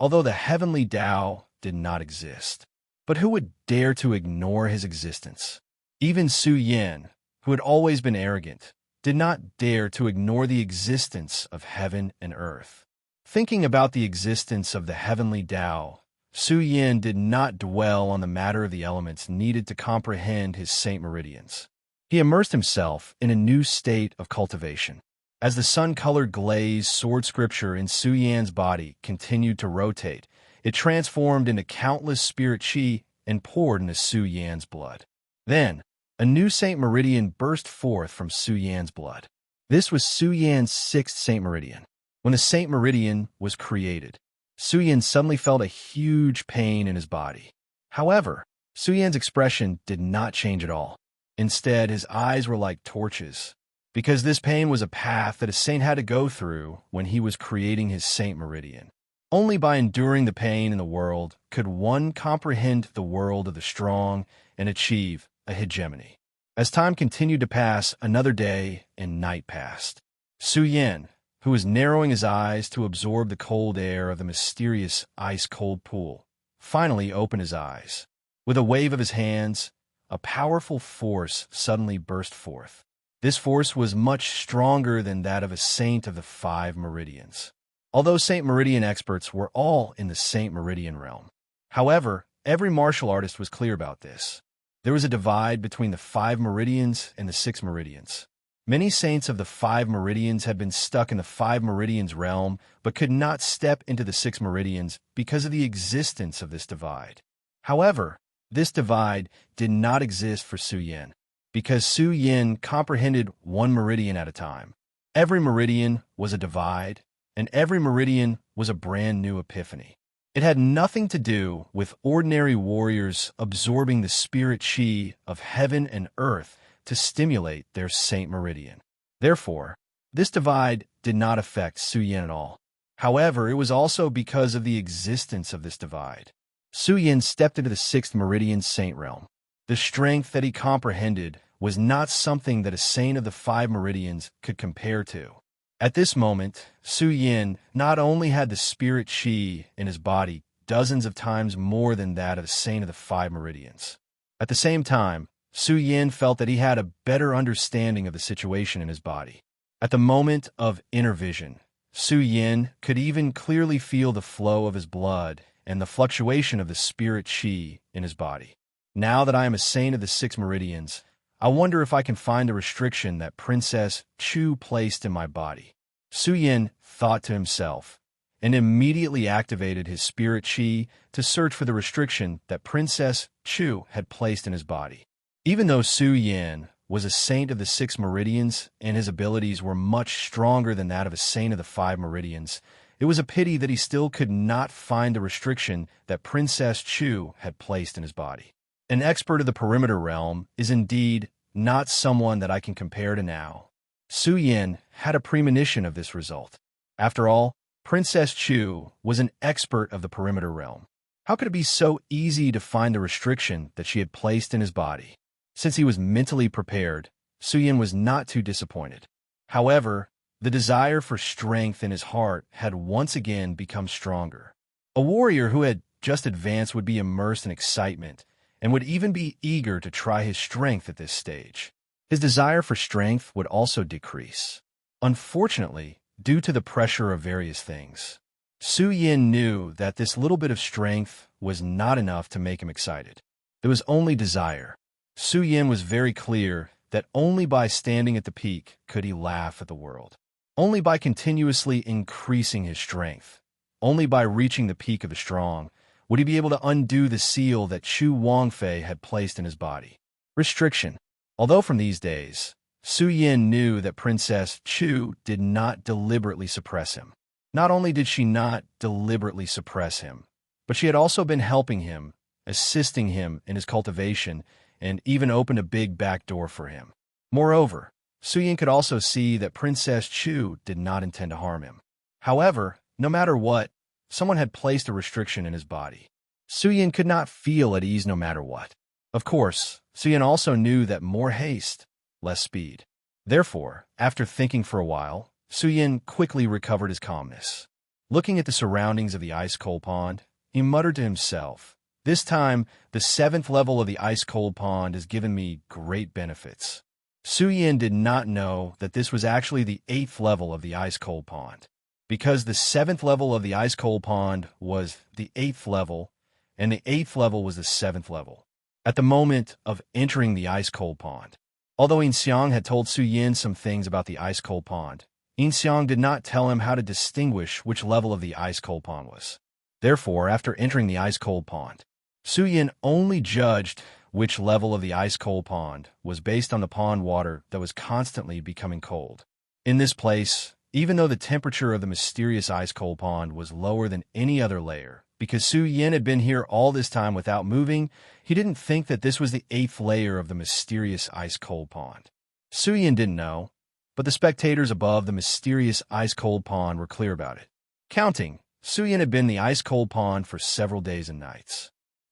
S2: although the heavenly Tao did not exist. But who would dare to ignore his existence? Even Su Yin, who had always been arrogant, did not dare to ignore the existence of heaven and earth. Thinking about the existence of the heavenly Tao, Su Yin did not dwell on the matter of the elements needed to comprehend his Saint Meridians. He immersed himself in a new state of cultivation. As the sun-colored glaze sword scripture in Su Yan's body continued to rotate, it transformed into countless spirit chi and poured into Su Yan's blood. Then, a new Saint Meridian burst forth from Su Yan's blood. This was Su Yan's 6th Saint Meridian. When the Saint Meridian was created, Su Yan suddenly felt a huge pain in his body. However, Su Yan's expression did not change at all. Instead, his eyes were like torches, because this pain was a path that a saint had to go through when he was creating his Saint Meridian. Only by enduring the pain in the world could one comprehend the world of the strong and achieve a hegemony. As time continued to pass, another day and night passed. Su Yin, who was narrowing his eyes to absorb the cold air of the mysterious ice-cold pool, finally opened his eyes. With a wave of his hands, a powerful force suddenly burst forth. This force was much stronger than that of a saint of the 5 meridians. Although Saint Meridian experts were all in the Saint Meridian realm. However, every martial artist was clear about this. There was a divide between the 5 meridians and the 6 meridians. Many saints of the 5 meridians had been stuck in the 5 meridians realm, but could not step into the 6 meridians because of the existence of this divide. However, this divide did not exist for Su Yin, because Su Yin comprehended one meridian at a time. Every meridian was a divide, and every meridian was a brand new epiphany. It had nothing to do with ordinary warriors absorbing the spirit chi of heaven and earth to stimulate their Saint Meridian. Therefore, this divide did not affect Su Yin at all. However, it was also because of the existence of this divide. Su Yin stepped into the 6th Meridian Saint realm. The strength that he comprehended was not something that a saint of the 5 meridians could compare to. At this moment, Su Yin not only had the spirit chi in his body dozens of times more than that of a saint of the 5 meridians. At the same time, Su Yin felt that he had a better understanding of the situation in his body. At the moment of inner vision, Su Yin could even clearly feel the flow of his blood and the fluctuation of the spirit chi in his body. Now that I am a saint of the 6 meridians, I wonder if I can find the restriction that Princess Chu placed in my body. Su Yin thought to himself, and immediately activated his spirit chi to search for the restriction that Princess Chu had placed in his body. Even though Su Yin was a saint of the 6 meridians and his abilities were much stronger than that of a saint of the 5 meridians, it was a pity that he still could not find the restriction that Princess Chu had placed in his body. An expert of the perimeter realm is indeed not someone that I can compare to now. Su Yin had a premonition of this result. After all, Princess Chu was an expert of the perimeter realm. How could it be so easy to find the restriction that she had placed in his body? Since he was mentally prepared, Su Yin was not too disappointed. However, the desire for strength in his heart had once again become stronger. A warrior who had just advanced would be immersed in excitement and would even be eager to try his strength at this stage. His desire for strength would also decrease. Unfortunately, due to the pressure of various things, Su Yin knew that this little bit of strength was not enough to make him excited. There was only desire. Su Yin was very clear that only by standing at the peak could he laugh at the world. Only by continuously increasing his strength, only by reaching the peak of the strong, would he be able to undo the seal that Chu Wangfei had placed in his body. Restriction. Although from these days, Su Yin knew that Princess Chu did not deliberately suppress him. Not only did she not deliberately suppress him, but she had also been helping him, assisting him in his cultivation, and even opened a big back door for him. Moreover, Su Yin could also see that Princess Chu did not intend to harm him. However, no matter what, someone had placed a restriction in his body. Su Yin could not feel at ease no matter what. Of course, Su Yin also knew that more haste, less speed. Therefore, after thinking for a while, Su Yin quickly recovered his calmness. Looking at the surroundings of the ice-cold pond, he muttered to himself, "This time, the 7th level of the ice-cold pond has given me great benefits." Su Yin did not know that this was actually the 8th level of the ice-cold pond, because the 7th level of the ice-cold pond was the 8th level, and the 8th level was the 7th level. At the moment of entering the ice-cold pond, although Yin Xiang had told Su Yin some things about the ice-cold pond, Yin Xiang did not tell him how to distinguish which level of the ice-cold pond was. Therefore, after entering the ice-cold pond, Su Yin only judged which level of the ice-cold pond was based on the pond water that was constantly becoming cold. In this place, even though the temperature of the mysterious ice-cold pond was lower than any other layer, because Su Yin had been here all this time without moving, he didn't think that this was the 8th layer of the mysterious ice-cold pond. Su Yin didn't know, but the spectators above the mysterious ice-cold pond were clear about it. Counting, Su Yin had been in the ice-cold pond for several days and nights.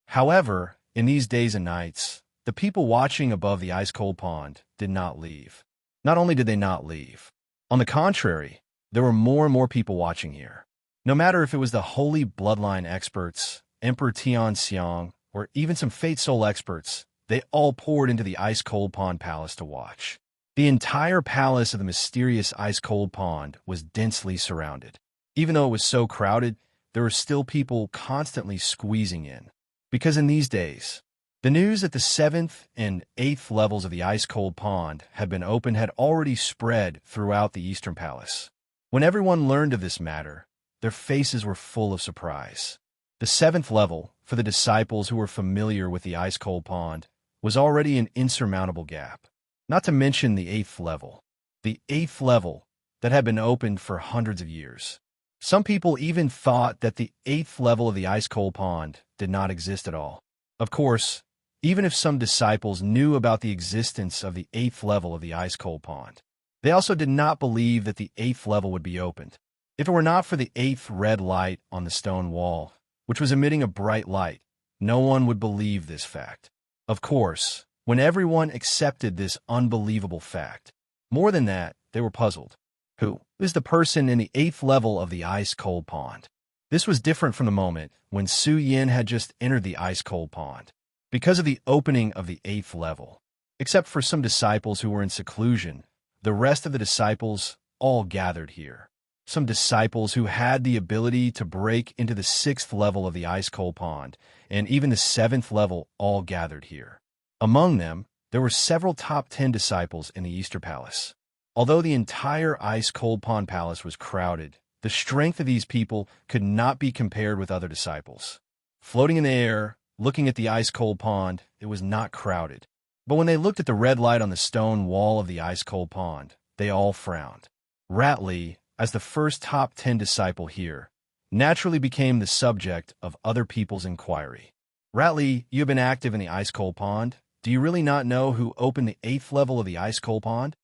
S2: However, in these days and nights, the people watching above the ice-cold pond did not leave. Not only did they not leave, on the contrary, There were more and more people watching here. No matter if it was the holy bloodline experts, Emperor Tian Xiang, or even some fate soul experts, they all poured into the ice-cold pond palace to watch. The entire palace of the mysterious ice-cold pond was densely surrounded. Even though it was so crowded, there were still people constantly squeezing in. Because in these days, the news that the 7th and 8th levels of the ice-cold pond had been opened had already spread throughout the Eastern Palace. When everyone learned of this matter, their faces were full of surprise. The 7th level, for the disciples who were familiar with the ice-cold pond, was already an insurmountable gap. Not to mention the 8th level. The 8th level that had been opened for hundreds of years. Some people even thought that the 8th level of the ice-cold pond did not exist at all. Of course, even if some disciples knew about the existence of the 8th level of the ice-cold pond, they also did not believe that the 8th level would be opened. If it were not for the 8th red light on the stone wall, which was emitting a bright light, no one would believe this fact. Of course, when everyone accepted this unbelievable fact, more than that, they were puzzled. Who is the person in the 8th level of the ice-cold pond? This was different from the moment when Su Yin had just entered the ice-cold pond. Because of the opening of the 8th level, except for some disciples who were in seclusion, the rest of the disciples all gathered here. Some disciples who had the ability to break into the 6th level of the ice-cold pond, and even the 7th level all gathered here. Among them, there were several top 10 disciples in the Eastern Palace. Although the entire ice-cold pond palace was crowded, the strength of these people could not be compared with other disciples. Floating in the air, looking at the ice-cold pond, it was not crowded. But when they looked at the red light on the stone wall of the ice-cold pond, they all frowned. Ratli, as the first top 10 disciple here, naturally became the subject of other people's inquiry. Ratli, you have been active in the ice-cold pond. Do you really not know who opened the 8th level of the ice-cold pond?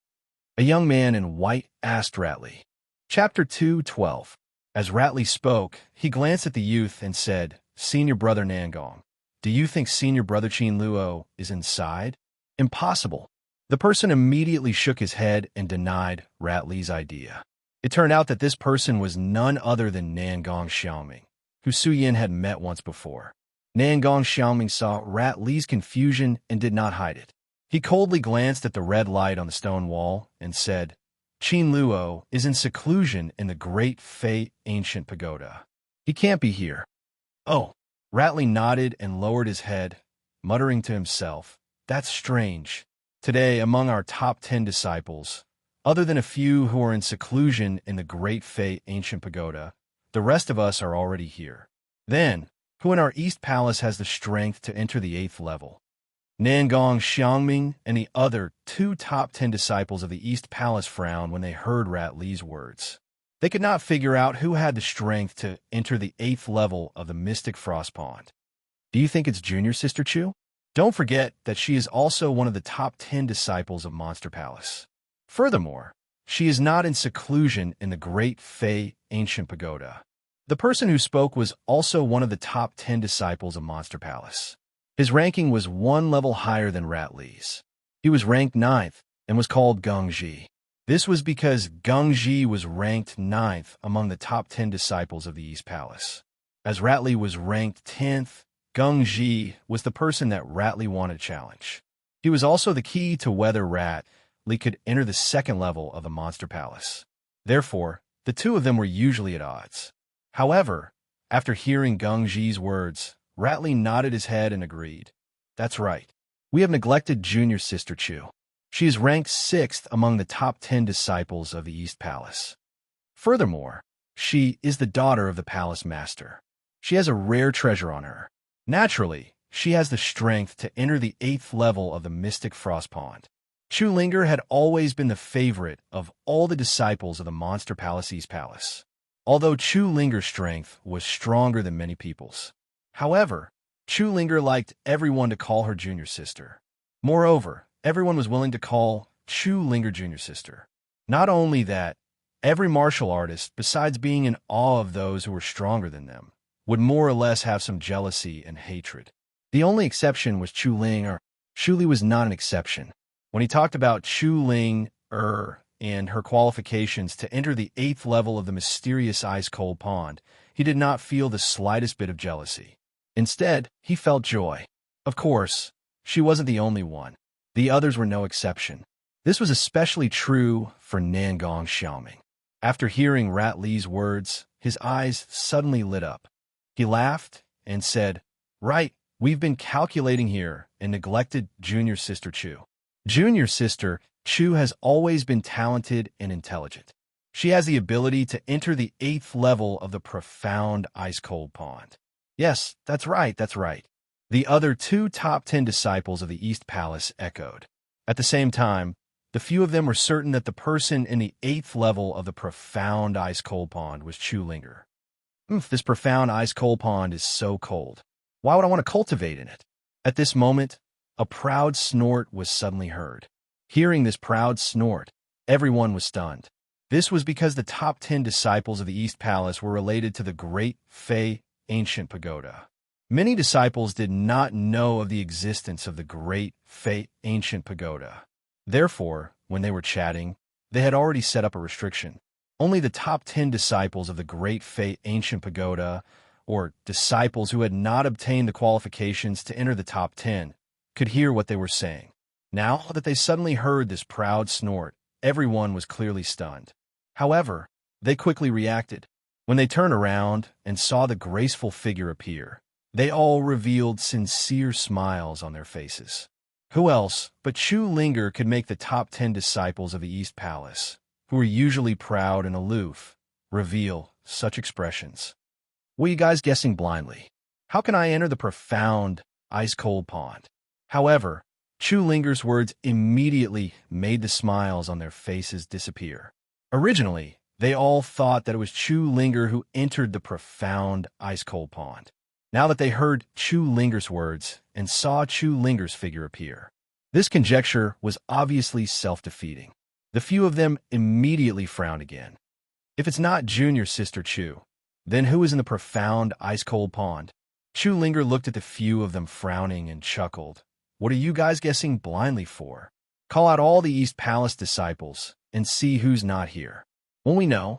S2: A young man in white asked Ratli. Chapter 2:12. As Ratli spoke, he glanced at the youth and said, Senior brother Nangong, do you think senior brother Qin Luo is inside? Impossible. The person immediately shook his head and denied Ratli's idea. It turned out that this person was none other than Nangong Xiaoming, who Su Yin had met once before. Nangong Xiaoming saw Ratli's confusion and did not hide it. He coldly glanced at the red light on the stone wall and said, Qin Luo is in seclusion in the Great Fei Ancient Pagoda. He can't be here. Oh. Ratli nodded and lowered his head, muttering to himself, That's strange. Today, among our top 10 disciples, other than a few who are in seclusion in the Great Fei Ancient Pagoda, the rest of us are already here. Then, who in our East Palace has the strength to enter the 8th level? Nangong Xiangming and the other 2 top 10 disciples of the East Palace frowned when they heard Ratli's words. They could not figure out who had the strength to enter the 8th level of the Mystic Frost Pond. Do you think it's Junior Sister Chu? Don't forget that she is also one of the top 10 disciples of Monster Palace. Furthermore, she is not in seclusion in the Great Fei Ancient Pagoda. The person who spoke was also one of the top 10 disciples of Monster Palace. His ranking was 1 level higher than Ratli's. He was ranked 9th and was called Gengji. This was because Gengji was ranked 9th among the top 10 disciples of the East Palace. As Ratli was ranked 10th, Gengji was the person that Ratli wanted to challenge. He was also the key to whether Ratli could enter the 2nd level of the Monster Palace. Therefore, the two of them were usually at odds. However, after hearing Gengji's words, Ratli nodded his head and agreed. That's right. We have neglected Junior Sister Chu. She is ranked 6th among the top 10 disciples of the East Palace. Furthermore, she is the daughter of the Palace Master. She has a rare treasure on her. Naturally, she has the strength to enter the 8th level of the Mystic Frost Pond. Chu Linger had always been the favorite of all the disciples of the Monster Palace East Palace, although Chu Linger's strength was stronger than many people's. However, Chu Linger liked everyone to call her Junior Sister. Moreover, everyone was willing to call Chu Linger Junior Sister. Not only that, every martial artist, besides being in awe of those who were stronger than them, would more or less have some jealousy and hatred. The only exception was Chu Ling. Chu Li was not an exception. When he talked about Chu Ling, and her qualifications to enter the 8th level of the mysterious ice-cold pond, he did not feel the slightest bit of jealousy. Instead, he felt joy. Of course, she wasn't the only one. The others were no exception. This was especially true for Nangong Xiaoming. After hearing Rat Li's words, his eyes suddenly lit up. He laughed and said, "Right, we've been calculating here and neglected junior sister Chu. Junior sister Chu has always been talented and intelligent. She has the ability to enter the 8th level of the profound ice-cold pond." "Yes, that's right, that's right." The other 2 top 10 disciples of the East Palace echoed. At the same time, the few of them were certain that the person in the 8th level of the profound ice-cold pond was Chu Linger. This profound ice-cold pond is so cold. Why would I want to cultivate in it? At this moment, a proud snort was suddenly heard. Hearing this proud snort, everyone was stunned. This was because the top 10 disciples of the East Palace were related to the Great Fei Ancient Pagoda. Many disciples did not know of the existence of the Great Fei Ancient Pagoda. Therefore, when they were chatting, they had already set up a restriction. Only the top 10 disciples of the Great Fei Ancient Pagoda, or disciples who had not obtained the qualifications to enter the top 10, could hear what they were saying. Now that they suddenly heard this proud snort, everyone was clearly stunned. However, they quickly reacted. When they turned around and saw the graceful figure appear, they all revealed sincere smiles on their faces. Who else but Chu Linger could make the top 10 disciples of the East Palace, who were usually proud and aloof, reveal such expressions? Were you guys guessing blindly? How can I enter the profound, ice-cold pond? However, Chu Linger's words immediately made the smiles on their faces disappear. Originally, they all thought that it was Chu Linger who entered the profound, ice-cold pond. Now that they heard Chu Linger's words and saw Chu Linger's figure appear, this conjecture was obviously self-defeating. The few of them immediately frowned again. If it's not junior sister Chu, then who is in the profound, ice-cold pond? Chu Linger looked at the few of them frowning and chuckled. What are you guys guessing blindly for? Call out all the East Palace disciples and see who's not here. Won't we know?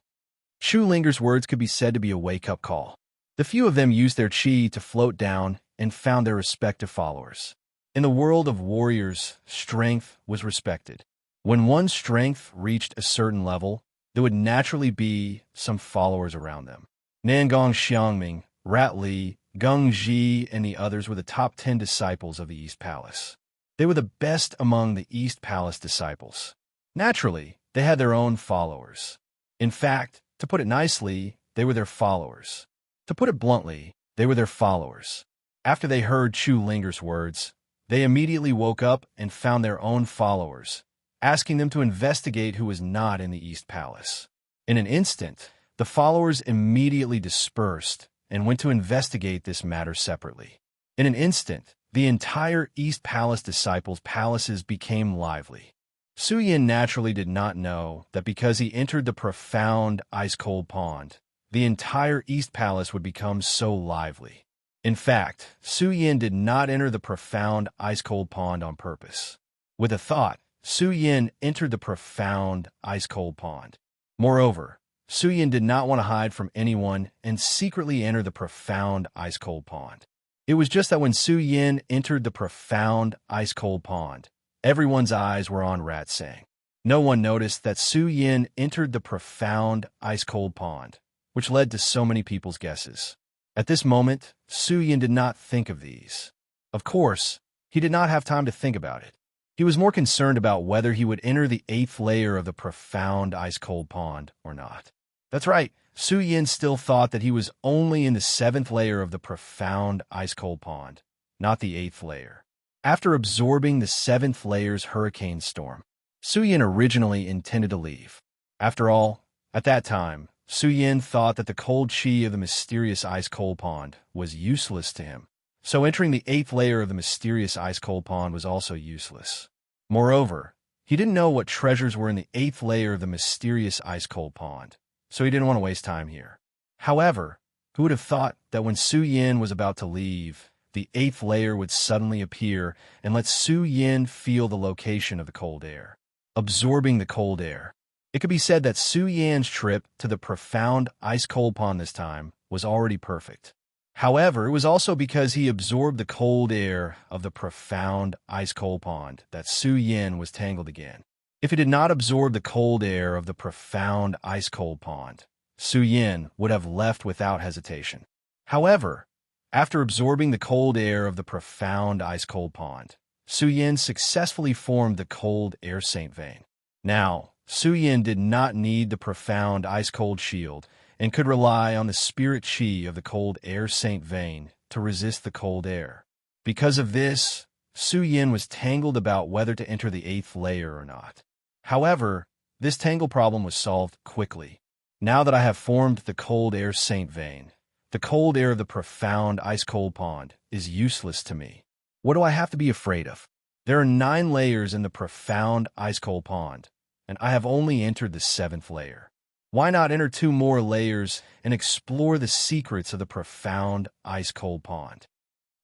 S2: Chu Linger's words could be said to be a wake-up call. The few of them used their qi to float down and found their respective followers. In the world of warriors, strength was respected. When one's strength reached a certain level, there would naturally be some followers around them. Nangong Xiangming, Rat Li, Geng Ji, and the others were the top 10 disciples of the East Palace. They were the best among the East Palace disciples. Naturally, they had their own followers. In fact, to put it nicely, they were their followers. To put it bluntly, they were their followers. After they heard Chu Linger's words, they immediately woke up and found their own followers, asking them to investigate who was not in the East Palace. In an instant, the followers immediately dispersed and went to investigate this matter separately. In an instant, the entire East Palace disciples' palaces became lively. Su Yin naturally did not know that because he entered the profound, ice-cold pond, the entire East Palace would become so lively. In fact, Su Yin did not enter the profound, ice-cold pond on purpose. With a thought, Su Yin entered the profound, ice-cold pond. Moreover, Su Yin did not want to hide from anyone and secretly enter the profound, ice-cold pond. It was just that when Su Yin entered the profound, ice-cold pond, everyone's eyes were on Rat Sang. No one noticed that Su Yin entered the profound, ice-cold pond, which led to so many people's guesses. At this moment, Su Yin did not think of these. Of course, he did not have time to think about it. He was more concerned about whether he would enter the 8th layer of the profound, ice-cold pond or not. That's right, Su Yin still thought that he was only in the 7th layer of the profound, ice-cold pond, not the 8th layer. After absorbing the 7th layer's hurricane storm, Su Yin originally intended to leave. After all, at that time, Su Yin thought that the cold qi of the mysterious ice-cold pond was useless to him, so entering the 8th layer of the mysterious ice-cold pond was also useless. Moreover, he didn't know what treasures were in the 8th layer of the mysterious ice-cold pond, so he didn't want to waste time here. However, who would have thought that when Su Yin was about to leave, the 8th layer would suddenly appear and let Su Yin feel the location of the cold air. Absorbing the cold air, It could be said that Su Yan's trip to the profound ice-cold pond this time was already perfect. However, it was also because he absorbed the cold air of the profound ice-cold pond that Su Yan was tangled again. If he did not absorb the cold air of the profound ice-cold pond, Su Yan would have left without hesitation. However, after absorbing the cold air of the profound ice-cold pond, Su Yan successfully formed the cold air saint vein. Now, Su Yan did not need the profound ice-cold shield and could rely on the spirit chi of the cold air saint vein to resist the cold air. Because of this, Su Yan was tangled about whether to enter the 8th layer or not. However, this tangle problem was solved quickly. Now that I have formed the cold air saint vein, the cold air of the profound ice-cold pond is useless to me. What do I have to be afraid of? There are 9 layers in the profound ice-cold pond, and I have only entered the 7th layer. Why not enter 2 more layers and explore the secrets of the profound ice-cold pond?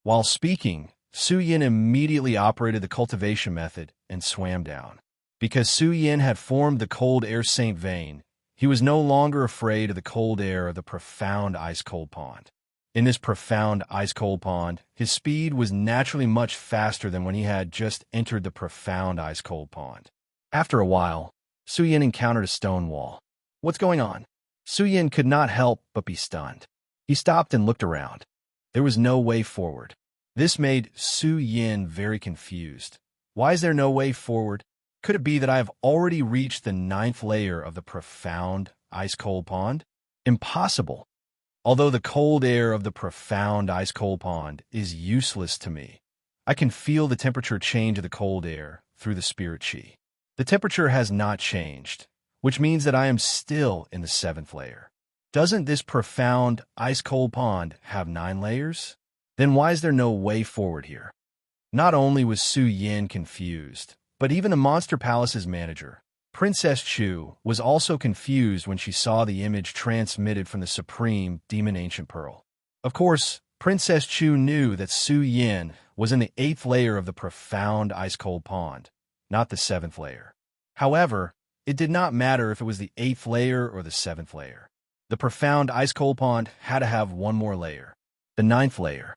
S2: While speaking, Su Yan immediately operated the cultivation method and swam down. Because Su Yan had formed the cold air saint vein, he was no longer afraid of the cold air of the profound ice-cold pond. In this profound ice-cold pond, his speed was naturally much faster than when he had just entered the profound ice-cold pond. After a while, Su Yan encountered a stone wall. What's going on? Su Yan could not help but be stunned. He stopped and looked around. There was no way forward. This made Su Yan very confused. Why is there no way forward? Could it be that I have already reached the 9th layer of the profound ice-cold pond? Impossible. Although the cold air of the profound ice-cold pond is useless to me, I can feel the temperature change of the cold air through the spirit chi. The temperature has not changed, which means that I am still in the 7th layer. Doesn't this profound ice-cold pond have 9 layers? Then why is there no way forward here? Not only was Su Yan confused, but even the Monster Palace's manager, Princess Chu, was also confused when she saw the image transmitted from the Supreme Demon Ancient Pearl. Of course, Princess Chu knew that Su Yan was in the 8th layer of the profound ice-cold pond, not the 7th layer. However, it did not matter if it was the 8th layer or the 7th layer. The profound ice-cold pond had to have 1 more layer, the 9th layer.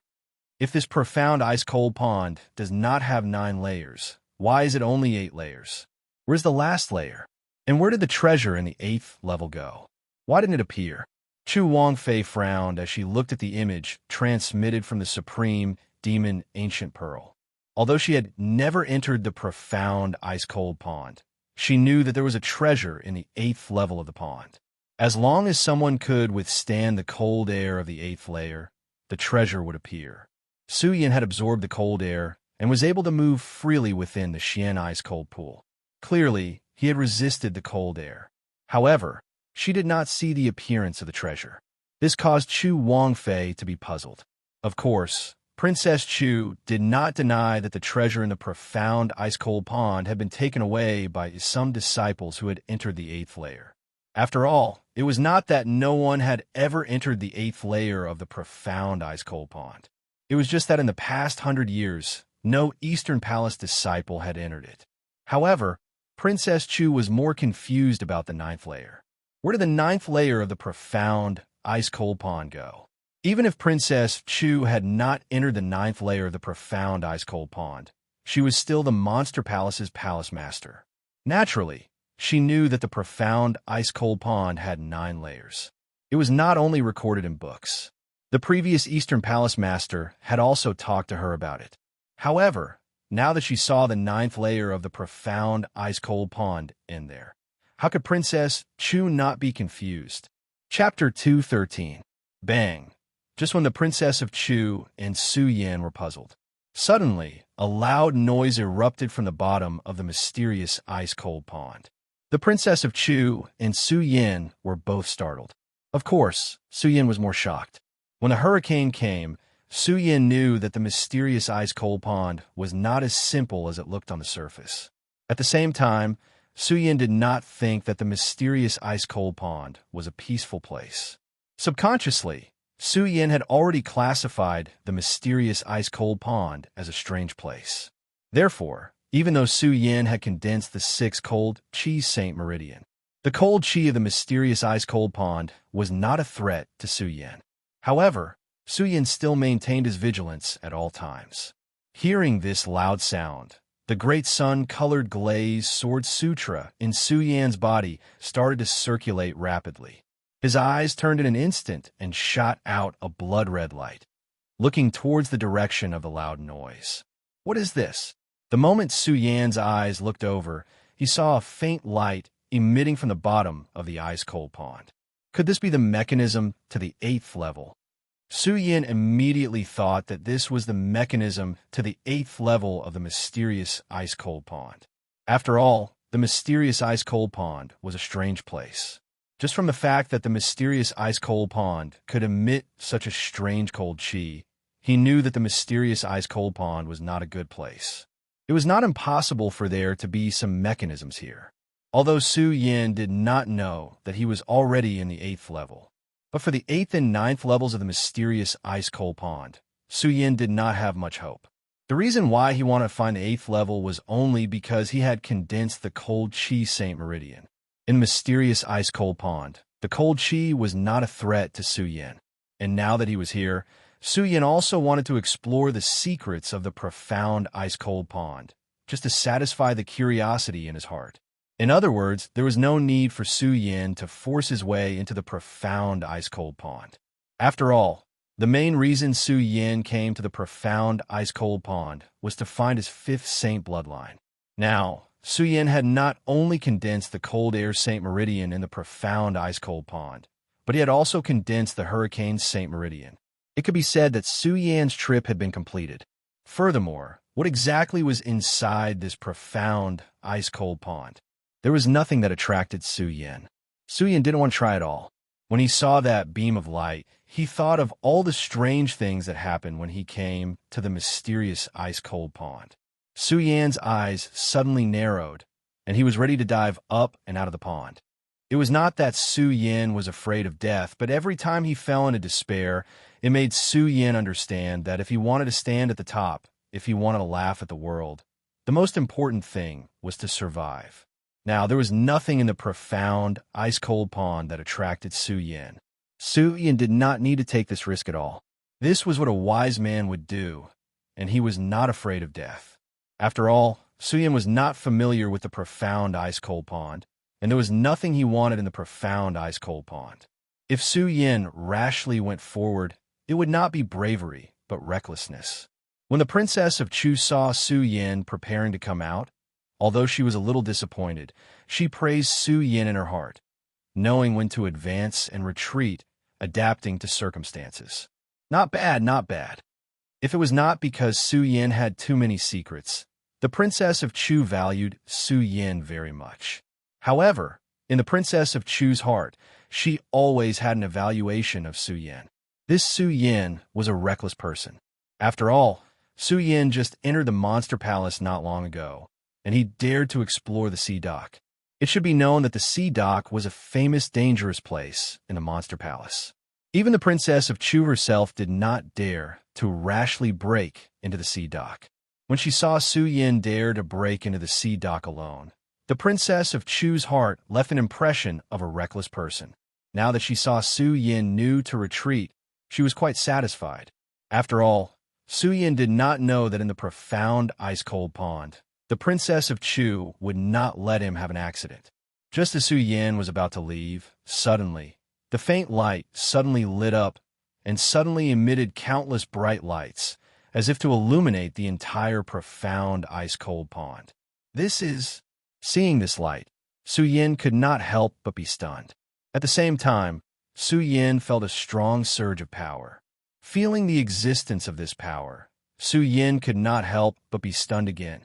S2: If this profound ice-cold pond does not have 9 layers, why is it only 8 layers? Where's the last layer? And where did the treasure in the 8th level go? Why didn't it appear? Chu Wangfei frowned as she looked at the image transmitted from the Supreme Demon Ancient Pearl. Although she had never entered the profound ice-cold pond, she knew that there was a treasure in the 8th level of the pond. As long as someone could withstand the cold air of the 8th layer, the treasure would appear. Su Yan had absorbed the cold air and was able to move freely within the Xian ice-cold pool. Clearly, he had resisted the cold air. However, she did not see the appearance of the treasure. This caused Chu Wangfei to be puzzled. Of course, Princess Chu did not deny that the treasure in the profound ice-cold pond had been taken away by some disciples who had entered the 8th layer. After all, it was not that no one had ever entered the 8th layer of the profound ice-cold pond. It was just that in the past 100 years, no Eastern Palace disciple had entered it. However, Princess Chu was more confused about the 9th layer. Where did the 9th layer of the profound ice-cold pond go? Even if Princess Chu had not entered the 9th layer of the profound ice-cold pond, she was still the Monster Palace's palace master. Naturally, she knew that the profound ice-cold pond had 9 layers. It was not only recorded in books. The previous Eastern Palace master had also talked to her about it. However, now that she saw the 9th layer of the profound ice-cold pond in there, how could Princess Chu not be confused? Chapter 213. Bang! Just when the Princess of Chu and Su Yan were puzzled, suddenly a loud noise erupted from the bottom of the mysterious ice-cold pond. The Princess of Chu and Su Yan were both startled. Of course, Su Yan was more shocked. When the hurricane came, Su Yan knew that the mysterious ice-cold pond was not as simple as it looked on the surface. At the same time, Su Yan did not think that the mysterious ice-cold pond was a peaceful place. Subconsciously, Su Yan had already classified the mysterious ice-cold pond as a strange place. Therefore, even though Su Yan had condensed the 6 cold chi saint meridian, The cold chi of the mysterious ice-cold pond was not a threat to Su Yan. However, Su Yan still maintained his vigilance at all times. Hearing this loud sound, the great sun-colored glaze sword sutra in Su Yan's body started to circulate rapidly. His eyes turned in an instant and shot out a blood-red light, looking towards the direction of the loud noise. What is this? The moment Su Yan's eyes looked over, he saw a faint light emitting from the bottom of the ice-cold pond. Could this be the mechanism to the 8th level? Su Yan immediately thought that this was the mechanism to the 8th level of the mysterious ice-cold pond. After all, the mysterious ice-cold pond was a strange place. Just from the fact that the mysterious ice-cold pond could emit such a strange cold chi, he knew that the mysterious ice-cold pond was not a good place. It was not impossible for there to be some mechanisms here, although Su Yan did not know that he was already in the 8th level. But for the 8th and 9th levels of the mysterious ice-cold pond, Su Yan did not have much hope. The reason why he wanted to find the 8th level was only because he had condensed the cold chi Saint Meridian. In the mysterious ice-cold pond, the cold chi was not a threat to Su Yan. And now that he was here, Su Yan also wanted to explore the secrets of the profound ice-cold pond, just to satisfy the curiosity in his heart. In other words, there was no need for Su Yan to force his way into the profound ice-cold pond. After all, the main reason Su Yan came to the profound ice-cold pond was to find his 5th saint bloodline. Now, Su Yan had not only condensed the cold air Saint Meridian in the profound ice-cold pond, but he had also condensed the hurricane Saint Meridian. It could be said that Su Yan's trip had been completed. Furthermore, what exactly was inside this profound ice-cold pond? There was nothing that attracted Su Yan. Su Yan didn't want to try at all. When he saw that beam of light, he thought of all the strange things that happened when he came to the mysterious ice-cold pond. Su Yan's eyes suddenly narrowed, and he was ready to dive up and out of the pond. It was not that Su Yan was afraid of death, but every time he fell into despair, it made Su Yan understand that if he wanted to stand at the top, if he wanted to laugh at the world, the most important thing was to survive. Now, there was nothing in the profound, ice-cold pond that attracted Su Yan. Su Yan did not need to take this risk at all. This was what a wise man would do, and he was not afraid of death. After all, Su Yan was not familiar with the profound ice-cold pond, and there was nothing he wanted in the profound ice-cold pond. If Su Yan rashly went forward, it would not be bravery, but recklessness. When the princess of Chu saw Su Yan preparing to come out, although she was a little disappointed, she praised Su Yan in her heart, knowing when to advance and retreat, adapting to circumstances. Not bad, not bad. If it was not because Su Yan had too many secrets, the princess of Chu valued Su Yan very much. However, in the princess of Chu's heart, she always had an evaluation of Su Yan. This Su Yan was a reckless person. After all, Su Yan just entered the monster palace not long ago, and he dared to explore the sea dock. It should be known that the sea dock was a famous dangerous place in the monster palace. Even the princess of Chu herself did not dare to rashly break into the sea dock. When she saw Su Yan dare to break into the sea dock alone, the princess of Chu's heart left an impression of a reckless person. Now that she saw Su Yan knew to retreat, she was quite satisfied. After all, Su Yan did not know that in the profound ice-cold pond, the princess of Chu would not let him have an accident. Just as Su Yan was about to leave, suddenly, the faint light suddenly lit up and suddenly emitted countless bright lights, as if to illuminate the entire profound ice-cold pond. Seeing this light, Su Yan could not help but be stunned. At the same time, Su Yan felt a strong surge of power. Feeling the existence of this power, Su Yan could not help but be stunned again.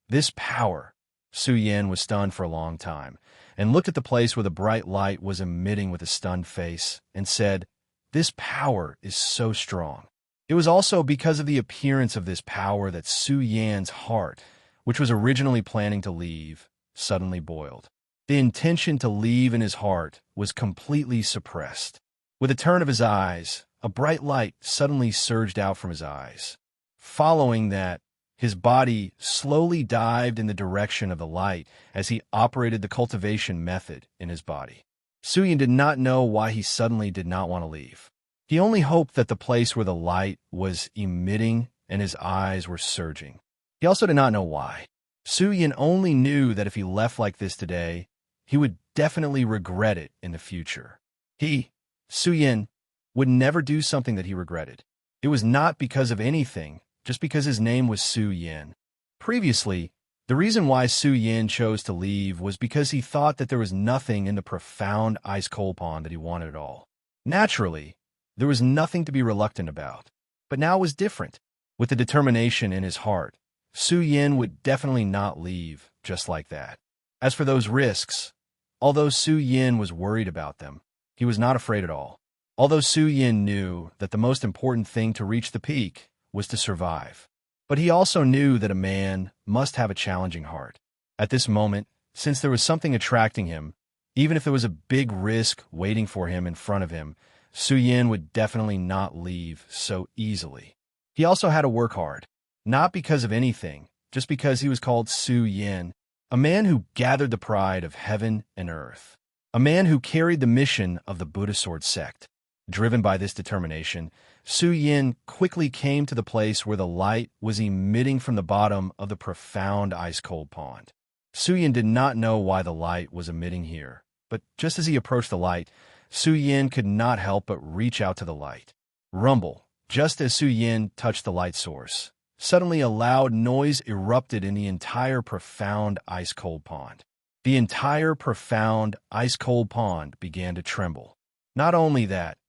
S2: This power. Su Yan was stunned for a long time, and looked at the place where the bright light was emitting with a stunned face, and said, "This power is so strong." It was also because of the appearance of this power that Su Yan's heart, which was originally planning to leave, suddenly boiled. The intention to leave in his heart was completely suppressed. With a turn of his eyes, a bright light suddenly surged out from his eyes. Following that, His body slowly dived in the direction of the light as he operated the cultivation method in his body. Suyin did not know why he suddenly did not want to leave. He only hoped that the place where the light was emitting and his eyes were surging. He also did not know why. Suyin only knew that if he left like this today, he would definitely regret it in the future. Suyin, would never do something that he regretted. It was not because of anything, just because his name was Su Yin. Previously, the reason why Su Yin chose to leave was because he thought that there was nothing in the profound ice-cold pond that he wanted at all. Naturally, there was nothing to be reluctant about. But now it was different. With the determination in his heart, Su Yin would definitely not leave just like that. As for those risks, although Su Yin was worried about them, he was not afraid at all. Although Su Yin knew that the most important thing to reach the peak was to survive. But he also knew that a man must have a challenging heart. At this moment, since there was something attracting him, even if there was a big risk waiting for him in front of him, Su Yin would definitely not leave so easily. He also had to work hard, not because of anything, just because he was called Su Yin, a man who gathered the pride of heaven and earth, a man who carried the mission of the Buddha Sword sect. Driven by this determination, Su Yin quickly came to the place where the light was emitting from the bottom of the profound ice-cold pond. Su Yin did not know why the light was emitting here, but just as he approached the light, Su Yin could not help but reach out to the light. Rumble, just as Su Yin touched the light source. Suddenly a loud noise erupted in the entire profound ice-cold pond. The entire profound ice-cold pond began to tremble. Not only that,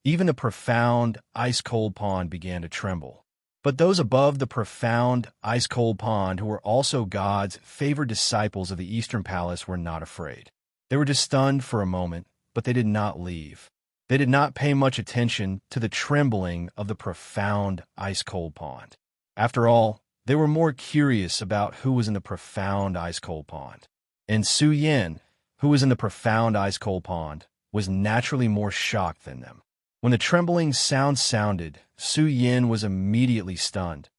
S2: even the profound ice-cold pond began to tremble. But those above the profound ice-cold pond, who were also God's favored disciples of the Eastern Palace, were not afraid. They were just stunned for a moment, but they did not leave. They did not pay much attention to the trembling of the profound ice-cold pond. After all, they were more curious about who was in the profound ice-cold pond. And Su Yin, who was in the profound ice-cold pond, was naturally more shocked than them. When the trembling sound sounded, Su Yin was immediately stunned,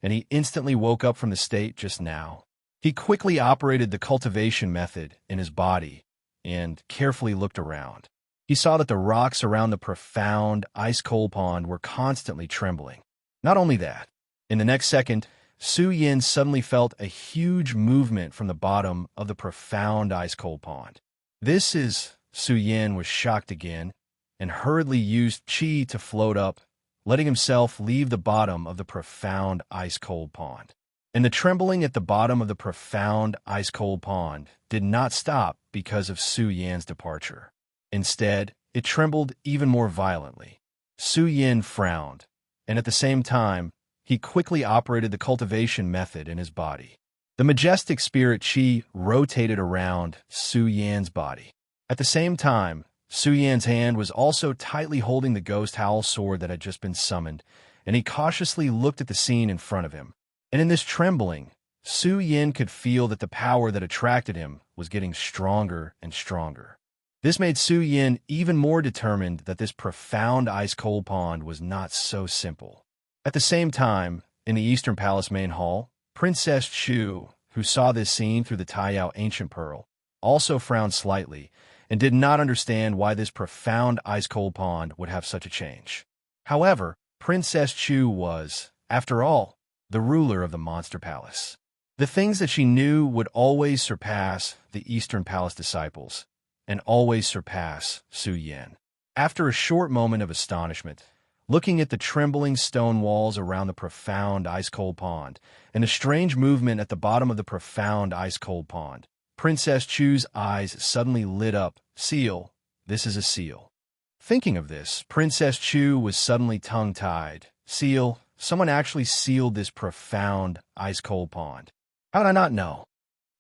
S2: and he instantly woke up from the state just now. He quickly operated the cultivation method in his body and carefully looked around. He saw that the rocks around the profound ice-cold pond were constantly trembling. Not only that, in the next second, Su Yin suddenly felt a huge movement from the bottom of the profound ice-cold pond. Su Yin was shocked again and hurriedly used qi to float up, letting himself leave the bottom of the profound ice-cold pond. And the trembling at the bottom of the profound ice-cold pond did not stop because of Su Yin's departure. Instead, it trembled even more violently. Su Yin frowned, and at the same time, he quickly operated the cultivation method in his body. The majestic spirit qi rotated around Su Yin's body. At the same time, Su Yin's hand was also tightly holding the ghost howl sword that had just been summoned, and he cautiously looked at the scene in front of him. And in this trembling, Su Yin could feel that the power that attracted him was getting stronger and stronger. This made Su Yin even more determined that this profound ice-cold pond was not so simple. At the same time, in the Eastern Palace main hall, Princess Chu, who saw this scene through the Taiyao Ancient Pearl, also frowned slightly and did not understand why this profound ice-cold pond would have such a change. However, Princess Chu was, after all, the ruler of the Monster Palace. The things that she knew would always surpass the Eastern Palace disciples, and always surpass Su Yin. After a short moment of astonishment, looking at the trembling stone walls around the profound ice-cold pond, and a strange movement at the bottom of the profound ice-cold pond, Princess Chu's eyes suddenly lit up. Seal. This is a seal. Thinking of this, Princess Chu was suddenly tongue-tied. Seal. Someone actually sealed this profound ice-cold pond. How did I not know?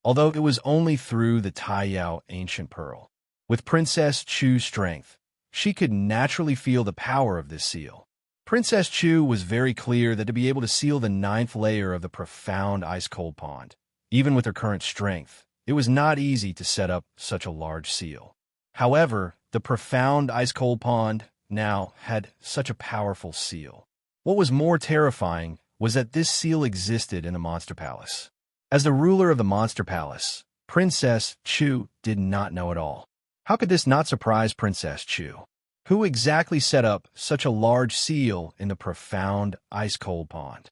S2: Although it was only through the Taiyao Ancient Pearl. With Princess Chu's strength, she could naturally feel the power of this seal. Princess Chu was very clear that to be able to seal the 9th layer of the profound ice-cold pond, even with her current strength, it was not easy to set up such a large seal. However, the profound ice-cold pond now had such a powerful seal. What was more terrifying was that this seal existed in the Monster Palace. As the ruler of the Monster Palace, Princess Chu did not know it all. How could this not surprise Princess Chu? Who exactly set up such a large seal in the profound, ice-cold pond?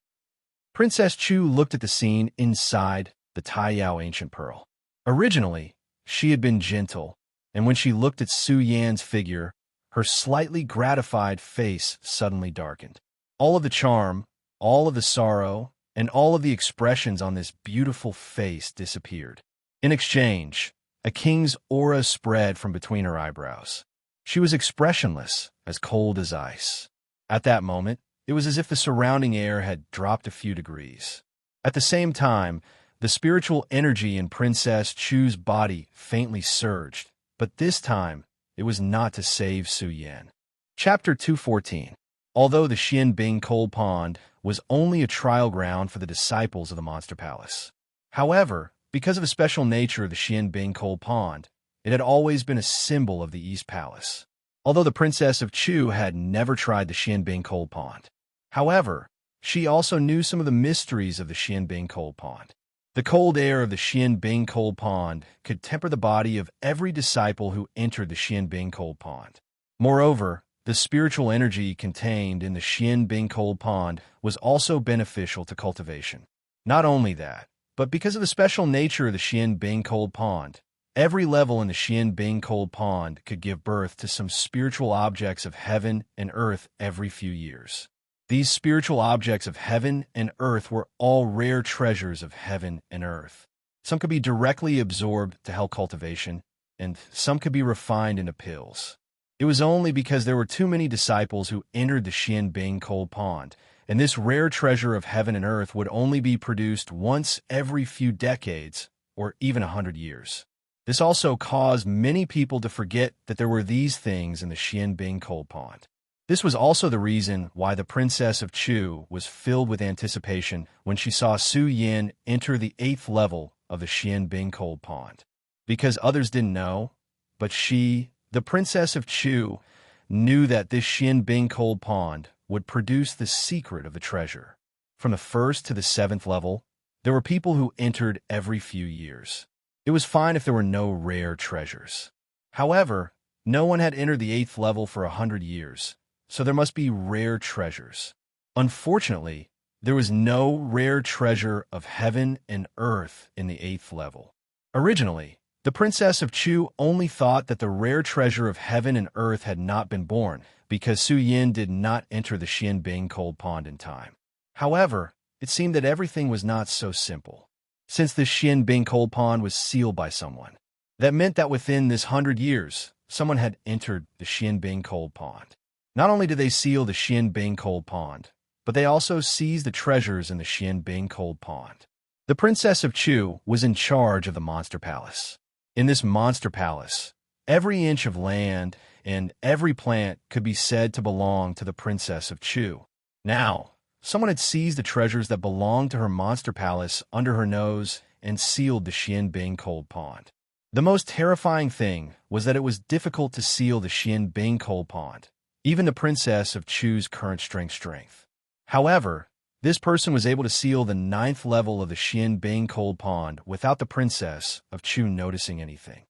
S2: Princess Chu looked at the scene inside the Taiyao Ancient Pearl. Originally, she had been gentle, and when she looked at Su Yan's figure, her slightly gratified face suddenly darkened. All of the charm, all of the sorrow, and all of the expressions on this beautiful face disappeared. In exchange, a king's aura spread from between her eyebrows. She was expressionless, as cold as ice. At that moment, it was as if the surrounding air had dropped a few degrees. At the same time, the spiritual energy in Princess Chu's body faintly surged, but this time, it was not to save Su Yan. Chapter 214. Although the Xianbing Cold Pond was only a trial ground for the disciples of the Monster Palace. However, because of the special nature of the Xianbing Cold Pond, it had always been a symbol of the East Palace. Although the Princess of Chu had never tried the Xianbing Cold Pond. However, she also knew some of the mysteries of the Xianbing Cold Pond. The cold air of the Xianbing Cold Pond could temper the body of every disciple who entered the Xianbing Cold Pond. Moreover, the spiritual energy contained in the Xianbing Cold Pond was also beneficial to cultivation. Not only that, but because of the special nature of the Xianbing Cold Pond, every level in the Xianbing Cold Pond could give birth to some spiritual objects of heaven and earth every few years. These spiritual objects of heaven and earth were all rare treasures of heaven and earth. Some could be directly absorbed to help cultivation, and some could be refined into pills. It was only because there were too many disciples who entered the Xianbing Cold Pond, and this rare treasure of heaven and earth would only be produced once every few decades, or even 100 years. This also caused many people to forget that there were these things in the Xianbing Cold Pond. This was also the reason why the Princess of Chu was filled with anticipation when she saw Su Yan enter the 8th level of the Xianbing Cold Pond. Because others didn't know, but she, the Princess of Chu, knew that this Xianbing Cold Pond would produce the secret of the treasure. From the 1st to the 7th level, there were people who entered every few years. It was fine if there were no rare treasures. However, no one had entered the 8th level for 100 years, so there must be rare treasures. Unfortunately, there was no rare treasure of heaven and earth in the 8th level. Originally, the Princess of Chu only thought that the rare treasure of heaven and earth had not been born because Su Yan did not enter the Xianbing Cold Pond in time. However, it seemed that everything was not so simple. Since the Xianbing Cold Pond was sealed by someone, that meant that within this 100 years, someone had entered the Xianbing Cold Pond. Not only did they seal the Xianbing Cold Pond, but they also seized the treasures in the Xianbing Cold Pond. The Princess of Chu was in charge of the Monster Palace. In this Monster Palace, every inch of land and every plant could be said to belong to the Princess of Chu. Now, someone had seized the treasures that belonged to her Monster Palace under her nose and sealed the Xianbing Cold Pond. The most terrifying thing was that it was difficult to seal the Xianbing Cold Pond, even the Princess of Chu's current strength. However, this person was able to seal the 9th level of the Xianbing Cold Pond without the Princess of Chu noticing anything.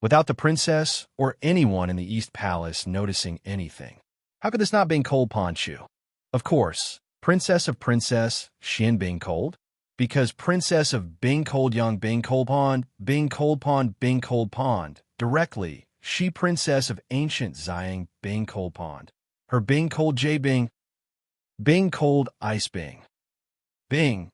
S2: Without the princess or anyone in the East Palace noticing anything. How could this not be Cold Pond Chu? Of course, Princess of Princess Xianbing Cold? Because Princess of Bing Cold Yang Bing Cold Pond, Bing Cold Pond, Bing Cold Pond, directly, she Princess of Ancient Xiang Bing Cold Pond. Her Bing Cold J Bing, Bing Cold Ice Bing. Bing.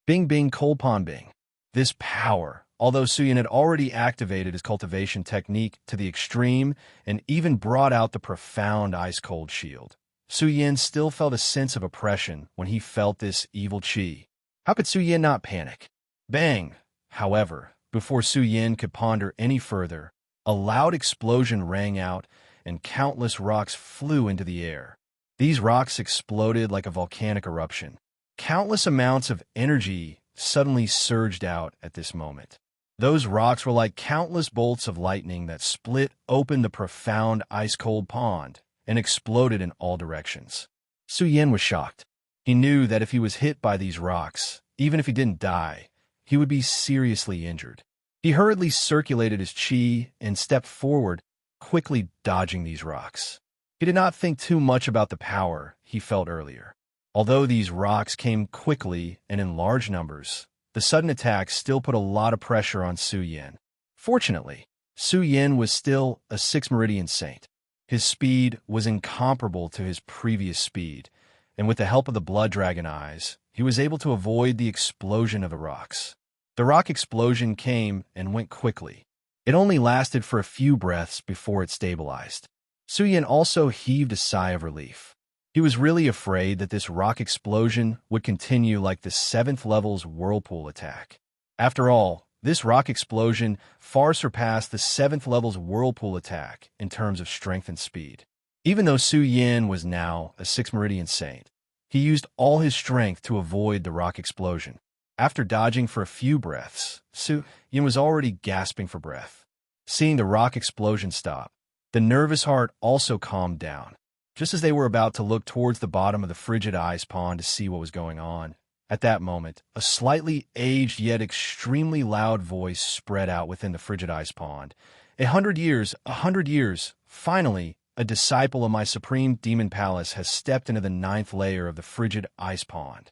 S2: Bing Bing Cold Pond Bing. This power, although Su Yan had already activated his cultivation technique to the extreme and even brought out the profound ice-cold shield, Su Yan still felt a sense of oppression when he felt this evil qi. How could Su Yan not panic? Bang! However, before Su Yan could ponder any further, a loud explosion rang out and countless rocks flew into the air. These rocks exploded like a volcanic eruption. Countless amounts of energy suddenly surged out at this moment. Those rocks were like countless bolts of lightning that split open the profound ice-cold pond and exploded in all directions. Su Yan was shocked. He knew that if he was hit by these rocks, even if he didn't die, he would be seriously injured. He hurriedly circulated his chi and stepped forward, quickly dodging these rocks. He did not think too much about the power he felt earlier. Although these rocks came quickly and in large numbers, the sudden attack still put a lot of pressure on Su Yin. Fortunately, Su Yin was still a 6th meridian saint. His speed was incomparable to his previous speed, and with the help of the blood dragon eyes, he was able to avoid the explosion of the rocks. The rock explosion came and went quickly. It only lasted for a few breaths before it stabilized. Su Yin also heaved a sigh of relief. He was really afraid that this rock explosion would continue like the 7th level's whirlpool attack. After all, this rock explosion far surpassed the 7th level's whirlpool attack in terms of strength and speed. Even though Su Yin was now a 6th meridian saint, he used all his strength to avoid the rock explosion. After dodging for a few breaths, Su Yin was already gasping for breath. Seeing the rock explosion stop, the nervous heart also calmed down. Just as they were about to look towards the bottom of the frigid ice pond to see what was going on, at that moment, a slightly aged yet extremely loud voice spread out within the frigid ice pond. 100 years, 100 years, finally, a disciple of my supreme demon palace has stepped into the 9th layer of the frigid ice pond.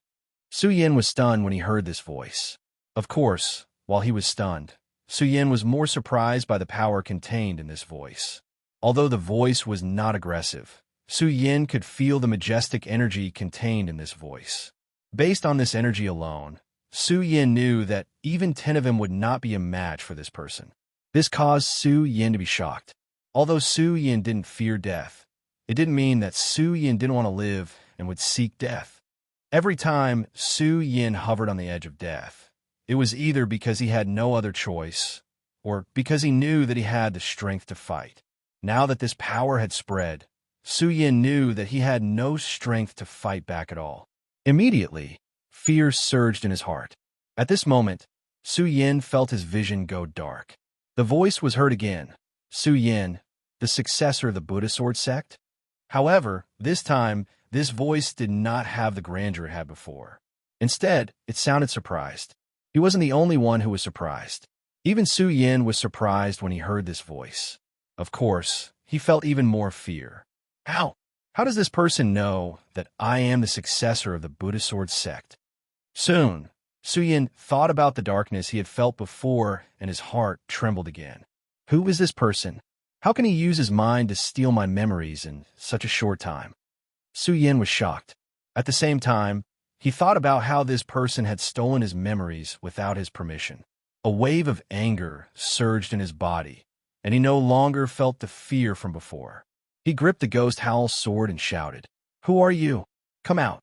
S2: Su Yin was stunned when he heard this voice. Of course, while he was stunned, Su Yin was more surprised by the power contained in this voice. Although the voice was not aggressive, Su Yin could feel the majestic energy contained in this voice. Based on this energy alone, Su Yin knew that even 10 of him would not be a match for this person. This caused Su Yin to be shocked. Although Su Yin didn't fear death, it didn't mean that Su Yin didn't want to live and would seek death. Every time Su Yin hovered on the edge of death, it was either because he had no other choice or because he knew that he had the strength to fight. Now that this power had spread, Su Yin knew that he had no strength to fight back at all. Immediately, fear surged in his heart. At this moment, Su Yin felt his vision go dark. The voice was heard again. Su Yin, the successor of the Buddha sword sect? However, this time, this voice did not have the grandeur it had before. Instead, it sounded surprised. He wasn't the only one who was surprised. Even Su Yin was surprised when he heard this voice. Of course, he felt even more fear. How? How does this person know that I am the successor of the Buddha sword sect? Soon, Su Yin thought about the darkness he had felt before, and his heart trembled again. Who is this person? How can he use his mind to steal my memories in such a short time? Su Yin was shocked. At the same time, he thought about how this person had stolen his memories without his permission. A wave of anger surged in his body, and he no longer felt the fear from before. He gripped the ghost howl sword and shouted, "Who are you? Come out."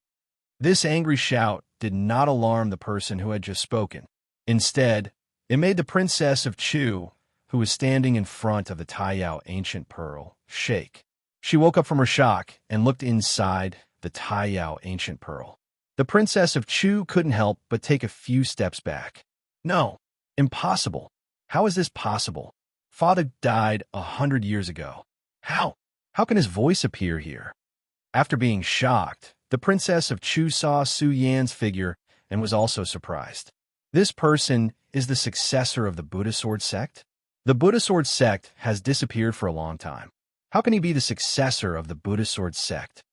S2: This angry shout did not alarm the person who had just spoken. Instead, it made the Princess of Chu, who was standing in front of the Taiyao ancient pearl, shake. She woke up from her shock and looked inside the Taiyao ancient pearl. The Princess of Chu couldn't help but take a few steps back. No, impossible. How is this possible? Father died 100 years ago. How? How can his voice appear here? After being shocked, the Princess of Chu saw Su Yin's figure and was also surprised. This person is the successor of the Buddha sword sect? The Buddha sword sect has disappeared for a long time. How can he be the successor of the Buddha sword sect?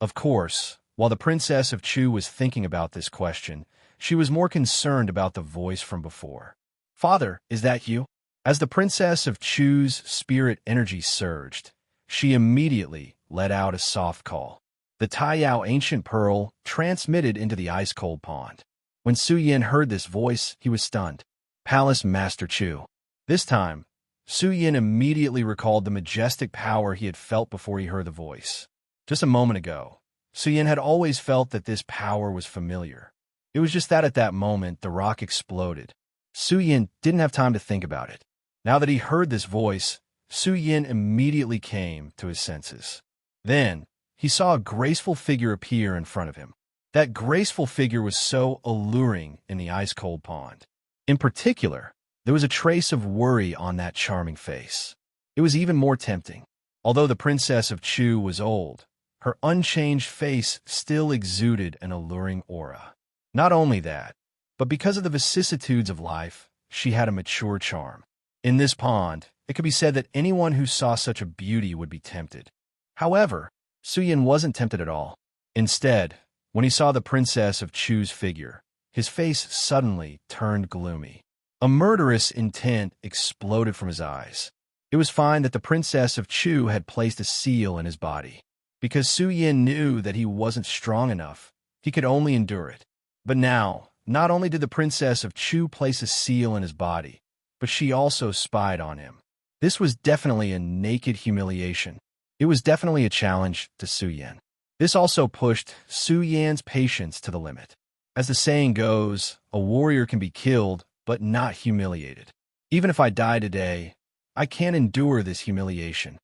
S2: Of course, while the Princess of Chu was thinking about this question, she was more concerned about the voice from before. Father, is that you? As the Princess of Chu's spirit energy surged, she immediately let out a soft call. The Taiyao ancient pearl transmitted into the ice-cold pond. When Su Yin heard this voice, he was stunned. Palace Master Chu. This time, Su Yin immediately recalled the majestic power he had felt before he heard the voice. Just a moment ago, Su Yin had always felt that this power was familiar. It was just that at that moment, the rock exploded. Su Yin didn't have time to think about it. Now that he heard this voice, Su Yin immediately came to his senses. Then, he saw a graceful figure appear in front of him. That graceful figure was so alluring in the ice-cold pond. In particular, there was a trace of worry on that charming face. It was even more tempting. Although the Princess of Chu was old, her unchanged face still exuded an alluring aura. Not only that, but because of the vicissitudes of life, she had a mature charm. In this pond, it could be said that anyone who saw such a beauty would be tempted. However, Suyin wasn't tempted at all. Instead, when he saw the Princess of Chu's figure, his face suddenly turned gloomy. A murderous intent exploded from his eyes. It was fine that the Princess of Chu had placed a seal in his body. Because Suyin knew that he wasn't strong enough, he could only endure it. But now, not only did the Princess of Chu place a seal in his body, but she also spied on him. This was definitely a naked humiliation. It was definitely a challenge to Suyin. This also pushed Suyan's patience to the limit. As the saying goes, a warrior can be killed, but not humiliated. Even if I die today, I can't endure this humiliation.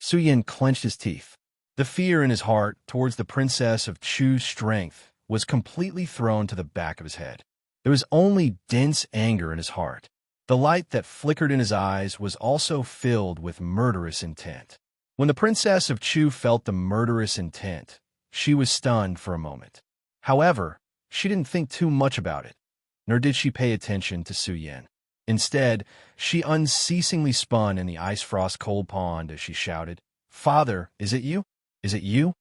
S2: Suyin clenched his teeth. The fear in his heart towards the Princess of Chu's strength was completely thrown to the back of his head. There was only dense anger in his heart. The light that flickered in his eyes was also filled with murderous intent. When the Princess of Chu felt the murderous intent, she was stunned for a moment. However, she didn't think too much about it, nor did she pay attention to Suyin. Instead, she unceasingly spun in the ice-frost cold pond as she shouted, "Father, is it you? Is it you?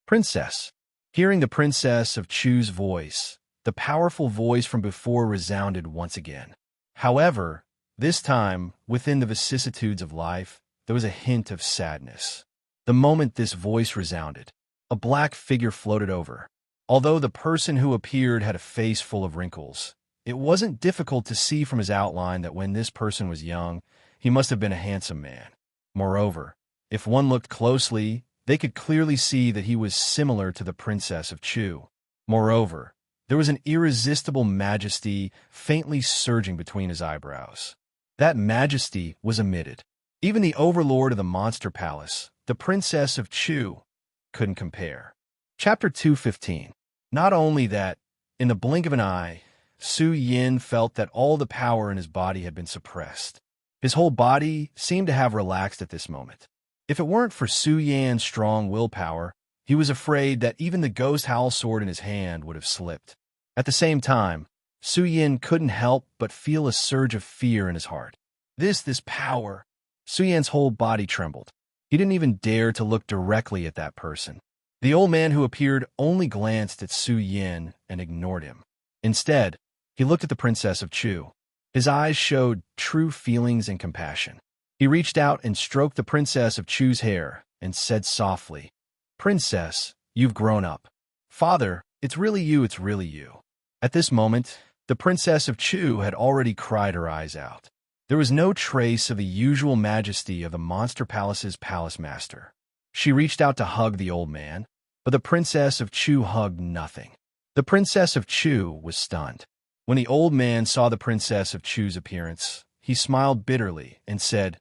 S2: Princess!" Hearing the Princess of Chu's voice, the powerful voice from before resounded once again. However, this time, within the vicissitudes of life, there was a hint of sadness. The moment this voice resounded, a black figure floated over. Although the person who appeared had a face full of wrinkles, it wasn't difficult to see from his outline that when this person was young, he must have been a handsome man. Moreover, if one looked closely, they could clearly see that he was similar to the Princess of Chu. Moreover, there was an irresistible majesty faintly surging between his eyebrows. That majesty was emitted. Even the overlord of the Monster Palace, the Princess of Chu, couldn't compare. Chapter 215. Not only that, in the blink of an eye, Suyin felt that all the power in his body had been suppressed. His whole body seemed to have relaxed at this moment. If it weren't for Suyin's strong willpower, he was afraid that even the ghost howl sword in his hand would have slipped. At the same time, Suyin couldn't help but feel a surge of fear in his heart. This power. Suyin's whole body trembled. He didn't even dare to look directly at that person. The old man who appeared only glanced at Suyin and ignored him. Instead, he looked at the Princess of Chu. His eyes showed true feelings and compassion. He reached out and stroked the Princess of Chu's hair and said softly, "Princess, you've grown up. Father, it's really you, it's really you." At this moment, the Princess of Chu had already cried her eyes out. There was no trace of the usual majesty of the Monster Palace's palace master. She reached out to hug the old man, but the Princess of Chu hugged nothing. The Princess of Chu was stunned. When the old man saw the Princess of Chu's appearance, he smiled bitterly and said,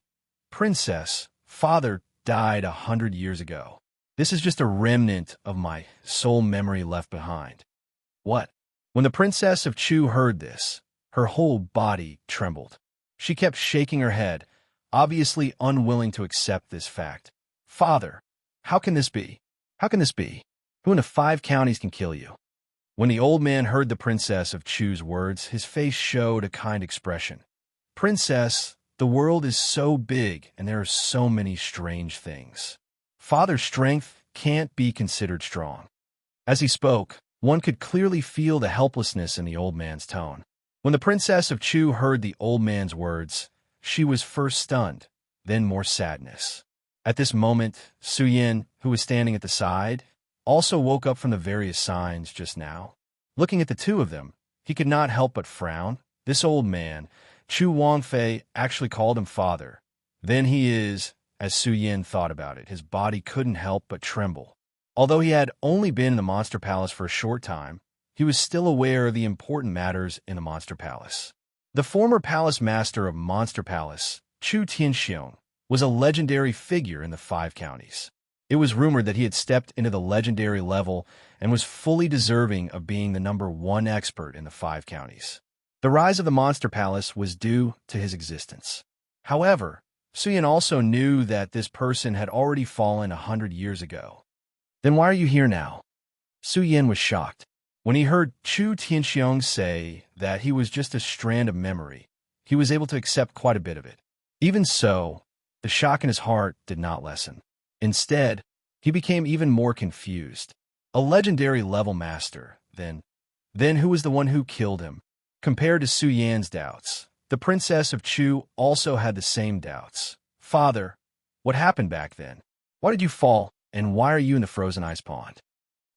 S2: "Princess, father died 100 years ago. This is just a remnant of my soul memory left behind." What? When the Princess of Chu heard this, her whole body trembled. She kept shaking her head, obviously unwilling to accept this fact. "Father, how can this be? How can this be? Who in the 5 counties can kill you?" When the old man heard the Princess of Chu's words, his face showed a kind expression. "Princess, the world is so big and there are so many strange things. Father's strength can't be considered strong." As he spoke, one could clearly feel the helplessness in the old man's tone. When the Princess of Chu heard the old man's words, she was first stunned, then more sadness. At this moment, Suyin, who was standing at the side, also woke up from the various signs just now. Looking at the two of them, he could not help but frown. This old man, Chu Wangfei, actually called him father. Then he is, as Suyin thought about it, his body couldn't help but tremble. Although he had only been in the Monster Palace for a short time, he was still aware of the important matters in the Monster Palace. The former palace master of Monster Palace, Chu Tianxiong, was a legendary figure in the 5 counties. It was rumored that he had stepped into the legendary level and was fully deserving of being the #1 expert in the 5 counties. The rise of the Monster Palace was due to his existence. However, Suyin also knew that this person had already fallen 100 years ago. Then why are you here now? Su Yin was shocked. When he heard Chu Tianxiong say that he was just a strand of memory, he was able to accept quite a bit of it. Even so, the shock in his heart did not lessen. Instead, he became even more confused. A legendary level master, then who was the one who killed him? Compared to Su Yan's doubts, the princess of Chu also had the same doubts. Father, what happened back then? Why did you fall, and why are you in the frozen ice pond?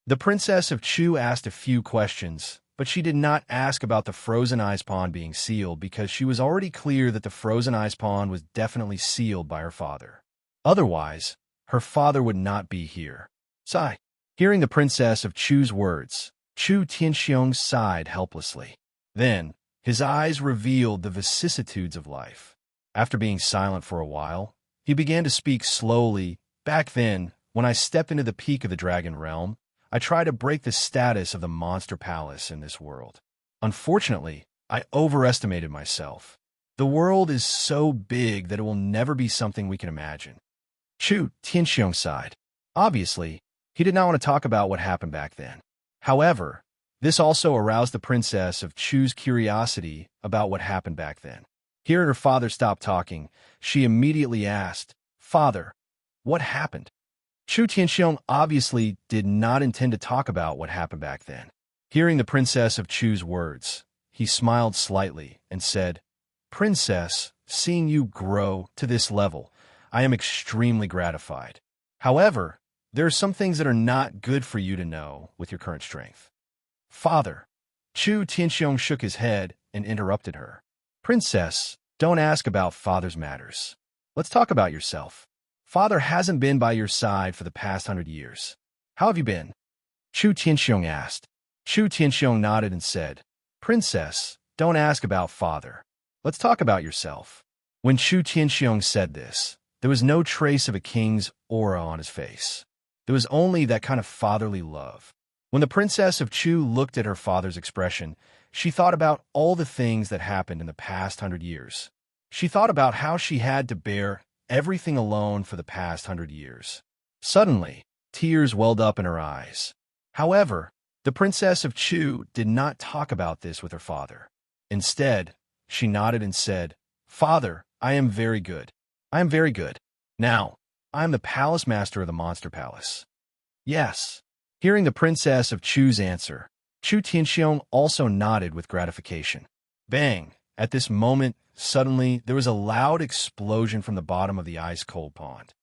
S2: The princess of Chu asked a few questions, but she did not ask about the frozen ice pond being sealed because she was already clear that the frozen ice pond was definitely sealed by her father. Otherwise, her father would not be here. Sigh. Hearing the princess of Chu's words, Chu Tianxiong sighed helplessly. Then, his eyes revealed the vicissitudes of life. After being silent for a while, he began to speak slowly. Back then, when I stepped into the peak of the dragon realm, I tried to break the status of the monster palace in this world. Unfortunately, I overestimated myself. The world is so big that it will never be something we can imagine. Chu Tianxiong sighed. Obviously, he did not want to talk about what happened back then. However, this also aroused the princess of Chu's curiosity about what happened back then. Hearing her father stop talking, she immediately asked, "Father, what happened?" Chu Tianxiong obviously did not intend to talk about what happened back then. Hearing the princess of Chu's words, he smiled slightly and said, "Princess, seeing you grow to this level, I am extremely gratified. However, there are some things that are not good for you to know with your current strength." "Father." Chu Tianxiong shook his head and interrupted her. "Princess, don't ask about father's matters. Let's talk about yourself. Father hasn't been by your side for the past 100 years. How have you been?" Chu Tianxiong asked. Chu Tianxiong nodded and said, "Princess, don't ask about father. Let's talk about yourself." When Chu Tianxiong said this, there was no trace of a king's aura on his face. There was only that kind of fatherly love. When the princess of Chu looked at her father's expression, she thought about all the things that happened in the past 100 years. She thought about how she had to bear everything alone for the past 100 years. Suddenly, tears welled up in her eyes. However, the princess of Chu did not talk about this with her father. Instead, she nodded and said, "Father, I am very good. I am very good. Now, I am the palace master of the monster palace." "Yes." Hearing the princess of Chu's answer, Chu Tianxiong also nodded with gratification. Bang! At this moment, suddenly, there was a loud explosion from the bottom of the ice-cold pond.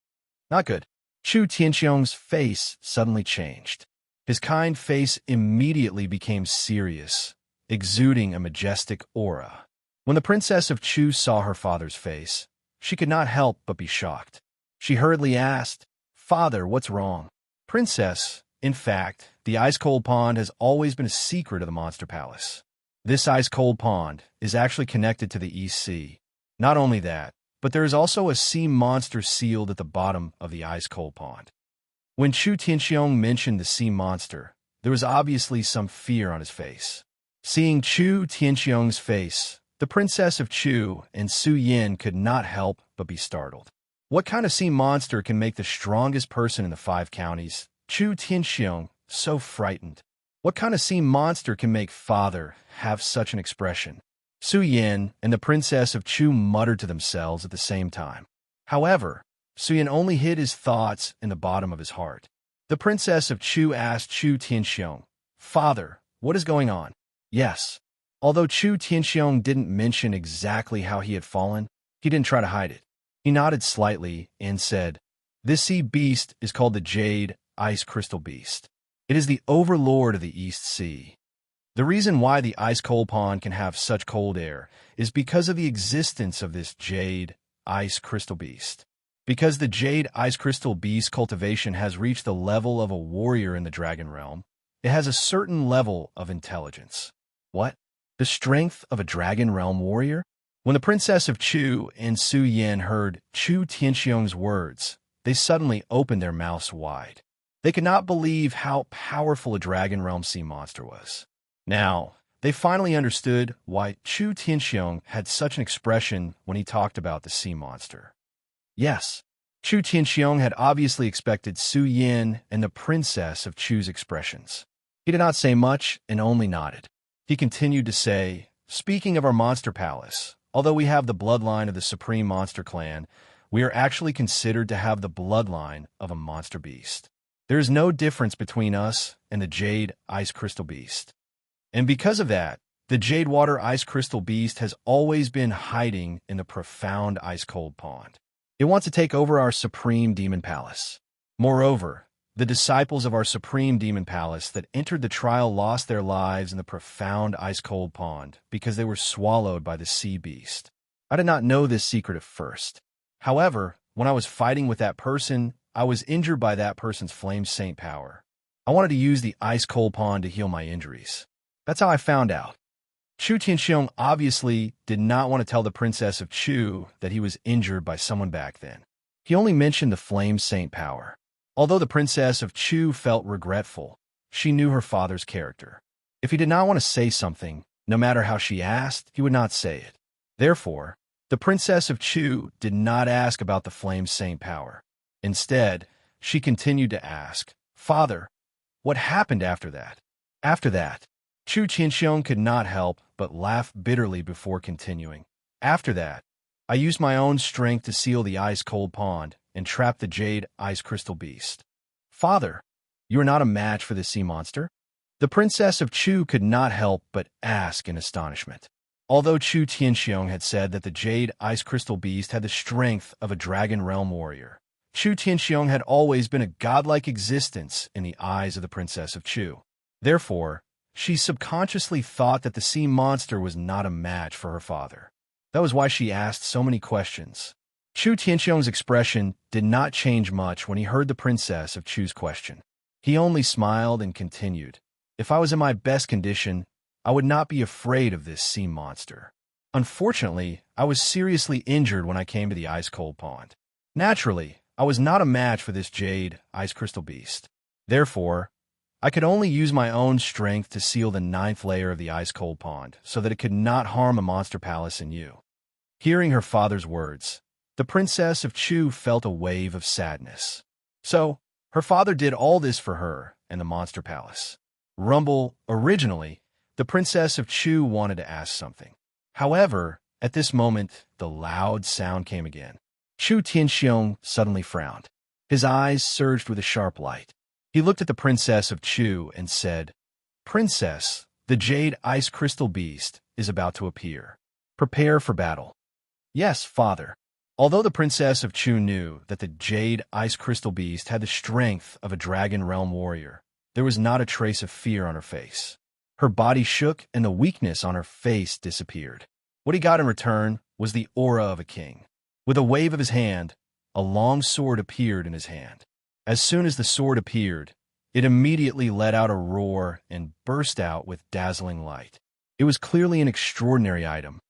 S2: Not good. Chu Tianxiong's face suddenly changed. His kind face immediately became serious, exuding a majestic aura. When the princess of Chu saw her father's face, she could not help but be shocked. She hurriedly asked, "Father, what's wrong?" "Princess, in fact, the ice-cold pond has always been a secret of the monster palace. This ice-cold pond is actually connected to the East Sea. Not only that, but there is also a sea monster sealed at the bottom of the ice-cold pond." When Chu Tianxiong mentioned the sea monster, there was obviously some fear on his face. Seeing Chu Tianxiong's face, the princess of Chu and Su Yin could not help but be startled. What kind of sea monster can make the strongest person in the 5 counties, Chu Tianxiong, so frightened? What kind of sea monster can make father have such an expression? Su Yin and the princess of Chu muttered to themselves at the same time. However, Su Yin only hid his thoughts in the bottom of his heart. The princess of Chu asked Chu Tianxiong, "Father, what is going on?" "Yes." Although Chu Tianxiong didn't mention exactly how he had fallen, he didn't try to hide it. He nodded slightly and said, "This sea beast is called the Jade Ice Crystal Beast. It is the overlord of the East Sea. The reason why the ice-cold pond can have such cold air is because of the existence of this Jade Ice Crystal Beast. Because the Jade Ice Crystal Beast cultivation has reached the level of a warrior in the Dragon Realm, it has a certain level of intelligence." "What? The strength of a Dragon Realm warrior?" When the princess of Chu and Su Yin heard Chu Tianxiong's words, they suddenly opened their mouths wide. They could not believe how powerful a Dragon Realm sea monster was. Now, they finally understood why Chu Tianxiong had such an expression when he talked about the sea monster. "Yes." Chu Tianxiong had obviously expected Su Yin and the Princess of Chu's expressions. He did not say much and only nodded. He continued to say, "Speaking of our monster palace, although we have the bloodline of the Supreme Monster Clan, we are actually considered to have the bloodline of a monster beast. There is no difference between us and the Jade Ice Crystal Beast. And because of that, the Jade Water Ice Crystal Beast has always been hiding in the profound ice-cold pond. It wants to take over our Supreme Demon Palace. Moreover, the disciples of our Supreme Demon Palace that entered the trial lost their lives in the profound ice-cold pond because they were swallowed by the sea beast. I did not know this secret at first. However, when I was fighting with that person, I was injured by that person's Flame Saint power. I wanted to use the ice-cold pond to heal my injuries. That's how I found out." Chu Tianxiong obviously did not want to tell the Princess of Chu that he was injured by someone back then. He only mentioned the Flame Saint power. Although the Princess of Chu felt regretful, she knew her father's character. If he did not want to say something, no matter how she asked, he would not say it. Therefore, the Princess of Chu did not ask about the Flame Saint power. Instead, she continued to ask, "Father, what happened after that?" After that, Chu Tianxiong could not help but laugh bitterly before continuing. "After that, I used my own strength to seal the ice-cold pond and trap the Jade Ice Crystal Beast." "Father, you are not a match for the sea monster?" The Princess of Chu could not help but ask in astonishment. Although Chu Tianxiong had said that the Jade Ice Crystal Beast had the strength of a Dragon Realm warrior, Chu Tianxiong had always been a godlike existence in the eyes of the Princess of Chu. Therefore, she subconsciously thought that the sea monster was not a match for her father. That was why she asked so many questions. Chu Tianxiong's expression did not change much when he heard the Princess of Chu's question. He only smiled and continued, "If I was in my best condition, I would not be afraid of this sea monster. Unfortunately, I was seriously injured when I came to the ice-cold pond. Naturally, I was not a match for this Jade Ice Crystal Beast. Therefore, I could only use my own strength to seal the 9th layer of the ice-cold pond so that it could not harm a monster palace in you." Hearing her father's words, the Princess of Chu felt a wave of sadness. So, her father did all this for her and the monster palace. Originally, the Princess of Chu wanted to ask something. However, at this moment, the loud sound came again. Chu Tianxiong suddenly frowned. His eyes surged with a sharp light. He looked at the Princess of Chu and said, "Princess, the Jade Ice Crystal Beast is about to appear. Prepare for battle." "Yes, father." Although the Princess of Chu knew that the Jade Ice Crystal Beast had the strength of a Dragon Realm warrior, there was not a trace of fear on her face. Her body shook and the weakness on her face disappeared. What he got in return was the aura of a king. With a wave of his hand, a long sword appeared in his hand. As soon as the sword appeared, it immediately let out a roar and burst out with dazzling light. It was clearly an extraordinary item.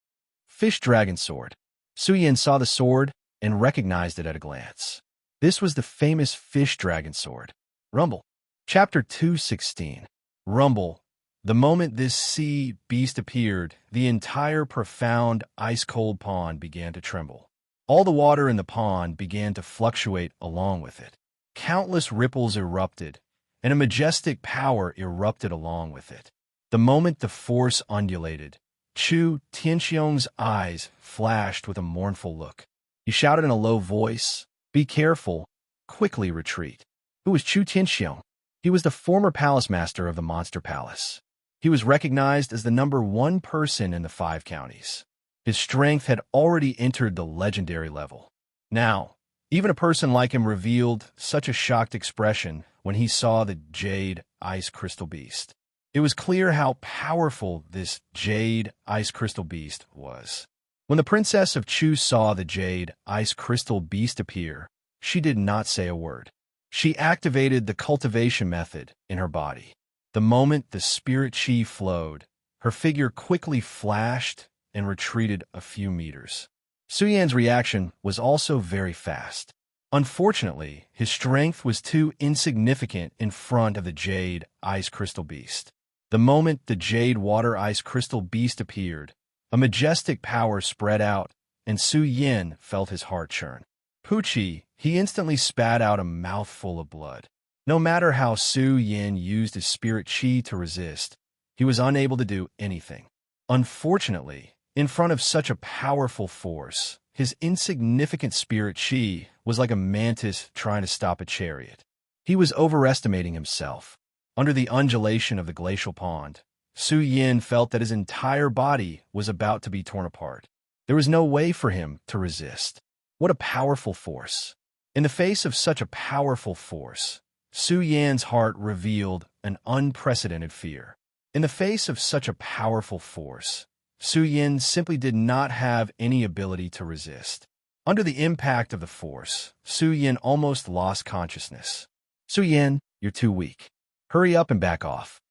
S2: Fish Dragon Sword. Su Yin saw the sword and recognized it at a glance. This was the famous Fish Dragon Sword. Rumble. Chapter 216. Rumble. The moment this sea beast appeared, the entire profound ice-cold pond began to tremble. All the water in the pond began to fluctuate along with it. Countless ripples erupted, and a majestic power erupted along with it. The moment the force undulated, Chu Tianxiong's eyes flashed with a mournful look. He shouted in a low voice, "Be careful, quickly retreat." Who was Chu Tianxiong? He was the former palace master of the Monster Palace. He was recognized as the #1 person in the 5 counties. His strength had already entered the legendary level. Now, even a person like him revealed such a shocked expression when he saw the Jade Ice Crystal Beast. It was clear how powerful this Jade Ice Crystal Beast was. When the Princess of Chu saw the Jade Ice Crystal Beast appear, she did not say a word. She activated the cultivation method in her body. The moment the spirit chi flowed, her figure quickly flashed and retreated a few meters. Su Yan's reaction was also very fast. Unfortunately, his strength was too insignificant in front of the Jade Ice Crystal Beast. The moment the Jade Water Ice Crystal Beast appeared, a majestic power spread out, and Su Yan felt his heart churn. Pucci, he instantly spat out a mouthful of blood. No matter how Su Yin used his spirit chi to resist, he was unable to do anything. Unfortunately, in front of such a powerful force, his insignificant spirit chi was like a mantis trying to stop a chariot. He was overestimating himself. Under the undulation of the glacial pond, Su Yin felt that his entire body was about to be torn apart. There was no way for him to resist. What a powerful force! In the face of such a powerful force, Su Yan's heart revealed an unprecedented fear. In the face of such a powerful force, Su Yin simply did not have any ability to resist. Under the impact of the force, Su Yin almost lost consciousness. Su Yin, you're too weak. Hurry up and back off.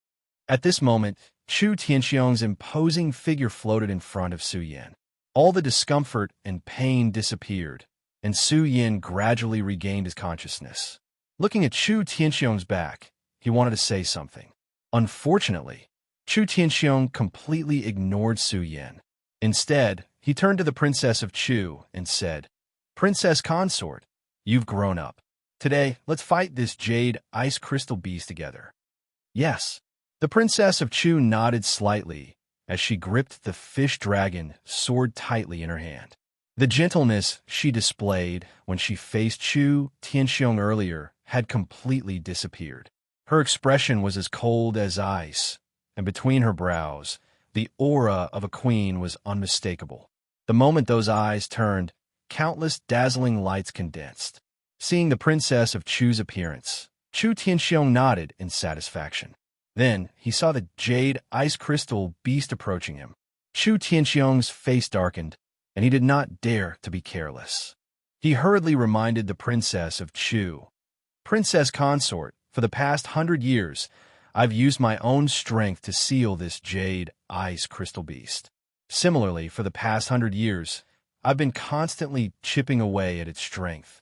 S2: At this moment, Chu Tianxiong's imposing figure floated in front of Su Yin. All the discomfort and pain disappeared, and Su Yin gradually regained his consciousness. Looking at Chu Tianxiong's back, he wanted to say something. Unfortunately, Chu Tianxiong completely ignored Su Yin. Instead, he turned to the Princess of Chu and said, "Princess Consort, you've grown up. Today, let's fight this jade ice crystal beast together." "Yes." The Princess of Chu nodded slightly as she gripped the fish dragon sword tightly in her hand. The gentleness she displayed when she faced Chu Tianxiong earlier had completely disappeared. Her expression was as cold as ice, and between her brows, the aura of a queen was unmistakable. The moment those eyes turned, countless dazzling lights condensed. Seeing the Princess of Chu's appearance, Chu Tianxiong nodded in satisfaction. Then he saw the jade ice crystal beast approaching him. Chu Tianxiong's face darkened, and he did not dare to be careless. He hurriedly reminded the Princess of Chu, "Princess Consort, for the past 100 years, I've used my own strength to seal this jade ice crystal beast. Similarly, for the past 100 years, I've been constantly chipping away at its strength.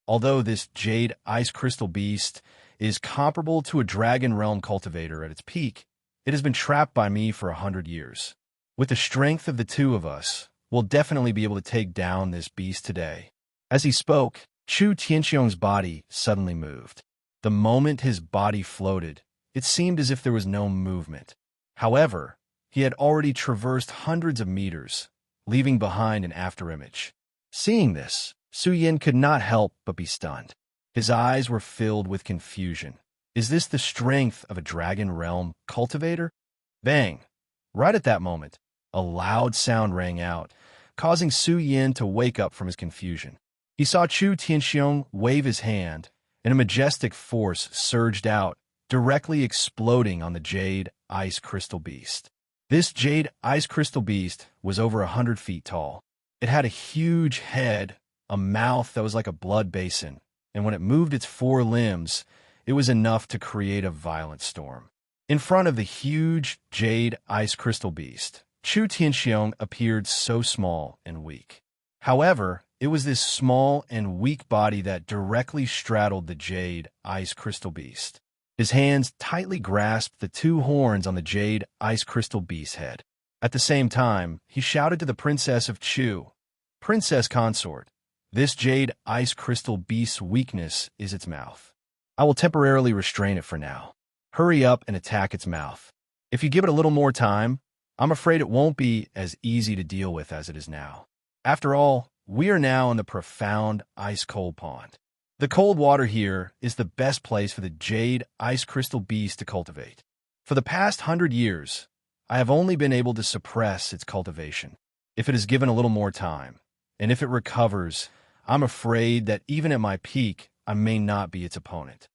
S2: Although this jade ice crystal beast is comparable to a dragon realm cultivator at its peak, it has been trapped by me for 100 years. With the strength of the two of us, we'll definitely be able to take down this beast today." As he spoke, Chu Tianxiong's body suddenly moved. The moment his body floated, it seemed as if there was no movement. However, he had already traversed hundreds of meters, leaving behind an afterimage. Seeing this, Su Yin could not help but be stunned. His eyes were filled with confusion. Is this the strength of a dragon realm cultivator? Bang! Right at that moment, a loud sound rang out, causing Su Yin to wake up from his confusion. He saw Chu Tianxiong wave his hand, and a majestic force surged out, directly exploding on the jade ice crystal beast. This jade ice crystal beast was over 100 feet tall. It had a huge head, a mouth that was like a blood basin, and when it moved its four limbs, it was enough to create a violent storm. In front of the huge jade ice crystal beast, Chu Tianxiong appeared so small and weak. However, it was this small and weak body that directly straddled the jade ice crystal beast. His hands tightly grasped the two horns on the jade ice crystal beast's head. At the same time, he shouted to the Princess of Chu, "Princess Consort, this jade ice crystal beast's weakness is its mouth. I will temporarily restrain it for now. Hurry up and attack its mouth. If you give it a little more time, I'm afraid it won't be as easy to deal with as it is now. After all, we are now in the profound ice-cold pond. The cold water here is the best place for the jade ice crystal beast to cultivate. For the past 100 years, I have only been able to suppress its cultivation. If it is given a little more time, and if it recovers, I'm afraid that even at my peak, I may not be its opponent."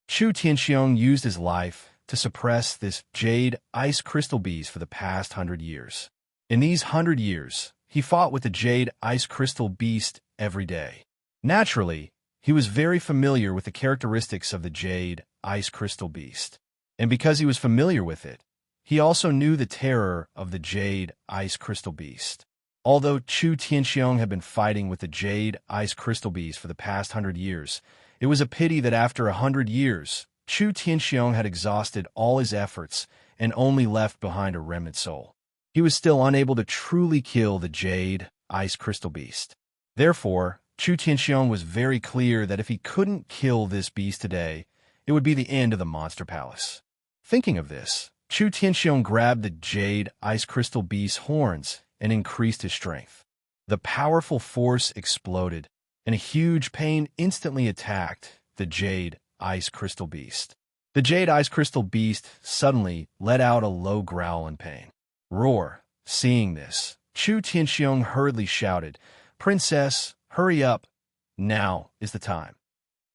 S2: Chu Tianxiong used his life to suppress this jade ice crystal beast for the past 100 years. In these 100 years, he fought with the jade ice crystal beast every day. Naturally, he was very familiar with the characteristics of the jade ice crystal beast. And because he was familiar with it, he also knew the terror of the jade ice crystal beast. Although Chu Tianxiong had been fighting with the jade ice crystal beast for the past 100 years, it was a pity that after 100 years, Chu Tianxiong had exhausted all his efforts and only left behind a remnant soul. He was still unable to truly kill the jade ice crystal beast. Therefore, Chu Tianxiong was very clear that if he couldn't kill this beast today, it would be the end of the monster palace. Thinking of this, Chu Tianxiong grabbed the jade ice crystal beast's horns and increased his strength. The powerful force exploded, and a huge pain instantly attacked the jade ice crystal beast. The jade ice crystal beast suddenly let out a low growl in pain. Roar! Seeing this, Chu Tianxiong hurriedly shouted, "Princess, hurry up! Now is the time."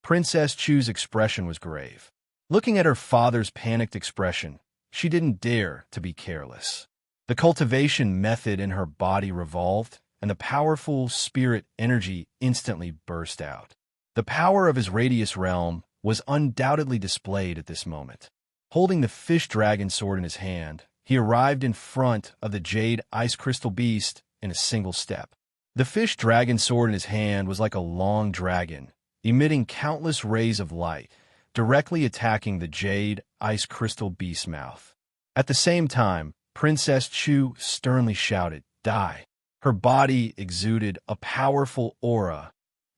S2: Princess Chu's expression was grave. Looking at her father's panicked expression, she didn't dare to be careless. The cultivation method in her body revolved, and the powerful spirit energy instantly burst out. The power of his radius realm was undoubtedly displayed at this moment. Holding the fish dragon sword in his hand, he arrived in front of the jade ice crystal beast in a single step. The fish dragon sword in his hand was like a long dragon, emitting countless rays of light, directly attacking the jade ice crystal beast's mouth. At the same time, Princess Chu sternly shouted, "Die!" Her body exuded a powerful aura,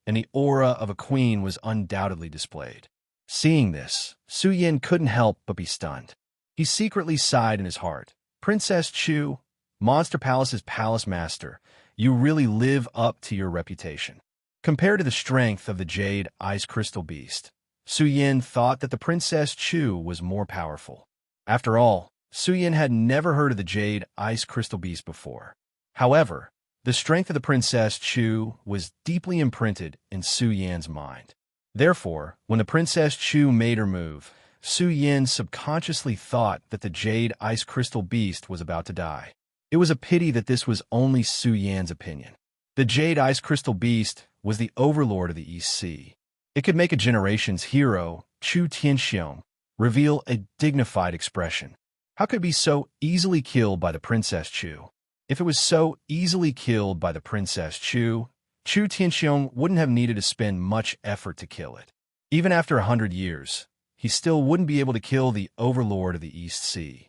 S2: and the aura of a queen was undoubtedly displayed. Seeing this, Su Yin couldn't help but be stunned. He secretly sighed in his heart. "Princess Chu, Monster Palace's palace master, you really live up to your reputation." Compared to the strength of the jade ice crystal beast, Su Yin thought that the Princess Chu was more powerful. After all, Su Yin had never heard of the jade ice crystal beast before. However, the strength of the Princess Chu was deeply imprinted in Su Yin's mind. Therefore, when the Princess Chu made her move, Su Yin subconsciously thought that the jade ice crystal beast was about to die. It was a pity that this was only Su Yin's opinion. The jade ice crystal beast was the overlord of the East Sea. It could make a generation's hero, Chu Tianxiong, reveal a dignified expression. How could it be so easily killed by the Princess Chu? If it was so easily killed by the Princess Chu, Chu Tianxiong wouldn't have needed to spend much effort to kill it. Even after 100 years, he still wouldn't be able to kill the overlord of the East Sea.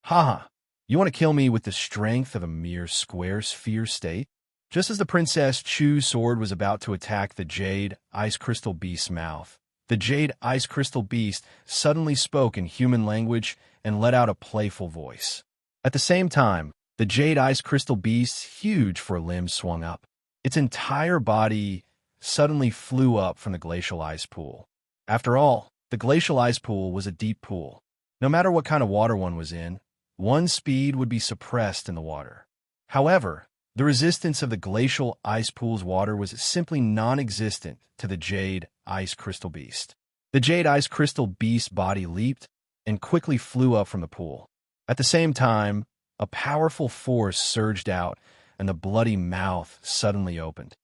S2: Haha, you want to kill me with the strength of a mere square sphere state? Just as the Princess Chu's sword was about to attack the jade ice crystal beast's mouth, the jade ice crystal beast suddenly spoke in human language and let out a playful voice. At the same time, the jade ice crystal beast's huge forelimbs swung up. Its entire body suddenly flew up from the glacial ice pool. After all, the glacial ice pool was a deep pool. No matter what kind of water one was in, one's speed would be suppressed in the water. However, the resistance of the glacial ice pool's water was simply non-existent to the jade ice crystal beast. The jade ice crystal beast's body leaped and quickly flew up from the pool. At the same time, a powerful force surged out, and the bloody mouth suddenly opened.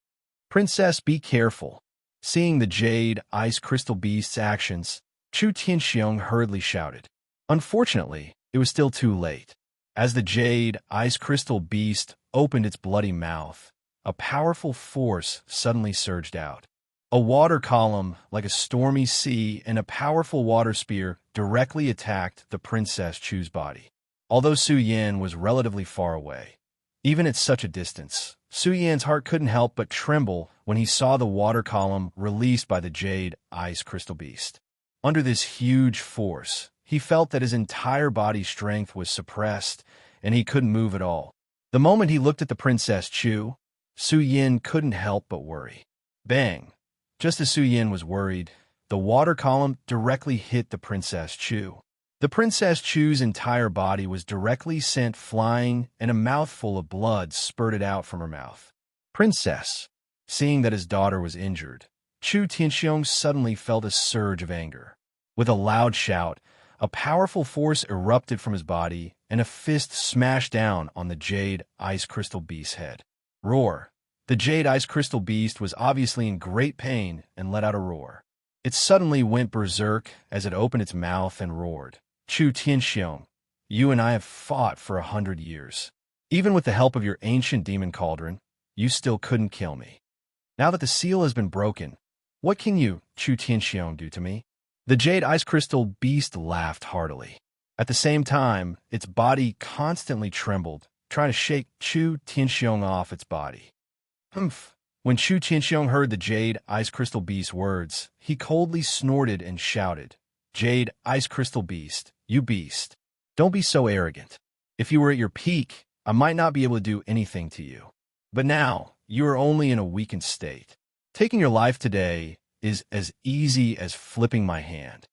S2: "Princess, be careful." Seeing the jade ice crystal beast's actions, Chu Tianxiong hurriedly shouted. Unfortunately, it was still too late. As the jade ice crystal beast opened its bloody mouth, a powerful force suddenly surged out. A water column, like a stormy sea, and a powerful water spear directly attacked the Princess Chu's body. Although Su Yin was relatively far away, even at such a distance, Su Yin's heart couldn't help but tremble when he saw the water column released by the jade ice crystal beast. Under this huge force, he felt that his entire body's strength was suppressed, and he couldn't move at all. The moment he looked at the Princess Chu, Su Yin couldn't help but worry. Bang! Just as Su Yin was worried, the water column directly hit the Princess Chu. The Princess Chu's entire body was directly sent flying, and a mouthful of blood spurted out from her mouth. "Princess!" Seeing that his daughter was injured, Chu Tianxiong suddenly felt a surge of anger. With a loud shout, a powerful force erupted from his body, and a fist smashed down on the jade ice crystal beast's head. Roar! The jade ice crystal beast was obviously in great pain and let out a roar. It suddenly went berserk as it opened its mouth and roared. "Chu Tianxiong, you and I have fought for 100 years. Even with the help of your ancient demon cauldron, you still couldn't kill me. Now that the seal has been broken, what can you, Chu Tianxiong, do to me?" The jade ice crystal beast laughed heartily. At the same time, its body constantly trembled, trying to shake Chu Tianxiong off its body. "Humph! When Chu Tianxiong heard the Jade Ice Crystal Beast's words, he coldly snorted and shouted, "Jade Ice Crystal Beast, you beast! Don't be so arrogant. If you were at your peak, I might not be able to do anything to you. But now, you are only in a weakened state. Taking your life today is as easy as flipping my hand."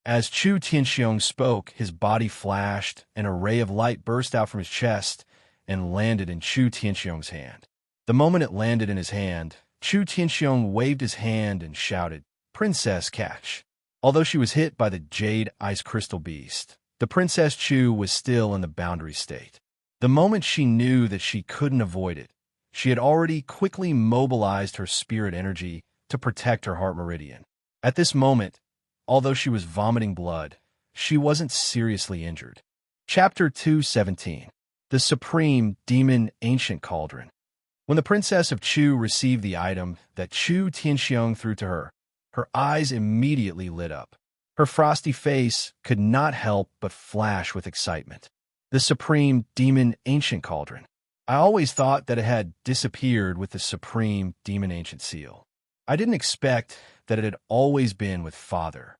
S2: As Chu Tianxiong spoke, his body flashed, and a ray of light burst out from his chest and landed in Chu Tianxiong's hand. The moment it landed in his hand, Chu Tianxiong waved his hand and shouted, "Princess, catch!" Although she was hit by the Jade Ice Crystal Beast, the Princess Chu was still in the boundary state. The moment she knew that she couldn't avoid it, she had already quickly mobilized her spirit energy to protect her heart meridian. At this moment, although she was vomiting blood, she wasn't seriously injured. Chapter 2:17. The Supreme Demon Ancient Cauldron. When the Princess of Chu received the item that Chu Tianxiong threw to her, her eyes immediately lit up. Her frosty face could not help but flash with excitement. The Supreme Demon Ancient Cauldron. I always thought that it had disappeared with the Supreme Demon Ancient Seal. I didn't expect that it had always been with Father.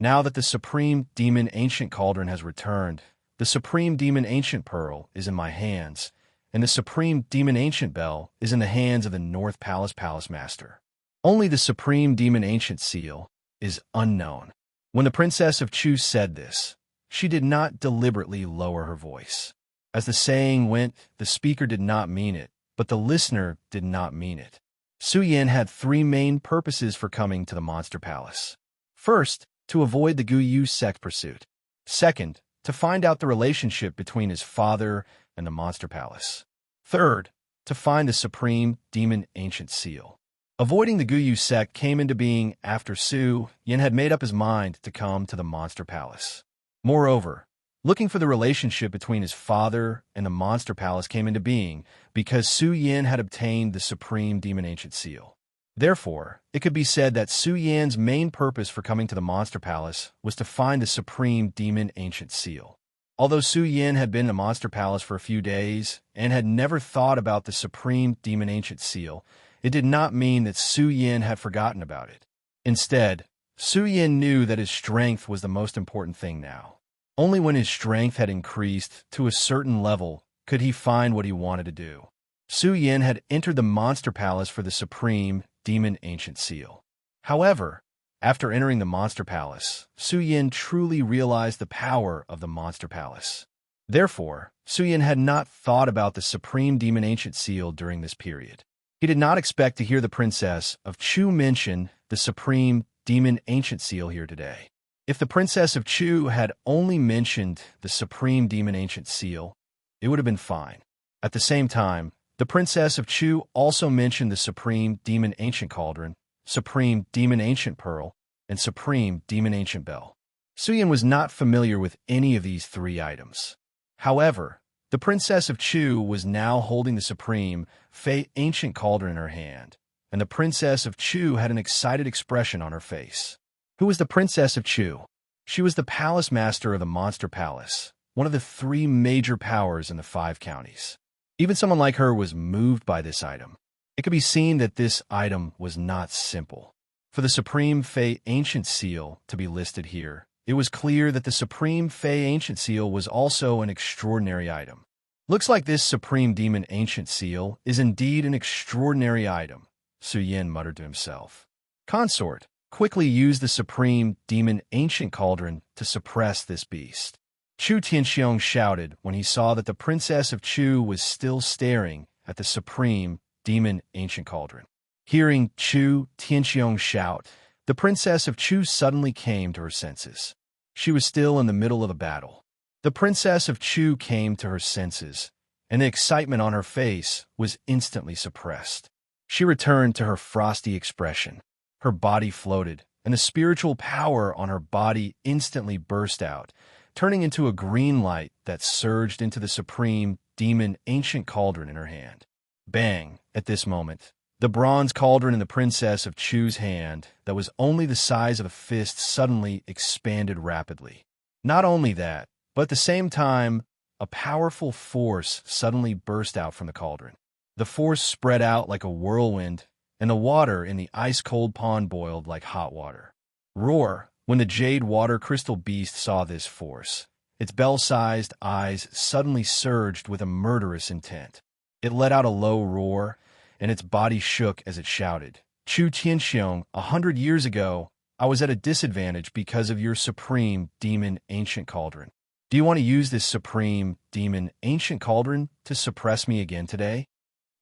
S2: Now that the Supreme Demon Ancient Cauldron has returned, the Supreme Demon Ancient Pearl is in my hands, and the Supreme Demon Ancient Bell is in the hands of the North Palace Palace Master. Only the Supreme Demon Ancient Seal is unknown. When the Princess of Chu said this, she did not deliberately lower her voice. As the saying went, the speaker did not mean it, but the listener did not mean it. Su Yan had three main purposes for coming to the Monster Palace. First, to avoid the Guyu sect pursuit. Second, to find out the relationship between his father and the Monster Palace. Third, to find the Supreme Demon Ancient Seal. Avoiding the Guyu sect came into being after Su Yan had made up his mind to come to the Monster Palace. Moreover, looking for the relationship between his father and the Monster Palace came into being because Su Yan had obtained the Supreme Demon Ancient Seal. Therefore, it could be said that Su Yan's main purpose for coming to the Monster Palace was to find the Supreme Demon Ancient Seal. Although Su Yan had been in the Monster Palace for a few days and had never thought about the Supreme Demon Ancient Seal, it did not mean that Su Yan had forgotten about it. Instead, Su Yan knew that his strength was the most important thing now. Only when his strength had increased to a certain level could he find what he wanted to do. Su Yan had entered the Monster Palace for the Supreme Demon Ancient Seal. However, after entering the Monster Palace, Su Yan truly realized the power of the Monster Palace. Therefore, Su Yan had not thought about the Supreme Demon Ancient Seal during this period. He did not expect to hear the Princess of Chu mention the Supreme Demon Ancient Seal here today. If the Princess of Chu had only mentioned the Supreme Demon Ancient Seal, it would have been fine. At the same time, the Princess of Chu also mentioned the Supreme Demon Ancient Cauldron, Supreme Demon Ancient Pearl, and Supreme Demon Ancient Bell. Su Yan was not familiar with any of these three items. However, the Princess of Chu was now holding the Supreme Fey Ancient Cauldron in her hand, and the Princess of Chu had an excited expression on her face. Who was the Princess of Chu? She was the Palace Master of the Monster Palace, one of the three major powers in the 5 counties. Even someone like her was moved by this item. It could be seen that this item was not simple. For the Supreme Fey Ancient Seal to be listed here, it was clear that the Supreme Fey Ancient Seal was also an extraordinary item. Looks like this Supreme Demon Ancient Seal is indeed an extraordinary item, Su Yan muttered to himself. Consort, quickly use the Supreme Demon Ancient Cauldron to suppress this beast. Chu Tianxiong shouted when he saw that the Princess of Chu was still staring at the Supreme Demon Ancient Cauldron. Hearing Chu Tianxiong shout, the Princess of Chu suddenly came to her senses. She was still in the middle of the battle. The Princess of Chu came to her senses, and the excitement on her face was instantly suppressed. She returned to her frosty expression. Her body floated, and the spiritual power on her body instantly burst out, turning into a green light that surged into the Supreme Demon Ancient Cauldron in her hand. Bang! At this moment, the bronze cauldron in the Princess of Chu's hand that was only the size of a fist suddenly expanded rapidly. Not only that, but at the same time, a powerful force suddenly burst out from the cauldron. The force spread out like a whirlwind and the water in the ice-cold pond boiled like hot water. Roar! When the jade water crystal beast saw this force, its bell-sized eyes suddenly surged with a murderous intent. It let out a low roar, and its body shook as it shouted, "Chu Tianxiong, 100 years ago, I was at a disadvantage because of your supreme demon ancient cauldron. Do you want to use this supreme demon ancient cauldron to suppress me again today?"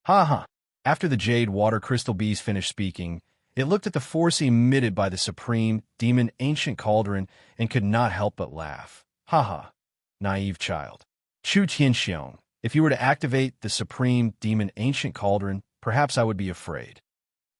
S2: Ha ha! After the jade water crystal beast finished speaking, it looked at the force emitted by the supreme demon ancient cauldron and could not help but laugh. Ha ha! Naive child. Chu Tianxiong, if you were to activate the supreme demon ancient cauldron, perhaps I would be afraid.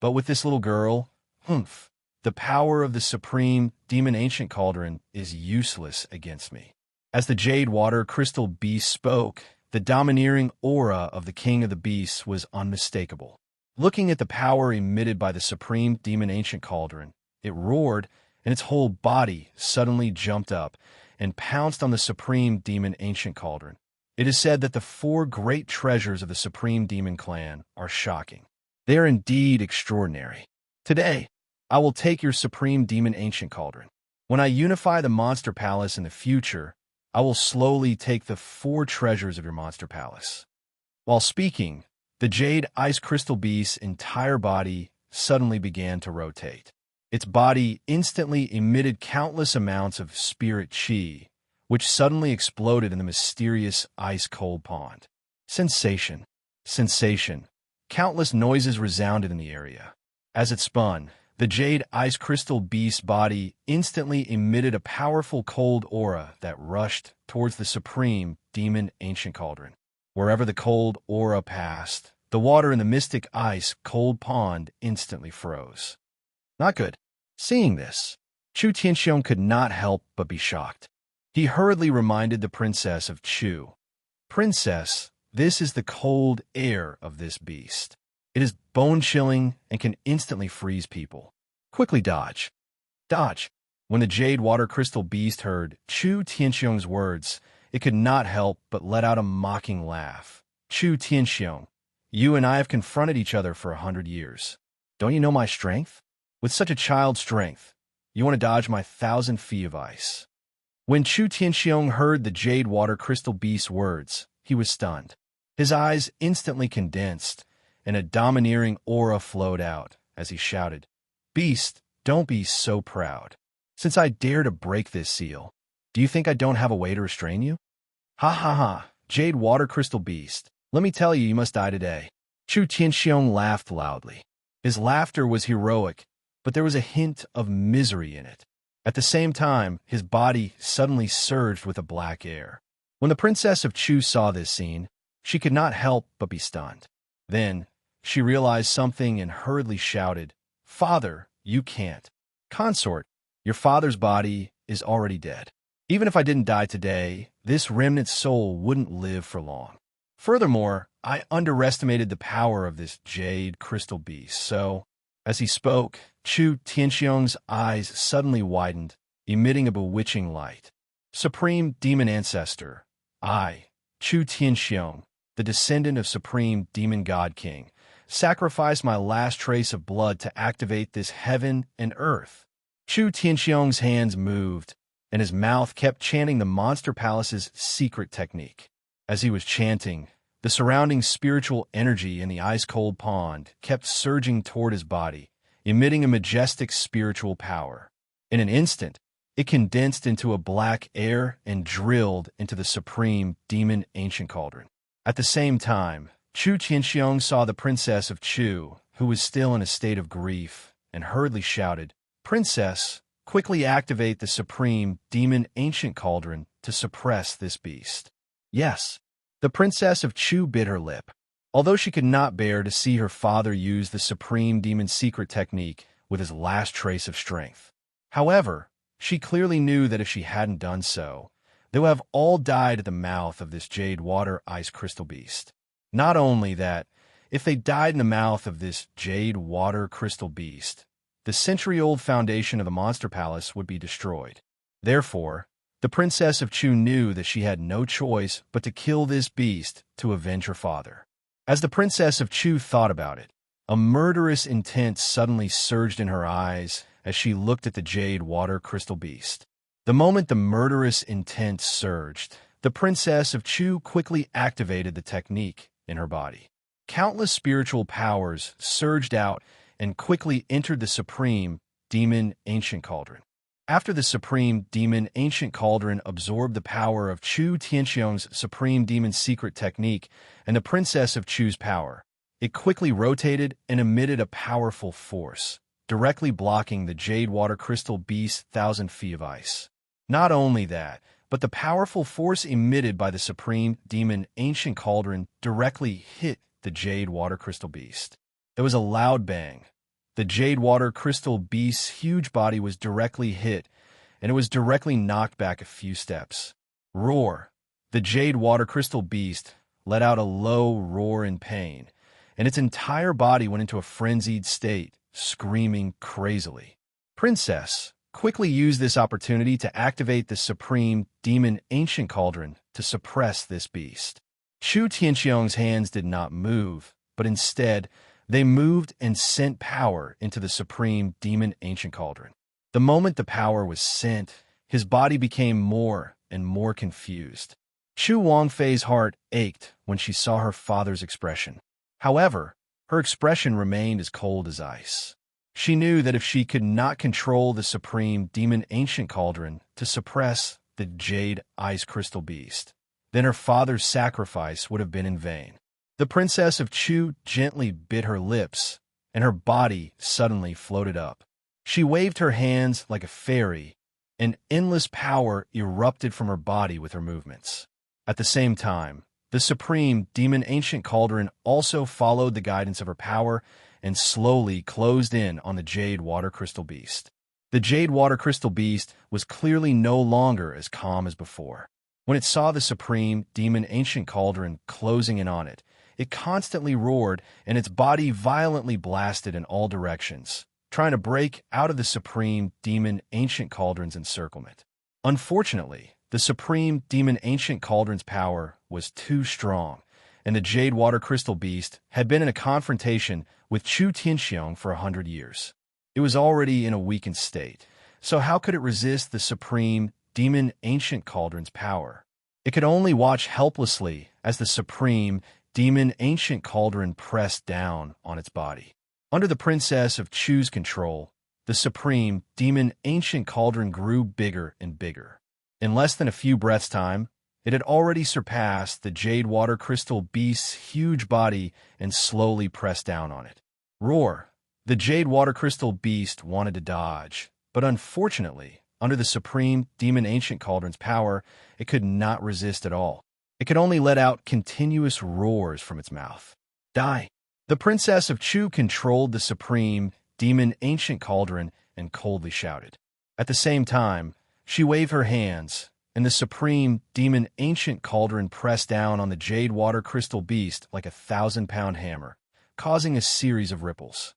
S2: But with this little girl, humph, the power of the supreme demon ancient cauldron is useless against me. As the jade water crystal beast spoke, the domineering aura of the king of the beasts was unmistakable. Looking at the power emitted by the supreme demon ancient cauldron, it roared, and its whole body suddenly jumped up and pounced on the supreme demon ancient cauldron. It is said that the 4 great treasures of the supreme demon clan are shocking. They are indeed extraordinary. Today, I will take your supreme demon ancient cauldron. When I unify the monster palace in the future, I will slowly take the 4 treasures of your monster palace. While speaking, the jade ice crystal beast's entire body suddenly began to rotate. Its body instantly emitted countless amounts of spirit chi, which suddenly exploded in the mysterious ice-cold pond. Sensation. Sensation. Countless noises resounded in the area. As it spun, the jade ice crystal beast's body instantly emitted a powerful cold aura that rushed towards the supreme demon ancient cauldron. Wherever the cold aura passed, the water in the mystic ice cold pond instantly froze. Not good. Seeing this, Chu Tianxiong could not help but be shocked. He hurriedly reminded the princess of Chu. "Princess, this is the cold air of this beast. It is bone-chilling and can instantly freeze people. Quickly dodge." Dodge. When the jade water crystal beast heard Chu Tianxiong's words, it could not help but let out a mocking laugh. "Chu Tianxiong, you and I have confronted each other for 100 years. Don't you know my strength? With such a child's strength, you want to dodge my 1,000 feet of ice." When Chu Tianxiong heard the jade water crystal beast's words, he was stunned. His eyes instantly condensed, and a domineering aura flowed out as he shouted, "Beast, don't be so proud. Since I dare to break this seal, do you think I don't have a way to restrain you? Ha ha ha, jade water crystal beast, let me tell you, you must die today." Chu Tianxiong laughed loudly. His laughter was heroic, but there was a hint of misery in it. At the same time, his body suddenly surged with a black air. When the princess of Chu saw this scene, she could not help but be stunned. Then, she realized something and hurriedly shouted, "Father, you can't. Consort, your father's body is already dead. Even if I didn't die today, this remnant soul wouldn't live for long. Furthermore, I underestimated the power of this jade crystal beast, so..." As he spoke, Chu Tianxiong's eyes suddenly widened, emitting a bewitching light. "Supreme Demon Ancestor, I, Chu Tianxiong, the descendant of Supreme Demon God King, sacrifice my last trace of blood to activate this heaven and earth." Chu Tianxiong's hands moved, and his mouth kept chanting the Monster Palace's secret technique. As he was chanting, the surrounding spiritual energy in the ice-cold pond kept surging toward his body, emitting a majestic spiritual power. In an instant, it condensed into a black air and drilled into the supreme demon ancient cauldron. At the same time, Chu Tianxiong saw the princess of Chu, who was still in a state of grief, and hurriedly shouted, "Princess, quickly activate the supreme demon ancient cauldron to suppress this beast." Yes. The princess of Chu bit her lip. Although she could not bear to see her father use the supreme demon's secret technique with his last trace of strength. However, she clearly knew that if she hadn't done so, they would have all died at the mouth of this jade water ice crystal beast. Not only that, if they died in the mouth of this jade water crystal beast, the century-old foundation of the Monster Palace would be destroyed. Therefore, the princess of Chu knew that she had no choice but to kill this beast to avenge her father. As the princess of Chu thought about it, A murderous intent suddenly surged in her eyes as she looked at the jade water crystal beast. The moment the murderous intent surged, the Princess of Chu quickly activated the technique in her body. Countless spiritual powers surged out and quickly entered the supreme demon ancient cauldron. After the supreme demon ancient cauldron absorbed the power of Chu Tianxiong's supreme demon secret technique and the Princess of Chu's power, it quickly rotated and emitted a powerful force, directly blocking the jade water crystal beast's 1,000 feet of ice. Not only that, but the powerful force emitted by the supreme demon ancient cauldron directly hit the jade water crystal beast. There was a loud bang. The jade water crystal beast's huge body was directly hit, and it was directly knocked back a few steps. Roar! The jade water crystal beast let out a low roar in pain, and its entire body went into a frenzied state, screaming crazily. Princess quickly used this opportunity to activate the supreme demon ancient cauldron to suppress this beast. Chu Tianxiong's hands did not move, but instead, they moved and sent power into the supreme demon ancient cauldron. The moment the power was sent, his body became more and more confused. Chu Wangfei's heart ached when she saw her father's expression. However, her expression remained as cold as ice. She knew that if she could not control the supreme demon ancient cauldron to suppress the jade ice crystal beast, then her father's sacrifice would have been in vain. The Princess of Chu gently bit her lips, and her body suddenly floated up. She waved her hands like a fairy, and endless power erupted from her body with her movements. At the same time, the supreme demon ancient cauldron also followed the guidance of her power and slowly closed in on the jade water crystal beast. The jade water crystal beast was clearly no longer as calm as before. When it saw the supreme demon ancient cauldron closing in on it, it constantly roared and its body violently blasted in all directions, trying to break out of the supreme demon ancient cauldron's encirclement. Unfortunately, the supreme demon ancient cauldron's power was too strong, and the jade water crystal beast had been in a confrontation with Chu Tianxiong for 100 years. It was already in a weakened state, so how could it resist the supreme demon ancient cauldron's power? It could only watch helplessly as the supreme demon ancient cauldron pressed down on its body. Under the Princess of Chu's control, the supreme demon ancient cauldron grew bigger and bigger. In less than a few breaths' time, it had already surpassed the jade water crystal beast's huge body and slowly pressed down on it. Roar! The jade water crystal beast wanted to dodge, but unfortunately, under the supreme demon ancient cauldron's power, it could not resist at all. It could only let out continuous roars from its mouth. Die! The Princess of Chu controlled the supreme demon ancient cauldron and coldly shouted. At the same time, she waved her hands, and the supreme demon ancient cauldron pressed down on the jade water crystal beast like a 1,000-pound hammer, causing a series of ripples.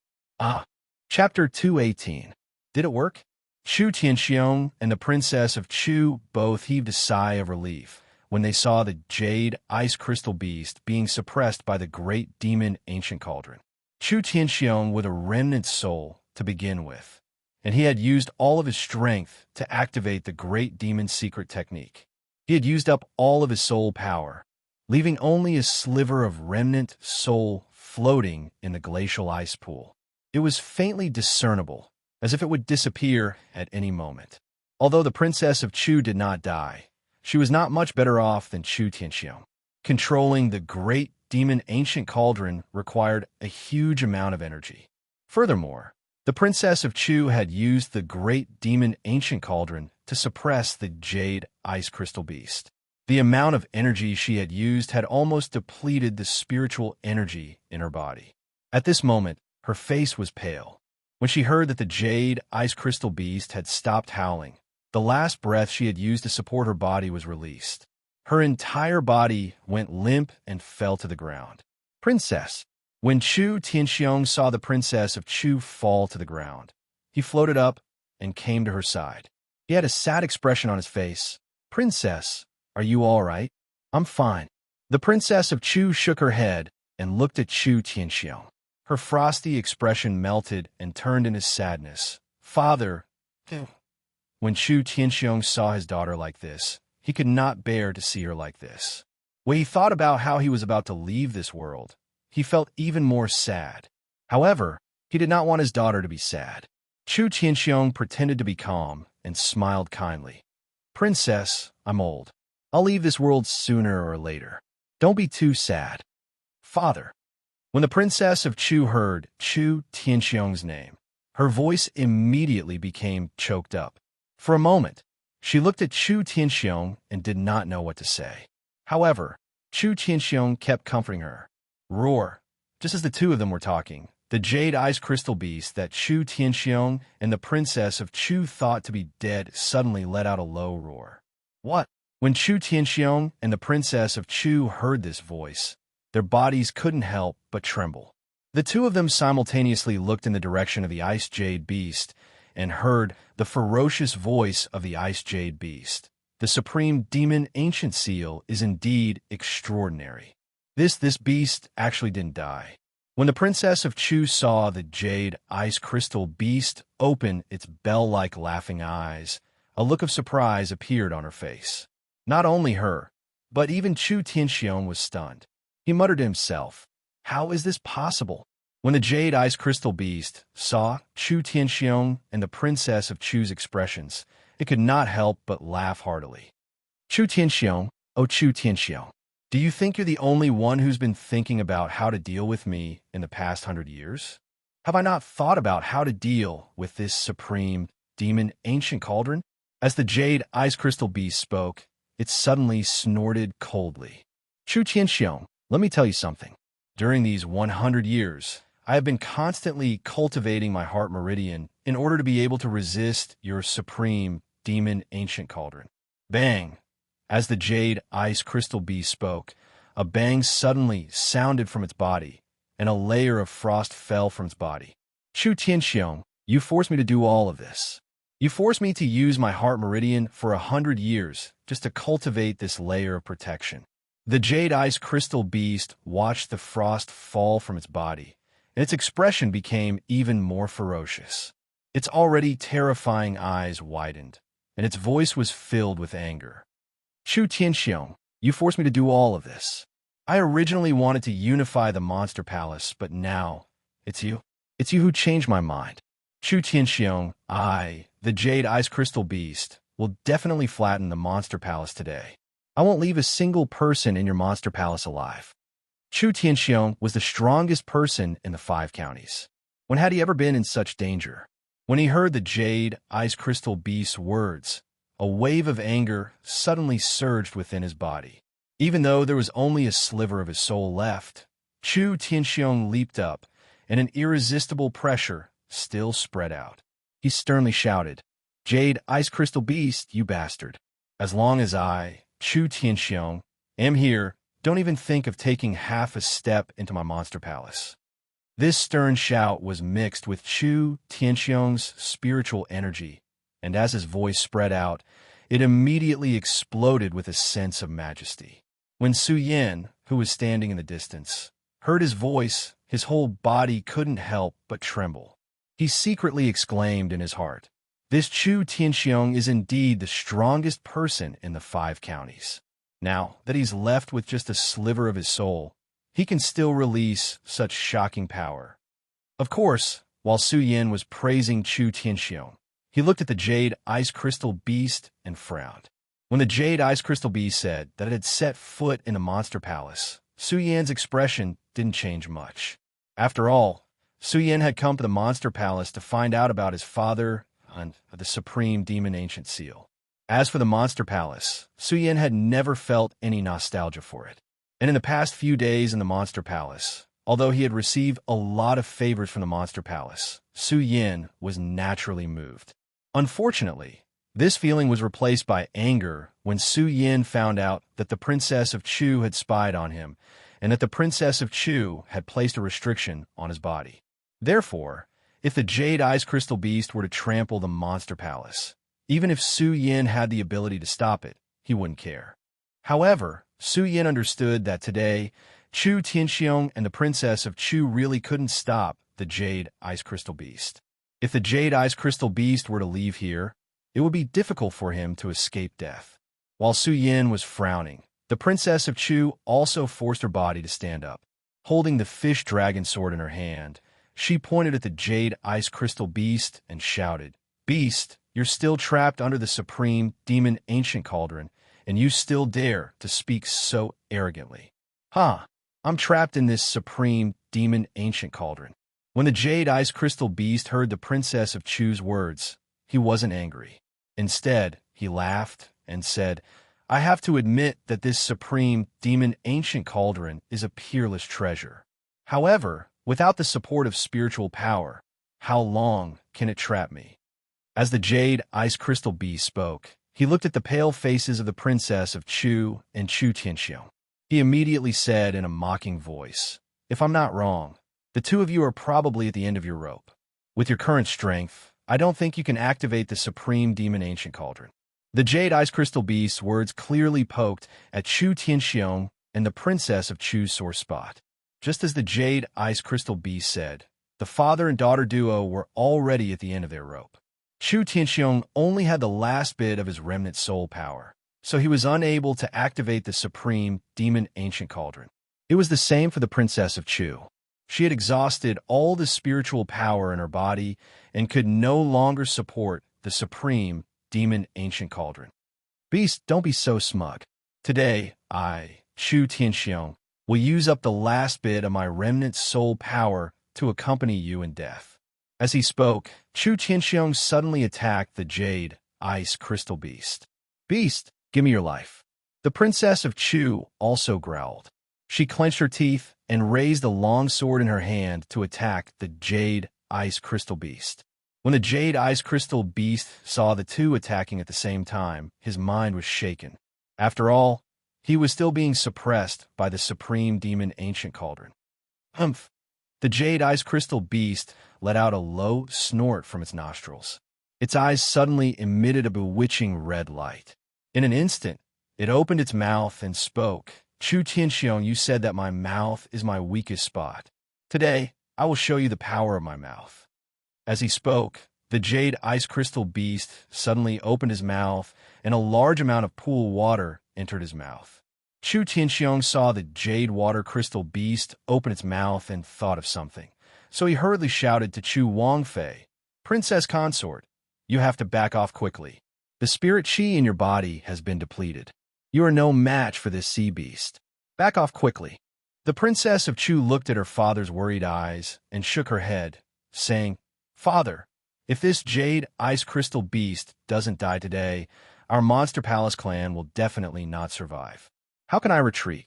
S2: Chapter 218. Did it work? Chu Tianxiong and the Princess of Chu both heaved a sigh of relief when they saw the jade ice crystal beast being suppressed by the great demon ancient cauldron. Chu Tianxiong was a remnant soul to begin with, and he had used all of his strength to activate the great demon's secret technique. He had used up all of his soul power, leaving only a sliver of remnant soul floating in the glacial ice pool. It was faintly discernible, as if it would disappear at any moment. Although the Princess of Chu did not die, she was not much better off than Chu Tianxiong. Controlling the great demon ancient cauldron required a huge amount of energy. Furthermore, the Princess of Chu had used the great demon ancient cauldron to suppress the jade ice crystal beast. The amount of energy she had used had almost depleted the spiritual energy in her body. At this moment, her face was pale. When she heard that the jade ice crystal beast had stopped howling, the last breath she had used to support her body was released. Her entire body went limp and fell to the ground. Princess! When Chu Tianxiong saw the Princess of Chu fall to the ground, he floated up and came to her side. He had a sad expression on his face. Princess, are you all right? I'm fine. The Princess of Chu shook her head and looked at Chu Tianxiong. Her frosty expression melted and turned into sadness. Father, when Chu Tianxiong saw his daughter like this, he could not bear to see her like this. When he thought about how he was about to leave this world, he felt even more sad. However, he did not want his daughter to be sad. Chu Tianxiong pretended to be calm and smiled kindly. Princess, I'm old. I'll leave this world sooner or later. Don't be too sad. Father. When the princess of Chu heard Chu Tianxiong's name, her voice immediately became choked up. For a moment, she looked at Chu Tianxiong and did not know what to say. However, Chu Tianxiong kept comforting her. Roar. Just as the two of them were talking, the jade ice crystal beast that Chu Tianxiong and the princess of Chu thought to be dead suddenly let out a low roar. What? When Chu Tianxiong and the princess of Chu heard this voice, their bodies couldn't help but tremble. The two of them simultaneously looked in the direction of the ice jade beast and heard the ferocious voice of the ice jade beast. The supreme demon ancient seal is indeed extraordinary. This beast actually didn't die. When the princess of Chu saw the jade ice crystal beast open its bell-like laughing eyes, a look of surprise appeared on her face. Not only her, but even Chu Tianxiong was stunned. He muttered to himself, how is this possible? When the jade ice crystal beast saw Chu Tianxiong and the princess of Chu's expressions, it could not help but laugh heartily. Chu Tianxiong, oh Chu Tianxiong, do you think you're the only one who's been thinking about how to deal with me in the past 100 years? Have I not thought about how to deal with this supreme demon ancient cauldron? As the jade ice crystal beast spoke, it suddenly snorted coldly. Chu Tianxiong, let me tell you something. During these 100 years, I have been constantly cultivating my heart meridian in order to be able to resist your supreme demon ancient cauldron. Bang! As the jade ice crystal beast spoke, a bang suddenly sounded from its body, and a layer of frost fell from its body. Chu Tianxiong, you forced me to do all of this. You forced me to use my heart meridian for 100 years just to cultivate this layer of protection. The jade ice crystal beast watched the frost fall from its body, and its expression became even more ferocious. Its already terrifying eyes widened, and its voice was filled with anger. Chu Tianxiong, you forced me to do all of this. I originally wanted to unify the monster palace, but now, it's you. It's you who changed my mind. Chu Tianxiong, I, the jade ice crystal beast, will definitely flatten the monster palace today. I won't leave a single person in your monster palace alive. Chu Tianxiong was the strongest person in the 5 counties. When had he ever been in such danger? When he heard the jade ice crystal beast's words, a wave of anger suddenly surged within his body. Even though there was only a sliver of his soul left, Chu Tianxiong leaped up, and an irresistible pressure still spread out. He sternly shouted, Jade ice crystal beast, you bastard. As long as I, Chu Tianxiong, am here, don't even think of taking half a step into my monster palace. This stern shout was mixed with Chu Tianxiong's spiritual energy, and as his voice spread out, it immediately exploded with a sense of majesty. When Su Yan, who was standing in the distance, heard his voice, his whole body couldn't help but tremble. He secretly exclaimed in his heart, this Chu Tianxiong is indeed the strongest person in the 5 counties. Now that he's left with just a sliver of his soul, he can still release such shocking power. Of course, while Su Yan was praising Chu Tianxiong, he looked at the jade ice crystal beast and frowned. When the jade ice crystal beast said that it had set foot in the monster palace, Su Yan's expression didn't change much. After all, Su Yan had come to the monster palace to find out about his father and the supreme demon ancient seal. As for the monster palace, Su Yan had never felt any nostalgia for it. And in the past few days in the monster palace, although he had received a lot of favors from the monster palace, Su Yan was naturally moved. Unfortunately, this feeling was replaced by anger when Su Yan found out that the princess of Chu had spied on him and that the princess of Chu had placed a restriction on his body. Therefore, if the jade ice crystal beast were to trample the monster palace, even if Su Yan had the ability to stop it, he wouldn't care. However, Su Yan understood that today, Chu Tianxiong and the Princess of Chu really couldn't stop the Jade Ice Crystal Beast. If the Jade Ice Crystal Beast were to leave here, it would be difficult for him to escape death. While Su Yin was frowning, the Princess of Chu also forced her body to stand up. Holding the fish dragon sword in her hand, she pointed at the Jade Ice Crystal Beast and shouted, "Beast, you're still trapped under the supreme demon ancient cauldron, and you still dare to speak so arrogantly. Ha! I'm trapped in this supreme demon ancient cauldron." When the Jade Ice Crystal Beast heard the Princess of Chu's words, he wasn't angry. Instead, he laughed and said, "I have to admit that this supreme demon ancient cauldron is a peerless treasure. However, without the support of spiritual power, how long can it trap me?" As the Jade Ice Crystal Beast spoke, he looked at the pale faces of the Princess of Chu and Chu Tianxiong. He immediately said in a mocking voice, "If I'm not wrong, the two of you are probably at the end of your rope. With your current strength, I don't think you can activate the supreme demon ancient cauldron." The Jade Ice Crystal Beast's words clearly poked at Chu Tianxiong and the Princess of Chu's sore spot. Just as the Jade Ice Crystal Beast said, the father and daughter duo were already at the end of their rope. Chu Tianxiong only had the last bit of his remnant soul power, so he was unable to activate the supreme demon ancient cauldron. It was the same for the Princess of Chu. She had exhausted all the spiritual power in her body and could no longer support the supreme demon ancient cauldron. "Beast, don't be so smug. Today, I, Chu Tianxiong, will use up the last bit of my remnant soul power to accompany you in death." As he spoke, Chu Tianxiong suddenly attacked the Jade Ice Crystal Beast. "Beast, give me your life." The Princess of Chu also growled. She clenched her teeth and raised a long sword in her hand to attack the Jade Ice Crystal Beast. When the Jade Ice Crystal Beast saw the two attacking at the same time, his mind was shaken. After all, he was still being suppressed by the Supreme Demon Ancient Cauldron. Humph! The Jade Ice Crystal Beast let out a low snort from its nostrils. Its eyes suddenly emitted a bewitching red light. In an instant, it opened its mouth and spoke. "Chu Tianxiong, you said that my mouth is my weakest spot. Today, I will show you the power of my mouth." As he spoke, the Jade Ice Crystal Beast suddenly opened his mouth, and a large amount of pool water entered his mouth. Chu Tianxiong saw the Jade Water Crystal Beast open its mouth and thought of something. So he hurriedly shouted to Chu Wangfei, "Princess Consort, you have to back off quickly. The spirit chi in your body has been depleted. You are no match for this sea beast. Back off quickly." The Princess of Chu looked at her father's worried eyes and shook her head, saying, "Father, if this Jade Ice Crystal Beast doesn't die today, our Monster Palace clan will definitely not survive. How can I retreat?"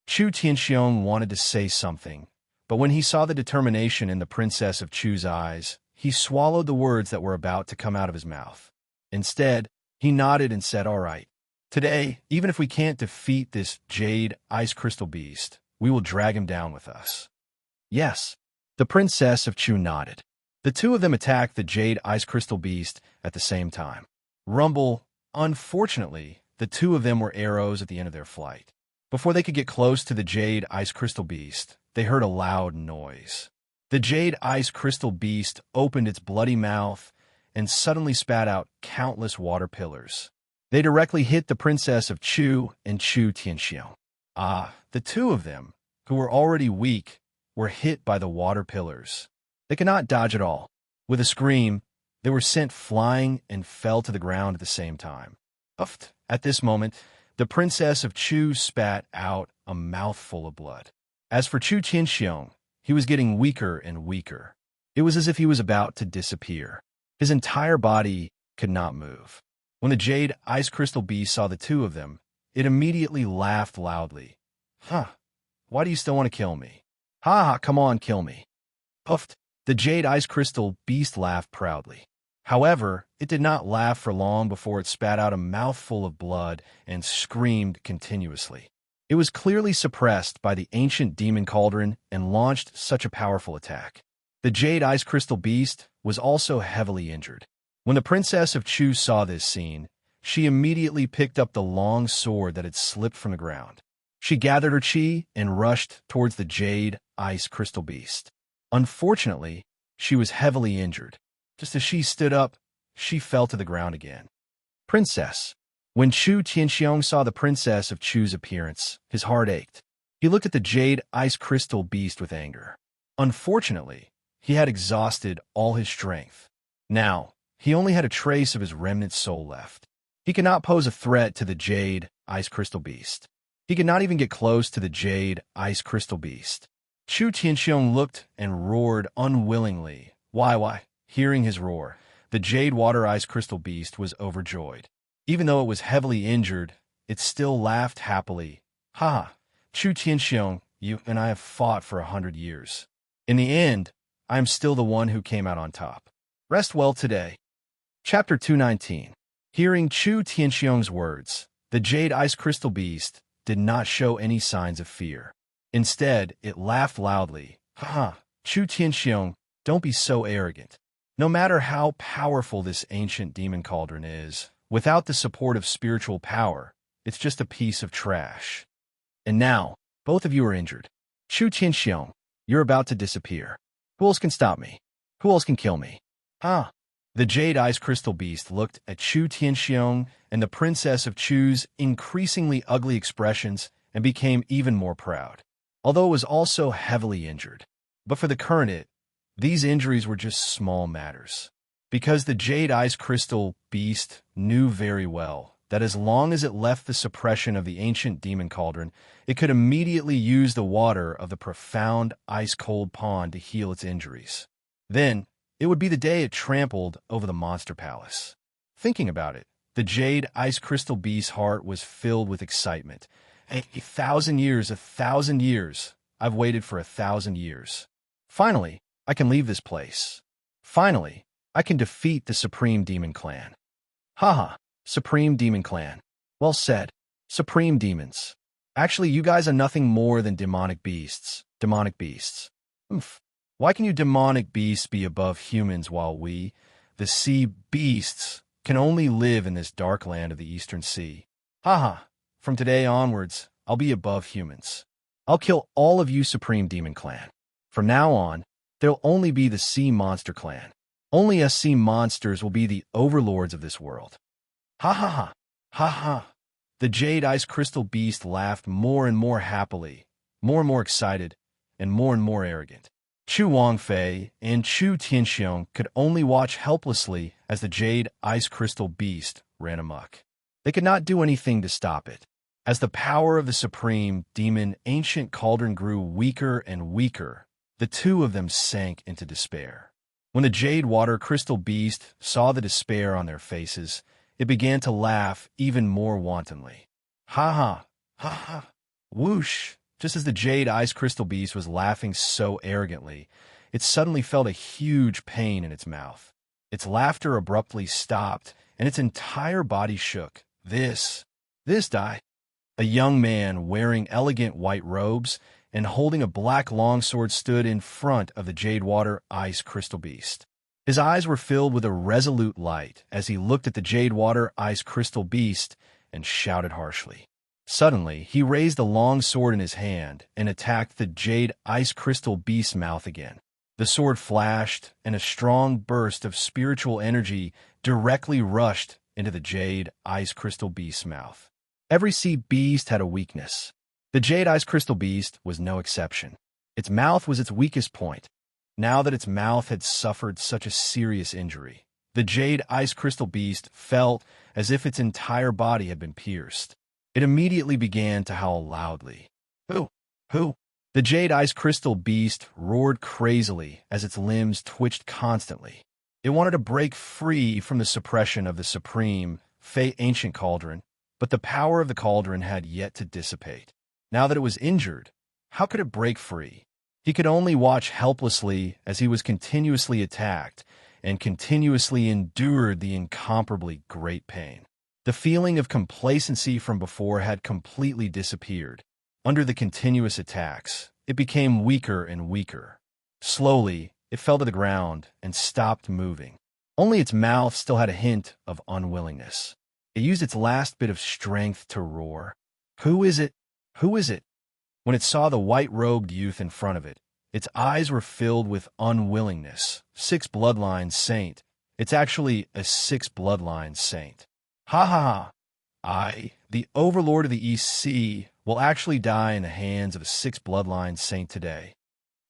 S2: Chu Tianxiong wanted to say something, but when he saw the determination in the Princess of Chu's eyes, he swallowed the words that were about to come out of his mouth. Instead, he nodded and said, "All right. Today, even if we can't defeat this Jade Ice Crystal Beast, we will drag him down with us." "Yes." The Princess of Chu nodded. The two of them attacked the Jade Ice Crystal Beast at the same time. Rumble. Unfortunately, the two of them were arrows at the end of their flight. Before they could get close to the Jade Ice Crystal Beast, they heard a loud noise. The Jade Ice Crystal Beast opened its bloody mouth and suddenly spat out countless water pillars. They directly hit the Princess of Chu and Chu Tianxiong. The two of them, who were already weak, were hit by the water pillars. They could not dodge at all. With a scream, they were sent flying and fell to the ground at the same time. Uffed. At this moment, the Princess of Chu spat out a mouthful of blood. As for Chu Tianxiong, he was getting weaker and weaker. It was as if he was about to disappear. His entire body could not move. When the Jade Ice Crystal Beast saw the two of them, it immediately laughed loudly. Why do you still want to kill me? Ha, come on, kill me." Puffed. The Jade Ice Crystal Beast laughed proudly. However, it did not laugh for long before it spat out a mouthful of blood and screamed continuously. It was clearly suppressed by the ancient demon cauldron and launched such a powerful attack. The Jade Ice Crystal Beast was also heavily injured. When the Princess of Chu saw this scene, she immediately picked up the long sword that had slipped from the ground. She gathered her chi and rushed towards the jade ice crystal beast. Unfortunately, she was heavily injured. Just as she stood up, she fell to the ground again. Princess. When Chu Tianxiong saw the princess of Chu's appearance, his heart ached. He looked at the jade ice crystal beast with anger. Unfortunately, he had exhausted all his strength. Now, he only had a trace of his remnant soul left. He could not pose a threat to the jade ice crystal beast. He could not even get close to the jade ice crystal beast. Chu Tianxiong looked and roared unwillingly. Why? Hearing his roar, the jade water ice crystal beast was overjoyed. Even though it was heavily injured, it still laughed happily. Ha! Chu Tianxiong, you and I have fought for 100 years. In the end, I am still the one who came out on top. Rest well today. Chapter 219. Hearing Chu Tianxiong's words, the jade ice crystal beast did not show any signs of fear. Instead, it laughed loudly. Ha! Chu Tianxiong, don't be so arrogant. No matter how powerful this ancient demon cauldron is, without the support of spiritual power, it's just a piece of trash. And now, both of you are injured. Chu Tianxiong, you're about to disappear. Who else can stop me? Who else can kill me? Ah! The jade ice crystal beast looked at Chu Tianxiong and the princess of Chu's increasingly ugly expressions and became even more proud, although it was also heavily injured. But for the current these injuries were just small matters, because the jade ice crystal beast knew very well that as long as it left the suppression of the ancient demon cauldron, it could immediately use the water of the profound ice-cold pond to heal its injuries. Then, it would be the day it trampled over the monster palace. Thinking about it, the jade ice crystal beast's heart was filled with excitement. 1,000 years, 1,000 years. I've waited for 1,000 years. Finally, I can leave this place. Finally, I can defeat the Supreme Demon Clan. Haha, Supreme Demon Clan. Well said, Supreme Demons. Actually, you guys are nothing more than demonic beasts. Demonic beasts. Oof. Why can you demonic beasts be above humans while we, the sea beasts, can only live in this dark land of the Eastern Sea? Haha, from today onwards, I'll be above humans. I'll kill all of you Supreme Demon Clan. From now on, there'll only be the Sea Monster Clan. Only us sea monsters will be the overlords of this world. Ha ha ha, ha ha. The jade ice crystal beast laughed more and more happily, more and more excited, and more arrogant. Chu Wangfei and Chu Tianxiong could only watch helplessly as the jade ice crystal beast ran amok. They could not do anything to stop it. As the power of the supreme demon ancient cauldron grew weaker and weaker, the two of them sank into despair. When the jade water crystal beast saw the despair on their faces, it began to laugh even more wantonly. Ha ha, ha ha, whoosh. Just as the jade ice crystal beast was laughing so arrogantly, it suddenly felt a huge pain in its mouth. Its laughter abruptly stopped, and its entire body shook. This die. A young man wearing elegant white robes and holding a black longsword stood in front of the jade water ice crystal beast. His eyes were filled with a resolute light as he looked at the jade water ice crystal beast and shouted harshly. Suddenly, he raised the long sword in his hand and attacked the jade ice crystal beast's mouth again. The sword flashed, and a strong burst of spiritual energy directly rushed into the jade ice crystal beast's mouth. Every sea beast had a weakness. The jade ice crystal beast was no exception. Its mouth was its weakest point. Now that its mouth had suffered such a serious injury, the jade ice crystal beast felt as if its entire body had been pierced. It immediately began to howl loudly. Who? The jade ice crystal beast roared crazily as its limbs twitched constantly. It wanted to break free from the suppression of the supreme, ancient cauldron, but the power of the cauldron had yet to dissipate. Now that it was injured, how could it break free? He could only watch helplessly as he was continuously attacked and continuously endured the incomparably great pain. The feeling of complacency from before had completely disappeared. Under the continuous attacks, it became weaker and weaker. Slowly, it fell to the ground and stopped moving. Only its mouth still had a hint of unwillingness. It used its last bit of strength to roar. Who is it? Who is it? When it saw the white-robed youth in front of it, its eyes were filled with unwillingness. 6 bloodline saint. It's actually a 6 bloodline saint. Ha ha ha. I, the overlord of the East Sea, will actually die in the hands of a 6 bloodline saint today.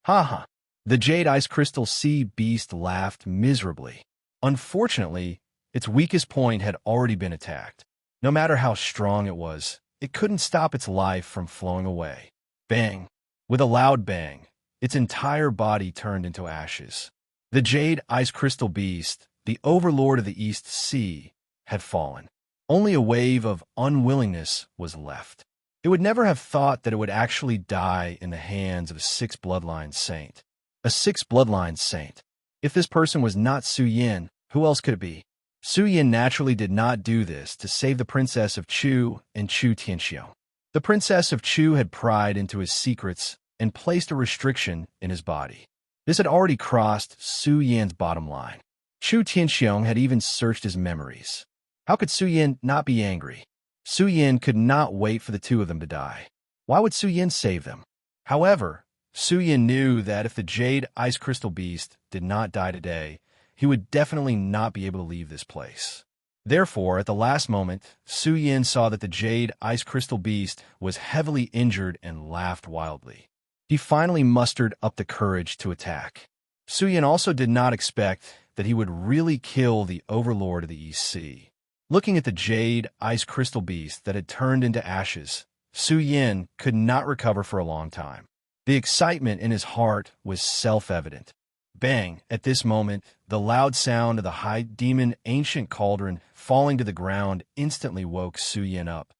S2: Ha ha. The Jade Ice Crystal Sea Beast laughed miserably. Unfortunately, its weakest point had already been attacked. No matter how strong it was, it couldn't stop its life from flowing away. Bang! With a loud bang, its entire body turned into ashes. The Jade Ice Crystal Beast, the overlord of the East Sea, had fallen. Only a wave of unwillingness was left. It would never have thought that it would actually die in the hands of a 6 bloodline saint. A 6 bloodline saint. If this person was not Su Yin, who else could it be? Su Yin naturally did not do this to save the princess of Chu and Chu Tianxiong. The princess of Chu had pried into his secrets and placed a restriction in his body. This had already crossed Su Yin's bottom line. Chu Tianxiong had even searched his memories. How could Su Yin not be angry? Su Yin could not wait for the two of them to die. Why would Su Yin save them? However, Su Yin knew that if the Jade Ice Crystal Beast did not die today, he would definitely not be able to leave this place. Therefore, at the last moment, Su Yin saw that the Jade Ice Crystal Beast was heavily injured and laughed wildly. He finally mustered up the courage to attack. Su Yin also did not expect that he would really kill the overlord of the East Sea. Looking at the Jade Ice Crystal Beast that had turned into ashes, Su Yin could not recover for a long time. The excitement in his heart was self-evident. Bang! At this moment, the loud sound of the high demon ancient cauldron falling to the ground instantly woke Su Yin up.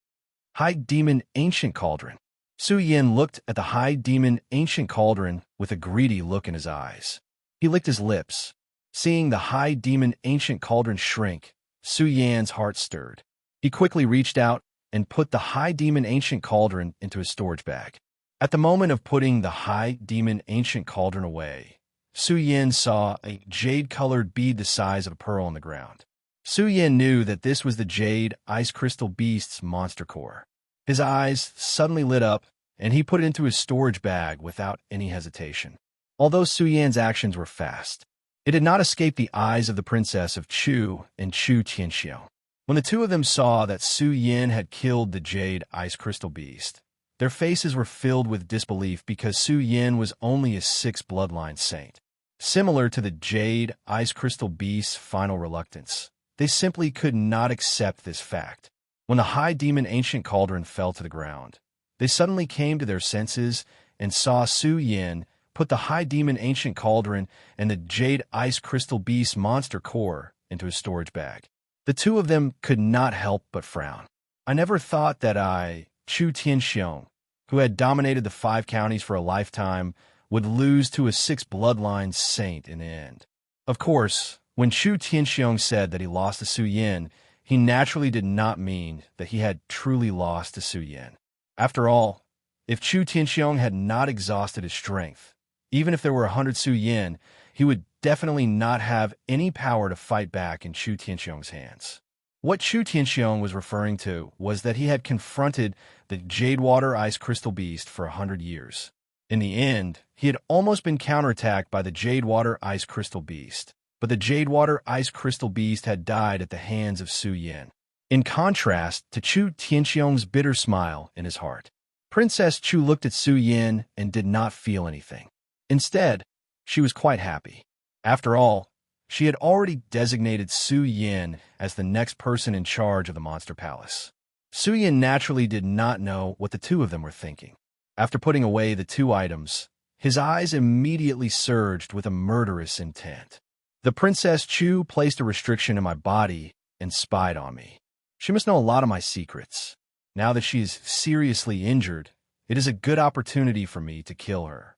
S2: High demon ancient cauldron. Su Yin looked at the high demon ancient cauldron with a greedy look in his eyes. He licked his lips. Seeing the high demon ancient cauldron shrink, Su Yan's heart stirred. He quickly reached out and put the high demon ancient cauldron into his storage bag. At the moment of putting the high demon ancient cauldron away, Su Yin saw a jade-colored bead the size of a pearl on the ground. Su Yin knew that this was the Jade Ice Crystal Beast's monster core. His eyes suddenly lit up, and he put it into his storage bag without any hesitation. Although Su Yan's actions were fast, it did not escape the eyes of the princess of Chu and Chu Tianxiong. When the two of them saw that Su Yin had killed the Jade Ice Crystal Beast, their faces were filled with disbelief because Su Yin was only a 6 bloodline saint. Similar to the Jade Ice Crystal Beast's final reluctance, they simply could not accept this fact. When the high demon ancient cauldron fell to the ground, they suddenly came to their senses and saw Su Yin put the high demon ancient cauldron and the Jade Ice Crystal Beast monster core into his storage bag. The two of them could not help but frown. I never thought that Chu Tianxiong, who had dominated the 5 counties for a lifetime, would lose to a 6 bloodline saint in the end. Of course, when Chu Tianxiong said that he lost to Su Yin, he naturally did not mean that he had truly lost to Su Yin. After all, if Chu Tianxiong had not exhausted his strength, even if there were 100 Su Yin, he would definitely not have any power to fight back in Chu Tianxiong's hands. What Chu Tianxiong was referring to was that he had confronted the Jadewater Ice Crystal Beast for 100 years. In the end, he had almost been counterattacked by the Jadewater Ice Crystal Beast, but the Jadewater Ice Crystal Beast had died at the hands of Su Yin. In contrast to Chu Tianxiong's bitter smile in his heart, Princess Chu looked at Su Yin and did not feel anything. Instead, she was quite happy. After all, she had already designated Su Yin as the next person in charge of the Monster Palace. Su Yin naturally did not know what the two of them were thinking. After putting away the 2 items, his eyes immediately surged with a murderous intent. The Princess Chu placed a restriction in my body and spied on me. She must know a lot of my secrets. Now that she is seriously injured, it is a good opportunity for me to kill her.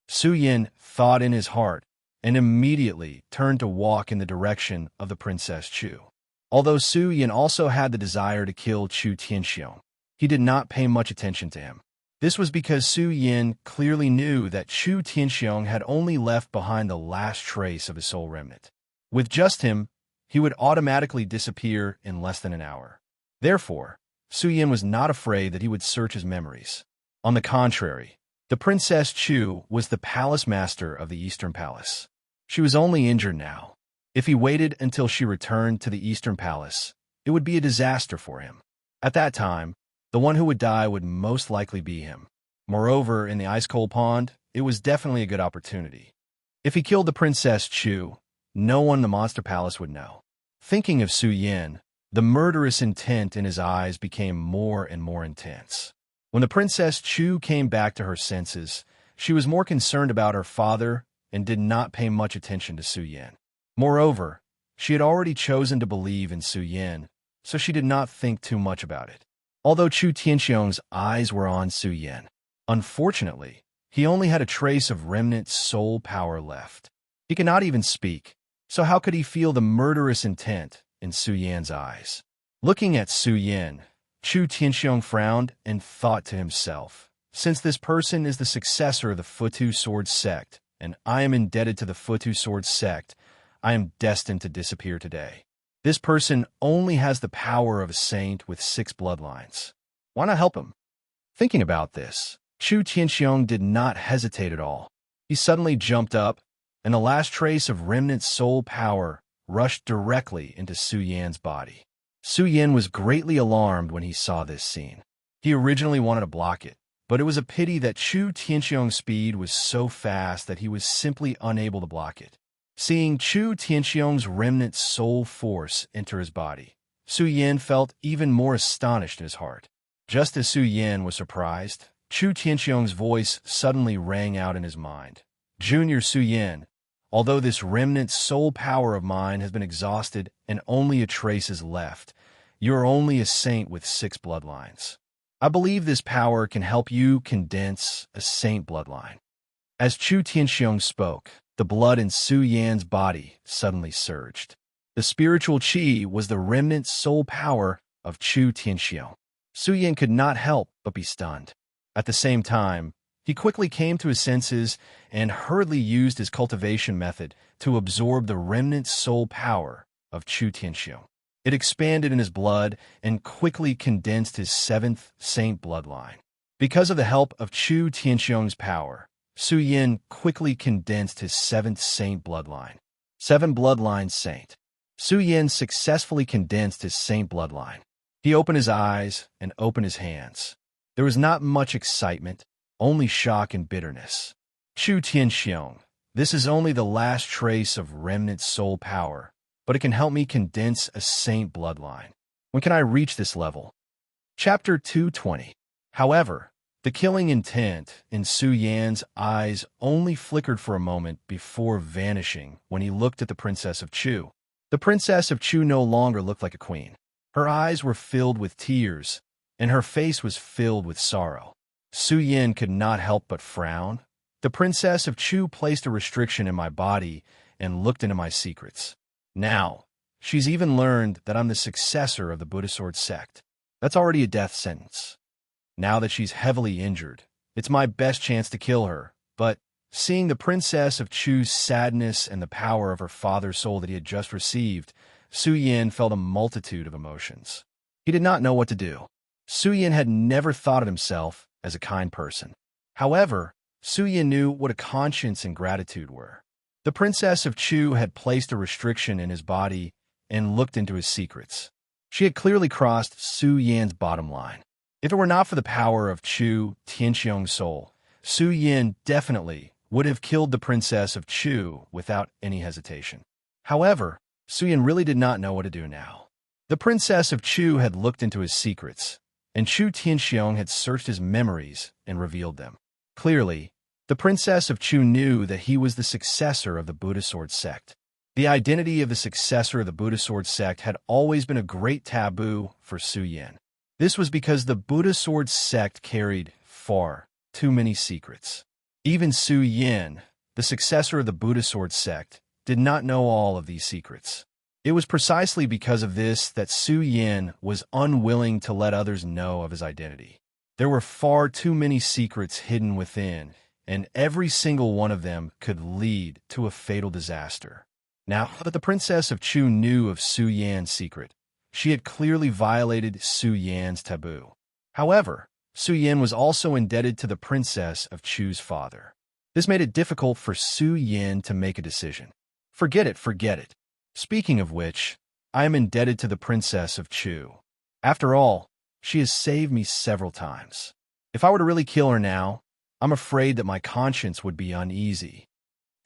S2: Su Yin thought in his heart and immediately turned to walk in the direction of the Princess Chu. Although Su Yin also had the desire to kill Chu Tianxiong, he did not pay much attention to him. This was because Su Yin clearly knew that Chu Tianxiong had only left behind the last trace of his soul remnant. With just him, he would automatically disappear in less than an hour. Therefore, Su Yin was not afraid that he would search his memories. On the contrary, the Princess Chu was the palace master of the Eastern Palace. She was only injured now. If he waited until she returned to the Eastern Palace, it would be a disaster for him. At that time, the one who would die would most likely be him. Moreover, in the ice-cold pond, it was definitely a good opportunity. If he killed the Princess Chu, no one in the Monster Palace would know. Thinking of Su Yin, the murderous intent in his eyes became more and more intense. When the Princess Chu came back to her senses, she was more concerned about her father and did not pay much attention to Su Yin. Moreover, she had already chosen to believe in Su Yin, so she did not think too much about it. Although Chu Tianxiong's eyes were on Su Yin, unfortunately, he only had a trace of remnant soul power left. He could not even speak, so how could he feel the murderous intent in Su Yin's eyes? Looking at Su Yin, Chu Tianxiong frowned and thought to himself, since this person is the successor of the Futu Sword Sect, and I am indebted to the Futu Sword Sect, I am destined to disappear today. This person only has the power of a saint with 6 bloodlines. Why not help him? Thinking about this, Chu Tianxiong did not hesitate at all. He suddenly jumped up, and the last trace of remnant soul power rushed directly into Su Yin's body. Su Yin was greatly alarmed when he saw this scene. He originally wanted to block it, but it was a pity that Chu Tianxiong's speed was so fast that he was simply unable to block it. Seeing Chu Tianxiong's remnant soul force enter his body, Su Yin felt even more astonished in his heart. Just as Su Yin was surprised, Chu Tianxiong's voice suddenly rang out in his mind. Junior Su Yin, although this remnant soul power of mine has been exhausted and only a trace is left, you are only a saint with 6 bloodlines. I believe this power can help you condense a saint bloodline. As Chu Tianxiong spoke, the blood in Su Yin's body suddenly surged. The spiritual qi was the remnant soul power of Chu Tianxiong. Su Yin could not help but be stunned. At the same time, he quickly came to his senses and hurriedly used his cultivation method to absorb the remnant soul power of Chu Tianxiong. It expanded in his blood and quickly condensed his 7th saint bloodline. Because of the help of Chu Tianxiong's power, Su Yin quickly condensed his 7th saint bloodline. 7 bloodline saint. Su Yin successfully condensed his saint bloodline. He opened his eyes and opened his hands. There was not much excitement, only shock and bitterness. Chu Tianxiong, this is only the last trace of remnant soul power, but it can help me condense a saint bloodline. When can I reach this level? Chapter 220. However, the killing intent in Su Yin's eyes only flickered for a moment before vanishing when he looked at the Princess of Chu. The Princess of Chu no longer looked like a queen. Her eyes were filled with tears, and her face was filled with sorrow. Su Yin could not help but frown. The Princess of Chu placed a restriction in my body and looked into my secrets. Now, she's even learned that I'm the successor of the Buddha Sword Sect. That's already a death sentence. Now that she's heavily injured, it's my best chance to kill her, but seeing the Princess of Chu's sadness and the power of her father's soul that he had just received, Su Yin felt a multitude of emotions. He did not know what to do. Su Yin had never thought of himself as a kind person. However, Su Yin knew what a conscience and gratitude were. The Princess of Chu had placed a restriction in his body and looked into his secrets. She had clearly crossed Su Yin's bottom line. If it were not for the power of Chu Tianxiong's soul, Su Yin definitely would have killed the Princess of Chu without any hesitation. However, Su Yin really did not know what to do now. The Princess of Chu had looked into his secrets, and Chu Tianxiong had searched his memories and revealed them. Clearly, the Princess of Chu knew that he was the successor of the Buddha Sword Sect. The identity of the successor of the Buddha Sword Sect had always been a great taboo for Su Yin. This was because the Buddha Sword Sect carried far too many secrets. Even Su Yin, the successor of the Buddha Sword Sect, did not know all of these secrets. It was precisely because of this that Su Yin was unwilling to let others know of his identity. There were far too many secrets hidden within, and every single one of them could lead to a fatal disaster. Now that the Princess of Chu knew of Su Yin's secret, She had clearly violated Su Yan's taboo. However, Su Yan was also indebted to the princess of Chu's father. This made it difficult for Su Yan to make a decision. Forget it, forget it. Speaking of which, I am indebted to the princess of Chu. After all, she has saved me several times. If I were to really kill her now, I'm afraid that my conscience would be uneasy.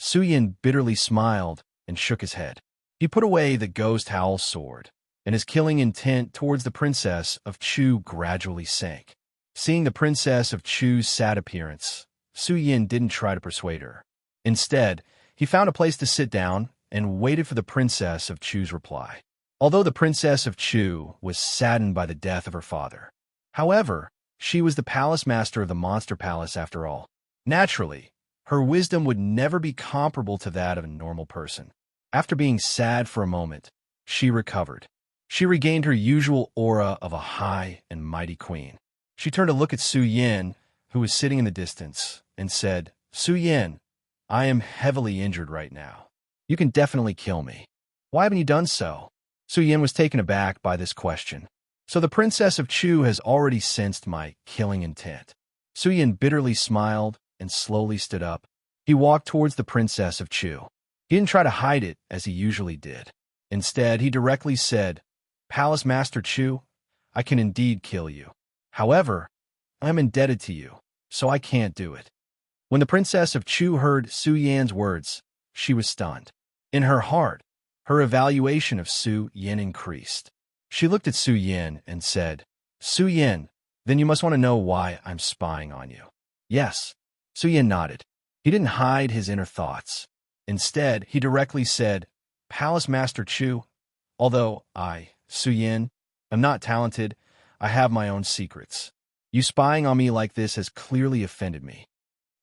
S2: Su Yan bitterly smiled and shook his head. He put away the ghost howl sword, and his killing intent towards the princess of Chu gradually sank. Seeing the princess of Chu's sad appearance, Su Yan didn't try to persuade her. Instead, he found a place to sit down and waited for the princess of Chu's reply. Although the princess of Chu was saddened by the death of her father, however, she was the palace master of the monster palace after all. Naturally, her wisdom would never be comparable to that of a normal person. After being sad for a moment, she recovered. She regained her usual aura of a high and mighty queen. She turned to look at Su Yan, who was sitting in the distance, and said, "Su Yan, I am heavily injured right now. You can definitely kill me. Why haven't you done so?" Su Yan was taken aback by this question. So the princess of Chu has already sensed my killing intent. Su Yan bitterly smiled and slowly stood up. He walked towards the princess of Chu. He didn't try to hide it as he usually did. Instead, he directly said, "Palace Master Chu, I can indeed kill you. However, I am indebted to you, so I can't do it." When the princess of Chu heard Su Yan's words, she was stunned. In her heart, her evaluation of Su Yan increased. She looked at Su Yan and said, "Su Yan, then you must want to know why I'm spying on you." "Yes." Su Yan nodded. He didn't hide his inner thoughts. Instead, he directly said, "Palace Master Chu, although I, Su Yan, am not talented, I have my own secrets. You spying on me like this has clearly offended me.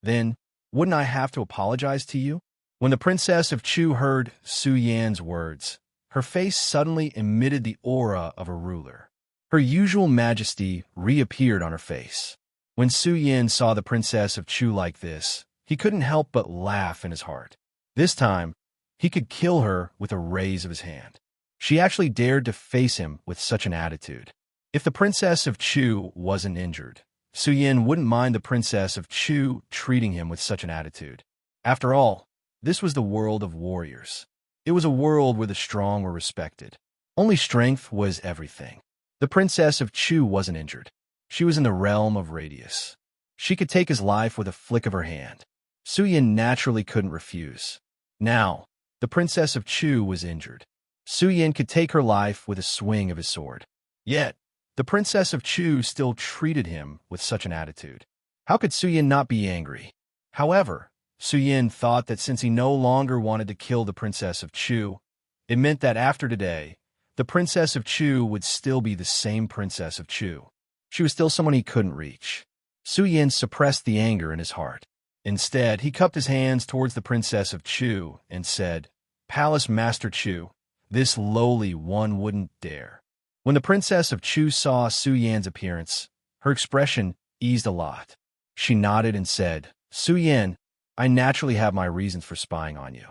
S2: Then, wouldn't I have to apologize to you?" When the princess of Chu heard Su Yan's words, her face suddenly emitted the aura of a ruler. Her usual majesty reappeared on her face. When Su Yan saw the princess of Chu like this, he couldn't help but laugh in his heart. This time, he could kill her with a raise of his hand. She actually dared to face him with such an attitude. If the princess of Chu wasn't injured, Su Yan wouldn't mind the princess of Chu treating him with such an attitude. After all, this was the world of warriors. It was a world where the strong were respected. Only strength was everything. The princess of Chu wasn't injured. She was in the realm of radius. She could take his life with a flick of her hand. Su Yan naturally couldn't refuse. Now, the princess of Chu was injured. Su Yan could take her life with a swing of his sword. Yet, the princess of Chu still treated him with such an attitude. How could Su Yan not be angry? However, Su Yan thought that since he no longer wanted to kill the princess of Chu, it meant that after today, the princess of Chu would still be the same princess of Chu. She was still someone he couldn't reach. Su Yan suppressed the anger in his heart. Instead, he cupped his hands towards the princess of Chu and said, "Palace Master Chu, this lowly one wouldn't dare." When the princess of Chu saw Su Yan's appearance, her expression eased a lot. She nodded and said, "Su Yan, I naturally have my reasons for spying on you.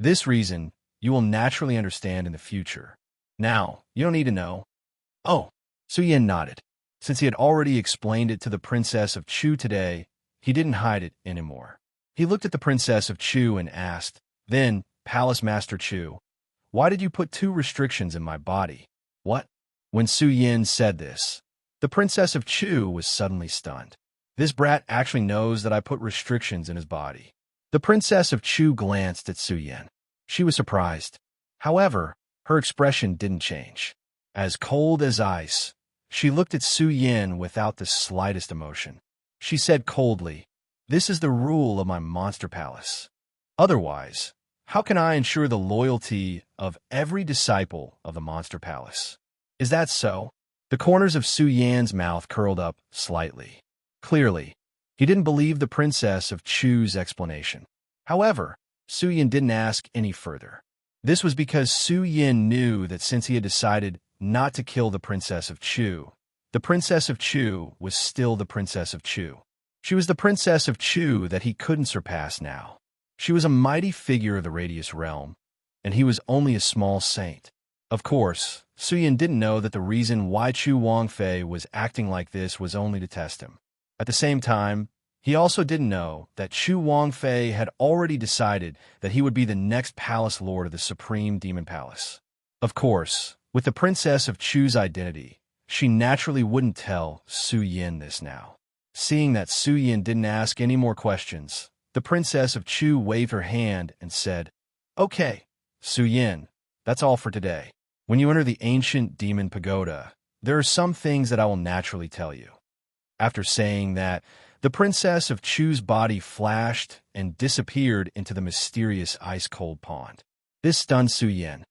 S2: This reason you will naturally understand in the future. Now, you don't need to know." "Oh." Su Yan nodded. Since he had already explained it to the princess of Chu today, he didn't hide it anymore. He looked at the princess of Chu and asked, "Then, Palace Master Chu, why did you put 2 restrictions in my body?" "What?" When Su Yan said this, the princess of Chu was suddenly stunned. This brat actually knows that I put restrictions in his body. The princess of Chu glanced at Su Yan. She was surprised. However, her expression didn't change. As cold as ice, she looked at Su Yan without the slightest emotion. She said coldly, "This is the rule of my monster palace. Otherwise, how can I ensure the loyalty of every disciple of the monster palace?" "Is that so?" The corners of Su Yan's mouth curled up slightly. Clearly, he didn't believe the princess of Chu's explanation. However, Su Yan didn't ask any further. This was because Su Yan knew that since he had decided not to kill the princess of Chu, the princess of Chu was still the princess of Chu. She was the princess of Chu that he couldn't surpass now. She was a mighty figure of the Radius realm, and he was only a small saint. Of course, Suyin didn't know that the reason why Chu Wangfei was acting like this was only to test him. At the same time, he also didn't know that Chu Wangfei had already decided that he would be the next palace lord of the Supreme Demon Palace. Of course, with the princess of Chu's identity, she naturally wouldn't tell Su Yin this now. Seeing that Su Yin didn't ask any more questions, the princess of Chu waved her hand and said, "Okay, Su Yin, that's all for today. When you enter the ancient demon pagoda, there are some things that I will naturally tell you." After saying that, the princess of Chu's body flashed and disappeared into the mysterious ice-cold pond. This stunned Su Yin.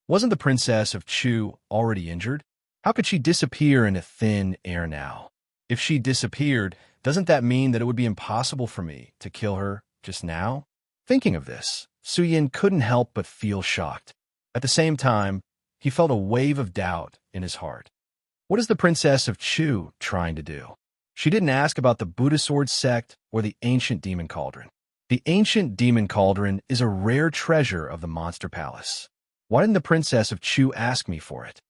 S2: Wasn't the princess of Chu already injured? How could she disappear into thin air now? If she disappeared, doesn't that mean that it would be impossible for me to kill her just now? Thinking of this, Su Yin couldn't help but feel shocked. At the same time, he felt a wave of doubt in his heart. What is the princess of Chu trying to do? She didn't ask about the Buddha sword sect or the ancient demon cauldron. The ancient demon cauldron is a rare treasure of the monster palace. Why didn't the princess of Chu ask me for it?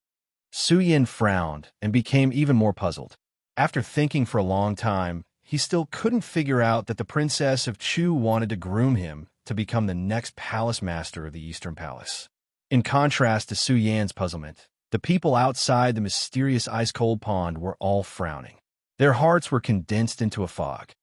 S2: Su Yin frowned and became even more puzzled. After thinking for a long time, he still couldn't figure out that the princess of Chu wanted to groom him to become the next palace master of the Eastern Palace. In contrast to Su Yan's puzzlement, the people outside the mysterious ice-cold pond were all frowning. Their hearts were condensed into a fog.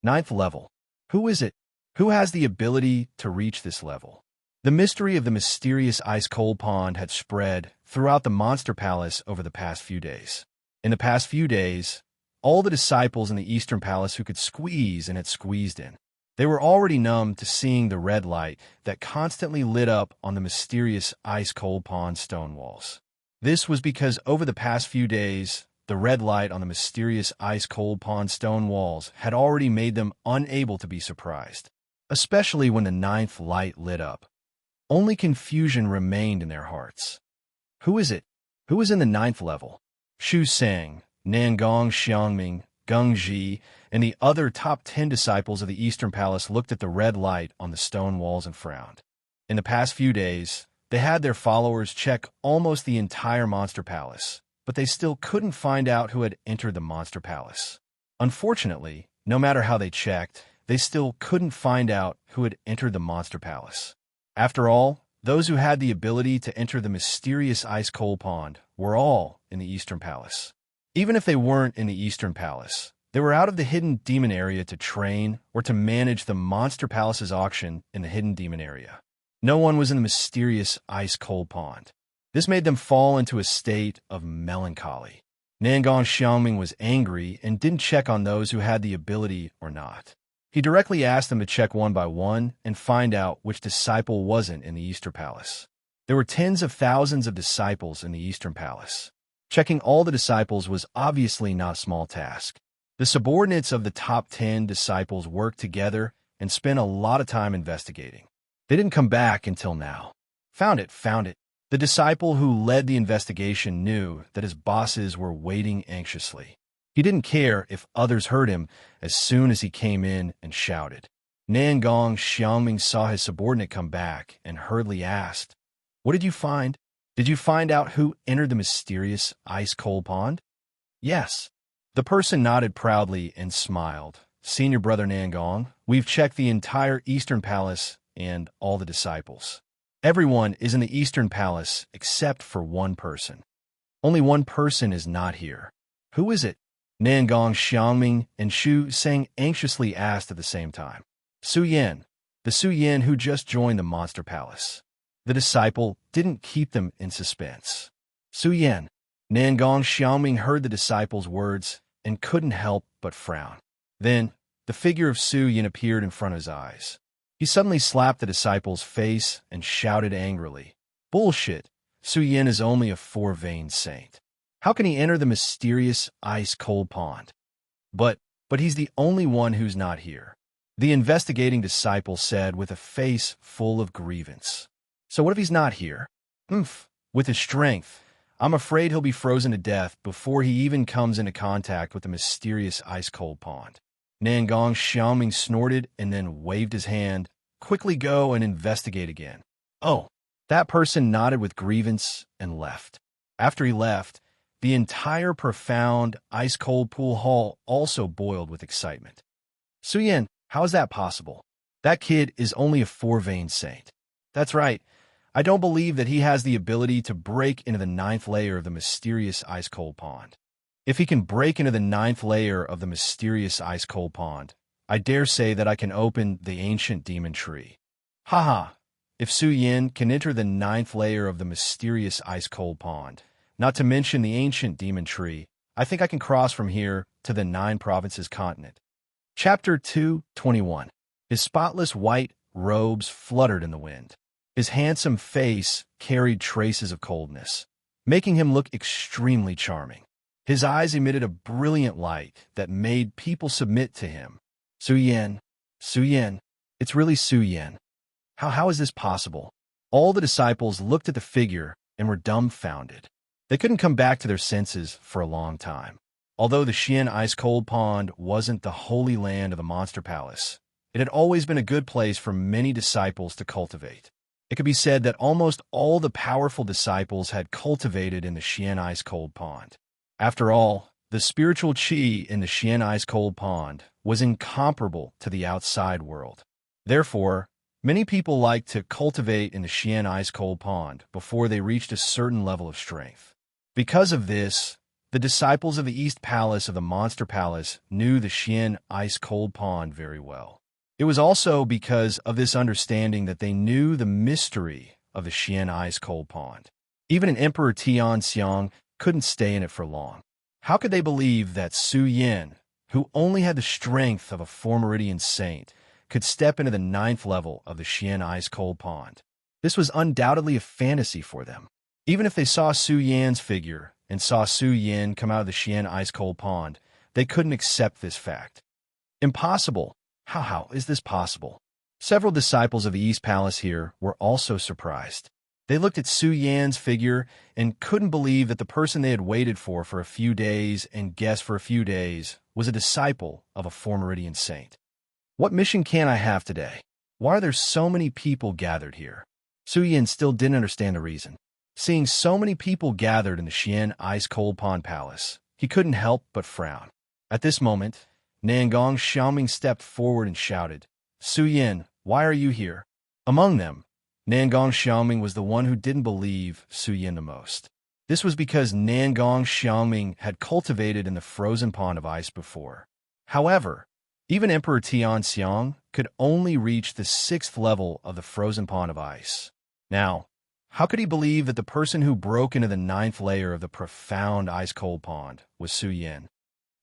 S2: 9th level. Who is it? Who has the ability to reach this level? The mystery of the mysterious ice-cold pond had spread throughout the Monster Palace over the past few days. In the past few days, all the disciples in the Eastern Palace who could squeeze and had squeezed in. They were already numb to seeing the red light that constantly lit up on the mysterious ice-cold pond stone walls. This was because over the past few days, the red light on the mysterious ice-cold pond stone walls had already made them unable to be surprised, especially when the 9th light lit up. Only confusion remained in their hearts. Who is it? Who is in the 9th level? Xu Sang, Nangong Xiangming, Geng Ji, and the other top 10 disciples of the Eastern Palace looked at the red light on the stone walls and frowned. In the past few days, they had their followers check almost the entire Monster Palace, but they still couldn't find out who had entered the Monster Palace. Unfortunately, no matter how they checked, they still couldn't find out who had entered the Monster Palace. After all, those who had the ability to enter the mysterious ice-cold pond were all in the Eastern Palace. Even if they weren't in the Eastern Palace, they were out of the hidden demon area to train or to manage the Monster Palace's auction in the hidden demon area. No one was in the mysterious ice-cold pond. This made them fall into a state of melancholy. Nangong Xiangming was angry and didn't check on those who had the ability or not. He directly asked them to check one by one and find out which disciple wasn't in the Eastern Palace. There were tens of thousands of disciples in the Eastern Palace. Checking all the disciples was obviously not a small task. The subordinates of the top 10 disciples worked together and spent a lot of time investigating. They didn't come back until now. Found it. The disciple who led the investigation knew that his bosses were waiting anxiously. He didn't care if others heard him as soon as he came in and shouted. Nangong Xiangming saw his subordinate come back and hurriedly asked, "What did you find? Did you find out who entered the mysterious ice-cold pond?" "Yes." The person nodded proudly and smiled. "Senior brother Nangong, we've checked the entire Eastern Palace and all the disciples. Everyone is in the Eastern Palace except for one person. Only one person is not here. Who is it?" Nangong Xiangming and Xu Sang anxiously asked at the same time. Su Yin, the Su Yin who just joined the Monster Palace. The disciple didn't keep them in suspense. Su Yin. Nangong Xiangming heard the disciple's words and couldn't help but frown. Then, the figure of Su Yin appeared in front of his eyes. He suddenly slapped the disciple's face and shouted angrily, "Bullshit! Su Yin is only a four-veined saint. How can he enter the mysterious ice-cold pond? But he's the only one who's not here," the investigating disciple said with a face full of grievance. "So what if he's not here? With his strength, I'm afraid he'll be frozen to death before he even comes into contact with the mysterious ice-cold pond." Nangong Xiaoming snorted and then waved his hand. "Quickly go and investigate again." "Oh, That person nodded with grievance and left. After he left, the entire profound, ice-cold pool hall also boiled with excitement. Suyin, how is that possible? That kid is only a four-vein saint. That's right. I don't believe that he has the ability to break into the ninth layer of the mysterious ice-cold pond. If he can break into the ninth layer of the mysterious ice-cold pond, I dare say that I can open the ancient demon tree. Haha, if Su Yin can enter the ninth layer of the mysterious ice-cold pond, not to mention the ancient demon tree, I think I can cross from here to the nine provinces continent. Chapter 2:21. His spotless white robes fluttered in the wind. His handsome face carried traces of coldness, making him look extremely charming. His eyes emitted a brilliant light that made people submit to him. Su Yin, it's really Su Yin. How is this possible? All the disciples looked at the figure and were dumbfounded. They couldn't come back to their senses for a long time. Although the Xian ice-cold pond wasn't the holy land of the Monster Palace, it had always been a good place for many disciples to cultivate. It could be said that almost all the powerful disciples had cultivated in the Xian ice-cold pond. After all, the spiritual qi in the Xian ice-cold pond was incomparable to the outside world. Therefore, many people liked to cultivate in the Xian ice-cold pond before they reached a certain level of strength. Because of this, the disciples of the East Palace of the Monster Palace knew the Xian ice-cold pond very well. It was also because of this understanding that they knew the mystery of the Xian ice-cold pond. Even an Emperor Tianxiang couldn't stay in it for long. How could they believe that Su Yin, who only had the strength of a four-meridian saint, could step into the ninth level of the Xian ice-cold pond? This was undoubtedly a fantasy for them. Even if they saw Su Yan's figure and saw Su Yin come out of the Xian ice-cold pond, they couldn't accept this fact. Impossible. How is this possible? Several disciples of the East Palace here were also surprised. They looked at Su Yan's figure and couldn't believe that the person they had waited for a few days and guessed for a few days was a disciple of a four-meridian saint. What mission can I have today? Why are there so many people gathered here? Su Yin still didn't understand the reason. Seeing so many people gathered in the Xian ice-cold pond palace, he couldn't help but frown. At this moment, Nangong Xiaoming stepped forward and shouted, Su Yin, why are you here? Among them, Nangong Xiaoming was the one who didn't believe Su Yin the most. This was because Nangong Xiaoming had cultivated in the frozen pond of ice before. However, even Emperor Tianxiang could only reach the 6th level of the frozen pond of ice. Now, how could he believe that the person who broke into the 9th layer of the profound ice-cold pond was Su Yin?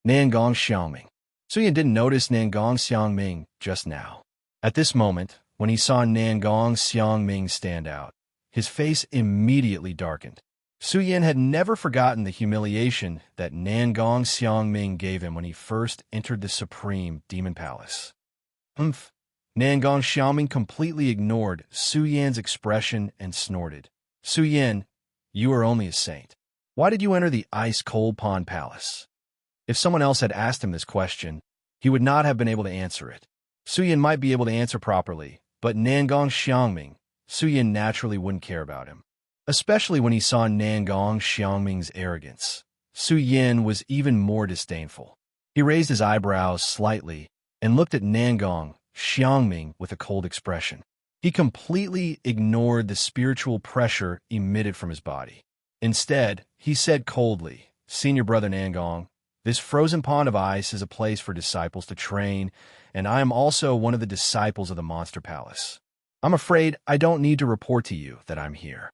S2: Nangong Xiaoming. Su Yin didn't notice Nangong Xiaoming just now. At this moment, when he saw Nangong Xiaoming stand out, his face immediately darkened. Su Yin had never forgotten the humiliation that Nangong Xiaoming gave him when he first entered the Supreme Demon Palace. Nangong Xiaoming completely ignored Su Yan's expression and snorted. Su Yin, you are only a saint. Why did you enter the ice-cold pond palace? If someone else had asked him this question, he would not have been able to answer it. Su Yin might be able to answer properly, but Nangong Xiaoming, Su Yin naturally wouldn't care about him. Especially when he saw Nangong Xiaoming's arrogance. Su Yin was even more disdainful. He raised his eyebrows slightly and looked at Nangong Xiaoming with a cold expression. He completely ignored the spiritual pressure emitted from his body. Instead, he said coldly, Senior Brother Nangong, this frozen pond of ice is a place for disciples to train, and I am also one of the disciples of the Monster Palace. I'm afraid I don't need to report to you that I'm here.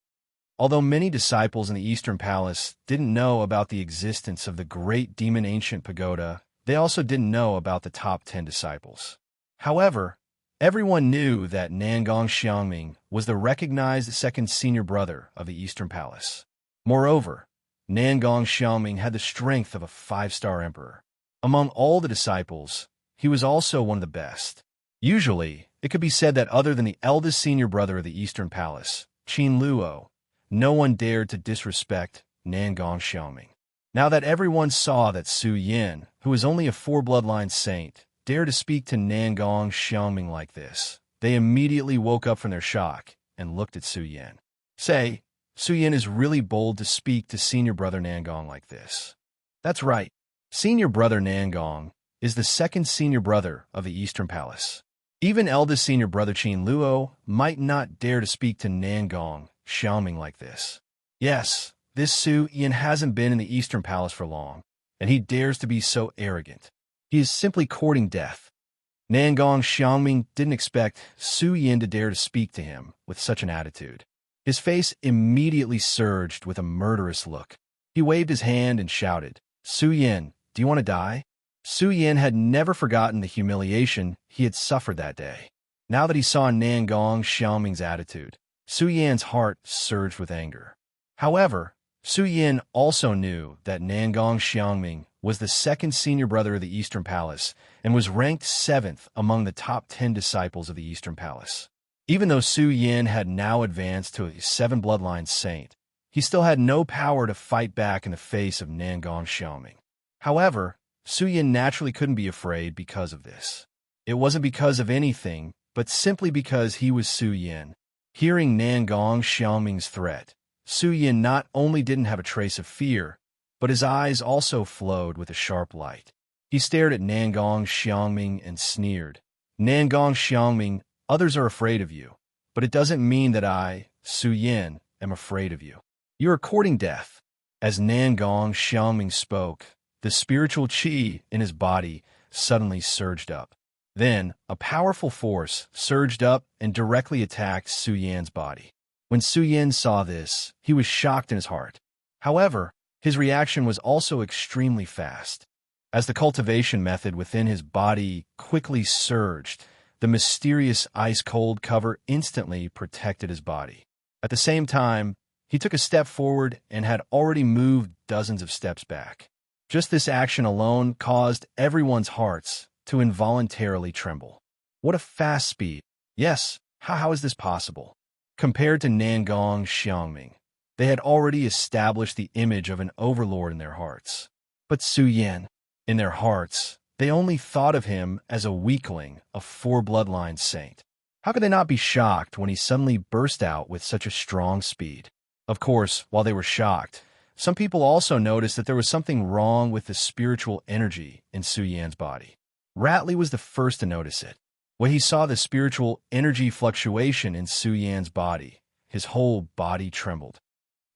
S2: Although many disciples in the Eastern Palace didn't know about the existence of the great demon ancient pagoda, they also didn't know about the top 10 disciples. However, everyone knew that Nangong Xiaoming was the recognized second senior brother of the Eastern Palace. Moreover, Nangong Xiaoming had the strength of a 5-star emperor. Among all the disciples, he was also one of the best. Usually, it could be said that other than the eldest senior brother of the Eastern Palace, Qin Luo, no one dared to disrespect Nangong Xiaoming. Now that everyone saw that Su Yin, who was only a 4-bloodline saint, dared to speak to Nangong Xiaoming like this, they immediately woke up from their shock and looked at Su Yin. Say, Su Yin is really bold to speak to senior brother Nangong like this. That's right. Senior brother Nangong is the second senior brother of the Eastern Palace. Even eldest senior brother Qin Luo might not dare to speak to Nangong Xiaoming like this. Yes, this Su Yin hasn't been in the Eastern Palace for long, and he dares to be so arrogant. He is simply courting death. Nangong Xiaoming didn't expect Su Yin to dare to speak to him with such an attitude. His face immediately surged with a murderous look. He waved his hand and shouted, "Su Yin, do you want to die?" Su Yin had never forgotten the humiliation he had suffered that day. Now that he saw Nangong Xiaoming's attitude, Su Yan's heart surged with anger. However, Su Yin also knew that Nangong Xiaoming was the second senior brother of the Eastern Palace and was ranked 7th among the top 10 disciples of the Eastern Palace. Even though Su Yin had now advanced to a 7 bloodline saint, he still had no power to fight back in the face of Nangong Xiaoming. However, Su Yin naturally couldn't be afraid because of this. It wasn't because of anything, but simply because he was Su Yin. Hearing Nangong Xiaoming's threat, Su Yin not only didn't have a trace of fear, but his eyes also flowed with a sharp light. He stared at Nangong Xiaoming and sneered. "Nangong Xiaoming, others are afraid of you, but it doesn't mean that I, Su Yin, am afraid of you. You are courting death." As Nangong Xiaoming spoke, the spiritual qi in his body suddenly surged up. Then, a powerful force surged up and directly attacked Su Yan's body. When Su Yin saw this, he was shocked in his heart. However, his reaction was also extremely fast. As the cultivation method within his body quickly surged, the mysterious ice-cold cover instantly protected his body. At the same time, he took a step forward and had already moved dozens of steps back. Just this action alone caused everyone's hearts to involuntarily tremble. What a fast speed! Yes, how is this possible? Compared to Nangong Xiaoming, they had already established the image of an overlord in their hearts. But Su Yin, in their hearts, they only thought of him as a weakling, a 4-bloodline saint. How could they not be shocked when he suddenly burst out with such a strong speed? Of course, while they were shocked, some people also noticed that there was something wrong with the spiritual energy in Su Yan's body. Ratley was the first to notice it. When he saw the spiritual energy fluctuation in Su Yan's body, his whole body trembled.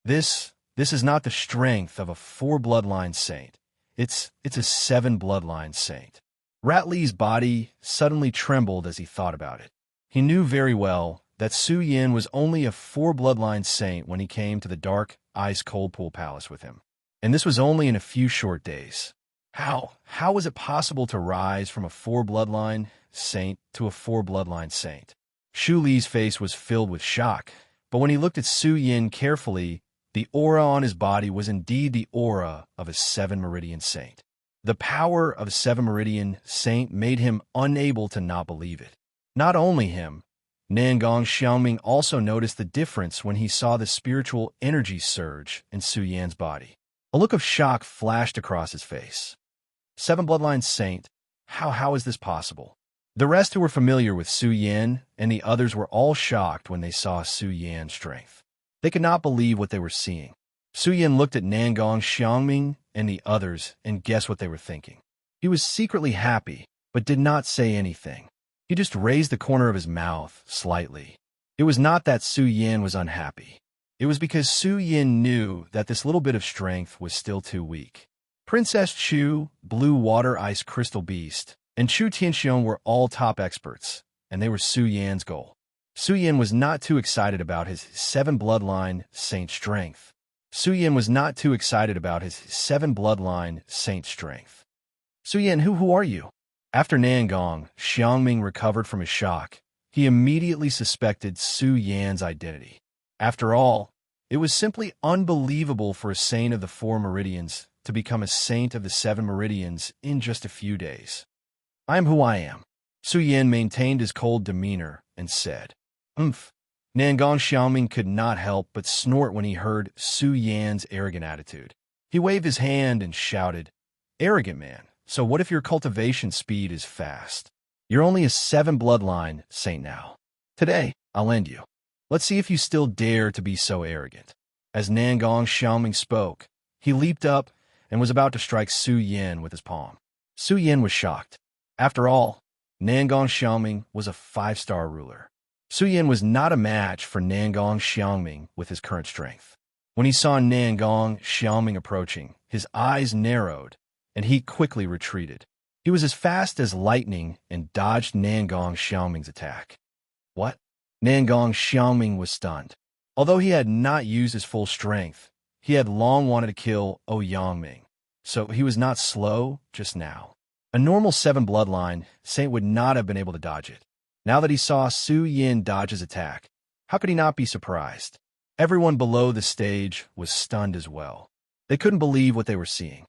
S2: This is not the strength of a 4-bloodline saint. It's a 7-bloodline saint. Ratley's body suddenly trembled as he thought about it. He knew very well that Su Yin was only a 4-bloodline saint when he came to the dark, ice-cold pool palace with him. And this was only in a few short days. How was it possible to rise from a 4-bloodline saint to a 4-bloodline saint? Shu Li's face was filled with shock, but when he looked at Su Yin carefully, the aura on his body was indeed the aura of a 7-meridian saint. The power of a 7-meridian saint made him unable to not believe it. Not only him, Nangong Xiaoming also noticed the difference when he saw the spiritual energy surge in Su Yan's body. A look of shock flashed across his face. 7-bloodline saint, how is this possible? The rest who were familiar with Su Yin and the others were all shocked when they saw Su Yan's strength. They could not believe what they were seeing. Su Yin looked at Nangong Xiaoming and the others and guessed what they were thinking. He was secretly happy, but did not say anything. He just raised the corner of his mouth slightly. It was not that Su Yin was unhappy. It was because Su Yin knew that this little bit of strength was still too weak. Princess Chu, Blue Water Ice Crystal Beast, and Chu Tianxiong were all top experts, and they were Su Yan's goal. Su Yin was not too excited about his 7-bloodline saint strength. Su Yin was not too excited about his 7-bloodline saint strength. Su Yin, who are you? After Nangong Xiaoming recovered from his shock, he immediately suspected Su Yan's identity. After all, it was simply unbelievable for a saint of the 4 meridians to become a saint of the 7 meridians in just a few days. I am who I am. Su Yin maintained his cold demeanor and said, "Umph." Nangong Xiaoming could not help but snort when he heard Su Yan's arrogant attitude. He waved his hand and shouted, "Arrogant man, so what if your cultivation speed is fast? You're only a 7-bloodline saint now. Today, I'll end you." Let's see if you still dare to be so arrogant." As Nangong Xiaoming spoke, he leaped up and was about to strike Su Yin with his palm. Su Yin was shocked. After all, Nangong Xiaoming was a 5-star ruler. Su Yin was not a match for Nangong Xiaoming with his current strength. When he saw Nangong Xiaoming approaching, his eyes narrowed, and he quickly retreated. He was as fast as lightning and dodged Nangong Xiaoming's attack. What? Nangong Xiaoming was stunned. Although he had not used his full strength, he had long wanted to kill Yangming, so he was not slow just now. A normal 7 bloodline saint would not have been able to dodge it. Now that he saw Su Yin dodge his attack, how could he not be surprised? Everyone below the stage was stunned as well. They couldn't believe what they were seeing.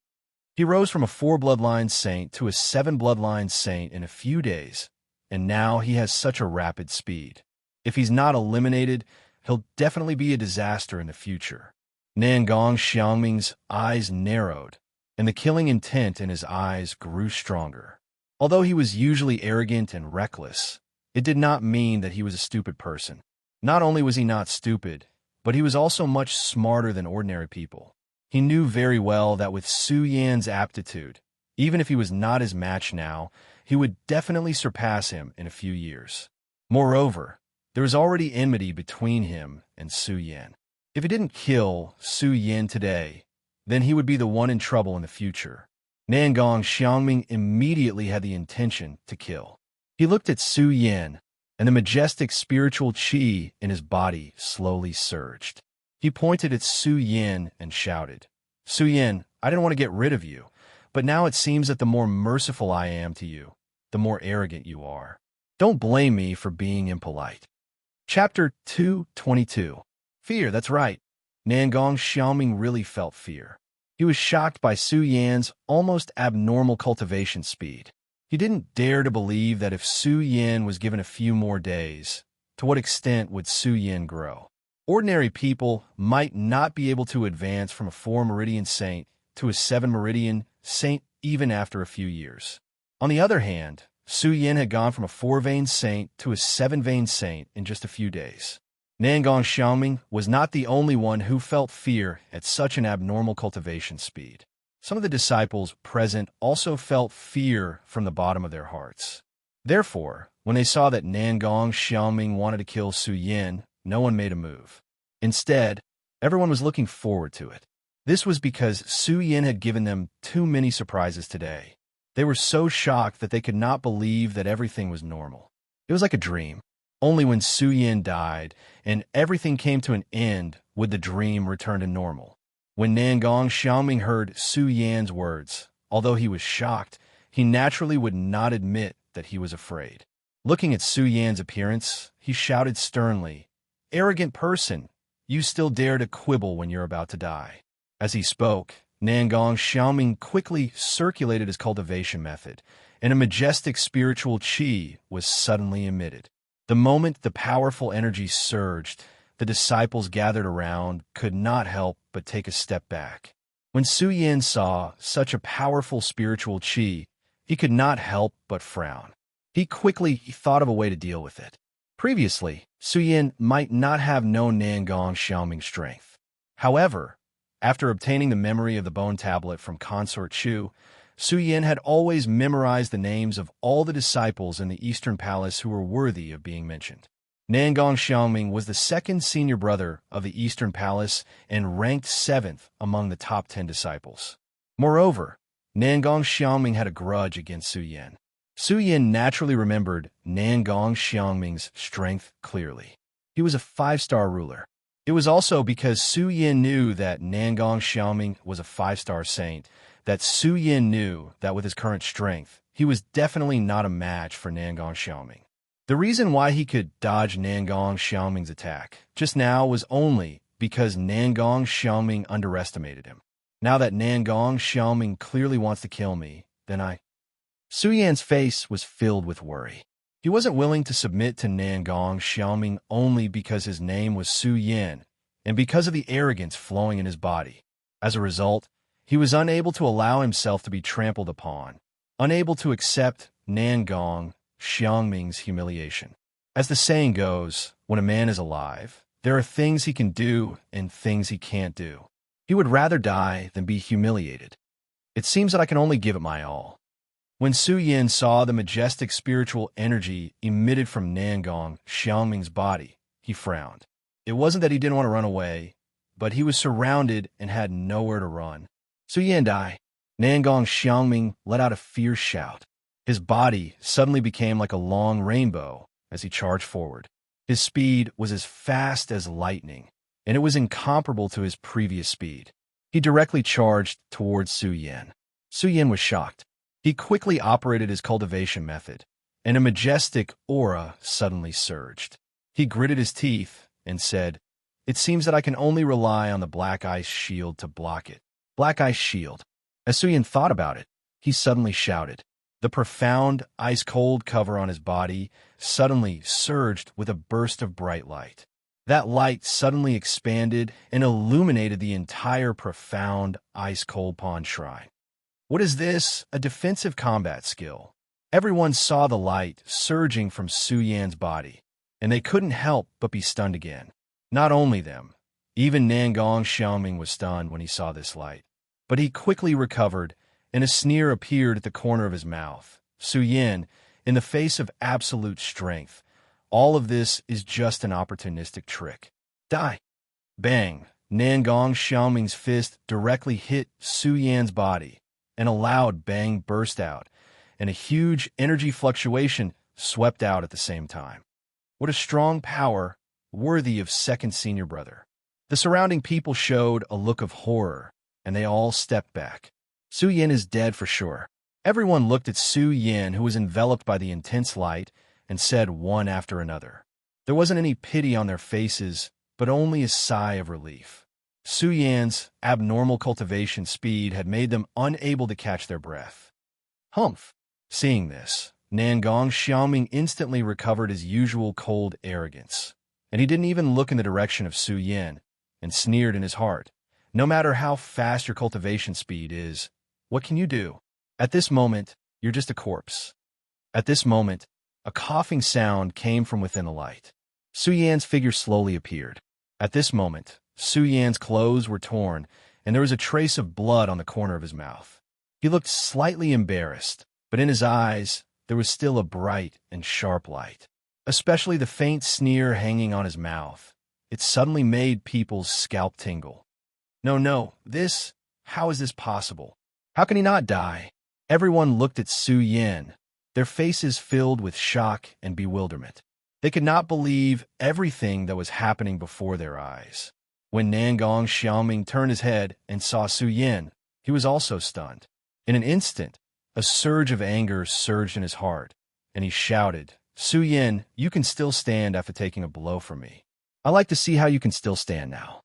S2: He rose from a 4 bloodline saint to a 7 bloodline saint in a few days, and now he has such a rapid speed. If he's not eliminated, he'll definitely be a disaster in the future. Nangong Xiaoming's eyes narrowed, and the killing intent in his eyes grew stronger. Although he was usually arrogant and reckless, it did not mean that he was a stupid person. Not only was he not stupid, but he was also much smarter than ordinary people. He knew very well that with Su Yan's aptitude, even if he was not his match now, he would definitely surpass him in a few years. Moreover, there was already enmity between him and Su Yan. If he didn't kill Su Yan today, then he would be the one in trouble in the future. Nangong Xiaoming immediately had the intention to kill. He looked at Su Yan, and the majestic spiritual qi in his body slowly surged. He pointed at Su Yan and shouted, "Su Yan, I didn't want to get rid of you, but now it seems that the more merciful I am to you, the more arrogant you are. Don't blame me for being impolite." Chapter 222. Fear, that's right. Nangong Xiaoming really felt fear. He was shocked by Su Yan's almost abnormal cultivation speed. He didn't dare to believe that if Su Yan was given a few more days, to what extent would Su Yan grow? Ordinary people might not be able to advance from a 4-meridian saint to a 7-meridian saint even after a few years. On the other hand, Su Yan had gone from a 4-vein saint to a 7-vein saint in just a few days. Nangong Xiaoming was not the only one who felt fear at such an abnormal cultivation speed. Some of the disciples present also felt fear from the bottom of their hearts. Therefore, when they saw that Nangong Xiaoming wanted to kill Su Yan, no one made a move. Instead, everyone was looking forward to it. This was because Su Yan had given them too many surprises today. They were so shocked that they could not believe that everything was normal. It was like a dream. Only when Su Yan died and everything came to an end would the dream return to normal. When Nangong Xiaoming heard Su Yan's words, although he was shocked, he naturally would not admit that he was afraid. Looking at Su Yan's appearance, he shouted sternly, "Arrogant person, you still dare to quibble when you're about to die." As he spoke, Nangong Xiaoming quickly circulated his cultivation method, and a majestic spiritual qi was suddenly emitted. The moment the powerful energy surged, the disciples gathered around could not help but take a step back. When Su Yan saw such a powerful spiritual qi, he could not help but frown. He quickly thought of a way to deal with it. Previously, Su Yan might not have known Nangong Xiaoming's strength. However, after obtaining the memory of the bone tablet from Consort Chu, Su Yan had always memorized the names of all the disciples in the Eastern Palace who were worthy of being mentioned. Nangong Xiaoming was the second senior brother of the Eastern Palace and ranked 7th among the top 10 disciples. Moreover, Nangong Xiaoming had a grudge against Su Yan. Su Yan naturally remembered Nangong Xiaoming's strength clearly. He was a 5-star ruler. It was also because Su Yan knew that Nangong Xiaoming was a 5-star saint that Su Yan knew that with his current strength, he was definitely not a match for Nangong Xiaoming. The reason why he could dodge Nangong Xiaoming's attack just now was only because Nangong Xiaoming underestimated him. Now that Nangong Xiaoming clearly wants to kill me, then Su Yan's face was filled with worry. He wasn't willing to submit to Nangong Xiaoming only because his name was Su Yan and because of the arrogance flowing in his body. As a result, he was unable to allow himself to be trampled upon, unable to accept Nangong Xiaoming's humiliation. As the saying goes, when a man is alive, there are things he can do and things he can't do. He would rather die than be humiliated. It seems that I can only give it my all. When Su Yin saw the majestic spiritual energy emitted from Nangong Xiaoming's body, he frowned. It wasn't that he didn't want to run away, but he was surrounded and had nowhere to run. Su Yin died. Nangong Xiaoming let out a fierce shout. His body suddenly became like a long rainbow as he charged forward. His speed was as fast as lightning, and it was incomparable to his previous speed. He directly charged towards Su Yin. Su Yin was shocked. He quickly operated his cultivation method, and a majestic aura suddenly surged. He gritted his teeth and said, "It seems that I can only rely on the black ice shield to block it." Black ice shield. As Su Yin thought about it, he suddenly shouted. The profound, ice-cold cover on his body suddenly surged with a burst of bright light. That light suddenly expanded and illuminated the entire profound, ice-cold pond shrine. What is this? A defensive combat skill. Everyone saw the light surging from Su Yan's body, and they couldn't help but be stunned again. Not only them, even Nangong Xiaoming was stunned when he saw this light. But he quickly recovered, and a sneer appeared at the corner of his mouth. Su Yin, in the face of absolute strength, all of this is just an opportunistic trick. Die! Bang! Nangong Xiaoming's fist directly hit Su Yan's body, and a loud bang burst out, and a huge energy fluctuation swept out at the same time. What a strong power, worthy of second senior brother. The surrounding people showed a look of horror, and they all stepped back. Su Yin is dead for sure. Everyone looked at Su Yin, who was enveloped by the intense light, and said one after another. There wasn't any pity on their faces, but only a sigh of relief. Su Yan's abnormal cultivation speed had made them unable to catch their breath. Humph! Seeing this, Nangong Xiaoming instantly recovered his usual cold arrogance, and he didn't even look in the direction of Su Yin, and sneered in his heart. No matter how fast your cultivation speed is, what can you do? At this moment, you're just a corpse. At this moment, a coughing sound came from within the light. Su Yan's figure slowly appeared. At this moment, Su Yan's clothes were torn, and there was a trace of blood on the corner of his mouth. He looked slightly embarrassed, but in his eyes, there was still a bright and sharp light. Especially the faint sneer hanging on his mouth. It suddenly made people's scalp tingle. No, how is this possible? How can he not die? Everyone looked at Su Yin, their faces filled with shock and bewilderment. They could not believe everything that was happening before their eyes. When Nangong Xiaoming turned his head and saw Su Yin, he was also stunned. In an instant, a surge of anger surged in his heart, and he shouted, "Su Yin, you can still stand after taking a blow from me. I'd like to see how you can still stand now."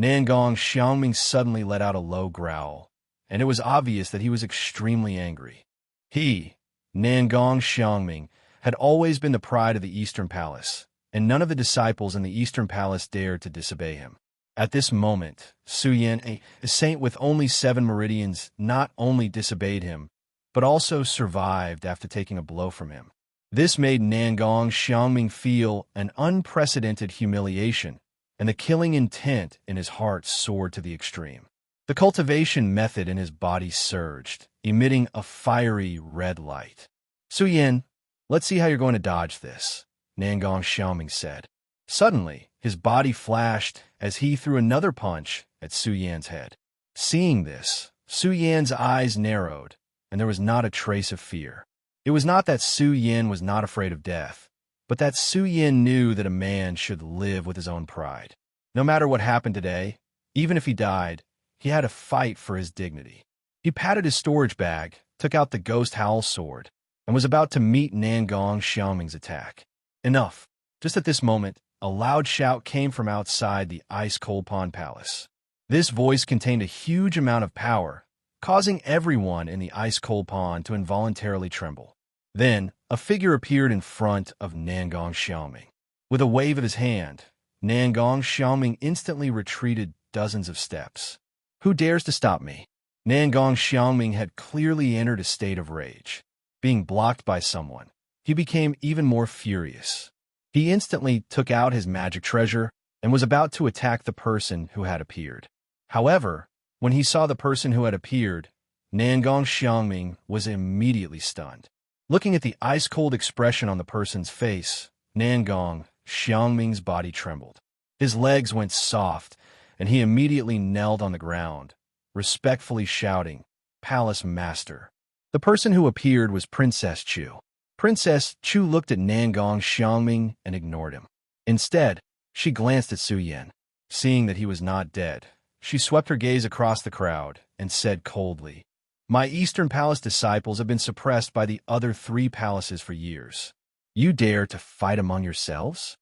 S2: Nangong Xiaoming suddenly let out a low growl, and it was obvious that he was extremely angry. He, Nangong Xiaoming, had always been the pride of the Eastern Palace, and none of the disciples in the Eastern Palace dared to disobey him. At this moment, Su Yin, a saint with only 7 meridians, not only disobeyed him, but also survived after taking a blow from him. This made Nangong Xiaoming feel an unprecedented humiliation, and the killing intent in his heart soared to the extreme. The cultivation method in his body surged, emitting a fiery red light. "Su Yin, let's see how you're going to dodge this," Nangong Xiaoming said. Suddenly, his body flashed as he threw another punch at Su Yan's head. Seeing this, Su Yan's eyes narrowed, and there was not a trace of fear. It was not that Su Yin was not afraid of death, but that Su Yin knew that a man should live with his own pride. No matter what happened today, even if he died, he had to fight for his dignity. He patted his storage bag, took out the ghost howl sword, and was about to meet Nangong Xiaoming's attack. Enough! Just at this moment, a loud shout came from outside the ice-cold pond palace. This voice contained a huge amount of power, causing everyone in the ice-cold pond to involuntarily tremble. Then, a figure appeared in front of Nangong Xiaoming. With a wave of his hand, Nangong Xiaoming instantly retreated dozens of steps. "Who dares to stop me?" Nangong Xiaoming had clearly entered a state of rage. Being blocked by someone, he became even more furious. He instantly took out his magic treasure and was about to attack the person who had appeared. However, when he saw the person who had appeared, Nangong Xiangming was immediately stunned. Looking at the ice-cold expression on the person's face, Nangong Xiangming's body trembled. His legs went soft, and he immediately knelt on the ground, respectfully shouting, "Palace Master." The person who appeared was Princess Chu. Princess Chu looked at Nangong Xiangming and ignored him. Instead, she glanced at Su Yan. Seeing that he was not dead, she swept her gaze across the crowd and said coldly, "My Eastern Palace disciples have been suppressed by the other 3 palaces for years. You dare to fight among yourselves?"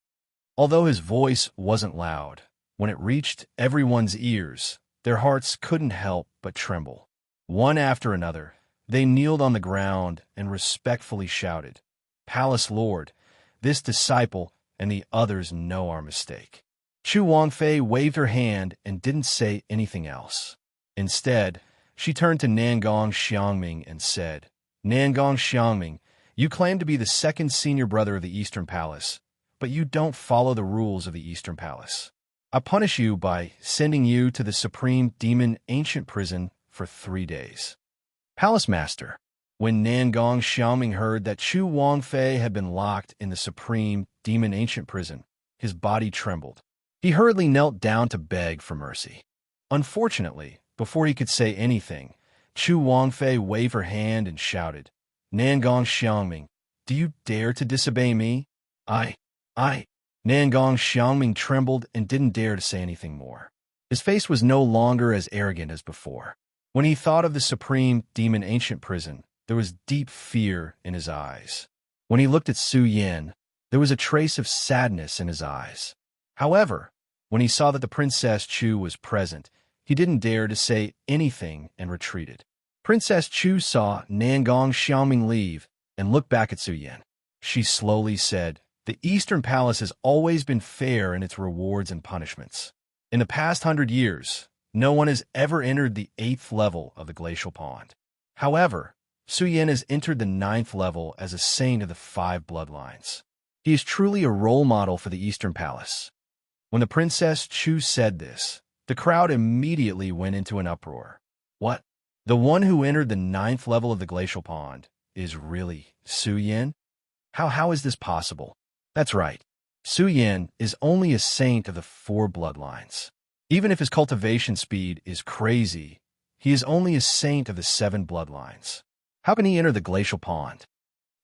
S2: Although his voice wasn't loud, when it reached everyone's ears, their hearts couldn't help but tremble. One after another, they kneeled on the ground and respectfully shouted, "Palace Lord, this disciple and the others know our mistake." Chu Wangfei waved her hand and didn't say anything else. Instead, she turned to Nangong Xiangming and said, "Nangong Xiangming, you claim to be the second senior brother of the Eastern Palace, but you don't follow the rules of the Eastern Palace. I punish you by sending you to the Supreme Demon Ancient Prison for 3 days." Palace Master. When Nangong Xiangming heard that Chu Wangfei had been locked in the Supreme Demon Ancient Prison, his body trembled. He hurriedly knelt down to beg for mercy. Unfortunately, before he could say anything, Chu Wangfei waved her hand and shouted, "Nangong Xiangming, do you dare to disobey me?" I. Nangong Xiangming trembled and didn't dare to say anything more. His face was no longer as arrogant as before. When he thought of the Supreme Demon Ancient Prison, there was deep fear in his eyes. When he looked at Su Yan, there was a trace of sadness in his eyes. However, when he saw that the Princess Chu was present, he didn't dare to say anything and retreated. Princess Chu saw Nangong Xiangming leave and looked back at Su Yan. She slowly said, "The Eastern Palace has always been fair in its rewards and punishments. In the past 100 years, no one has ever entered the 8th level of the glacial pond. However, Su Yan has entered the 9th level as a saint of the 5 bloodlines. He is truly a role model for the Eastern Palace." When the Princess Chu said this, the crowd immediately went into an uproar. What? The one who entered the 9th level of the glacial pond is really Su Yan? How is this possible? That's right. Su Yan is only a saint of the 4 bloodlines. Even if his cultivation speed is crazy, he is only a saint of the 7 bloodlines. How can he enter the glacial pond?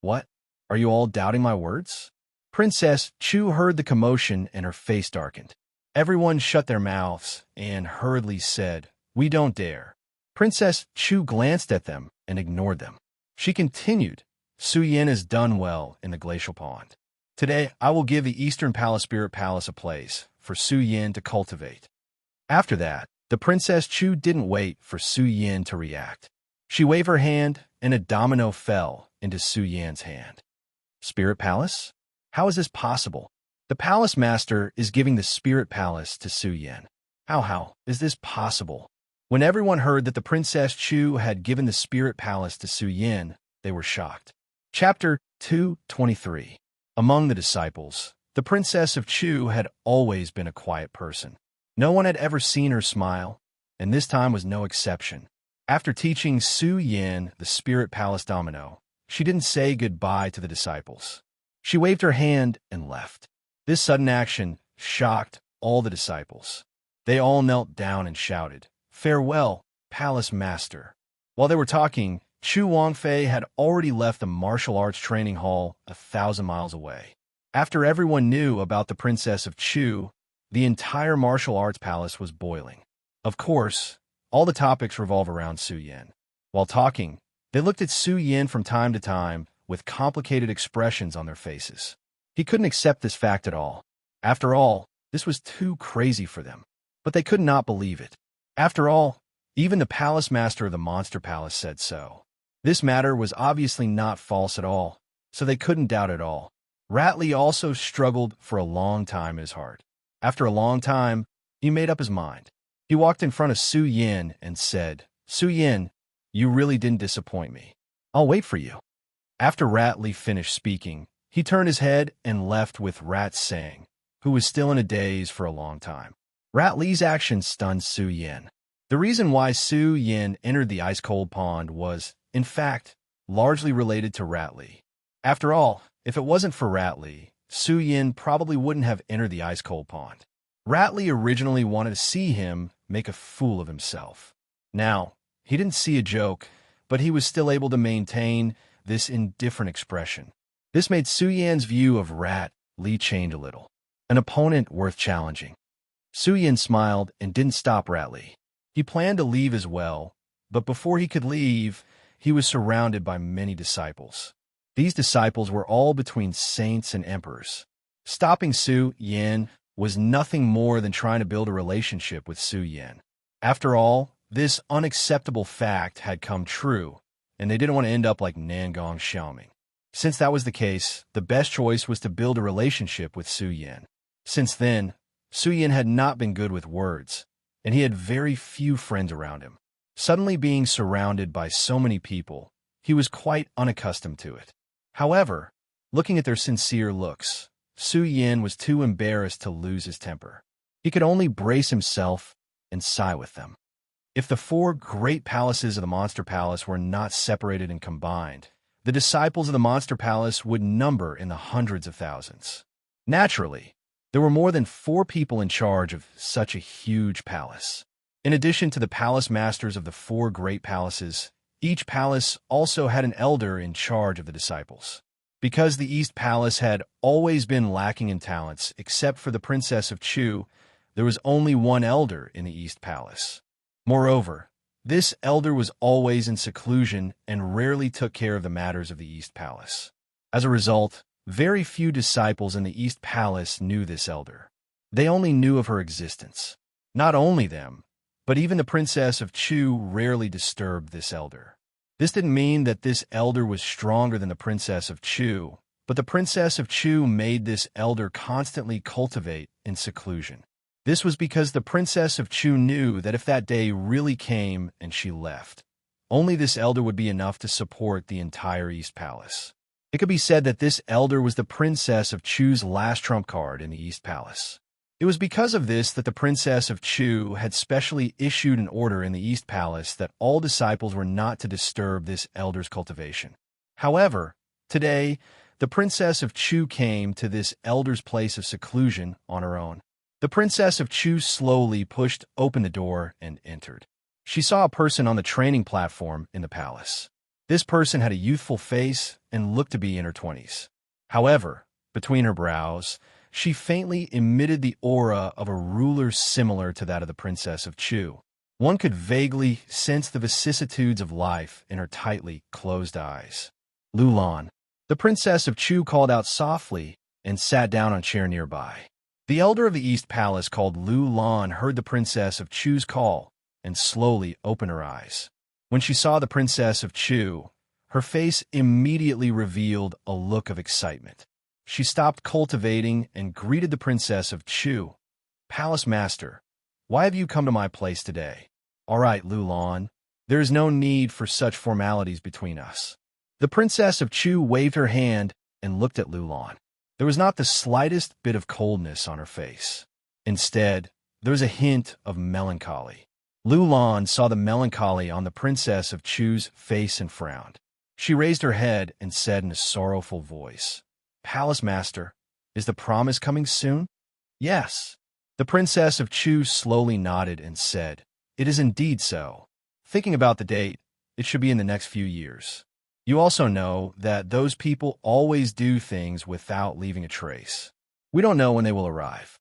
S2: What? Are you all doubting my words? Princess Chu heard the commotion and her face darkened. Everyone shut their mouths and hurriedly said, "We don't dare." Princess Chu glanced at them and ignored them. She continued, "Su Yan has done well in the glacial pond. Today, I will give the Eastern Palace Spirit Palace a place for Su Yan to cultivate." After that, the Princess Chu didn't wait for Su Yan to react. She waved her hand, and a domino fell into Su Yan's hand. Spirit Palace? How is this possible? The Palace Master is giving the Spirit Palace to Su Yan. How is this possible? When everyone heard that the Princess Chu had given the Spirit Palace to Su Yan, they were shocked. Chapter 223. Among the disciples, the Princess of Chu had always been a quiet person. No one had ever seen her smile, and this time was no exception. After teaching Su Yan the Spirit Palace domino, she didn't say goodbye to the disciples. She waved her hand and left. This sudden action shocked all the disciples. They all knelt down and shouted, "Farewell, Palace Master." While they were talking, Chu Wangfei had already left the martial arts training hall 1,000 miles away. After everyone knew about the Princess of Chu, the entire martial arts palace was boiling. Of course, all the topics revolve around Su Yan. While talking, they looked at Su Yan from time to time with complicated expressions on their faces. He couldn't accept this fact at all. After all, this was too crazy for them. But they could not believe it. After all, even the Palace Master of the Monster Palace said so. This matter was obviously not false at all, so they couldn't doubt at all. Ratley also struggled for a long time in his heart. After a long time, he made up his mind. He walked in front of Su Yan and said, "Su Yan, you really didn't disappoint me. I'll wait for you." After Ratley finished speaking, He turned his head and left with Rat Sang, who was still in a daze for a long time. Rat Li's actions stunned Su Yin. The reason why Su Yin entered the ice-cold pond was, in fact, largely related to Rat Li. After all, if it wasn't for Rat Li, Su Yin probably wouldn't have entered the ice-cold pond. Rat Li originally wanted to see him make a fool of himself. Now, he didn't see a joke, but he was still able to maintain this indifferent expression. This made Su Yan's view of Rat Li change a little. An opponent worth challenging. Su Yan smiled and didn't stop Rat Li. He planned to leave as well, but before he could leave, he was surrounded by many disciples. These disciples were all between saints and emperors. Stopping Su Yan was nothing more than trying to build a relationship with Su Yan. After all, this unacceptable fact had come true, and they didn't want to end up like Nangong Xiaoming. Since that was the case, the best choice was to build a relationship with Su Yan. Since then, Su Yan had not been good with words, and he had very few friends around him. Suddenly being surrounded by so many people, he was quite unaccustomed to it. However, looking at their sincere looks, Su Yan was too embarrassed to lose his temper. He could only brace himself and sigh with them. If the 4 great palaces of the Monster Palace were not separated and combined, the disciples of the Monster Palace would number in the hundreds of thousands. Naturally, there were more than 4 people in charge of such a huge palace. In addition to the palace masters of the 4 great palaces, each palace also had an elder in charge of the disciples. Because the East Palace had always been lacking in talents, except for the Princess of Chu, there was only one elder in the East Palace. Moreover, this elder was always in seclusion and rarely took care of the matters of the East Palace. As a result, very few disciples in the East Palace knew this elder. They only knew of her existence. Not only them, but even the Princess of Chu rarely disturbed this elder. This didn't mean that this elder was stronger than the Princess of Chu, but the Princess of Chu made this elder constantly cultivate in seclusion. This was because the Princess of Chu knew that if that day really came and she left, only this elder would be enough to support the entire East Palace. It could be said that this elder was the Princess of Chu's last trump card in the East Palace. It was because of this that the Princess of Chu had specially issued an order in the East Palace that all disciples were not to disturb this elder's cultivation. However, today, the Princess of Chu came to this elder's place of seclusion on her own. The Princess of Chu slowly pushed open the door and entered. She saw a person on the training platform in the palace. This person had a youthful face and looked to be in her 20s. However, between her brows, she faintly emitted the aura of a ruler similar to that of the Princess of Chu. One could vaguely sense the vicissitudes of life in her tightly closed eyes. Lulan. The Princess of Chu called out softly and sat down on a chair nearby. The elder of the East Palace called Lulan heard the Princess of Chu's call and slowly opened her eyes. When she saw the Princess of Chu, her face immediately revealed a look of excitement. She stopped cultivating and greeted the Princess of Chu. "Palace Master, why have you come to my place today?" "All right, Lulan. There is no need for such formalities between us." The Princess of Chu waved her hand and looked at Lulan. There was not the slightest bit of coldness on her face. Instead, there was a hint of melancholy. Lulan saw the melancholy on the Princess of Chu's face and frowned. She raised her head and said in a sorrowful voice, "Palace Master, is the promise coming soon?" "Yes." The Princess of Chu slowly nodded and said, "It is indeed so. Thinking about the date, it should be in the next few years. You also know that those people always do things without leaving a trace. We don't know when they will arrive."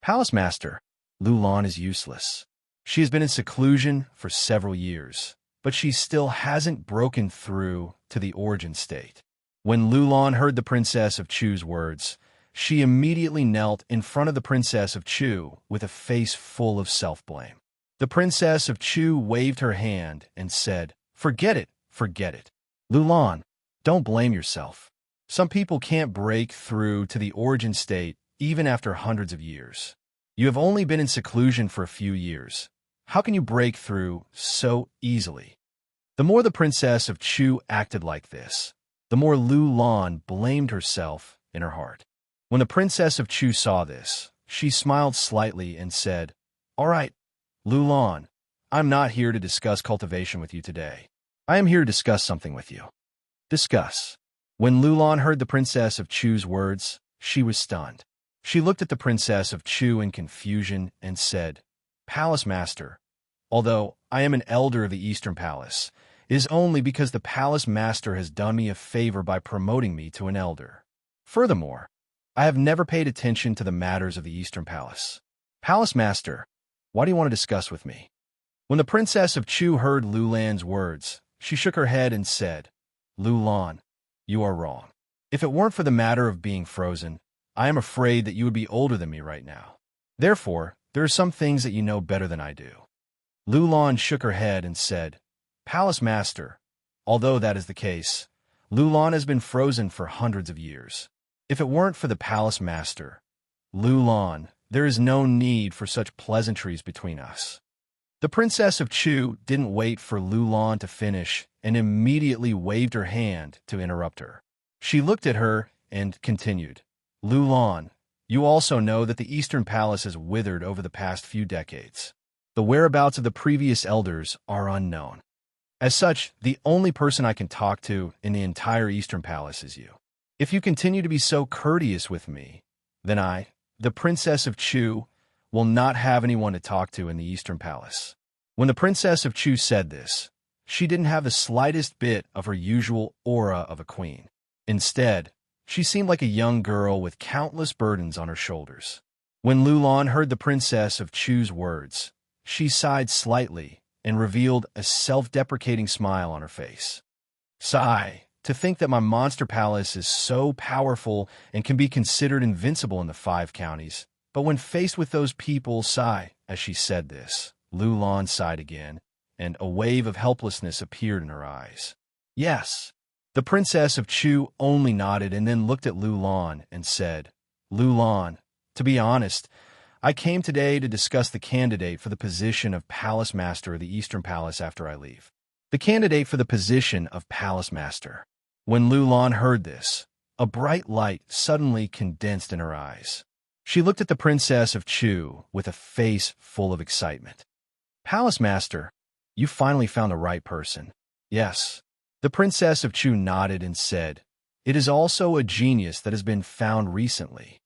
S2: "Palace Master, Lulan is useless. She has been in seclusion for several years, but she still hasn't broken through to the origin state." When Lulan heard the Princess of Chu's words, she immediately knelt in front of the Princess of Chu with a face full of self-blame. The Princess of Chu waved her hand and said, "Forget it, forget it. Lulan, don't blame yourself. Some people can't break through to the origin state even after hundreds of years. You have only been in seclusion for a few years. How can you break through so easily?" The more the Princess of Chu acted like this, the more Lu Lan blamed herself in her heart. When the Princess of Chu saw this, she smiled slightly and said, "All right, Lu Lan, I'm not here to discuss cultivation with you today. I am here to discuss something with you." Discuss. When Lu Lan heard the Princess of Chu's words, she was stunned. She looked at the Princess of Chu in confusion and said, "Palace Master, although I am an elder of the Eastern Palace, it is only because the Palace Master has done me a favor by promoting me to an elder. Furthermore, I have never paid attention to the matters of the Eastern Palace. Palace Master, what do you want to discuss with me?" When the Princess of Chu heard Lu Lan's words, she shook her head and said, "Lu Lan, you are wrong. If it weren't for the matter of being frozen, I am afraid that you would be older than me right now. Therefore, there are some things that you know better than I do." Lu Lan shook her head and said, "Palace Master, although that is the case, Lu Lan has been frozen for hundreds of years. If it weren't for the Palace Master, Lu Lan, there is no need for such pleasantries between us." The Princess of Chu didn't wait for Lu Lan to finish and immediately waved her hand to interrupt her. She looked at her and continued, "Lu Lan, you also know that the Eastern Palace has withered over the past few decades. The whereabouts of the previous elders are unknown. As such, the only person I can talk to in the entire Eastern Palace is you. If you continue to be so courteous with me, then I, the Princess of Chu, will not have anyone to talk to in the Eastern Palace." When the Princess of Chu said this, she didn't have the slightest bit of her usual aura of a queen. Instead, she seemed like a young girl with countless burdens on her shoulders. When Lu Lan heard the Princess of Chu's words, she sighed slightly and revealed a self-deprecating smile on her face. "Sigh, to think that my monster palace is so powerful and can be considered invincible in the 5 counties. But when faced with those people, sigh." As she said this, Lu Lan sighed again, and a wave of helplessness appeared in her eyes. "Yes." The Princess of Chu only nodded and then looked at Lu Lan and said, "Lu Lan, to be honest, I came today to discuss the candidate for the position of Palace Master of the Eastern Palace after I leave." The candidate for the position of Palace Master. When Lu Lan heard this, a bright light suddenly condensed in her eyes. She looked at the Princess of Chu with a face full of excitement. "Palace Master, you finally found the right person." "Yes." The Princess of Chu nodded and said, "It is also a genius that has been found recently."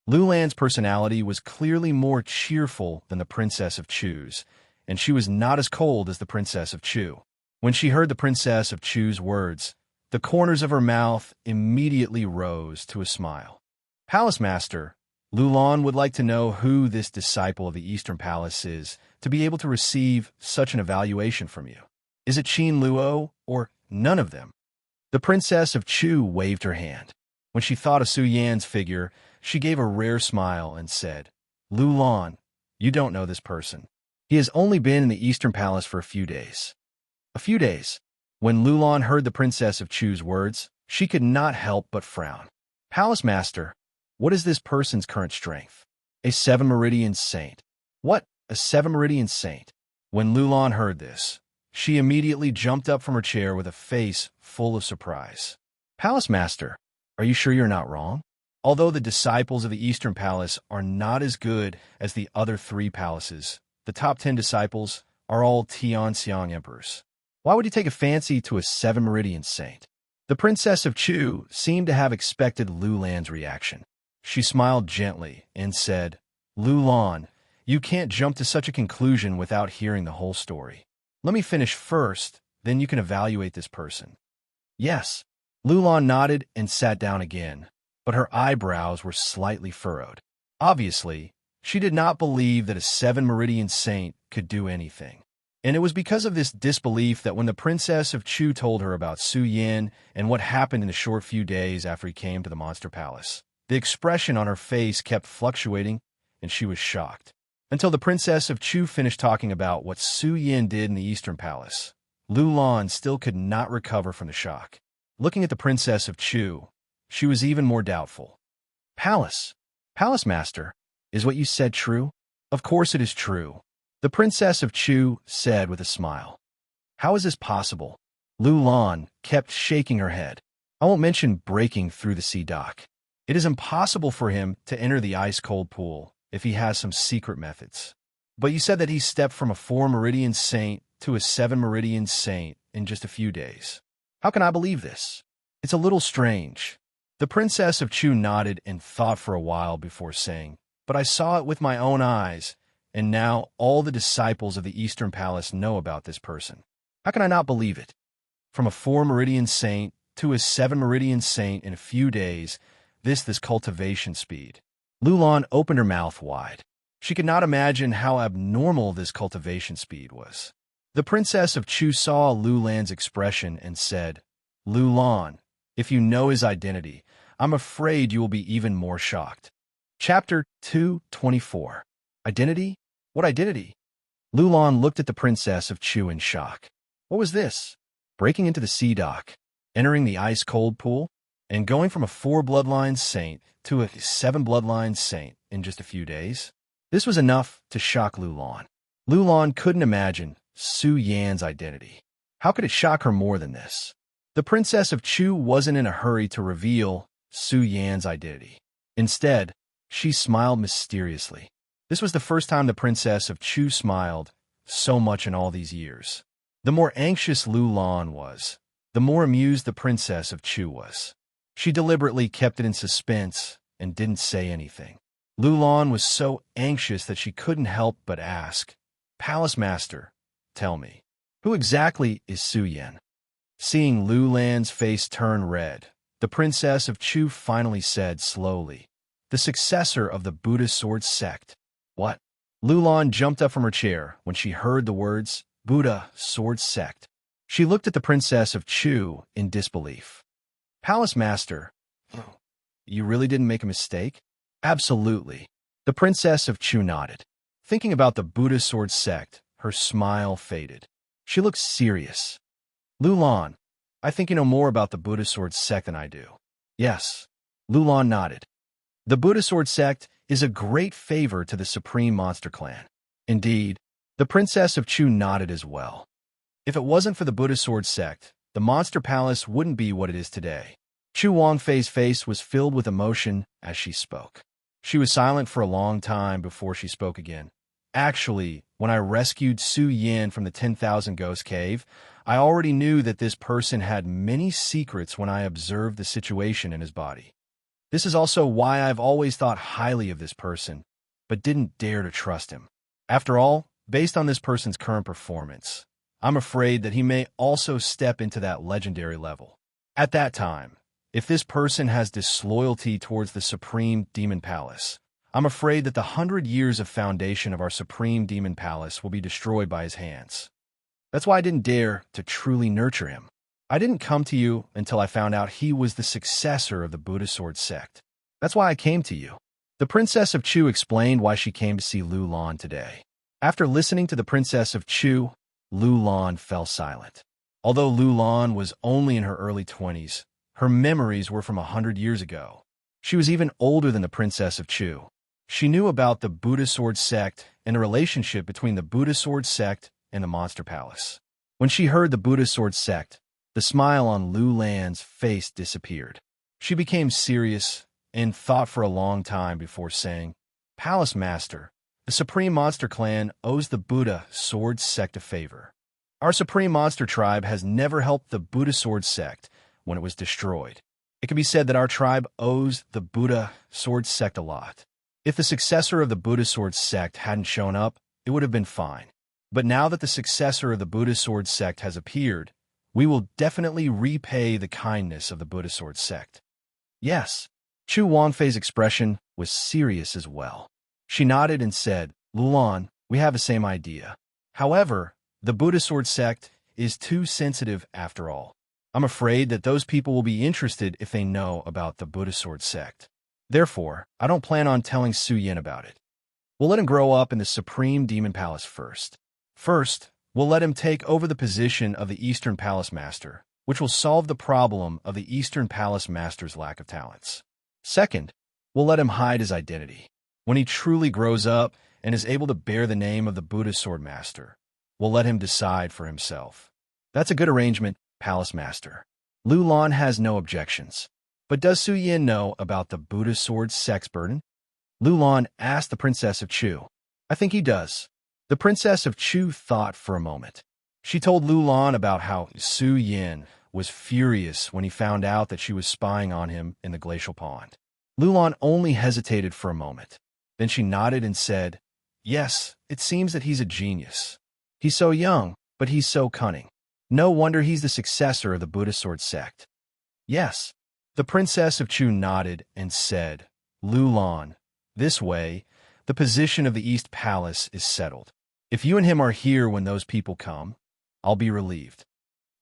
S2: Lu Lan's personality was clearly more cheerful than the Princess of Chu's, and she was not as cold as the Princess of Chu. When she heard the Princess of Chu's words, the corners of her mouth immediately rose to a smile. "Palace Master, Lu Lan would like to know who this disciple of the Eastern Palace is to be able to receive such an evaluation from you. Is it Qin Luo or none of them?" The Princess of Chu waved her hand. When she thought of Su Yan's figure, she gave a rare smile and said, "Lu Lan, you don't know this person. He has only been in the Eastern Palace for a few days." A few days. When Lu Lan heard the Princess of Chu's words, she could not help but frown. "Palace Master, what is this person's current strength?" "A 7-meridian saint." "What? A 7-meridian saint?" When Lu Lan heard this, she immediately jumped up from her chair with a face full of surprise. "Palace Master, are you sure you're not wrong? Although the disciples of the Eastern Palace are not as good as the other 3 palaces, the top 10 disciples are all Tianxiang emperors. Why would you take a fancy to a 7-meridian saint?" The Princess of Chu seemed to have expected Lu Lan's reaction. She smiled gently and said, "Lu Lan, you can't jump to such a conclusion without hearing the whole story. Let me finish first, then you can evaluate this person." "Yes." Lu Lan nodded and sat down again, but her eyebrows were slightly furrowed. Obviously, she did not believe that a 7-meridian saint could do anything. And it was because of this disbelief that when the Princess of Chu told her about Su Yan and what happened in the short few days after he came to the Monster Palace, the expression on her face kept fluctuating, and she was shocked. Until the Princess of Chu finished talking about what Su Yan did in the Eastern Palace, Lu Lan still could not recover from the shock. Looking at the Princess of Chu, she was even more doubtful. "Palace Master, is what you said true?" "Of course it is true," the Princess of Chu said with a smile. "How is this possible?" Lu Lan kept shaking her head. I won't mention breaking through the sea dock. It is impossible for him to enter the ice-cold pool if he has some secret methods. But you said that he stepped from a 4-meridian saint to a 7-meridian saint in just a few days. How can I believe this? It's a little strange. The Princess of Chu nodded and thought for a while before saying, "But I saw it with my own eyes, and now all the disciples of the Eastern Palace know about this person. How can I not believe it? From a 4-meridian saint to a 7-meridian saint in a few days, this cultivation speed." Lulan opened her mouth wide. She could not imagine how abnormal this cultivation speed was. The Princess of Chu saw Lulan's expression and said, "Lulan, if you know his identity, I'm afraid you will be even more shocked." Chapter 2:24. Identity? What identity? Lulan looked at the Princess of Chu in shock. What was this? Breaking into the sea dock, entering the ice-cold pool, and going from a 4-bloodline saint to a 7-bloodline saint in just a few days? This was enough to shock Lulan. Lulan couldn't imagine Su Yan's identity. How could it shock her more than this? The Princess of Chu wasn't in a hurry to reveal Su Yan's identity. Instead, she smiled mysteriously. This was the first time the Princess of Chu smiled so much in all these years. The more anxious Lulan was, the more amused the Princess of Chu was. She deliberately kept it in suspense and didn't say anything. Lulan was so anxious that she couldn't help but ask, "Palace Master, tell me, who exactly is Su Yan?" Seeing Lulan's face turn red, the Princess of Chu finally said slowly, "The successor of the Buddha sword sect." What? Lulan jumped up from her chair when she heard the words, Buddha sword sect. She looked at the Princess of Chu in disbelief. "Palace Master, you really didn't make a mistake?" "Absolutely." The Princess of Chu nodded. Thinking about the Buddha sword sect, her smile faded. She looked serious. "Lulan, I think you know more about the Buddha sword sect than I do." "Yes." Lulan nodded. The Buddha sword sect is a great favor to the Supreme Monster Clan. Indeed, the Princess of Chu nodded as well. If it wasn't for the Buddha sword sect, the Monster Palace wouldn't be what it is today. Chu Wangfei's face was filled with emotion as she spoke. She was silent for a long time before she spoke again. "Actually, when I rescued Su Yan from the 10,000 Ghost Cave, I already knew that this person had many secrets when I observed the situation in his body. This is also why I've always thought highly of this person, but didn't dare to trust him. After all, based on this person's current performance, I'm afraid that he may also step into that legendary level. At that time, if this person has disloyalty towards the Supreme Demon Palace, I'm afraid that the 100 years of foundation of our Supreme Demon Palace will be destroyed by his hands. That's why I didn't dare to truly nurture him. I didn't come to you until I found out he was the successor of the Buddha sword sect. That's why I came to you." The Princess of Chu explained why she came to see Lulan today. After listening to the Princess of Chu, Lulan fell silent. Although Lulan was only in her early 20s, her memories were from 100 years ago. She was even older than the Princess of Chu. She knew about the Buddha sword sect and the relationship between the Buddha sword sect and the Monster Palace. When she heard the Buddha sword sect, the smile on Lulan's face disappeared. She became serious and thought for a long time before saying, "Palace Master, the Supreme Monster Clan owes the Buddha sword sect a favor. Our Supreme Monster Tribe has never helped the Buddha sword sect when it was destroyed. It can be said that our tribe owes the Buddha sword sect a lot. If the successor of the Buddha sword sect hadn't shown up, it would have been fine. But now that the successor of the Buddha sword sect has appeared, we will definitely repay the kindness of the Buddha sword sect." "Yes." Chu Wangfei's expression was serious as well. She nodded and said, "Lulan, we have the same idea. However, the Buddha sword sect is too sensitive after all. I'm afraid that those people will be interested if they know about the Buddha sword sect. Therefore, I don't plan on telling Su Yan about it. We'll let him grow up in the Supreme Demon Palace first. First, we'll let him take over the position of the Eastern Palace Master, which will solve the problem of the Eastern Palace Master's lack of talents. Second, we'll let him hide his identity. When he truly grows up and is able to bear the name of the Buddha Sword Master, we'll let him decide for himself." "That's a good arrangement, Palace Master." Lu Lan has no objections. But does Su Yin know about the Buddha sword's sex burden? Lu Lan asked the Princess of Chu. I think he does. The Princess of Chu thought for a moment. She told Lu Lan about how Su Yin was furious when he found out that she was spying on him in the glacial pond. Lu Lan only hesitated for a moment. Then she nodded and said, Yes, it seems that he's a genius. He's so young, but he's so cunning. No wonder he's the successor of the Buddha sword sect. Yes. The Princess of Chu nodded and said, Lu Lan, this way, the position of the East Palace is settled. If you and him are here when those people come, I'll be relieved.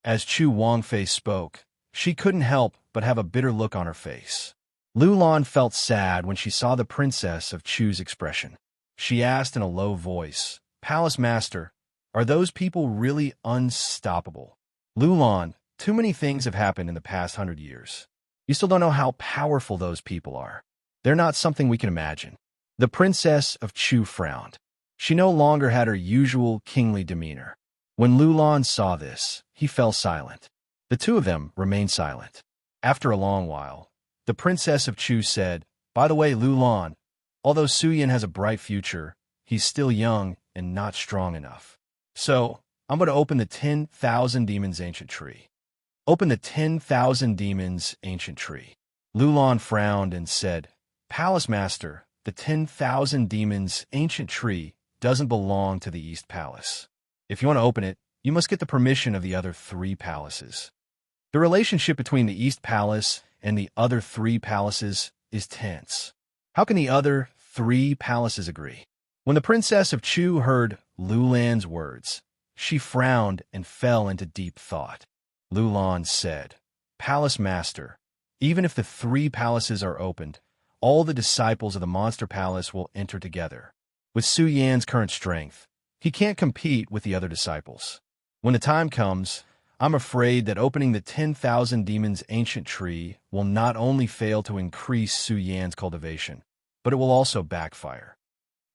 S2: As Chu Wangfei spoke, she couldn't help but have a bitter look on her face. Lu Lan felt sad when she saw the Princess of Chu's expression. She asked in a low voice, Palace Master, are those people really unstoppable? Lu Lan, too many things have happened in the past 100 years. You still don't know how powerful those people are. They're not something we can imagine. The Princess of Chu frowned. She no longer had her usual kingly demeanor. When Lu Lan saw this, he fell silent. The two of them remained silent. After a long while, the Princess of Chu said, By the way, Lu Lan, although Su Yin has a bright future, he's still young and not strong enough. So, I'm going to open the 10,000 Demons Ancient Tree. Open the 10,000 Demons Ancient Tree. Lu Lan frowned and said, Palace Master, the 10,000 Demons Ancient Tree doesn't belong to the East Palace. If you want to open it, you must get the permission of the other 3 palaces. The relationship between the East Palace and the other 3 palaces is tense. How can the other 3 palaces agree? When the Princess of Chu heard Lu Lan's words, she frowned and fell into deep thought. Lu Lan said, Palace Master, even if the 3 palaces are opened, all the disciples of the Monster Palace will enter together. With Su Yan's current strength, he can't compete with the other disciples. When the time comes, I'm afraid that opening the 10,000 Demons Ancient Tree will not only fail to increase Su Yan's cultivation, but it will also backfire.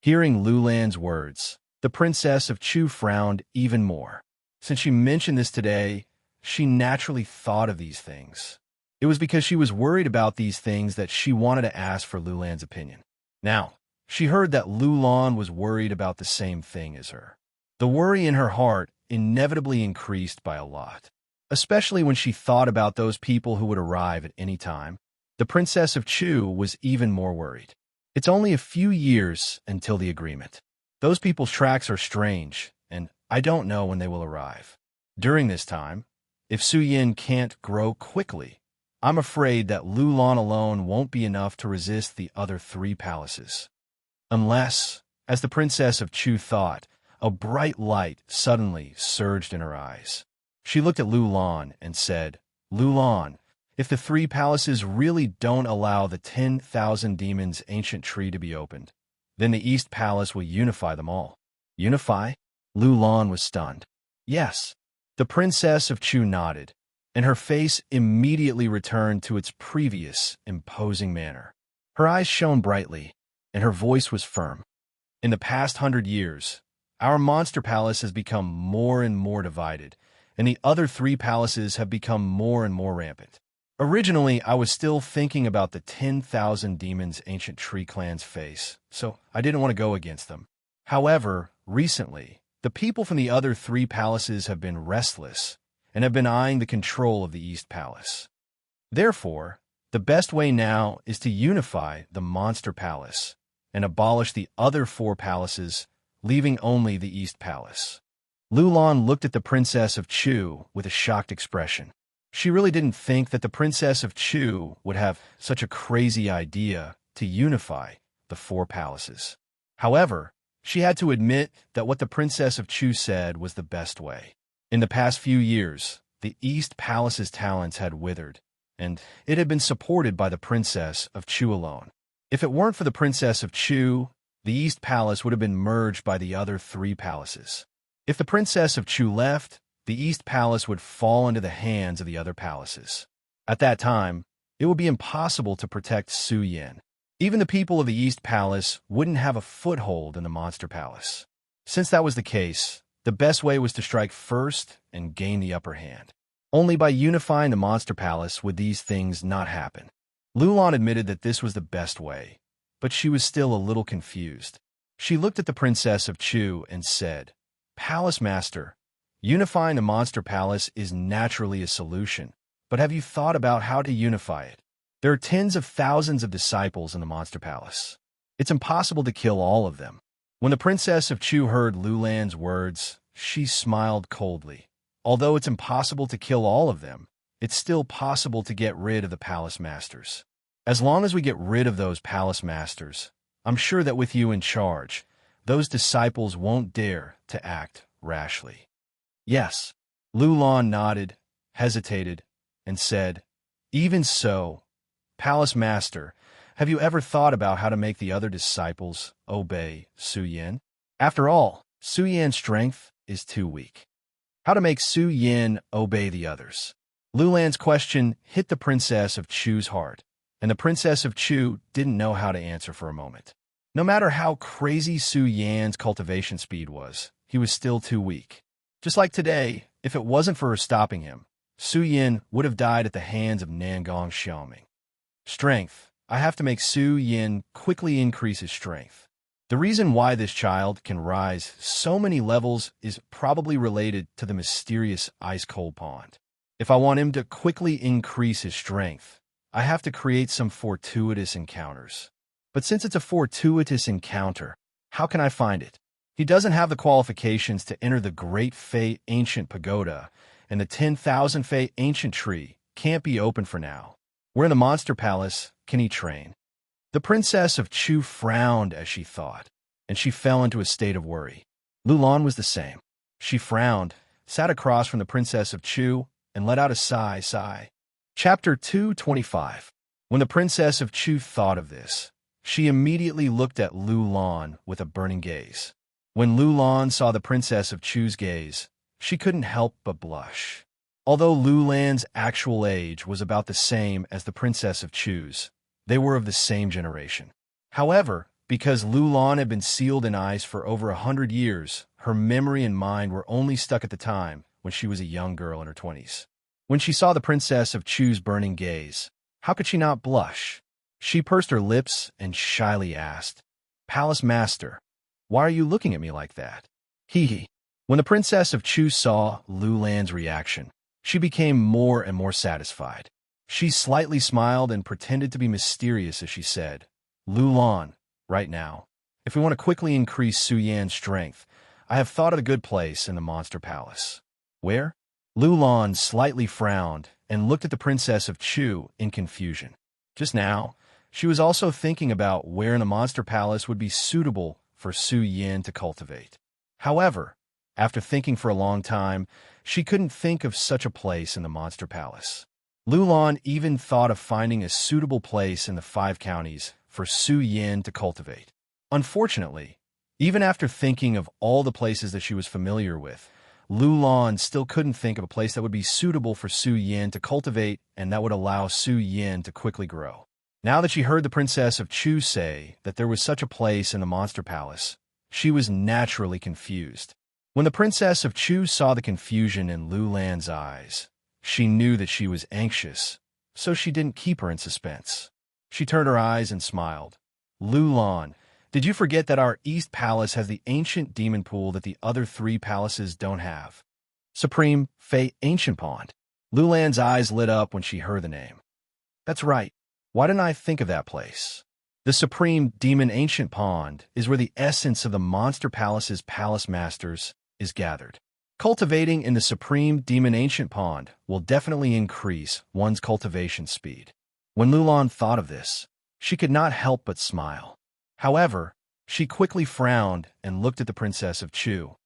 S2: Hearing Lu Lan's words, the Princess of Chu frowned even more. Since she mentioned this today, she naturally thought of these things. It was because she was worried about these things that she wanted to ask for Lu Lan's opinion. Now, she heard that Lu Lan was worried about the same thing as her. The worry in her heart inevitably increased by a lot, especially when she thought about those people who would arrive at any time. The Princess of Chu was even more worried. It's only a few years until the agreement. Those people's tracks are strange, and I don't know when they will arrive. During this time, if Su Yin can't grow quickly, I'm afraid that Lu Lan alone won't be enough to resist the other 3 palaces. Unless, as the Princess of Chu thought, a bright light suddenly surged in her eyes. She looked at Lu Lan and said, Lu Lan, if the 3 palaces really don't allow the 10,000 Demons Ancient Tree to be opened, then the East Palace will unify them all. Unify? Lu Lan was stunned. Yes. The Princess of Chu nodded, and her face immediately returned to its previous imposing manner. Her eyes shone brightly, and her voice was firm. In the past 100 years, our Monster Palace has become more and more divided, and the other 3 palaces have become more and more rampant. Originally, I was still thinking about the 10,000 Demons Ancient Tree Clan's face, so I didn't want to go against them. However, recently, the people from the other 3 palaces have been restless and have been eyeing the control of the East Palace. Therefore, the best way now is to unify the Monster Palace and abolish the other 4 palaces, leaving only the East Palace. Lu Lan looked at the Princess of Chu with a shocked expression. She really didn't think that the Princess of Chu would have such a crazy idea to unify the 4 palaces. However, she had to admit that what the Princess of Chu said was the best way. In the past few years, the East Palace's talents had withered, and it had been supported by the Princess of Chu alone. If it weren't for the Princess of Chu, the East Palace would have been merged by the other 3 palaces. If the Princess of Chu left, the East Palace would fall into the hands of the other palaces. At that time, it would be impossible to protect Su Yin. Even the people of the East Palace wouldn't have a foothold in the Monster Palace. Since that was the case, the best way was to strike first and gain the upper hand. Only by unifying the monster palace would these things not happen. Lulan admitted that this was the best way, but she was still a little confused. She looked at the Princess of Chu and said, "Palace Master, unifying the monster palace is naturally a solution, but have you thought about how to unify it? There are tens of thousands of disciples in the monster palace. It's impossible to kill all of them." When the Princess of Chu heard Lulan's words, she smiled coldly. Although it's impossible to kill all of them, it's still possible to get rid of the palace masters. As long as we get rid of those palace masters, I'm sure that with you in charge, those disciples won't dare to act rashly. Yes. Lulan nodded, hesitated, and said, "Even so, Palace Master, have you ever thought about how to make the other disciples obey Su Yin? After all, Su Yin's strength is too weak. How to make Su Yin obey the others?" Lulan's question hit the Princess of Chu's heart, and the Princess of Chu didn't know how to answer for a moment. No matter how crazy Su Yan's cultivation speed was, he was still too weak. Just like today, if it wasn't for her stopping him, Su Yin would have died at the hands of Nangong Xiaoming. Strength. I have to make Su Yin quickly increase his strength. The reason why this child can rise so many levels is probably related to the mysterious ice-cold pond. If I want him to quickly increase his strength, I have to create some fortuitous encounters. But since it's a fortuitous encounter, how can I find it? He doesn't have the qualifications to enter the Great Fey Ancient Pagoda, and the 10,000 Fey Ancient Tree can't be open for now. Where in the Monster Palace can he train? The Princess of Chu frowned as she thought, and she fell into a state of worry. Lulan was the same. She frowned, sat across from the Princess of Chu, and let out a sigh. Chapter 225. When the Princess of Chu thought of this, she immediately looked at Lulan with a burning gaze. When Lulan saw the Princess of Chu's gaze, she couldn't help but blush. Although Lulan's actual age was about the same as the Princess of Chu's, they were of the same generation. However, because Lulan had been sealed in ice for over 100 years, her memory and mind were only stuck at the time when she was a young girl in her 20s. When she saw the Princess of Chu's burning gaze, how could she not blush? She pursed her lips and shyly asked, "Palace Master, why are you looking at me like that?" Hee. When the Princess of Chu saw Lulan's reaction, she became more and more satisfied. She slightly smiled and pretended to be mysterious as she said, "Lulan, right now, if we want to quickly increase Su Yan's strength, I have thought of a good place in the Monster Palace." "Where?" Lulan slightly frowned and looked at the Princess of Chu in confusion. Just now, she was also thinking about where in the Monster Palace would be suitable for Su Yin to cultivate. However, after thinking for a long time, she couldn't think of such a place in the Monster Palace. Lulan even thought of finding a suitable place in the 5 counties for Su Yin to cultivate. Unfortunately, even after thinking of all the places that she was familiar with, Lulan still couldn't think of a place that would be suitable for Su Yin to cultivate and that would allow Su Yin to quickly grow. Now that she heard the Princess of Chu say that there was such a place in the Monster Palace, she was naturally confused. When the Princess of Chu saw the confusion in Lulan's eyes, she knew that she was anxious, so she didn't keep her in suspense. She turned her eyes and smiled. "Lulan, did you forget that our East Palace has the ancient demon pool that the other 3 palaces don't have? Supreme Fey Ancient Pond." Lulan's eyes lit up when she heard the name. "That's right. Why didn't I think of that place? The Supreme Demon Ancient Pond is where the essence of the Monster Palace's palace masters is gathered. Cultivating in the Supreme Demon Ancient Pond will definitely increase one's cultivation speed." When Lulan thought of this, she could not help but smile. However, she quickly frowned and looked at the Princess of Chu.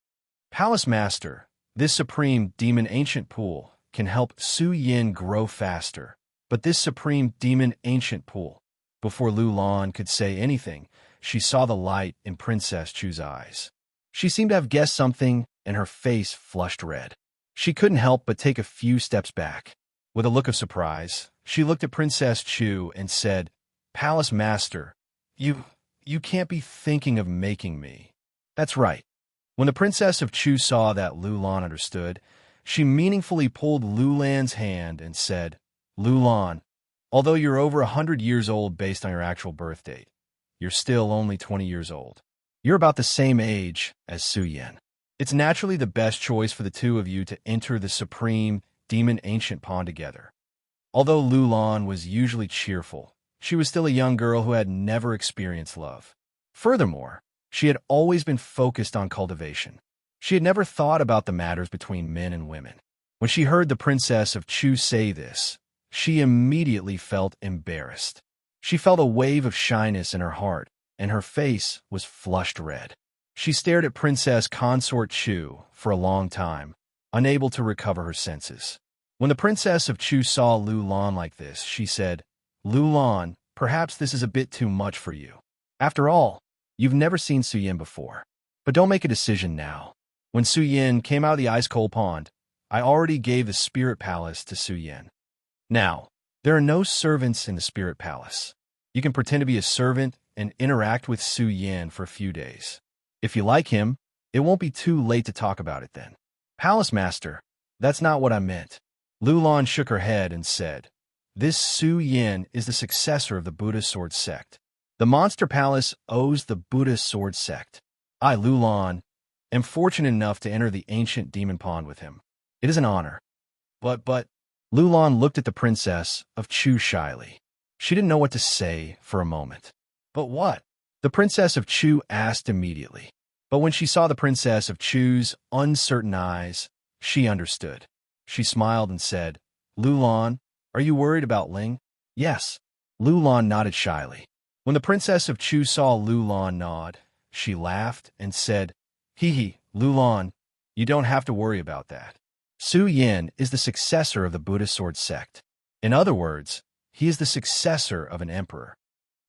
S2: "Palace Master, this Supreme Demon Ancient Pool can help Su Yin grow faster, but this Supreme Demon Ancient Pool..." Before Lulan could say anything, she saw the light in Princess Chu's eyes. She seemed to have guessed something, and her face flushed red. She couldn't help but take a few steps back. With a look of surprise, she looked at Princess Chu and said, "Palace Master, you can't be thinking of making me." "That's right." When the Princess of Chu saw that Lulan understood, She meaningfully pulled Lulan's hand and said, Lulan, although you're over 100 years old based on your actual birth date, you're still only 20 years old. You're about the same age as Su Yin. It's naturally the best choice for the two of you to enter the supreme demon ancient pond together. Although Lulan was usually cheerful, she was still a young girl who had never experienced love. Furthermore, she had always been focused on cultivation. She had never thought about the matters between men and women. When she heard the Princess of Chu say this, she immediately felt embarrassed. She felt a wave of shyness in her heart, and her face was flushed red. She stared at Princess Consort Chu for a long time, unable to recover her senses. When the Princess of Chu saw Lulan like this, she said, Lulan, perhaps this is a bit too much for you. After all, you've never seen Su Yin before. But don't make a decision now. When Su Yin came out of the ice-cold pond, I already gave the Spirit Palace to Su Yin. Now, there are no servants in the Spirit Palace. You can pretend to be a servant and interact with Su Yin for a few days. If you like him, it won't be too late to talk about it then. Palace Master, that's not what I meant. Lulan shook her head and said, This Su Yin is the successor of the Buddha Sword Sect. The Monster Palace owes the Buddha Sword Sect. I, Lulan, am fortunate enough to enter the ancient demon pond with him. It is an honor. But, Lulan looked at the Princess of Chu shyly. She didn't know what to say for a moment. But what? The Princess of Chu asked immediately. But when she saw the Princess of Chu's uncertain eyes, she understood. She smiled and said, Lulan, are you worried about Ling? Yes. Lulan nodded shyly. When the Princess of Chu saw Lulan nod, she laughed and said, Hee, Lulan, you don't have to worry about that. Su Yin is the successor of the Buddha Sword Sect. In other words, he is the successor of an emperor.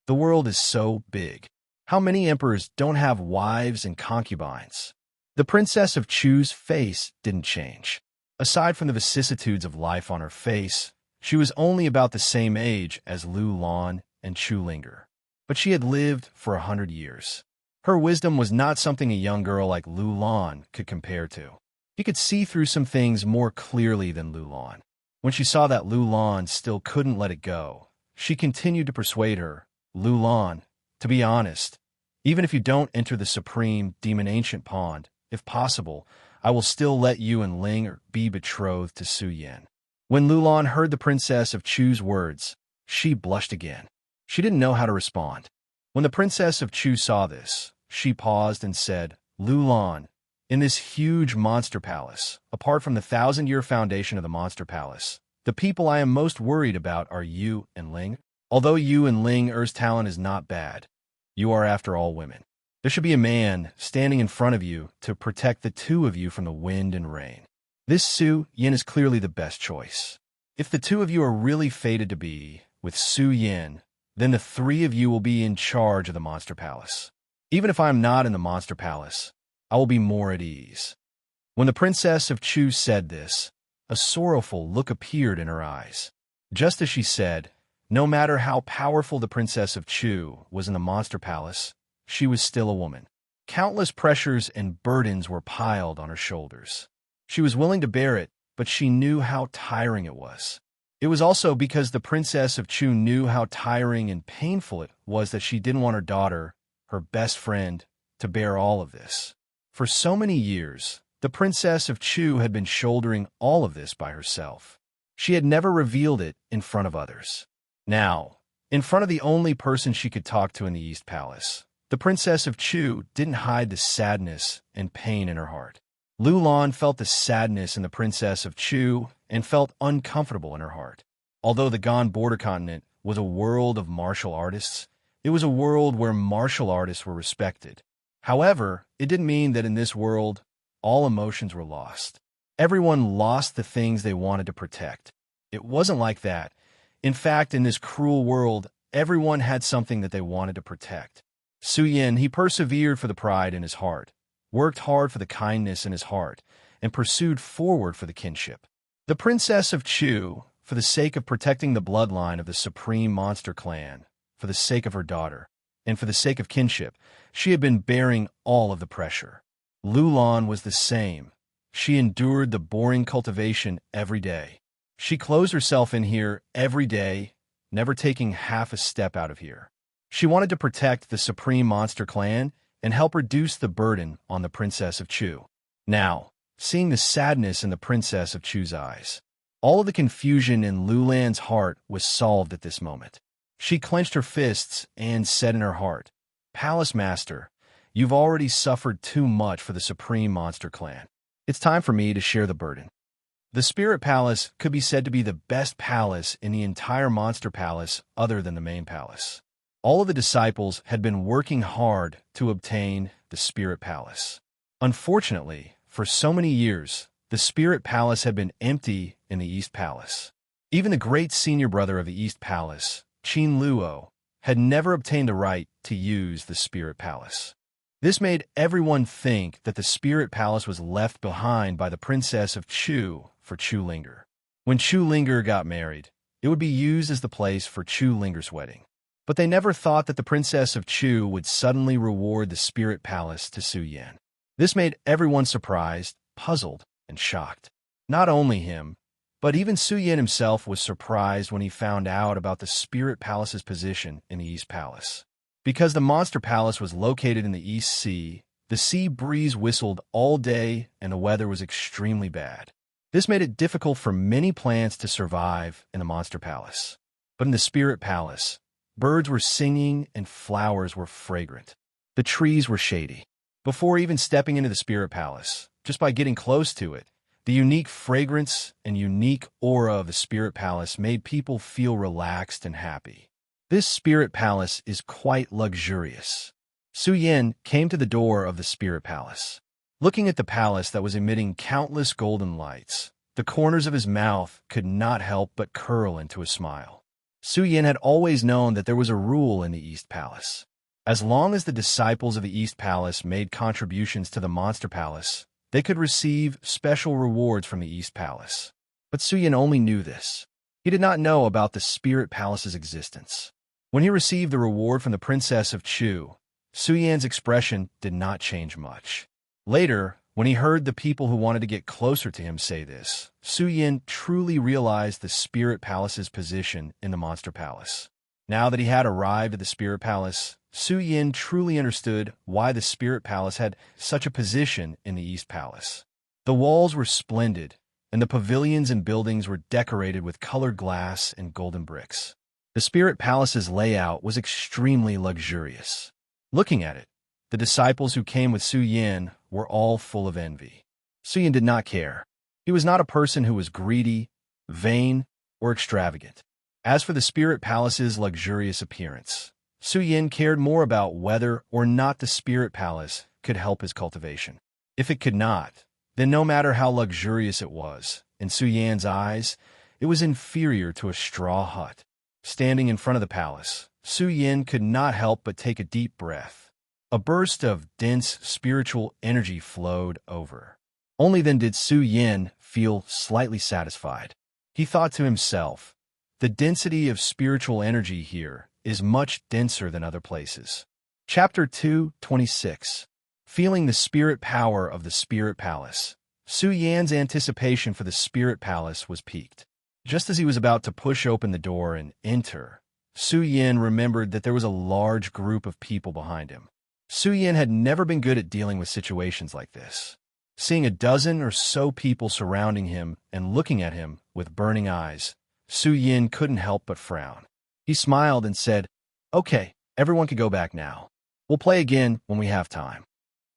S2: The world is so big. How many emperors don't have wives and concubines? The Princess of Chu's face didn't change. Aside from the vicissitudes of life on her face, she was only about the same age as Lulan and Chu Linger. But she had lived for 100 years. Her wisdom was not something a young girl like Lulan could compare to. She could see through some things more clearly than Lulan. When she saw that Lulan still couldn't let it go, she continued to persuade her, Lulan, to be honest, even if you don't enter the supreme demon ancient pond, if possible, I will still let you and Ling be betrothed to Su Yin. When Lulan heard the Princess of Chu's words, she blushed again. She didn't know how to respond. When the Princess of Chu saw this, she paused and said, Lulan, in this huge monster palace, apart from the 1,000-year foundation of the monster palace, the people I am most worried about are you and Ling. Although you and Ling-er's talent is not bad, you are after all women. There should be a man standing in front of you to protect the two of you from the wind and rain. This Su Yin is clearly the best choice. If the two of you are really fated to be with Su Yin, then the three of you will be in charge of the Monster Palace. Even if I am not in the Monster Palace, I will be more at ease. When the Princess of Chu said this, a sorrowful look appeared in her eyes. Just as she said, no matter how powerful the Princess of Chu was in the Monster Palace, she was still a woman. Countless pressures and burdens were piled on her shoulders. She was willing to bear it, but she knew how tiring it was. It was also because the Princess of Chu knew how tiring and painful it was that she didn't want her daughter, her best friend, to bear all of this. For so many years, the Princess of Chu had been shouldering all of this by herself. She had never revealed it in front of others. Now, in front of the only person she could talk to in the East Palace, the Princess of Chu didn't hide the sadness and pain in her heart. Lulan felt the sadness in the Princess of Chu and felt uncomfortable in her heart. Although the Gan border continent was a world of martial artists, it was a world where martial artists were respected. However, it didn't mean that in this world, all emotions were lost. Everyone lost the things they wanted to protect. It wasn't like that. In fact, in this cruel world, everyone had something that they wanted to protect. Su Yin, he persevered for the pride in his heart, worked hard for the kindness in his heart, and pursued forward for the kinship. The Princess of Chu, for the sake of protecting the bloodline of the supreme monster clan, for the sake of her daughter, and for the sake of kinship, she had been bearing all of the pressure. Lulan was the same. She endured the boring cultivation every day. She closed herself in here every day, never taking half a step out of here. She wanted to protect the Supreme Monster Clan and help reduce the burden on the Princess of Chu. Now, seeing the sadness in the Princess of Chu's eyes, all of the confusion in Lulan's heart was solved at this moment. She clenched her fists and said in her heart, "Palace Master, you've already suffered too much for the Supreme Monster Clan. It's time for me to share the burden." The Spirit Palace could be said to be the best palace in the entire Monster Palace other than the main palace. All of the disciples had been working hard to obtain the Spirit Palace. Unfortunately, for so many years, the Spirit Palace had been empty in the East Palace. Even the great senior brother of the East Palace, Qin Luo, had never obtained the right to use the Spirit Palace. This made everyone think that the Spirit Palace was left behind by the Princess of Chu for Chu Linger. When Chu Linger got married, it would be used as the place for Chu Linger's wedding. But they never thought that the Princess of Chu would suddenly reward the Spirit Palace to Su Yan. This made everyone surprised, puzzled, and shocked. Not only him, but even Su Yan himself was surprised when he found out about the Spirit Palace's position in the East Palace. Because the Monster Palace was located in the East Sea, the sea breeze whistled all day and the weather was extremely bad. This made it difficult for many plants to survive in the Monster Palace. But in the Spirit Palace, birds were singing and flowers were fragrant. The trees were shady. Before even stepping into the Spirit Palace, just by getting close to it, the unique fragrance and unique aura of the Spirit Palace made people feel relaxed and happy. This Spirit Palace is quite luxurious. Su Yan came to the door of the Spirit Palace. Looking at the palace that was emitting countless golden lights, the corners of his mouth could not help but curl into a smile. Su Yan had always known that there was a rule in the East Palace. As long as the disciples of the East Palace made contributions to the Monster Palace, they could receive special rewards from the East Palace. But Su Yan only knew this. He did not know about the Spirit Palace's existence. When he received the reward from the Princess of Chu, Su Yan's expression did not change much. Later, when he heard the people who wanted to get closer to him say this, Su Yan truly realized the Spirit Palace's position in the Monster Palace. Now that he had arrived at the Spirit Palace, Su Yan truly understood why the Spirit Palace had such a position in the East Palace. The walls were splendid, and the pavilions and buildings were decorated with colored glass and golden bricks. The Spirit Palace's layout was extremely luxurious. Looking at it, the disciples who came with Su Yan were all full of envy. Su Yan did not care. He was not a person who was greedy, vain, or extravagant. As for the Spirit Palace's luxurious appearance, Su Yan cared more about whether or not the Spirit Palace could help his cultivation. If it could not, then no matter how luxurious it was, in Su Yan's eyes, it was inferior to a straw hut. Standing in front of the palace, Su Yan could not help but take a deep breath. A burst of dense spiritual energy flowed over. Only then did Su Yan feel slightly satisfied. He thought to himself, the density of spiritual energy here is much denser than other places. Chapter 2:26. Feeling the spirit power of the Spirit Palace, Su Yan's anticipation for the Spirit Palace was piqued. Just as he was about to push open the door and enter, Su Yan remembered that there was a large group of people behind him. Su Yan had never been good at dealing with situations like this. Seeing a dozen or so people surrounding him and looking at him with burning eyes, Su Yan couldn't help but frown. He smiled and said, "Okay, everyone can go back now. We'll play again when we have time."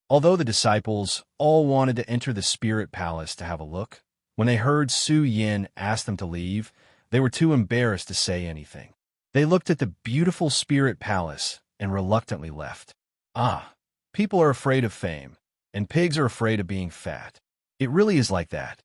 S2: Although the disciples all wanted to enter the Spirit Palace to have a look, when they heard Su Yan ask them to leave, they were too embarrassed to say anything. They looked at the beautiful Spirit Palace and reluctantly left. People are afraid of fame, and pigs are afraid of being fat. It really is like that.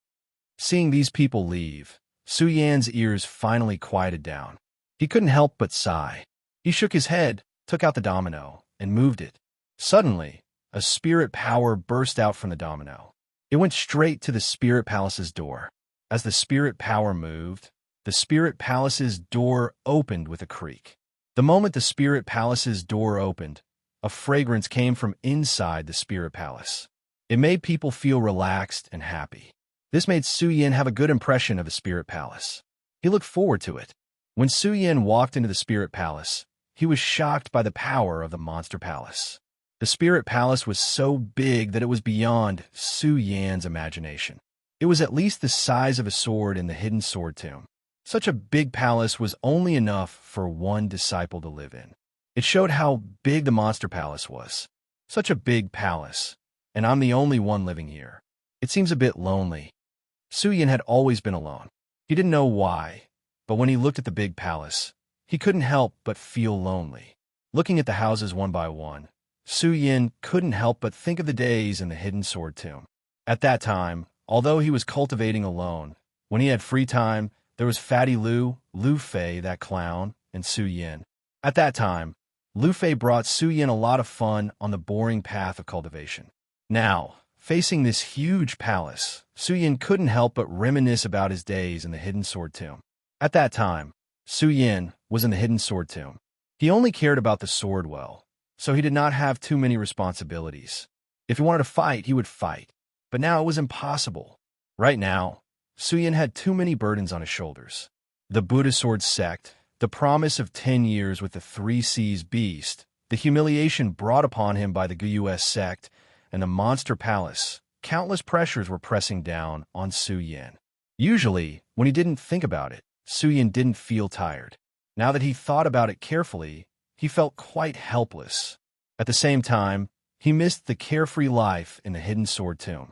S2: Seeing these people leave, Su Yan's ears finally quieted down. He couldn't help but sigh. He shook his head, took out the domino, and moved it. Suddenly, a spirit power burst out from the domino. It went straight to the Spirit Palace's door. As the spirit power moved, the Spirit Palace's door opened with a creak. The moment the Spirit Palace's door opened, a fragrance came from inside the Spirit Palace. It made people feel relaxed and happy. This made Su Yin have a good impression of the spirit palace. He looked forward to it. When Su Yin walked into the spirit palace, he was shocked by the power of the monster palace. The spirit palace was so big that it was beyond Su Yan's imagination. It was at least the size of a sword in the hidden sword tomb. Such a big palace was only enough for one disciple to live in. It showed how big the monster palace was. Such a big palace, and I'm the only one living here. It seems a bit lonely. Su Yin had always been alone. He didn't know why, but when he looked at the big palace, he couldn't help but feel lonely. Looking at the houses one by one, Su Yin couldn't help but think of the days in the hidden sword tomb. At that time, although he was cultivating alone, when he had free time, there was Fatty Lu, Lu Fei, that clown, and Su Yin. At that time, Lu Fei brought Su Yin a lot of fun on the boring path of cultivation. Now, facing this huge palace, Su Yin couldn't help but reminisce about his days in the hidden sword tomb. At that time, Su Yin was in the hidden sword tomb. He only cared about the sword well, so he did not have too many responsibilities. If he wanted to fight, he would fight. But now it was impossible. Right now, Su Yin had too many burdens on his shoulders. The Buddha sword sect, the promise of 10 years with the 3 C's beast, the humiliation brought upon him by the GUS sect, and the monster palace. Countless pressures were pressing down on Su Yin. Usually, when he didn't think about it, Su Yin didn't feel tired. Now that he thought about it carefully, he felt quite helpless. At the same time, he missed the carefree life in the hidden sword tomb.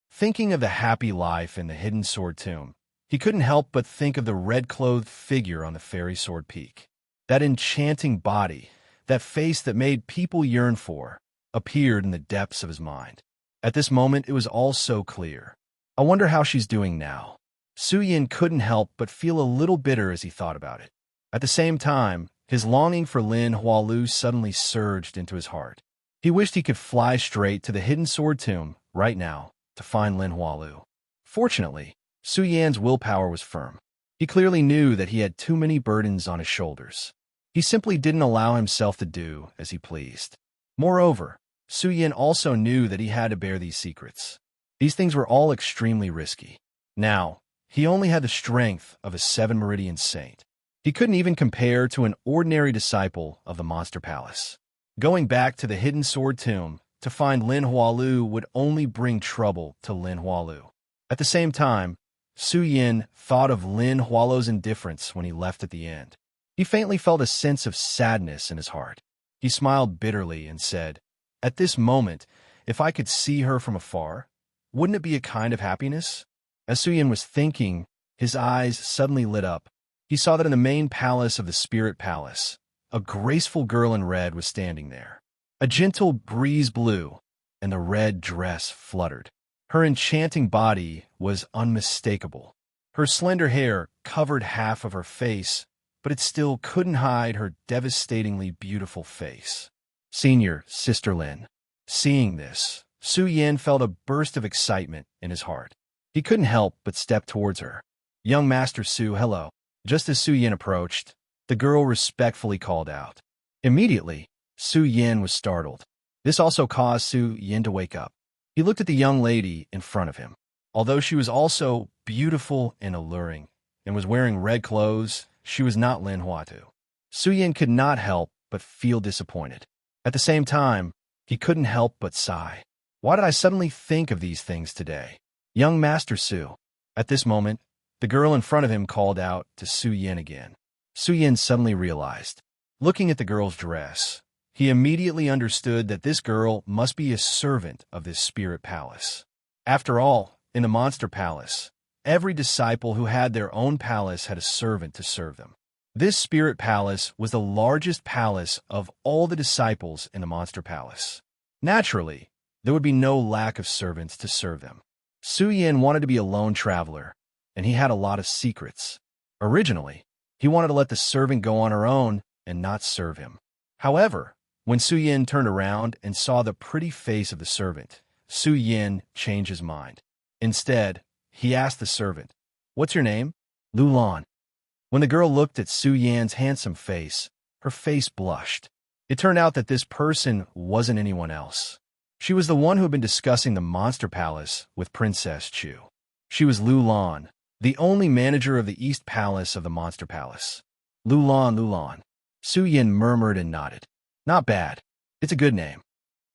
S2: Thinking of the happy life in the hidden sword tomb, he couldn't help but think of the red-clothed figure on the fairy sword peak. That enchanting body, that face that made people yearn for, appeared in the depths of his mind. At this moment, it was all so clear. I wonder how she's doing now. Su Yin couldn't help but feel a little bitter as he thought about it. At the same time, his longing for Lin Hualu suddenly surged into his heart. He wished he could fly straight to the hidden sword tomb right now to find Lin Hualu. Fortunately, Su Yan's willpower was firm. He clearly knew that he had too many burdens on his shoulders. He simply didn't allow himself to do as he pleased. Moreover, Su Yin also knew that he had to bear these secrets. These things were all extremely risky. Now, he only had the strength of a 7-meridian saint. He couldn't even compare to an ordinary disciple of the Monster Palace. Going back to the hidden sword tomb to find Lin Hualu would only bring trouble to Lin Hualu. At the same time, Su Yin thought of Lin Hualu's indifference when he left at the end. He faintly felt a sense of sadness in his heart. He smiled bitterly and said, "At this moment, if I could see her from afar, wouldn't it be a kind of happiness?" As Su Yin was thinking, his eyes suddenly lit up. He saw that in the main palace of the Spirit Palace, a graceful girl in red was standing there. A gentle breeze blew, and the red dress fluttered. Her enchanting body was unmistakable. Her slender hair covered half of her face, but it still couldn't hide her devastatingly beautiful face. Senior, Sister Lin. Seeing this, Su Yin felt a burst of excitement in his heart. He couldn't help but step towards her. "Young Master Su, hello." Just as Su Yin approached, the girl respectfully called out. Immediately, Su Yin was startled. This also caused Su Yin to wake up. He looked at the young lady in front of him. Although she was also beautiful and alluring, and was wearing red clothes, she was not Lin Huatu. Su Yin could not help but feel disappointed. At the same time, he couldn't help but sigh. Why did I suddenly think of these things today? Young Master Su. At this moment, the girl in front of him called out to Su Yin again. Su Yin suddenly realized. Looking at the girl's dress, he immediately understood that this girl must be a servant of this spirit palace. After all, in the Monster Palace, every disciple who had their own palace had a servant to serve them. This spirit palace was the largest palace of all the disciples in the Monster Palace. Naturally, there would be no lack of servants to serve them. Su Yin wanted to be a lone traveler, and he had a lot of secrets. Originally, he wanted to let the servant go on her own and not serve him. However, when Su Yin turned around and saw the pretty face of the servant, Su Yin changed his mind. Instead, he asked the servant, "What's your name?" "Lu Lan." When the girl looked at Su Yan's handsome face, her face blushed. It turned out that this person wasn't anyone else. She was the one who had been discussing the Monster Palace with Princess Chu. She was Lu Lan, the only manager of the East Palace of the Monster Palace. Lu Lan, Lu Lan. Su Yin murmured and nodded. Not bad. It's a good name.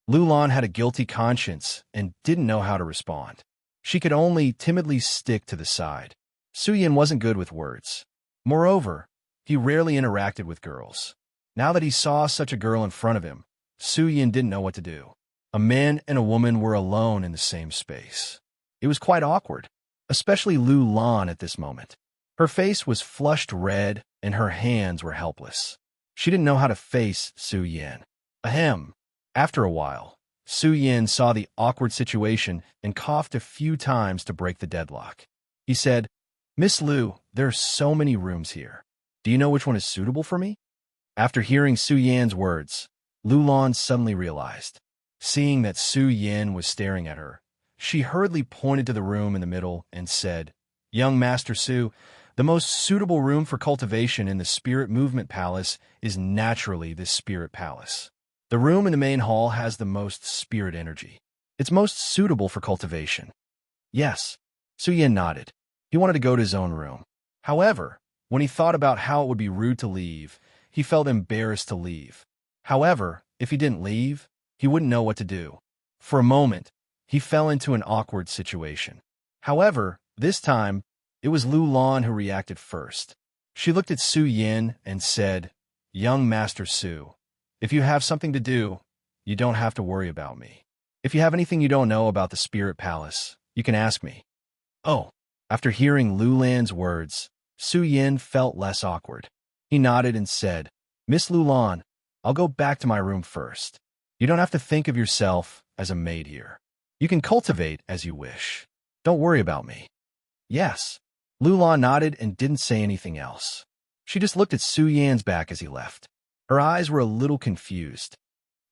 S2: Lu Lan had a guilty conscience and didn't know how to respond. She could only timidly stick to the side. Su Yin wasn't good with words. Moreover, he rarely interacted with girls. Now that he saw such a girl in front of him, Su Yin didn't know what to do. A man and a woman were alone in the same space. It was quite awkward, especially Lu Lan at this moment. Her face was flushed red and her hands were helpless. She didn't know how to face Su Yin. Ahem. After a while, Su Yin saw the awkward situation and coughed a few times to break the deadlock. He said, "Miss Lu, there are so many rooms here. Do you know which one is suitable for me?" After hearing Su Yan's words, Lu Lan suddenly realized. Seeing that Su Yin was staring at her, she hurriedly pointed to the room in the middle and said, "Young Master Su, the most suitable room for cultivation in the Spirit Movement Palace is naturally this Spirit Palace. The room in the main hall has the most spirit energy. It's most suitable for cultivation." Yes, Su Yin nodded. He wanted to go to his own room. However, when he thought about how it would be rude to leave, he felt embarrassed to leave. However, if he didn't leave, he wouldn't know what to do. For a moment, he fell into an awkward situation. However, this time, it was Lu Lan who reacted first. She looked at Su Yin and said, "Young Master Su, if you have something to do, you don't have to worry about me. If you have anything you don't know about the Spirit Palace, you can ask me." Oh, after hearing Lu Lan's words, Su Yin felt less awkward. He nodded and said, "Miss Lu Lan, I'll go back to my room first. You don't have to think of yourself as a maid here. You can cultivate as you wish. Don't worry about me." Yes. Lu Lan nodded and didn't say anything else. She just looked at Su Yan's back as he left. Her eyes were a little confused.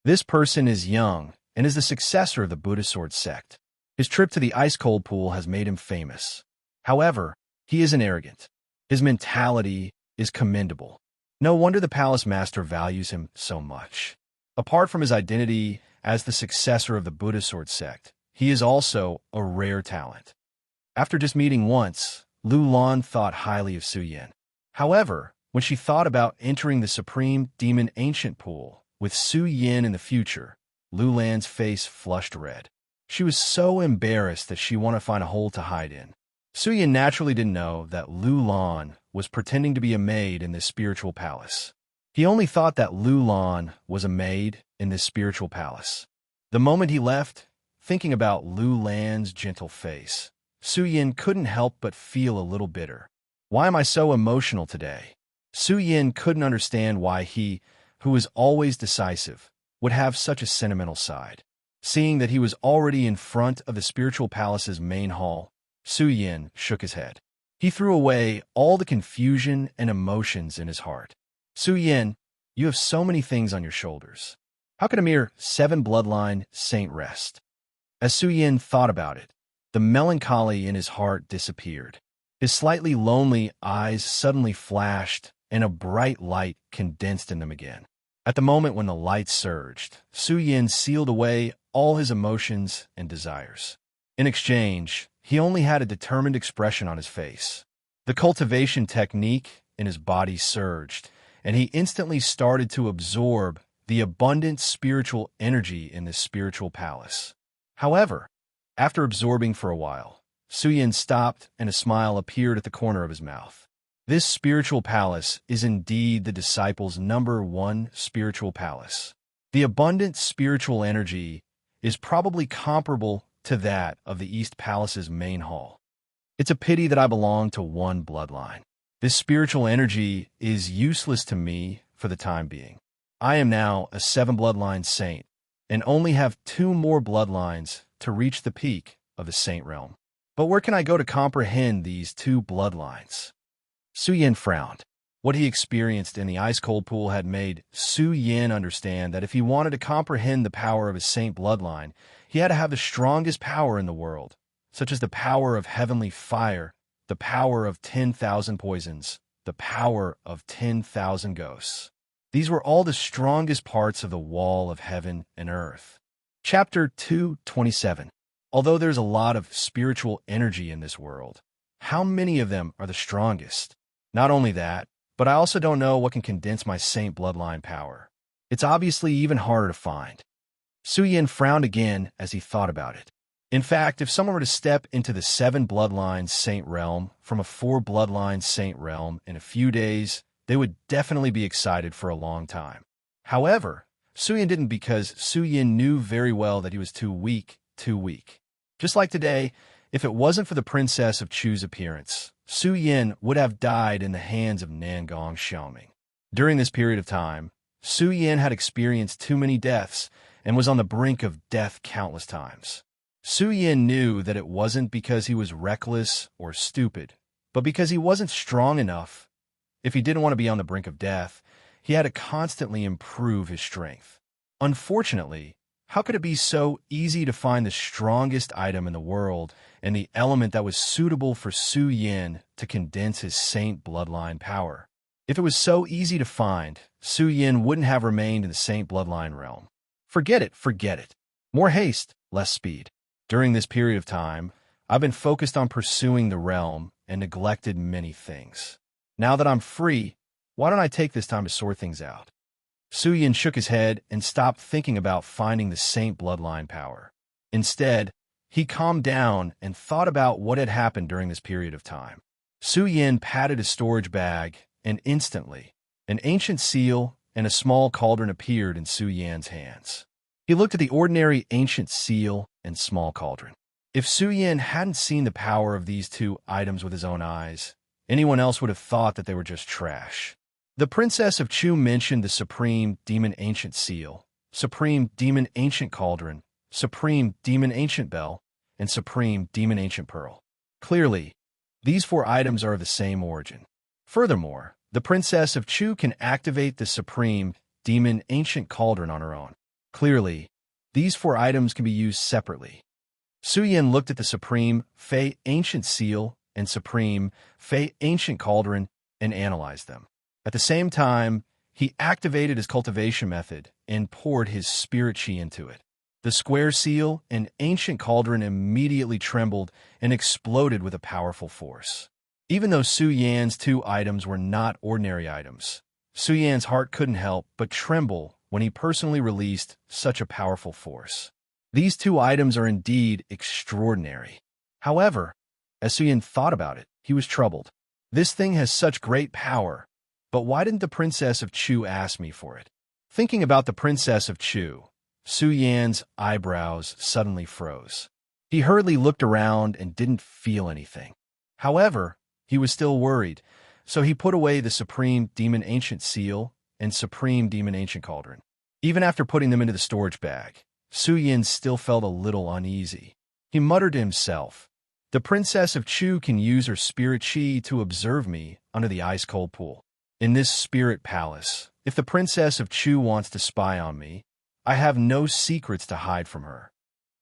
S2: This person is young and is the successor of the Buddha Sword sect. His trip to the ice-cold pool has made him famous. However, he isn't arrogant. His mentality is commendable. No wonder the palace master values him so much. Apart from his identity as the successor of the Buddha Sword sect, he is also a rare talent. After just meeting once, Lu Lan thought highly of Su Yin. However, when she thought about entering the Supreme Demon Ancient Pool with Su Yin in the future, Lu Lan's face flushed red. She was so embarrassed that she wanted to find a hole to hide in. Su Yin naturally didn't know that Lu Lan was pretending to be a maid in this spiritual palace. He only thought that Lu Lan was a maid in this spiritual palace. The moment he left, thinking about Lu Lan's gentle face, Su Yin couldn't help but feel a little bitter. Why am I so emotional today? Su Yin couldn't understand why he, who was always decisive, would have such a sentimental side. Seeing that he was already in front of the spiritual palace's main hall, Su Yin shook his head. He threw away all the confusion and emotions in his heart. Su Yin, you have so many things on your shoulders. How could a mere 7 bloodline saint rest? As Su Yin thought about it, the melancholy in his heart disappeared. His slightly lonely eyes suddenly flashed, and a bright light condensed in them again. At the moment when the light surged, Su Yin sealed away all his emotions and desires. In exchange, he only had a determined expression on his face. The cultivation technique in his body surged, and he instantly started to absorb the abundant spiritual energy in this spiritual palace. However, after absorbing for a while, Su Yin stopped and a smile appeared at the corner of his mouth. This spiritual palace is indeed the disciples' #1 spiritual palace. The abundant spiritual energy is probably comparable to that of the East Palace's main hall. It's a pity that I belong to one bloodline. This spiritual energy is useless to me for the time being. I am now a 7 bloodline saint and only have 2 more bloodlines to reach the peak of the saint realm. But where can I go to comprehend these 2 bloodlines? Su Yin frowned. What he experienced in the ice-cold pool had made Su Yin understand that if he wanted to comprehend the power of his saint bloodline, he had to have the strongest power in the world, such as the power of heavenly fire, the power of 10,000 poisons, the power of 10,000 ghosts. These were all the strongest parts of the wall of heaven and earth. Chapter 227. Although there's a lot of spiritual energy in this world, how many of them are the strongest? Not only that, but I also don't know what can condense my saint bloodline power. It's obviously even harder to find. Su Yin frowned again as he thought about it. In fact, if someone were to step into the 7 bloodlines saint realm from a 4 bloodlines saint realm in a few days, they would definitely be excited for a long time. However, Su Yin didn't, because Su Yin knew very well that he was too weak. Just like today, if it wasn't for the Princess of Chu's appearance, Su Yin would have died in the hands of Nangong Xiaoming. During this period of time, Su Yin had experienced too many deaths and was on the brink of death countless times. Su Yin knew that it wasn't because he was reckless or stupid, but because he wasn't strong enough. If he didn't want to be on the brink of death, he had to constantly improve his strength. Unfortunately, how could it be so easy to find the strongest item in the world and the element that was suitable for Su Yin to condense his saint bloodline power? If it was so easy to find, Su Yin wouldn't have remained in the saint bloodline realm. Forget it. More haste, less speed. During this period of time, I've been focused on pursuing the realm and neglected many things. Now that I'm free, why don't I take this time to sort things out? Su Yin shook his head and stopped thinking about finding the saint bloodline power. Instead, he calmed down and thought about what had happened during this period of time. Su Yin patted his storage bag, and instantly, an ancient seal and a small cauldron appeared in Su Yin's hands. He looked at the ordinary ancient seal and small cauldron. If Su Yin hadn't seen the power of these 2 items with his own eyes, anyone else would have thought that they were just trash. The Princess of Chu mentioned the Supreme Demon Ancient Seal, Supreme Demon Ancient Cauldron, Supreme Demon Ancient Bell, and Supreme Demon Ancient Pearl. Clearly, these 4 items are of the same origin. Furthermore, the Princess of Chu can activate the Supreme Demon Ancient Cauldron on her own. Clearly, these 4 items can be used separately. Su Yin looked at the Supreme Fey Ancient Seal and Supreme Fey Ancient Cauldron and analyzed them. At the same time, he activated his cultivation method and poured his spirit chi into it. The square seal and ancient cauldron immediately trembled and exploded with a powerful force. Even though Su Yan's 2 items were not ordinary items, Su Yan's heart couldn't help but tremble when he personally released such a powerful force. These 2 items are indeed extraordinary. However, as Su Yan thought about it, he was troubled. This thing has such great power, but why didn't the Princess of Chu ask me for it? Thinking about the Princess of Chu, Su Yan's eyebrows suddenly froze. He hurriedly looked around and didn't feel anything. However, he was still worried, so he put away the Supreme Demon Ancient Seal and Supreme Demon Ancient Cauldron. Even after putting them into the storage bag, Su Yin still felt a little uneasy. He muttered to himself, "The Princess of Chu can use her spirit chi to observe me under the ice-cold pool. In this spirit palace, if the Princess of Chu wants to spy on me, I have no secrets to hide from her."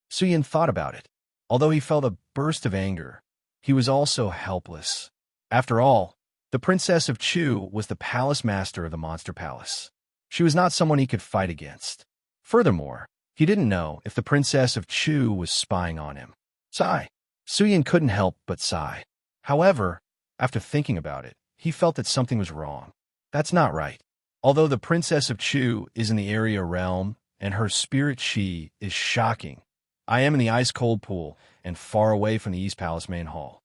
S2: Su Yin thought about it. Although he felt a burst of anger, he was also helpless. After all, the Princess of Chu was the palace master of the Monster Palace. She was not someone he could fight against. Furthermore, he didn't know if the Princess of Chu was spying on him. Sigh. Su Yin couldn't help but sigh. However, after thinking about it, he felt that something was wrong. That's not right. Although the Princess of Chu is in the area realm and her spirit chi is shocking, I am in the ice-cold pool and far away from the East Palace main hall.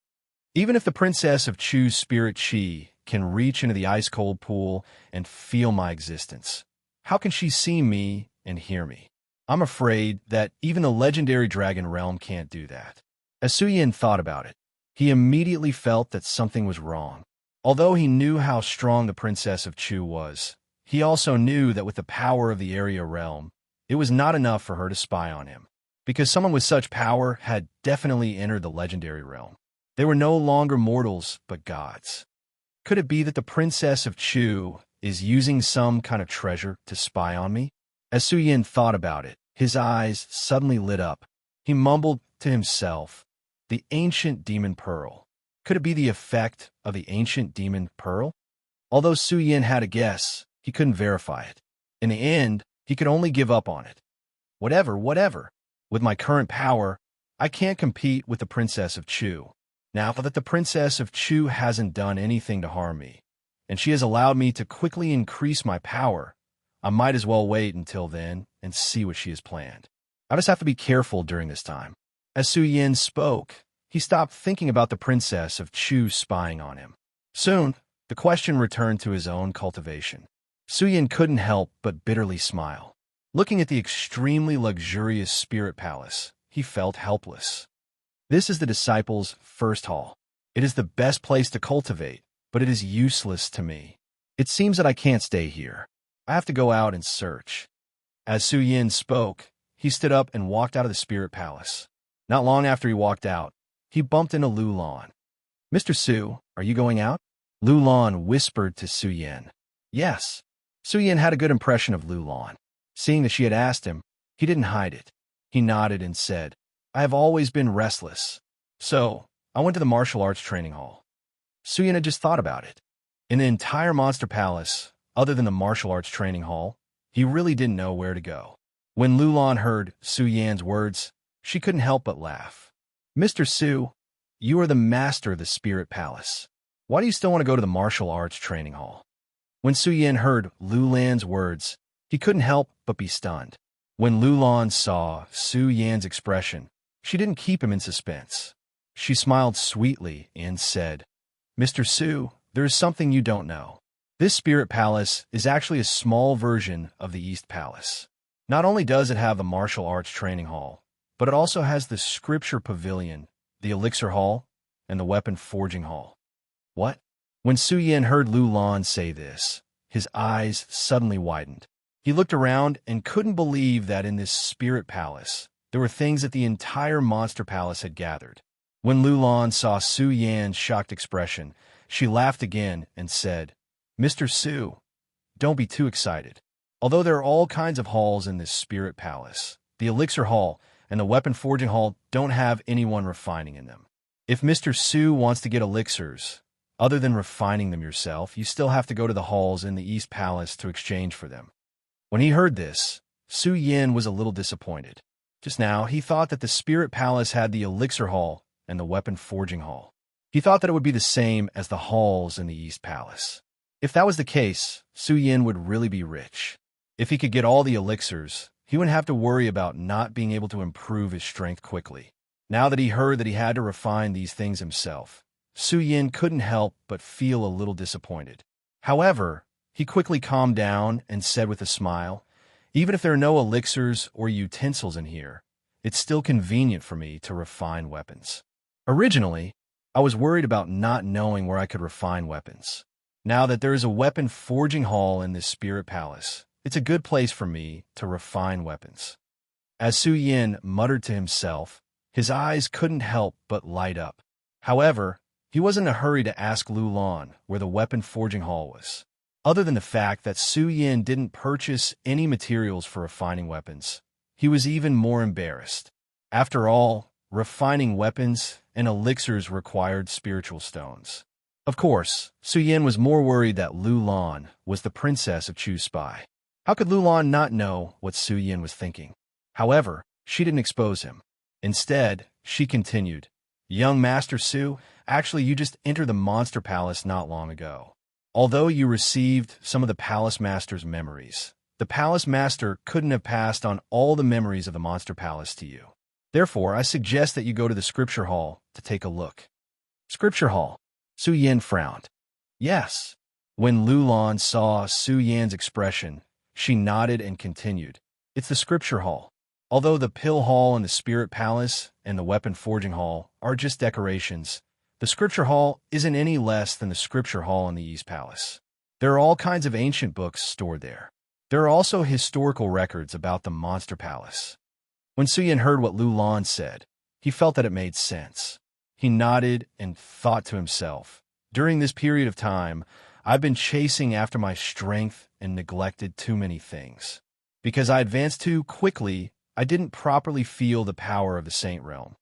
S2: Even if the Princess of Chu's spirit chi can reach into the ice-cold pool and feel my existence, how can she see me and hear me? I'm afraid that even the legendary dragon realm can't do that. As Su Yin thought about it, he immediately felt that something was wrong. Although he knew how strong the Princess of Chu was, he also knew that with the power of the area realm, it was not enough for her to spy on him, because someone with such power had definitely entered the legendary realm. They were no longer mortals, but gods. Could it be that the Princess of Chu is using some kind of treasure to spy on me? As Su Yin thought about it, his eyes suddenly lit up. He mumbled to himself, "The ancient demon pearl. Could it be the effect of the ancient demon pearl?" Although Su Yin had a guess, he couldn't verify it. In the end, he could only give up on it. Whatever, whatever. With my current power, I can't compete with the Princess of Chu. Now that the Princess of Chu hasn't done anything to harm me, and she has allowed me to quickly increase my power, I might as well wait until then and see what she has planned. I just have to be careful during this time. As Su Yin spoke, he stopped thinking about the Princess of Chu spying on him. Soon, the question returned to his own cultivation. Su Yin couldn't help but bitterly smile. Looking at the extremely luxurious spirit palace, he felt helpless. This is the disciples' first hall. It is the best place to cultivate, but it is useless to me. It seems that I can't stay here. I have to go out and search. As Su Yin spoke, he stood up and walked out of the spirit palace. Not long after he walked out, he bumped into Lu Lan. "Mr. Su, are you going out?" Lu Lan whispered to Su Yin. "Yes." Su Yin had a good impression of Lu Lan. Seeing that she had asked him, he didn't hide it. He nodded and said, "I have always been restless. So, I went to the martial arts training hall." Su Yin had just thought about it. In the entire Monster Palace, other than the martial arts training hall, he really didn't know where to go. When Lu Lan heard Su Yan's words, she couldn't help but laugh. "Mr. Su, you are the master of the Spirit Palace. Why do you still want to go to the martial arts training hall?" When Su Yan heard Lu Lan's words, he couldn't help but be stunned. When Lu Lan saw Su Yan's expression, she didn't keep him in suspense. She smiled sweetly and said, "Mr. Su, there is something you don't know. This Spirit Palace is actually a small version of the East Palace. Not only does it have the martial arts training hall, but it also has the Scripture Pavilion, the Elixir Hall, and the Weapon Forging Hall." What? When Su Yin heard Lu Lan say this, his eyes suddenly widened. He looked around and couldn't believe that in this Spirit Palace, there were things that the entire Monster Palace had gathered. When Lu Lan saw Su Yan's shocked expression, she laughed again and said, "Mr. Su, don't be too excited. Although there are all kinds of halls in this Spirit Palace, the Elixir Hall and the Weapon Forging Hall don't have anyone refining in them. If Mr. Su wants to get elixirs, other than refining them yourself, you still have to go to the halls in the East Palace to exchange for them." When he heard this, Su Yin was a little disappointed. Just now, he thought that the Spirit Palace had the Elixir Hall and the Weapon Forging Hall. He thought that it would be the same as the halls in the East Palace. If that was the case, Su Yin would really be rich. If he could get all the elixirs, he wouldn't have to worry about not being able to improve his strength quickly. Now that he heard that he had to refine these things himself, Su Yin couldn't help but feel a little disappointed. However, he quickly calmed down and said with a smile, "Even if there are no elixirs or utensils in here, it's still convenient for me to refine weapons. Originally, I was worried about not knowing where I could refine weapons. Now that there is a weapon forging hall in this Spirit Palace, it's a good place for me to refine weapons." As Su Yin muttered to himself, his eyes couldn't help but light up. However, he wasn't in a hurry to ask Lu Lan where the weapon forging hall was. Other than the fact that Su Yin didn't purchase any materials for refining weapons, he was even more embarrassed. After all, refining weapons and elixirs required spiritual stones. Of course, Su Yin was more worried that Lu Lan was the Princess of Chu's spy. How could Lu Lan not know what Su Yin was thinking? However, she didn't expose him. Instead, she continued, "Young Master Su, actually you just entered the Monster Palace not long ago. Although you received some of the Palace Master's memories, the Palace Master couldn't have passed on all the memories of the Monster Palace to you. Therefore, I suggest that you go to the Scripture Hall to take a look." Scripture Hall? Su Yin frowned. "Yes." When Lu Lan saw Su Yan's expression, she nodded and continued, "It's the Scripture Hall. Although the Pill Hall and the Spirit Palace and the Weapon Forging Hall are just decorations, the Scripture Hall isn't any less than the Scripture Hall in the East Palace. There are all kinds of ancient books stored there. There are also historical records about the Monster Palace." When Su Yin heard what Lu Lan said, he felt that it made sense. He nodded and thought to himself, "During this period of time, I've been chasing after my strength and neglected too many things. Because I advanced too quickly, I didn't properly feel the power of the Saint Realm.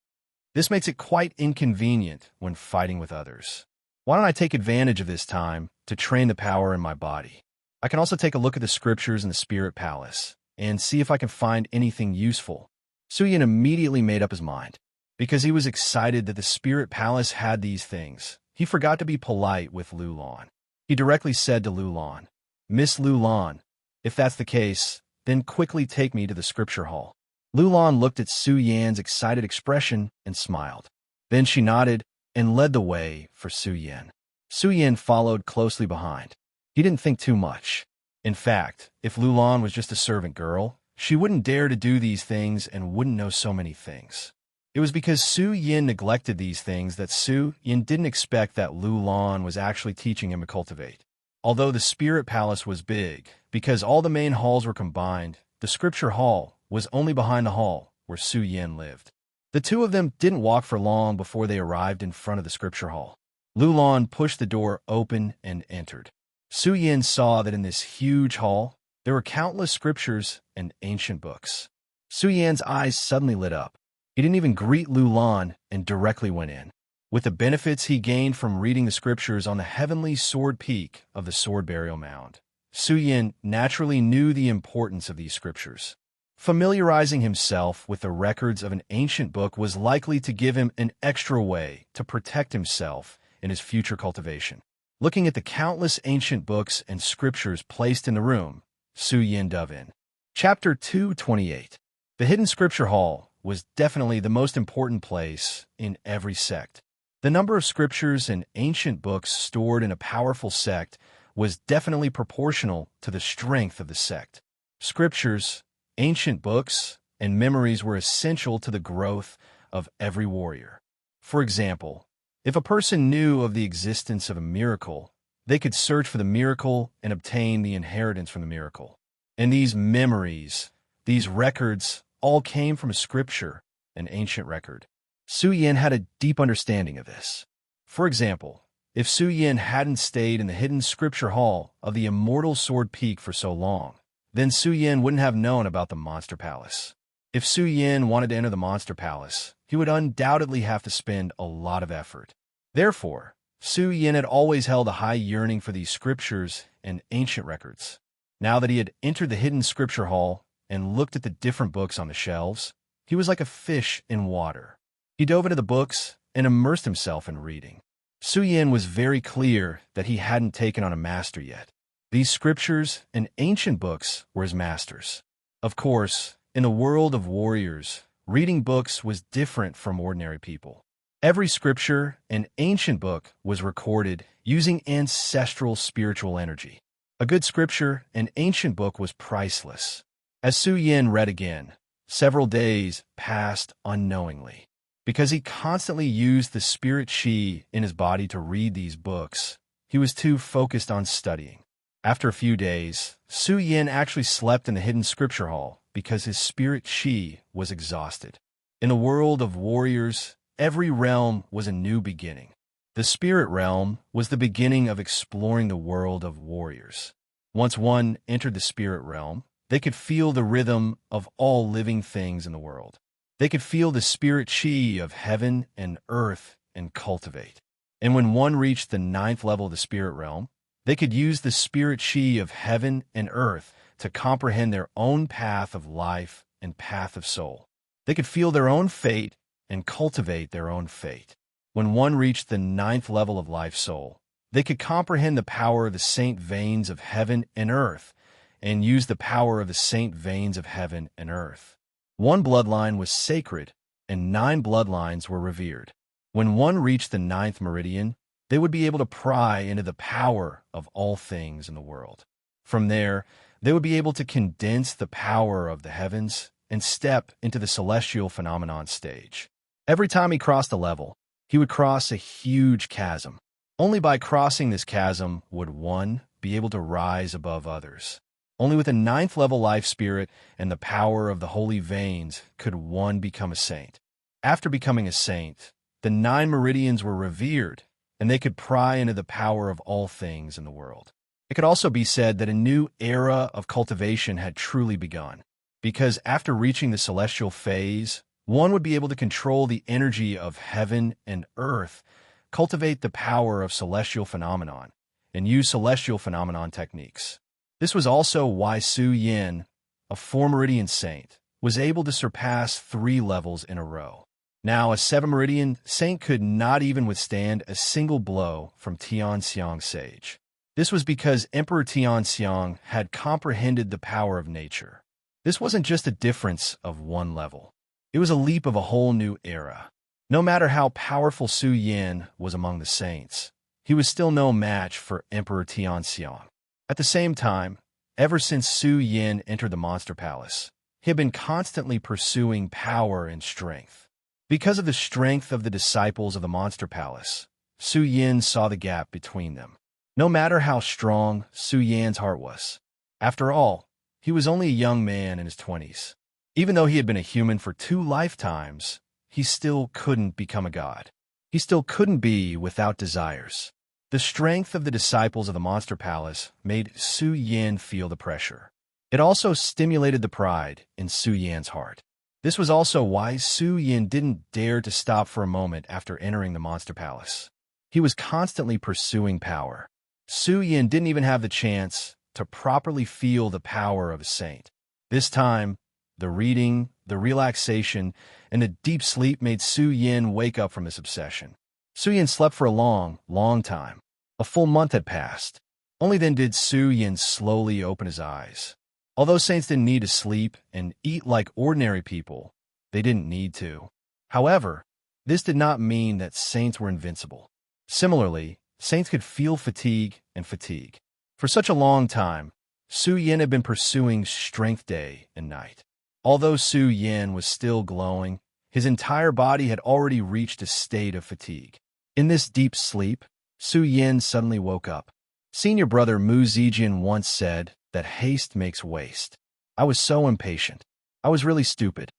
S2: This makes it quite inconvenient when fighting with others. Why don't I take advantage of this time to train the power in my body? I can also take a look at the scriptures in the Spirit Palace and see if I can find anything useful. Su Yin immediately made up his mind. Because he was excited that the Spirit Palace had these things, he forgot to be polite with Lu Lan. He directly said to Lu Lan, "Miss Lu Lan, if that's the case, then quickly take me to the scripture hall." Lu Lan looked at Su Yan's excited expression and smiled. Then she nodded and led the way for Su Yan. Su Yan followed closely behind. He didn't think too much. In fact, if Lu Lan was just a servant girl, she wouldn't dare to do these things and wouldn't know so many things. It was because Su Yin neglected these things that Su Yin didn't expect that Lu Lan was actually teaching him to cultivate. Although the Spirit Palace was big, because all the main halls were combined, the Scripture Hall was only behind the hall where Su Yin lived. The two of them didn't walk for long before they arrived in front of the Scripture Hall. Lu Lan pushed the door open and entered. Su Yin saw that in this huge hall, there were countless scriptures and ancient books. Su Yan's eyes suddenly lit up. He didn't even greet Lu Lan and directly went in. With the benefits he gained from reading the scriptures on the heavenly sword peak of the sword burial mound, Su Yin naturally knew the importance of these scriptures. Familiarizing himself with the records of an ancient book was likely to give him an extra way to protect himself in his future cultivation. Looking at the countless ancient books and scriptures placed in the room, Su Yin dove in. Chapter 228. The Hidden Scripture Hall was definitely the most important place in every sect. The number of scriptures and ancient books stored in a powerful sect was definitely proportional to the strength of the sect. Scriptures, ancient books, and memories were essential to the growth of every warrior. For example, if a person knew of the existence of a miracle, they could search for the miracle and obtain the inheritance from the miracle. And these memories, these records, all came from a scripture, an ancient record. Su Yin had a deep understanding of this. For example, if Su Yin hadn't stayed in the hidden scripture hall of the immortal sword peak for so long, then Su Yin wouldn't have known about the Monster Palace. If Su Yin wanted to enter the Monster Palace, he would undoubtedly have to spend a lot of effort. Therefore, Su Yin had always held a high yearning for these scriptures and ancient records. Now that he had entered the hidden scripture hall and looked at the different books on the shelves, he was like a fish in water. He dove into the books and immersed himself in reading. Su Yin was very clear that he hadn't taken on a master yet. These scriptures and ancient books were his masters. Of course, in the world of warriors, reading books was different from ordinary people. Every scripture and ancient book was recorded using ancestral spiritual energy. A good scripture and ancient book was priceless. As Su Yin read again, several days passed unknowingly. Because he constantly used the spirit chi in his body to read these books, he was too focused on studying. After a few days, Su Yin actually slept in the hidden scripture hall because his spirit chi was exhausted. In the world of warriors, every realm was a new beginning. The spirit realm was the beginning of exploring the world of warriors. Once one entered the spirit realm, they could feel the rhythm of all living things in the world. They could feel the spirit chi of heaven and earth and cultivate. And when one reached the 9th level of the spirit realm, they could use the spirit chi of heaven and earth to comprehend their own path of life and path of soul. They could feel their own fate and cultivate their own fate. When one reached the 9th level of life soul, they could comprehend the power of the saint veins of heaven and earth and use the power of the saint veins of heaven and earth. One bloodline was sacred, and 9 bloodlines were revered. When one reached the 9th meridian, they would be able to pry into the power of all things in the world. From there, they would be able to condense the power of the heavens and step into the celestial phenomenon stage. Every time he crossed a level, he would cross a huge chasm. Only by crossing this chasm would one be able to rise above others. Only with a 9th level life spirit and the power of the holy veins could one become a saint. After becoming a saint, the 9 meridians were revered, and they could pry into the power of all things in the world. It could also be said that a new era of cultivation had truly begun, because after reaching the celestial phase, one would be able to control the energy of heaven and earth, cultivate the power of celestial phenomenon, and use celestial phenomenon techniques. This was also why Su Yin a 4-meridian saint, was able to surpass 3 levels in a row. Now, a 7-meridian saint could not even withstand a single blow from Tianxiang's sage. This was because Emperor Tianxiang had comprehended the power of nature. This wasn't just a difference of 1 level. It was a leap of a whole new era. No matter how powerful Su Yin was among the saints, he was still no match for Emperor Tianxiang. At the same time, ever since Su Yin entered the Monster Palace, he had been constantly pursuing power and strength. Because of the strength of the disciples of the Monster Palace, Su Yin saw the gap between them. No matter how strong Su Yan's heart was. After all, he was only a young man in his 20s. Even though he had been a human for 2 lifetimes, he still couldn't become a god. He still couldn't be without desires. The strength of the disciples of the Monster Palace made Su Yin feel the pressure. It also stimulated the pride in Su Yan's heart. This was also why Su Yin didn't dare to stop for a moment after entering the Monster Palace. He was constantly pursuing power. Su Yin didn't even have the chance to properly feel the power of a saint. This time, the reading, the relaxation, and the deep sleep made Su Yin wake up from his obsession. Su Yin slept for a long, long time. A full month had passed. Only then did Su Yin slowly open his eyes. Although saints didn't need to sleep and eat like ordinary people, they didn't need to. However, this did not mean that saints were invincible. Similarly, saints could feel fatigue and fatigue. For such a long time, Su Yin had been pursuing strength day and night. Although Su Yin was still glowing, his entire body had already reached a state of fatigue. In this deep sleep, Su Yin suddenly woke up. Senior brother Mu Zijian once said that haste makes waste. I was so impatient. I was really stupid.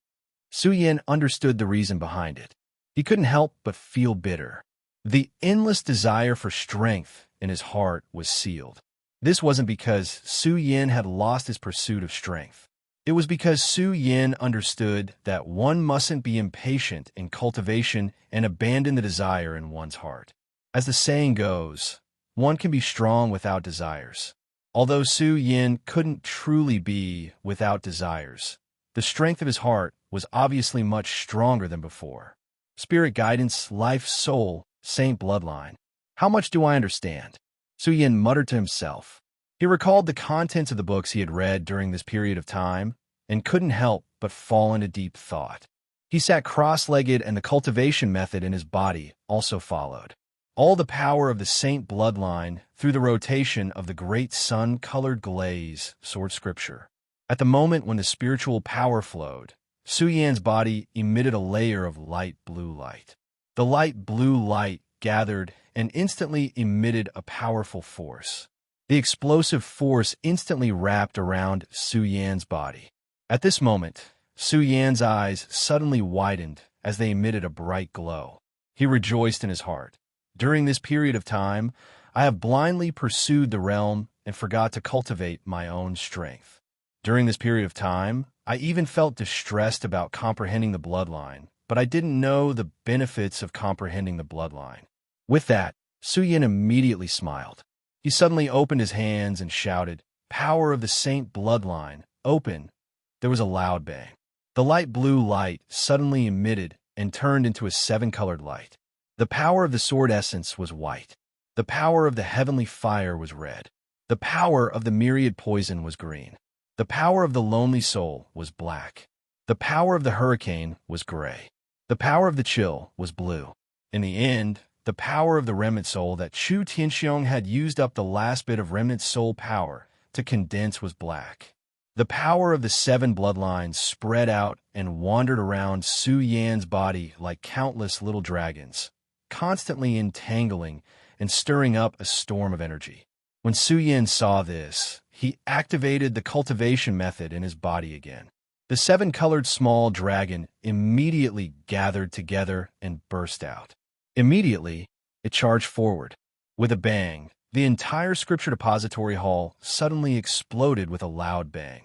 S2: Su Yin understood the reason behind it. He couldn't help but feel bitter. The endless desire for strength in his heart was sealed. This wasn't because Su Yin had lost his pursuit of strength. It was because Su Yin understood that one mustn't be impatient in cultivation and abandon the desire in one's heart. As the saying goes, one can be strong without desires. Although Su Yin couldn't truly be without desires, the strength of his heart was obviously much stronger than before. Spirit guidance, life, soul, saint bloodline. How much do I understand? Su Yin muttered to himself. He recalled the contents of the books he had read during this period of time and couldn't help but fall into deep thought. He sat cross-legged and the cultivation method in his body also followed. All the power of the saint bloodline through the rotation of the great sun-colored glaze sword scripture. At the moment when the spiritual power flowed, Su Yan's body emitted a layer of light blue light. The light blue light gathered and instantly emitted a powerful force. The explosive force instantly wrapped around Su Yan's body. At this moment, Su Yan's eyes suddenly widened as they emitted a bright glow. He rejoiced in his heart. During this period of time, I have blindly pursued the realm and forgot to cultivate my own strength. During this period of time, I even felt distressed about comprehending the bloodline, but I didn't know the benefits of comprehending the bloodline. With that, Su Yin immediately smiled. He suddenly opened his hands and shouted, "Power of the saint bloodline, open!" There was a loud bang. The light blue light suddenly emitted and turned into a 7-colored light. The power of the sword essence was white. The power of the heavenly fire was red. The power of the myriad poison was green. The power of the lonely soul was black. The power of the hurricane was gray. The power of the chill was blue. In the end, the power of the remnant soul that Chu Tianxiong had used up the last bit of remnant soul power to condense was black. The power of the 7 bloodlines spread out and wandered around Su Yan's body like countless little dragons, constantly entangling and stirring up a storm of energy. When Su Yin saw this, he activated the cultivation method in his body again. The 7-colored small dragon immediately gathered together and burst out. Immediately, it charged forward. With a bang, the entire scripture depository hall suddenly exploded with a loud bang.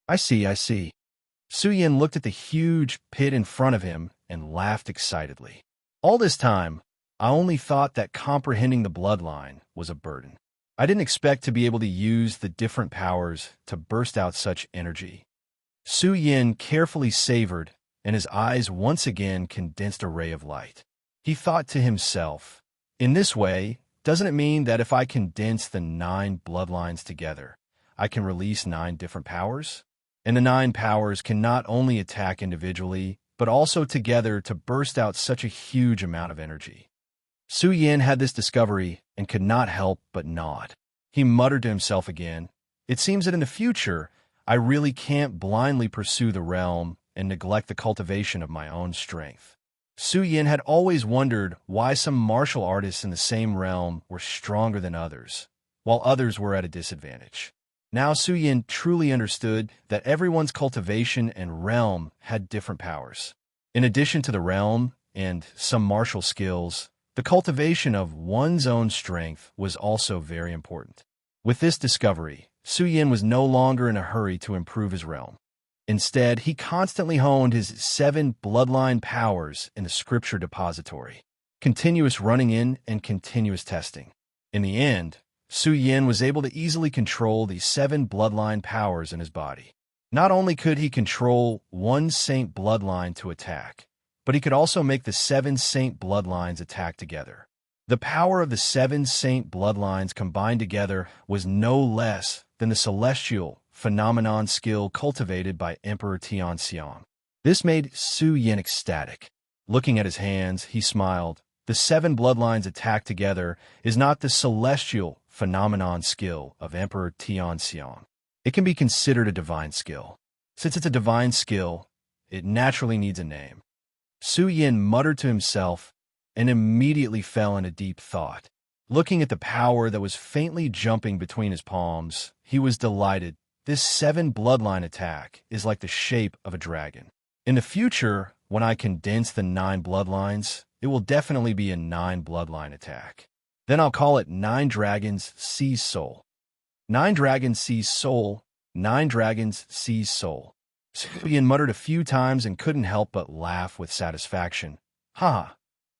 S2: I see. Su Yin looked at the huge pit in front of him and laughed excitedly. All this time, I only thought that comprehending the bloodline was a burden. I didn't expect to be able to use the different powers to burst out such energy. Su Yin carefully savored, and his eyes once again condensed a ray of light. He thought to himself, in this way, doesn't it mean that if I condense the 9 bloodlines together, I can release 9 different powers? And the 9 powers can not only attack individually, but also together to burst out such a huge amount of energy. Su Yin had this discovery and could not help but nod. He muttered to himself again, it seems that in the future, I really can't blindly pursue the realm and neglect the cultivation of my own strength. Su Yin had always wondered why some martial artists in the same realm were stronger than others, while others were at a disadvantage. Now Su Yin truly understood that everyone's cultivation and realm had different powers. In addition to the realm and some martial skills, the cultivation of one's own strength was also very important. With this discovery, Su Yin was no longer in a hurry to improve his realm. Instead, he constantly honed his 7 bloodline powers in the scripture depository, continuous running in and continuous testing. In the end, Su Yin was able to easily control the 7 bloodline powers in his body. Not only could he control one saint bloodline to attack, but he could also make the 7 saint bloodlines attack together. The power of the 7 saint bloodlines combined together was no less than the celestial phenomenon skill cultivated by Emperor Tianxiang. This made Su Yin ecstatic. Looking at his hands, he smiled. The 7 bloodlines attacked together is not the celestial phenomenon skill of Emperor Tianxiang. It can be considered a divine skill. Since it's a divine skill, it naturally needs a name. Su Yin muttered to himself and immediately fell into deep thought. Looking at the power that was faintly jumping between his palms, he was delighted. This 7 bloodline attack is like the shape of a dragon. In the future, when I condense the 9 bloodlines, it will definitely be a 9 bloodline attack. Then I'll call it 9 Dragons Seize Soul. 9 Dragons Seize Soul, 9 Dragons Seize Soul. Su Yin muttered a few times and couldn't help but laugh with satisfaction. Ha!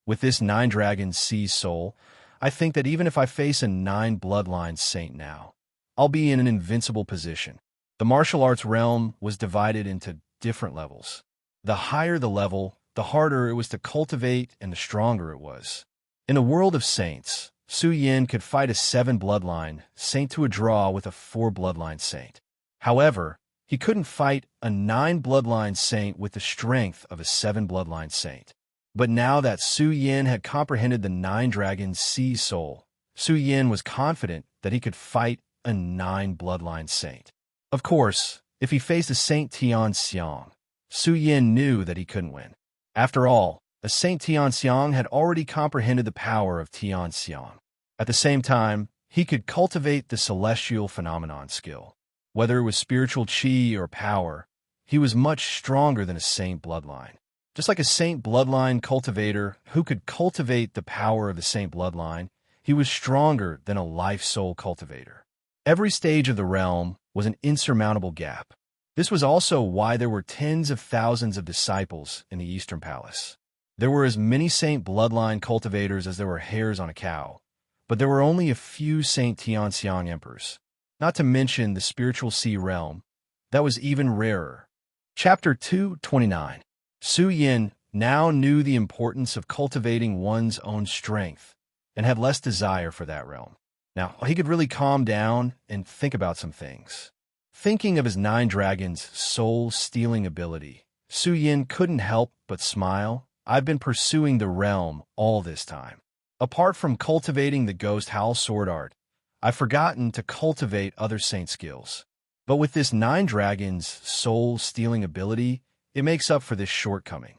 S2: With this 9 Dragons Seize Soul, I think that even if I face a 9 bloodline saint now, I'll be in an invincible position. The martial arts realm was divided into different levels. The higher the level, the harder it was to cultivate and the stronger it was. In the world of saints, Su Yin could fight a 7 bloodline saint to a draw with a 4 bloodline saint. However, he couldn't fight a 9 bloodline saint with the strength of a 7 bloodline saint. But now that Su Yin had comprehended the 9 Dragons Seize Soul, Su Yin was confident that he could fight a 9 bloodline saint. Of course, if he faced a Saint Tianxiang, Su Yin knew that he couldn't win. After all, a Saint Tianxiang had already comprehended the power of Tianxiang. At the same time, he could cultivate the celestial phenomenon skill. Whether it was spiritual qi or power, he was much stronger than a saint bloodline. Just like a saint bloodline cultivator who could cultivate the power of the saint bloodline, he was stronger than a life soul cultivator. Every stage of the realm was an insurmountable gap. This was also why there were tens of thousands of disciples in the Eastern Palace. There were as many saint bloodline cultivators as there were hairs on a cow, but there were only a few Saint Tianxiang emperors. Not to mention the spiritual sea realm, that was even rarer. Chapter 229. Su Yin now knew the importance of cultivating one's own strength and had less desire for that realm. Now, he could really calm down and think about some things. Thinking of his 9 dragons' soul-stealing ability, Su Yin couldn't help but smile. I've been pursuing the realm all this time. Apart from cultivating the Ghost Howl sword art, I've forgotten to cultivate other saint skills. But with this 9 dragons' soul-stealing ability, it makes up for this shortcoming.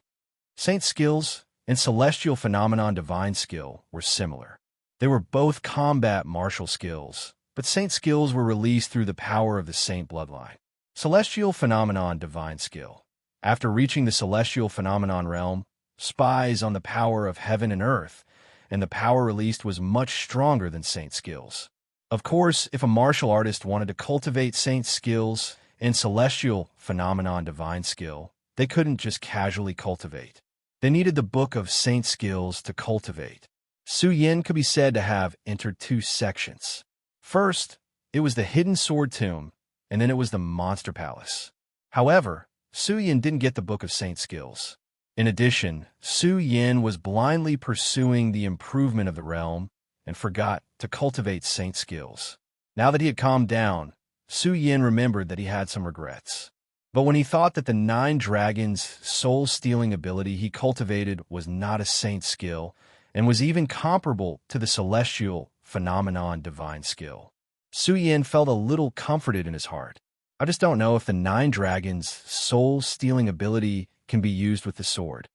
S2: Saint skills and celestial phenomenon divine skill were similar. They were both combat martial skills, but saint skills were released through the power of the saint bloodline. Celestial phenomenon divine skill. After reaching the celestial phenomenon realm, spies on the power of heaven and earth, and the power released was much stronger than saint skills. Of course, if a martial artist wanted to cultivate saint skills and celestial phenomenon divine skill, they couldn't just casually cultivate. They needed the book of saint skills to cultivate. Su Yin could be said to have entered 2 sections. First, it was the hidden sword tomb, and then it was the monster palace. However, Su Yin didn't get the Book of Saint skills. In addition, Su Yin was blindly pursuing the improvement of the realm and forgot to cultivate saint skills. Now that he had calmed down, Su Yin remembered that he had some regrets. But when he thought that the 9 dragons' soul-stealing ability he cultivated was not a saint skill and was even comparable to the celestial phenomenon divine skill, Su Yin felt a little comforted in his heart. I just don't know if the 9 dragons' soul-stealing ability can be used with the sword.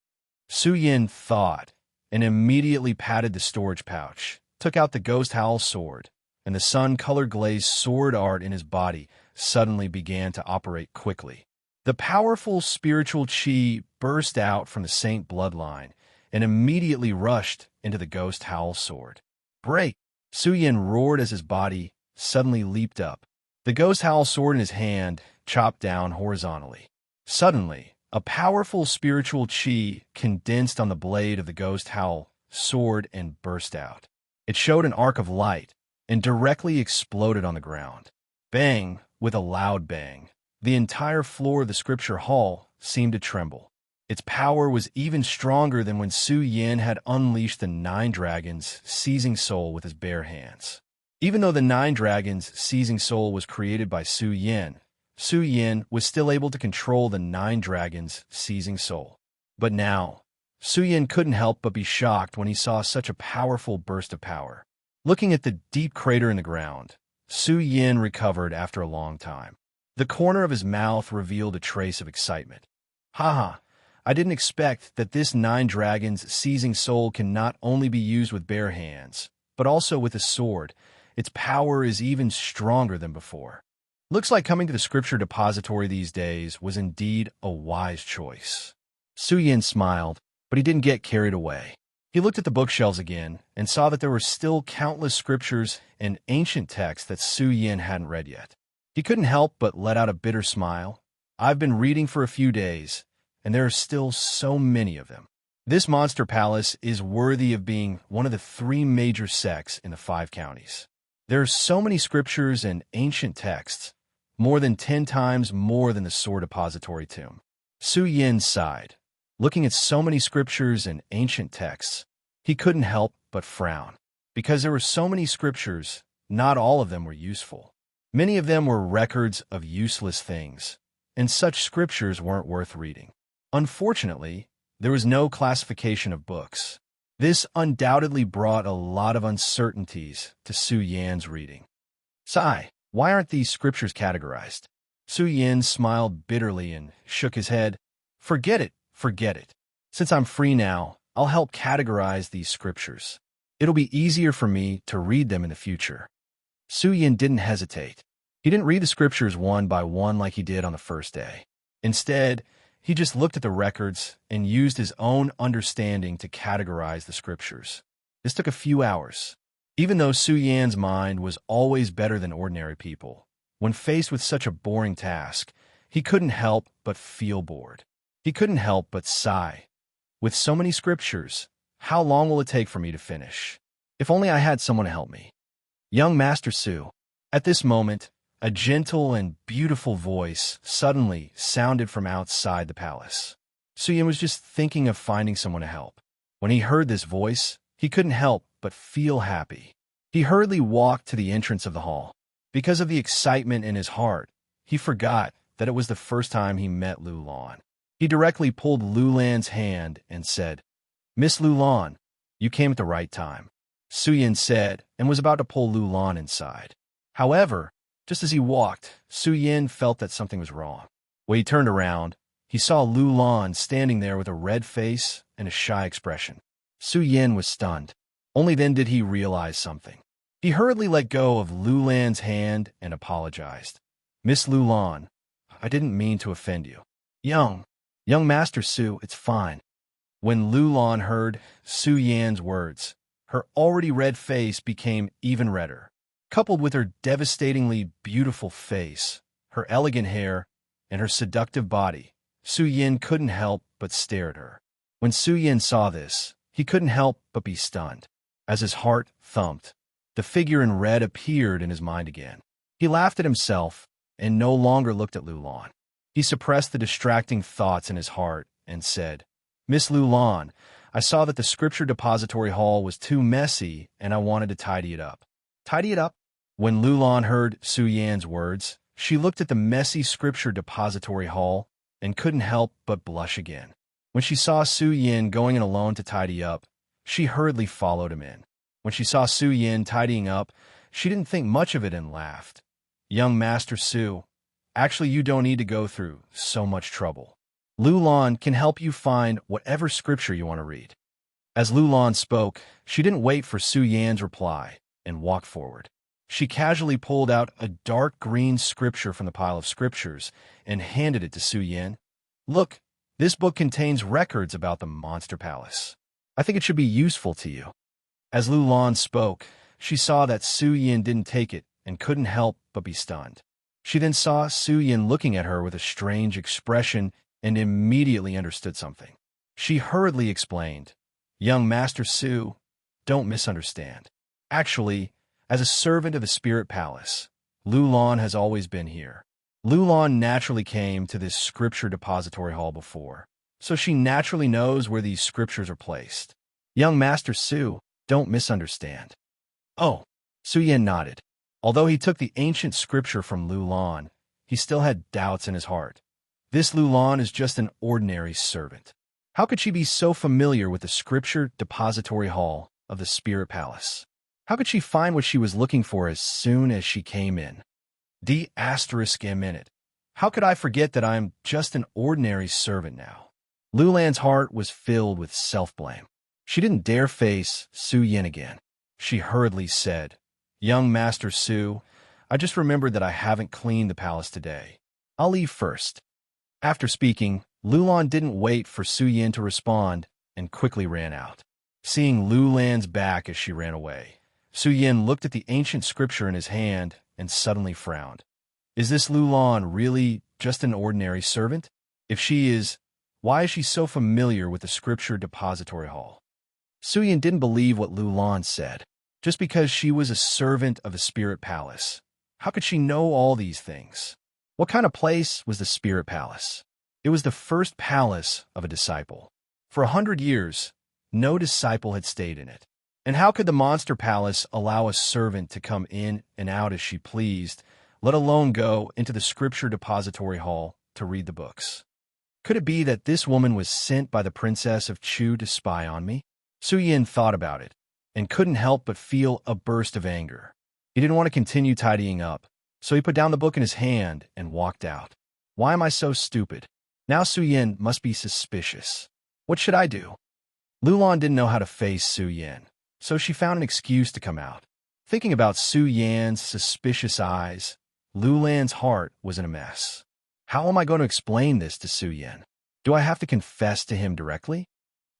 S2: Su Yin thought and immediately patted the storage pouch, took out the ghost howl sword, and the sun-colored glazed sword art in his body suddenly began to operate quickly. The powerful spiritual chi burst out from the saint bloodline and immediately rushed into the ghost howl sword. Break! Su Yin roared as his body suddenly leaped up. The ghost howl sword in his hand chopped down horizontally. Suddenly, a powerful spiritual chi condensed on the blade of the ghost howl sword and burst out. It showed an arc of light and directly exploded on the ground. Bang! With a loud bang, the entire floor of the scripture hall seemed to tremble. Its power was even stronger than when Su Yin had unleashed the 9 dragons' seizing soul with his bare hands. Even though the 9 dragons' seizing soul was created by Su Yin was still able to control the 9 dragons' seizing soul. But now, Su Yin couldn't help but be shocked when he saw such a powerful burst of power. Looking at the deep crater in the ground, Su Yin recovered after a long time. The corner of his mouth revealed a trace of excitement. Haha, I didn't expect that this 9 dragons' seizing soul can not only be used with bare hands, but also with a sword. Its power is even stronger than before. Looks like coming to the scripture depository these days was indeed a wise choice. Su Yin smiled, but he didn't get carried away. He looked at the bookshelves again and saw that there were still countless scriptures and ancient texts that Su Yin hadn't read yet. He couldn't help but let out a bitter smile. I've been reading for a few days, and there are still so many of them. This monster palace is worthy of being one of the 3 major sects in the 5 counties. There are so many scriptures and ancient texts, more than 10 times more than the sword depository tomb. Su Yin sighed. Looking at so many scriptures and ancient texts, he couldn't help but frown. Because there were so many scriptures, not all of them were useful. Many of them were records of useless things, and such scriptures weren't worth reading. Unfortunately, there was no classification of books. This undoubtedly brought a lot of uncertainties to Su Yin's reading. Sigh, why aren't these scriptures categorized? Su Yin smiled bitterly and shook his head. Forget it. Since I'm free now, I'll help categorize these scriptures. It'll be easier for me to read them in the future. Su Yin didn't hesitate. He didn't read the scriptures one by one like he did on the first day. Instead, he just looked at the records and used his own understanding to categorize the scriptures. This took a few hours. Even though Su Yin's mind was always better than ordinary people, when faced with such a boring task, he couldn't help but feel bored. He couldn't help but sigh. With so many scriptures, how long will it take for me to finish? If only I had someone to help me. Young Master Su. At this moment, a gentle and beautiful voice suddenly sounded from outside the palace. Su Yin was just thinking of finding someone to help. When he heard this voice, he couldn't help but feel happy. He hurriedly walked to the entrance of the hall. Because of the excitement in his heart, he forgot that it was the first time he met Lu Lan. He directly pulled Lu Lan's hand and said, Miss Lu Lan, you came at the right time, Su Yin said, and was about to pull Lu Lan inside. However, just as he walked, Su Yin felt that something was wrong. When he turned around, he saw Lu Lan standing there with a red face and a shy expression. Su Yin was stunned. Only then did he realize something. He hurriedly let go of Lu Lan's hand and apologized. Miss Lu Lan, I didn't mean to offend you. Young Master Su, it's fine. When Lu Lan heard Su Yin's words, her already red face became even redder. Coupled with her devastatingly beautiful face, her elegant hair, and her seductive body, Su Yin couldn't help but stare at her. When Su Yin saw this, he couldn't help but be stunned. As his heart thumped, the figure in red appeared in his mind again. He laughed at himself and no longer looked at Lu Lan. He suppressed the distracting thoughts in his heart and said, "Miss Lulan, I saw that the scripture depository hall was too messy and I wanted to tidy it up." Tidy it up? When Lulan heard Su Yan's words, she looked at the messy scripture depository hall and couldn't help but blush again. When she saw Su Yan going in alone to tidy up, she hurriedly followed him in. When she saw Su Yan tidying up, she didn't think much of it and laughed. "Young Master Su, actually you don't need to go through so much trouble. Lulan can help you find whatever scripture you want to read." As Lulan spoke, she didn't wait for Su Yan's reply and walked forward. She casually pulled out a dark green scripture from the pile of scriptures and handed it to Su Yan. "Look, this book contains records about the Monster Palace. I think it should be useful to you." As Lulan spoke, she saw that Su Yan didn't take it and couldn't help but be stunned. She then saw Su Yan looking at her with a strange expression and immediately understood something. She hurriedly explained, "Young Master Su, don't misunderstand. Actually, as a servant of the Spirit Palace, Lulan has always been here. Lulan naturally came to this scripture depository hall before, so she naturally knows where these scriptures are placed. Young Master Su, don't misunderstand." "Oh," Su Yan nodded. Although he took the ancient scripture from Lulan, he still had doubts in his heart. This Lulan is just an ordinary servant. How could she be so familiar with the scripture depository hall of the Spirit Palace? How could she find what she was looking for as soon as she came in? D****. How could I forget that I'm just an ordinary servant now? Lulan's heart was filled with self-blame. She didn't dare face Su Yan again. She hurriedly said, "Young Master Su, I just remembered that I haven't cleaned the palace today. I'll leave first." After speaking, Lulan didn't wait for Su Yan to respond and quickly ran out. Seeing Lulan's back as she ran away, Su Yan looked at the ancient scripture in his hand and suddenly frowned. Is this Lulan really just an ordinary servant? If she is, why is she so familiar with the scripture depository hall? Su Yan didn't believe what Lulan said. Just because she was a servant of the Spirit Palace, how could she know all these things? What kind of place was the Spirit Palace? It was the first palace of a disciple. For 100 years, no disciple had stayed in it. And how could the Monster Palace allow a servant to come in and out as she pleased, let alone go into the scripture depository hall to read the books? Could it be that this woman was sent by the Princess of Chu to spy on me? Su Yan thought about it and couldn't help but feel a burst of anger. He didn't want to continue tidying up, so he put down the book in his hand and walked out. Why am I so stupid? Now Su Yan must be suspicious. What should I do? Lulan didn't know how to face Su Yan, so she found an excuse to come out. Thinking about Su Yan's suspicious eyes, Lulan's heart was in a mess. How am I going to explain this to Su Yan? Do I have to confess to him directly?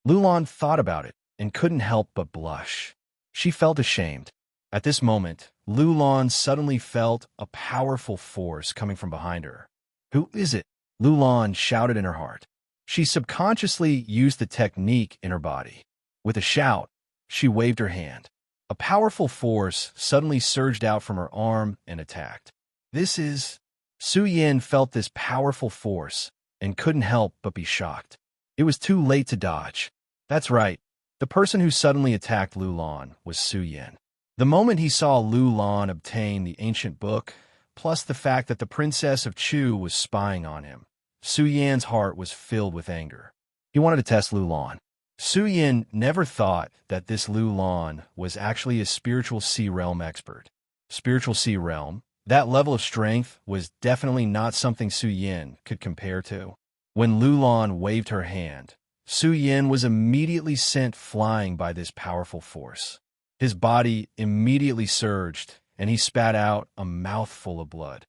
S2: Lulan thought about it and couldn't help but blush. She felt ashamed. At this moment, Lulan suddenly felt a powerful force coming from behind her. Who is it? Lulan shouted in her heart. She subconsciously used the technique in her body. With a shout, she waved her hand. A powerful force suddenly surged out from her arm and attacked. This is... Su Yan felt this powerful force and couldn't help but be shocked. It was too late to dodge. That's right. The person who suddenly attacked Lulan was Su Yan. The moment he saw Lulan obtain the ancient book, plus the fact that the Princess of Chu was spying on him, Su Yan's heart was filled with anger. He wanted to test Lulan. Su Yan never thought that this Lulan was actually a spiritual sea realm expert. Spiritual sea realm, that level of strength was definitely not something Su Yan could compare to. When Lulan waved her hand, Su Yan was immediately sent flying by this powerful force. His body immediately surged, and he spat out a mouthful of blood.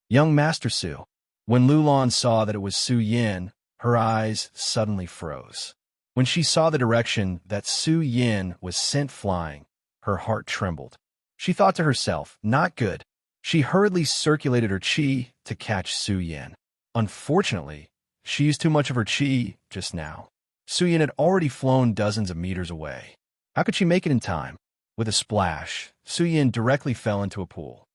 S2: Young Master Su. When Lulan saw that it was Su Yan, her eyes suddenly froze. When she saw the direction that Su Yan was sent flying, her heart trembled. She thought to herself, not good. She hurriedly circulated her chi to catch Su Yan. Unfortunately, she used too much of her chi just now. Su Yan had already flown dozens of meters away. How could she make it in time? With a splash, Su Yan directly fell into a pool.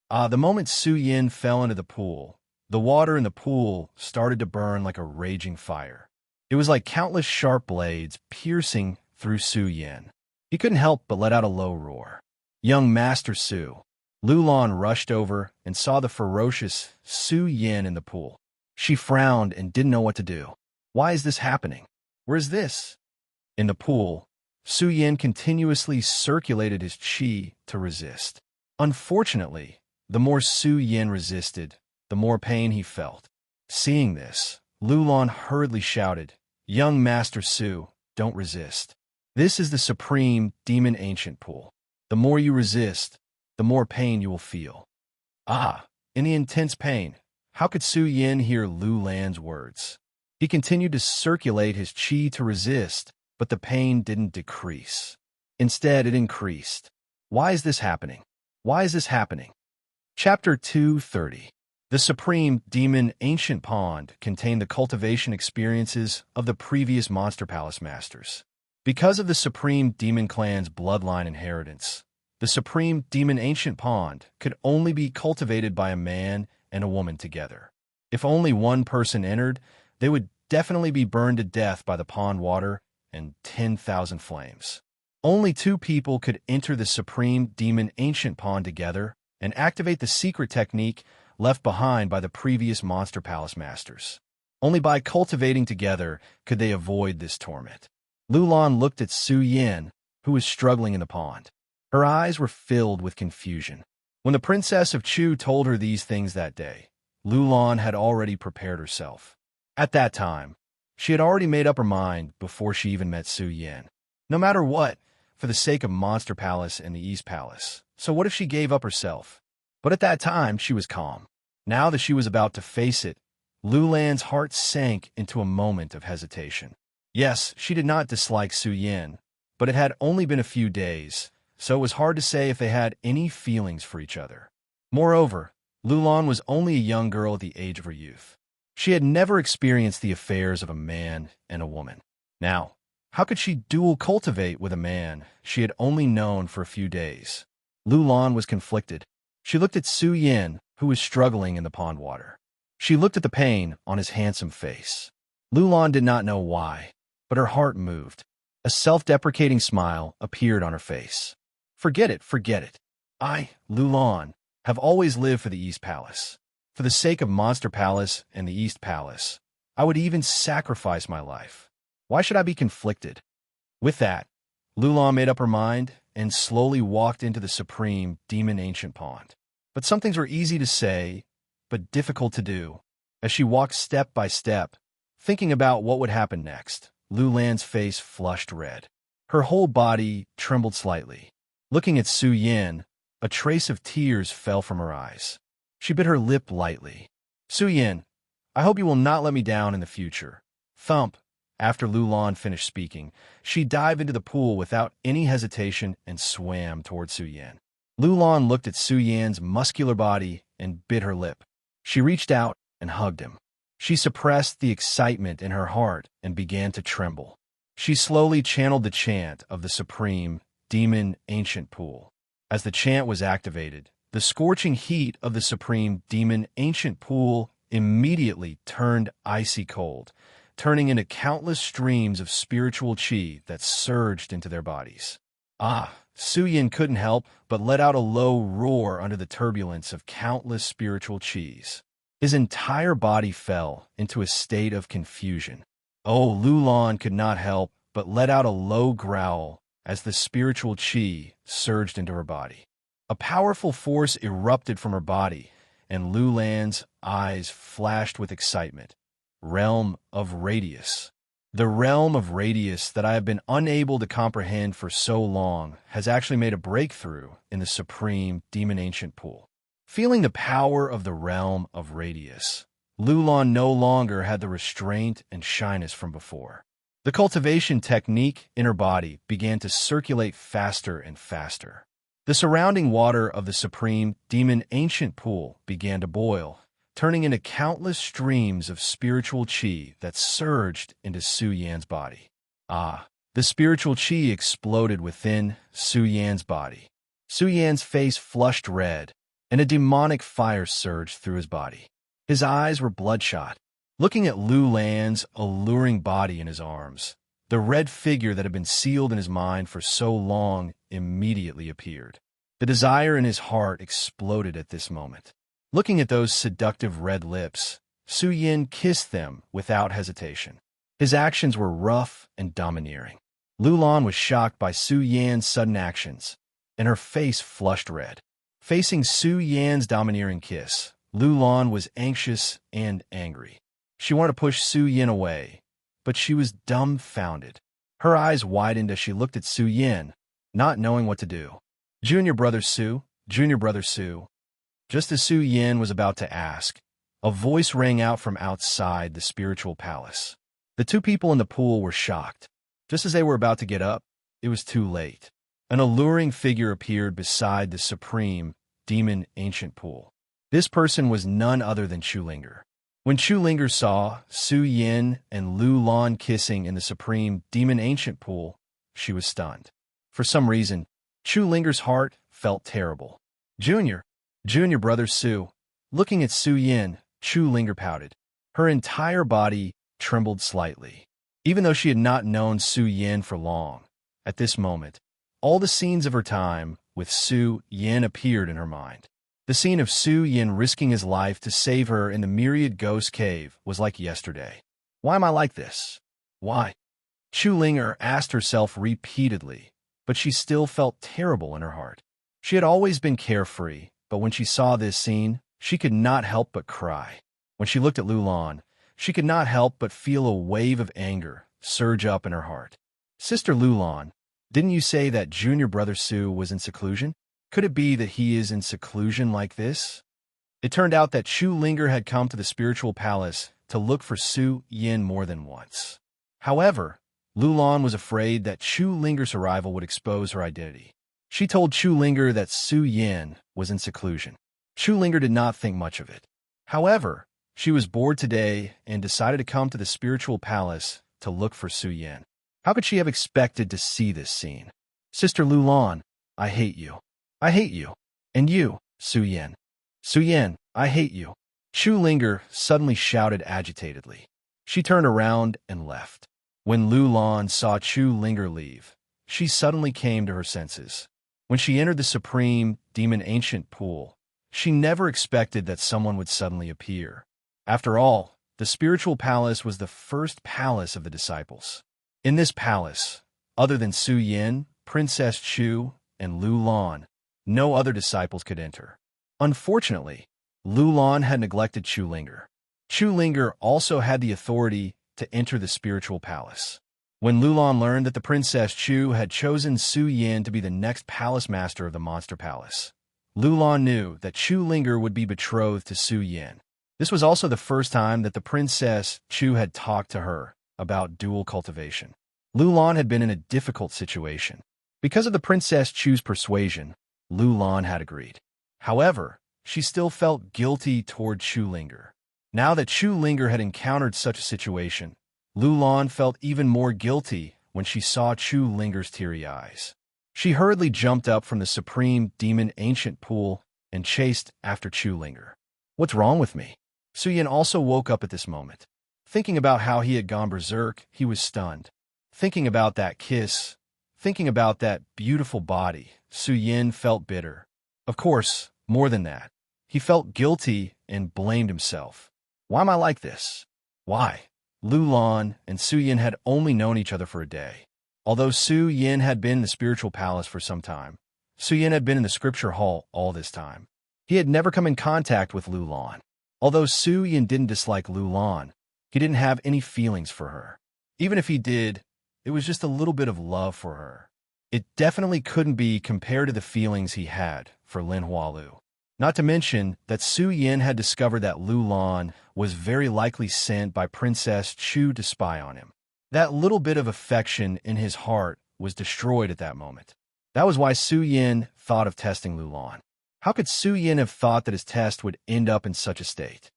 S2: The moment Su Yan fell into the pool, The water in the pool started to burn like a raging fire. It was like countless sharp blades piercing through Su Yin. He couldn't help but let out a low roar. Young Master Su. Lulan rushed over and saw the ferocious Su Yin in the pool. She frowned and didn't know what to do. Why is this happening? Where is this? In the pool, Su Yin continuously circulated his qi to resist. Unfortunately, the more Su Yin resisted, the more pain he felt. Seeing this, Lulan hurriedly shouted, "Young Master Su, don't resist. This is the supreme demon ancient pool. The more you resist, the more pain you will feel." Ah, in the intense pain, how could Su Yin hear Lu Lan's words? He continued to circulate his qi to resist, but the pain didn't decrease. Instead, it increased. Why is this happening? Why is this happening? Chapter 230. The Supreme Demon Ancient Pond contained the cultivation experiences of the previous Monster Palace Masters. Because of the Supreme Demon Clan's bloodline inheritance, the Supreme Demon Ancient Pond could only be cultivated by a man and a woman together. If only one person entered, they would definitely be burned to death by the pond water and 10,000 flames. Only two people could enter the Supreme Demon Ancient Pond together and activate the secret technique left behind by the previous Monster Palace Masters. Only by cultivating together could they avoid this torment. Lulan looked at Su Yin, who was struggling in the pond. Her eyes were filled with confusion. When the Princess of Chu told her these things that day, Lulan had already prepared herself. At that time, she had already made up her mind before she even met Su Yin. No matter what, for the sake of Monster Palace and the East Palace. So what if she gave up herself? But at that time, she was calm. Now that she was about to face it, Lulan's heart sank into a moment of hesitation. Yes, she did not dislike Su Yin, but it had only been a few days, so it was hard to say if they had any feelings for each other. Moreover, Lulan was only a young girl at the age of her youth. She had never experienced the affairs of a man and a woman. Now, how could she dual cultivate with a man she had only known for a few days? Lulan was conflicted. She looked at Su Yin, who was struggling in the pond water. She looked at the pain on his handsome face. Lulan did not know why, but her heart moved. A self-deprecating smile appeared on her face. Forget it, forget it. I, Lulan, have always lived for the East Palace. For the sake of Monster Palace and the East Palace, I would even sacrifice my life. Why should I be conflicted? With that, Lulan made up her mind and slowly walked into the Supreme Demon Ancient Pond. But some things were easy to say, but difficult to do. As she walked step by step, thinking about what would happen next, Lulan's face flushed red. Her whole body trembled slightly. Looking at Su Yin, a trace of tears fell from her eyes. She bit her lip lightly. Su Yin, I hope you will not let me down in the future. Thump. After Lulan finished speaking, she dived into the pool without any hesitation and swam toward Su Yin. Lulan looked at Su Yin's muscular body and bit her lip. She reached out and hugged him. She suppressed the excitement in her heart and began to tremble. She slowly channeled the chant of the Supreme Demon Ancient Pool. As the chant was activated, the scorching heat of the Supreme Demon Ancient Pool immediately turned icy cold, turning into countless streams of spiritual qi that surged into their bodies. Ah, Su Yin couldn't help but let out a low roar under the turbulence of countless spiritual qis. His entire body fell into a state of confusion. Oh, Lulan could not help but let out a low growl as the spiritual qi surged into her body. A powerful force erupted from her body, and Lulan's eyes flashed with excitement. Realm of Radius. The realm of Radius that I have been unable to comprehend for so long has actually made a breakthrough in the Supreme Demon Ancient Pool. Feeling the power of the realm of Radius, Lulan no longer had the restraint and shyness from before. The cultivation technique in her body began to circulate faster and faster. The surrounding water of the Supreme Demon Ancient Pool began to boil, turning into countless streams of spiritual qi that surged into Su Yan's body. Ah, the spiritual qi exploded within Su Yan's body. Su Yan's face flushed red, and a demonic fire surged through his body. His eyes were bloodshot. Looking at Lu Lan's alluring body in his arms, the red figure that had been sealed in his mind for so long immediately appeared. The desire in his heart exploded at this moment. Looking at those seductive red lips, Su Yin kissed them without hesitation. His actions were rough and domineering. Lu Lan was shocked by Su Yan's sudden actions, and her face flushed red. Facing Su Yan's domineering kiss, Lu Lan was anxious and angry. She wanted to push Su Yin away, but she was dumbfounded. Her eyes widened as she looked at Su Yin, not knowing what to do. Junior brother Su, junior brother Su. Just as Su Yin was about to ask, a voice rang out from outside the spiritual palace. The two people in the pool were shocked. Just as they were about to get up, it was too late. An alluring figure appeared beside the supreme demon ancient pool. This person was none other than Chu Linger. When Chu Linger saw Su Yin and Lu Lan kissing in the supreme demon ancient pool, she was stunned. For some reason, Chu Linger's heart felt terrible. Junior brother Su. Looking at Su Yin, Chu Linger pouted. Her entire body trembled slightly. Even though she had not known Su Yin for long, at this moment, all the scenes of her time with Su Yin appeared in her mind. The scene of Su Yin risking his life to save her in the myriad ghost cave was like yesterday. Why am I like this? Why? Chu Linger asked herself repeatedly, but she still felt terrible in her heart. She had always been carefree, but when she saw this scene, she could not help but cry. When she looked at Lu Lan, she could not help but feel a wave of anger surge up in her heart. Sister Lu Lan, didn't you say that junior brother Su was in seclusion? Could it be that he is in seclusion like this? It turned out that Chu Linger had come to the spiritual palace to look for Su Yin more than once. However, Lu Lan was afraid that Chu Linger's arrival would expose her identity. She told Chu Linger that Su Yin was in seclusion. Chu Linger did not think much of it. However, she was bored today and decided to come to the spiritual palace to look for Su Yin. How could she have expected to see this scene? Sister Lu Lan, I hate you. I hate you. And you, Su Yin. Su Yin, I hate you. Chu Linger suddenly shouted agitatedly. She turned around and left. When Lu Lan saw Chu Linger leave, she suddenly came to her senses. When she entered the supreme demon ancient pool, she never expected that someone would suddenly appear. After all, the spiritual palace was the first palace of the disciples. In this palace, other than Su Yin, Princess Chu, and Lu Lan, no other disciples could enter. Unfortunately, Lu Lan had neglected Chu Linger. Chu Linger also had the authority to enter the spiritual palace. When Lu Lan learned that the Princess Chu had chosen Su Yin to be the next palace master of the Monster Palace, Lu Lan knew that Chu Linger would be betrothed to Su Yin. This was also the first time that the Princess Chu had talked to her about dual cultivation. Lu Lan had been in a difficult situation. Because of the Princess Chu's persuasion, Lu Lan had agreed. However, she still felt guilty toward Chu Linger. Now that Chu Linger had encountered such a situation, Lu Lan felt even more guilty when she saw Chu Linger's teary eyes. She hurriedly jumped up from the supreme demon ancient pool and chased after Chu Linger. What's wrong with me? Su Yin also woke up at this moment. Thinking about how he had gone berserk, he was stunned. Thinking about that kiss, thinking about that beautiful body, Su Yin felt bitter. Of course, more than that, he felt guilty and blamed himself. Why am I like this? Why? Lu Lan and Su Yin had only known each other for a day. Although Su Yin had been in the spiritual palace for some time, Su Yin had been in the scripture hall all this time. He had never come in contact with Lu Lan. Although Su Yin didn't dislike Lu Lan, he didn't have any feelings for her. Even if he did, it was just a little bit of love for her. It definitely couldn't be compared to the feelings he had for Lin Hualu. Not to mention that Su Yin had discovered that Lu Lan was very likely sent by Princess Chu to spy on him. That little bit of affection in his heart was destroyed at that moment. That was why Su Yin thought of testing Lu Lan. How could Su Yin have thought that his test would end up in such a state?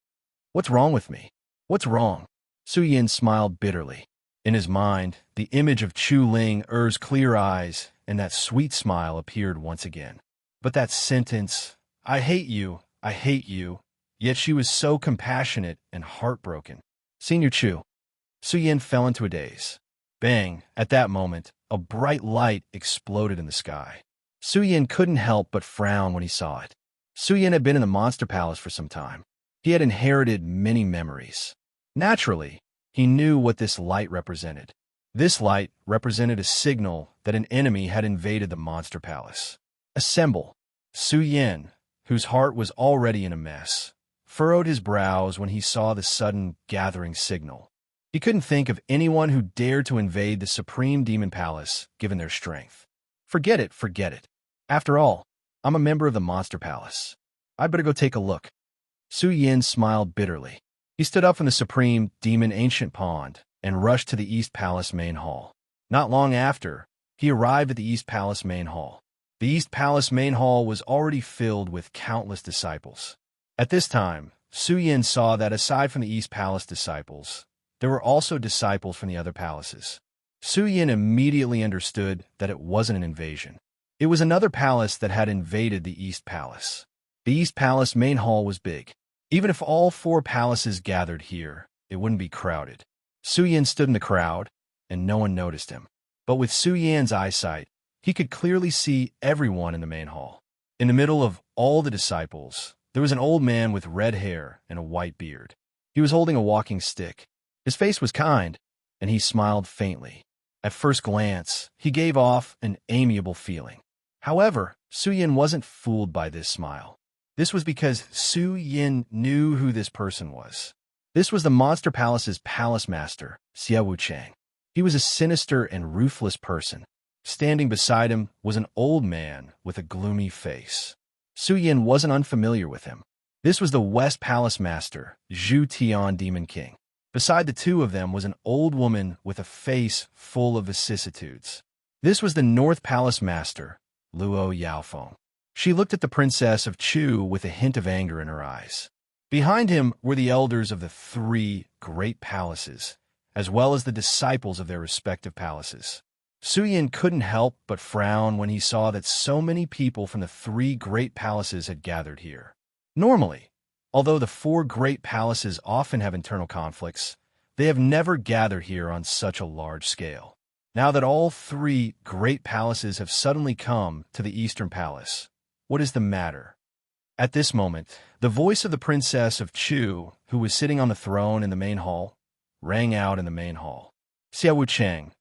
S2: What's wrong with me? What's wrong? Su Yin smiled bitterly. In his mind, the image of Chu Linger's clear eyes and that sweet smile appeared once again. But that sentence, I hate you, Yet she was so compassionate and heartbroken. Senior Chu. Su Yin fell into a daze. Bang! At that moment, a bright light exploded in the sky. Su Yin couldn't help but frown when he saw it. Su Yin had been in the Monster Palace for some time. He had inherited many memories. Naturally, he knew what this light represented. This light represented a signal that an enemy had invaded the Monster Palace. Assemble. Su Yin, whose heart was already in a mess, furrowed his brows when he saw the sudden gathering signal. He couldn't think of anyone who dared to invade the Supreme Demon Palace, given their strength. Forget it, forget it. After all, I'm a member of the Monster Palace. I'd better go take a look. Su Yin smiled bitterly. He stood up from the Supreme Demon Ancient Pond and rushed to the East Palace main hall. Not long after, he arrived at the East Palace main hall. The East Palace main hall was already filled with countless disciples. At this time, Su Yin saw that aside from the East Palace disciples, there were also disciples from the other palaces. Su Yin immediately understood that it wasn't an invasion. It was another palace that had invaded the East Palace. The East Palace main hall was big. Even if all 4 palaces gathered here, it wouldn't be crowded. Su Yin stood in the crowd, and no one noticed him. But with Su Yin's eyesight, he could clearly see everyone in the main hall. In the middle of all the disciples, there was an old man with red hair and a white beard. He was holding a walking stick. His face was kind, and he smiled faintly. At first glance, he gave off an amiable feeling. However, Su Yin wasn't fooled by this smile. This was because Su Yin knew who this person was. This was the Monster Palace's palace master, Xia Wuchang. He was a sinister and ruthless person. Standing beside him was an old man with a gloomy face. Su Yin wasn't unfamiliar with him. This was the West Palace master, Zhu Tian Demon King. Beside the two of them was an old woman with a face full of vicissitudes. This was the North Palace master, Luo Yaofeng. She looked at the princess of Chu with a hint of anger in her eyes. Behind him were the elders of the 3 great palaces, as well as the disciples of their respective palaces. Su Yin couldn't help but frown when he saw that so many people from the 3 great palaces had gathered here. Normally, although the 4 great palaces often have internal conflicts, they have never gathered here on such a large scale. Now that all 3 great palaces have suddenly come to the Eastern Palace, what is the matter? At this moment, the voice of the princess of Chu, who was sitting on the throne in the main hall, rang out in the main hall. Xia Wucheng,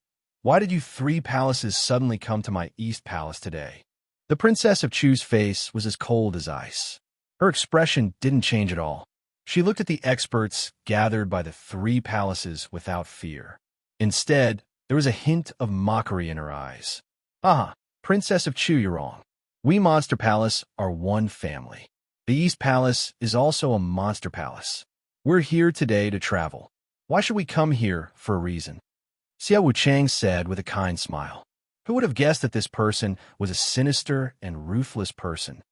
S2: why did you 3 palaces suddenly come to my East Palace today? The princess of Chu's face was as cold as ice. Her expression didn't change at all. She looked at the experts gathered by the 3 palaces without fear. Instead, there was a hint of mockery in her eyes. Princess of Chu, you're wrong. We Monster Palace are one family. The East Palace is also a Monster Palace. We're here today to travel. Why should we come here for a reason? Xia Wuchang said with a kind smile. Who would have guessed that this person was a sinister and ruthless person?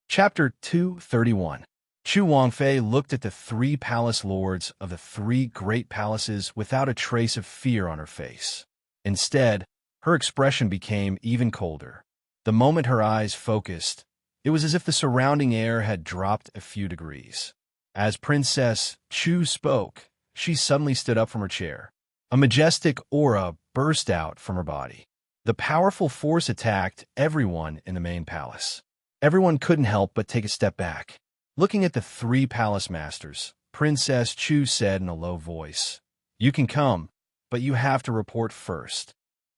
S2: Chapter 231. Chu Wangfei looked at the 3 palace lords of the 3 great palaces without a trace of fear on her face. Instead, her expression became even colder. The moment her eyes focused, it was as if the surrounding air had dropped a few degrees. As Princess Chu spoke, she suddenly stood up from her chair. A majestic aura burst out from her body. The powerful force attacked everyone in the main palace. Everyone couldn't help but take a step back. Looking at the 3 palace masters, Princess Chu said in a low voice, "You can come, but you have to report first."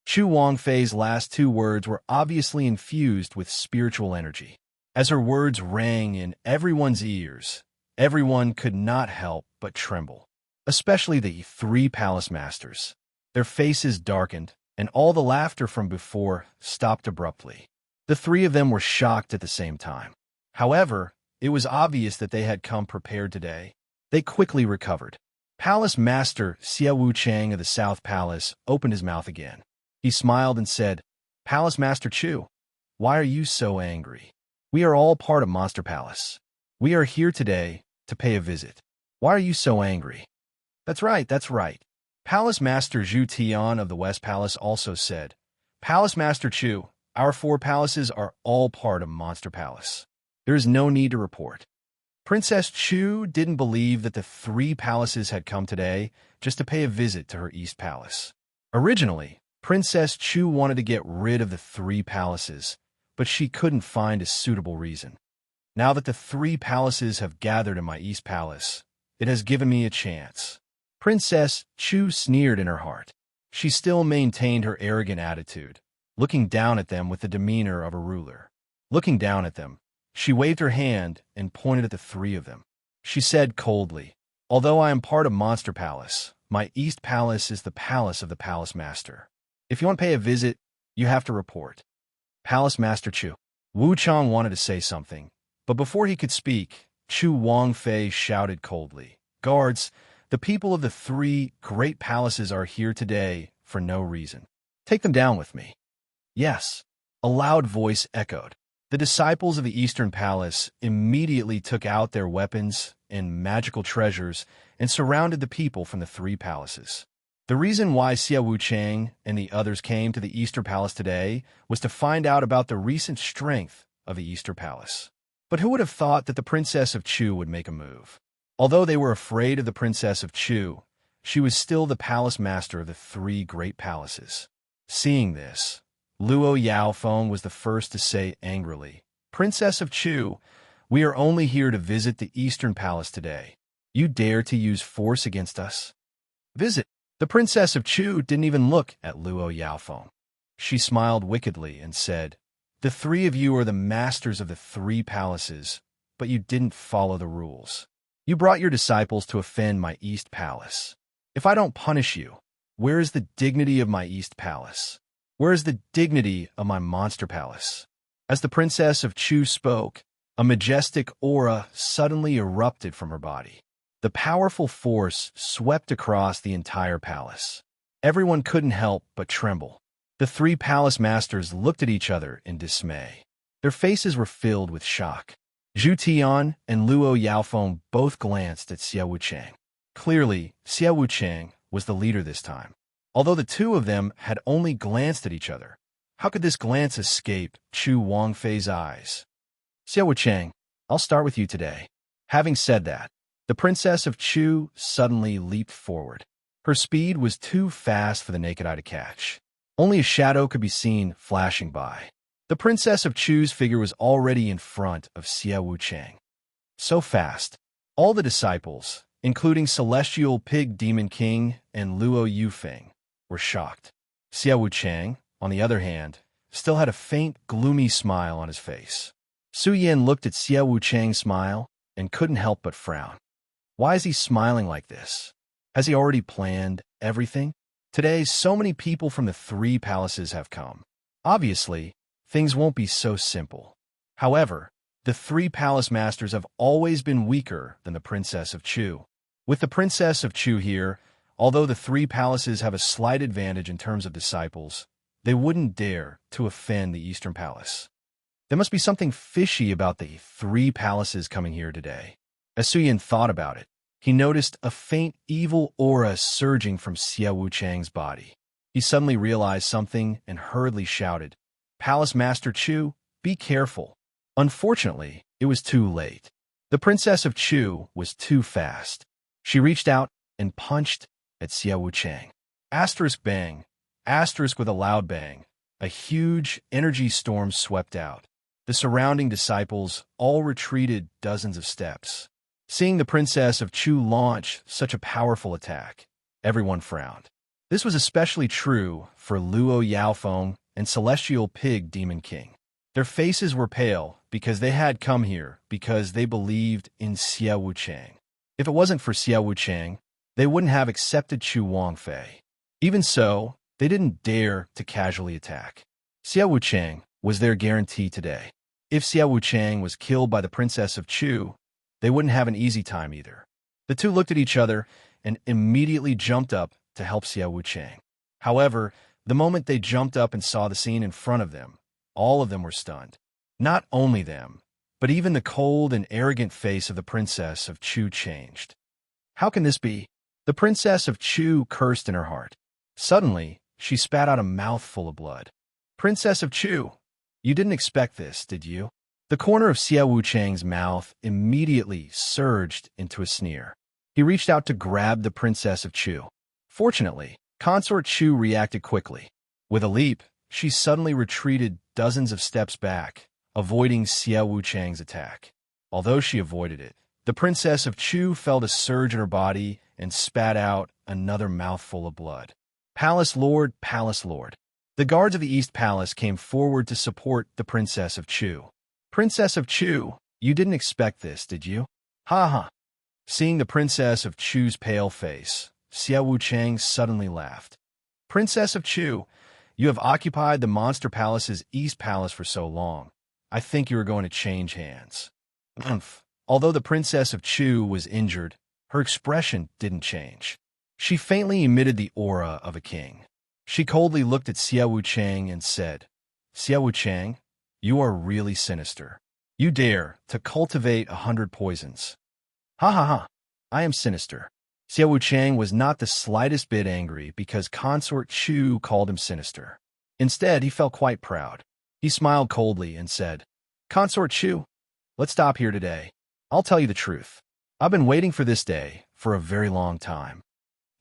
S2: Chu Wangfei's last 2 words were obviously infused with spiritual energy. As her words rang in everyone's ears, everyone could not help but tremble, especially the 3 palace masters. Their faces darkened, and all the laughter from before stopped abruptly. The 3 of them were shocked at the same time. However, it was obvious that they had come prepared today. They quickly recovered. Palace Master Xia Wuchang of the South Palace opened his mouth again. He smiled and said, "Palace Master Chu, why are you so angry? We are all part of Monster Palace. We are here today to pay a visit. Why are you so angry?" That's right, that's right. Palace Master Zhu Tian of the West Palace also said, "Palace Master Chu, our 4 palaces are all part of Monster Palace. There is no need to report." Princess Chu didn't believe that the three palaces had come today just to pay a visit to her East Palace. Originally, Princess Chu wanted to get rid of the three palaces, but she couldn't find a suitable reason. Now that the three palaces have gathered in my East Palace, it has given me a chance. Princess Chu sneered in her heart. She still maintained her arrogant attitude, looking down at them with the demeanor of a ruler. Looking down at them, she waved her hand and pointed at the three of them. She said coldly, "Although I am part of Monster Palace, my East Palace is the palace of the Palace Master. If you want to pay a visit, you have to report." Palace Master Chu. Wu Chang wanted to say something, but before he could speak, Chu Wangfei shouted coldly, "Guards, the people of the three great palaces are here today for no reason. Take them down with me." "Yes," a loud voice echoed. The disciples of the Eastern Palace immediately took out their weapons and magical treasures and surrounded the people from the three palaces. The reason why Xia Wuchang and the others came to the Eastern Palace today was to find out about the recent strength of the Eastern Palace. But who would have thought that the Princess of Chu would make a move? Although they were afraid of the Princess of Chu, she was still the palace master of the three great palaces. Seeing this, Luo Yaofeng was the first to say angrily, "Princess of Chu, we are only here to visit the Eastern Palace today. You dare to use force against us?" "Visit?" The Princess of Chu didn't even look at Luo Yaofeng. She smiled wickedly and said, "The three of you are the masters of the three palaces, but you didn't follow the rules. You brought your disciples to offend my East Palace. If I don't punish you, where is the dignity of my East Palace? Where is the dignity of my Monster Palace?" As the Princess of Chu spoke, a majestic aura suddenly erupted from her body. The powerful force swept across the entire palace. Everyone couldn't help but tremble. The three palace masters looked at each other in dismay. Their faces were filled with shock. Zhu Tian and Luo Yaofeng both glanced at Xia Wuchang. Clearly, Xia Wuchang was the leader this time. Although the two of them had only glanced at each other, how could this glance escape Chu Wangfei's eyes? "Xia Wuchang, I'll start with you today." Having said that, the Princess of Chu suddenly leaped forward. Her speed was too fast for the naked eye to catch. Only a shadow could be seen flashing by. The Princess of Chu's figure was already in front of Xia Wuchang. So fast, all the disciples, including Celestial Pig Demon King and Luo Yufeng, were shocked. Xia Wuchang, on the other hand, still had a faint, gloomy smile on his face. Su Yan looked at Xia Wuchang's smile and couldn't help but frown. Why is he smiling like this? Has he already planned everything? Today, so many people from the three palaces have come. Obviously, things won't be so simple. However, the three palace masters have always been weaker than the Princess of Chu. With the Princess of Chu here, although the three palaces have a slight advantage in terms of disciples, they wouldn't dare to offend the Eastern Palace. There must be something fishy about the three palaces coming here today. As Su Yan thought about it, he noticed a faint evil aura surging from Xia Wuchang's body. He suddenly realized something and hurriedly shouted, "Palace Master Chu, be careful." Unfortunately, it was too late. The Princess of Chu was too fast. She reached out and punched at Xia Wuchang. Asterisk bang, asterisk with a loud bang. A huge energy storm swept out. The surrounding disciples all retreated dozens of steps. Seeing the Princess of Chu launch such a powerful attack, everyone frowned. This was especially true for Luo Yaofeng and Celestial Pig Demon King. Their faces were pale because they had come here because they believed in Xia Wuchang. If it wasn't for Xia Wuchang, they wouldn't have accepted Chu Wangfei. Even so, they didn't dare to casually attack. Xia Wuchang was their guarantee today. If Xia Wuchang was killed by the Princess of Chu, they wouldn't have an easy time either. The two looked at each other and immediately jumped up to help Xia Wuchang. However, the moment they jumped up and saw the scene in front of them, all of them were stunned. Not only them, but even the cold and arrogant face of the Princess of Chu changed. How can this be? The Princess of Chu cursed in her heart. Suddenly, she spat out a mouthful of blood. "Princess of Chu, you didn't expect this, did you?" The corner of Xia Wuchang's mouth immediately surged into a sneer. He reached out to grab the Princess of Chu. Fortunately, Consort Chu reacted quickly. With a leap, she suddenly retreated dozens of steps back, avoiding Xia Wuchang's attack. Although she avoided it, the Princess of Chu felt a surge in her body and spat out another mouthful of blood. Palace Lord, Palace Lord. The guards of the East Palace came forward to support the Princess of Chu. Princess of Chu, you didn't expect this, did you? Ha ha. Seeing the Princess of Chu's pale face, Xia Wuchang suddenly laughed. Princess of Chu, you have occupied the Monster Palace's East Palace for so long. I think you are going to change hands. Although the Princess of Chu was injured, her expression didn't change. She faintly emitted the aura of a king. She coldly looked at Xia Wuchang and said, Xia Wuchang, you are really sinister. You dare to cultivate 100 poisons. Ha ha ha, I am sinister. Xia Wuchang was not the slightest bit angry because Consort Chu called him sinister. Instead, he felt quite proud. He smiled coldly and said, Consort Chu, let's stop here today. I'll tell you the truth. I've been waiting for this day for a very long time.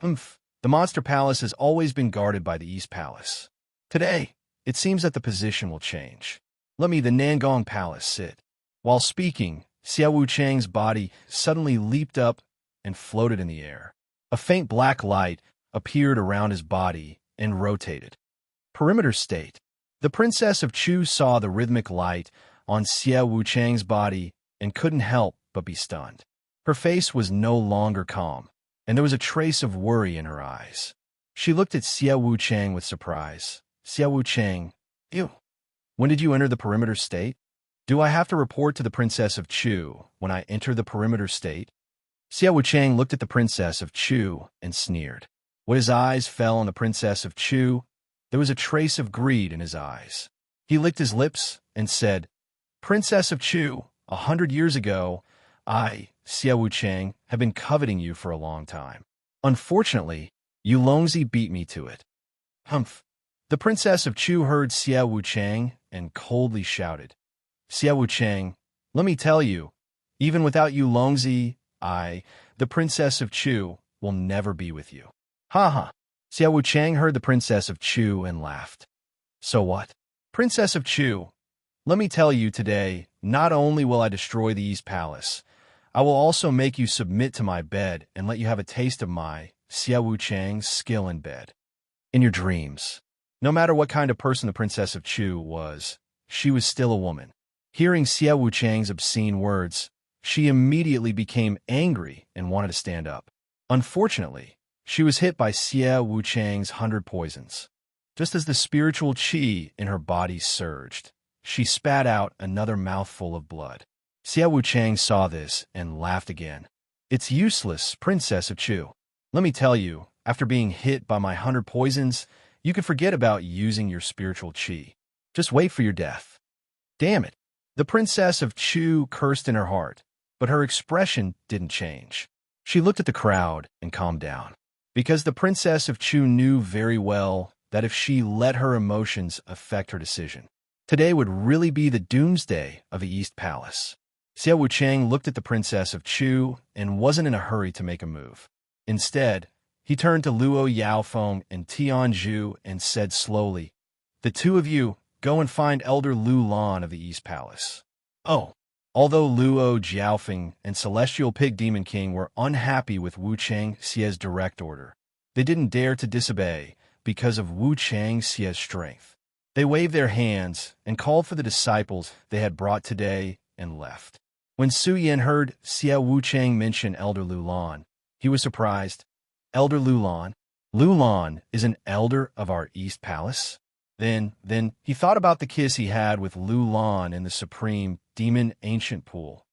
S2: The Monster Palace has always been guarded by the East Palace. Today, it seems that the position will change. Let me, the Nangong Palace, sit. While speaking, Xia Wuchang's body suddenly leaped up and floated in the air. A faint black light appeared around his body and rotated. Perimeter state. The Princess of Chu saw the rhythmic light on Xia Wuchang's body and couldn't help but be stunned. Her face was no longer calm, and there was a trace of worry in her eyes. She looked at Xia Wuchang with surprise. Xia Wuchang, ew. When did you enter the perimeter state? Do I have to report to the Princess of Chu when I enter the perimeter state? Xia Wuchang looked at the Princess of Chu and sneered. When his eyes fell on the Princess of Chu, there was a trace of greed in his eyes. He licked his lips and said, Princess of Chu, 100 years ago, I, Xia Wuchang, have been coveting you for a long time. Unfortunately, Yu Longzi beat me to it. Humph. The Princess of Chu heard Xia Wuchang and coldly shouted, Xia Wuchang, let me tell you, even without Yu Longzi, I, the Princess of Chu, will never be with you. Ha ha. Xia Wuchang heard the Princess of Chu and laughed. So what? Princess of Chu, let me tell you today, not only will I destroy the East Palace, I will also make you submit to my bed and let you have a taste of my, Xia Wuchang's, skill in bed. In your dreams. No matter what kind of person the Princess of Chu was, she was still a woman. Hearing Xia Wuchang's obscene words, she immediately became angry and wanted to stand up. Unfortunately, she was hit by Xia Wuchang's 100 poisons. Just as the spiritual qi in her body surged, she spat out another mouthful of blood. Xia Wuchang saw this and laughed again. It's useless, Princess of Chu. Let me tell you, after being hit by my 100 poisons, you can forget about using your spiritual qi. Just wait for your death. Damn it. The Princess of Chu cursed in her heart, but her expression didn't change. She looked at the crowd and calmed down, because the Princess of Chu knew very well that if she let her emotions affect her decision, today would really be the doomsday of the East Palace. Xia Wuchang looked at the Princess of Chu and wasn't in a hurry to make a move. Instead, he turned to Luo Yaofeng and Tianzhu and said slowly, The two of you, go and find Elder Lu Lan of the East Palace. Oh. Although Luo Jiaofeng and Celestial Pig Demon King were unhappy with Wu Chang Xia's direct order, they didn't dare to disobey because of Wu Chang Xia's strength. They waved their hands and called for the disciples they had brought today and left. When Su Yan heard Xia Wuchang mention Elder Lu Lan, he was surprised. Elder Lu Lan? Lu Lan is an elder of our East Palace? Then he thought about the kiss he had with Lu Lan in the Supreme Demon Ancient Pool.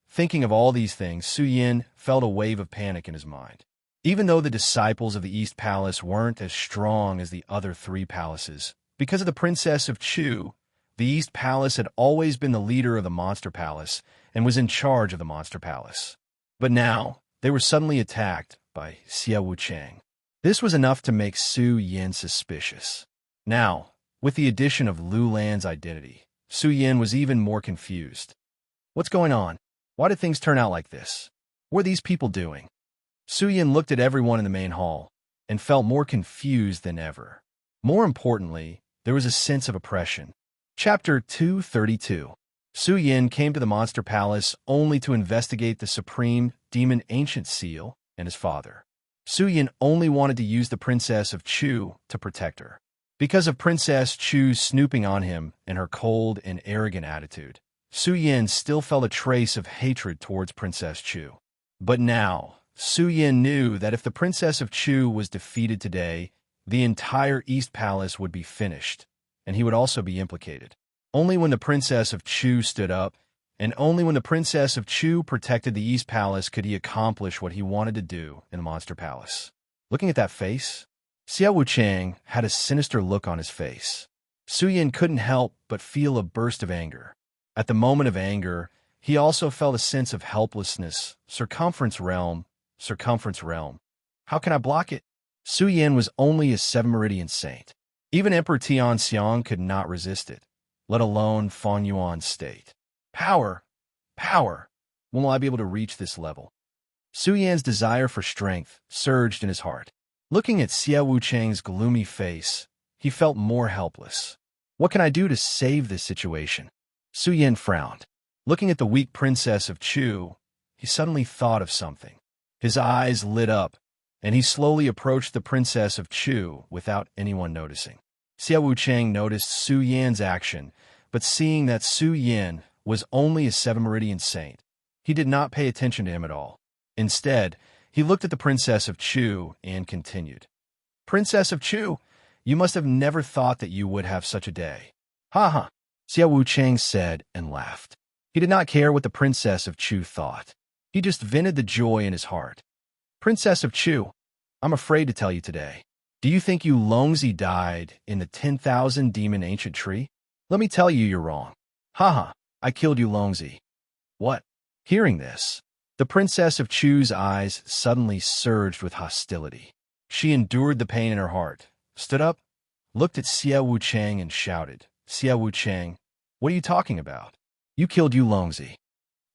S2: Thinking of all these things, Su Yan felt a wave of panic in his mind. Even though the disciples of the East Palace weren't as strong as the other three palaces, because of the Princess of Chu, the East Palace had always been the leader of the Monster Palace and was in charge of the Monster Palace. But now, they were suddenly attacked by Xia Wuchang. This was enough to make Su Yan suspicious. Now, with the addition of Lu Lan's identity, Su Yin was even more confused. What's going on? Why did things turn out like this? What are these people doing? Su Yin looked at everyone in the main hall and felt more confused than ever. More importantly, there was a sense of oppression. Chapter 232. Su Yin came to the Monster Palace only to investigate the Supreme Demon Ancient Seal and his father. Su Yin only wanted to use the Princess of Chu to protect her. Because of Princess Chu's snooping on him and her cold and arrogant attitude, Su Yin still felt a trace of hatred towards Princess Chu. But now, Su Yin knew that if the Princess of Chu was defeated today, the entire East Palace would be finished, and he would also be implicated. Only when the Princess of Chu stood up, and only when the Princess of Chu protected the East Palace could he accomplish what he wanted to do in the Monster Palace. Looking at that face, Xiao Wuchang had a sinister look on his face. Su Yin couldn't help but feel a burst of anger. At the moment of anger, he also felt a sense of helplessness. Circumference realm. How can I block it? Su Yin was only a 7-meridian saint. Even Emperor Tianxiang could not resist it, let alone Fan Yuan's state. Power! When will I be able to reach this level? Su Yan's desire for strength surged in his heart. Looking at Xiao Wuchang's gloomy face, he felt more helpless. What can I do to save this situation? Su Yan frowned. Looking at the weak Princess of Chu, he suddenly thought of something. His eyes lit up, and he slowly approached the Princess of Chu without anyone noticing. Xiao Wuchang noticed Su Yan's action, but seeing that Su Yan was only a 7-meridian saint, he did not pay attention to him at all. Instead, he looked at the Princess of Chu and continued. Princess of Chu, you must have never thought that you would have such a day. Ha ha, Xiao Wuchang said and laughed. He did not care what the Princess of Chu thought. He just vented the joy in his heart. Princess of Chu, I'm afraid to tell you today. Do you think Yu Longzi died in the 10,000 demon ancient tree? Let me tell you you're wrong. Haha, I killed Yu Longzi. What? Hearing this, the Princess of Chu's eyes suddenly surged with hostility. She endured the pain in her heart, stood up, looked at Xiao Wuchang and shouted, Xiao Wuchang, what are you talking about? You killed Yu Longzi.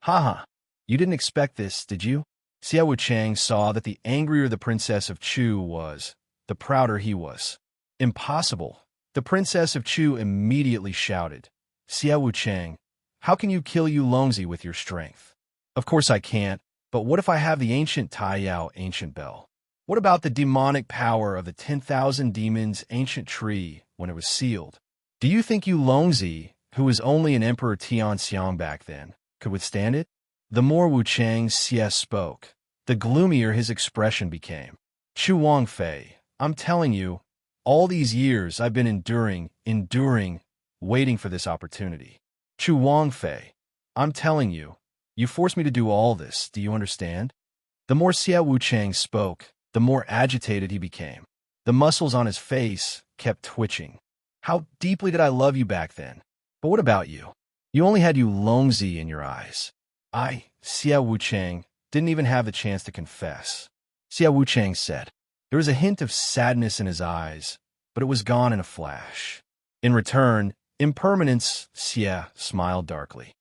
S2: Haha, you didn't expect this, did you? Xiao Wuchang saw that the angrier the Princess of Chu was, the prouder he was. Impossible. The Princess of Chu immediately shouted, Xiao Wuchang, how can you kill Yu Longzi with your strength? Of course I can't, but what if I have the ancient Taiyao ancient bell? What about the demonic power of the 10,000 demons ancient tree when it was sealed? Do you think Yu Longzi, who was only an Emperor Tianxiang back then, could withstand it? The more Wuchang Xie spoke, the gloomier his expression became. Chu Wangfei, I'm telling you, all these years I've been enduring, waiting for this opportunity. Chu Wangfei, I'm telling you, you forced me to do all this, do you understand? The more Xiao Wuchang spoke, the more agitated he became. The muscles on his face kept twitching. How deeply did I love you back then? But what about you? You only had Yu Longzi in your eyes. I, Xiao Wuchang, didn't even have the chance to confess. Xiao Wuchang said. There was a hint of sadness in his eyes, but it was gone in a flash. In return, impermanence, Xie smiled darkly.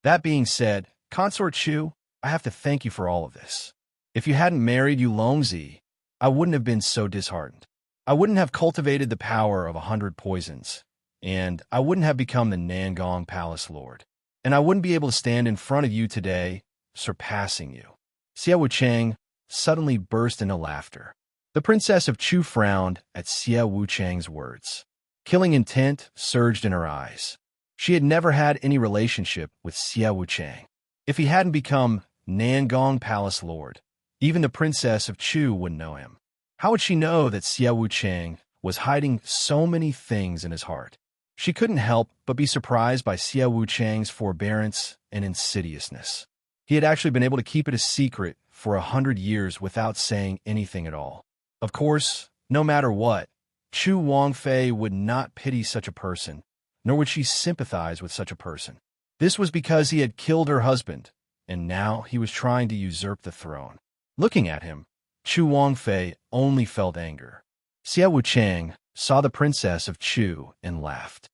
S2: That being said, Consort Chu, I have to thank you for all of this. If you hadn't married Yu Longzi, I wouldn't have been so disheartened. I wouldn't have cultivated the power of 100 poisons, and I wouldn't have become the Nangong Palace Lord. And I wouldn't be able to stand in front of you today, surpassing you. Xiao Wuchang suddenly burst into laughter. The Princess of Chu frowned at Xiao Wuchang's words. Killing intent surged in her eyes. She had never had any relationship with Xiao Wuchang. If he hadn't become Nangong Palace Lord, even the Princess of Chu wouldn't know him. How would she know that Xiao Wuchang was hiding so many things in his heart? She couldn't help but be surprised by Xiao Wuchang's forbearance and insidiousness. He had actually been able to keep it a secret for 100 years without saying anything at all. Of course, no matter what, Chu Wangfei would not pity such a person, nor would she sympathize with such a person. This was because he had killed her husband, and now he was trying to usurp the throne. Looking at him, Chu Wangfei only felt anger. Xiao Wuchang saw the Princess of Chu and laughed.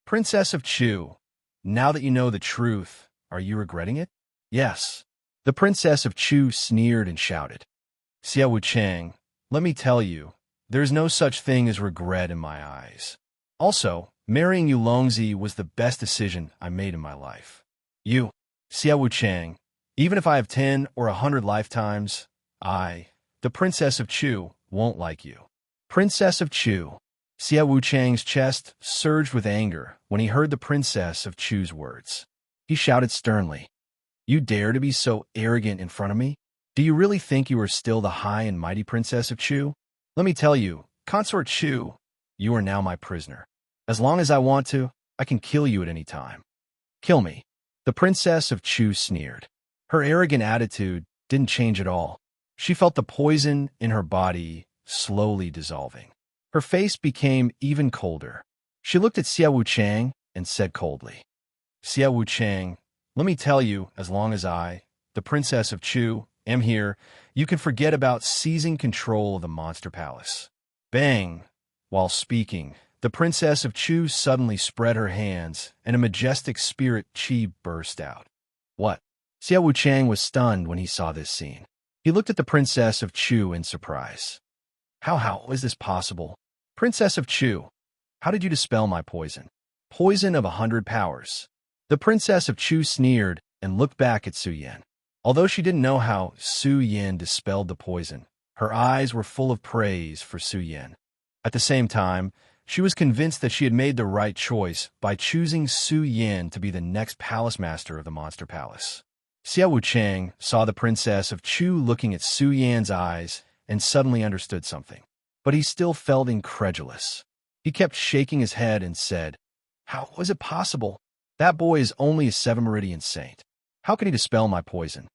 S2: Princess of Chu, Now that you know the truth, are you regretting it? Yes. The princess of Chu sneered and shouted. Xiao Wuchang, let me tell you, there's no such thing as regret in my eyes. Also, marrying you Longzi was the best decision I made in my life. You, Xiao Wuchang, even if I have 10 or 100 lifetimes, I, the princess of Chu, won't like you. Princess of Chu. Xiao Wuchang's chest surged with anger when he heard the princess of Chu's words. He shouted sternly, You dare to be so arrogant in front of me? Do you really think you are still the high and mighty princess of Chu? Let me tell you, Consort Chu, you are now my prisoner. As long as I want to, I can kill you at any time. Kill me. The princess of Chu sneered. Her arrogant attitude didn't change at all. She felt the poison in her body slowly dissolving. Her face became even colder. She looked at Xiao Wuchang and said coldly, Xiao Wuchang, let me tell you, as long as I, the princess of Chu, am here, you can forget about seizing control of the monster palace. Bang! While speaking, the princess of Chu suddenly spread her hands, and a majestic spirit chi burst out. What? Xiao Wuchang was stunned when he saw this scene. He looked at the princess of Chu in surprise. How is this possible? Princess of Chu, how did you dispel my poison? Poison of 100 powers. The princess of Chu sneered and looked back at Su Yan. Although she didn't know how Su Yan dispelled the poison, her eyes were full of praise for Su Yan. At the same time, she was convinced that she had made the right choice by choosing Su Yan to be the next palace master of the Monster Palace. Xiao Wuchang saw the princess of Chu looking at Su Yan's eyes and suddenly understood something. But he still felt incredulous. He kept shaking his head and said, How was it possible? That boy is only a 7-meridian saint. How can he dispel my poison?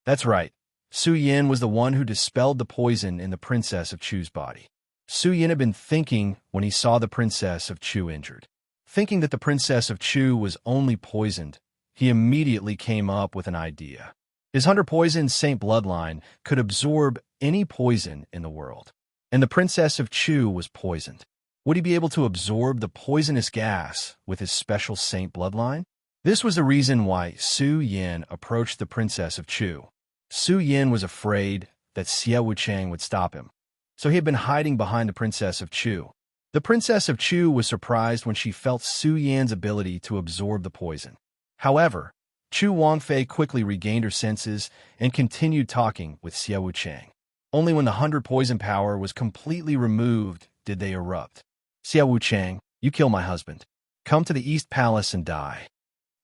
S2: That's right. Su Yan was the one who dispelled the poison in the princess of Chu's body. Su Yan had been thinking when he saw the princess of Chu injured. Thinking that the princess of Chu was only poisoned, he immediately came up with an idea. His 100-poison saint bloodline could absorb any poison in the world. And the princess of Chu was poisoned. Would he be able to absorb the poisonous gas with his special saint bloodline? This was the reason why Su Yan approached the princess of Chu. Su Yan was afraid that Xiao Wuchang would stop him, so he had been hiding behind the princess of Chu. The princess of Chu was surprised when she felt Su Yan's ability to absorb the poison. However, Chu Wangfei quickly regained her senses and continued talking with Xiao Wuchang. Only when the 100-poison power was completely removed did they erupt. Xiao Wuchang, you kill my husband. Come to the East Palace and die.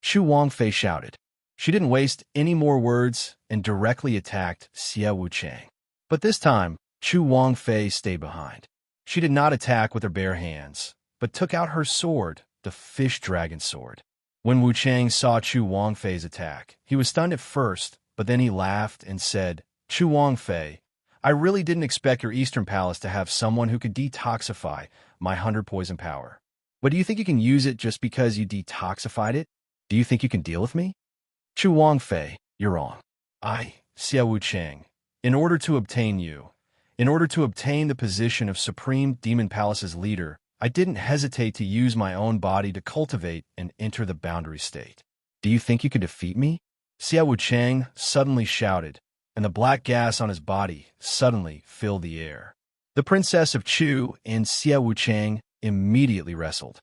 S2: Chu Wangfei shouted. She didn't waste any more words and directly attacked Xiao Wuchang. But this time, Chu Wangfei stayed behind. She did not attack with her bare hands, but took out her sword, the fish dragon sword. When Wuchang saw Chu Wangfei's attack, he was stunned at first, but then he laughed and said, Chu Wangfei, I really didn't expect your Eastern Palace to have someone who could detoxify my 100-poison power. But do you think you can use it just because you detoxified it? Do you think you can deal with me? Chu Wangfei, you're wrong. I, Xiao Wuchang, in order to obtain the position of Supreme Demon Palace's leader, I didn't hesitate to use my own body to cultivate and enter the boundary state. Do you think you could defeat me? Xiao Wuchang suddenly shouted, and the black gas on his body suddenly filled the air. The princess of Chu and Xiao Wuchang immediately wrestled.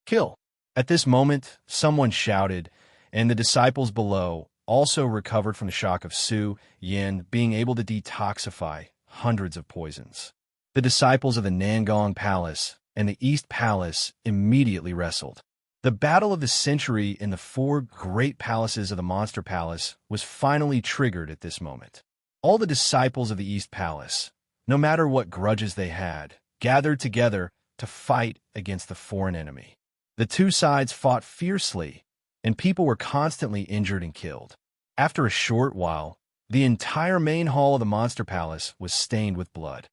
S2: Kill! At this moment, someone shouted, and the disciples below also recovered from the shock of Su Yan being able to detoxify hundreds of poisons. The disciples of the Nangong Palace and the East Palace immediately wrestled. The battle of the century in the 4 great palaces of the Monster Palace was finally triggered at this moment. All the disciples of the East Palace, no matter what grudges they had, gathered together to fight against the foreign enemy. The two sides fought fiercely, and people were constantly injured and killed. After a short while, the entire main hall of the Monster Palace was stained with blood.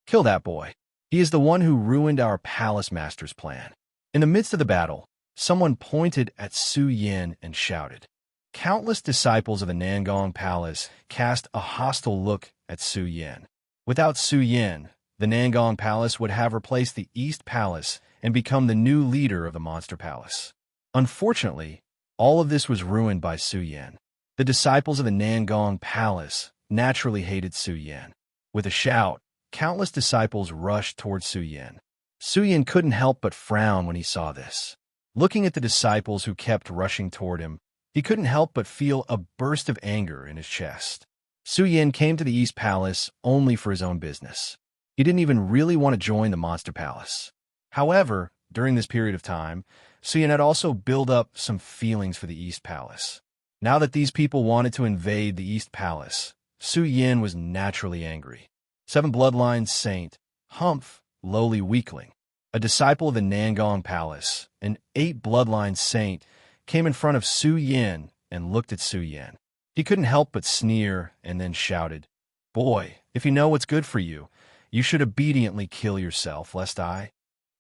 S2: Kill that boy. He is the one who ruined our palace master's plan. In the midst of the battle, someone pointed at Su Yan and shouted. Countless disciples of the Nangong Palace cast a hostile look at Su Yan. Without Su Yan, the Nangong Palace would have replaced the East Palace and become the new leader of the Monster Palace. Unfortunately, All of this was ruined by Su Yan. The disciples of the Nangong Palace naturally hated Su Yan. With a shout, countless disciples rushed towards Su Yan. Su Yan couldn't help but frown when he saw this. Looking at the disciples who kept rushing toward him, he couldn't help but feel a burst of anger in his chest. Su Yan came to the East Palace only for his own business. He didn't even really want to join the Monster Palace. However, during this period of time, Su Yan had also built up some feelings for the East Palace. Now that these people wanted to invade the East Palace, Su Yan was naturally angry. 7 Bloodline Saint, Humph, lowly weakling, a disciple of the Nangong Palace, an 8 Bloodline Saint, came in front of Su Yan and looked at Su Yan. He couldn't help but sneer and then shouted, "Boy, if you know what's good for you, you should obediently kill yourself, lest I—"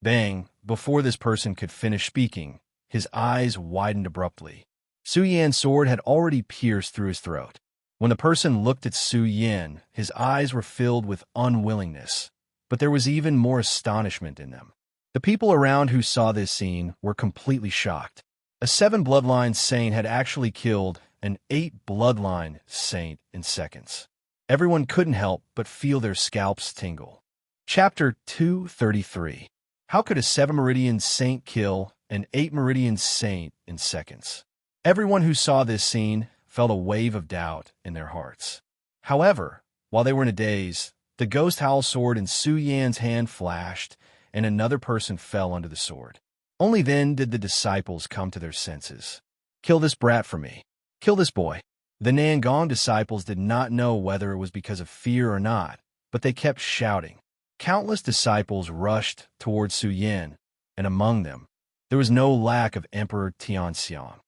S2: Bang! Before this person could finish speaking, his eyes widened abruptly. Su Yan's sword had already pierced through his throat. When the person looked at Su Yan, his eyes were filled with unwillingness, but there was even more astonishment in them. The people around who saw this scene were completely shocked. A 7 Bloodline Saint had actually killed an 8 Bloodline Saint in seconds. Everyone couldn't help but feel their scalps tingle. Chapter 233. How could a 7 Meridian Saint kill an 8 Meridian Saint in seconds? Everyone who saw this scene felt a wave of doubt in their hearts. However, while they were in a daze, the Ghost Howl sword in Su Yan's hand flashed, and another person fell under the sword. Only then did the disciples come to their senses. "Kill this brat for me. Kill this boy." The Nangong disciples did not know whether it was because of fear or not, but they kept shouting. Countless disciples rushed towards Su Yan, and among them, there was no lack of Emperor Tianxiang.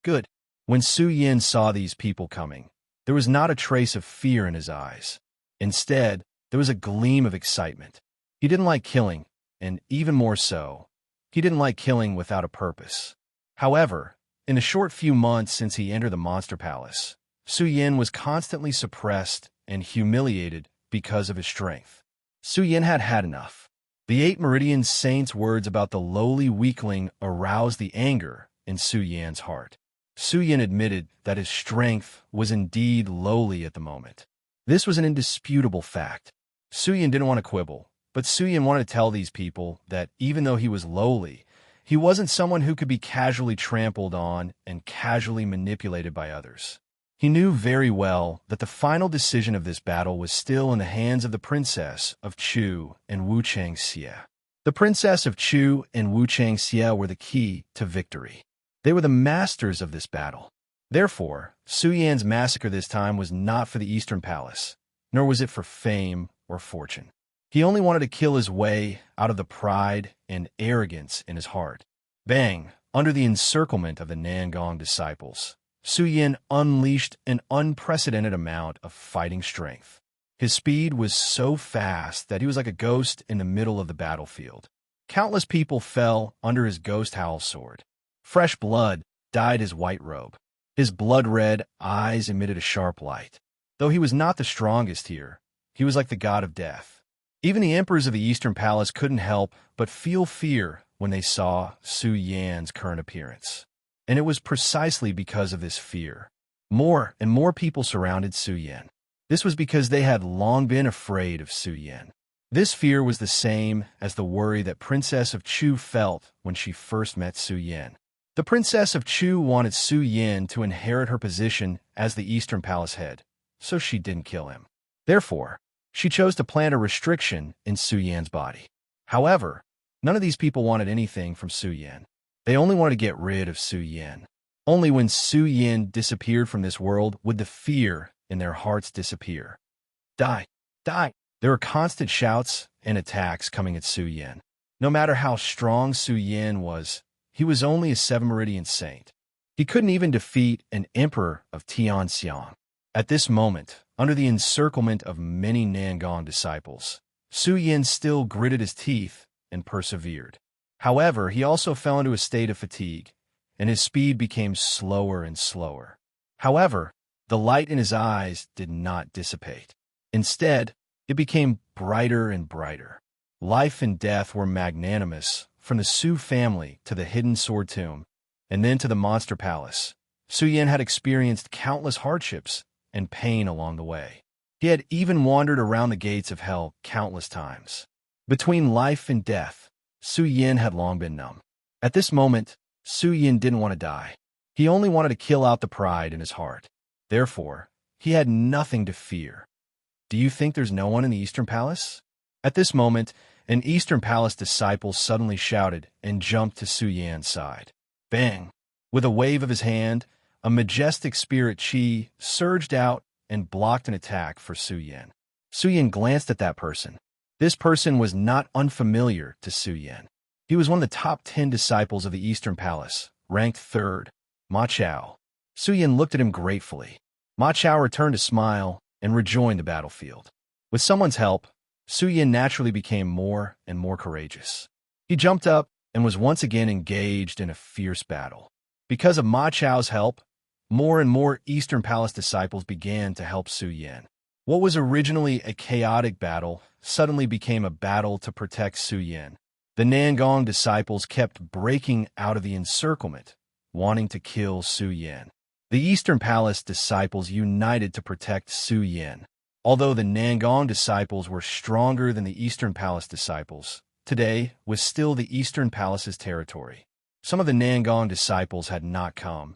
S2: Good. When Su Yan saw these people coming, there was not a trace of fear in his eyes. Instead, there was a gleam of excitement. He didn't like killing, and even more so, he didn't like killing without a purpose. However, in the short few months since he entered the Monster Palace, Su Yan was constantly suppressed and humiliated because of his strength. Su Yan had had enough. The 8 Meridian Saint's words about the lowly weakling aroused the anger in Su Yan's heart. Su Yan admitted that his strength was indeed lowly at the moment. This was an indisputable fact. Su Yan didn't want to quibble, but Su Yan wanted to tell these people that even though he was lowly, he wasn't someone who could be casually trampled on and casually manipulated by others. He knew very well that the final decision of this battle was still in the hands of the Princess of Chu and Wu Changxia. The Princess of Chu and Wu Changxia were the key to victory. They were the masters of this battle. Therefore, Su Yan's massacre this time was not for the Eastern Palace, nor was it for fame or fortune. He only wanted to kill his way out of the pride and arrogance in his heart. Bang! Under the encirclement of the Nangong disciples, Su Yan unleashed an unprecedented amount of fighting strength. His speed was so fast that he was like a ghost in the middle of the battlefield. Countless people fell under his Ghost Howl sword. Fresh blood dyed his white robe. His blood-red eyes emitted a sharp light. Though he was not the strongest here, he was like the god of death. Even the emperors of the Eastern Palace couldn't help but feel fear when they saw Su Yan's current appearance. And it was precisely because of this fear. More and more people surrounded Su Yan. This was because they had long been afraid of Su Yan. This fear was the same as the worry that Princess of Chu felt when she first met Su Yan. The Princess of Chu wanted Su Yan to inherit her position as the Eastern Palace head, so she didn't kill him. Therefore, she chose to plant a restriction in Su Yan's body. However, none of these people wanted anything from Su Yan. They only wanted to get rid of Su Yan. Only when Su Yan disappeared from this world would the fear in their hearts disappear. Die! Die! There were constant shouts and attacks coming at Su Yan. No matter how strong Su Yan was, he was only a 7 Meridian Saint. He couldn't even defeat an emperor of Tianxiang. At this moment, under the encirclement of many Nangong disciples, Su Yan still gritted his teeth and persevered. However, he also fell into a state of fatigue, and his speed became slower and slower. However, the light in his eyes did not dissipate. Instead, it became brighter and brighter. Life and death were magnanimous, from the Su family to the hidden sword tomb, and then to the Monster Palace. Su Yin had experienced countless hardships and pain along the way. He had even wandered around the gates of hell countless times. Between life and death, Su Yin had long been numb. At this moment, Su Yin didn't want to die. He only wanted to kill out the pride in his heart. Therefore, he had nothing to fear. Do you think there's no one in the Eastern Palace? At this moment, an Eastern Palace disciple suddenly shouted and jumped to Su Yin's side. Bang! With a wave of his hand, a majestic spirit chi surged out and blocked an attack for Su Yin. Su Yin glanced at that person. This person was not unfamiliar to Su Yin. He was one of the top 10 disciples of the Eastern Palace, ranked 3rd, Ma Chao. Su Yin looked at him gratefully. Ma Chao returned a smile and rejoined the battlefield. With someone's help, Su Yin naturally became more and more courageous. He jumped up and was once again engaged in a fierce battle. Because of Ma Chao's help, more and more Eastern Palace disciples began to help Su Yin. What was originally a chaotic battle suddenly became a battle to protect Su Yin. The Nangong disciples kept breaking out of the encirclement, wanting to kill Su Yin. The Eastern Palace disciples united to protect Su Yin. Although the Nangong disciples were stronger than the Eastern Palace disciples, today was still the Eastern Palace's territory. Some of the Nangong disciples had not come,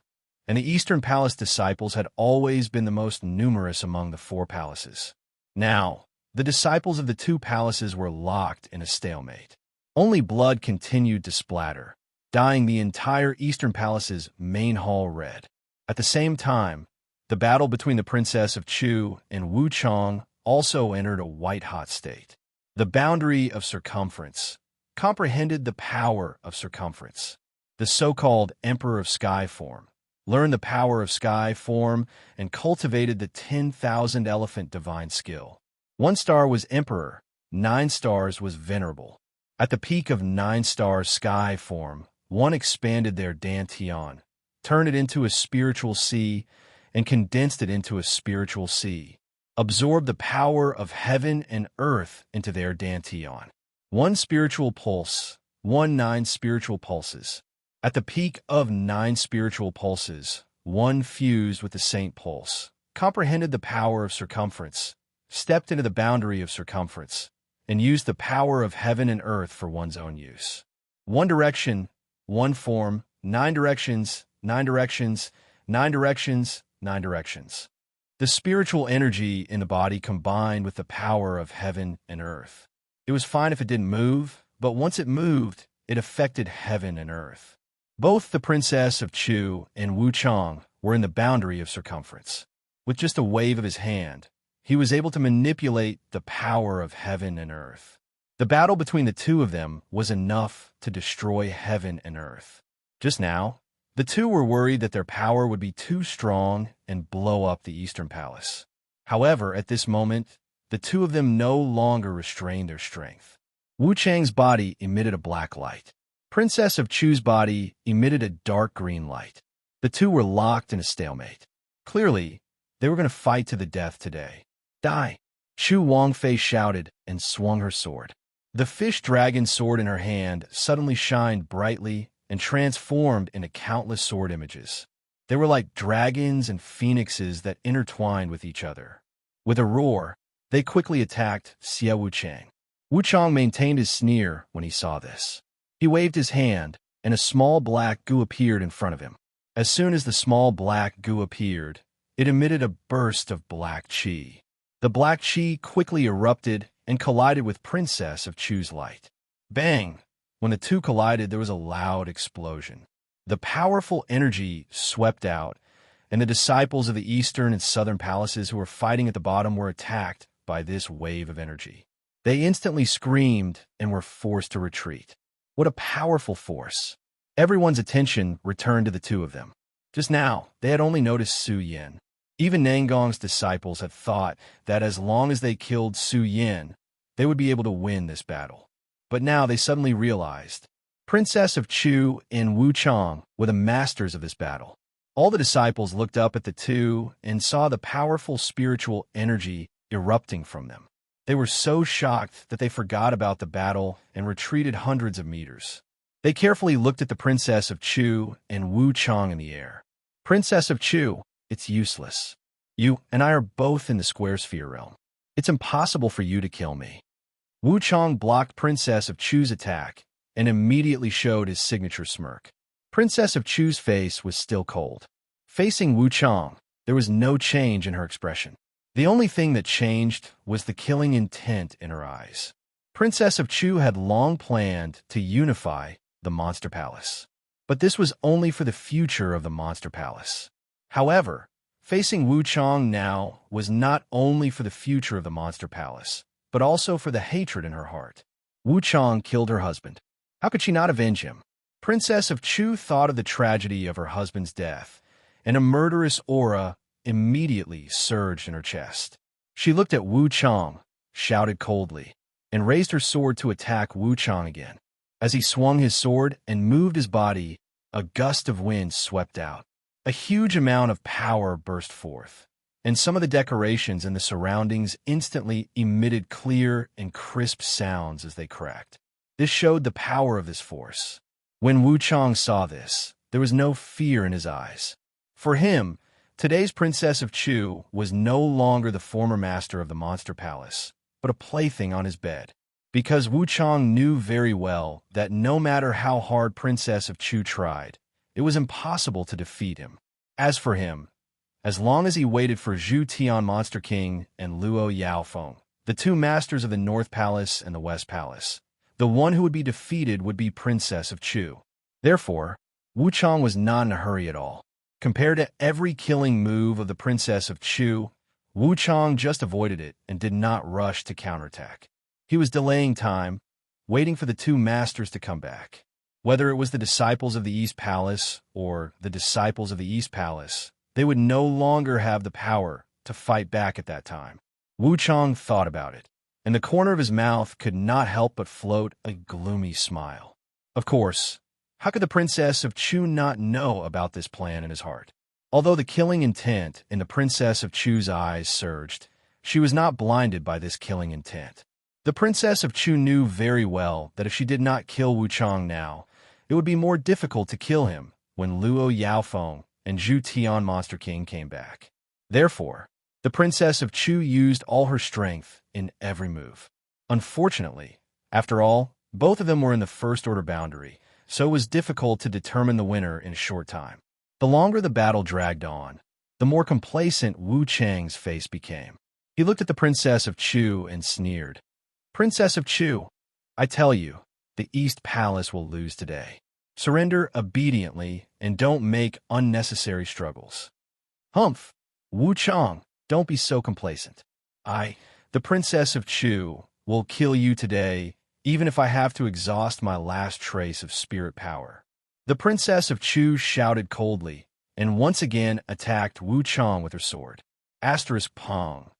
S2: and the Eastern Palace disciples had always been the most numerous among the 4 palaces. Now, the disciples of the 2 palaces were locked in a stalemate. Only blood continued to splatter, dyeing the entire Eastern Palace's main hall red. At the same time, the battle between the Princess of Chu and Wu Chong also entered a white-hot state. The boundary of circumference comprehended the power of circumference. The so-called Emperor of Sky form learned the power of Sky form and cultivated the 10,000 elephant divine skill. 1 star was Emperor, 9 stars was Venerable. At the peak of 9 stars Sky form, one expanded their Dantian, turned it into a spiritual sea, and condensed it into a spiritual sea, absorbed the power of heaven and earth into their Dantian. 1 spiritual pulse, 9 spiritual pulses. At the peak of 9 spiritual pulses, one fused with the Saint Pulse, comprehended the power of circumference, stepped into the boundary of circumference, and used the power of heaven and earth for one's own use. 1 direction, 1 form, 9 directions, 9 directions, 9 directions, 9 directions. The spiritual energy in the body combined with the power of heaven and earth. It was fine if it didn't move, but once it moved, it affected heaven and earth. Both the Princess of Chu and Wu Chong were in the boundary of circumference. With just a wave of his hand, he was able to manipulate the power of heaven and earth. The battle between the 2 of them was enough to destroy heaven and earth. Just now, the 2 were worried that their power would be too strong and blow up the Eastern Palace. However, at this moment, the 2 of them no longer restrained their strength. Wu Chang's body emitted a black light. Princess of Chu's body emitted a dark green light. The 2 were locked in a stalemate. Clearly, they were going to fight to the death today. Die! Chu Wangfei shouted and swung her sword. The fish dragon sword in her hand suddenly shined brightly and transformed into countless sword images. They were like dragons and phoenixes that intertwined with each other. With a roar, they quickly attacked Xie Wuchang. Wu Chong maintained his sneer when he saw this. He waved his hand, and a small black goo appeared in front of him. As soon as the small black goo appeared, it emitted a burst of black chi. The black chi quickly erupted and collided with Princess of Chu's light. Bang! When the 2 collided, there was a loud explosion. The powerful energy swept out, and the disciples of the Eastern and Southern Palaces who were fighting at the bottom were attacked by this wave of energy. They instantly screamed and were forced to retreat. What a powerful force. Everyone's attention returned to the 2 of them. Just now, they had only noticed Su Yin. Even Nangong's disciples had thought that as long as they killed Su Yin, they would be able to win this battle. But now they suddenly realized Princess of Chu and Wu Chong were the masters of this battle. All the disciples looked up at the 2 and saw the powerful spiritual energy erupting from them. They were so shocked that they forgot about the battle and retreated hundreds of meters. They carefully looked at the Princess of Chu and Wu Chang in the air. Princess of Chu, it's useless. You and I are both in the square sphere realm. It's impossible for you to kill me. Wu Chang blocked Princess of Chu's attack and immediately showed his signature smirk. Princess of Chu's face was still cold. Facing Wu Chang, there was no change in her expression. The only thing that changed was the killing intent in her eyes. Princess of Chu had long planned to unify the Monster Palace. But this was only for the future of the Monster Palace. However, facing Wu Chang now was not only for the future of the Monster Palace, but also for the hatred in her heart. Wu Chang killed her husband. How could she not avenge him? Princess of Chu thought of the tragedy of her husband's death, and a murderous aura immediately surged in her chest. She looked at Wu Chang, shouted coldly, and raised her sword to attack Wu Chang again. As he swung his sword and moved his body, a gust of wind swept out. A huge amount of power burst forth, and some of the decorations in the surroundings instantly emitted clear and crisp sounds as they cracked. This showed the power of this force. When Wu Chang saw this, there was no fear in his eyes. For him, today's Princess of Chu was no longer the former master of the Monster Palace, but a plaything on his bed. Because Wu Chang knew very well that no matter how hard Princess of Chu tried, it was impossible to defeat him. As for him, as long as he waited for Zhu Tian Monster King and Luo Yaofeng, the two masters of the North Palace and the West Palace, the one who would be defeated would be Princess of Chu. Therefore, Wu Chang was not in a hurry at all. Compared to every killing move of the Princess of Chu, Wu Chang just avoided it and did not rush to counterattack. He was delaying time, waiting for the two masters to come back. Whether it was the disciples of the East Palace or the disciples of the East Palace, they would no longer have the power to fight back at that time. Wu Chang thought about it, and the corner of his mouth could not help but float a gloomy smile. Of course, how could the Princess of Chu not know about this plan in his heart? Although the killing intent in the Princess of Chu's eyes surged, she was not blinded by this killing intent. The Princess of Chu knew very well that if she did not kill Wu Chang now, it would be more difficult to kill him when Luo Yaofeng and Zhu Tian Monster King came back. Therefore, the Princess of Chu used all her strength in every move. Unfortunately, after all, both of them were in the first order boundary, so it was difficult to determine the winner in a short time. The longer the battle dragged on, the more complacent Wu Chang's face became. He looked at the Princess of Chu and sneered. Princess of Chu, I tell you, the East Palace will lose today. Surrender obediently and don't make unnecessary struggles. Humph! Wu Chang, don't be so complacent. The Princess of Chu, will kill you today, even if I have to exhaust my last trace of spirit power. The Princess of Chu shouted coldly, and once again attacked Wu Chang with her sword. Pong.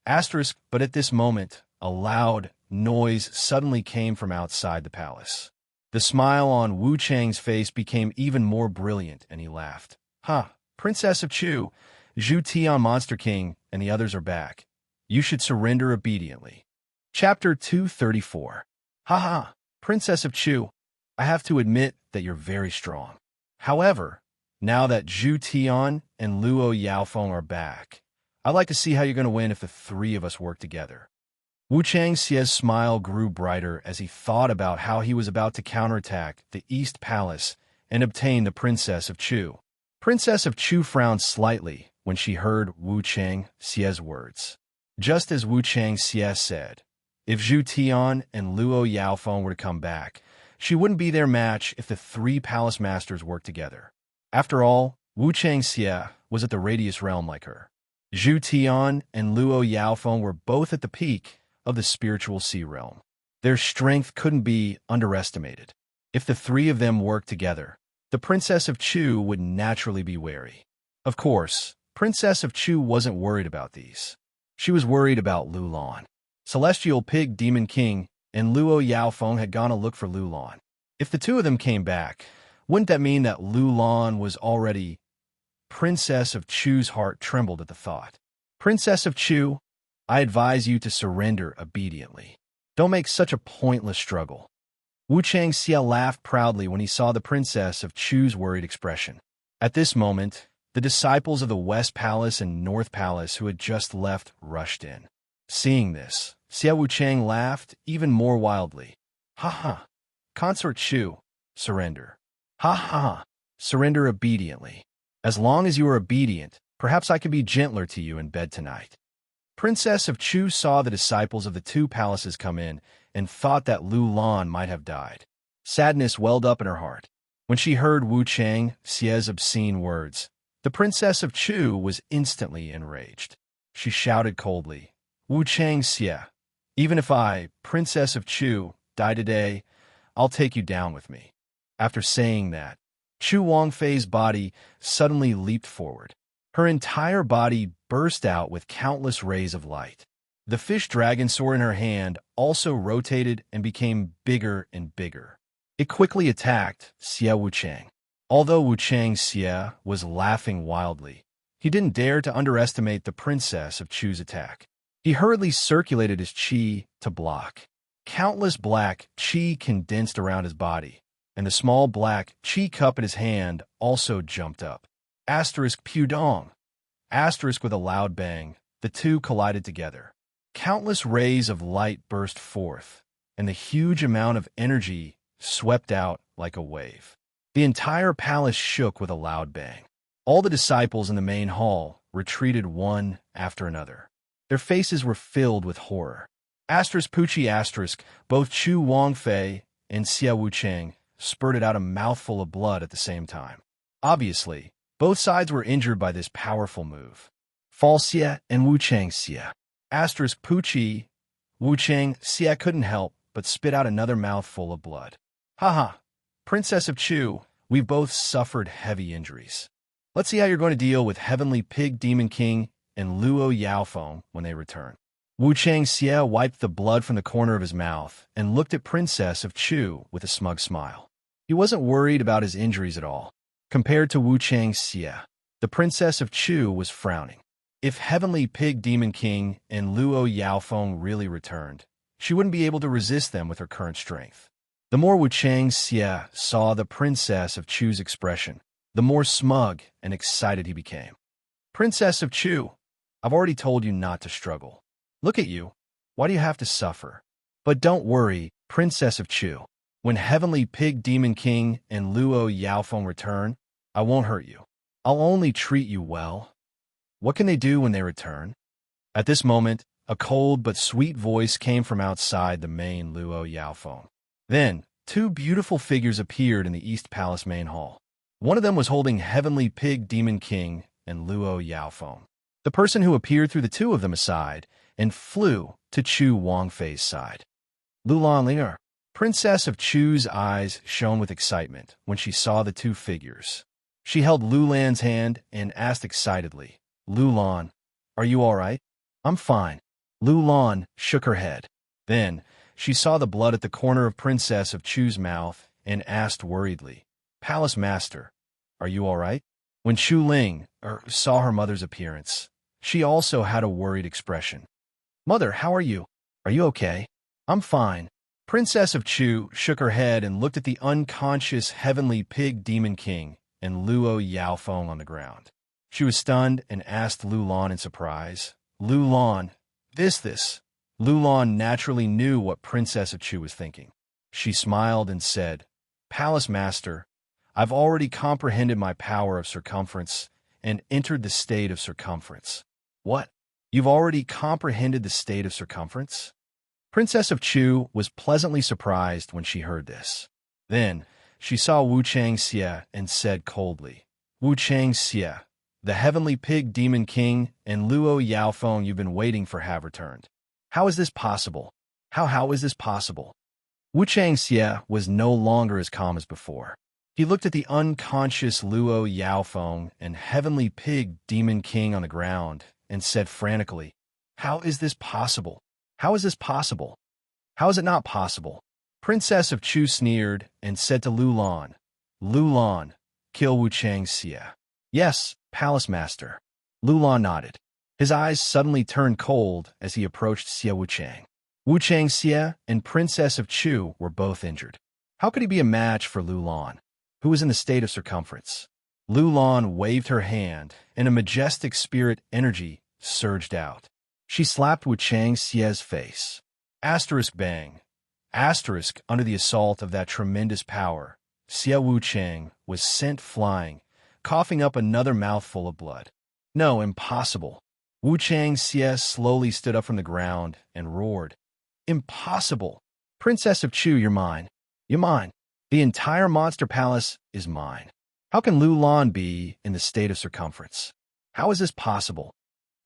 S2: But at this moment, a loud noise suddenly came from outside the palace. The smile on Wu Chang's face became even more brilliant, and he laughed. Ha! Princess of Chu, Zhu Tian Monster King, and the others are back. You should surrender obediently. Chapter 234. Haha, Princess of Chu, I have to admit that you're very strong. However, now that Zhu Tian and Luo Yaofeng are back, I'd like to see how you're going to win if the three of us work together. Wu Chang's smile grew brighter as he thought about how he was about to counterattack the East Palace and obtain the Princess of Chu. Princess of Chu frowned slightly when she heard Wu Chang's words. Just as Wu Chang's said, if Zhu Tian and Luo Yaofeng were to come back, she wouldn't be their match if the three palace masters worked together. After all, Wu Chang's was at the Radius realm like her. Zhu Tian and Luo Yaofeng were both at the peak of the spiritual sea realm. Their strength couldn't be underestimated. If the three of them worked together, the Princess of Chu would naturally be wary. Of course, Princess of Chu wasn't worried about these. She was worried about Lulan. Celestial Pig Demon King and Luo Yaofeng had gone to look for Lulan. If the two of them came back, wouldn't that mean that Lulan was already... Princess of Chu's heart trembled at the thought. Princess of Chu, I advise you to surrender obediently. Don't make such a pointless struggle. Wu Changxia laughed proudly when he saw the princess of Chu's worried expression. At this moment, the disciples of the West Palace and North Palace who had just left rushed in. Seeing this, Xia Wuchang laughed even more wildly. Ha ha! Consort Chu, surrender. Ha ha! Surrender obediently. As long as you are obedient, perhaps I can be gentler to you in bed tonight. Princess of Chu saw the disciples of the two palaces come in and thought that Lu Lan might have died. Sadness welled up in her heart. When she heard Wu Chang Xia's obscene words, the Princess of Chu was instantly enraged. She shouted coldly, Wu Chang Xia, even if I, Princess of Chu, die today, I'll take you down with me. After saying that, Chu Wangfei's body suddenly leaped forward. Her entire body burst out with countless rays of light. The fish dragon sword in her hand also rotated and became bigger and bigger. It quickly attacked Xia Wuchang. Although Wu Chang Xia was laughing wildly, he didn't dare to underestimate the Princess of Chu's attack. He hurriedly circulated his qi to block. Countless black qi condensed around his body, and the small black qi cup in his hand also jumped up. Asterisk Pudong. Asterisk with a loud bang, the two collided together. Countless rays of light burst forth, and the huge amount of energy swept out like a wave. The entire palace shook with a loud bang. All the disciples in the main hall retreated one after another. Their faces were filled with horror. Asterisk Pucci asterisk, both Chu Wangfei and Xia Wuchang spurted out a mouthful of blood at the same time. Obviously, both sides were injured by this powerful move. Fall Xia and Wu Chang Xia. Asterisk Pucci, Wu Chang Xia couldn't help but spit out another mouthful of blood. Haha, Princess of Chu, we've both suffered heavy injuries. Let's see how you're going to deal with Heavenly Pig Demon King and Luo Yaofeng when they return. Wu Chang Xia wiped the blood from the corner of his mouth and looked at Princess of Chu with a smug smile. He wasn't worried about his injuries at all. Compared to Wu Chang Xia, the Princess of Chu was frowning. If Heavenly Pig Demon King and Luo Yaofeng really returned, she wouldn't be able to resist them with her current strength. The more Wu Chang Xia saw the Princess of Chu's expression, the more smug and excited he became. Princess of Chu, I've already told you not to struggle. Look at you. Why do you have to suffer? But don't worry, Princess of Chu. When Heavenly Pig Demon King and Luo Yaofeng return, I won't hurt you. I'll only treat you well. What can they do when they return? At this moment, a cold but sweet voice came from outside the main Luo Yaofeng. Then, two beautiful figures appeared in the East Palace main hall. One of them was holding Heavenly Pig Demon King and Luo Yaofeng. The person who appeared threw the two of them aside and flew to Chu Wangfei's side. Lulan Linger. Princess of Chu's eyes shone with excitement when she saw the two figures. She held Lulan's hand and asked excitedly, Lulan, are you all right? I'm fine. Lulan shook her head. Then, she saw the blood at the corner of Princess of Chu's mouth and asked worriedly, Palace Master, are you all right? When Chu Ling saw her mother's appearance, she also had a worried expression. Mother, how are you? Are you okay? I'm fine. Princess of Chu shook her head and looked at the unconscious Heavenly Pig Demon King and Luo Yaofeng on the ground. She was stunned and asked Lulan in surprise, Lulan, this. Lulan naturally knew what Princess of Chu was thinking. She smiled and said, Palace Master, I've already comprehended my power of circumference and entered the state of circumference. What? You've already comprehended the state of circumference? Princess of Chu was pleasantly surprised when she heard this. Then, she saw Wu Chang Xia and said coldly, Wu Chang Xia, the Heavenly Pig Demon King and Luo Yaofeng you've been waiting for have returned. How is this possible? How is this possible? Wu Chang Xia was no longer as calm as before. He looked at the unconscious Luo Yaofeng and Heavenly Pig Demon King on the ground and said frantically, How is this possible? How is this possible? How is it not possible? Princess of Chu sneered and said to Lulan, Lulan, kill Wu Chang Xia. Yes, Palace Master. Lulan nodded. His eyes suddenly turned cold as he approached Xia Wuchang. Wu Chang Xia and Princess of Chu were both injured. How could he be a match for Lu Lan, who was in the state of circumference? Lu Lan waved her hand, and a majestic spirit energy surged out. She slapped Wu Chang's face. Asterisk bang. Asterisk under the assault of that tremendous power, Xie Wu Chang was sent flying, coughing up another mouthful of blood. No, impossible. Wu Chang's Xie slowly stood up from the ground and roared. Impossible. Princess of Chu, you're mine. You're mine. The entire monster palace is mine. How can Lu Lan be in the state of circumference? How is this possible?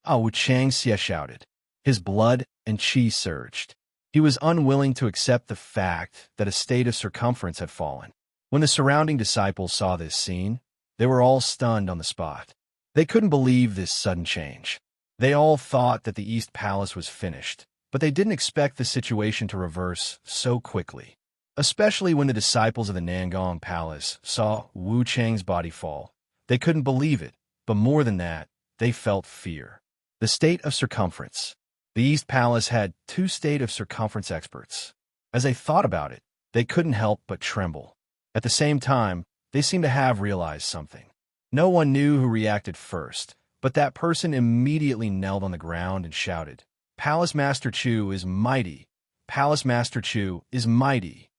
S2: Ah, Wu Chang's shouted. His blood and qi surged. He was unwilling to accept the fact that a state of circumference had fallen. When the surrounding disciples saw this scene, they were all stunned on the spot. They couldn't believe this sudden change. They all thought that the East Palace was finished, but they didn't expect the situation to reverse so quickly. Especially when the disciples of the Nangong Palace saw Wu Chang's body fall. They couldn't believe it, but more than that, they felt fear. The state of circumference. The East Palace had 2 state of circumference experts. As they thought about it, they couldn't help but tremble. At the same time, they seemed to have realized something. No one knew who reacted first, but that person immediately knelt on the ground and shouted, "Palace Master Chu is mighty! Palace Master Chu is mighty!"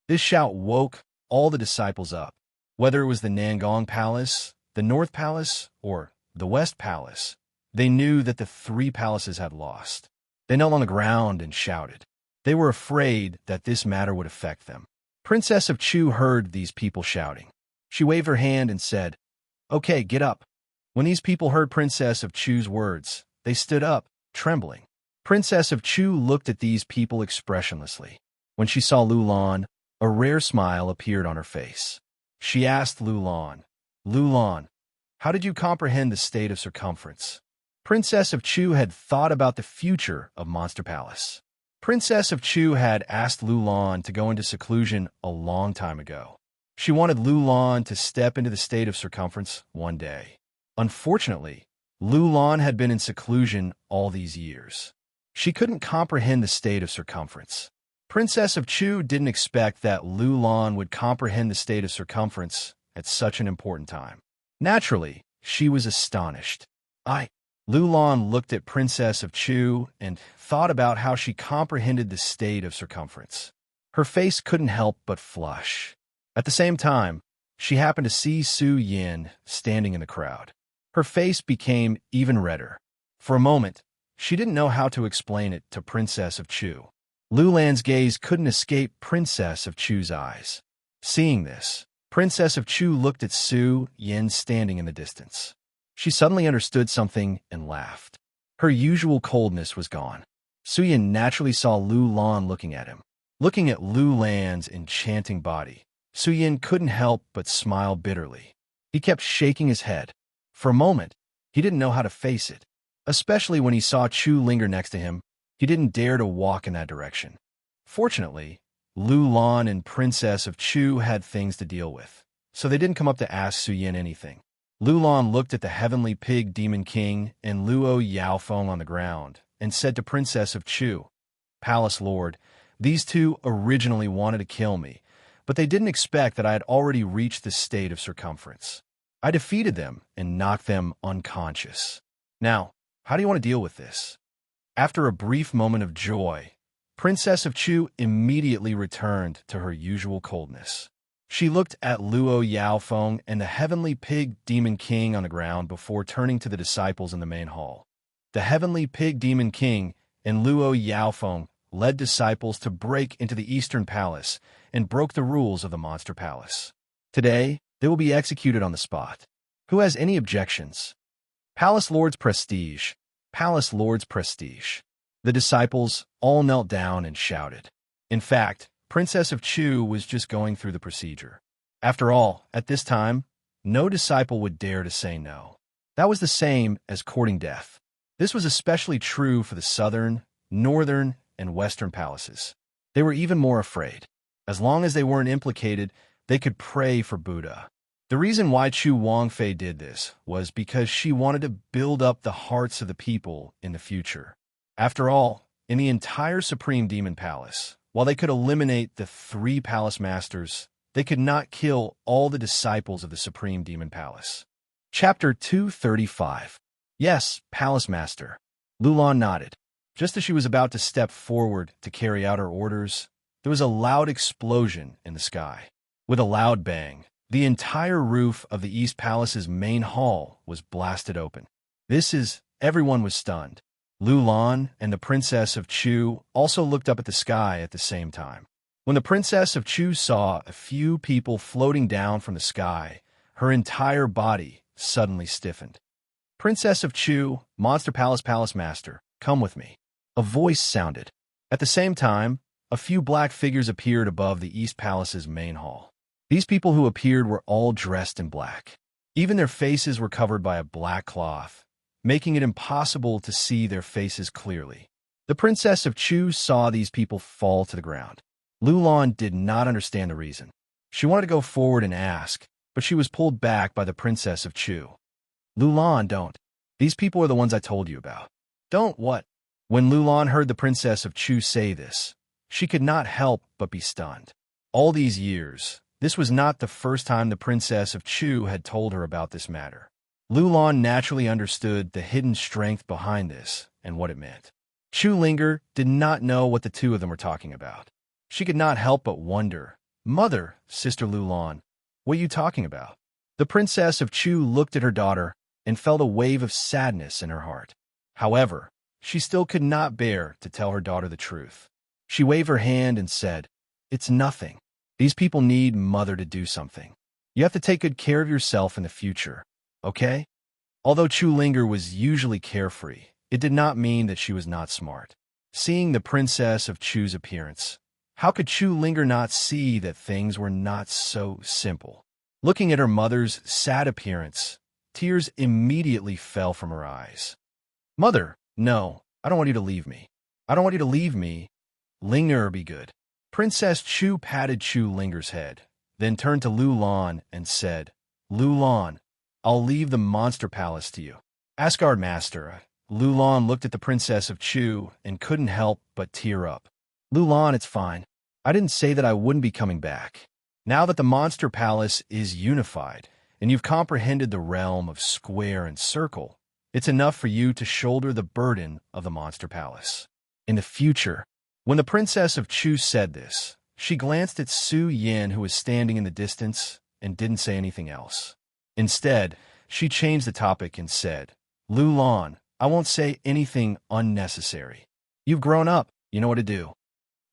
S2: This shout woke all the disciples up. Whether it was the Nangong Palace, the North Palace, or the West Palace, they knew that the 3 palaces had lost. They knelt on the ground and shouted. They were afraid that this matter would affect them. Princess of Chu heard these people shouting. She waved her hand and said, "Okay, get up." When these people heard Princess of Chu's words, they stood up, trembling. Princess of Chu looked at these people expressionlessly. When she saw Lu Lan, a rare smile appeared on her face. She asked Lu Lan, "Lu Lan, how did you comprehend the state of circumference?" Princess of Chu had thought about the future of Monster Palace. Princess of Chu had asked Lu Lan to go into seclusion a long time ago. She wanted Lu Lan to step into the state of circumference one day. Unfortunately, Lu Lan had been in seclusion all these years. She couldn't comprehend the state of circumference. Princess of Chu didn't expect that Lu Lan would comprehend the state of circumference at such an important time. Naturally, she was astonished. Lu Lan looked at Princess of Chu and thought about how she comprehended the state of circumference. Her face couldn't help but flush. At the same time, she happened to see Su Yin standing in the crowd. Her face became even redder. For a moment, she didn't know how to explain it to Princess of Chu. Lu Lan's gaze couldn't escape Princess of Chu's eyes. Seeing this, Princess of Chu looked at Su Yin standing in the distance. She suddenly understood something and laughed. Her usual coldness was gone. Su Yin naturally saw Lu Lan looking at him. Looking at Lu Lan's enchanting body, Su Yin couldn't help but smile bitterly. He kept shaking his head. For a moment, he didn't know how to face it. Especially when he saw Chu linger next to him, he didn't dare to walk in that direction. Fortunately, Lu Lan and Princess of Chu had things to deal with, so they didn't come up to ask Su Yin anything. Lu Lan looked at the heavenly pig demon king and Luo Yaofeng on the ground and said to Princess of Chu, "Palace Lord, these 2 originally wanted to kill me, but they didn't expect that I had already reached the state of circumference. I defeated them and knocked them unconscious. Now, how do you want to deal with this?" After a brief moment of joy, Princess of Chu immediately returned to her usual coldness. She looked at Luo Yaofeng and the heavenly pig demon king on the ground before turning to the disciples in the main hall. The heavenly pig demon king and Luo Yaofeng led disciples to break into the Eastern Palace and broke the rules of the Monster Palace. Today, they will be executed on the spot. Who has any objections? Palace Lord's prestige. Palace Lord's prestige. The disciples all knelt down and shouted. In fact, Princess of Chu was just going through the procedure. After all, at this time, no disciple would dare to say no. That was the same as courting death. This was especially true for the southern, northern, and western palaces. They were even more afraid. As long as they weren't implicated, they could pray for Buddha. The reason why Chu Wangfei did this was because she wanted to build up the hearts of the people in the future. After all, in the entire Supreme Demon Palace, While they could eliminate the 3 palace masters, they could not kill all the disciples of the Supreme Demon Palace. Chapter 235. Yes, Palace Master. Lulan nodded. Just as she was about to step forward to carry out her orders, there was a loud explosion in the sky. With a loud bang, the entire roof of the East Palace's main hall was blasted open. Everyone was stunned. Lulan and the Princess of Chu also looked up at the sky at the same time. When the Princess of Chu saw a few people floating down from the sky, her entire body suddenly stiffened. Princess of Chu, Monster Palace Master, come with me. A voice sounded. At the same time, a few black figures appeared above the East Palace's main hall. These people who appeared were all dressed in black. Even their faces were covered by a black cloth, making it impossible to see their faces clearly. The Princess of Chu saw these people fall to the ground. Lulan did not understand the reason. She wanted to go forward and ask, but she was pulled back by the Princess of Chu. Lulan, don't. These people are the ones I told you about. Don't what? When Lulan heard the Princess of Chu say this, she could not help but be stunned. All these years, this was not the first time the Princess of Chu had told her about this matter. Lulan naturally understood the hidden strength behind this and what it meant. Chu Linger did not know what the two of them were talking about. She could not help but wonder, Mother, Sister Lulan, what are you talking about? The Princess of Chu looked at her daughter and felt a wave of sadness in her heart. However, she still could not bear to tell her daughter the truth. She waved her hand and said, It's nothing. These people need Mother to do something. You have to take good care of yourself in the future, okay? Although Chu Linger was usually carefree, it did not mean that she was not smart. Seeing the Princess of Chu's appearance, how could Chu Linger not see that things were not so simple? Looking at her mother's sad appearance, tears immediately fell from her eyes. Mother, no, I don't want you to leave me. I don't want you to leave me. Linger be good. Princess Chu patted Chu Linger's head, then turned to Lulan and said, Lulan, I'll leave the Monster Palace to you. Asgard Master. Lulan looked at the Princess of Chu and couldn't help but tear up. Lulan, it's fine. I didn't say that I wouldn't be coming back. Now that the Monster Palace is unified, and you've comprehended the realm of square and circle, it's enough for you to shoulder the burden of the Monster Palace. In the future, when the Princess of Chu said this, she glanced at Su Yin, who was standing in the distance, and didn't say anything else. Instead, she changed the topic and said, Lulan, I won't say anything unnecessary. You've grown up, you know what to do.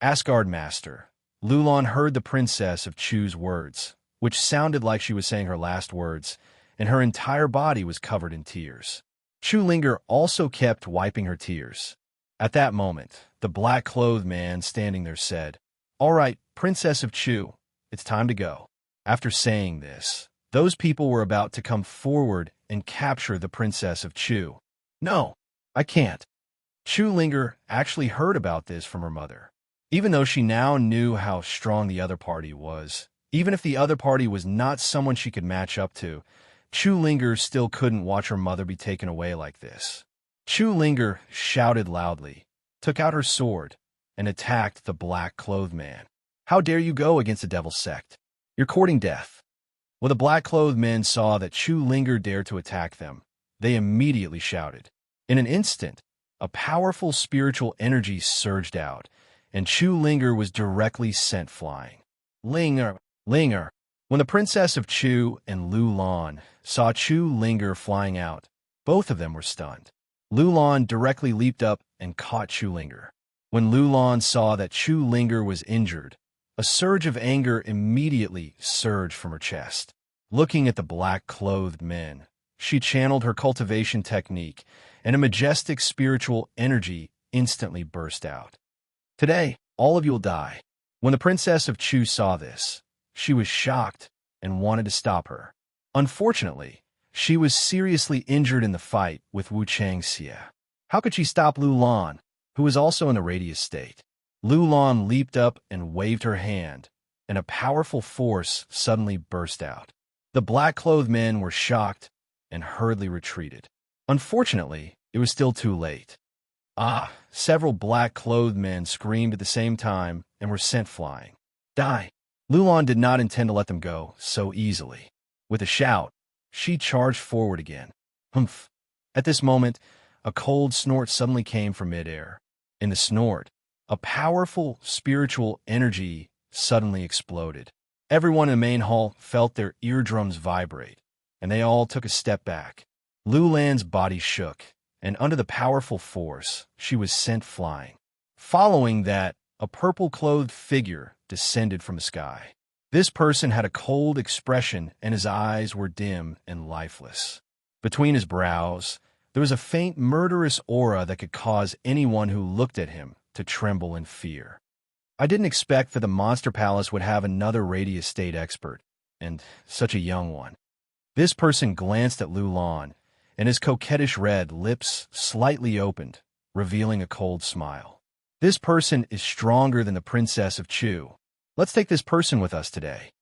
S2: Asgard Master. Lulan heard the Princess of Chu's words, which sounded like she was saying her last words, and her entire body was covered in tears. Chu Linger also kept wiping her tears. At that moment, the black-clothed man standing there said, All right, Princess of Chu, it's time to go. After saying this, those people were about to come forward and capture the Princess of Chu. No, I can't. Chu Linger actually heard about this from her mother. Even though she now knew how strong the other party was, even if the other party was not someone she could match up to, Chu Linger still couldn't watch her mother be taken away like this. Chu Linger shouted loudly, took out her sword, and attacked the black-clothed man. How dare you go against the devil's sect? You're courting death. When the black-clothed men saw that Chu Linger dared to attack them, they immediately shouted. In an instant, a powerful spiritual energy surged out, and Chu Linger was directly sent flying. Linger! When the Princess of Chu and Lulan saw Chu Linger flying out, both of them were stunned. Lulan directly leaped up and caught Chu Linger. When Lulan saw that Chu Linger was injured, a surge of anger immediately surged from her chest. Looking at the black-clothed men, she channeled her cultivation technique, and a majestic spiritual energy instantly burst out. Today, all of you will die. When the Princess of Chu saw this, she was shocked and wanted to stop her. Unfortunately, she was seriously injured in the fight with Wu Changxia. How could she stop Lulan, who was also in the radius state? Lulan leaped up and waved her hand, and a powerful force suddenly burst out. The black-clothed men were shocked and hurriedly retreated. Unfortunately, it was still too late. Ah! Several black-clothed men screamed at the same time and were sent flying. Die! Lulan did not intend to let them go so easily. With a shout, she charged forward again. Humph! At this moment, a cold snort suddenly came from midair. In the snort, a powerful spiritual energy suddenly exploded. Everyone in the main hall felt their eardrums vibrate, and they all took a step back. Lulan's body shook, and under the powerful force, she was sent flying. Following that, a purple-clothed figure descended from the sky. This person had a cold expression, and his eyes were dim and lifeless. Between his brows, there was a faint murderous aura that could cause anyone who looked at him to tremble in fear. I didn't expect that the Monster Palace would have another Radius State expert, and such a young one. This person glanced at Lulan, and his coquettish red lips slightly opened, revealing a cold smile. This person is stronger than the Princess of Chu. Let's take this person with us today.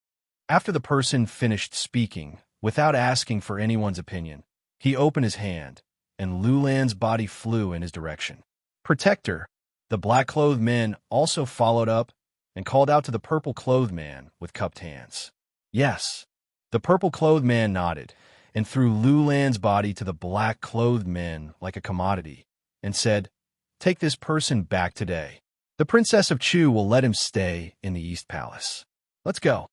S2: After the person finished speaking, without asking for anyone's opinion, he opened his hand, and Lulan's body flew in his direction. Protector! The black-clothed men also followed up and called out to the purple-clothed man with cupped hands. Yes. The purple-clothed man nodded and threw Lulan's body to the black-clothed men like a commodity and said, "Take this person back today. The Princess of Chu will let him stay in the East Palace. Let's go."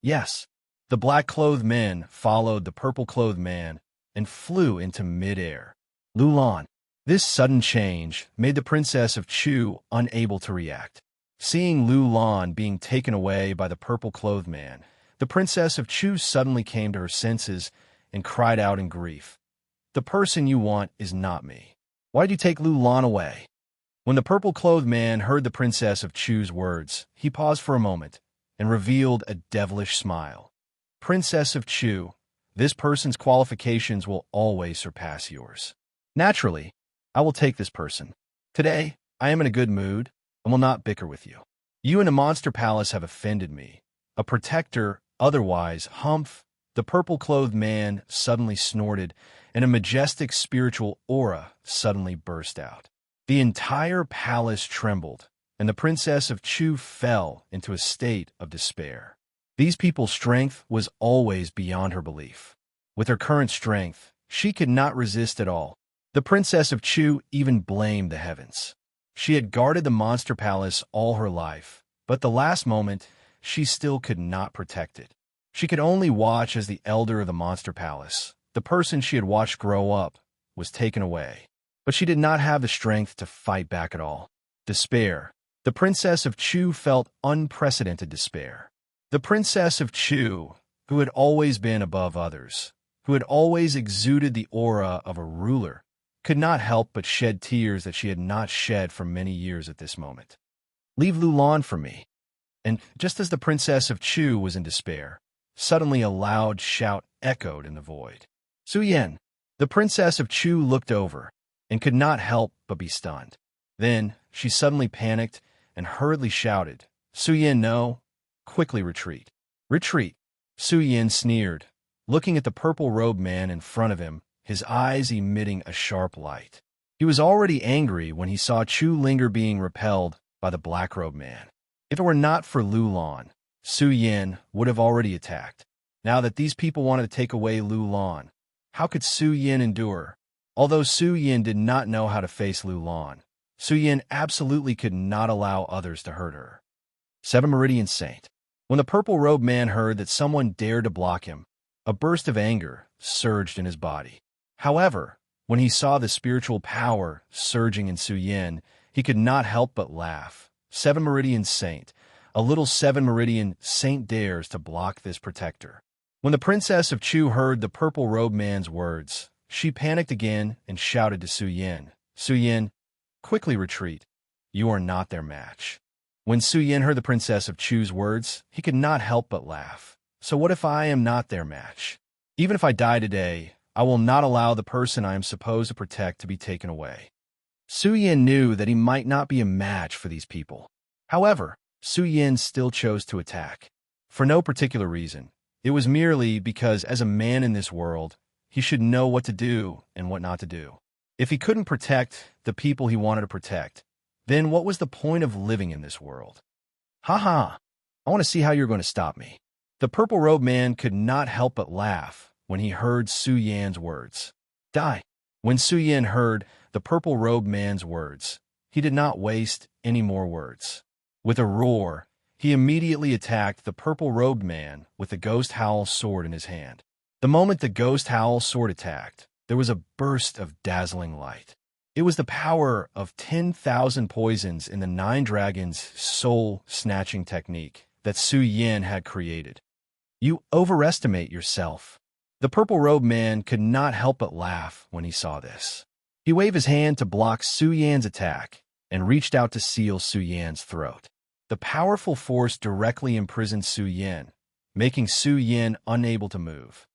S2: Yes. The black-clothed men followed the purple-clothed man and flew into midair. Lulan. This sudden change made the Princess of Chu unable to react. Seeing Lulan being taken away by the purple-clothed man, the Princess of Chu suddenly came to her senses and cried out in grief, "The person you want is not me. Why did you take Lulan away?" When the purple-clothed man heard the Princess of Chu's words, he paused for a moment and revealed a devilish smile. "Princess of Chu, this person's qualifications will always surpass yours. Naturally, I will take this person. Today, I am in a good mood and will not bicker with you. You in the Monster Palace have offended me. A protector, otherwise, humph." The purple-clothed man suddenly snorted, and a majestic spiritual aura suddenly burst out. The entire palace trembled, and the Princess of Chu fell into a state of despair. These people's strength was always beyond her belief. With her current strength, she could not resist at all. The Princess of Chu even blamed the heavens. She had guarded the Monster Palace all her life, but the last moment, she still could not protect it. She could only watch as the elder of the Monster Palace, the person she had watched grow up, was taken away. But she did not have the strength to fight back at all. Despair. The Princess of Chu felt unprecedented despair. The Princess of Chu, who had always been above others, who had always exuded the aura of a ruler, could not help but shed tears that she had not shed for many years at this moment. "Leave Lulan for me." And just as the Princess of Chu was in despair, suddenly a loud shout echoed in the void. "Suyen!" The Princess of Chu looked over and could not help but be stunned. Then she suddenly panicked and hurriedly shouted, "Suyen, no! Quickly retreat! Retreat!" Suyen sneered, looking at the purple-robed man in front of him, his eyes emitting a sharp light. He was already angry when he saw Chu Linger being repelled by the black-robed man. If it were not for Lulan, Suyen would have already attacked. Now that these people wanted to take away Lulan, how could Suyen endure? Although Suyen did not know how to face Lulan, Suyen absolutely could not allow others to hurt her. 7 Meridian Saint. When the purple-robed man heard that someone dared to block him, a burst of anger surged in his body. However, when he saw the spiritual power surging in Suyen, he could not help but laugh. 7 Meridian Saint. A little 7 Meridian Saint dares to block this protector. When the Princess of Chu heard the purple-robed man's words, she panicked again and shouted to Suyen, "Suyen, quickly retreat. You are not their match." When Suyen heard the Princess of Chu's words, he could not help but laugh. "So what if I am not their match? Even if I die today, I will not allow the person I am supposed to protect to be taken away." Suyen knew that he might not be a match for these people. However, Suyen still chose to attack. For no particular reason. It was merely because, as a man in this world, he should know what to do and what not to do. If he couldn't protect the people he wanted to protect, then what was the point of living in this world? Ha ha! I want to see how you're going to stop me. The purple-robed man could not help but laugh when he heard Su Yan's words. Die! When Su Yan heard the purple-robed man's words, he did not waste any more words. With a roar, he immediately attacked the purple-robed man with the Ghost Howl sword in his hand. The moment the Ghost Howl sword attacked, there was a burst of dazzling light. It was the power of 10,000 poisons in the Nine Dragons' soul-snatching technique that Su Yan had created. You overestimate yourself. The purple-robed man could not help but laugh when he saw this. He waved his hand to block Su Yan's attack and reached out to seal Su Yan's throat. The powerful force directly imprisoned Su Yan, making Su Yan unable to move.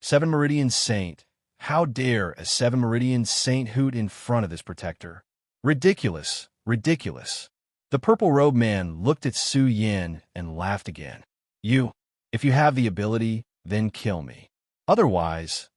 S2: Seven Meridian Saint. How dare a Seven Meridian Saint hoot in front of this protector? Ridiculous, ridiculous. The purple-robed man looked at Su Yan and laughed again. If you have the ability, then kill me. Otherwise,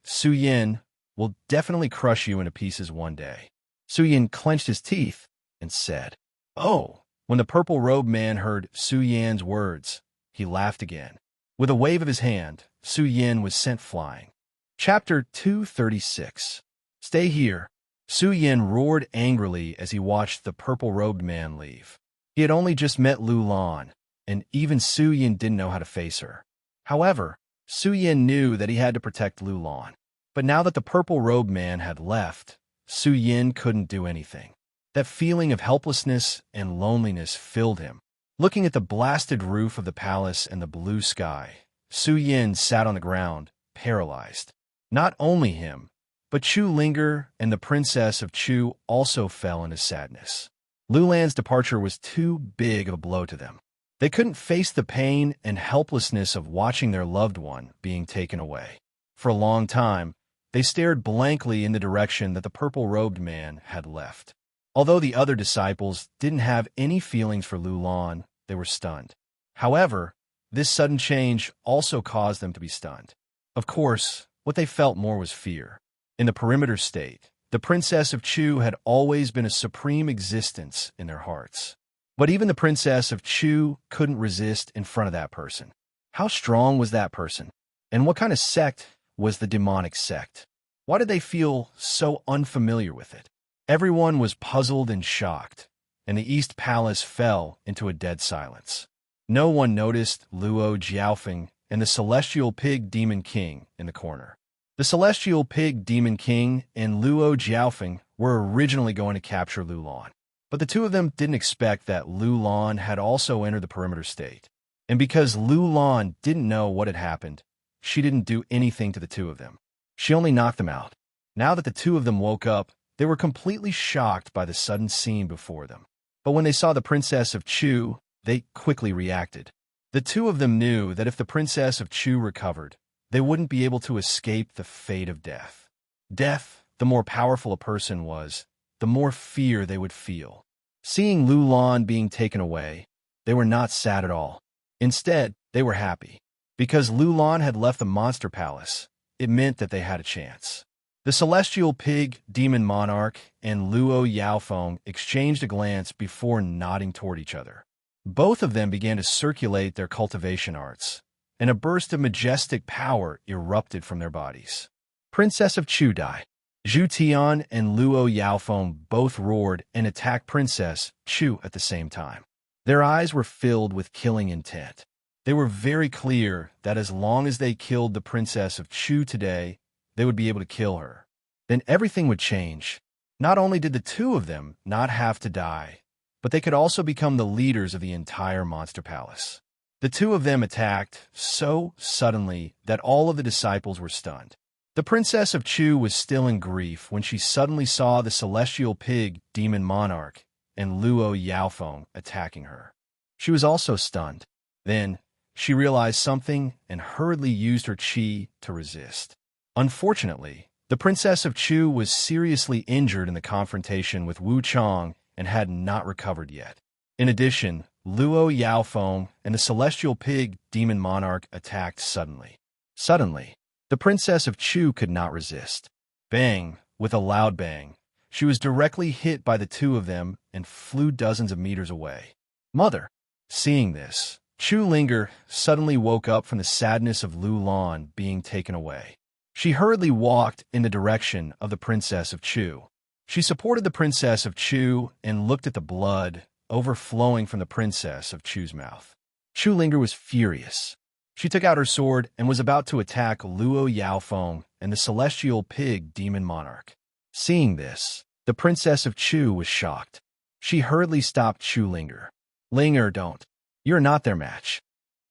S2: Su Yan, will definitely crush you into pieces one day. Su Yan clenched his teeth and said, "Oh." When the purple-robed man heard Su Yan's words, he laughed again. With a wave of his hand, Su Yan was sent flying. Chapter 236. Stay here. Su Yan roared angrily as he watched the purple-robed man leave. He had only just met Lu Lan, and even Su Yan didn't know how to face her. However, Su Yan knew that he had to protect Lu Lan. But now that the purple-robed man had left, Su Yan couldn't do anything. That feeling of helplessness and loneliness filled him. Looking at the blasted roof of the palace and the blue sky, Su Yan sat on the ground, paralyzed. Not only him, but Chu Linger and the Princess of Chu also fell into sadness. Lu Lan's departure was too big of a blow to them. They couldn't face the pain and helplessness of watching their loved one being taken away. For a long time, they stared blankly in the direction that the purple-robed man had left. Although the other disciples didn't have any feelings for Lu Lan, they were stunned. However, this sudden change also caused them to be stunned. Of course, what they felt more was fear. In the perimeter state, the Princess of Chu had always been a supreme existence in their hearts. But even the Princess of Chu couldn't resist in front of that person. How strong was that person? And what kind of sect was the demonic sect? Why did they feel so unfamiliar with it? Everyone was puzzled and shocked, and the East Palace fell into a dead silence. No one noticed Luo Jiaofeng and the Celestial Pig Demon King in the corner. The Celestial Pig Demon King and Luo Jiaofeng were originally going to capture Lu Lan, but the two of them didn't expect that Lu Lan had also entered the perimeter state. And because Lu Lan didn't know what had happened, she didn't do anything to the two of them. She only knocked them out. Now that the two of them woke up, they were completely shocked by the sudden scene before them. But when they saw the Princess of Chu, they quickly reacted. The two of them knew that if the Princess of Chu recovered, they wouldn't be able to escape the fate of death. Death, the more powerful a person was, the more fear they would feel. Seeing Lu Lan being taken away, they were not sad at all. Instead, they were happy. Because Lu Lan had left the Monster Palace, it meant that they had a chance. The Celestial Pig Demon Monarch and Luo Yaofeng exchanged a glance before nodding toward each other. Both of them began to circulate their cultivation arts, and a burst of majestic power erupted from their bodies. Princess of Chu died. Zhu Tian and Luo Yaofeng both roared and attacked Princess Chu at the same time. Their eyes were filled with killing intent. They were very clear that as long as they killed the Princess of Chu today, they would be able to kill her. Then everything would change. Not only did the two of them not have to die, but they could also become the leaders of the entire Monster Palace. The two of them attacked so suddenly that all of the disciples were stunned. The Princess of Chu was still in grief when she suddenly saw the Celestial Pig Demon Monarch and Luo Yaofeng attacking her. She was also stunned. Then, she realized something and hurriedly used her qi to resist. Unfortunately, the Princess of Chu was seriously injured in the confrontation with Wu Chong and had not recovered yet. In addition, Luo Yaofeng and the Celestial Pig Demon Monarch attacked suddenly. Suddenly, the Princess of Chu could not resist. Bang! with a loud bang, she was directly hit by the two of them and flew dozens of meters away. Mother! Seeing this, Chu Linger suddenly woke up from the sadness of Lu Lan being taken away. She hurriedly walked in the direction of the Princess of Chu. She supported the Princess of Chu and looked at the blood overflowing from the Princess of Chu's mouth. Chu Linger was furious. She took out her sword and was about to attack Luo Yaofeng and the celestial pig demon monarch. Seeing this, the Princess of Chu was shocked. She hurriedly stopped Chu Linger. Linger, don't. You're not their match.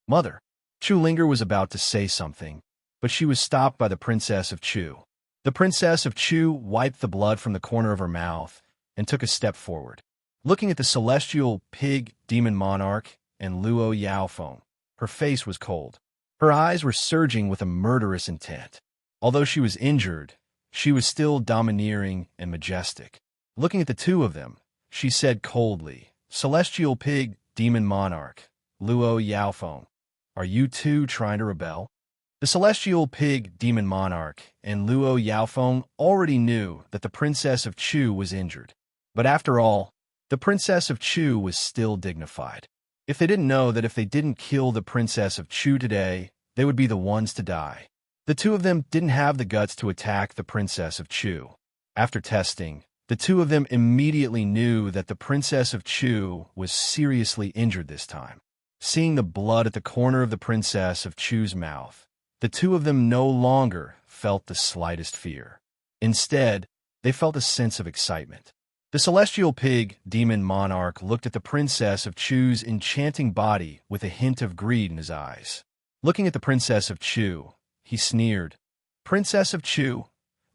S2: Mother. Chu Linger was about to say something, but she was stopped by the Princess of Chu. The Princess of Chu wiped the blood from the corner of her mouth and took a step forward. Looking at the celestial pig demon monarch and Luo Yaofeng, her face was cold. Her eyes were surging with a murderous intent. Although she was injured, she was still domineering and majestic. Looking at the two of them, she said coldly, Celestial pig demon monarch, Luo Yaofeng, are you two trying to rebel? The celestial pig demon monarch and Luo Yaofeng already knew that the Princess of Chu was injured. But after all, the Princess of Chu was still dignified. If they didn't know that if they didn't kill the Princess of Chu today, they would be the ones to die. The two of them didn't have the guts to attack the Princess of Chu. After testing, the two of them immediately knew that the Princess of Chu was seriously injured this time. Seeing the blood at the corner of the Princess of Chu's mouth, the two of them no longer felt the slightest fear. Instead, they felt a sense of excitement. The celestial pig demon monarch looked at the Princess of Chu's enchanting body with a hint of greed in his eyes. Looking at the Princess of Chu, he sneered, Princess of Chu,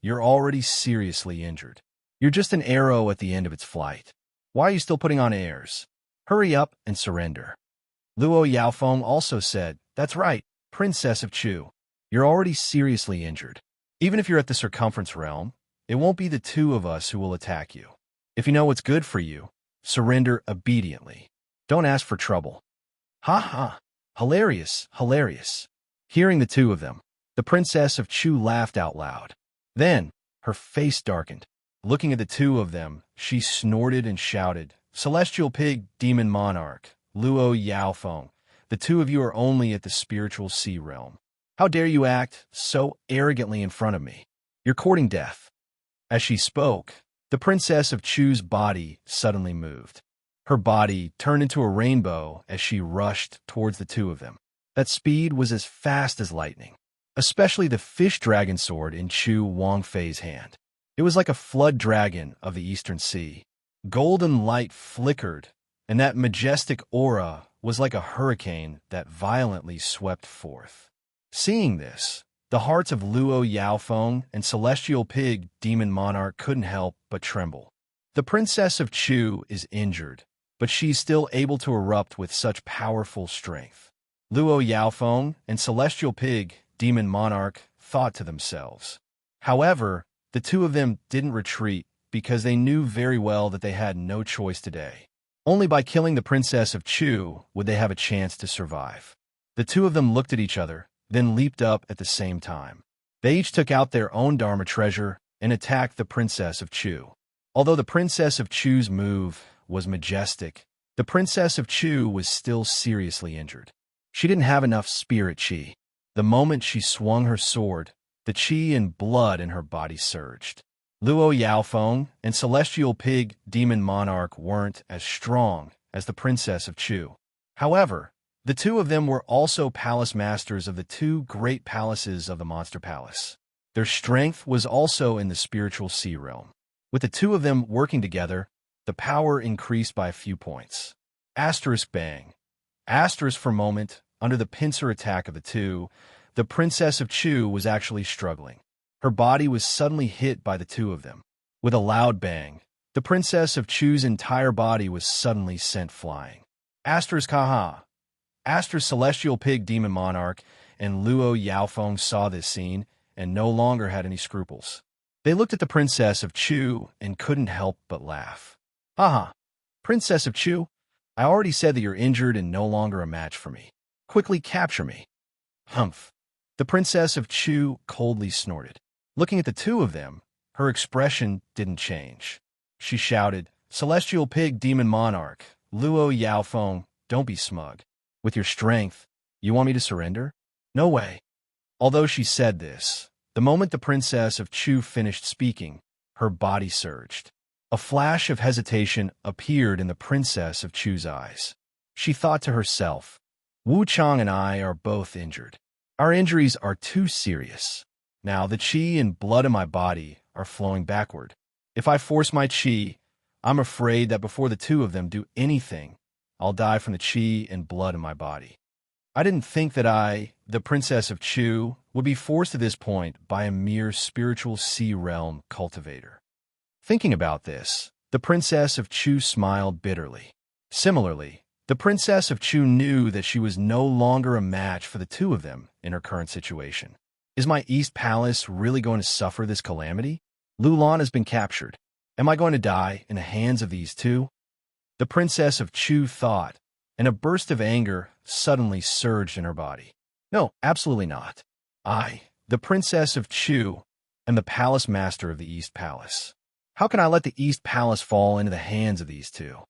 S2: you're already seriously injured. You're just an arrow at the end of its flight. Why are you still putting on airs? Hurry up and surrender. Luo Yaofeng also said, That's right, Princess of Chu. You're already seriously injured. Even if you're at the circumference realm, it won't be the two of us who will attack you. If you know what's good for you, surrender obediently. Don't ask for trouble. Ha ha! Hilarious, hilarious. Hearing the two of them, the Princess of Chu laughed out loud. Then, her face darkened. Looking at the two of them, she snorted and shouted, Celestial pig demon monarch, Luo Yaofeng, the two of you are only at the spiritual sea realm. How dare you act so arrogantly in front of me? You're courting death. As she spoke, the Princess of Chu's body suddenly moved. Her body turned into a rainbow as she rushed towards the two of them. That speed was as fast as lightning, especially the fish dragon sword in Chu Wangfei's hand. It was like a flood dragon of the eastern sea. Golden light flickered, and that majestic aura was like a hurricane that violently swept forth. Seeing this, the hearts of Luo Yaofeng and Celestial Pig Demon Monarch couldn't help but tremble. The Princess of Chu is injured, but she's still able to erupt with such powerful strength. Luo Yaofeng and Celestial Pig Demon Monarch thought to themselves. However, the two of them didn't retreat because they knew very well that they had no choice today. Only by killing the Princess of Chu would they have a chance to survive. The two of them looked at each other, then leaped up at the same time. They each took out their own Dharma treasure and attacked the Princess of Chu. Although the Princess of Chu's move was majestic, the Princess of Chu was still seriously injured. She didn't have enough spirit chi. The moment she swung her sword, the chi and blood in her body surged. Luo Yaofeng and Celestial Pig Demon Monarch weren't as strong as the Princess of Chu. However, the two of them were also palace masters of the two great palaces of the Monster Palace. Their strength was also in the spiritual sea realm. With the two of them working together, the power increased by a few points. Asterisk bang. Asterisk for a moment, under the pincer attack of the two, the Princess of Chu was actually struggling. Her body was suddenly hit by the two of them. With a loud bang, the Princess of Chu's entire body was suddenly sent flying. Asterisk haha. Asterisk Celestial Pig Demon Monarch and Luo Yaofeng saw this scene and no longer had any scruples. They looked at the Princess of Chu and couldn't help but laugh. Haha, Princess of Chu, I already said that you're injured and no longer a match for me. Quickly capture me. Humph. The Princess of Chu coldly snorted. Looking at the two of them, her expression didn't change. She shouted, "Celestial Pig Demon Monarch, Luo Yaofeng, don't be smug. With your strength, you want me to surrender? No way." Although she said this, the moment the Princess of Chu finished speaking, her body surged. A flash of hesitation appeared in the Princess of Chu's eyes. She thought to herself, "Wu Chang and I are both injured. Our injuries are too serious. Now the qi and blood in my body are flowing backward. If I force my qi, I'm afraid that before the two of them do anything, I'll die from the qi and blood in my body." I didn't think that the Princess of Chu, would be forced to this point by a mere spiritual sea realm cultivator. Thinking about this, the Princess of Chu smiled bitterly. Similarly, the Princess of Chu knew that she was no longer a match for the two of them in her current situation. Is my East Palace really going to suffer this calamity? Lulan has been captured. Am I going to die in the hands of these two? The Princess of Chu thought, and a burst of anger suddenly surged in her body. No, absolutely not. I, the Princess of Chu, am the Palace Master of the East Palace. How can I let the East Palace fall into the hands of these two?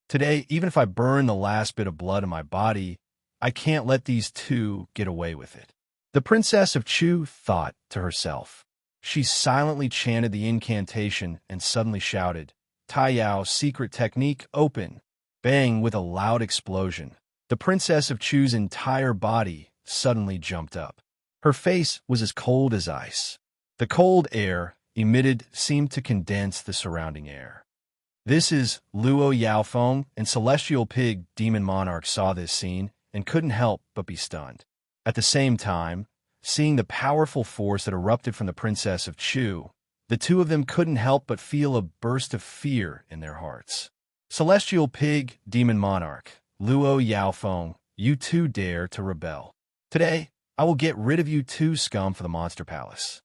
S2: Today, even if I burn the last bit of blood in my body, I can't let these two get away with it. The Princess of Chu thought to herself. She silently chanted the incantation and suddenly shouted, "Tai Yao's secret technique, open!" Bang, with a loud explosion. The Princess of Chu's entire body suddenly jumped up. Her face was as cold as ice. The cold air emitted seemed to condense the surrounding air. This is Luo Yaofeng, and Celestial Pig Demon Monarch saw this scene and couldn't help but be stunned. At the same time, seeing the powerful force that erupted from the Princess of Chu, the two of them couldn't help but feel a burst of fear in their hearts. "Celestial Pig Demon Monarch, Luo Yaofeng, you two dare to rebel. Today, I will get rid of you two scum for the Monster Palace."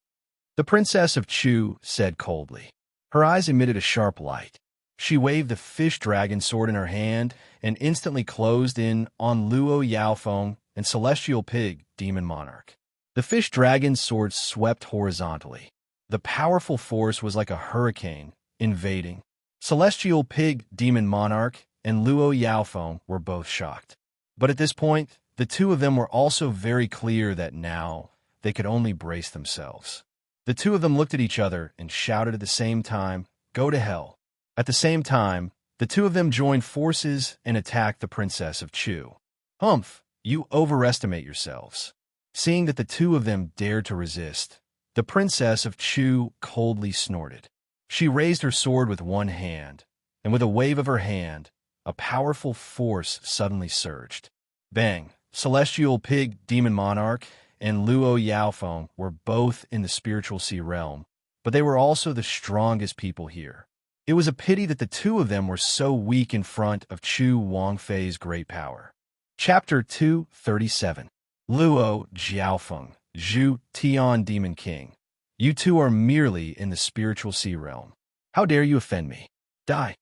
S2: The Princess of Chu said coldly. Her eyes emitted a sharp light. She waved the fish dragon sword in her hand and instantly closed in on Luo Yaofeng and Celestial Pig Demon Monarch. The fish dragon's sword swept horizontally. The powerful force was like a hurricane, invading. Celestial Pig Demon Monarch and Luo Yaofeng were both shocked. But at this point, the two of them were also very clear that now they could only brace themselves. The two of them looked at each other and shouted at the same time, "Go to hell." At the same time, the two of them joined forces and attacked the Princess of Chu. "Humph, you overestimate yourselves." Seeing that the two of them dared to resist, the Princess of Chu coldly snorted. She raised her sword with one hand, and with a wave of her hand, a powerful force suddenly surged. Bang! Celestial Pig Demon Monarch and Luo Yaofeng were both in the spiritual sea realm, but they were also the strongest people here. It was a pity that the two of them were so weak in front of Chu Wangfei's great power. Chapter 237. Luo Jiaofeng, Zhu Tian Demon King. You two are merely in the spiritual sea realm. How dare you offend me? Die!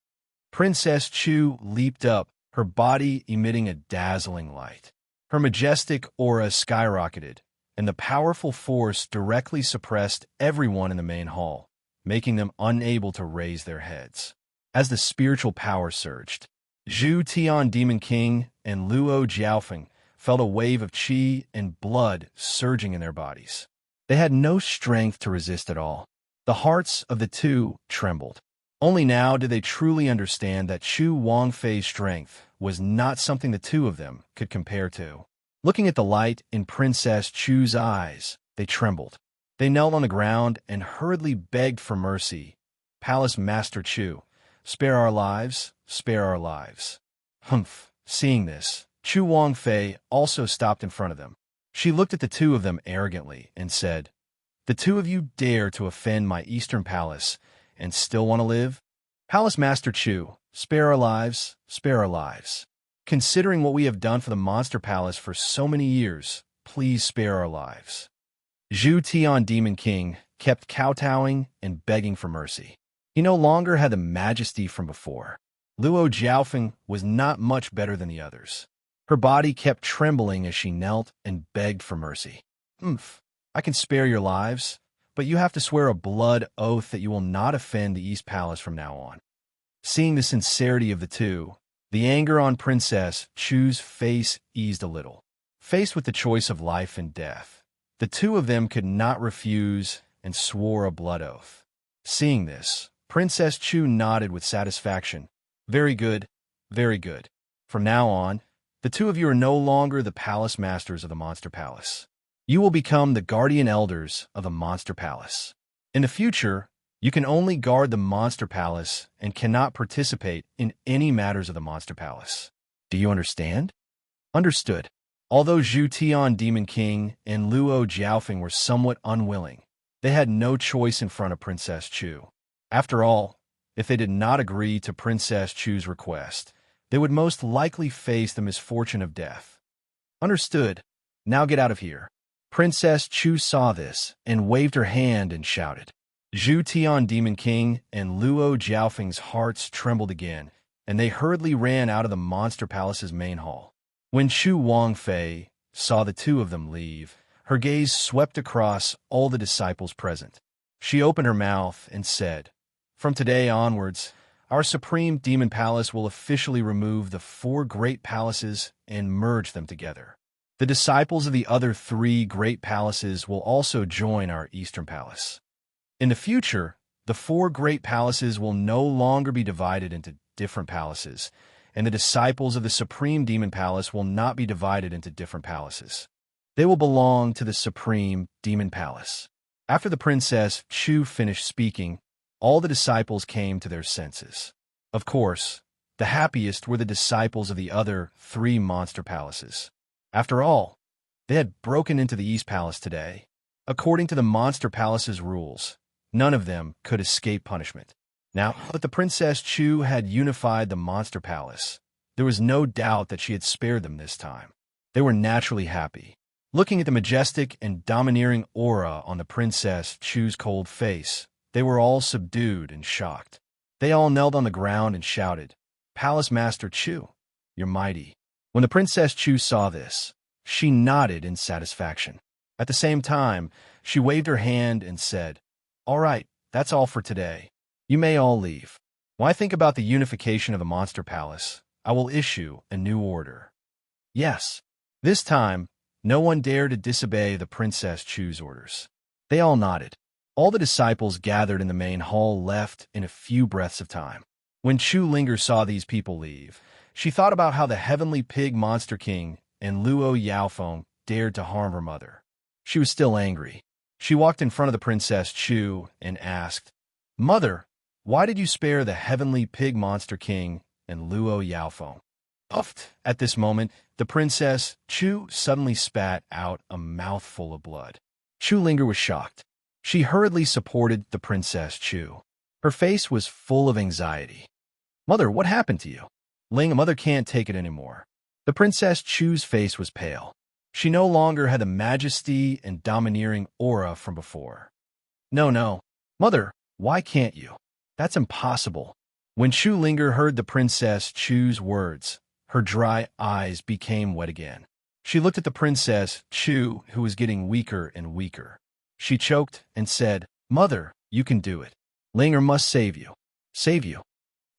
S2: Princess Chu leaped up, her body emitting a dazzling light. Her majestic aura skyrocketed, and the powerful force directly suppressed everyone in the main hall, making them unable to raise their heads. As the spiritual power surged, Zhu Tian Demon King and Luo Jiaofeng felt a wave of qi and blood surging in their bodies. They had no strength to resist at all. The hearts of the two trembled. Only now did they truly understand that Chu Wangfei's strength was not something the two of them could compare to. Looking at the light in Princess Chu's eyes, they trembled. They knelt on the ground and hurriedly begged for mercy. "Palace Master Chu, spare our lives, spare our lives." Humph! Seeing this, Chu Wangfei also stopped in front of them. She looked at the two of them arrogantly and said, "The two of you dare to offend my Eastern Palace and still want to live? Palace Master Chu, spare our lives, spare our lives. Considering what we have done for the Monster Palace for so many years, please spare our lives." Zhu Tian Demon King kept kowtowing and begging for mercy. He no longer had the majesty from before. Luo Jiaofeng was not much better than the others. Her body kept trembling as she knelt and begged for mercy. "Humph, I can spare your lives, but you have to swear a blood oath that you will not offend the East Palace from now on. Seeing the sincerity of the two, the anger on Princess Chu's face eased a little. Faced with the choice of life and death, the two of them could not refuse and swore a blood oath. Seeing this, Princess Chu nodded with satisfaction. Very good, very good. From now on, the two of you are no longer the palace masters of the Monster Palace. You will become the guardian elders of the Monster Palace. In the future, you can only guard the Monster Palace and cannot participate in any matters of the Monster Palace. Do you understand? Understood. Although Zhu Tian Demon King and Luo Jiaofeng were somewhat unwilling, they had no choice in front of Princess Chu. After all, if they did not agree to Princess Chu's request, they would most likely face the misfortune of death. Understood. Now get out of here. Princess Chu saw this and waved her hand and shouted. Zhu Tian Demon King and Luo Jiaofeng's hearts trembled again, and they hurriedly ran out of the Monster Palace's main hall. When Chu Wangfei saw the two of them leave, her gaze swept across all the disciples present. She opened her mouth and said, "From today onwards, our Supreme Demon Palace will officially remove the 4 great palaces and merge them together. The disciples of the other 3 great palaces will also join our Eastern Palace. In the future, the 4 great palaces will no longer be divided into different palaces, and the disciples of the Supreme Demon Palace will not be divided into different palaces. They will belong to the Supreme Demon Palace." After the Princess Chu finished speaking, all the disciples came to their senses. Of course, the happiest were the disciples of the other 3 monster palaces. After all, they had broken into the East Palace today. According to the Monster Palace's rules, none of them could escape punishment. Now that the Princess Chu had unified the Monster Palace, there was no doubt that she had spared them this time. They were naturally happy. Looking at the majestic and domineering aura on the Princess Chu's cold face, they were all subdued and shocked. They all knelt on the ground and shouted, "Palace Master Chu, you're mighty." When the Princess Chu saw this, she nodded in satisfaction. At the same time, she waved her hand and said, "All right, that's all for today. You may all leave. When I think about the unification of the Monster Palace, I will issue a new order." Yes, this time, no one dared to disobey the Princess Chu's orders. They all nodded. All the disciples gathered in the main hall left in a few breaths of time. When Chu Linger saw these people leave, she thought about how the Heavenly Pig Monster King and Luo Yaofeng dared to harm her mother. She was still angry. She walked in front of the Princess Chu and asked, "Mother, why did you spare the Heavenly Pig Monster King and Luo Yaofeng?" Puffed. At this moment, the Princess Chu suddenly spat out a mouthful of blood. Chu Linger was shocked. She hurriedly supported the Princess Chu. Her face was full of anxiety. "Mother, what happened to you?" "Ling, mother can't take it anymore." The Princess Chu's face was pale. She no longer had the majesty and domineering aura from before. No. Mother, why can't you? That's impossible." When Chu Linger heard the Princess Chu's words, her dry eyes became wet again. She looked at the Princess Chu, who was getting weaker and weaker. She choked and said, "Mother, you can do it. Linger must save you. Save you."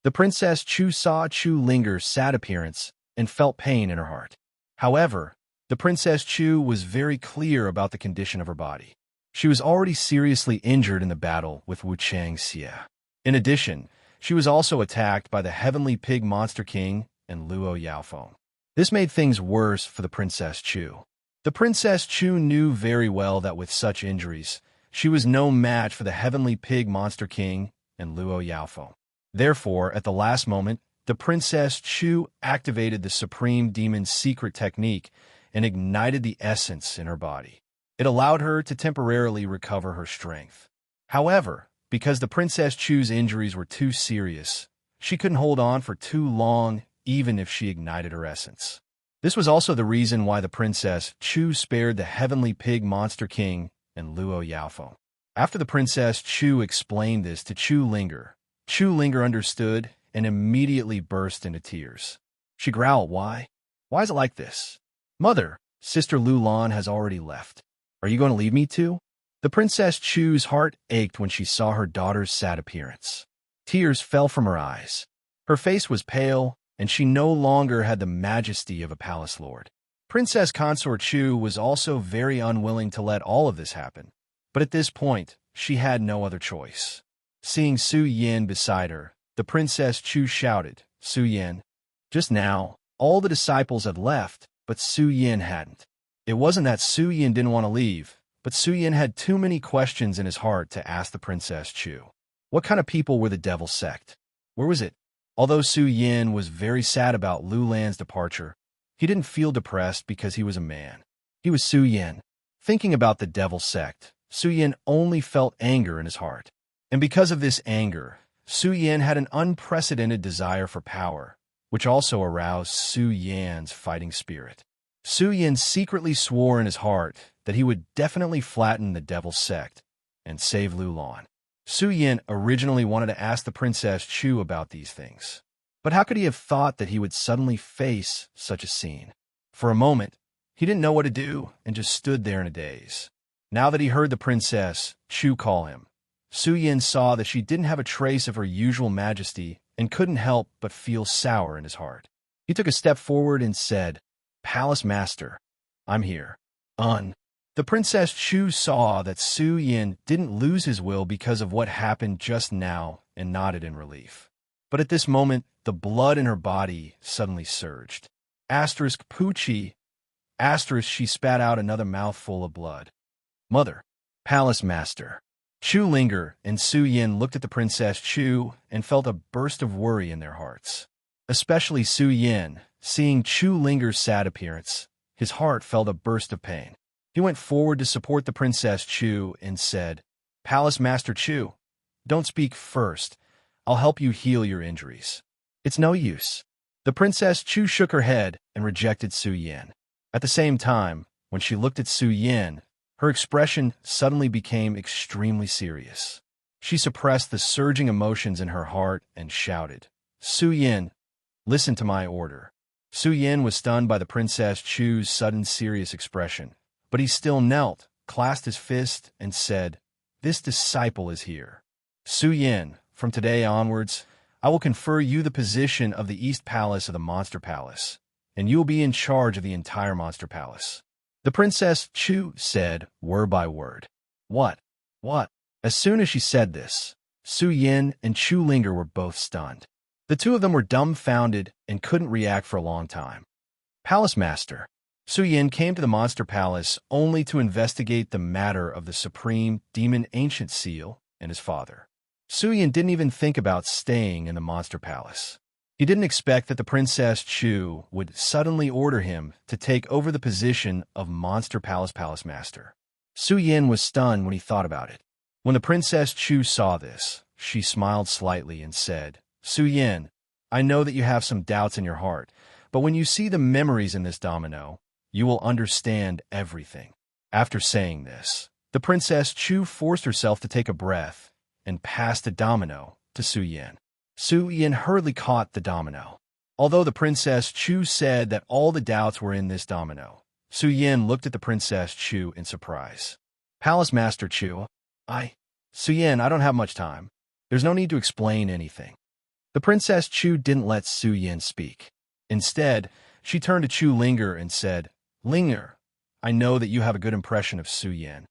S2: The Princess Chu saw Chu Linger's sad appearance and felt pain in her heart. However, the Princess Chu was very clear about the condition of her body. She was already seriously injured in the battle with Wu Changxia. In addition, she was also attacked by the Heavenly Pig Monster King and Luo Yaofeng. This made things worse for the Princess Chu. The Princess Chu knew very well that with such injuries, she was no match for the Heavenly Pig Monster King and Luo Yaofeng. Therefore, at the last moment, the Princess Chu activated the Supreme Demon's secret technique and ignited the essence in her body. It allowed her to temporarily recover her strength. However, because the Princess Chu's injuries were too serious, she couldn't hold on for too long even if she ignited her essence. This was also the reason why the Princess Chu spared the Heavenly Pig Monster King and Luo Yaofeng. After the Princess Chu explained this to Chu Linger understood and immediately burst into tears. She growled, "Why? Why is it like this? Mother, Sister Lulan has already left. Are you going to leave me too?" The Princess Chu's heart ached when she saw her daughter's sad appearance. Tears fell from her eyes. Her face was pale, and she no longer had the majesty of a palace lord. Princess Consort Chu was also very unwilling to let all of this happen, but at this point, she had no other choice. Seeing Su Yin beside her, the Princess Chu shouted, "Su Yin!" Just now, all the disciples had left, but Su Yin hadn't. It wasn't that Su Yin didn't want to leave, but Su Yin had too many questions in his heart to ask the Princess Chu. What kind of people were the Devil Sect? Where was it? Although Su Yin was very sad about Lu Lan's departure, he didn't feel depressed because he was a man. He was Su Yin. Thinking about the Devil Sect, Su Yin only felt anger in his heart. And because of this anger, Su Yin had an unprecedented desire for power, which also aroused Su Yan's fighting spirit. Su Yin secretly swore in his heart that he would definitely flatten the Devil Sect and save Lu Lan. Su Yin originally wanted to ask the Princess Chu about these things, but how could he have thought that he would suddenly face such a scene? For a moment, he didn't know what to do and just stood there in a daze. Now that he heard the Princess Chu call him, Su Yin saw that she didn't have a trace of her usual majesty and couldn't help but feel sour in his heart. He took a step forward and said, "Palace Master, I'm here." The Princess Chu saw that Su Yin didn't lose his will because of what happened just now and nodded in relief. But at this moment, the blood in her body suddenly surged. Poochie. She spat out another mouthful of blood. "Mother, Palace Master." Chu Linger and Su Yin looked at the Princess Chu and felt a burst of worry in their hearts. Especially Su Yin, seeing Chu Linger's sad appearance, his heart felt a burst of pain. He went forward to support the Princess Chu and said, "Palace Master Chu, don't speak first. I'll help you heal your injuries." "It's no use." The Princess Chu shook her head and rejected Su Yin. At the same time, when she looked at Su Yin, her expression suddenly became extremely serious. She suppressed the surging emotions in her heart and shouted, "Su Yin, listen to my order." Su Yin was stunned by the Princess Chu's sudden serious expression, but he still knelt, clasped his fist, and said, "This disciple is here. Su Yin, from today onwards, I will confer you the position of the East Palace of the Monster Palace, and you will be in charge of the entire Monster Palace." The Princess Chu said, word by word, What? As soon as she said this, Su Yin and Chu Linger were both stunned. The two of them were dumbfounded and couldn't react for a long time. "Palace Master." Su Yin came to the Monster Palace only to investigate the matter of the Supreme Demon Ancient Seal and his father. Su Yin didn't even think about staying in the Monster Palace. He didn't expect that the Princess Chu would suddenly order him to take over the position of Monster Palace Master. Su Yin was stunned when he thought about it. When the Princess Chu saw this, she smiled slightly and said, "Su Yin, I know that you have some doubts in your heart, but when you see the memories in this domino, you will understand everything." After saying this, the Princess Chu forced herself to take a breath and passed the domino to Su Yin. Su Yin hurriedly caught the domino. Although the Princess Chu said that all the doubts were in this domino, Su Yin looked at the Princess Chu in surprise. "Palace Master Chu, Su Yin, I don't have much time. There's no need to explain anything." The Princess Chu didn't let Su Yin speak. Instead, she turned to Chu Linger and said, "Linger, I know that you have a good impression of Su Yin."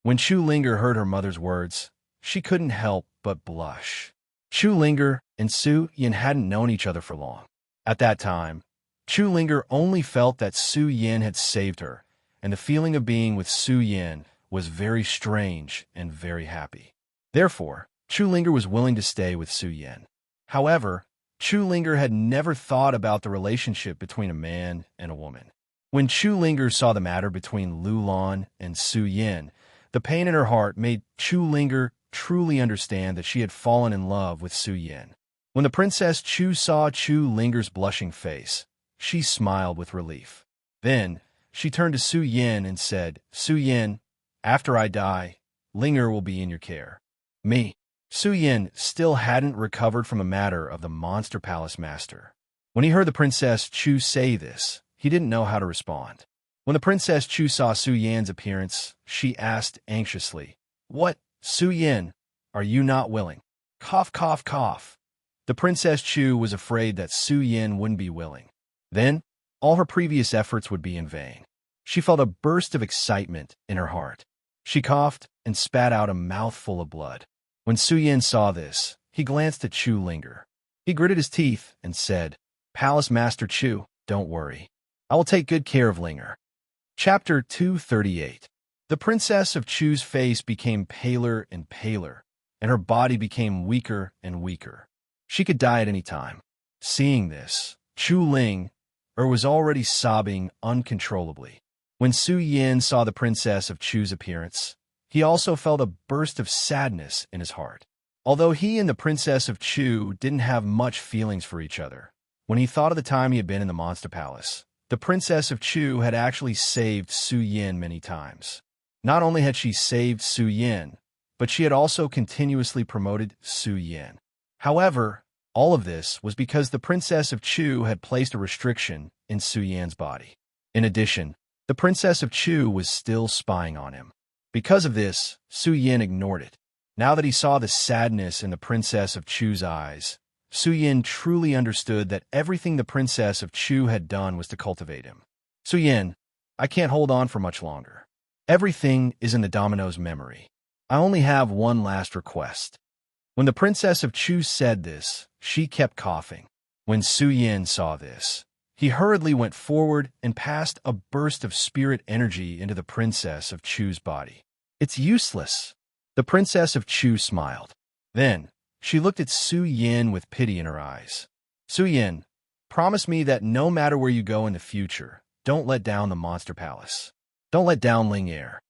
S2: When Chu Linger heard her mother's words, she couldn't help but blush. Chu Linger and Su Yin hadn't known each other for long. At that time, Chu Linger only felt that Su Yin had saved her, and the feeling of being with Su Yin was very strange and very happy. Therefore, Chu Linger was willing to stay with Su Yin. However, Chu Linger had never thought about the relationship between a man and a woman. When Chu Linger saw the matter between Lu Lan and Su Yin, the pain in her heart made Chu Linger truly understand that she had fallen in love with Su Yin. When the Princess Chu saw Chu Linger's blushing face, she smiled with relief. Then, she turned to Su Yin and said, "Su Yin, after I die, Linger will be in your care." "Me?" Su Yin still hadn't recovered from the matter of the Monster Palace Master. When he heard the Princess Chu say this, he didn't know how to respond. When the Princess Chu saw Su Yan's appearance, she asked anxiously, What, Su Yin, are you not willing? Cough, cough, cough. The Princess Chu was afraid that Su Yin wouldn't be willing. Then, all her previous efforts would be in vain. She felt a burst of excitement in her heart. She coughed and spat out a mouthful of blood. When Su Yin saw this, he glanced at Chu Linger. He gritted his teeth and said, Palace Master Chu, don't worry. I will take good care of Linger. Chapter 238. The Princess of Chu's face became paler and paler, and her body became weaker and weaker. She could die at any time. Seeing this, Chu Linger was already sobbing uncontrollably. When Su Yin saw the Princess of Chu's appearance, he also felt a burst of sadness in his heart. Although he and the Princess of Chu didn't have much feelings for each other, when he thought of the time he had been in the Monster Palace, the Princess of Chu had actually saved Su Yin many times. Not only had she saved Su Yin, but she had also continuously promoted Su Yin. However, all of this was because the Princess of Chu had placed a restriction in Su Yin's body. In addition, the Princess of Chu was still spying on him. Because of this, Su Yin ignored it. Now that he saw the sadness in the Princess of Chu's eyes, Su Yin truly understood that everything the Princess of Chu had done was to cultivate him. Su Yin, I can't hold on for much longer. Everything is in the domino's memory. I only have one last request. When the Princess of Chu said this, she kept coughing. When Su Yin saw this, he hurriedly went forward and passed a burst of spirit energy into the Princess of Chu's body. It's useless. The Princess of Chu smiled. Then, she looked at Su Yin with pity in her eyes. Su Yin, promise me that no matter where you go in the future, don't let down the Monster Palace. Don't let down Linger.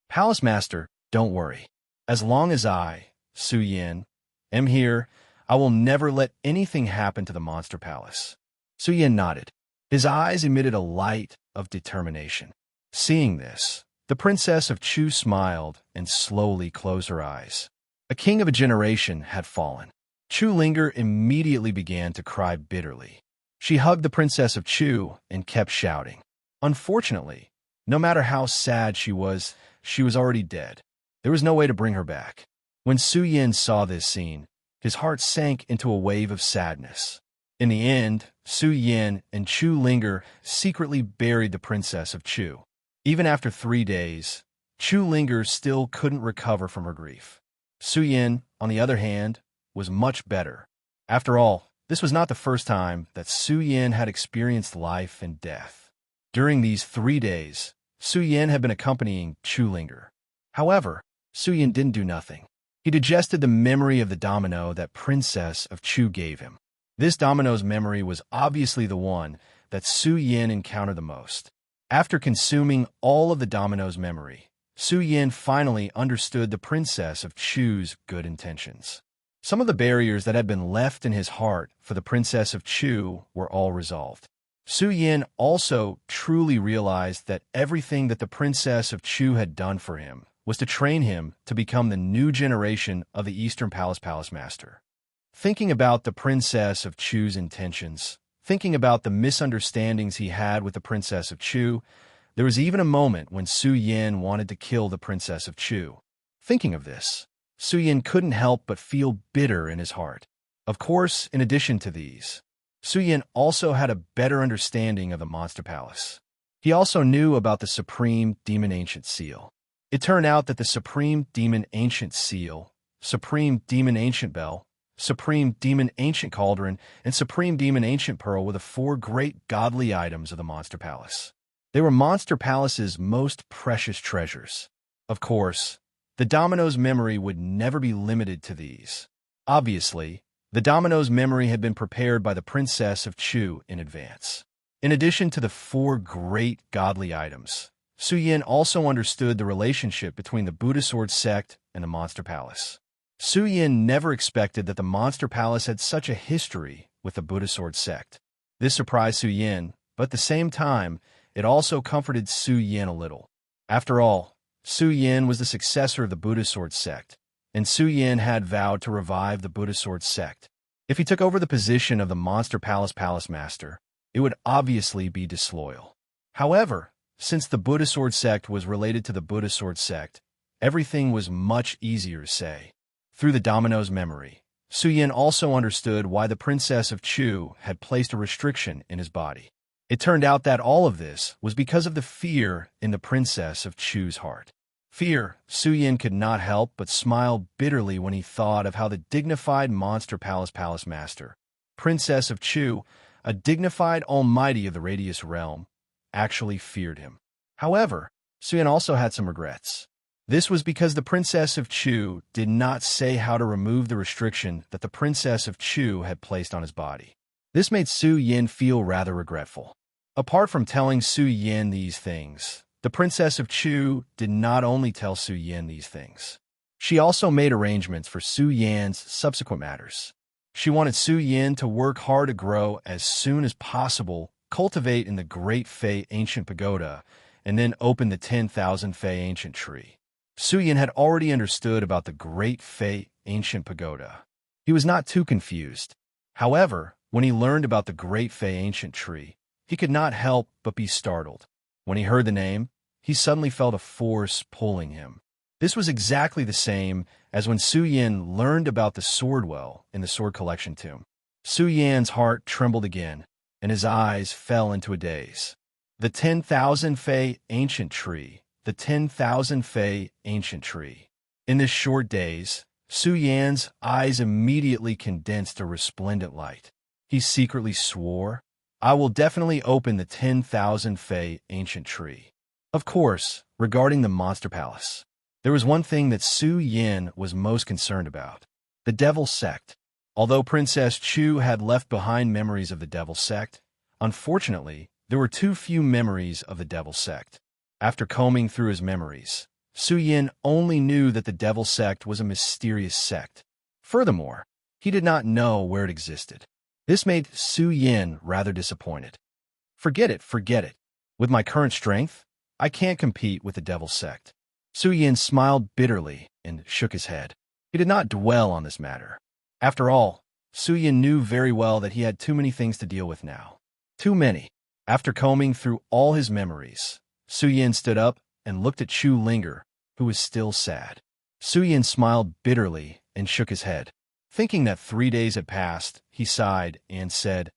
S2: Palace Master, don't worry. As long as I, Su Yin, am here, I will never let anything happen to the Monster Palace. Su Yin nodded. His eyes emitted a light of determination. Seeing this, the Princess of Chu smiled and slowly closed her eyes. A king of a generation had fallen. Chu Linger immediately began to cry bitterly. She hugged the Princess of Chu and kept shouting. Unfortunately, no matter how sad she was already dead. There was no way to bring her back. When Su Yin saw this scene, his heart sank into a wave of sadness. In the end, Su Yin and Chu Linger secretly buried the Princess of Chu. Even after 3 days, Chu Linger still couldn't recover from her grief. Su Yin, on the other hand, was much better. After all, this was not the first time that Su Yin had experienced life and death. During these 3 days, Su Yin had been accompanying Chu Linger. However, Su Yin didn't do nothing. He digested the memory of the domino that Princess of Chu gave him. This domino's memory was obviously the one that Su Yin encountered the most. After consuming all of the domino's memory, Su Yin finally understood the Princess of Chu's good intentions. Some of the barriers that had been left in his heart for the Princess of Chu were all resolved. Su Yin also truly realized that everything that the Princess of Chu had done for him was to train him to become the new generation of the Eastern Palace Master. Thinking about the Princess of Chu's intentions, thinking about the misunderstandings he had with the Princess of Chu, there was even a moment when Su Yin wanted to kill the Princess of Chu. Thinking of this, Su Yin couldn't help but feel bitter in his heart. Of course, in addition to these, Su Yin also had a better understanding of the Monster Palace. He also knew about the Supreme Demon Ancient Seal. It turned out that the Supreme Demon Ancient Seal, Supreme Demon Ancient Bell, Supreme Demon Ancient Cauldron, and Supreme Demon Ancient Pearl were the 4 great godly items of the Monster Palace. They were Monster Palace's most precious treasures. Of course, the domino's memory would never be limited to these. Obviously, the domino's memory had been prepared by the Princess of Chu in advance. In addition to the 4 great godly items, Su Yin also understood the relationship between the Buddha Sword sect and the Monster Palace. Su Yin never expected that the Monster Palace had such a history with the Buddha Sword sect. This surprised Su Yin, but at the same time, it also comforted Su Yin a little. After all, Su Yin was the successor of the Buddha Sword sect, and Su Yin had vowed to revive the Buddha Sword sect. If he took over the position of the Monster Palace Master, it would obviously be disloyal. However, since the Buddha Sword sect was related to the Buddha Sword sect, everything was much easier to say. Through the domino's memory, Suyin also understood why the Princess of Chu had placed a restriction in his body. It turned out that all of this was because of the fear in the Princess of Chu's heart. Fear, Suyin could not help but smile bitterly when he thought of how the dignified Monster Palace Master, Princess of Chu, a dignified almighty of the Radius realm, actually feared him. However, Suyin also had some regrets. This was because the Princess of Chu did not say how to remove the restriction that the Princess of Chu had placed on his body. This made Suyin feel rather regretful. Apart from telling Suyin these things, the Princess of Chu did not only tell Suyin these things. She also made arrangements for Suyin's subsequent matters. She wanted Suyin to work hard to grow as soon as possible, cultivate in the Great Fey Ancient Pagoda, and then open the 10,000 Fey Ancient Tree. Suyin had already understood about the Great Fey Ancient Pagoda. He was not too confused. However, when he learned about the Great Fey Ancient Tree, he could not help but be startled. When he heard the name, he suddenly felt a force pulling him. This was exactly the same as when Suyin learned about the sword well in the Sword Collection tomb. Suyin's heart trembled again, and his eyes fell into a daze. The 10,000 Fey Ancient Tree. The 10,000 Fey Ancient Tree. In this short daze, Suyin's eyes immediately condensed a resplendent light. He secretly swore, "I will definitely open the 10,000 Fey Ancient Tree." Of course, regarding the Monster Palace, there was one thing that Suyin was most concerned about: the Devil Sect. Although Princess Chu had left behind memories of the Devil Sect, unfortunately, there were too few memories of the Devil Sect. After combing through his memories, Suyin only knew that the Devil Sect was a mysterious sect. Furthermore, he did not know where it existed. This made Suyin rather disappointed. Forget it. With my current strength, I can't compete with the Devil Sect." Suyin smiled bitterly and shook his head. He did not dwell on this matter. After all, Suyin knew very well that he had too many things to deal with now. Too many. After combing through all his memories, Suyin stood up and looked at Chu Linger, who was still sad. Suyin smiled bitterly and shook his head. Thinking that 3 days had passed, he sighed and said,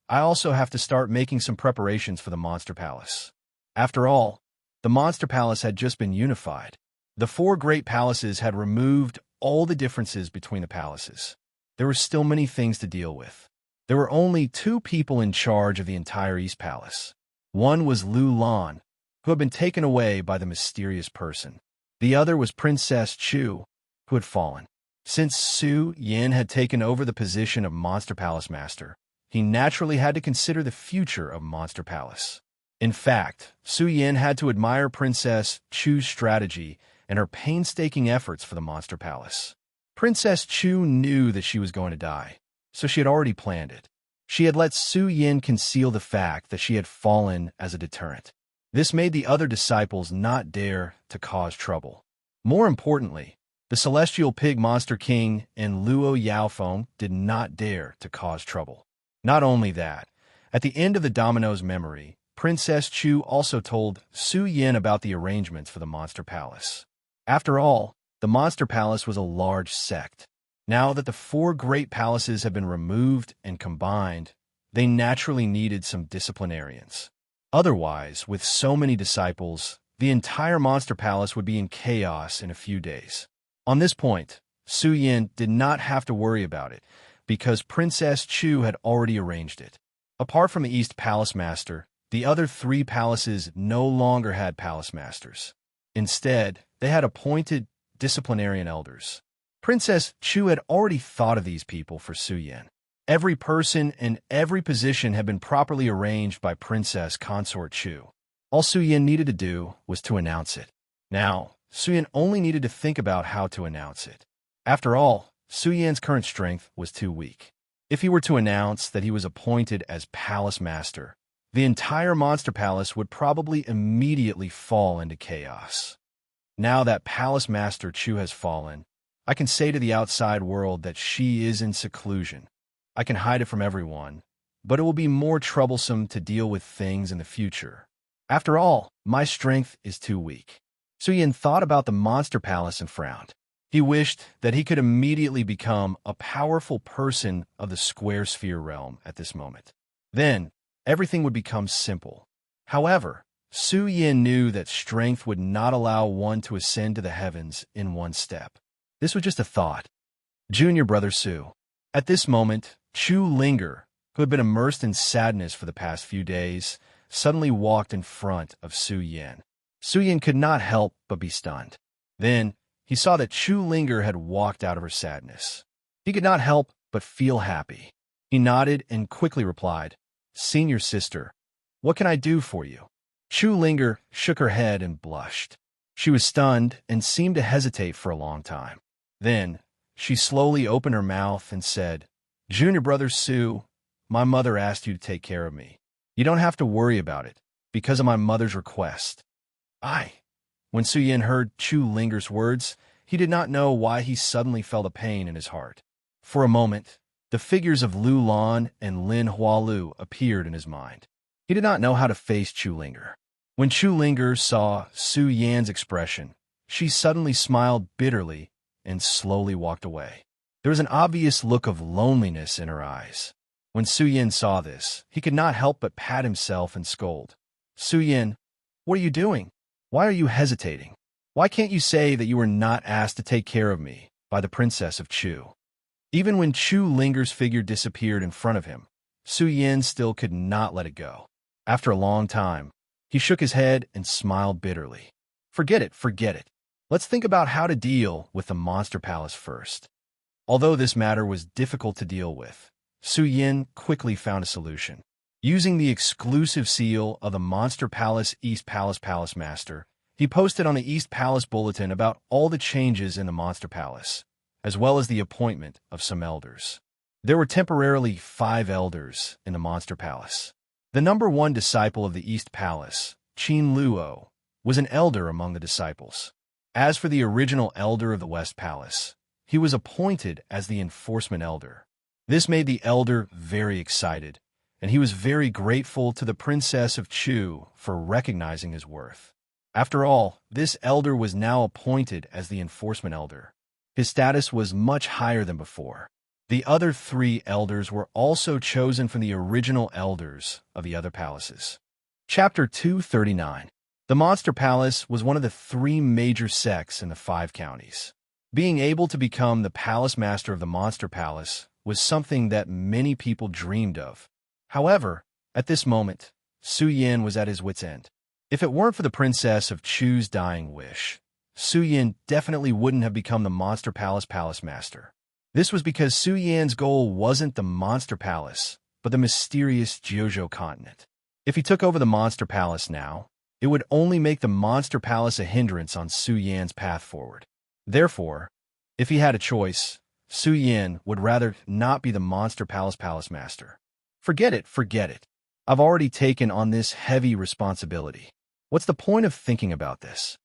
S2: "I also have to start making some preparations for the Monster Palace." After all, the Monster Palace had just been unified. The 4 great palaces had removed all the differences between the palaces. There were still many things to deal with. There were only 2 people in charge of the entire East Palace. One was Lu Lan, who had been taken away by the mysterious person. The other was Princess Chu, who had fallen. Since Suyin had taken over the position of Monster Palace Master, he naturally had to consider the future of Monster Palace. In fact, Suyin had to admire Princess Chu's strategy and her painstaking efforts for the Monster Palace. Princess Chu knew that she was going to die, so she had already planned it. She had let Suyin conceal the fact that she had fallen as a deterrent. This made the other disciples not dare to cause trouble. More importantly, the Celestial Pig Monster King and Luo Yaofeng did not dare to cause trouble. Not only that, at the end of the domino's memory, Princess Chu also told Suyin about the arrangements for the Monster Palace. After all, the Monster Palace was a large sect. Now that the 4 great palaces had been removed and combined, they naturally needed some disciplinarians. Otherwise, with so many disciples, the entire Monster Palace would be in chaos in a few days. On this point, Suyin did not have to worry about it, because Princess Chu had already arranged it. Apart from the East Palace Master, the other 3 palaces no longer had palace masters. Instead, they had appointed disciplinarian elders. Princess Chu had already thought of these people for Suyin. Every person and every position had been properly arranged by Princess Consort Chu. All Suyin needed to do was to announce it. Now, Suyin only needed to think about how to announce it. After all, Suyin's current strength was too weak. If he were to announce that he was appointed as Palace Master, the entire Monster Palace would probably immediately fall into chaos. Now that Palace Master Chu has fallen, I can say to the outside world that she is in seclusion. I can hide it from everyone, but it will be more troublesome to deal with things in the future. After all, my strength is too weak. Su Yin thought about the monster palace and frowned. He wished that he could immediately become a powerful person of the square sphere realm at this moment. Then, everything would become simple. However, Su Yin knew that strength would not allow one to ascend to the heavens in one step. This was just a thought. Junior brother Su. At this moment, Chu Linger, who had been immersed in sadness for the past few days, suddenly walked in front of Su Yin. Su Yin could not help but be stunned. Then, he saw that Chu Linger had walked out of her sadness. He could not help but feel happy. He nodded and quickly replied, "Senior sister, what can I do for you?" Chu Linger shook her head and blushed. She was stunned and seemed to hesitate for a long time. Then, she slowly opened her mouth and said, "Junior brother Su, my mother asked you to take care of me. You don't have to worry about it, because of my mother's request." When Su Yin heard Chu Linger's words, he did not know why he suddenly felt a pain in his heart. For a moment, the figures of Lu Lan and Lin Hualu appeared in his mind. He did not know how to face Chu Linger. When Chu Linger saw Su Yan's expression, she suddenly smiled bitterly and slowly walked away. There was an obvious look of loneliness in her eyes. When Su Yin saw this, he could not help but pat himself and scold. "Su Yin, what are you doing? Why are you hesitating? Why can't you say that you were not asked to take care of me by the princess of Chu?" Even when Chu Linger's figure disappeared in front of him, Su Yin still could not let it go. After a long time, he shook his head and smiled bitterly. Forget it. Let's think about how to deal with the Monster Palace first." Although this matter was difficult to deal with, Su Yin quickly found a solution. Using the exclusive seal of the Monster Palace East Palace Master, he posted on the East Palace Bulletin about all the changes in the Monster Palace, as well as the appointment of some elders. There were temporarily 5 elders in the Monster Palace. The number 1 disciple of the East Palace, Qin Luo, was an elder among the disciples. As for the original elder of the West Palace, he was appointed as the enforcement elder. This made the elder very excited, and he was very grateful to the Princess of Chu for recognizing his worth. After all, this elder was now appointed as the enforcement elder. His status was much higher than before. The other 3 elders were also chosen from the original elders of the other palaces. Chapter 239. The Monster Palace was one of the 3 major sects in the 5 counties. Being able to become the Palace Master of the Monster Palace was something that many people dreamed of. However, at this moment, Su Yin was at his wit's end. If it weren't for the Princess of Chu's dying wish, Su Yin definitely wouldn't have become the Monster Palace Master. This was because Su Yan's goal wasn't the Monster Palace, but the mysterious Jiuzhou continent. If he took over the Monster Palace now, it would only make the Monster Palace a hindrance on Su Yan's path forward. Therefore, if he had a choice, Su Yin would rather not be the Monster Palace Master. Forget it. I've already taken on this heavy responsibility. What's the point of thinking about this?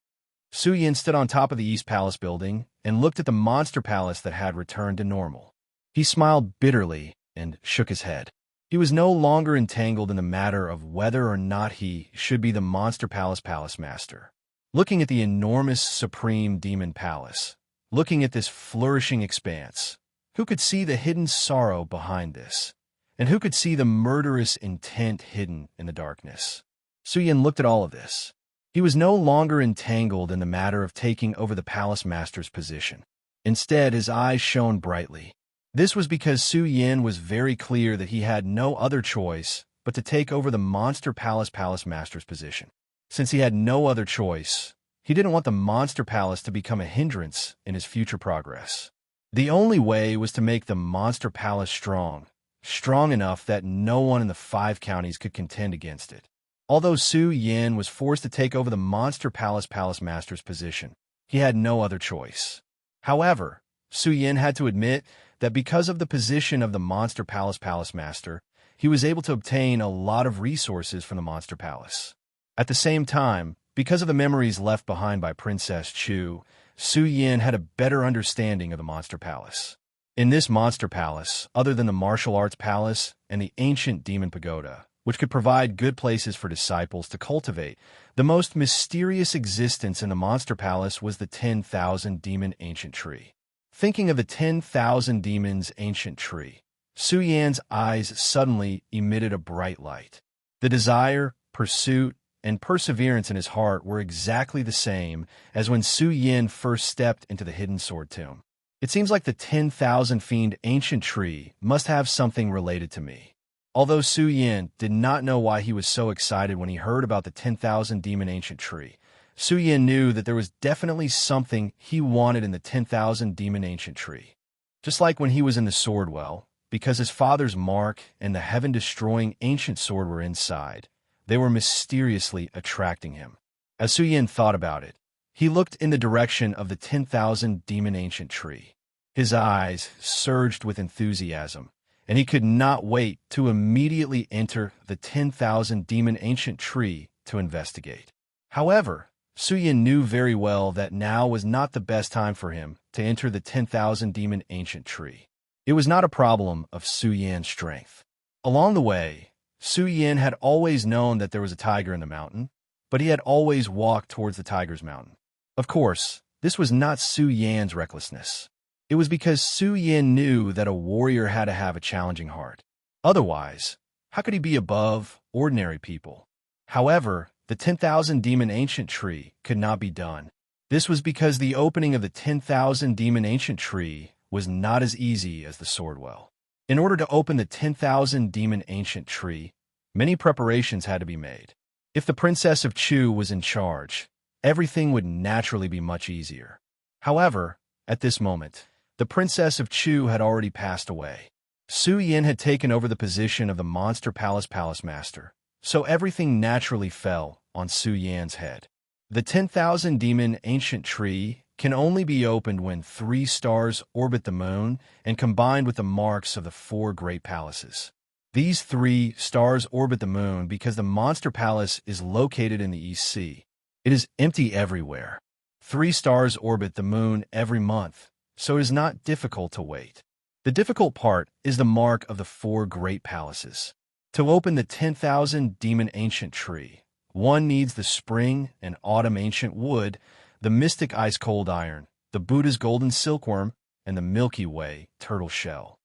S2: Su Yin stood on top of the East Palace building and looked at the Monster Palace that had returned to normal. He smiled bitterly and shook his head. He was no longer entangled in the matter of whether or not he should be the Monster Palace Master. Looking at the enormous Supreme Demon Palace, looking at this flourishing expanse, who could see the hidden sorrow behind this? And who could see the murderous intent hidden in the darkness? Su Yin looked at all of this. He was no longer entangled in the matter of taking over the Palace Master's position. Instead, his eyes shone brightly. This was because Su Yin was very clear that he had no other choice but to take over the Monster Palace Master's position. Since he had no other choice, he didn't want the Monster Palace to become a hindrance in his future progress. The only way was to make the Monster Palace strong enough that no one in the 5 counties could contend against it. Although Su Yin was forced to take over the Monster Palace Master's position, he had no other choice. However, Su Yin had to admit that because of the position of the Monster Palace Master, he was able to obtain a lot of resources from the Monster Palace. At the same time, because of the memories left behind by Princess Chu, Su Yin had a better understanding of the Monster Palace. In this Monster Palace, other than the Martial Arts Palace and the Ancient Demon Pagoda, which could provide good places for disciples to cultivate. The most mysterious existence in the Monster Palace was the 10,000 Demon Ancient Tree. Thinking of the 10,000 Demons Ancient Tree, Su Yan's eyes suddenly emitted a bright light. The desire, pursuit, and perseverance in his heart were exactly the same as when Su Yan first stepped into the hidden sword tomb. It seems like the 10,000 Fiend Ancient Tree must have something related to me. Although Su Yan did not know why he was so excited when he heard about the 10,000 Demon Ancient Tree, Su Yan knew that there was definitely something he wanted in the 10,000 Demon Ancient Tree. Just like when he was in the sword well, because his father's mark and the heaven-destroying ancient sword were inside, they were mysteriously attracting him. As Su Yan thought about it, he looked in the direction of the 10,000 Demon Ancient Tree. His eyes surged with enthusiasm, and he could not wait to immediately enter the 10,000 Demon Ancient Tree to investigate. However, Su Yan knew very well that now was not the best time for him to enter the 10,000 Demon Ancient Tree. It was not a problem of Su Yan's strength. Along the way, Su Yan had always known that there was a tiger in the mountain, but he had always walked towards the tiger's mountain. Of course, this was not Su Yan's recklessness. It was because Su Yan knew that a warrior had to have a challenging heart. Otherwise, how could he be above ordinary people? However, the 10,000 Demon Ancient Tree could not be done. This was because the opening of the 10,000 Demon Ancient Tree was not as easy as the sword well. In order to open the 10,000 Demon Ancient Tree, many preparations had to be made. If the Princess of Chu was in charge, everything would naturally be much easier. However, at this moment, the Princess of Chu had already passed away. Su Yan had taken over the position of the Monster Palace Palace Master, so everything naturally fell on Su Yan's head. The 10,000 Demon Ancient Tree can only be opened when 3 stars orbit the moon and combined with the marks of the 4 great palaces. These 3 stars orbit the moon because the Monster Palace is located in the East Sea. It is empty everywhere. 3 stars orbit the moon every month, so it is not difficult to wait. The difficult part is the mark of the 4 great palaces. To open the 10,000 Demon Ancient Tree, one needs the spring and autumn ancient wood, the mystic ice-cold iron, the Buddha's golden silkworm, and the Milky Way turtle shell.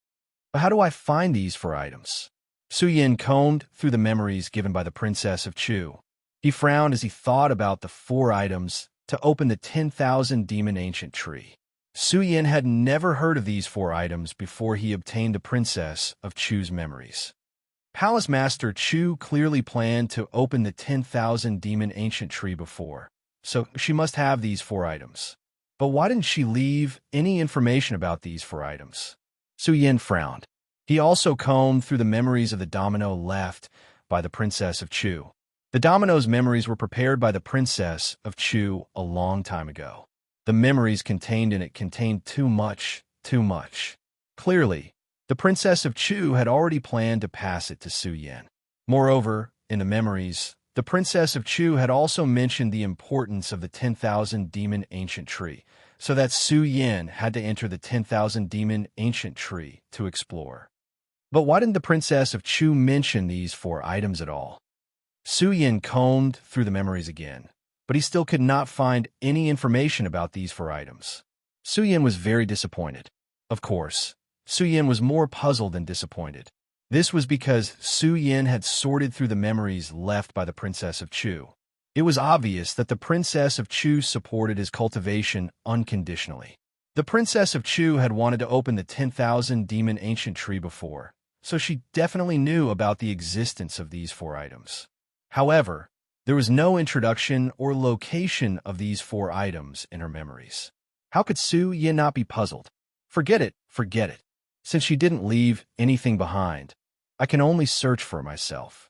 S2: But how do I find these 4 items? Su Yan combed through the memories given by the Princess of Chu. He frowned as he thought about the 4 items to open the 10,000 Demon Ancient Tree. Su Yan had never heard of these 4 items before he obtained the Princess of Chu's memories. Palace Master Chu clearly planned to open the 10,000 Demon Ancient Tree before, so she must have these 4 items. But why didn't she leave any information about these 4 items? Su Yan frowned. He also combed through the memories of the domino left by the Princess of Chu. The domino's memories were prepared by the Princess of Chu a long time ago. The memories contained in it contained too much. Clearly, the Princess of Chu had already planned to pass it to Su Yan. Moreover, in the memories, the Princess of Chu had also mentioned the importance of the 10,000 Demon Ancient Tree, so that Su Yan had to enter the 10,000 Demon Ancient Tree to explore. But why didn't the Princess of Chu mention these 4 items at all? Su Yan combed through the memories again, but he still could not find any information about these 4 items. Su Yan was very disappointed. Of course, Su Yan was more puzzled than disappointed. This was because Su Yan had sorted through the memories left by the Princess of Chu. It was obvious that the Princess of Chu supported his cultivation unconditionally. The Princess of Chu had wanted to open the 10,000 Demon Ancient Tree before, so she definitely knew about the existence of these 4 items. However, there was no introduction or location of these 4 items in her memories. How could Su Yan not be puzzled? Forget it. Since she didn't leave anything behind, I can only search for it myself.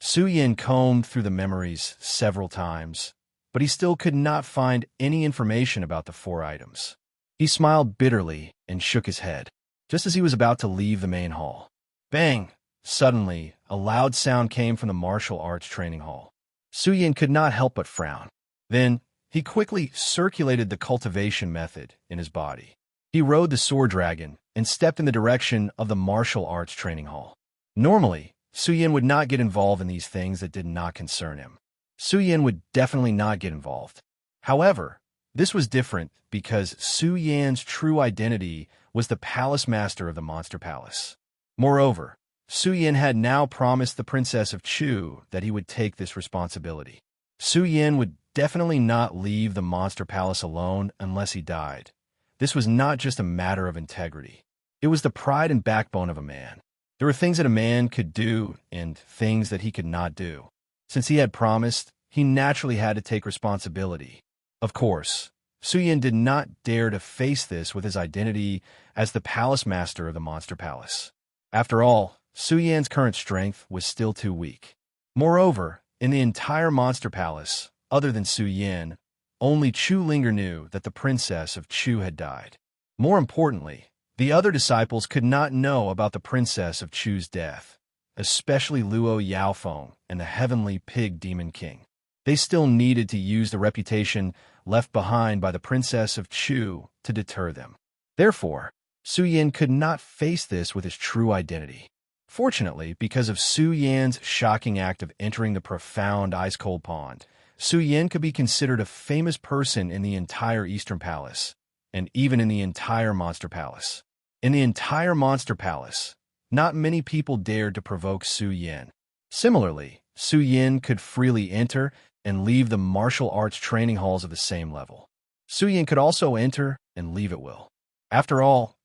S2: Su Yan combed through the memories several times, but he still could not find any information about the 4 items. He smiled bitterly and shook his head, just as he was about to leave the main hall. Bang! Suddenly, a loud sound came from the martial arts training hall. Su Yan could not help but frown. Then, he quickly circulated the cultivation method in his body. He rode the sword dragon and stepped in the direction of the martial arts training hall. Normally, Su Yin would not get involved in these things that did not concern him. Su Yin would definitely not get involved. However, this was different because Su Yan's true identity was the palace master of the Monster Palace. Moreover, Su Yin had now promised the Princess of Chu that he would take this responsibility. Su Yin would definitely not leave the Monster Palace alone unless he died. This was not just a matter of integrity. It was the pride and backbone of a man. There were things that a man could do and things that he could not do. Since he had promised, he naturally had to take responsibility. Of course, Su Yin did not dare to face this with his identity as the palace master of the Monster Palace. After all, Su Yan's current strength was still too weak. Moreover, in the entire Monster Palace, other than Su Yin, only Chu Linger knew that the Princess of Chu had died. More importantly, the other disciples could not know about the Princess of Chu's death, especially Luo Yaofeng and the Heavenly Pig Demon King. They still needed to use the reputation left behind by the Princess of Chu to deter them. Therefore, Su Yin could not face this with his true identity. Fortunately, because of Su Yan's shocking act of entering the profound ice-cold pond, Su Yin could be considered a famous person in the entire Eastern Palace, and even in the entire Monster Palace. In the entire Monster Palace, not many people dared to provoke Su Yin. Similarly, Su Yin could freely enter and leave the martial arts training halls of the same level. Su Yin could also enter and leave at will. After all,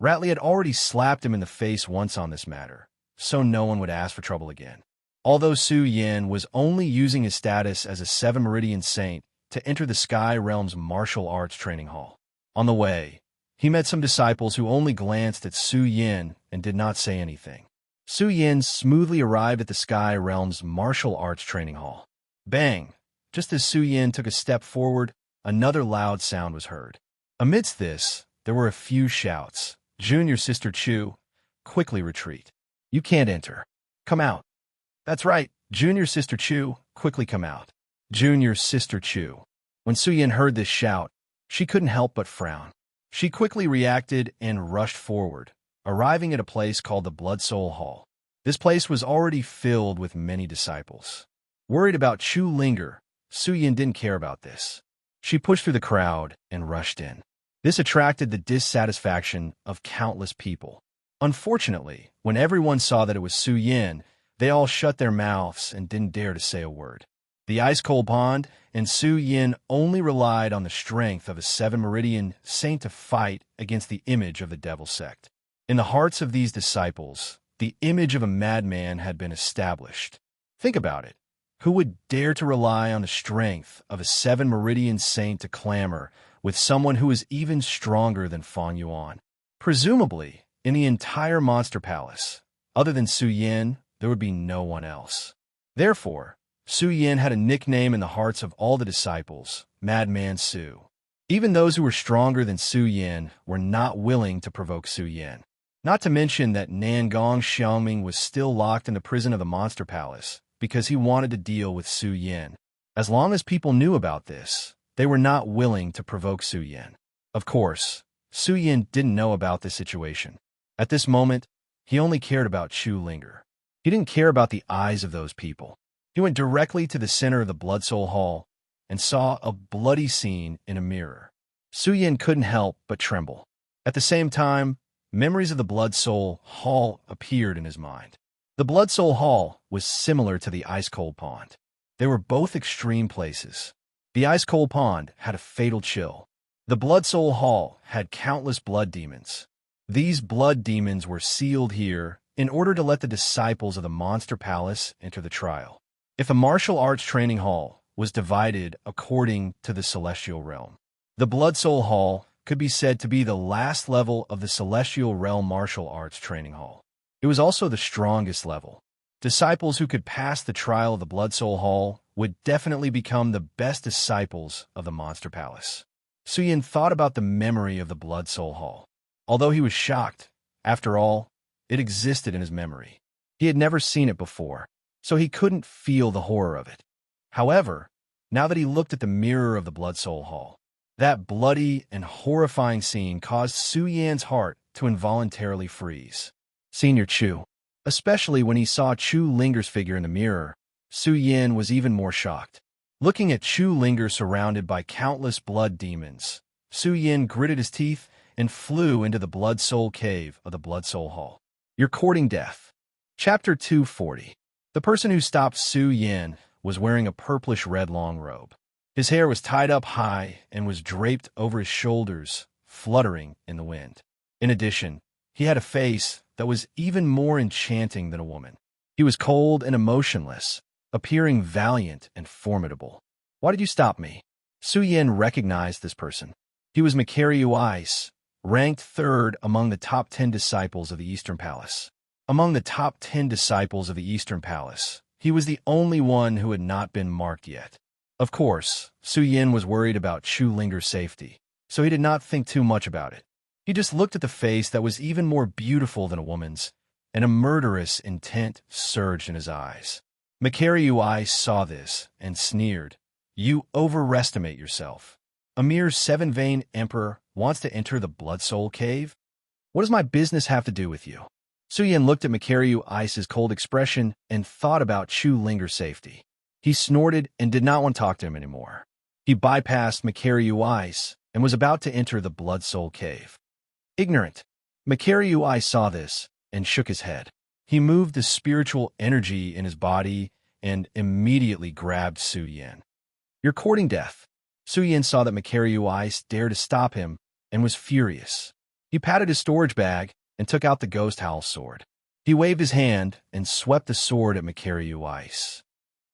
S2: Ratley had already slapped him in the face once on this matter, so no one would ask for trouble again. Although Su Yin was only using his status as a 7 Meridian Saint to enter the Sky Realm's martial arts training hall. On the way, he met some disciples who only glanced at Su Yin and did not say anything. Su Yin smoothly arrived at the Sky Realm's martial arts training hall. Bang! Just as Su Yin took a step forward, another loud sound was heard. Amidst this, there were a few shouts. Junior Sister Chu, quickly retreat. You can't enter. Come out. That's right, Junior Sister Chu, quickly come out. Junior Sister Chu. When Su Yin heard this shout, she couldn't help but frown. She quickly reacted and rushed forward, arriving at a place called the Blood Soul Hall. This place was already filled with many disciples. Worried about Chu Linger, Su Yin didn't care about this. She pushed through the crowd and rushed in. This attracted the dissatisfaction of countless people. Unfortunately, when everyone saw that it was Su Yin, they all shut their mouths and didn't dare to say a word. The ice-cold pond and Su Yin only relied on the strength of a 7 Meridian Saint to fight against the image of the Devil Sect. In the hearts of these disciples, the image of a madman had been established. Think about it. Who would dare to rely on the strength of a 7 Meridian Saint to clamor with someone who is even stronger than Fang Yuan? Presumably, in the entire Monster Palace, other than Su Yin, there would be no one else. Therefore, Su Yin had a nickname in the hearts of all the disciples, Madman Su. Even those who were stronger than Su Yin were not willing to provoke Su Yin. Not to mention that Nangong Xiaoming was still locked in the prison of the Monster Palace because he wanted to deal with Su Yin. As long as people knew about this, they were not willing to provoke Su Yin. Of course, Su Yin didn't know about this situation. At this moment, he only cared about Chu Linger. He didn't care about the eyes of those people. He went directly to the center of the Blood Soul Hall and saw a bloody scene in a mirror. Su Yin couldn't help but tremble. At the same time, memories of the Blood Soul Hall appeared in his mind. The Blood Soul Hall was similar to the ice-cold pond. They were both extreme places. The ice-cold pond had a fatal chill. The Blood Soul Hall had countless blood demons. These blood demons were sealed here in order to let the disciples of the Monster Palace enter the trial. If a martial arts training hall was divided according to the Celestial Realm, the Blood Soul Hall could be said to be the last level of the Celestial Realm martial arts training hall. It was also the strongest level. Disciples who could pass the trial of the Blood Soul Hall would definitely become the best disciples of the Monster Palace. Su Yin thought about the memory of the Blood Soul Hall. Although he was shocked, after all, it existed in his memory. He had never seen it before, so he couldn't feel the horror of it. However, now that he looked at the mirror of the Blood Soul Hall, that bloody and horrifying scene caused Su Yan's heart to involuntarily freeze. Senior Chu, Especially when he saw Chu Linger's figure in the mirror, Su Yin was even more shocked. Looking at Chu Linger surrounded by countless blood demons, Su Yin gritted his teeth and flew into the Blood Soul Cave of the Blood Soul Hall. You're courting death. Chapter 240. The person who stopped Su Yin was wearing a purplish-red long robe. His hair was tied up high and was draped over his shoulders, fluttering in the wind. In addition, he had a face that was even more enchanting than a woman. He was cold and emotionless, appearing valiant and formidable. Why did you stop me? Su Yin recognized this person. He was Makaryu Ice, ranked third among the top 10 disciples of the Eastern Palace. Among the top 10 disciples of the Eastern Palace, he was the only one who had not been marked yet. Of course, Su Yin was worried about Chu Linger's safety, so he did not think too much about it. He just looked at the face that was even more beautiful than a woman's, and a murderous intent surged in his eyes. Makaryu Ice saw this and sneered. You overestimate yourself. A mere seven-vein emperor wants to enter the Blood Soul Cave? What does my business have to do with you? Su Yin looked at Makaryu Ice's cold expression and thought about Chu Linger's safety. He snorted and did not want to talk to him anymore. He bypassed Makaryu Ice and was about to enter the Blood Soul Cave. Ignorant. Makaryu Ice saw this and shook his head. He moved the spiritual energy in his body and immediately grabbed Su Yin. You're courting death. Su Yin saw that Makaryu Ice dared to stop him and was furious. He patted his storage bag and took out the Ghost Howl sword. He waved his hand and swept the sword at Makaryu Ice.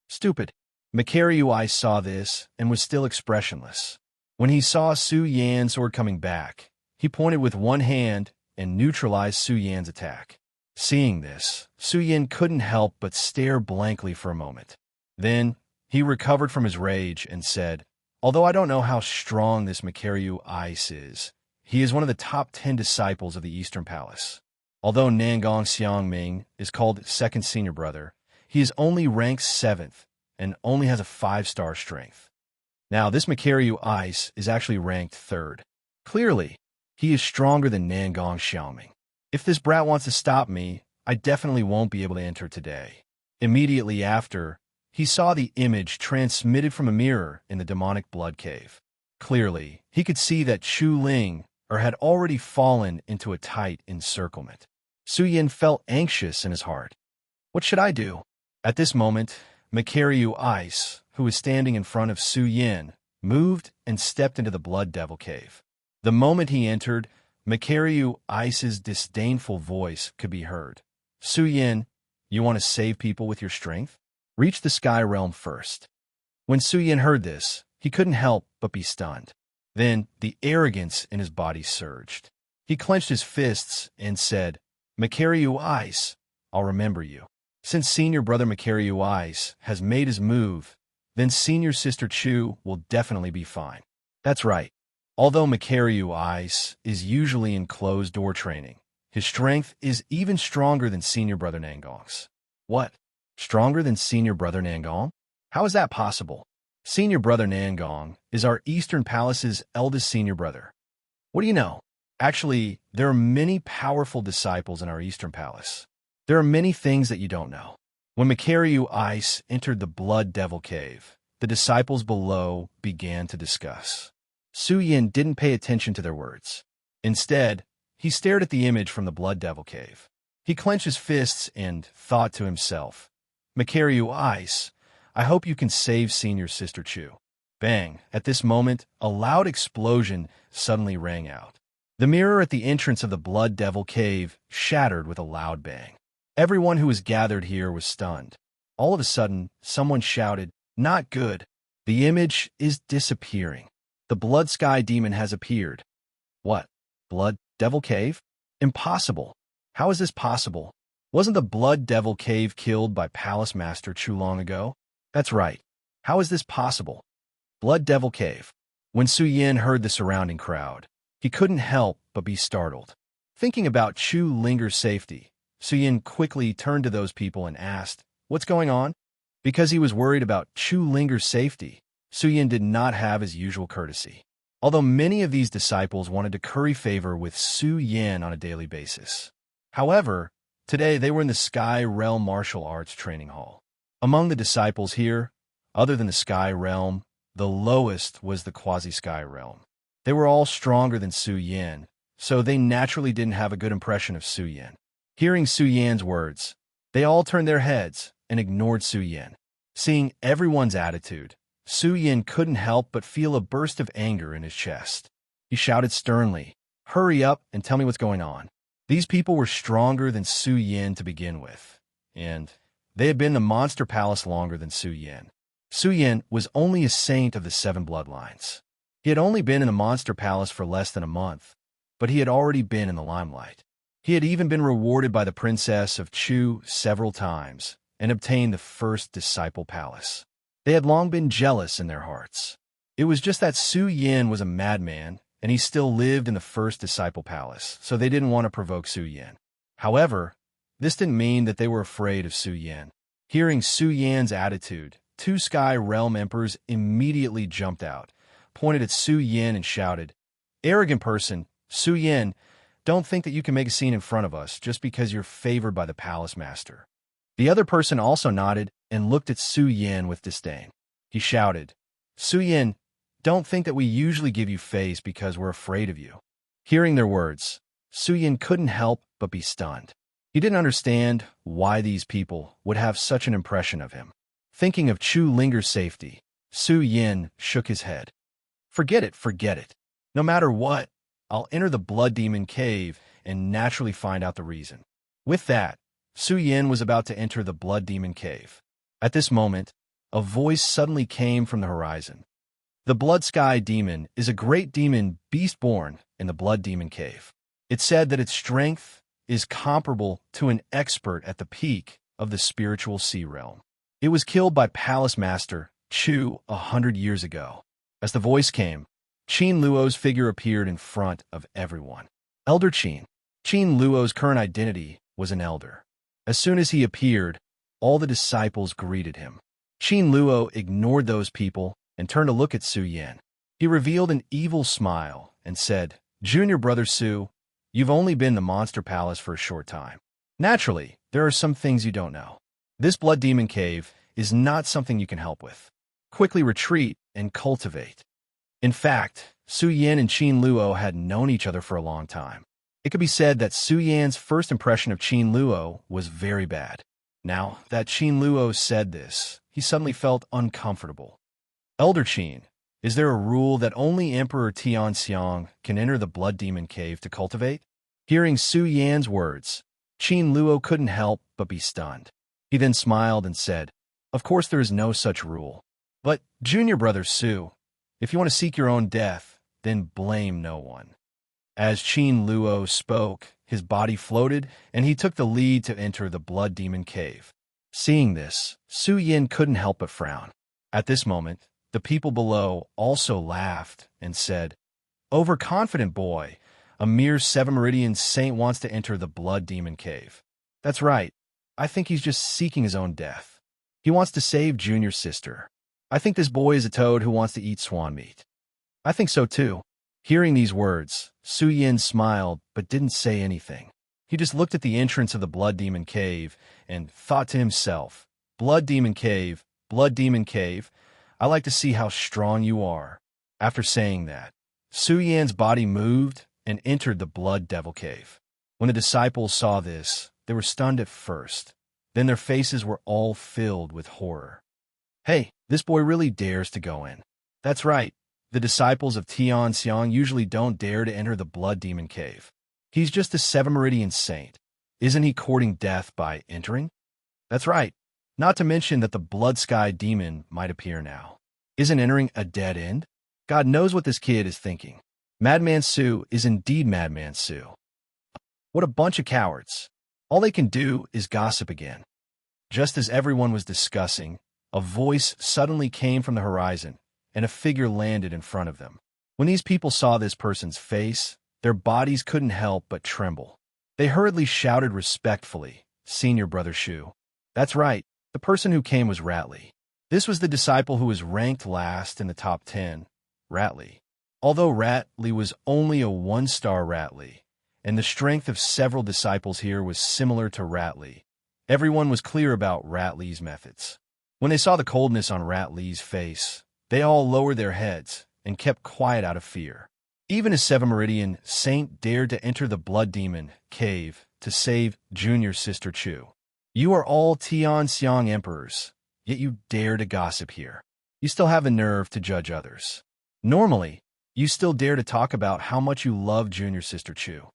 S2: Stupid. Makaryu Ice saw this and was still expressionless. When he saw Su Yin's sword coming back, he pointed with one hand and neutralized Su Yin's attack. Seeing this, Su Yin couldn't help but stare blankly for a moment. Then, he recovered from his rage and said, although I don't know how strong this Makaryu Ice is, he is one of the top 10 disciples of the Eastern Palace. Although Nangong Xiangming is called second senior brother, he is only ranked 7th and only has a 5-star strength. Now, this Makaryu Ice is actually ranked 3rd. Clearly, he is stronger than Nangong Xiangming. If this brat wants to stop me, I definitely won't be able to enter today. Immediately after, he saw the image transmitted from a mirror in the demonic blood cave. Clearly, he could see that Chu Ling had already fallen into a tight encirclement. Su Yin felt anxious in his heart. What should I do? At this moment, Makaryu Ice, who was standing in front of Su Yin, moved and stepped into the Blood Devil Cave. The moment he entered, Makaryu Ice's disdainful voice could be heard. Su Yin, you want to save people with your strength? Reach the Sky Realm first. When Su Yin heard this, he couldn't help but be stunned. Then the arrogance in his body surged. He clenched his fists and said, Makaryu Ice, I'll remember you. Since senior brother Makaryu Ice has made his move, then senior sister Chu will definitely be fine. That's right. Although Makaryu Ice is usually in closed-door training, his strength is even stronger than senior brother Nangong's. What? Stronger than senior brother Nangong? How is that possible? Senior brother Nangong is our Eastern Palace's eldest senior brother. What do you know? Actually, there are many powerful disciples in our Eastern Palace. There are many things that you don't know. When Makaryu Ice entered the Blood Devil Cave, the disciples below began to discuss. Su Yin didn't pay attention to their words. Instead, he stared at the image from the Blood Devil Cave. He clenched his fists and thought to himself, Makaryu Ice, I hope you can save senior sister Chu. Bang! At this moment, a loud explosion suddenly rang out. The mirror at the entrance of the Blood Devil Cave shattered with a loud bang. Everyone who was gathered here was stunned. All of a sudden, someone shouted, Not good. The image is disappearing. The Blood Sky Demon has appeared. What? Blood Devil Cave? Impossible. How is this possible? Wasn't the Blood Devil Cave killed by Palace Master Chu long ago? That's right. How is this possible? Blood Devil Cave. When Su Yin heard the surrounding crowd, he couldn't help but be startled. Thinking about Chu Linger's safety, Su Yin quickly turned to those people and asked, What's going on? Because he was worried about Chu Linger's safety, Su Yin did not have his usual courtesy. Although many of these disciples wanted to curry favor with Su Yin on a daily basis. However, Today, they were in the Sky Realm Martial Arts Training Hall. Among the disciples here, other than the Sky Realm, the lowest was the Quasi-Sky Realm. They were all stronger than Su Yan, so they naturally didn't have a good impression of Su Yan. Hearing Su Yan's words, they all turned their heads and ignored Su Yan. Seeing everyone's attitude, Su Yan couldn't help but feel a burst of anger in his chest. He shouted sternly, "Hurry up and tell me what's going on." These people were stronger than Su Yan to begin with, and they had been in the Monster Palace longer than Su Yan. Su Yan was only a saint of the 7 bloodlines. He had only been in the Monster Palace for less than a month, but he had already been in the limelight. He had even been rewarded by the Princess of Chu several times and obtained the first Disciple Palace. They had long been jealous in their hearts. It was just that Su Yan was a madman, and he still lived in the first Disciple Palace, so they didn't want to provoke Su Yan. However, this didn't mean that they were afraid of Su Yan. Hearing Su Yan's attitude, 2 Sky Realm Emperors immediately jumped out, pointed at Su Yan and shouted, "Arrogant person, Su Yan, don't think that you can make a scene in front of us just because you're favored by the Palace Master." The other person also nodded and looked at Su Yan with disdain. He shouted, "Su Yan, don't think that we usually give you face because we're afraid of you." Hearing their words, Su Yan couldn't help but be stunned. He didn't understand why these people would have such an impression of him. Thinking of Chu Linger's safety, Su Yan shook his head. Forget it. No matter what, I'll enter the Blood Demon Cave and naturally find out the reason." With that, Su Yan was about to enter the Blood Demon Cave. At this moment, a voice suddenly came from the horizon. The Blood Sky Demon is a great demon beast born in the Blood Demon Cave. It said that its strength is comparable to an expert at the peak of the spiritual sea realm. It was killed by Palace Master Chu 100 years ago. As the voice came, Qin Luo's figure appeared in front of everyone. Elder Qin. Qin Luo's current identity was an elder. As soon as he appeared, all the disciples greeted him. Qin Luo ignored those people and turned to look at Su Yan. He revealed an evil smile and said, "Junior brother Su, you've only been in the Monster Palace for a short time. Naturally, there are some things you don't know. This Blood Demon Cave is not something you can help with. Quickly retreat and cultivate." In fact, Su Yan and Qin Luo had known each other for a long time. It could be said that Su Yan's first impression of Qin Luo was very bad. Now that Qin Luo said this, he suddenly felt uncomfortable. "Elder Qin, is there a rule that only Emperor Tianxiang can enter the Blood Demon Cave to cultivate?" Hearing Su Yan's words, Qin Luo couldn't help but be stunned. He then smiled and said, "Of course there is no such rule. But, junior brother Su, if you want to seek your own death, then blame no one." As Qin Luo spoke, his body floated, and he took the lead to enter the Blood Demon Cave. Seeing this, Su Yan couldn't help but frown. At this moment, the people below also laughed and said, "Overconfident boy, a mere 7 Meridian saint wants to enter the Blood Demon Cave. That's right, I think he's just seeking his own death. He wants to save Junior's sister. I think this boy is a toad who wants to eat swan meat." "I think so too." Hearing these words, Su Yan smiled but didn't say anything. He just looked at the entrance of the Blood Demon Cave and thought to himself, Blood Demon Cave, I like to see how strong you are." After saying that, Su Yan's body moved and entered the Blood Devil Cave. When the disciples saw this, they were stunned at first. Then their faces were all filled with horror. "Hey, this boy really dares to go in." That's right. The disciples of Tianxiang usually don't dare to enter the Blood Demon Cave. He's just a 7 Meridian saint. Isn't he courting death by entering? That's right. Not to mention that the Blood Sky Demon might appear now. Isn't entering a dead end? God knows what this kid is thinking. Madman Su is indeed Madman Su. What a bunch of cowards. All they can do is gossip again. Just as everyone was discussing, a voice suddenly came from the horizon, and a figure landed in front of them. When these people saw this person's face, their bodies couldn't help but tremble. They hurriedly shouted respectfully, "Senior Brother Shu." That's right, the person who came was Ratli. This was the disciple who was ranked last in the top 10, Ratli. Although Ratli was only a 1-star Ratli, and the strength of several disciples here was similar to Rat Lee. Everyone was clear about Rat Lee's methods. When they saw the coldness on Rat Lee's face, they all lowered their heads and kept quiet out of fear. Even a 7 saint dared to enter the Blood Demon cave to save Junior Sister Chu. You are all Tianxiang emperors, yet you dare to gossip here. You still have the nerve to judge others. Normally, you still dare to talk about how much you love Junior Sister Chu.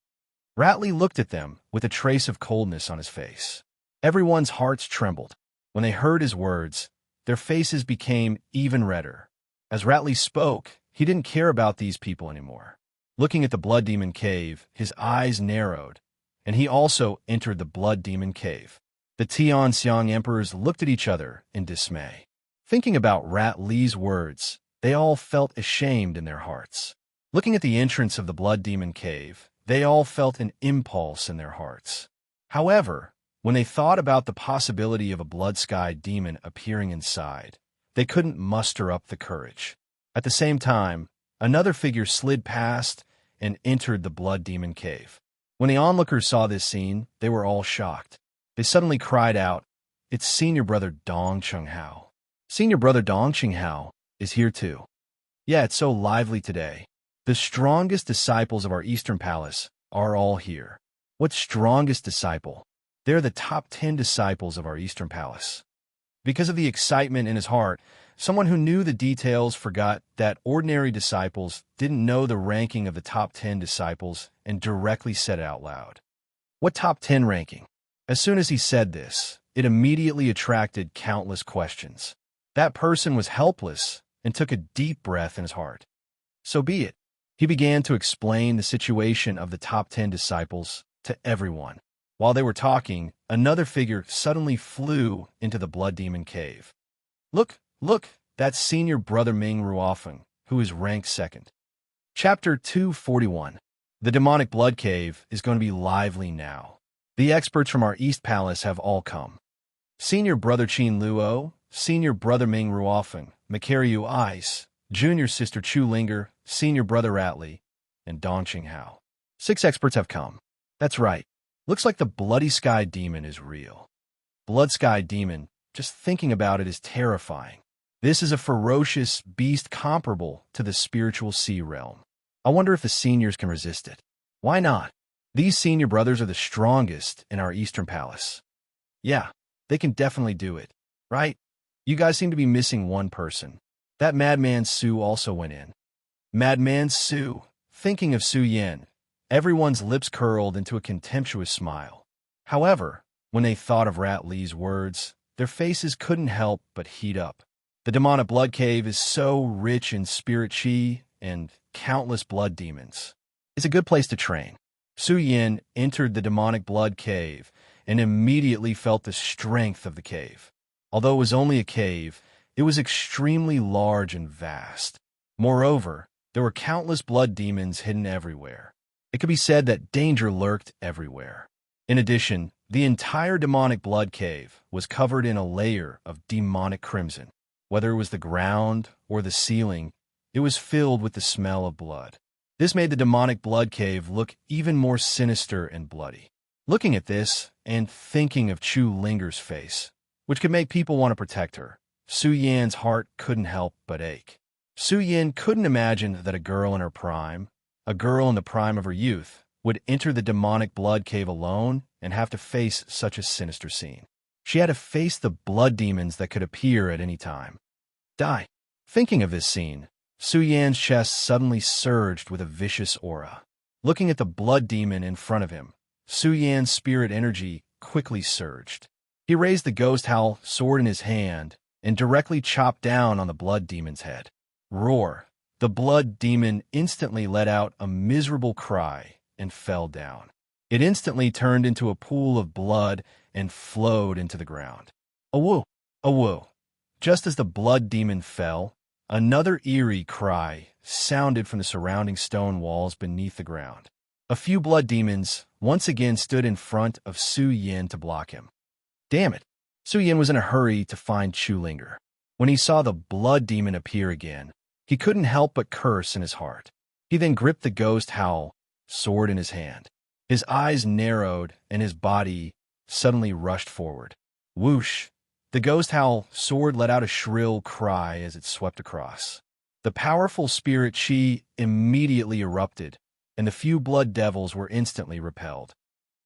S2: Rat Lee looked at them with a trace of coldness on his face. Everyone's hearts trembled. When they heard his words, their faces became even redder. As Rat Lee spoke, he didn't care about these people anymore. Looking at the Blood Demon cave, his eyes narrowed, and he also entered the Blood Demon cave. The Tianxiang emperors looked at each other in dismay. Thinking about Rat Lee's words, they all felt ashamed in their hearts. Looking at the entrance of the Blood Demon cave, they all felt an impulse in their hearts. However, when they thought about the possibility of a blood-sky demon appearing inside, they couldn't muster up the courage. At the same time, another figure slid past and entered the Blood Demon cave. When the onlookers saw this scene, they were all shocked. They suddenly cried out, "It's Senior Brother Dong Chenghao. Senior Brother Dong Chenghao is here too." Yeah, it's so lively today. The strongest disciples of our Eastern Palace are all here. What strongest disciple? They're the top 10 disciples of our Eastern Palace. Because of the excitement in his heart, someone who knew the details forgot that ordinary disciples didn't know the ranking of the top 10 disciples and directly said it out loud. What top 10 ranking? As soon as he said this, it immediately attracted countless questions. That person was helpless and took a deep breath in his heart. So be it. He began to explain the situation of the top 10 disciples to everyone. While they were talking, another figure suddenly flew into the Blood Demon cave. Look, that's Senior Brother Ming Ruofeng, who is ranked 2nd. Chapter 241. The Demonic Blood Cave is going to be lively now. The experts from our East Palace have all come. Senior Brother Qin Luo, Senior Brother Ming Ruofeng, Makaryu Ice, Junior Sister Chu Linger, Senior Brother Rat Lee, and Dong Chenghao. 6 experts have come. That's right. Looks like the Bloody Sky Demon is real. Blood Sky Demon, just thinking about it is terrifying. This is a ferocious beast comparable to the spiritual sea realm. I wonder if the seniors can resist it. Why not? These senior brothers are the strongest in our Eastern Palace. Yeah, they can definitely do it, right? You guys seem to be missing one person. That Madman Su also went in. Madman Su, thinking of Su Yan. Everyone's lips curled into a contemptuous smile. However, when they thought of Rat Lee's words, their faces couldn't help but heat up. The Demonic Blood Cave is so rich in spirit chi and countless blood demons. It's a good place to train. Su Yan entered the Demonic Blood Cave and immediately felt the strength of the cave. Although it was only a cave, it was extremely large and vast. Moreover, there were countless blood demons hidden everywhere. It could be said that danger lurked everywhere. In addition, the entire Demonic Blood Cave was covered in a layer of demonic crimson. Whether it was the ground or the ceiling, it was filled with the smell of blood. This made the Demonic Blood Cave look even more sinister and bloody. Looking at this and thinking of Chu Linger's face, which could make people want to protect her, Su Yan's heart couldn't help but ache. Su Yan couldn't imagine that a girl in her prime, a girl in the prime of her youth, would enter the Demonic Blood Cave alone and have to face such a sinister scene. She had to face the blood demons that could appear at any time. Die. Thinking of this scene, Su Yan's chest suddenly surged with a vicious aura. Looking at the blood demon in front of him, Su Yan's spirit energy quickly surged. He raised the Ghost Howl sword in his hand and directly chopped down on the blood demon's head. Roar! The blood demon instantly let out a miserable cry and fell down. It instantly turned into a pool of blood and flowed into the ground. Awoo! Awoo! Just as the blood demon fell, another eerie cry sounded from the surrounding stone walls beneath the ground. A few blood demons once again stood in front of Su Yan to block him. Damn it! Su Yan was in a hurry to find Chu Linger. When he saw the blood demon appear again, he couldn't help but curse in his heart. He then gripped the Ghost Howl sword in his hand. His eyes narrowed and his body suddenly rushed forward. Whoosh! The ghost howl sword let out a shrill cry as it swept across. The powerful spirit chi immediately erupted, and the few blood devils were instantly repelled.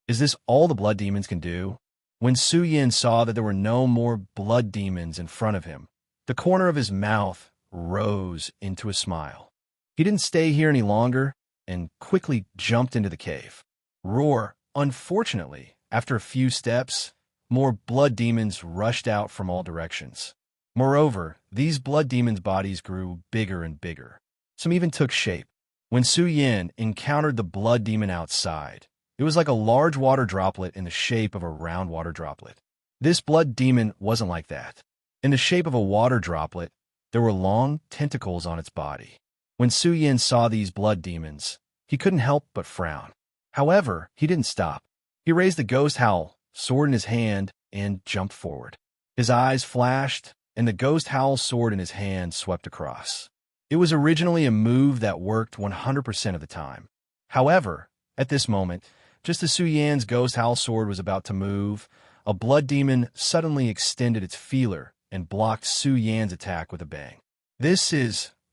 S2: Is this all the blood demons can do? When Su Yin saw that there were no more blood demons in front of him, the corner of his mouth rose into a smile. He didn't stay here any longer and quickly jumped into the cave. Roar! Unfortunately, after a few steps, more blood demons rushed out from all directions. Moreover, these blood demons' bodies grew bigger and bigger. Some even took shape. When Su Yin encountered the blood demon outside, it was like a large water droplet in the shape of a round water droplet. This blood demon wasn't like that. In the shape of a water droplet, there were long tentacles on its body. When Su Yin saw these blood demons, he couldn't help but frown. However, he didn't stop. He raised the ghost howl sword in his hand and jumped forward. His eyes flashed, and the ghost howl sword in his hand swept across. It was originally a move that worked 100% of the time. However, at this moment, just as Su Yan's ghost howl sword was about to move, a blood demon suddenly extended its feeler and blocked Su Yan's attack with a bang.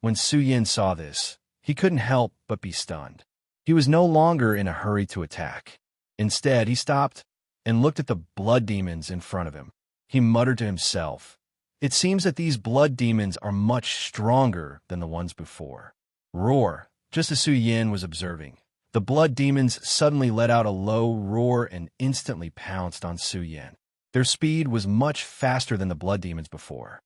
S2: When Su Yan saw this, he couldn't help but be stunned. He was no longer in a hurry to attack. Instead, he stopped and looked at the blood demons in front of him. He muttered to himself, "It seems that these blood demons are much stronger than the ones before." Roar! Just as Su Yin was observing, the blood demons suddenly let out a low roar and instantly pounced on Su Yin. Their speed was much faster than the blood demons before.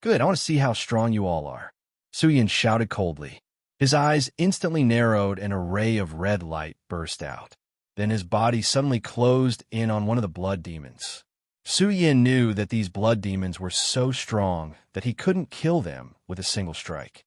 S2: "Good, I want to see how strong you all are," Su Yin shouted coldly. His eyes instantly narrowed and a ray of red light burst out. Then his body suddenly closed in on one of the blood demons. Su Yin knew that these blood demons were so strong that he couldn't kill them with a single strike.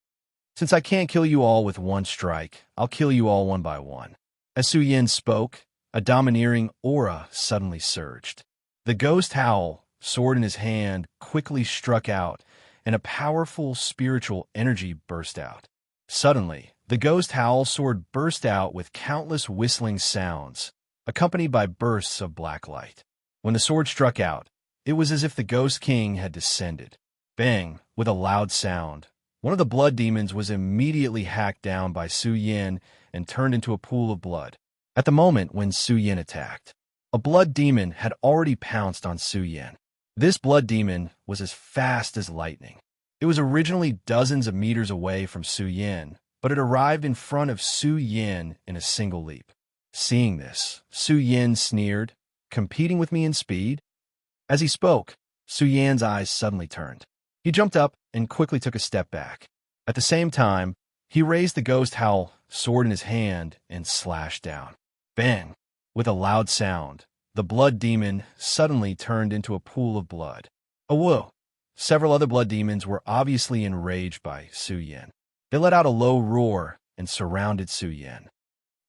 S2: "Since I can't kill you all with one strike, I'll kill you all one by one." As Su Yin spoke, a domineering aura suddenly surged. The ghost howl, sword in his hand, quickly struck out, and a powerful spiritual energy burst out. Suddenly, the ghost howl sword burst out with countless whistling sounds, accompanied by bursts of black light. When the sword struck out, it was as if the Ghost King had descended. Bang! With a loud sound, one of the blood demons was immediately hacked down by Su Yin and turned into a pool of blood. At the moment when Su Yin attacked, a blood demon had already pounced on Su Yin. This blood demon was as fast as lightning. It was originally dozens of meters away from Su Yin, but it arrived in front of Su Yin in a single leap. Seeing this, Su Yin sneered, "Competing with me in speed?" As he spoke, Su Yan's eyes suddenly turned. He jumped up and quickly took a step back. At the same time, he raised the ghost howl sword in his hand and slashed down. Bang! With a loud sound, the blood demon suddenly turned into a pool of blood. Whoa! Several other blood demons were obviously enraged by Su Yin. They let out a low roar and surrounded Su Yin.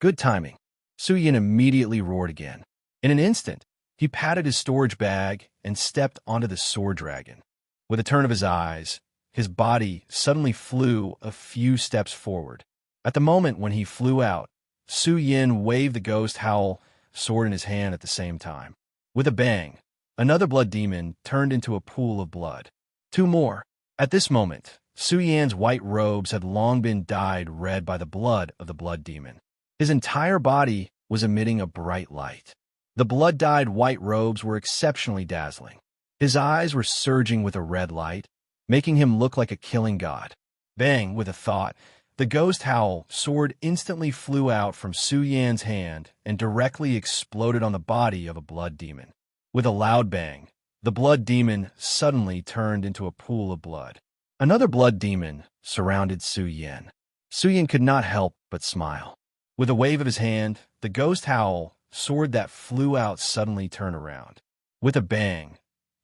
S2: Good timing. Su Yin immediately roared again. In an instant, he patted his storage bag and stepped onto the sword dragon. With a turn of his eyes, his body suddenly flew a few steps forward. At the moment when he flew out, Su Yin waved the ghost howl sword in his hand at the same time. With a bang, another blood demon turned into a pool of blood. Two more. At this moment, Su Yan's white robes had long been dyed red by the blood of the blood demon. His entire body was emitting a bright light. The blood-dyed white robes were exceptionally dazzling. His eyes were surging with a red light, making him look like a killing god. Bang! With a thought, the ghost howl sword instantly flew out from Su Yan's hand and directly exploded on the body of a blood demon. With a loud bang, the blood demon suddenly turned into a pool of blood. Another blood demon surrounded Su Yin. Su Yin could not help but smile. With a wave of his hand, the ghost howl sword that flew out suddenly turned around. With a bang,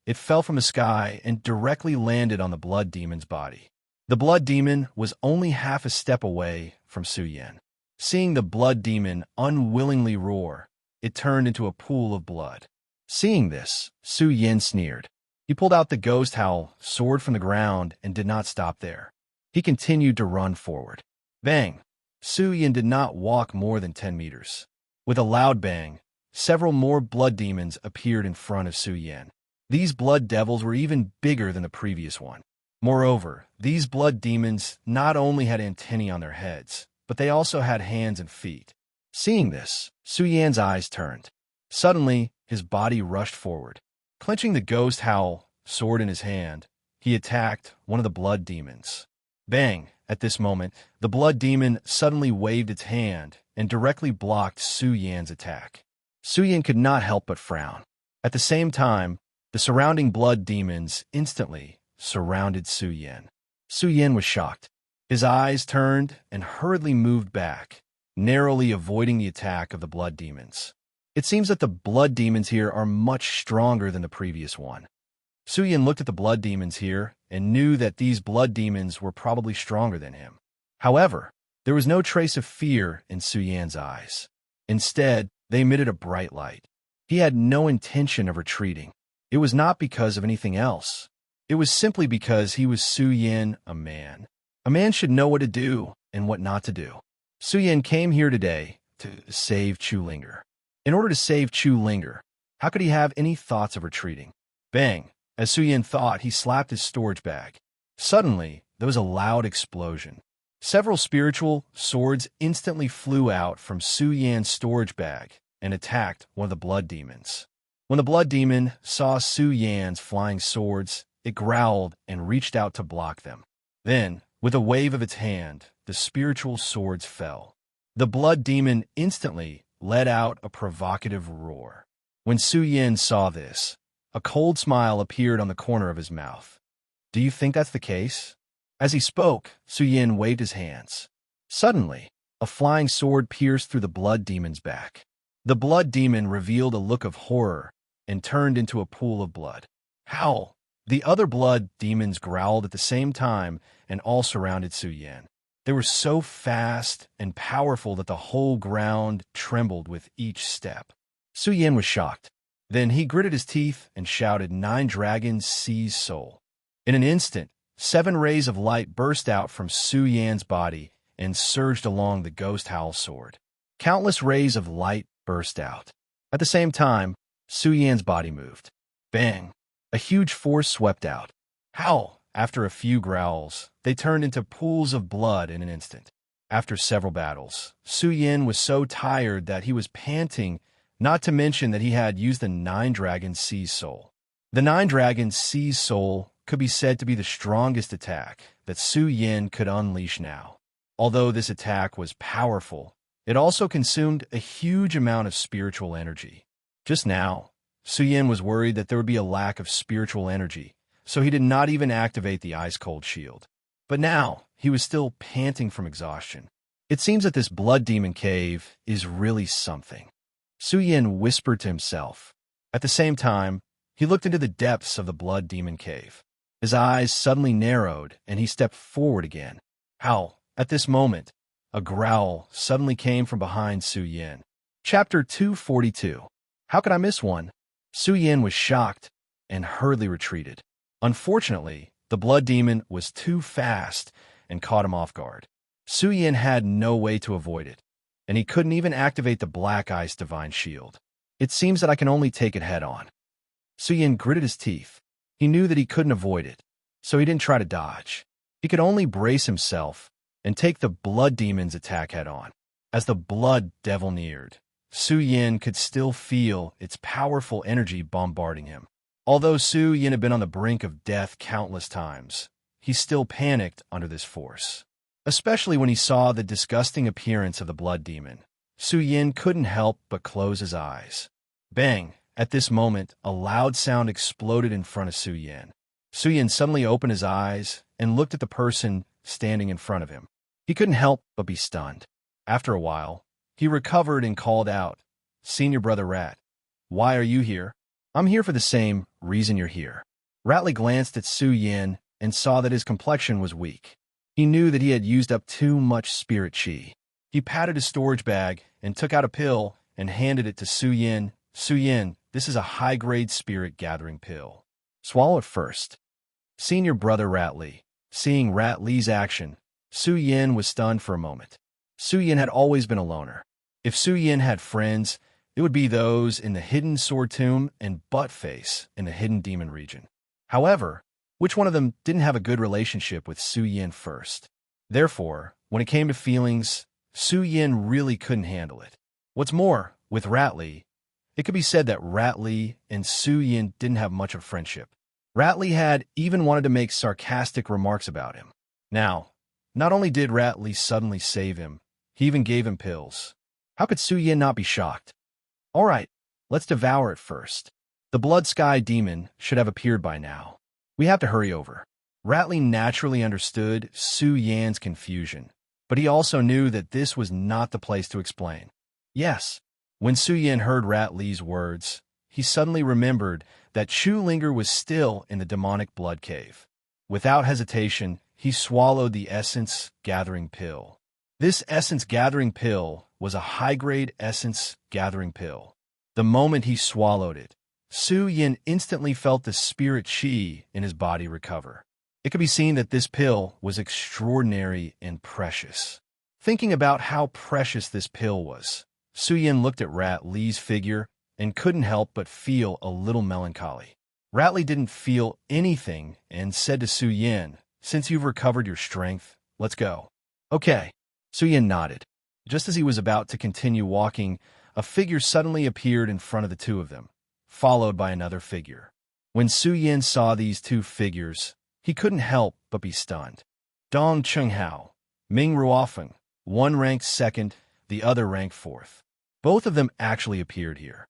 S2: it fell from the sky and directly landed on the blood demon's body. The blood demon was only half a step away from Su Yin. Seeing the blood demon unwillingly roar, it turned into a pool of blood. Seeing this, Su Yin sneered. He pulled out the ghost howl sword from the ground and did not stop there. He continued to run forward. Bang! Su Yin did not walk more than 10 meters. With a loud bang, several more blood demons appeared in front of Su Yan. These blood devils were even bigger than the previous one. Moreover, these blood demons not only had antennae on their heads, but they also had hands and feet. Seeing this, Su Yan's eyes turned. Suddenly, his body rushed forward. Clenching the ghost howl sword in his hand, he attacked one of the blood demons. Bang! At this moment, the blood demon suddenly waved its hand and directly blocked Su Yan's attack. Su Yan could not help but frown. At the same time, the surrounding blood demons instantly surrounded Su Yan. Su Yan was shocked. His eyes turned and hurriedly moved back, narrowly avoiding the attack of the blood demons. It seems that the blood demons here are much stronger than the previous one. Su Yan looked at the blood demons here and knew that these blood demons were probably stronger than him. However, there was no trace of fear in Su Yan's eyes. Instead, they emitted a bright light. He had no intention of retreating. It was not because of anything else. It was simply because he was Su Yan, a man. A man should know what to do and what not to do. Su Yan came here today to save Chu Linger. In order to save Chu Linger, how could he have any thoughts of retreating? Bang! As Su Yan thought, he slapped his storage bag. Suddenly, there was a loud explosion. Several spiritual swords instantly flew out from Su Yan's storage bag and attacked one of the blood demons. When the blood demon saw Su Yan's flying swords, it growled and reached out to block them. Then, with a wave of its hand, the spiritual swords fell. The blood demon instantly let out a provocative roar. When Su Yan saw this, a cold smile appeared on the corner of his mouth. Do you think that's the case? As he spoke, Su Yan waved his hands. Suddenly, a flying sword pierced through the blood demon's back. The blood demon revealed a look of horror and turned into a pool of blood. Howl! The other blood demons growled at the same time and all surrounded Su Yan. They were so fast and powerful that the whole ground trembled with each step. Su Yan was shocked. Then he gritted his teeth and shouted, "Nine dragons seize soul." In an instant, 7 rays of light burst out from Su Yan's body and surged along the ghost howl sword. Countless rays of light burst out. At the same time, Su Yan's body moved. Bang! A huge force swept out. Howl! After a few growls, they turned into pools of blood in an instant. After several battles, Su Yan was so tired that he was panting, not to mention that he had used the 9 dragons seize soul. The 9 dragons seize soul could be said to be the strongest attack that Su Yan could unleash now. Although this attack was powerful, it also consumed a huge amount of spiritual energy. Just now, Su Yan was worried that there would be a lack of spiritual energy, so he did not even activate the ice-cold shield. But now, he was still panting from exhaustion. It seems that this blood demon cave is really something. Su Yan whispered to himself. At the same time, he looked into the depths of the blood demon cave. His eyes suddenly narrowed, and he stepped forward again. Howl! At this moment, a growl suddenly came from behind Su Yan. Chapter 242. How could I miss one? Su Yan was shocked and hurriedly retreated. Unfortunately, the blood demon was too fast and caught him off guard. Su Yan had no way to avoid it, and he couldn't even activate the Black Ice Divine Shield. It seems that I can only take it head-on. Su Yan gritted his teeth. He knew that he couldn't avoid it, so he didn't try to dodge. He could only brace himself and take the blood demon's attack head-on. As the blood devil neared, Su Yan could still feel its powerful energy bombarding him. Although Su Yan had been on the brink of death countless times, he still panicked under this force. Especially when he saw the disgusting appearance of the blood demon, Su Yan couldn't help but close his eyes. Bang! At this moment, a loud sound exploded in front of Su Yan. Su Yan suddenly opened his eyes and looked at the person standing in front of him. He couldn't help but be stunned. After a while, he recovered and called out, "Senior Brother Rat, why are you here?" "I'm here for the same reason you're here." Ratley glanced at Su Yan and saw that his complexion was weak. He knew that he had used up too much spirit chi. He patted his storage bag and took out a pill and handed it to Su Yan. "Su Yan, this is a high-grade spirit gathering pill. Swallow it first." Senior Brother Ratley. Seeing Ratley's action, Su Yan was stunned for a moment. Su Yan had always been a loner. If Su Yin had friends, it would be those in the hidden sword tomb and butt face in the hidden demon region. However, which one of them didn't have a good relationship with Su Yin first? Therefore, when it came to feelings, Su Yin really couldn't handle it. What's more, with Ratli, it could be said that Ratli and Su Yin didn't have much of a friendship. Ratli had even wanted to make sarcastic remarks about him. Now, not only did Ratli suddenly save him, he even gave him pills. How could Su Yin not be shocked? All right, let's devour it first. The Blood Sky Demon should have appeared by now. We have to hurry over. Ratli naturally understood Su Yan's confusion, but he also knew that this was not the place to explain. Yes, when Su Yin heard Ratli's words, he suddenly remembered that Chu Linger was still in the demonic blood cave. Without hesitation, he swallowed the essence-gathering pill. This essence-gathering pill was a high-grade essence-gathering pill. The moment he swallowed it, Su Yin instantly felt the spirit qi in his body recover. It could be seen that this pill was extraordinary and precious. Thinking about how precious this pill was, Su Yin looked at Ratli's figure and couldn't help but feel a little melancholy. Ratli didn't feel anything and said to Su Yin, "Since you've recovered your strength, let's go." "Okay." Su Yin nodded. Just as he was about to continue walking, a figure suddenly appeared in front of the two of them, followed by another figure. When Su Yin saw these two figures, he couldn't help but be stunned. Dong Chenghao, Ming Ruofeng, one ranked second, the other ranked fourth. Both of them actually appeared here.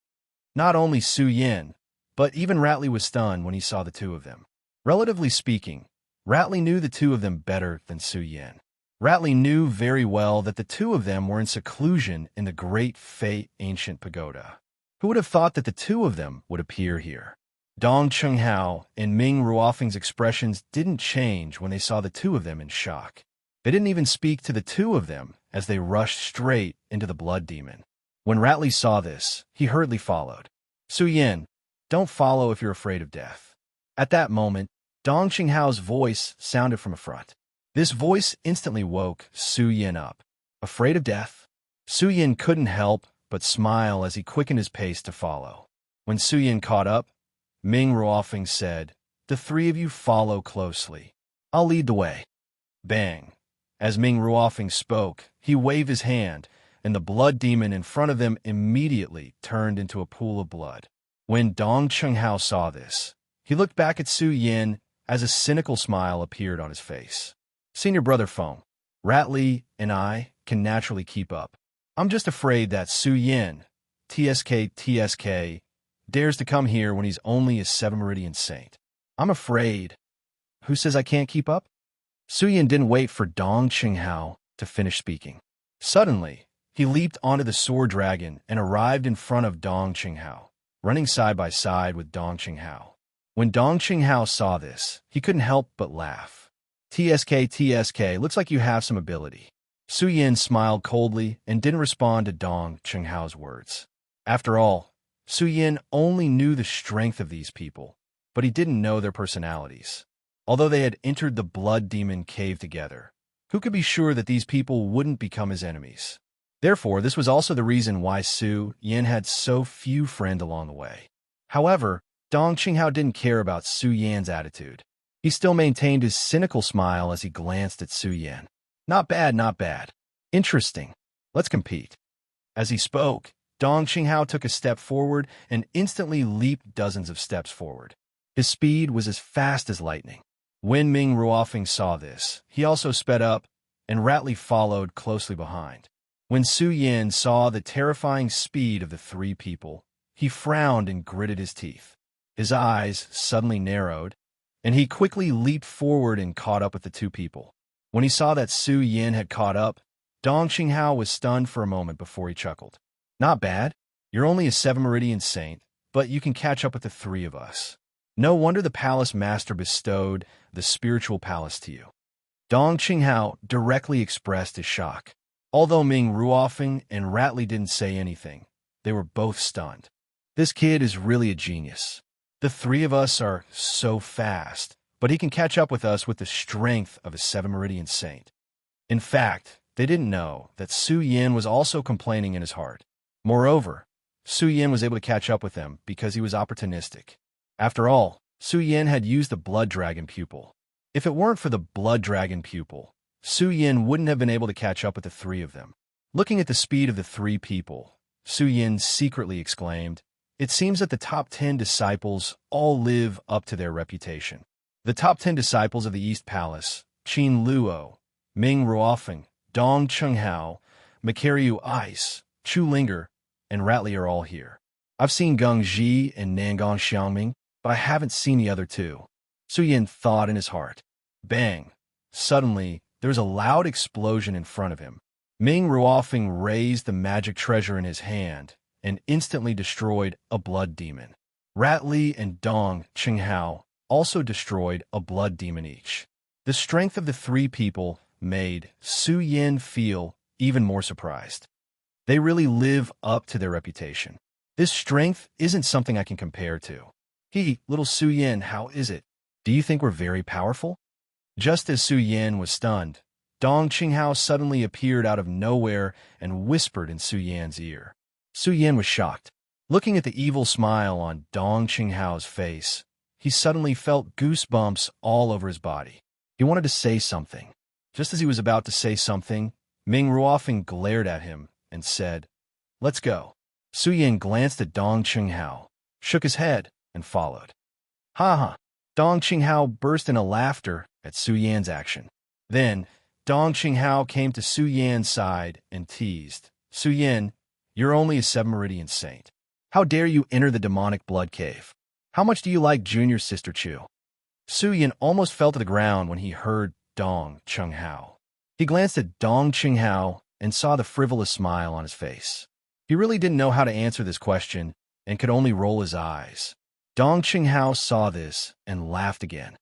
S2: Not only Su Yin, but even Ratli was stunned when he saw the two of them. Relatively speaking, Ratli knew the two of them better than Su Yin. Ratli knew very well that the two of them were in seclusion in the Great Fei Ancient Pagoda. Who would have thought that the two of them would appear here? Dong Chenghao and Ming Ruofeng's expressions didn't change when they saw the two of them in shock. They didn't even speak to the two of them as they rushed straight into the blood demon. When Ratli saw this, he hurriedly followed. "Su Yin, don't follow if you're afraid of death." At that moment, Dong Qinghao's voice sounded from a front. This voice instantly woke Su Yin up. Afraid of death? Su Yin couldn't help but smile as he quickened his pace to follow. When Su Yin caught up, Ming Ruofeng said, "The three of you follow closely. I'll lead the way." Bang! As Ming Ruofeng spoke, he waved his hand, and the blood demon in front of them immediately turned into a pool of blood. When Dong Chenghao saw this, he looked back at Su Yin as a cynical smile appeared on his face. "Senior Brother Feng, Ratli and I can naturally keep up. I'm just afraid that Su Yin, TSK, dares to come here when he's only a 7 Meridian Saint. I'm afraid." "Who says I can't keep up?" Su Yin didn't wait for Dong Qinghao to finish speaking. Suddenly, he leaped onto the sword dragon and arrived in front of Dong Qinghao, running side by side with Dong Qinghao. When Dong Qinghao saw this, he couldn't help but laugh. TSK, looks like you have some ability." Su Yin smiled coldly and didn't respond to Dong Qinghao's words. After all, Su Yin only knew the strength of these people, but he didn't know their personalities. Although they had entered the blood demon cave together, who could be sure that these people wouldn't become his enemies? Therefore, this was also the reason why Su Yin had so few friends along the way. However, Dong Qinghao didn't care about Su Yan's attitude. He still maintained his cynical smile as he glanced at Su Yin. Not bad, not bad. Interesting. Let's compete." As he spoke, Dong Qinghao took a step forward and instantly leaped dozens of steps forward. His speed was as fast as lightning. When Ming Ruofeng saw this, he also sped up, and Ratli followed closely behind. When Su Yin saw the terrifying speed of the three people, he frowned and gritted his teeth. His eyes suddenly narrowed, and he quickly leaped forward and caught up with the two people. When he saw that Su Yin had caught up, Dong Qinghao was stunned for a moment before he chuckled. "Not bad. You're only a 7 Meridian Saint, but you can catch up with the three of us. No wonder the palace master bestowed the spiritual palace to you." Dong Qinghao directly expressed his shock. Although Ming Ruofeng and Ratli didn't say anything, they were both stunned. This kid is really a genius. The three of us are so fast, but he can catch up with us with the strength of a 7 Meridian Saint. In fact, They didn't know that Su Yin was also complaining in his heart. Moreover, Su Yin was able to catch up with them because he was opportunistic. After all, Su Yin had used the Blood Dragon pupil. If it weren't for the Blood Dragon pupil, Su Yin wouldn't have been able to catch up with the three of them. Looking at the speed of the three people, Su Yin secretly exclaimed, "It seems that the top 10 disciples all live up to their reputation." The top 10 disciples of the East Palace, Qin Luo, Ming Ruofeng, Dong Chenghao, Makariu Ice, Chu Linger, and Ratley are all here. I've seen Geng Ji and Nangang Xiangming, but I haven't seen the other two. Su Yin thought in his heart. Bang! Suddenly, there was a loud explosion in front of him. Ming Ruofeng raised the magic treasure in his hand and instantly destroyed a blood demon. Ratley and Dong Chenghao also destroyed a blood demon each. The strength of the three people made Su Yin feel even more surprised. They really live up to their reputation. This strength isn't something I can compare to. Little Su Yin, how is it? Do you think we're very powerful? Just as Su Yin was stunned, Dong Chenghao suddenly appeared out of nowhere and whispered in Su Yin's ear. Su Yin was shocked. Looking at the evil smile on Dong Chenghao's face, he suddenly felt goosebumps all over his body. He wanted to say something. Just as he was about to say something, Ming Ruofeng glared at him and said, "Let's go." Su Yin glanced at Dong Chenghao, shook his head, and followed. Ha ha! Dong Chenghao burst into laughter at Su Yin's action. Then, Dong Chenghao came to Su Yin's side and teased, "Su Yin, you're only a 7-meridian saint. How dare you enter the demonic blood cave? How much do you like junior sister Chu?" Su Yin almost fell to the ground when he heard Dong Chenghao. He glanced at Dong Chenghao and saw the frivolous smile on his face. He really didn't know how to answer this question and could only roll his eyes. Dong Chenghao saw this and laughed again.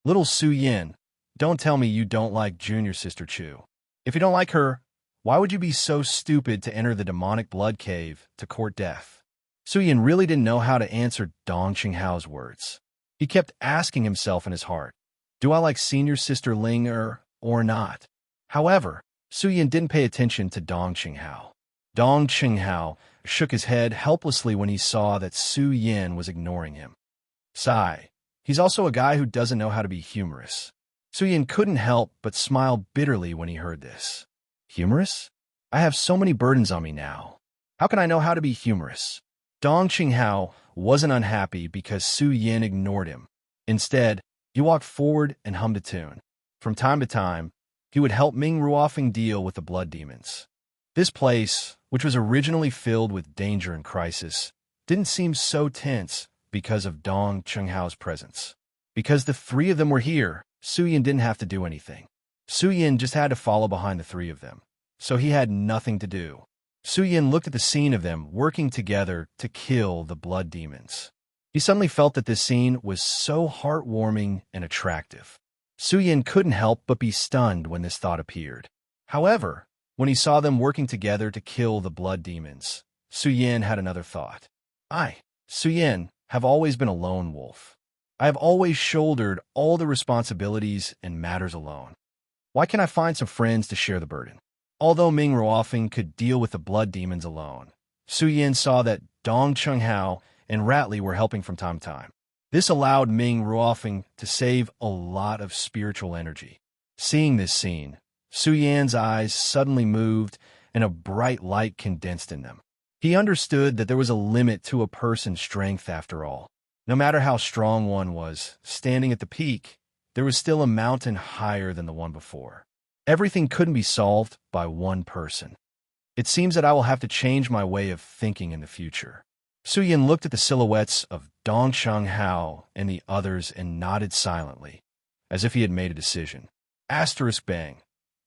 S2: "Little Su Yin, don't tell me you don't like junior sister Chu. If you don't like her, why would you be so stupid to enter the demonic blood cave to court death?" Su Yin really didn't know how to answer Dong Chenghao's words. He kept asking himself in his heart, do I like senior sister Ling or not? However, Su Yin didn't pay attention to Dong Chenghao. Dong Chenghao shook his head helplessly when he saw that Su Yin was ignoring him. Sigh. He's also a guy who doesn't know how to be humorous. Su Yin couldn't help but smile bitterly when he heard this. Humorous? I have so many burdens on me now. How can I know how to be humorous? Dong Chenghao wasn't unhappy because Su Yin ignored him. Instead, he walked forward and hummed a tune. From time to time, he would help Ming Ruofeng deal with the blood demons. This place, which was originally filled with danger and crisis, didn't seem so tense because of Dong Chenghao's presence. Because the three of them were here, Su Yin didn't have to do anything. Su Yin just had to follow behind the three of them, so he had nothing to do. Su Yin looked at the scene of them working together to kill the blood demons. He suddenly felt that this scene was so heartwarming and attractive. Su Yin couldn't help but be stunned when this thought appeared. However, when he saw them working together to kill the blood demons, Su Yin had another thought. I, Su Yin, have always been a lone wolf. I have always shouldered all the responsibilities and matters alone. Why can't I find some friends to share the burden? Although Ming Ruofeng could deal with the blood demons alone, Su Yin saw that Dong Chenghao and Ratley were helping from time to time. This allowed Ming Ruofeng to save a lot of spiritual energy. Seeing this scene, Su Yin's eyes suddenly moved and a bright light condensed in them. He understood that there was a limit to a person's strength after all. No matter how strong one was, standing at the peak, there was still a mountain higher than the one before. Everything couldn't be solved by one person. It seems that I will have to change my way of thinking in the future. Su Yin looked at the silhouettes of Dong Chenghao and the others and nodded silently, as if he had made a decision. Asterisk bang.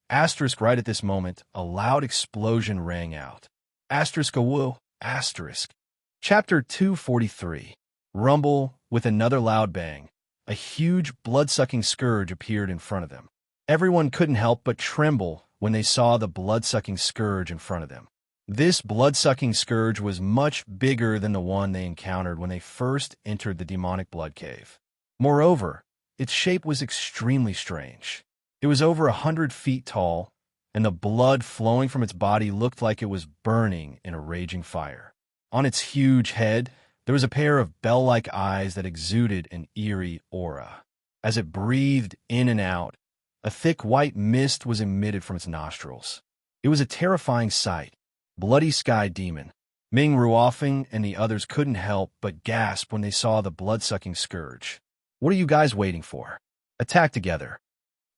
S2: Asterisk right at this moment, a loud explosion rang out. Asterisk a woo. Asterisk. Chapter 243. Rumble with another loud bang. A huge blood-sucking scourge appeared in front of them. Everyone couldn't help but tremble when they saw the blood-sucking scourge in front of them. This blood-sucking scourge was much bigger than the one they encountered when they first entered the demonic blood cave. Moreover, its shape was extremely strange. It was over 100 feet tall and the blood flowing from its body looked like it was burning in a raging fire. On its huge head, there was a pair of bell-like eyes that exuded an eerie aura. As it breathed in and out, a thick white mist was emitted from its nostrils. It was a terrifying sight. Bloody Sky Demon. Ming Ruofeng and the others couldn't help but gasp when they saw the blood-sucking scourge. "What are you guys waiting for? Attack together."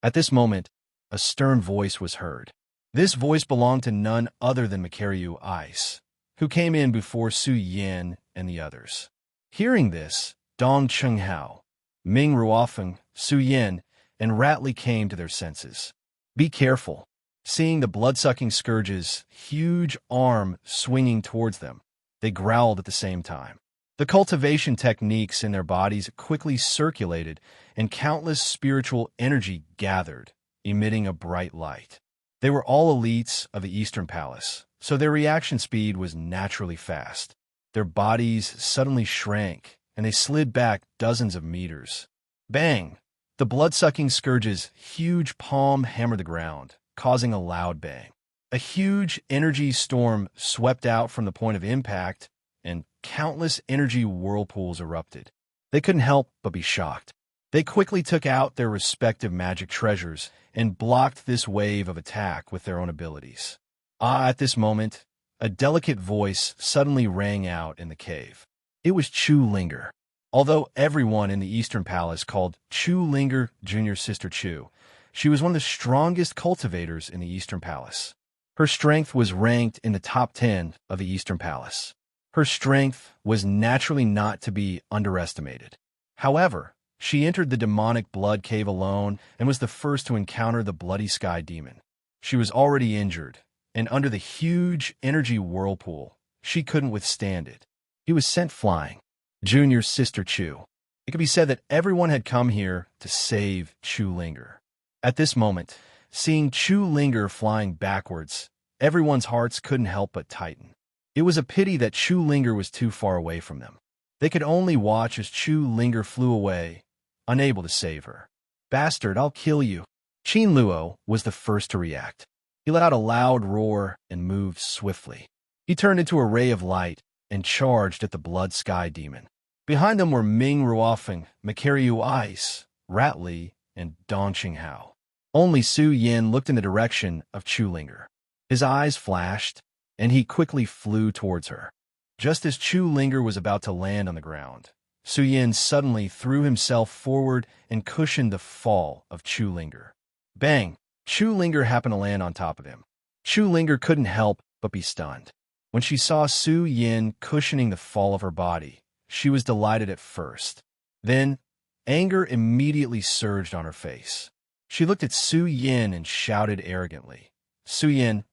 S2: At this moment, a stern voice was heard. This voice belonged to none other than Makaryu Ice, who came in before Su Yin and the others. Hearing this, Dong Chenghao, Ming Ruofeng, Su Yin, and Ratley came to their senses. "Be careful." Seeing the blood-sucking scourge's huge arm swinging towards them, they growled at the same time. The cultivation techniques in their bodies quickly circulated, and countless spiritual energy gathered, emitting a bright light. They were all elites of the Eastern Palace, so their reaction speed was naturally fast. Their bodies suddenly shrank, and they slid back dozens of meters. Bang! The blood-sucking scourge's huge palm hammered the ground, causing a loud bang. A huge energy storm swept out from the point of impact, and countless energy whirlpools erupted. They couldn't help but be shocked. They quickly took out their respective magic treasures and blocked this wave of attack with their own abilities. At this moment, a delicate voice suddenly rang out in the cave. It was Chu Linger. Although everyone in the Eastern Palace called Chu Linger Junior Sister Chu, she was one of the strongest cultivators in the Eastern Palace. Her strength was ranked in the top 10 of the Eastern Palace. Her strength was naturally not to be underestimated. However, she entered the demonic blood cave alone and was the first to encounter the Bloody Sky Demon. She was already injured, and under the huge energy whirlpool, she couldn't withstand it. He was sent flying. Junior Sister Chu. It could be said that everyone had come here to save Chu Linger. At this moment, seeing Chu Linger flying backwards, everyone's hearts couldn't help but tighten. It was a pity that Chu Linger was too far away from them. They could only watch as Chu Linger flew away, unable to save her. "Bastard, I'll kill you." Qin Luo was the first to react. He let out a loud roar and moved swiftly. He turned into a ray of light and charged at the Blood Sky Demon. Behind them were Ming Ruofeng, Makaryu Ice, Ratley, and Dong Chenghao. Only Su Yin looked in the direction of Chu Linger. His eyes flashed, and he quickly flew towards her. Just as Chu Linger was about to land on the ground, Su Yin suddenly threw himself forward and cushioned the fall of Chu Linger. Bang! Chu Linger happened to land on top of him. Chu Linger couldn't help but be stunned. When she saw Su Yin cushioning the fall of her body, she was delighted at first. Then, anger immediately surged on her face. She looked at Su Yin and shouted arrogantly, "Su Yin,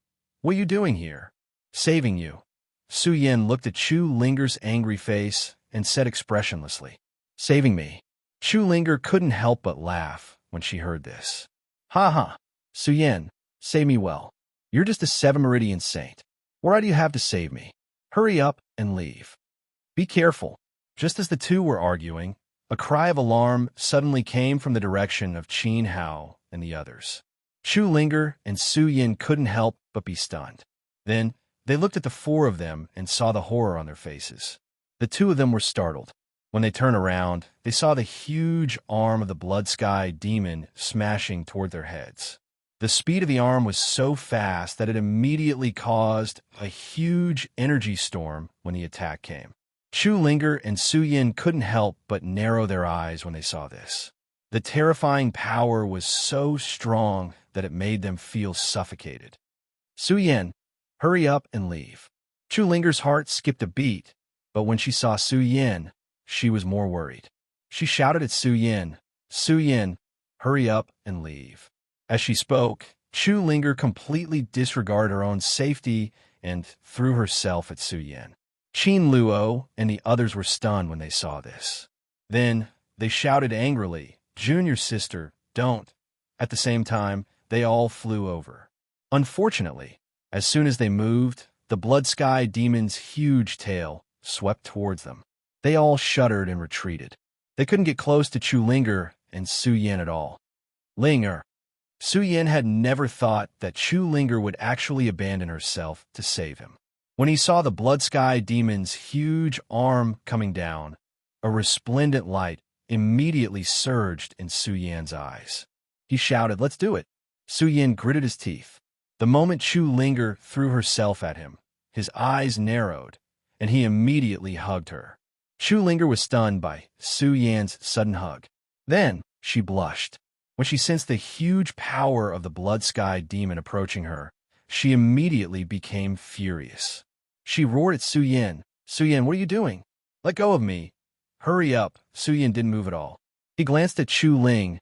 S2: what are you doing here?" "Saving you." Su Yin looked at Chu Linger's angry face and said expressionlessly, "Saving me." Chu Linger couldn't help but laugh when she heard this. "Ha ha, Su Yin, save me well. You're just a 7 Meridian saint. What do you have to save me? Hurry up and leave." "Be careful." Just as the two were arguing, a cry of alarm suddenly came from the direction of Qin Hao and the others. Chu Linger and Su Yin couldn't help but be stunned. Then, they looked at the four of them and saw the horror on their faces. The two of them were startled. When they turned around, they saw the huge arm of the Blood Sky Demon smashing toward their heads. The speed of the arm was so fast that it immediately caused a huge energy storm when the attack came. Chu Linger and Su Yin couldn't help but narrow their eyes when they saw this. The terrifying power was so strong that it made them feel suffocated. "Su Yin, hurry up and leave." Chu Linger's heart skipped a beat, but when she saw Su Yin, she was more worried. She shouted at Su Yin, "Su Yin, hurry up and leave." As she spoke, Chu Linger completely disregarded her own safety and threw herself at Su Yin. Qin Luo and the others were stunned when they saw this. Then they shouted angrily, "Junior sister, don't." At the same time, they all flew over. Unfortunately, as soon as they moved, the Blood Sky Demon's huge tail swept towards them. They all shuddered and retreated. They couldn't get close to Chu Linger and Su Yin at all. "Linger, Su Yan had never thought that Chu Linger would actually abandon herself to save him. When he saw the Blood Sky Demon's huge arm coming down, a resplendent light immediately surged in Su Yan's eyes. He shouted, "Let's do it!" Su Yan gritted his teeth. The moment Chu Linger threw herself at him, his eyes narrowed, and he immediately hugged her. Chu Linger was stunned by Su Yan's sudden hug. Then she blushed. When she sensed the huge power of the Blood Sky Demon approaching her, she immediately became furious. She roared at Su Yan. "Su Yan, what are you doing? Let go of me." "Hurry up." Su Yan didn't move at all. He glanced at Chu Ling,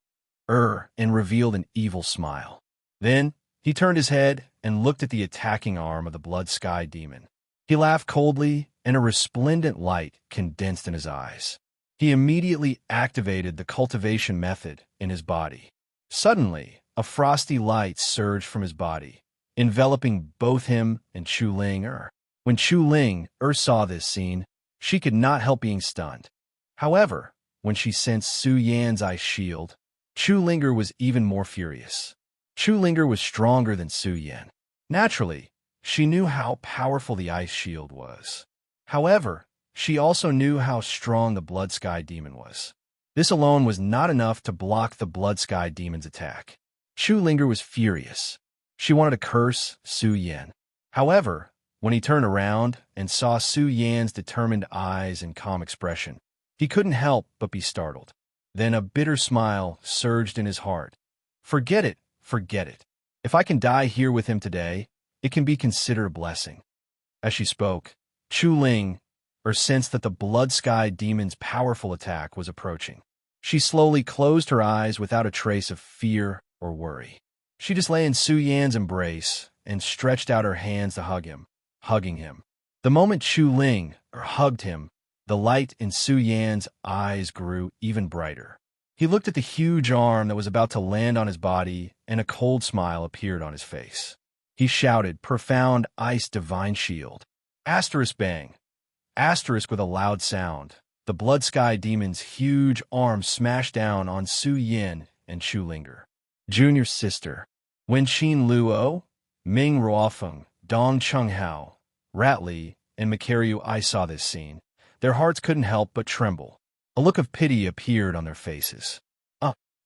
S2: and revealed an evil smile. Then he turned his head and looked at the attacking arm of the Blood Sky Demon. He laughed coldly, and a resplendent light condensed in his eyes. He immediately activated the cultivation method in his body. Suddenly, a frosty light surged from his body, enveloping both him and Chu Ling. When Chu Ling saw this scene, she could not help being stunned. However, when she sensed Su Yan's ice shield, Chu Linger was even more furious. Chu Linger was stronger than Su Yan. Naturally, she knew how powerful the ice shield was. However, she also knew how strong the Blood Sky Demon was. This alone was not enough to block the Blood Sky Demon's attack. Chu Linger was furious. She wanted to curse Su Yan. However, when he turned around and saw Su Yan's determined eyes and calm expression, he couldn't help but be startled. Then a bitter smile surged in his heart. Forget it, forget it. If I can die here with him today, it can be considered a blessing." As she spoke, Chu Ling sensed that the Blood Sky Demon's powerful attack was approaching. She slowly closed her eyes without a trace of fear or worry. She just lay in Su Yan's embrace and stretched out her hands to hug him, hugging him. The moment Chu Ling hugged him, the light in Su Yan's eyes grew even brighter. He looked at the huge arm that was about to land on his body, and a cold smile appeared on his face. He shouted, "Profound Ice Divine Shield." Asterisk bang. Asterisk with a loud sound. The Blood Sky Demon's huge arm smashed down on Su Yan and Chu Linger. Junior sister. Wen Qin Luo, Ming Ruofeng, Dong Chunghao, Rat Li, and Makaryu I saw this scene. Their hearts couldn't help but tremble. A look of pity appeared on their faces.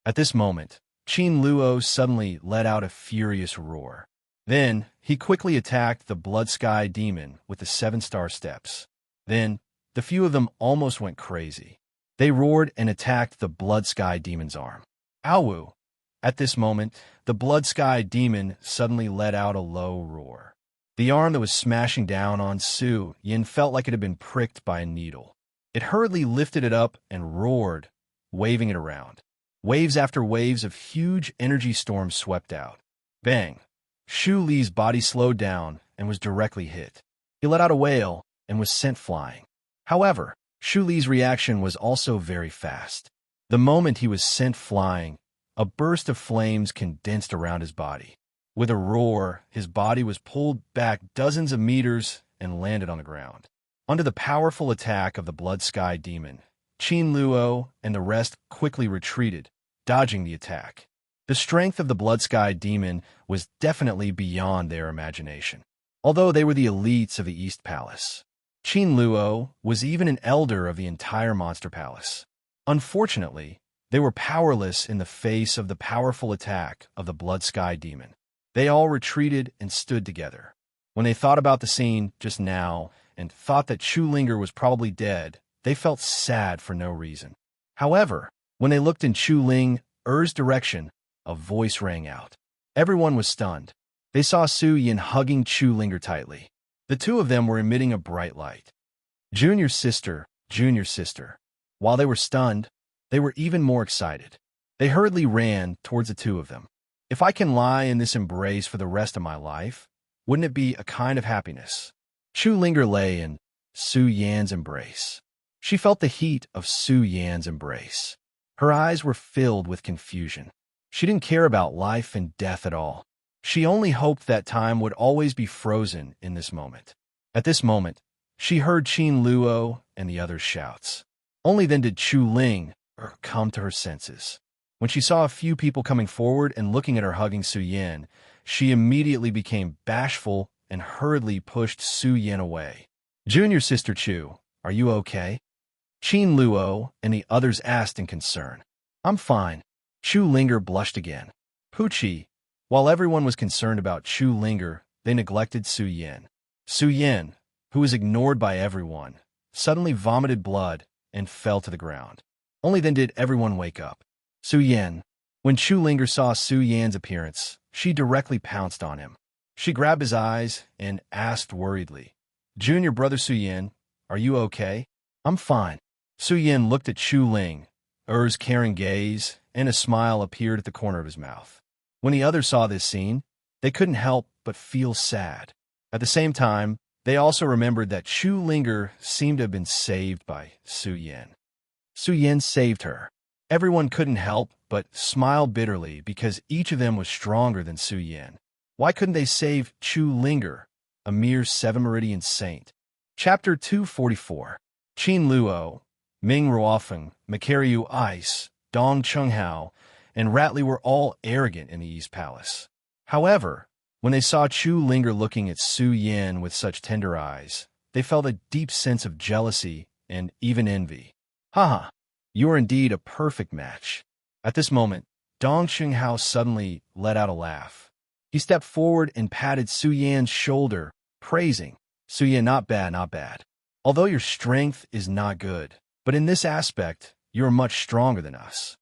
S2: At this moment, Qin Luo suddenly let out a furious roar. Then, he quickly attacked the Blood Sky Demon with the 7-star steps. Then, the few of them almost went crazy. They roared and attacked the Blood Sky Demon's arm. Ow! At this moment, the Blood Sky Demon suddenly let out a low roar. The arm that was smashing down on Su Yan felt like it had been pricked by a needle. It hurriedly lifted it up and roared, waving it around. Waves after waves of huge energy storms swept out. Bang! Shu Li's body slowed down and was directly hit. He let out a wail and was sent flying. However, Shu Li's reaction was also very fast. The moment he was sent flying, a burst of flames condensed around his body. With a roar, his body was pulled back dozens of meters and landed on the ground. Under the powerful attack of the Blood Sky Demon, Qin Luo and the rest quickly retreated, dodging the attack. The strength of the Blood Sky Demon was definitely beyond their imagination. Although they were the elites of the East Palace, Qin Luo was even an elder of the entire Monster Palace. Unfortunately, they were powerless in the face of the powerful attack of the Blood Sky Demon. They all retreated and stood together. When they thought about the scene just now and thought that Chu Linger was probably dead, they felt sad for no reason. However, when they looked in Chu Linger's direction, a voice rang out. Everyone was stunned. They saw Su Yan hugging Chu Linger tightly. The two of them were emitting a bright light. Junior sister, junior sister. While they were stunned, they were even more excited. They hurriedly ran towards the two of them. If I can lie in this embrace for the rest of my life, wouldn't it be a kind of happiness? Chu Linger lay in Su Yan's embrace. She felt the heat of Su Yan's embrace. Her eyes were filled with confusion. She didn't care about life and death at all. She only hoped that time would always be frozen in this moment. At this moment, she heard Qin Luo and the others' shouts. Only then did Chu Ling come to her senses. When she saw a few people coming forward and looking at her hugging Su Yan, she immediately became bashful and hurriedly pushed Su Yan away. "Junior Sister Chu, are you okay?" Qin Luo and the others asked in concern. "I'm fine." Chu Linger blushed again. Puchi, while everyone was concerned about Chu Linger, they neglected Su Yan. Su Yan, who was ignored by everyone, suddenly vomited blood and fell to the ground. Only then did everyone wake up. Su Yan. When Chu Linger saw Su Yan's appearance, she directly pounced on him. She grabbed his eyes and asked worriedly, "Junior brother Su Yan, are you okay?" "I'm fine." Su Yan looked at Chu Ling. Er's caring gaze and a smile appeared at the corner of his mouth. When the others saw this scene, they couldn't help but feel sad. At the same time, they also remembered that Chu Linger seemed to have been saved by Su Yan. Su Yan saved her. Everyone couldn't help but smile bitterly because each of them was stronger than Su Yan. Why couldn't they save Chu Linger, a mere 7-meridian saint? Chapter 244. Qin Luo, Ming Ruofeng, Makariu Ice, Dong Chunghao, and Ratley were all arrogant in the East Palace. However, when they saw Chu Linger looking at Su Yan with such tender eyes, they felt a deep sense of jealousy and even envy. "Haha, you are indeed a perfect match." At this moment, Dong Chunghao suddenly let out a laugh. He stepped forward and patted Su Yan's shoulder, praising, "Su Yan, not bad, not bad. Although your strength is not good, but in this aspect, you are much stronger than us."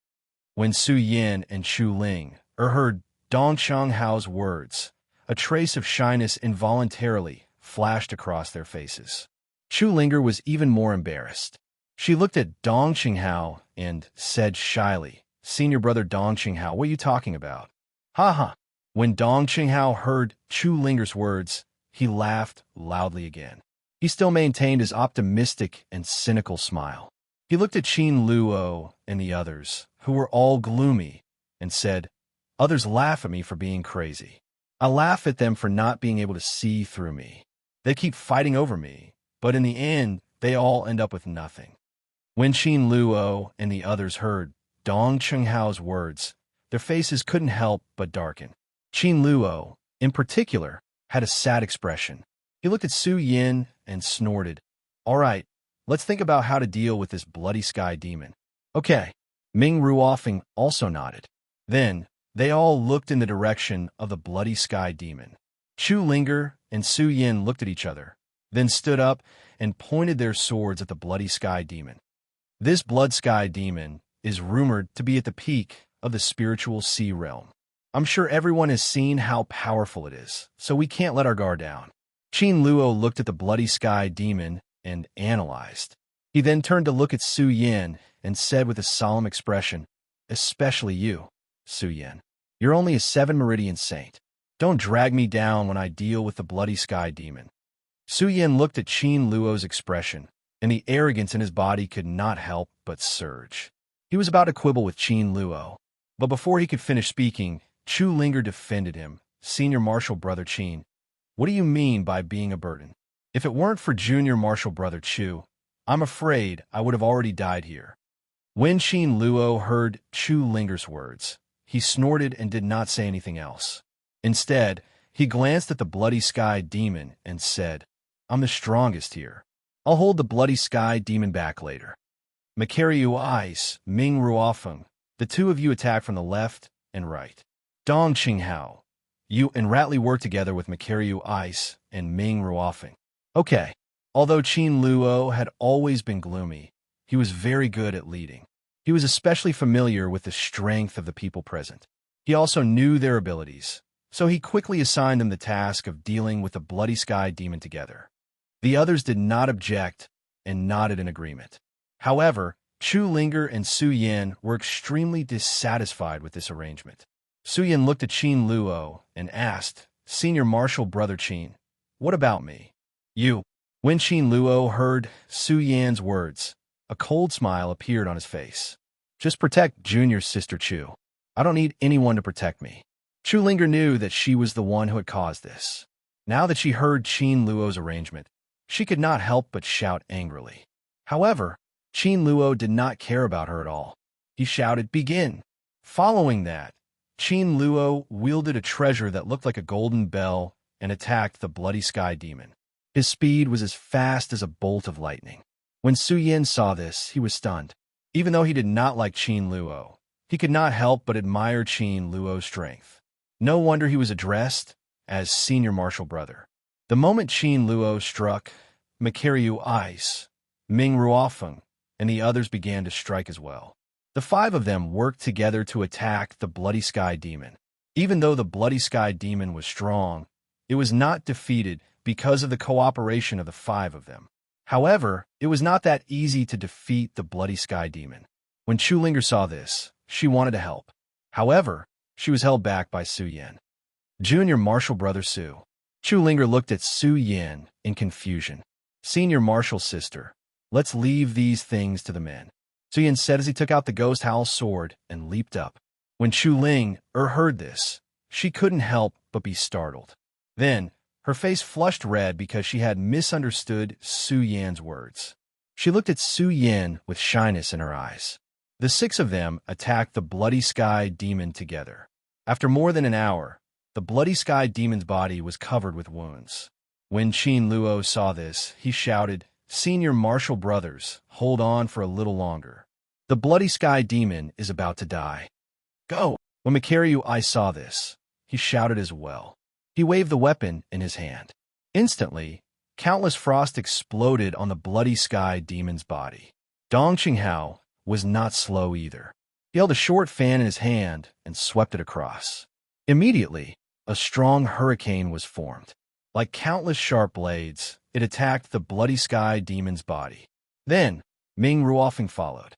S2: When Su Yan and Chu Ling heard Dong Chunghao's words, a trace of shyness involuntarily flashed across their faces. Chu Linger was even more embarrassed. She looked at Dong Qinghao and said shyly, "Senior brother Dong Qinghao, what are you talking about?" "Ha." When Dong Qinghao heard Chu Linger's words, he laughed loudly again. He still maintained his optimistic and cynical smile. He looked at Qin Luo and the others, who were all gloomy, and said, "Others laugh at me for being crazy. I laugh at them for not being able to see through me. They keep fighting over me, but in the end, they all end up with nothing." When Qin Luo and the others heard Dong Chunghao's words, their faces couldn't help but darken. Qin Luo, in particular, had a sad expression. He looked at Su Yan and snorted, "All right, let's think about how to deal with this bloody sky demon." "Okay." Ming Ruofeng also nodded. Then, they all looked in the direction of the bloody sky demon. Chu Linger and Su Yan looked at each other, then stood up and pointed their swords at the bloody sky demon. This blood sky demon is rumored to be at the peak of the spiritual sea realm. I'm sure everyone has seen how powerful it is, so we can't let our guard down. Qin Luo looked at the bloody sky demon and analyzed. He then turned to look at Su Yan and said with a solemn expression, "Especially you, Su Yan. You're only a 7-meridian saint. Don't drag me down when I deal with the bloody sky demon." Su Yan looked at Qin Luo's expression, and the arrogance in his body could not help but surge. He was about to quibble with Qin Luo, but before he could finish speaking, Chu Linger defended him. "Senior Marshal Brother Qin, what do you mean by being a burden? If it weren't for Junior Marshal Brother Chu, I'm afraid I would have already died here." When Qin Luo heard Chu Linger's words, he snorted and did not say anything else. Instead, he glanced at the bloody sky demon and said, "I'm the strongest here. I'll hold the bloody sky demon back later." Makariu Ice, Ming Ruofeng, the two of you attack from the left and right. Dong Qinghao, you and Ratley work together with Makariu Ice and Ming Ruofeng. Okay. Although Qin Luo had always been gloomy, he was very good at leading. He was especially familiar with the strength of the people present. He also knew their abilities, so he quickly assigned them the task of dealing with the bloody sky demon together. The others did not object and nodded in agreement. However, Chu Linger and Su Yan were extremely dissatisfied with this arrangement. Su Yan looked at Qin Luo and asked, "Senior Marshal Brother Qin, what about me?" "You." When Qin Luo heard Su Yan's words, a cold smile appeared on his face. "Just protect Junior Sister Chu. I don't need anyone to protect me." Chu Linger knew that she was the one who had caused this. Now that she heard Qin Luo's arrangement, she could not help but shout angrily. However, Qin Luo did not care about her at all. He shouted, "Begin!" Following that, Qin Luo wielded a treasure that looked like a golden bell and attacked the bloody sky demon. His speed was as fast as a bolt of lightning. When Su Yin saw this, he was stunned. Even though he did not like Qin Luo, he could not help but admire Qin Luo's strength. No wonder he was addressed as senior martial brother. The moment Qin Luo struck, Makiryu Ice, Ming Ruofeng, and the others began to strike as well. The five of them worked together to attack the Bloody Sky Demon. Even though the Bloody Sky Demon was strong, it was not defeated because of the cooperation of the five of them. However, it was not that easy to defeat the Bloody Sky Demon. When Chu Linger saw this, she wanted to help. However, she was held back by Su Yin. Junior martial brother Su. Chu Linger looked at Su Yin in confusion. Senior martial sister, let's leave these things to the men. Su Yin said as he took out the ghost howl sword and leaped up. When Chu Ling heard this, she couldn't help but be startled. Then, her face flushed red because she had misunderstood Su Yan's words. She looked at Su Yin with shyness in her eyes. The six of them attacked the Bloody Sky Demon together. After more than an hour, the Bloody Sky Demon's body was covered with wounds. When Qin Luo saw this, he shouted, "Senior martial brothers, hold on for a little longer. The Bloody Sky Demon is about to die. Go!" When Makiryu I saw this, he shouted as well. He waved the weapon in his hand. Instantly, countless frost exploded on the Bloody Sky Demon's body. Dong Qinghao was not slow either. He held a short fan in his hand and swept it across. Immediately, a strong hurricane was formed. Like countless sharp blades, it attacked the Bloody Sky Demon's body. Then, Ming Ruofeng followed.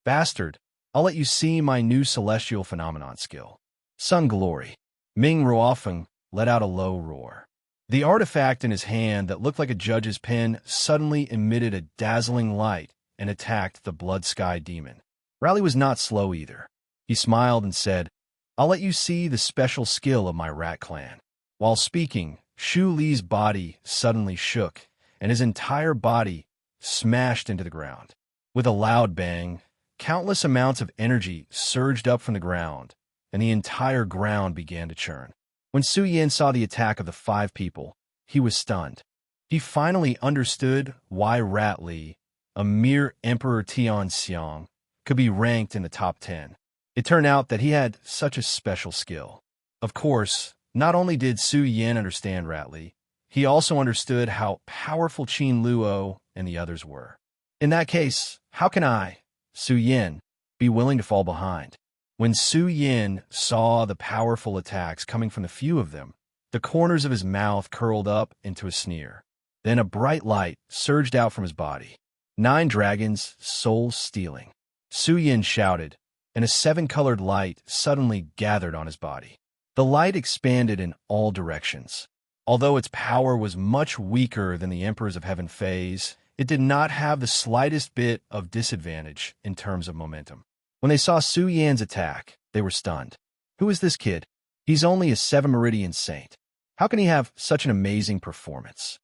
S2: "Bastard, I'll let you see my new celestial phenomenon skill. Sun Glory." Ming Ruofeng let out a low roar. The artifact in his hand that looked like a judge's pen suddenly emitted a dazzling light and attacked the Blood Sky Demon. Rally was not slow either. He smiled and said, "I'll let you see the special skill of my rat clan." While speaking, Shu Li's body suddenly shook, and his entire body smashed into the ground. With a loud bang, countless amounts of energy surged up from the ground, and the entire ground began to churn. When Su Yin saw the attack of the five people, he was stunned. He finally understood why Rat Li, a mere Emperor Tianxiang, could be ranked in the top 10. It turned out that he had such a special skill. Of course, not only did Su Yin understand Rat Li, he also understood how powerful Qin Luo and the others were. In that case, how can I, Su Yin, be willing to fall behind? When Su Yin saw the powerful attacks coming from the few of them, the corners of his mouth curled up into a sneer. Then a bright light surged out from his body. 9 dragons, soul-stealing. Su Yin shouted, and a 7-colored light suddenly gathered on his body. The light expanded in all directions. Although its power was much weaker than the Emperors of Heaven phase, it did not have the slightest bit of disadvantage in terms of momentum. When they saw Su Yan's attack, they were stunned. Who is this kid? He's only a 7 Meridian Saint. How can he have such an amazing performance?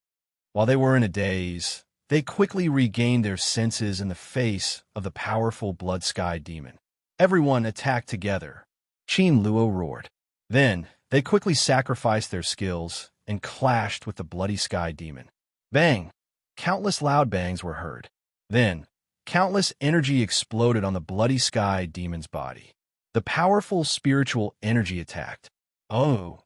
S2: While they were in a daze, they quickly regained their senses in the face of the powerful Blood Sky Demon. Everyone attacked together. Qin Luo roared. Then, they quickly sacrificed their skills and clashed with the Bloody Sky Demon. Bang! Countless loud bangs were heard. Then, countless energy exploded on the Bloody Sky Demon's body. The powerful spiritual energy attacked. Oh!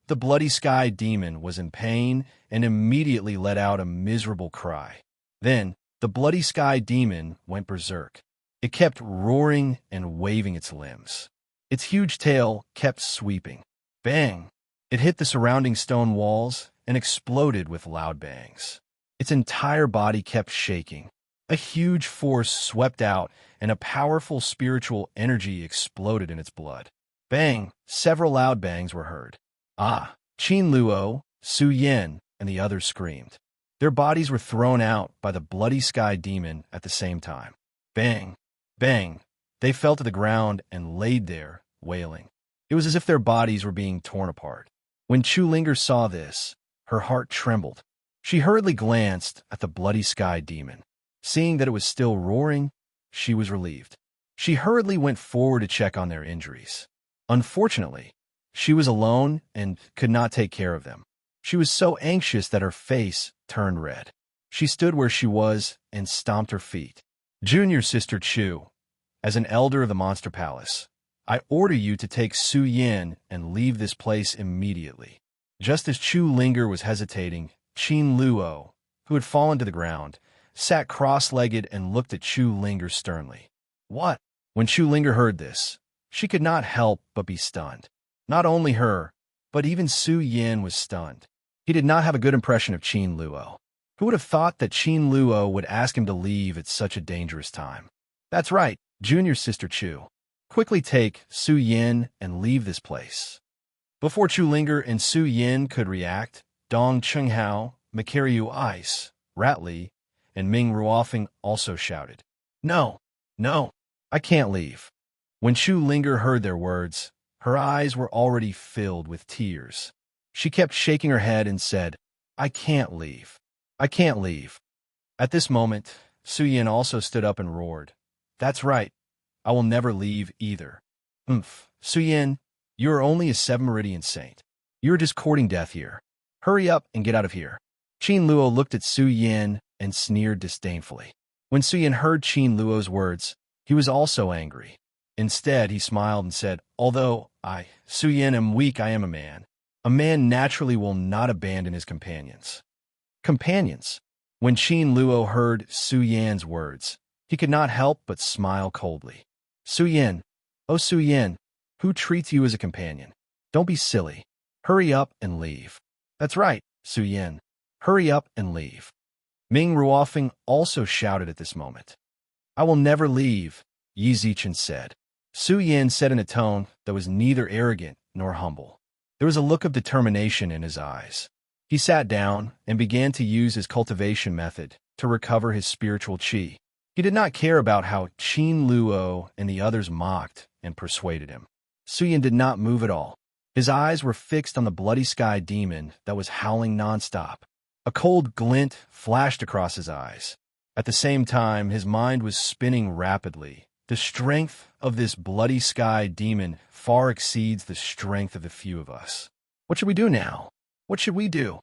S2: The Bloody Sky Demon was in pain and immediately let out a miserable cry. Then, the Bloody Sky Demon went berserk. It kept roaring and waving its limbs. Its huge tail kept sweeping. Bang! It hit the surrounding stone walls and exploded with loud bangs. Its entire body kept shaking. A huge force swept out, and a powerful spiritual energy exploded in its blood. Bang! Several loud bangs were heard. Ah! Qin Luo, Su Yin, and the others screamed. Their bodies were thrown out by the Bloody Sky Demon at the same time. Bang! Bang! They fell to the ground and laid there, wailing. It was as if their bodies were being torn apart. When Chu Linger saw this, her heart trembled. She hurriedly glanced at the Bloody Sky Demon. Seeing that it was still roaring, she was relieved. She hurriedly went forward to check on their injuries. Unfortunately, she was alone and could not take care of them. She was so anxious that her face turned red. She stood where she was and stomped her feet. Junior Sister Chu, as an elder of the Monster Palace, I order you to take Su Yin and leave this place immediately. Just as Chu Linger was hesitating, Qin Luo, who had fallen to the ground, sat cross-legged and looked at Chu Linger sternly. What? When Chu Linger heard this, she could not help but be stunned. Not only her, but even Su Yin was stunned. He did not have a good impression of Qin Luo. Who would have thought that Qin Luo would ask him to leave at such a dangerous time? That's right, Junior Sister Chu. Quickly take Su Yin and leave this place. Before Chu Linger and Su Yin could react, Dong Chenghao, Makariu Ice, Ratli, and Ming Ruofeng also shouted, No, no, I can't leave. When Chu Linger heard their words, her eyes were already filled with tears. She kept shaking her head and said, I can't leave. I can't leave. At this moment, Su Yin also stood up and roared, That's right. I will never leave either. Su Yin, you are only a 7-meridian saint. You are just courting death here. Hurry up and get out of here. Qin Luo looked at Su Yin and sneered disdainfully. When Su Yin heard Qin Luo's words, he was also angry. Instead, he smiled and said, Although I, Su Yin, am weak, I am a man. A man naturally will not abandon his companions. Companions? When Qin Luo heard Su Yan's words, he could not help but smile coldly. Su Yin, oh Su Yin, who treats you as a companion? Don't be silly. Hurry up and leave. That's right, Su Yin. Hurry up and leave. Ming Ruofeng also shouted at this moment. I will never leave, Yi Zichen said. Su Yin said in a tone that was neither arrogant nor humble. There was a look of determination in his eyes. He sat down and began to use his cultivation method to recover his spiritual qi. He did not care about how Qin Luo and the others mocked and persuaded him. Su Yin did not move at all. His eyes were fixed on the bloody sky demon that was howling nonstop. A cold glint flashed across his eyes. At the same time, his mind was spinning rapidly. The strength of this bloody sky demon far exceeds the strength of the few of us. What should we do now? What should we do?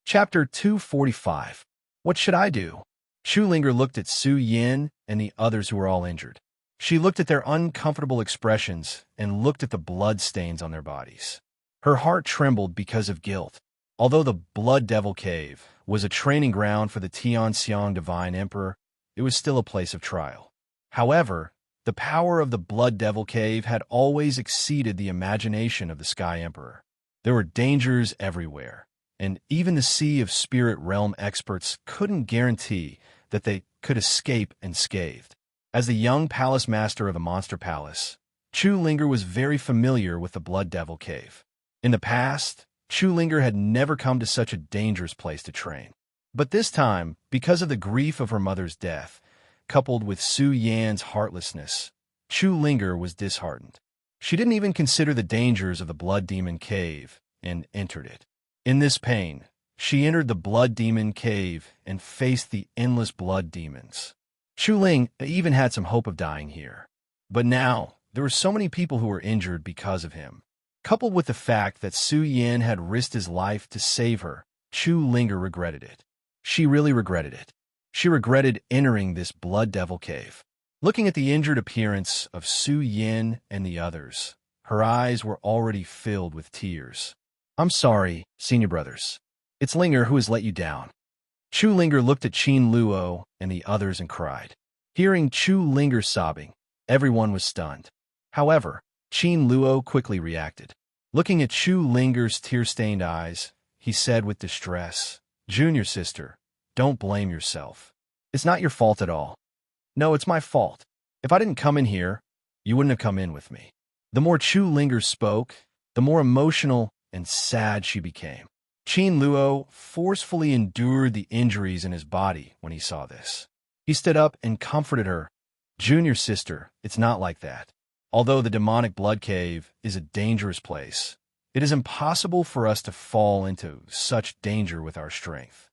S2: Chapter 245. What should I do? Chu Linger looked at Su Yin and the others who were all injured. She looked at their uncomfortable expressions and looked at the blood stains on their bodies. Her heart trembled because of guilt. Although the Blood Devil Cave was a training ground for the Tianxiang Divine Emperor, it was still a place of trial. However, the power of the Blood Devil Cave had always exceeded the imagination of the Sky Emperor. There were dangers everywhere, and even the Sea of Spirit Realm experts couldn't guarantee that they could escape unscathed. As the young palace master of the Monster Palace, Chu Linger was very familiar with the Blood Devil Cave. In the past, Chu Linger had never come to such a dangerous place to train. But this time, because of the grief of her mother's death, coupled with Su Yan's heartlessness, Chu Linger was disheartened. She didn't even consider the dangers of the Blood Demon Cave and entered it. In this pain, she entered the Blood Demon Cave and faced the endless blood demons. Chu Ling even had some hope of dying here. But now, there were so many people who were injured because of him. Coupled with the fact that Su Yin had risked his life to save her, Chu Linger regretted it. She really regretted it. She regretted entering this Blood Devil Cave. Looking at the injured appearance of Su Yin and the others, her eyes were already filled with tears. I'm sorry, senior brothers. It's Linger who has let you down. Chu Linger looked at Qin Luo and the others and cried. Hearing Chu Linger sobbing, everyone was stunned. However, Qin Luo quickly reacted. Looking at Chu Linger's tear-stained eyes, he said with distress, Junior sister, don't blame yourself. It's not your fault at all. No, it's my fault. If I didn't come in here, you wouldn't have come in with me. The more Chu Linger spoke, the more emotional and sad she became. Qin Luo forcefully endured the injuries in his body when he saw this. He stood up and comforted her. Junior sister, it's not like that. Although the demonic blood cave is a dangerous place, it is impossible for us to fall into such danger with our strength.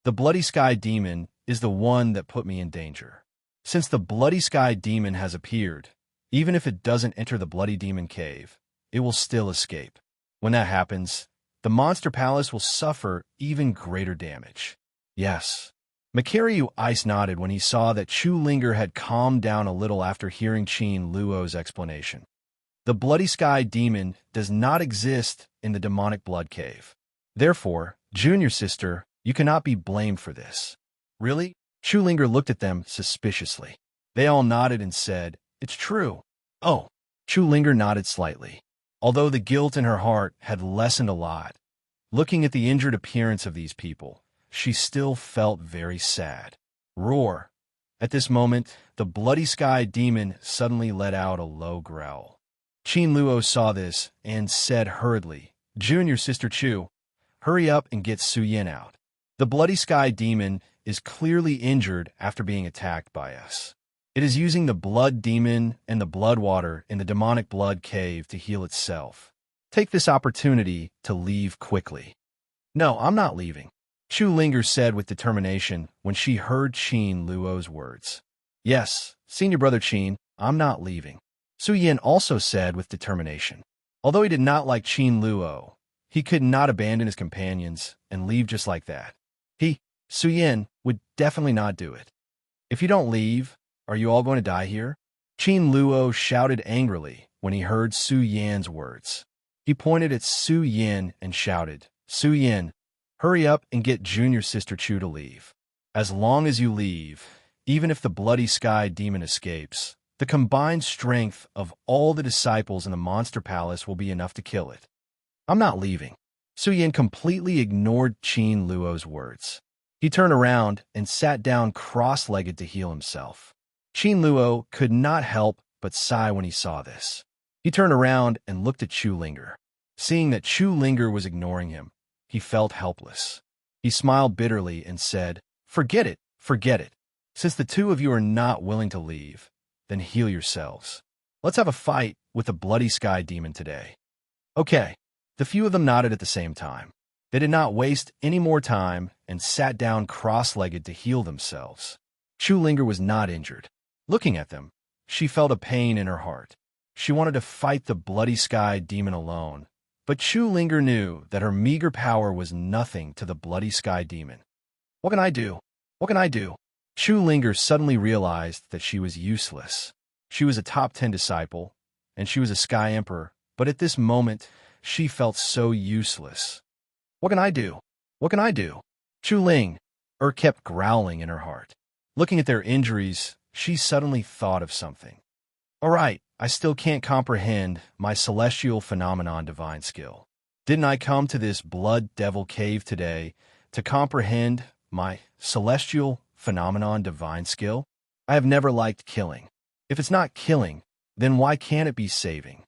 S2: The bloody sky demon is the one that put me in danger. Since the Bloody Sky Demon has appeared, even if it doesn't enter the Bloody Demon Cave, it will still escape. When that happens, the Monster Palace will suffer even greater damage. Yes. Makariu Ice nodded when he saw that Chu Linger had calmed down a little after hearing Qin Luo's explanation. The Bloody Sky Demon does not exist in the Demonic Blood Cave. Therefore, junior sister, you cannot be blamed for this. Really? Chu Linger looked at them suspiciously. They all nodded and said, "It's true." Oh. Chu Linger nodded slightly. Although the guilt in her heart had lessened a lot, looking at the injured appearance of these people, she still felt very sad. Roar. At this moment, the Bloody Sky Demon suddenly let out a low growl. Qin Luo saw this and said hurriedly, "Junior Sister Chu, hurry up and get Su Yin out. The Bloody Sky Demon is clearly injured after being attacked by us. It is using the Blood Demon and the Blood Water in the Demonic Blood Cave to heal itself. Take this opportunity to leave quickly." "No, I'm not leaving," Chu Linger said with determination when she heard Qin Luo's words. "Yes, senior brother Qin, I'm not leaving," Su Yin also said with determination. Although he did not like Qin Luo, he could not abandon his companions and leave just like that. Su Yin, would definitely not do it. "If you don't leave, are you all going to die here?" Qin Luo shouted angrily when he heard Su Yan's words. He pointed at Su Yin and shouted, "Su Yin, hurry up and get junior sister Chu to leave. As long as you leave, even if the Bloody Sky Demon escapes, the combined strength of all the disciples in the Monster Palace will be enough to kill it." "I'm not leaving." Su Yin completely ignored Qin Luo's words. He turned around and sat down cross-legged to heal himself. Qin Luo could not help but sigh when he saw this. He turned around and looked at Chu Linger. Seeing that Chu Linger was ignoring him, he felt helpless. He smiled bitterly and said, Forget it. Since the two of you are not willing to leave, then heal yourselves. Let's have a fight with the Bloody Sky Demon today." "Okay." The few of them nodded at the same time. They did not waste any more time and sat down cross-legged to heal themselves. Chu Linger was not injured. Looking at them, she felt a pain in her heart. She wanted to fight the Bloody Sky Demon alone, but Chu Linger knew that her meager power was nothing to the Bloody Sky Demon. What can I do? Chu Linger suddenly realized that she was useless. She was a top 10 disciple, and she was a Sky Emperor, but at this moment, she felt so useless. What can I do? Chu Ling kept growling in her heart. Looking at their injuries, she suddenly thought of something. "All right, I still can't comprehend my celestial phenomenon divine skill. Didn't I come to this blood devil cave today to comprehend my celestial phenomenon divine skill? I have never liked killing. If it's not killing, then why can't it be saving?"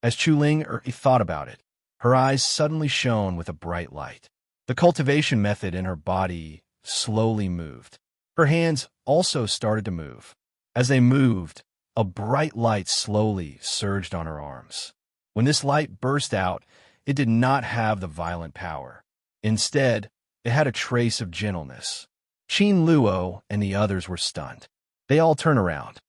S2: As Chu Ling thought about it, her eyes suddenly shone with a bright light. The cultivation method in her body slowly moved. Her hands also started to move. As they moved, a bright light slowly surged on her arms. When this light burst out, it did not have the violent power. Instead, it had a trace of gentleness. Qin Luo and the others were stunned. They all turned around.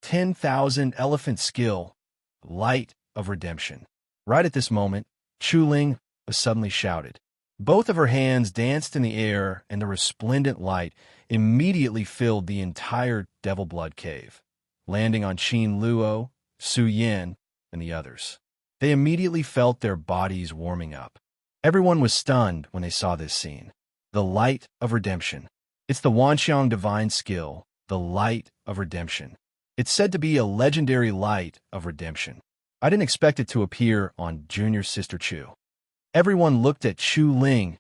S2: 10,000 elephant skill, light of redemption. Right at this moment, Chu Ling suddenly shouted. Both of her hands danced in the air, and the resplendent light immediately filled the entire Devil Blood Cave, landing on Qin Luo, Su Yin, and the others. They immediately felt their bodies warming up. Everyone was stunned when they saw this scene. The light of redemption. It's the Wanxiang divine skill, the light of redemption. It's said to be a legendary light of redemption. I didn't expect it to appear on Junior Sister Chu. Everyone looked at Chu Ling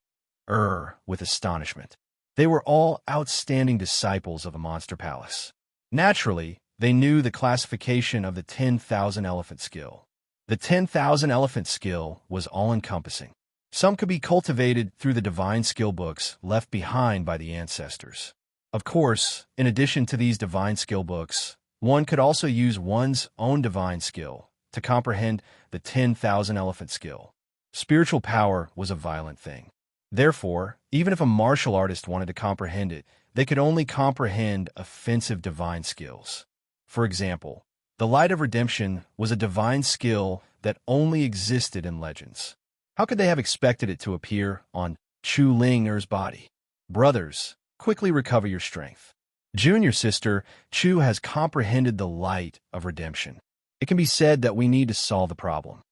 S2: with astonishment. They were all outstanding disciples of the Monster Palace. Naturally, they knew the classification of the 10,000 elephant skill. The 10,000 elephant skill was all-encompassing. Some could be cultivated through the divine skill books left behind by the ancestors. Of course, in addition to these divine skill books, one could also use one's own divine skill to comprehend the 10,000 elephant skill. Spiritual power was a violent thing. Therefore, Even if a martial artist wanted to comprehend it, they could only comprehend offensive divine skills. For example, the Light of Redemption was a divine skill that only existed in legends. How could they have expected it to appear on Chu Linger's body? Brothers, quickly recover your strength. Junior sister, Chu has comprehended the Light of Redemption. It can be said that we need to solve the problem.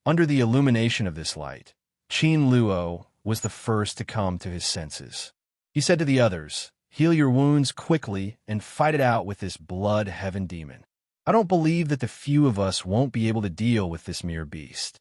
S2: Under the illumination of this light, Qin Luo was the first to come to his senses. He said to the others, "Heal your wounds quickly and fight it out with this blood heaven demon. I don't believe that the few of us won't be able to deal with this mere beast."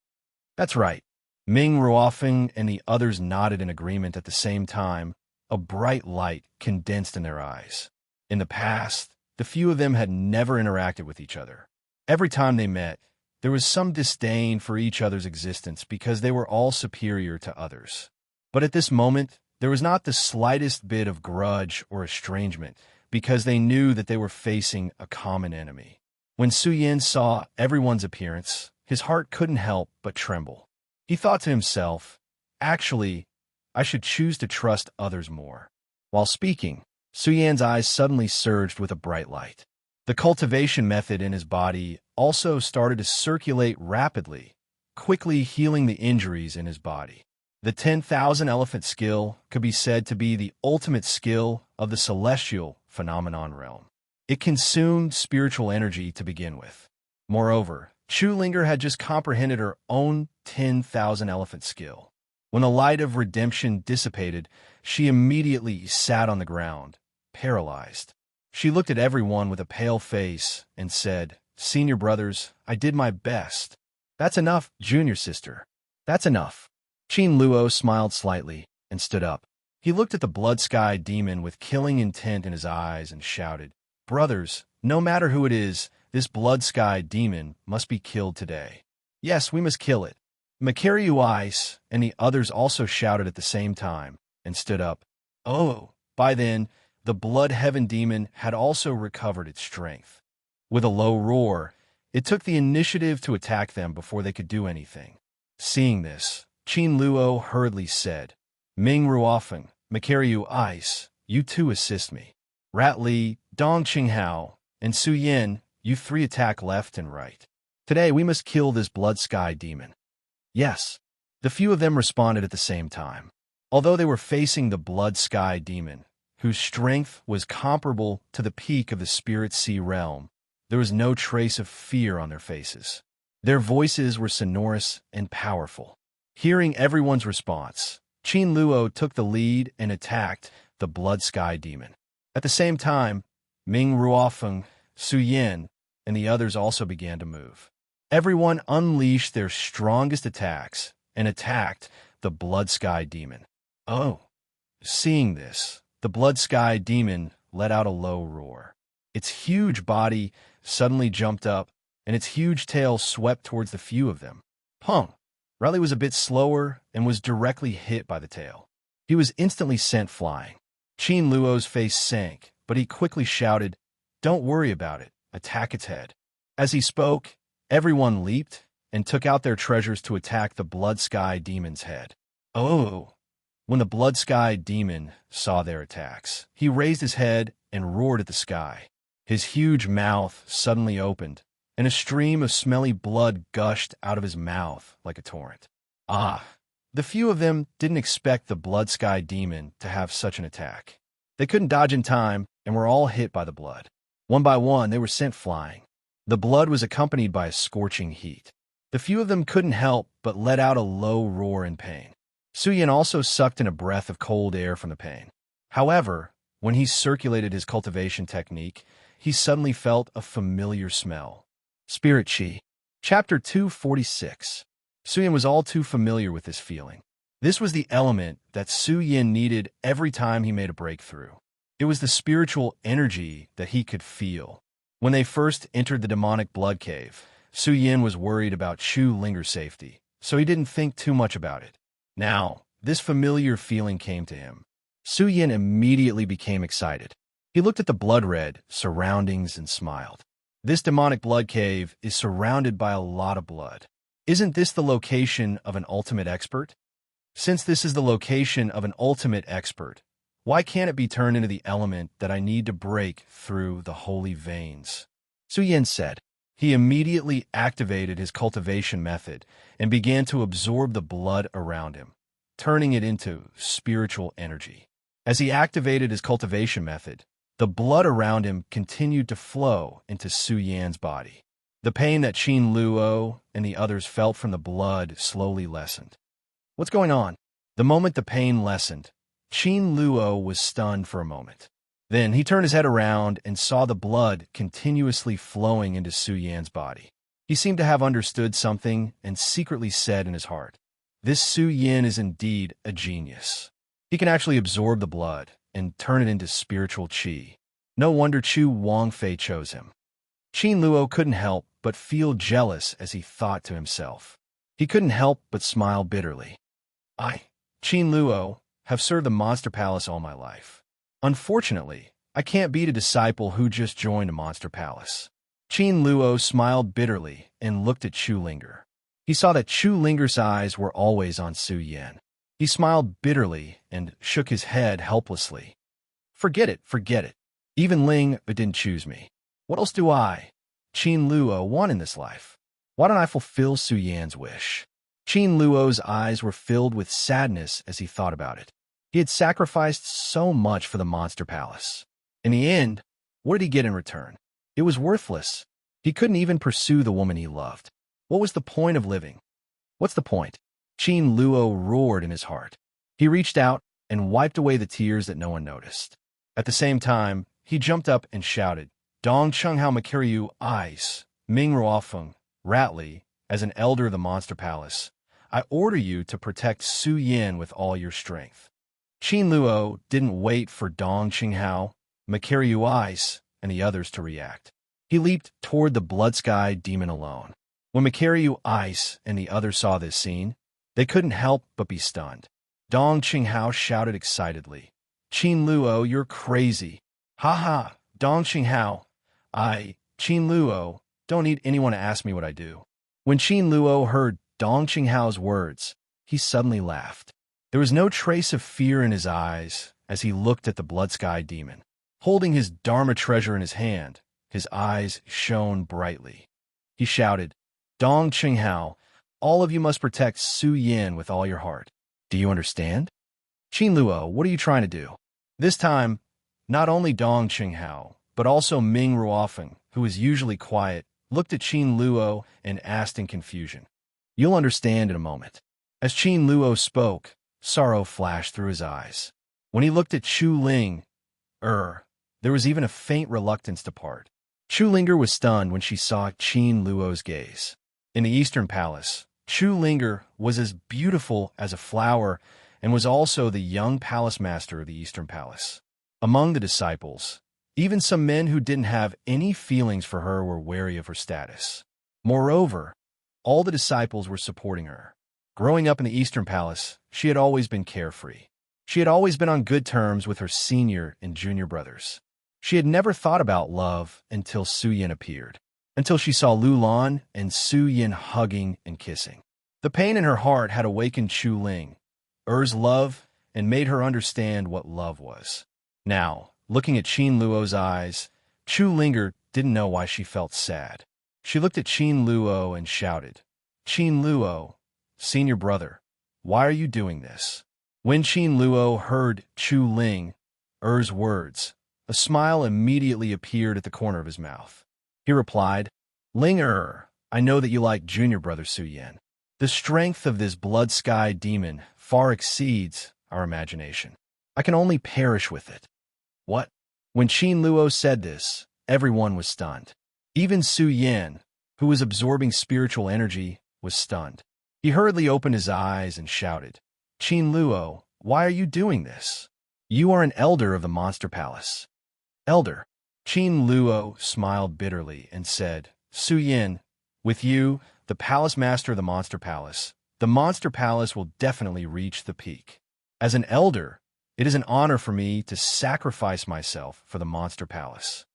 S2: That's right. Ming Ruofeng and the others nodded in agreement at the same time. A bright light condensed in their eyes. In the past, the few of them had never interacted with each other. Every time they met, there was some disdain for each other's existence because they were all superior to others. But at this moment, there was not the slightest bit of grudge or estrangement because they knew that they were facing a common enemy. When Su Yin saw everyone's appearance, his heart couldn't help but tremble. He thought to himself, "Actually, I should choose to trust others more." While speaking, Su Yan's eyes suddenly surged with a bright light. The cultivation method in his body also started to circulate rapidly, quickly healing the injuries in his body. The 10,000 elephant skill could be said to be the ultimate skill of the celestial phenomenon realm. It consumed spiritual energy to begin with. Moreover, Chu Linger had just comprehended her own 10,000 elephant skill. When the light of redemption dissipated, she immediately sat on the ground, paralyzed. She looked at everyone with a pale face and said, "Senior brothers, I did my best." "That's enough, junior sister. That's enough." Qin Luo smiled slightly and stood up. He looked at the blood sky demon with killing intent in his eyes and shouted, "Brothers, no matter who it is, this blood sky demon must be killed today. Yes, we must kill it." Makariu Ice and the others also shouted at the same time and stood up. Oh, by then, the blood heaven demon had also recovered its strength. With a low roar, it took the initiative to attack them before they could do anything. Seeing this, Qin Luo hurriedly said, "Ming Ruofeng, Makariu Ice, you two assist me. Rat Li, Dong Qinghao, and Su Yin, you three attack left and right. Today we must kill this blood sky demon." Yes. The few of them responded at the same time. Although they were facing the blood sky demon, whose strength was comparable to the peak of the spirit sea realm, there was no trace of fear on their faces. Their voices were sonorous and powerful. Hearing everyone's response, Qin Luo took the lead and attacked the blood sky demon. At the same time, Ming Ruofeng, Su Yin, and the others also began to move. Everyone unleashed their strongest attacks and attacked the blood sky demon. Oh! Seeing this, the blood sky demon let out a low roar. Its huge body suddenly jumped up, and its huge tail swept towards the few of them. Pong! Riley was a bit slower and was directly hit by the tail. He was instantly sent flying. Qin Luo's face sank, but he quickly shouted, "Don't worry about it. Attack its head." As he spoke, everyone leaped and took out their treasures to attack the blood sky demon's head. Oh! When the blood sky demon saw their attacks, he raised his head and roared at the sky. His huge mouth suddenly opened, and a stream of smelly blood gushed out of his mouth like a torrent. Ah! The few of them didn't expect the blood sky demon to have such an attack. They couldn't dodge in time and were all hit by the blood. One by one, they were sent flying. The blood was accompanied by a scorching heat. The few of them couldn't help but let out a low roar in pain. Su Yin also sucked in a breath of cold air from the pain. However, when he circulated his cultivation technique, he suddenly felt a familiar smell. Spirit Qi. Chapter 246. Su Yin was all too familiar with this feeling. This was the element that Su Yin needed every time he made a breakthrough. It was the spiritual energy that he could feel. When they first entered the demonic blood cave, Su Yin was worried about Chu Linger's safety, so he didn't think too much about it. Now, this familiar feeling came to him. Su Yin immediately became excited. He looked at the blood-red surroundings and smiled. This demonic blood cave is surrounded by a lot of blood. Isn't this the location of an ultimate expert? Since this is the location of an ultimate expert, why can't it be turned into the element that I need to break through the holy veins? Su Yin said. He immediately activated his cultivation method and began to absorb the blood around him, turning it into spiritual energy. As he activated his cultivation method, the blood around him continued to flow into Su Yan's body. The pain that Qin Luo and the others felt from the blood slowly lessened. What's going on? The moment the pain lessened, Qin Luo was stunned for a moment. Then he turned his head around and saw the blood continuously flowing into Su Yan's body. He seemed to have understood something and secretly said in his heart, "This Su Yin is indeed a genius. He can actually absorb the blood and turn it into spiritual qi. No wonder Chu Wangfei chose him." Qin Luo couldn't help but feel jealous as he thought to himself. He couldn't help but smile bitterly. I, Qin Luo, have served the Monster Palace all my life. Unfortunately, I can't beat a disciple who just joined a Monster Palace. Qin Luo smiled bitterly and looked at Chu Linger. He saw that Chu Linger's eyes were always on Su Yin. He smiled bitterly and shook his head helplessly. Forget it. Even Ling didn't choose me. What else do I, Qin Luo, want in this life? Why don't I fulfill Su Yan's wish? Qin Luo's eyes were filled with sadness as he thought about it. He had sacrificed so much for the Monster Palace. In the end, what did he get in return? It was worthless. He couldn't even pursue the woman he loved. What was the point of living? What's the point? Qin Luo roared in his heart. He reached out and wiped away the tears that no one noticed. At the same time, he jumped up and shouted, "Dong Chenghao Makiryu Eyes, Ming Ruofeng, Ratli, as an elder of the Monster Palace, I order you to protect Su Yin with all your strength." Qin Luo didn't wait for Dong Chenghao, Makiryu Eyes, and the others to react. He leaped toward the Blood Sky Demon alone. When Makiryu Eyes and the others saw this scene, they couldn't help but be stunned. Dong Chenghao shouted excitedly, "Qin Luo, you're crazy. Ha ha, Dong Chenghao. I, Qin Luo, don't need anyone to ask me what I do." When Qin Luo heard Dong Chinghao's words, he suddenly laughed. There was no trace of fear in his eyes as he looked at the Blood Sky Demon. Holding his Dharma treasure in his hand, his eyes shone brightly. He shouted, "Dong Chenghao, all of you must protect Su Yin with all your heart. Do you understand?" "Qin Luo, what are you trying to do?" This time, not only Dong Chenghao, but also Ming Ruofeng, who was usually quiet, looked at Qin Luo and asked in confusion. "You'll understand in a moment." As Qin Luo spoke, sorrow flashed through his eyes. When he looked at Chu Ling, there was even a faint reluctance to part. Chu Linger was stunned when she saw Qin Luo's gaze. In the Eastern Palace, Chu Linger was as beautiful as a flower and was also the young palace master of the Eastern Palace. Among the disciples, even some men who didn't have any feelings for her were wary of her status. Moreover, all the disciples were supporting her. Growing up in the Eastern Palace, she had always been carefree. She had always been on good terms with her senior and junior brothers. She had never thought about love until Su Yin appeared, until she saw Lu Lan and Su Yin hugging and kissing. The pain in her heart had awakened Chu Ling, Er's love, and made her understand what love was. Now, looking at Qin Luo's eyes, Chu Linger didn't know why she felt sad. She looked at Qin Luo and shouted, "Qin Luo, senior brother, why are you doing this?" When Qin Luo heard Chu Ling, Er's words, a smile immediately appeared at the corner of his mouth. He replied, "Ling I know that you like junior brother Su Yin. The strength of this Blood Sky Demon far exceeds our imagination. I can only perish with it." What? When Qin Luo said this, everyone was stunned. Even Su Yin, who was absorbing spiritual energy, was stunned. He hurriedly opened his eyes and shouted, "Qin Luo, why are you doing this? You are an elder of the Monster Palace." "Elder?" Qin Luo smiled bitterly and said, "Su Yin, with you, the palace master of the Monster Palace will definitely reach the peak. As an elder, it is an honor for me to sacrifice myself for the Monster Palace."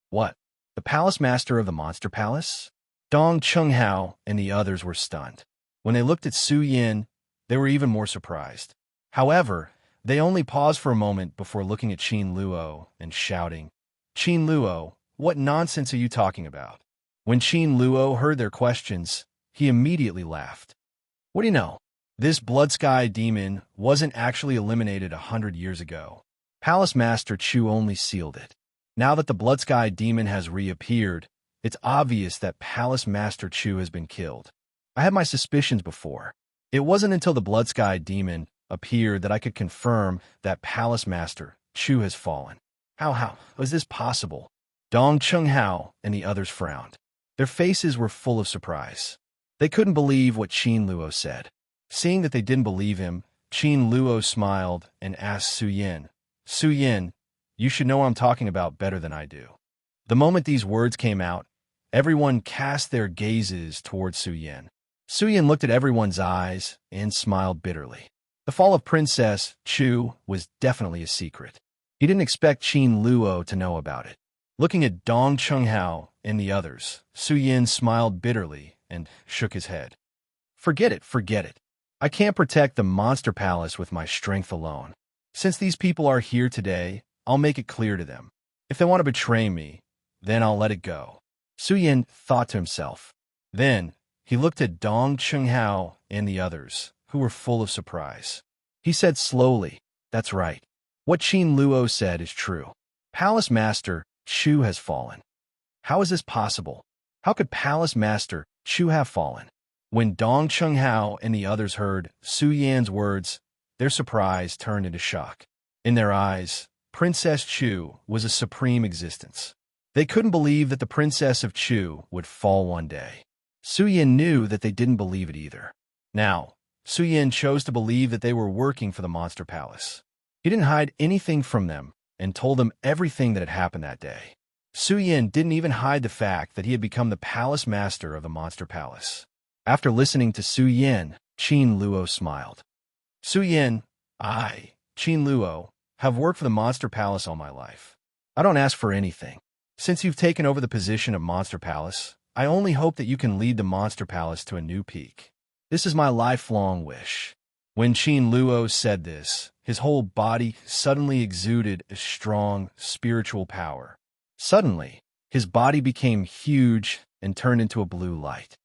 S2: What? The palace master of the Monster Palace? Dong Chenghao and the others were stunned. When they looked at Su Yin, they were even more surprised. However, they only paused for a moment before looking at Qin Luo and shouting, "Qin Luo, what nonsense are you talking about?" When Qin Luo heard their questions, he immediately laughed. "What do you know? This Blood Sky demon wasn't actually eliminated 100 years ago. Palace Master Chu only sealed it. Now that the Blood Sky demon has reappeared, it's obvious that Palace Master Chu has been killed. I had my suspicions before. It wasn't until the Blood Sky demon appeared that I could confirm that Palace Master Chu has fallen. How is this possible?" Dong Chunghao and the others frowned. Their faces were full of surprise. They couldn't believe what Qin Luo said. Seeing that they didn't believe him, Qin Luo smiled and asked Su Yin, "Su Yin, you should know what I'm talking about better than I do." The moment these words came out, everyone cast their gazes towards Su Yin. Su Yin looked at everyone's eyes and smiled bitterly. The fall of Princess Chu was definitely a secret. He didn't expect Qin Luo to know about it. Looking at Dong Chunghao and the others, Su Yin smiled bitterly and shook his head. Forget it. I can't protect the Monster Palace with my strength alone. Since these people are here today, I'll make it clear to them. If they want to betray me, then I'll let it go." Su Yin thought to himself. Then, he looked at Dong Chunghao and the others, who were full of surprise. He said slowly, "That's right. What Qin Luo said is true. Palace Master Chu has fallen." "How is this possible? How could Palace Master Chu have fallen?" When Dong Chunghao and the others heard Su Yan's words, their surprise turned into shock. In their eyes, Princess Chu was a supreme existence. They couldn't believe that the Princess of Chu would fall one day. Su Yin knew that they didn't believe it either. Now, Su Yin chose to believe that they were working for the Monster Palace. He didn't hide anything from them and told them everything that had happened that day. Su Yin didn't even hide the fact that he had become the Palace Master of the Monster Palace. After listening to Su Yin, Qin Luo smiled. "Su Yin, I, Qin Luo, have worked for the Monster Palace all my life. I don't ask for anything. Since you've taken over the position of Monster Palace, I only hope that you can lead the Monster Palace to a new peak. This is my lifelong wish." When Qin Luo said this, his whole body suddenly exuded a strong spiritual power. Suddenly, his body became huge and turned into a blue light.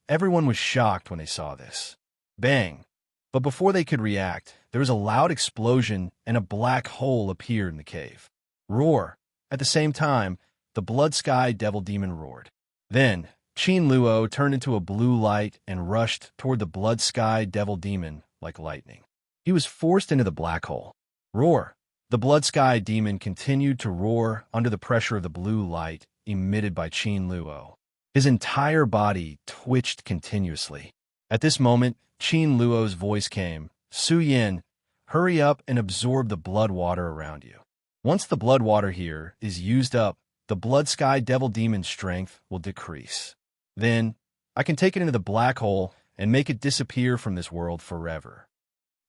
S2: Everyone was shocked when they saw this. Bang! But before they could react, there was a loud explosion and a black hole appeared in the cave. Roar! At the same time, the Blood Sky Devil Demon roared. Then, Qin Luo turned into a blue light and rushed toward the Blood Sky Devil Demon like lightning. He was forced into the black hole. Roar! The Blood Sky Demon continued to roar under the pressure of the blue light emitted by Qin Luo. His entire body twitched continuously. At this moment, Qin Luo's voice came, "Su Yin, hurry up and absorb the blood water around you. Once the blood water here is used up, the Blood Sky Devil Demon's strength will decrease. Then, I can take it into the black hole and make it disappear from this world forever."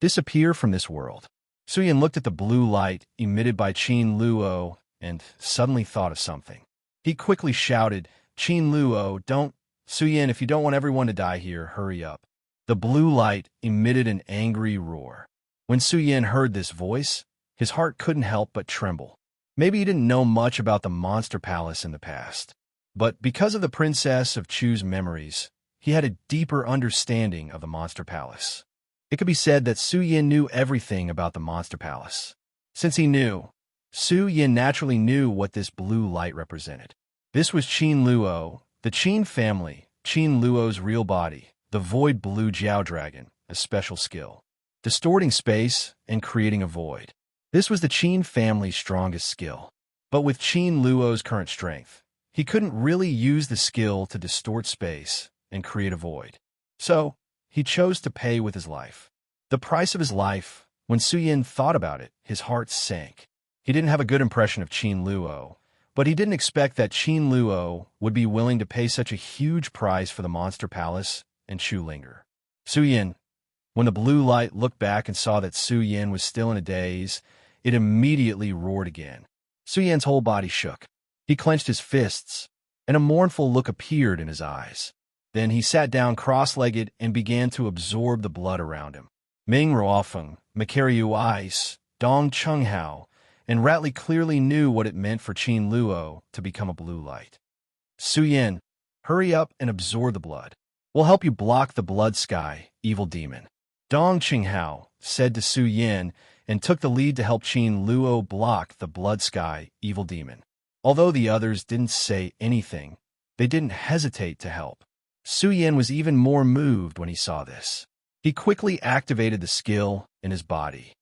S2: Disappear from this world. Su Yin looked at the blue light emitted by Qin Luo and suddenly thought of something. He quickly shouted, "Qin Luo, don't... Su Yin, if you don't want everyone to die here, hurry up." The blue light emitted an angry roar. When Su Yin heard this voice, his heart couldn't help but tremble. Maybe he didn't know much about the Monster Palace in the past, but because of the Princess of Chu's memories, he had a deeper understanding of the Monster Palace. It could be said that Su Yin knew everything about the Monster Palace. Since he knew, Su Yin naturally knew what this blue light represented. This was Qin Luo, the Qin family, Qin Luo's real body, the Void Blue Jiao Dragon, a special skill. Distorting space and creating a void. This was the Qin family's strongest skill. But with Qin Luo's current strength, he couldn't really use the skill to distort space and create a void. So, he chose to pay with his life. The price of his life. When Su Yin thought about it, his heart sank. He didn't have a good impression of Qin Luo, but he didn't expect that Qin Luo would be willing to pay such a huge price for the Monster Palace and Chu Linger. Su Yin, when the blue light looked back and saw that Su Yin was still in a daze, it immediately roared again. Su Yin's whole body shook. He clenched his fists, and a mournful look appeared in his eyes. Then he sat down cross-legged and began to absorb the blood around him. Ming Ruofeng, Makariu Ice, Dong Chunghao, and Ratley clearly knew what it meant for Qin Luo to become a blue light. Su Yin, hurry up and absorb the blood. We'll help you block the blood sky, evil demon. Dong Qinghao said to Su Yin and took the lead to help Qin Luo block the blood sky, evil demon. Although the others didn't say anything, they didn't hesitate to help. Su Yin was even more moved when he saw this. He quickly activated the skill in his body.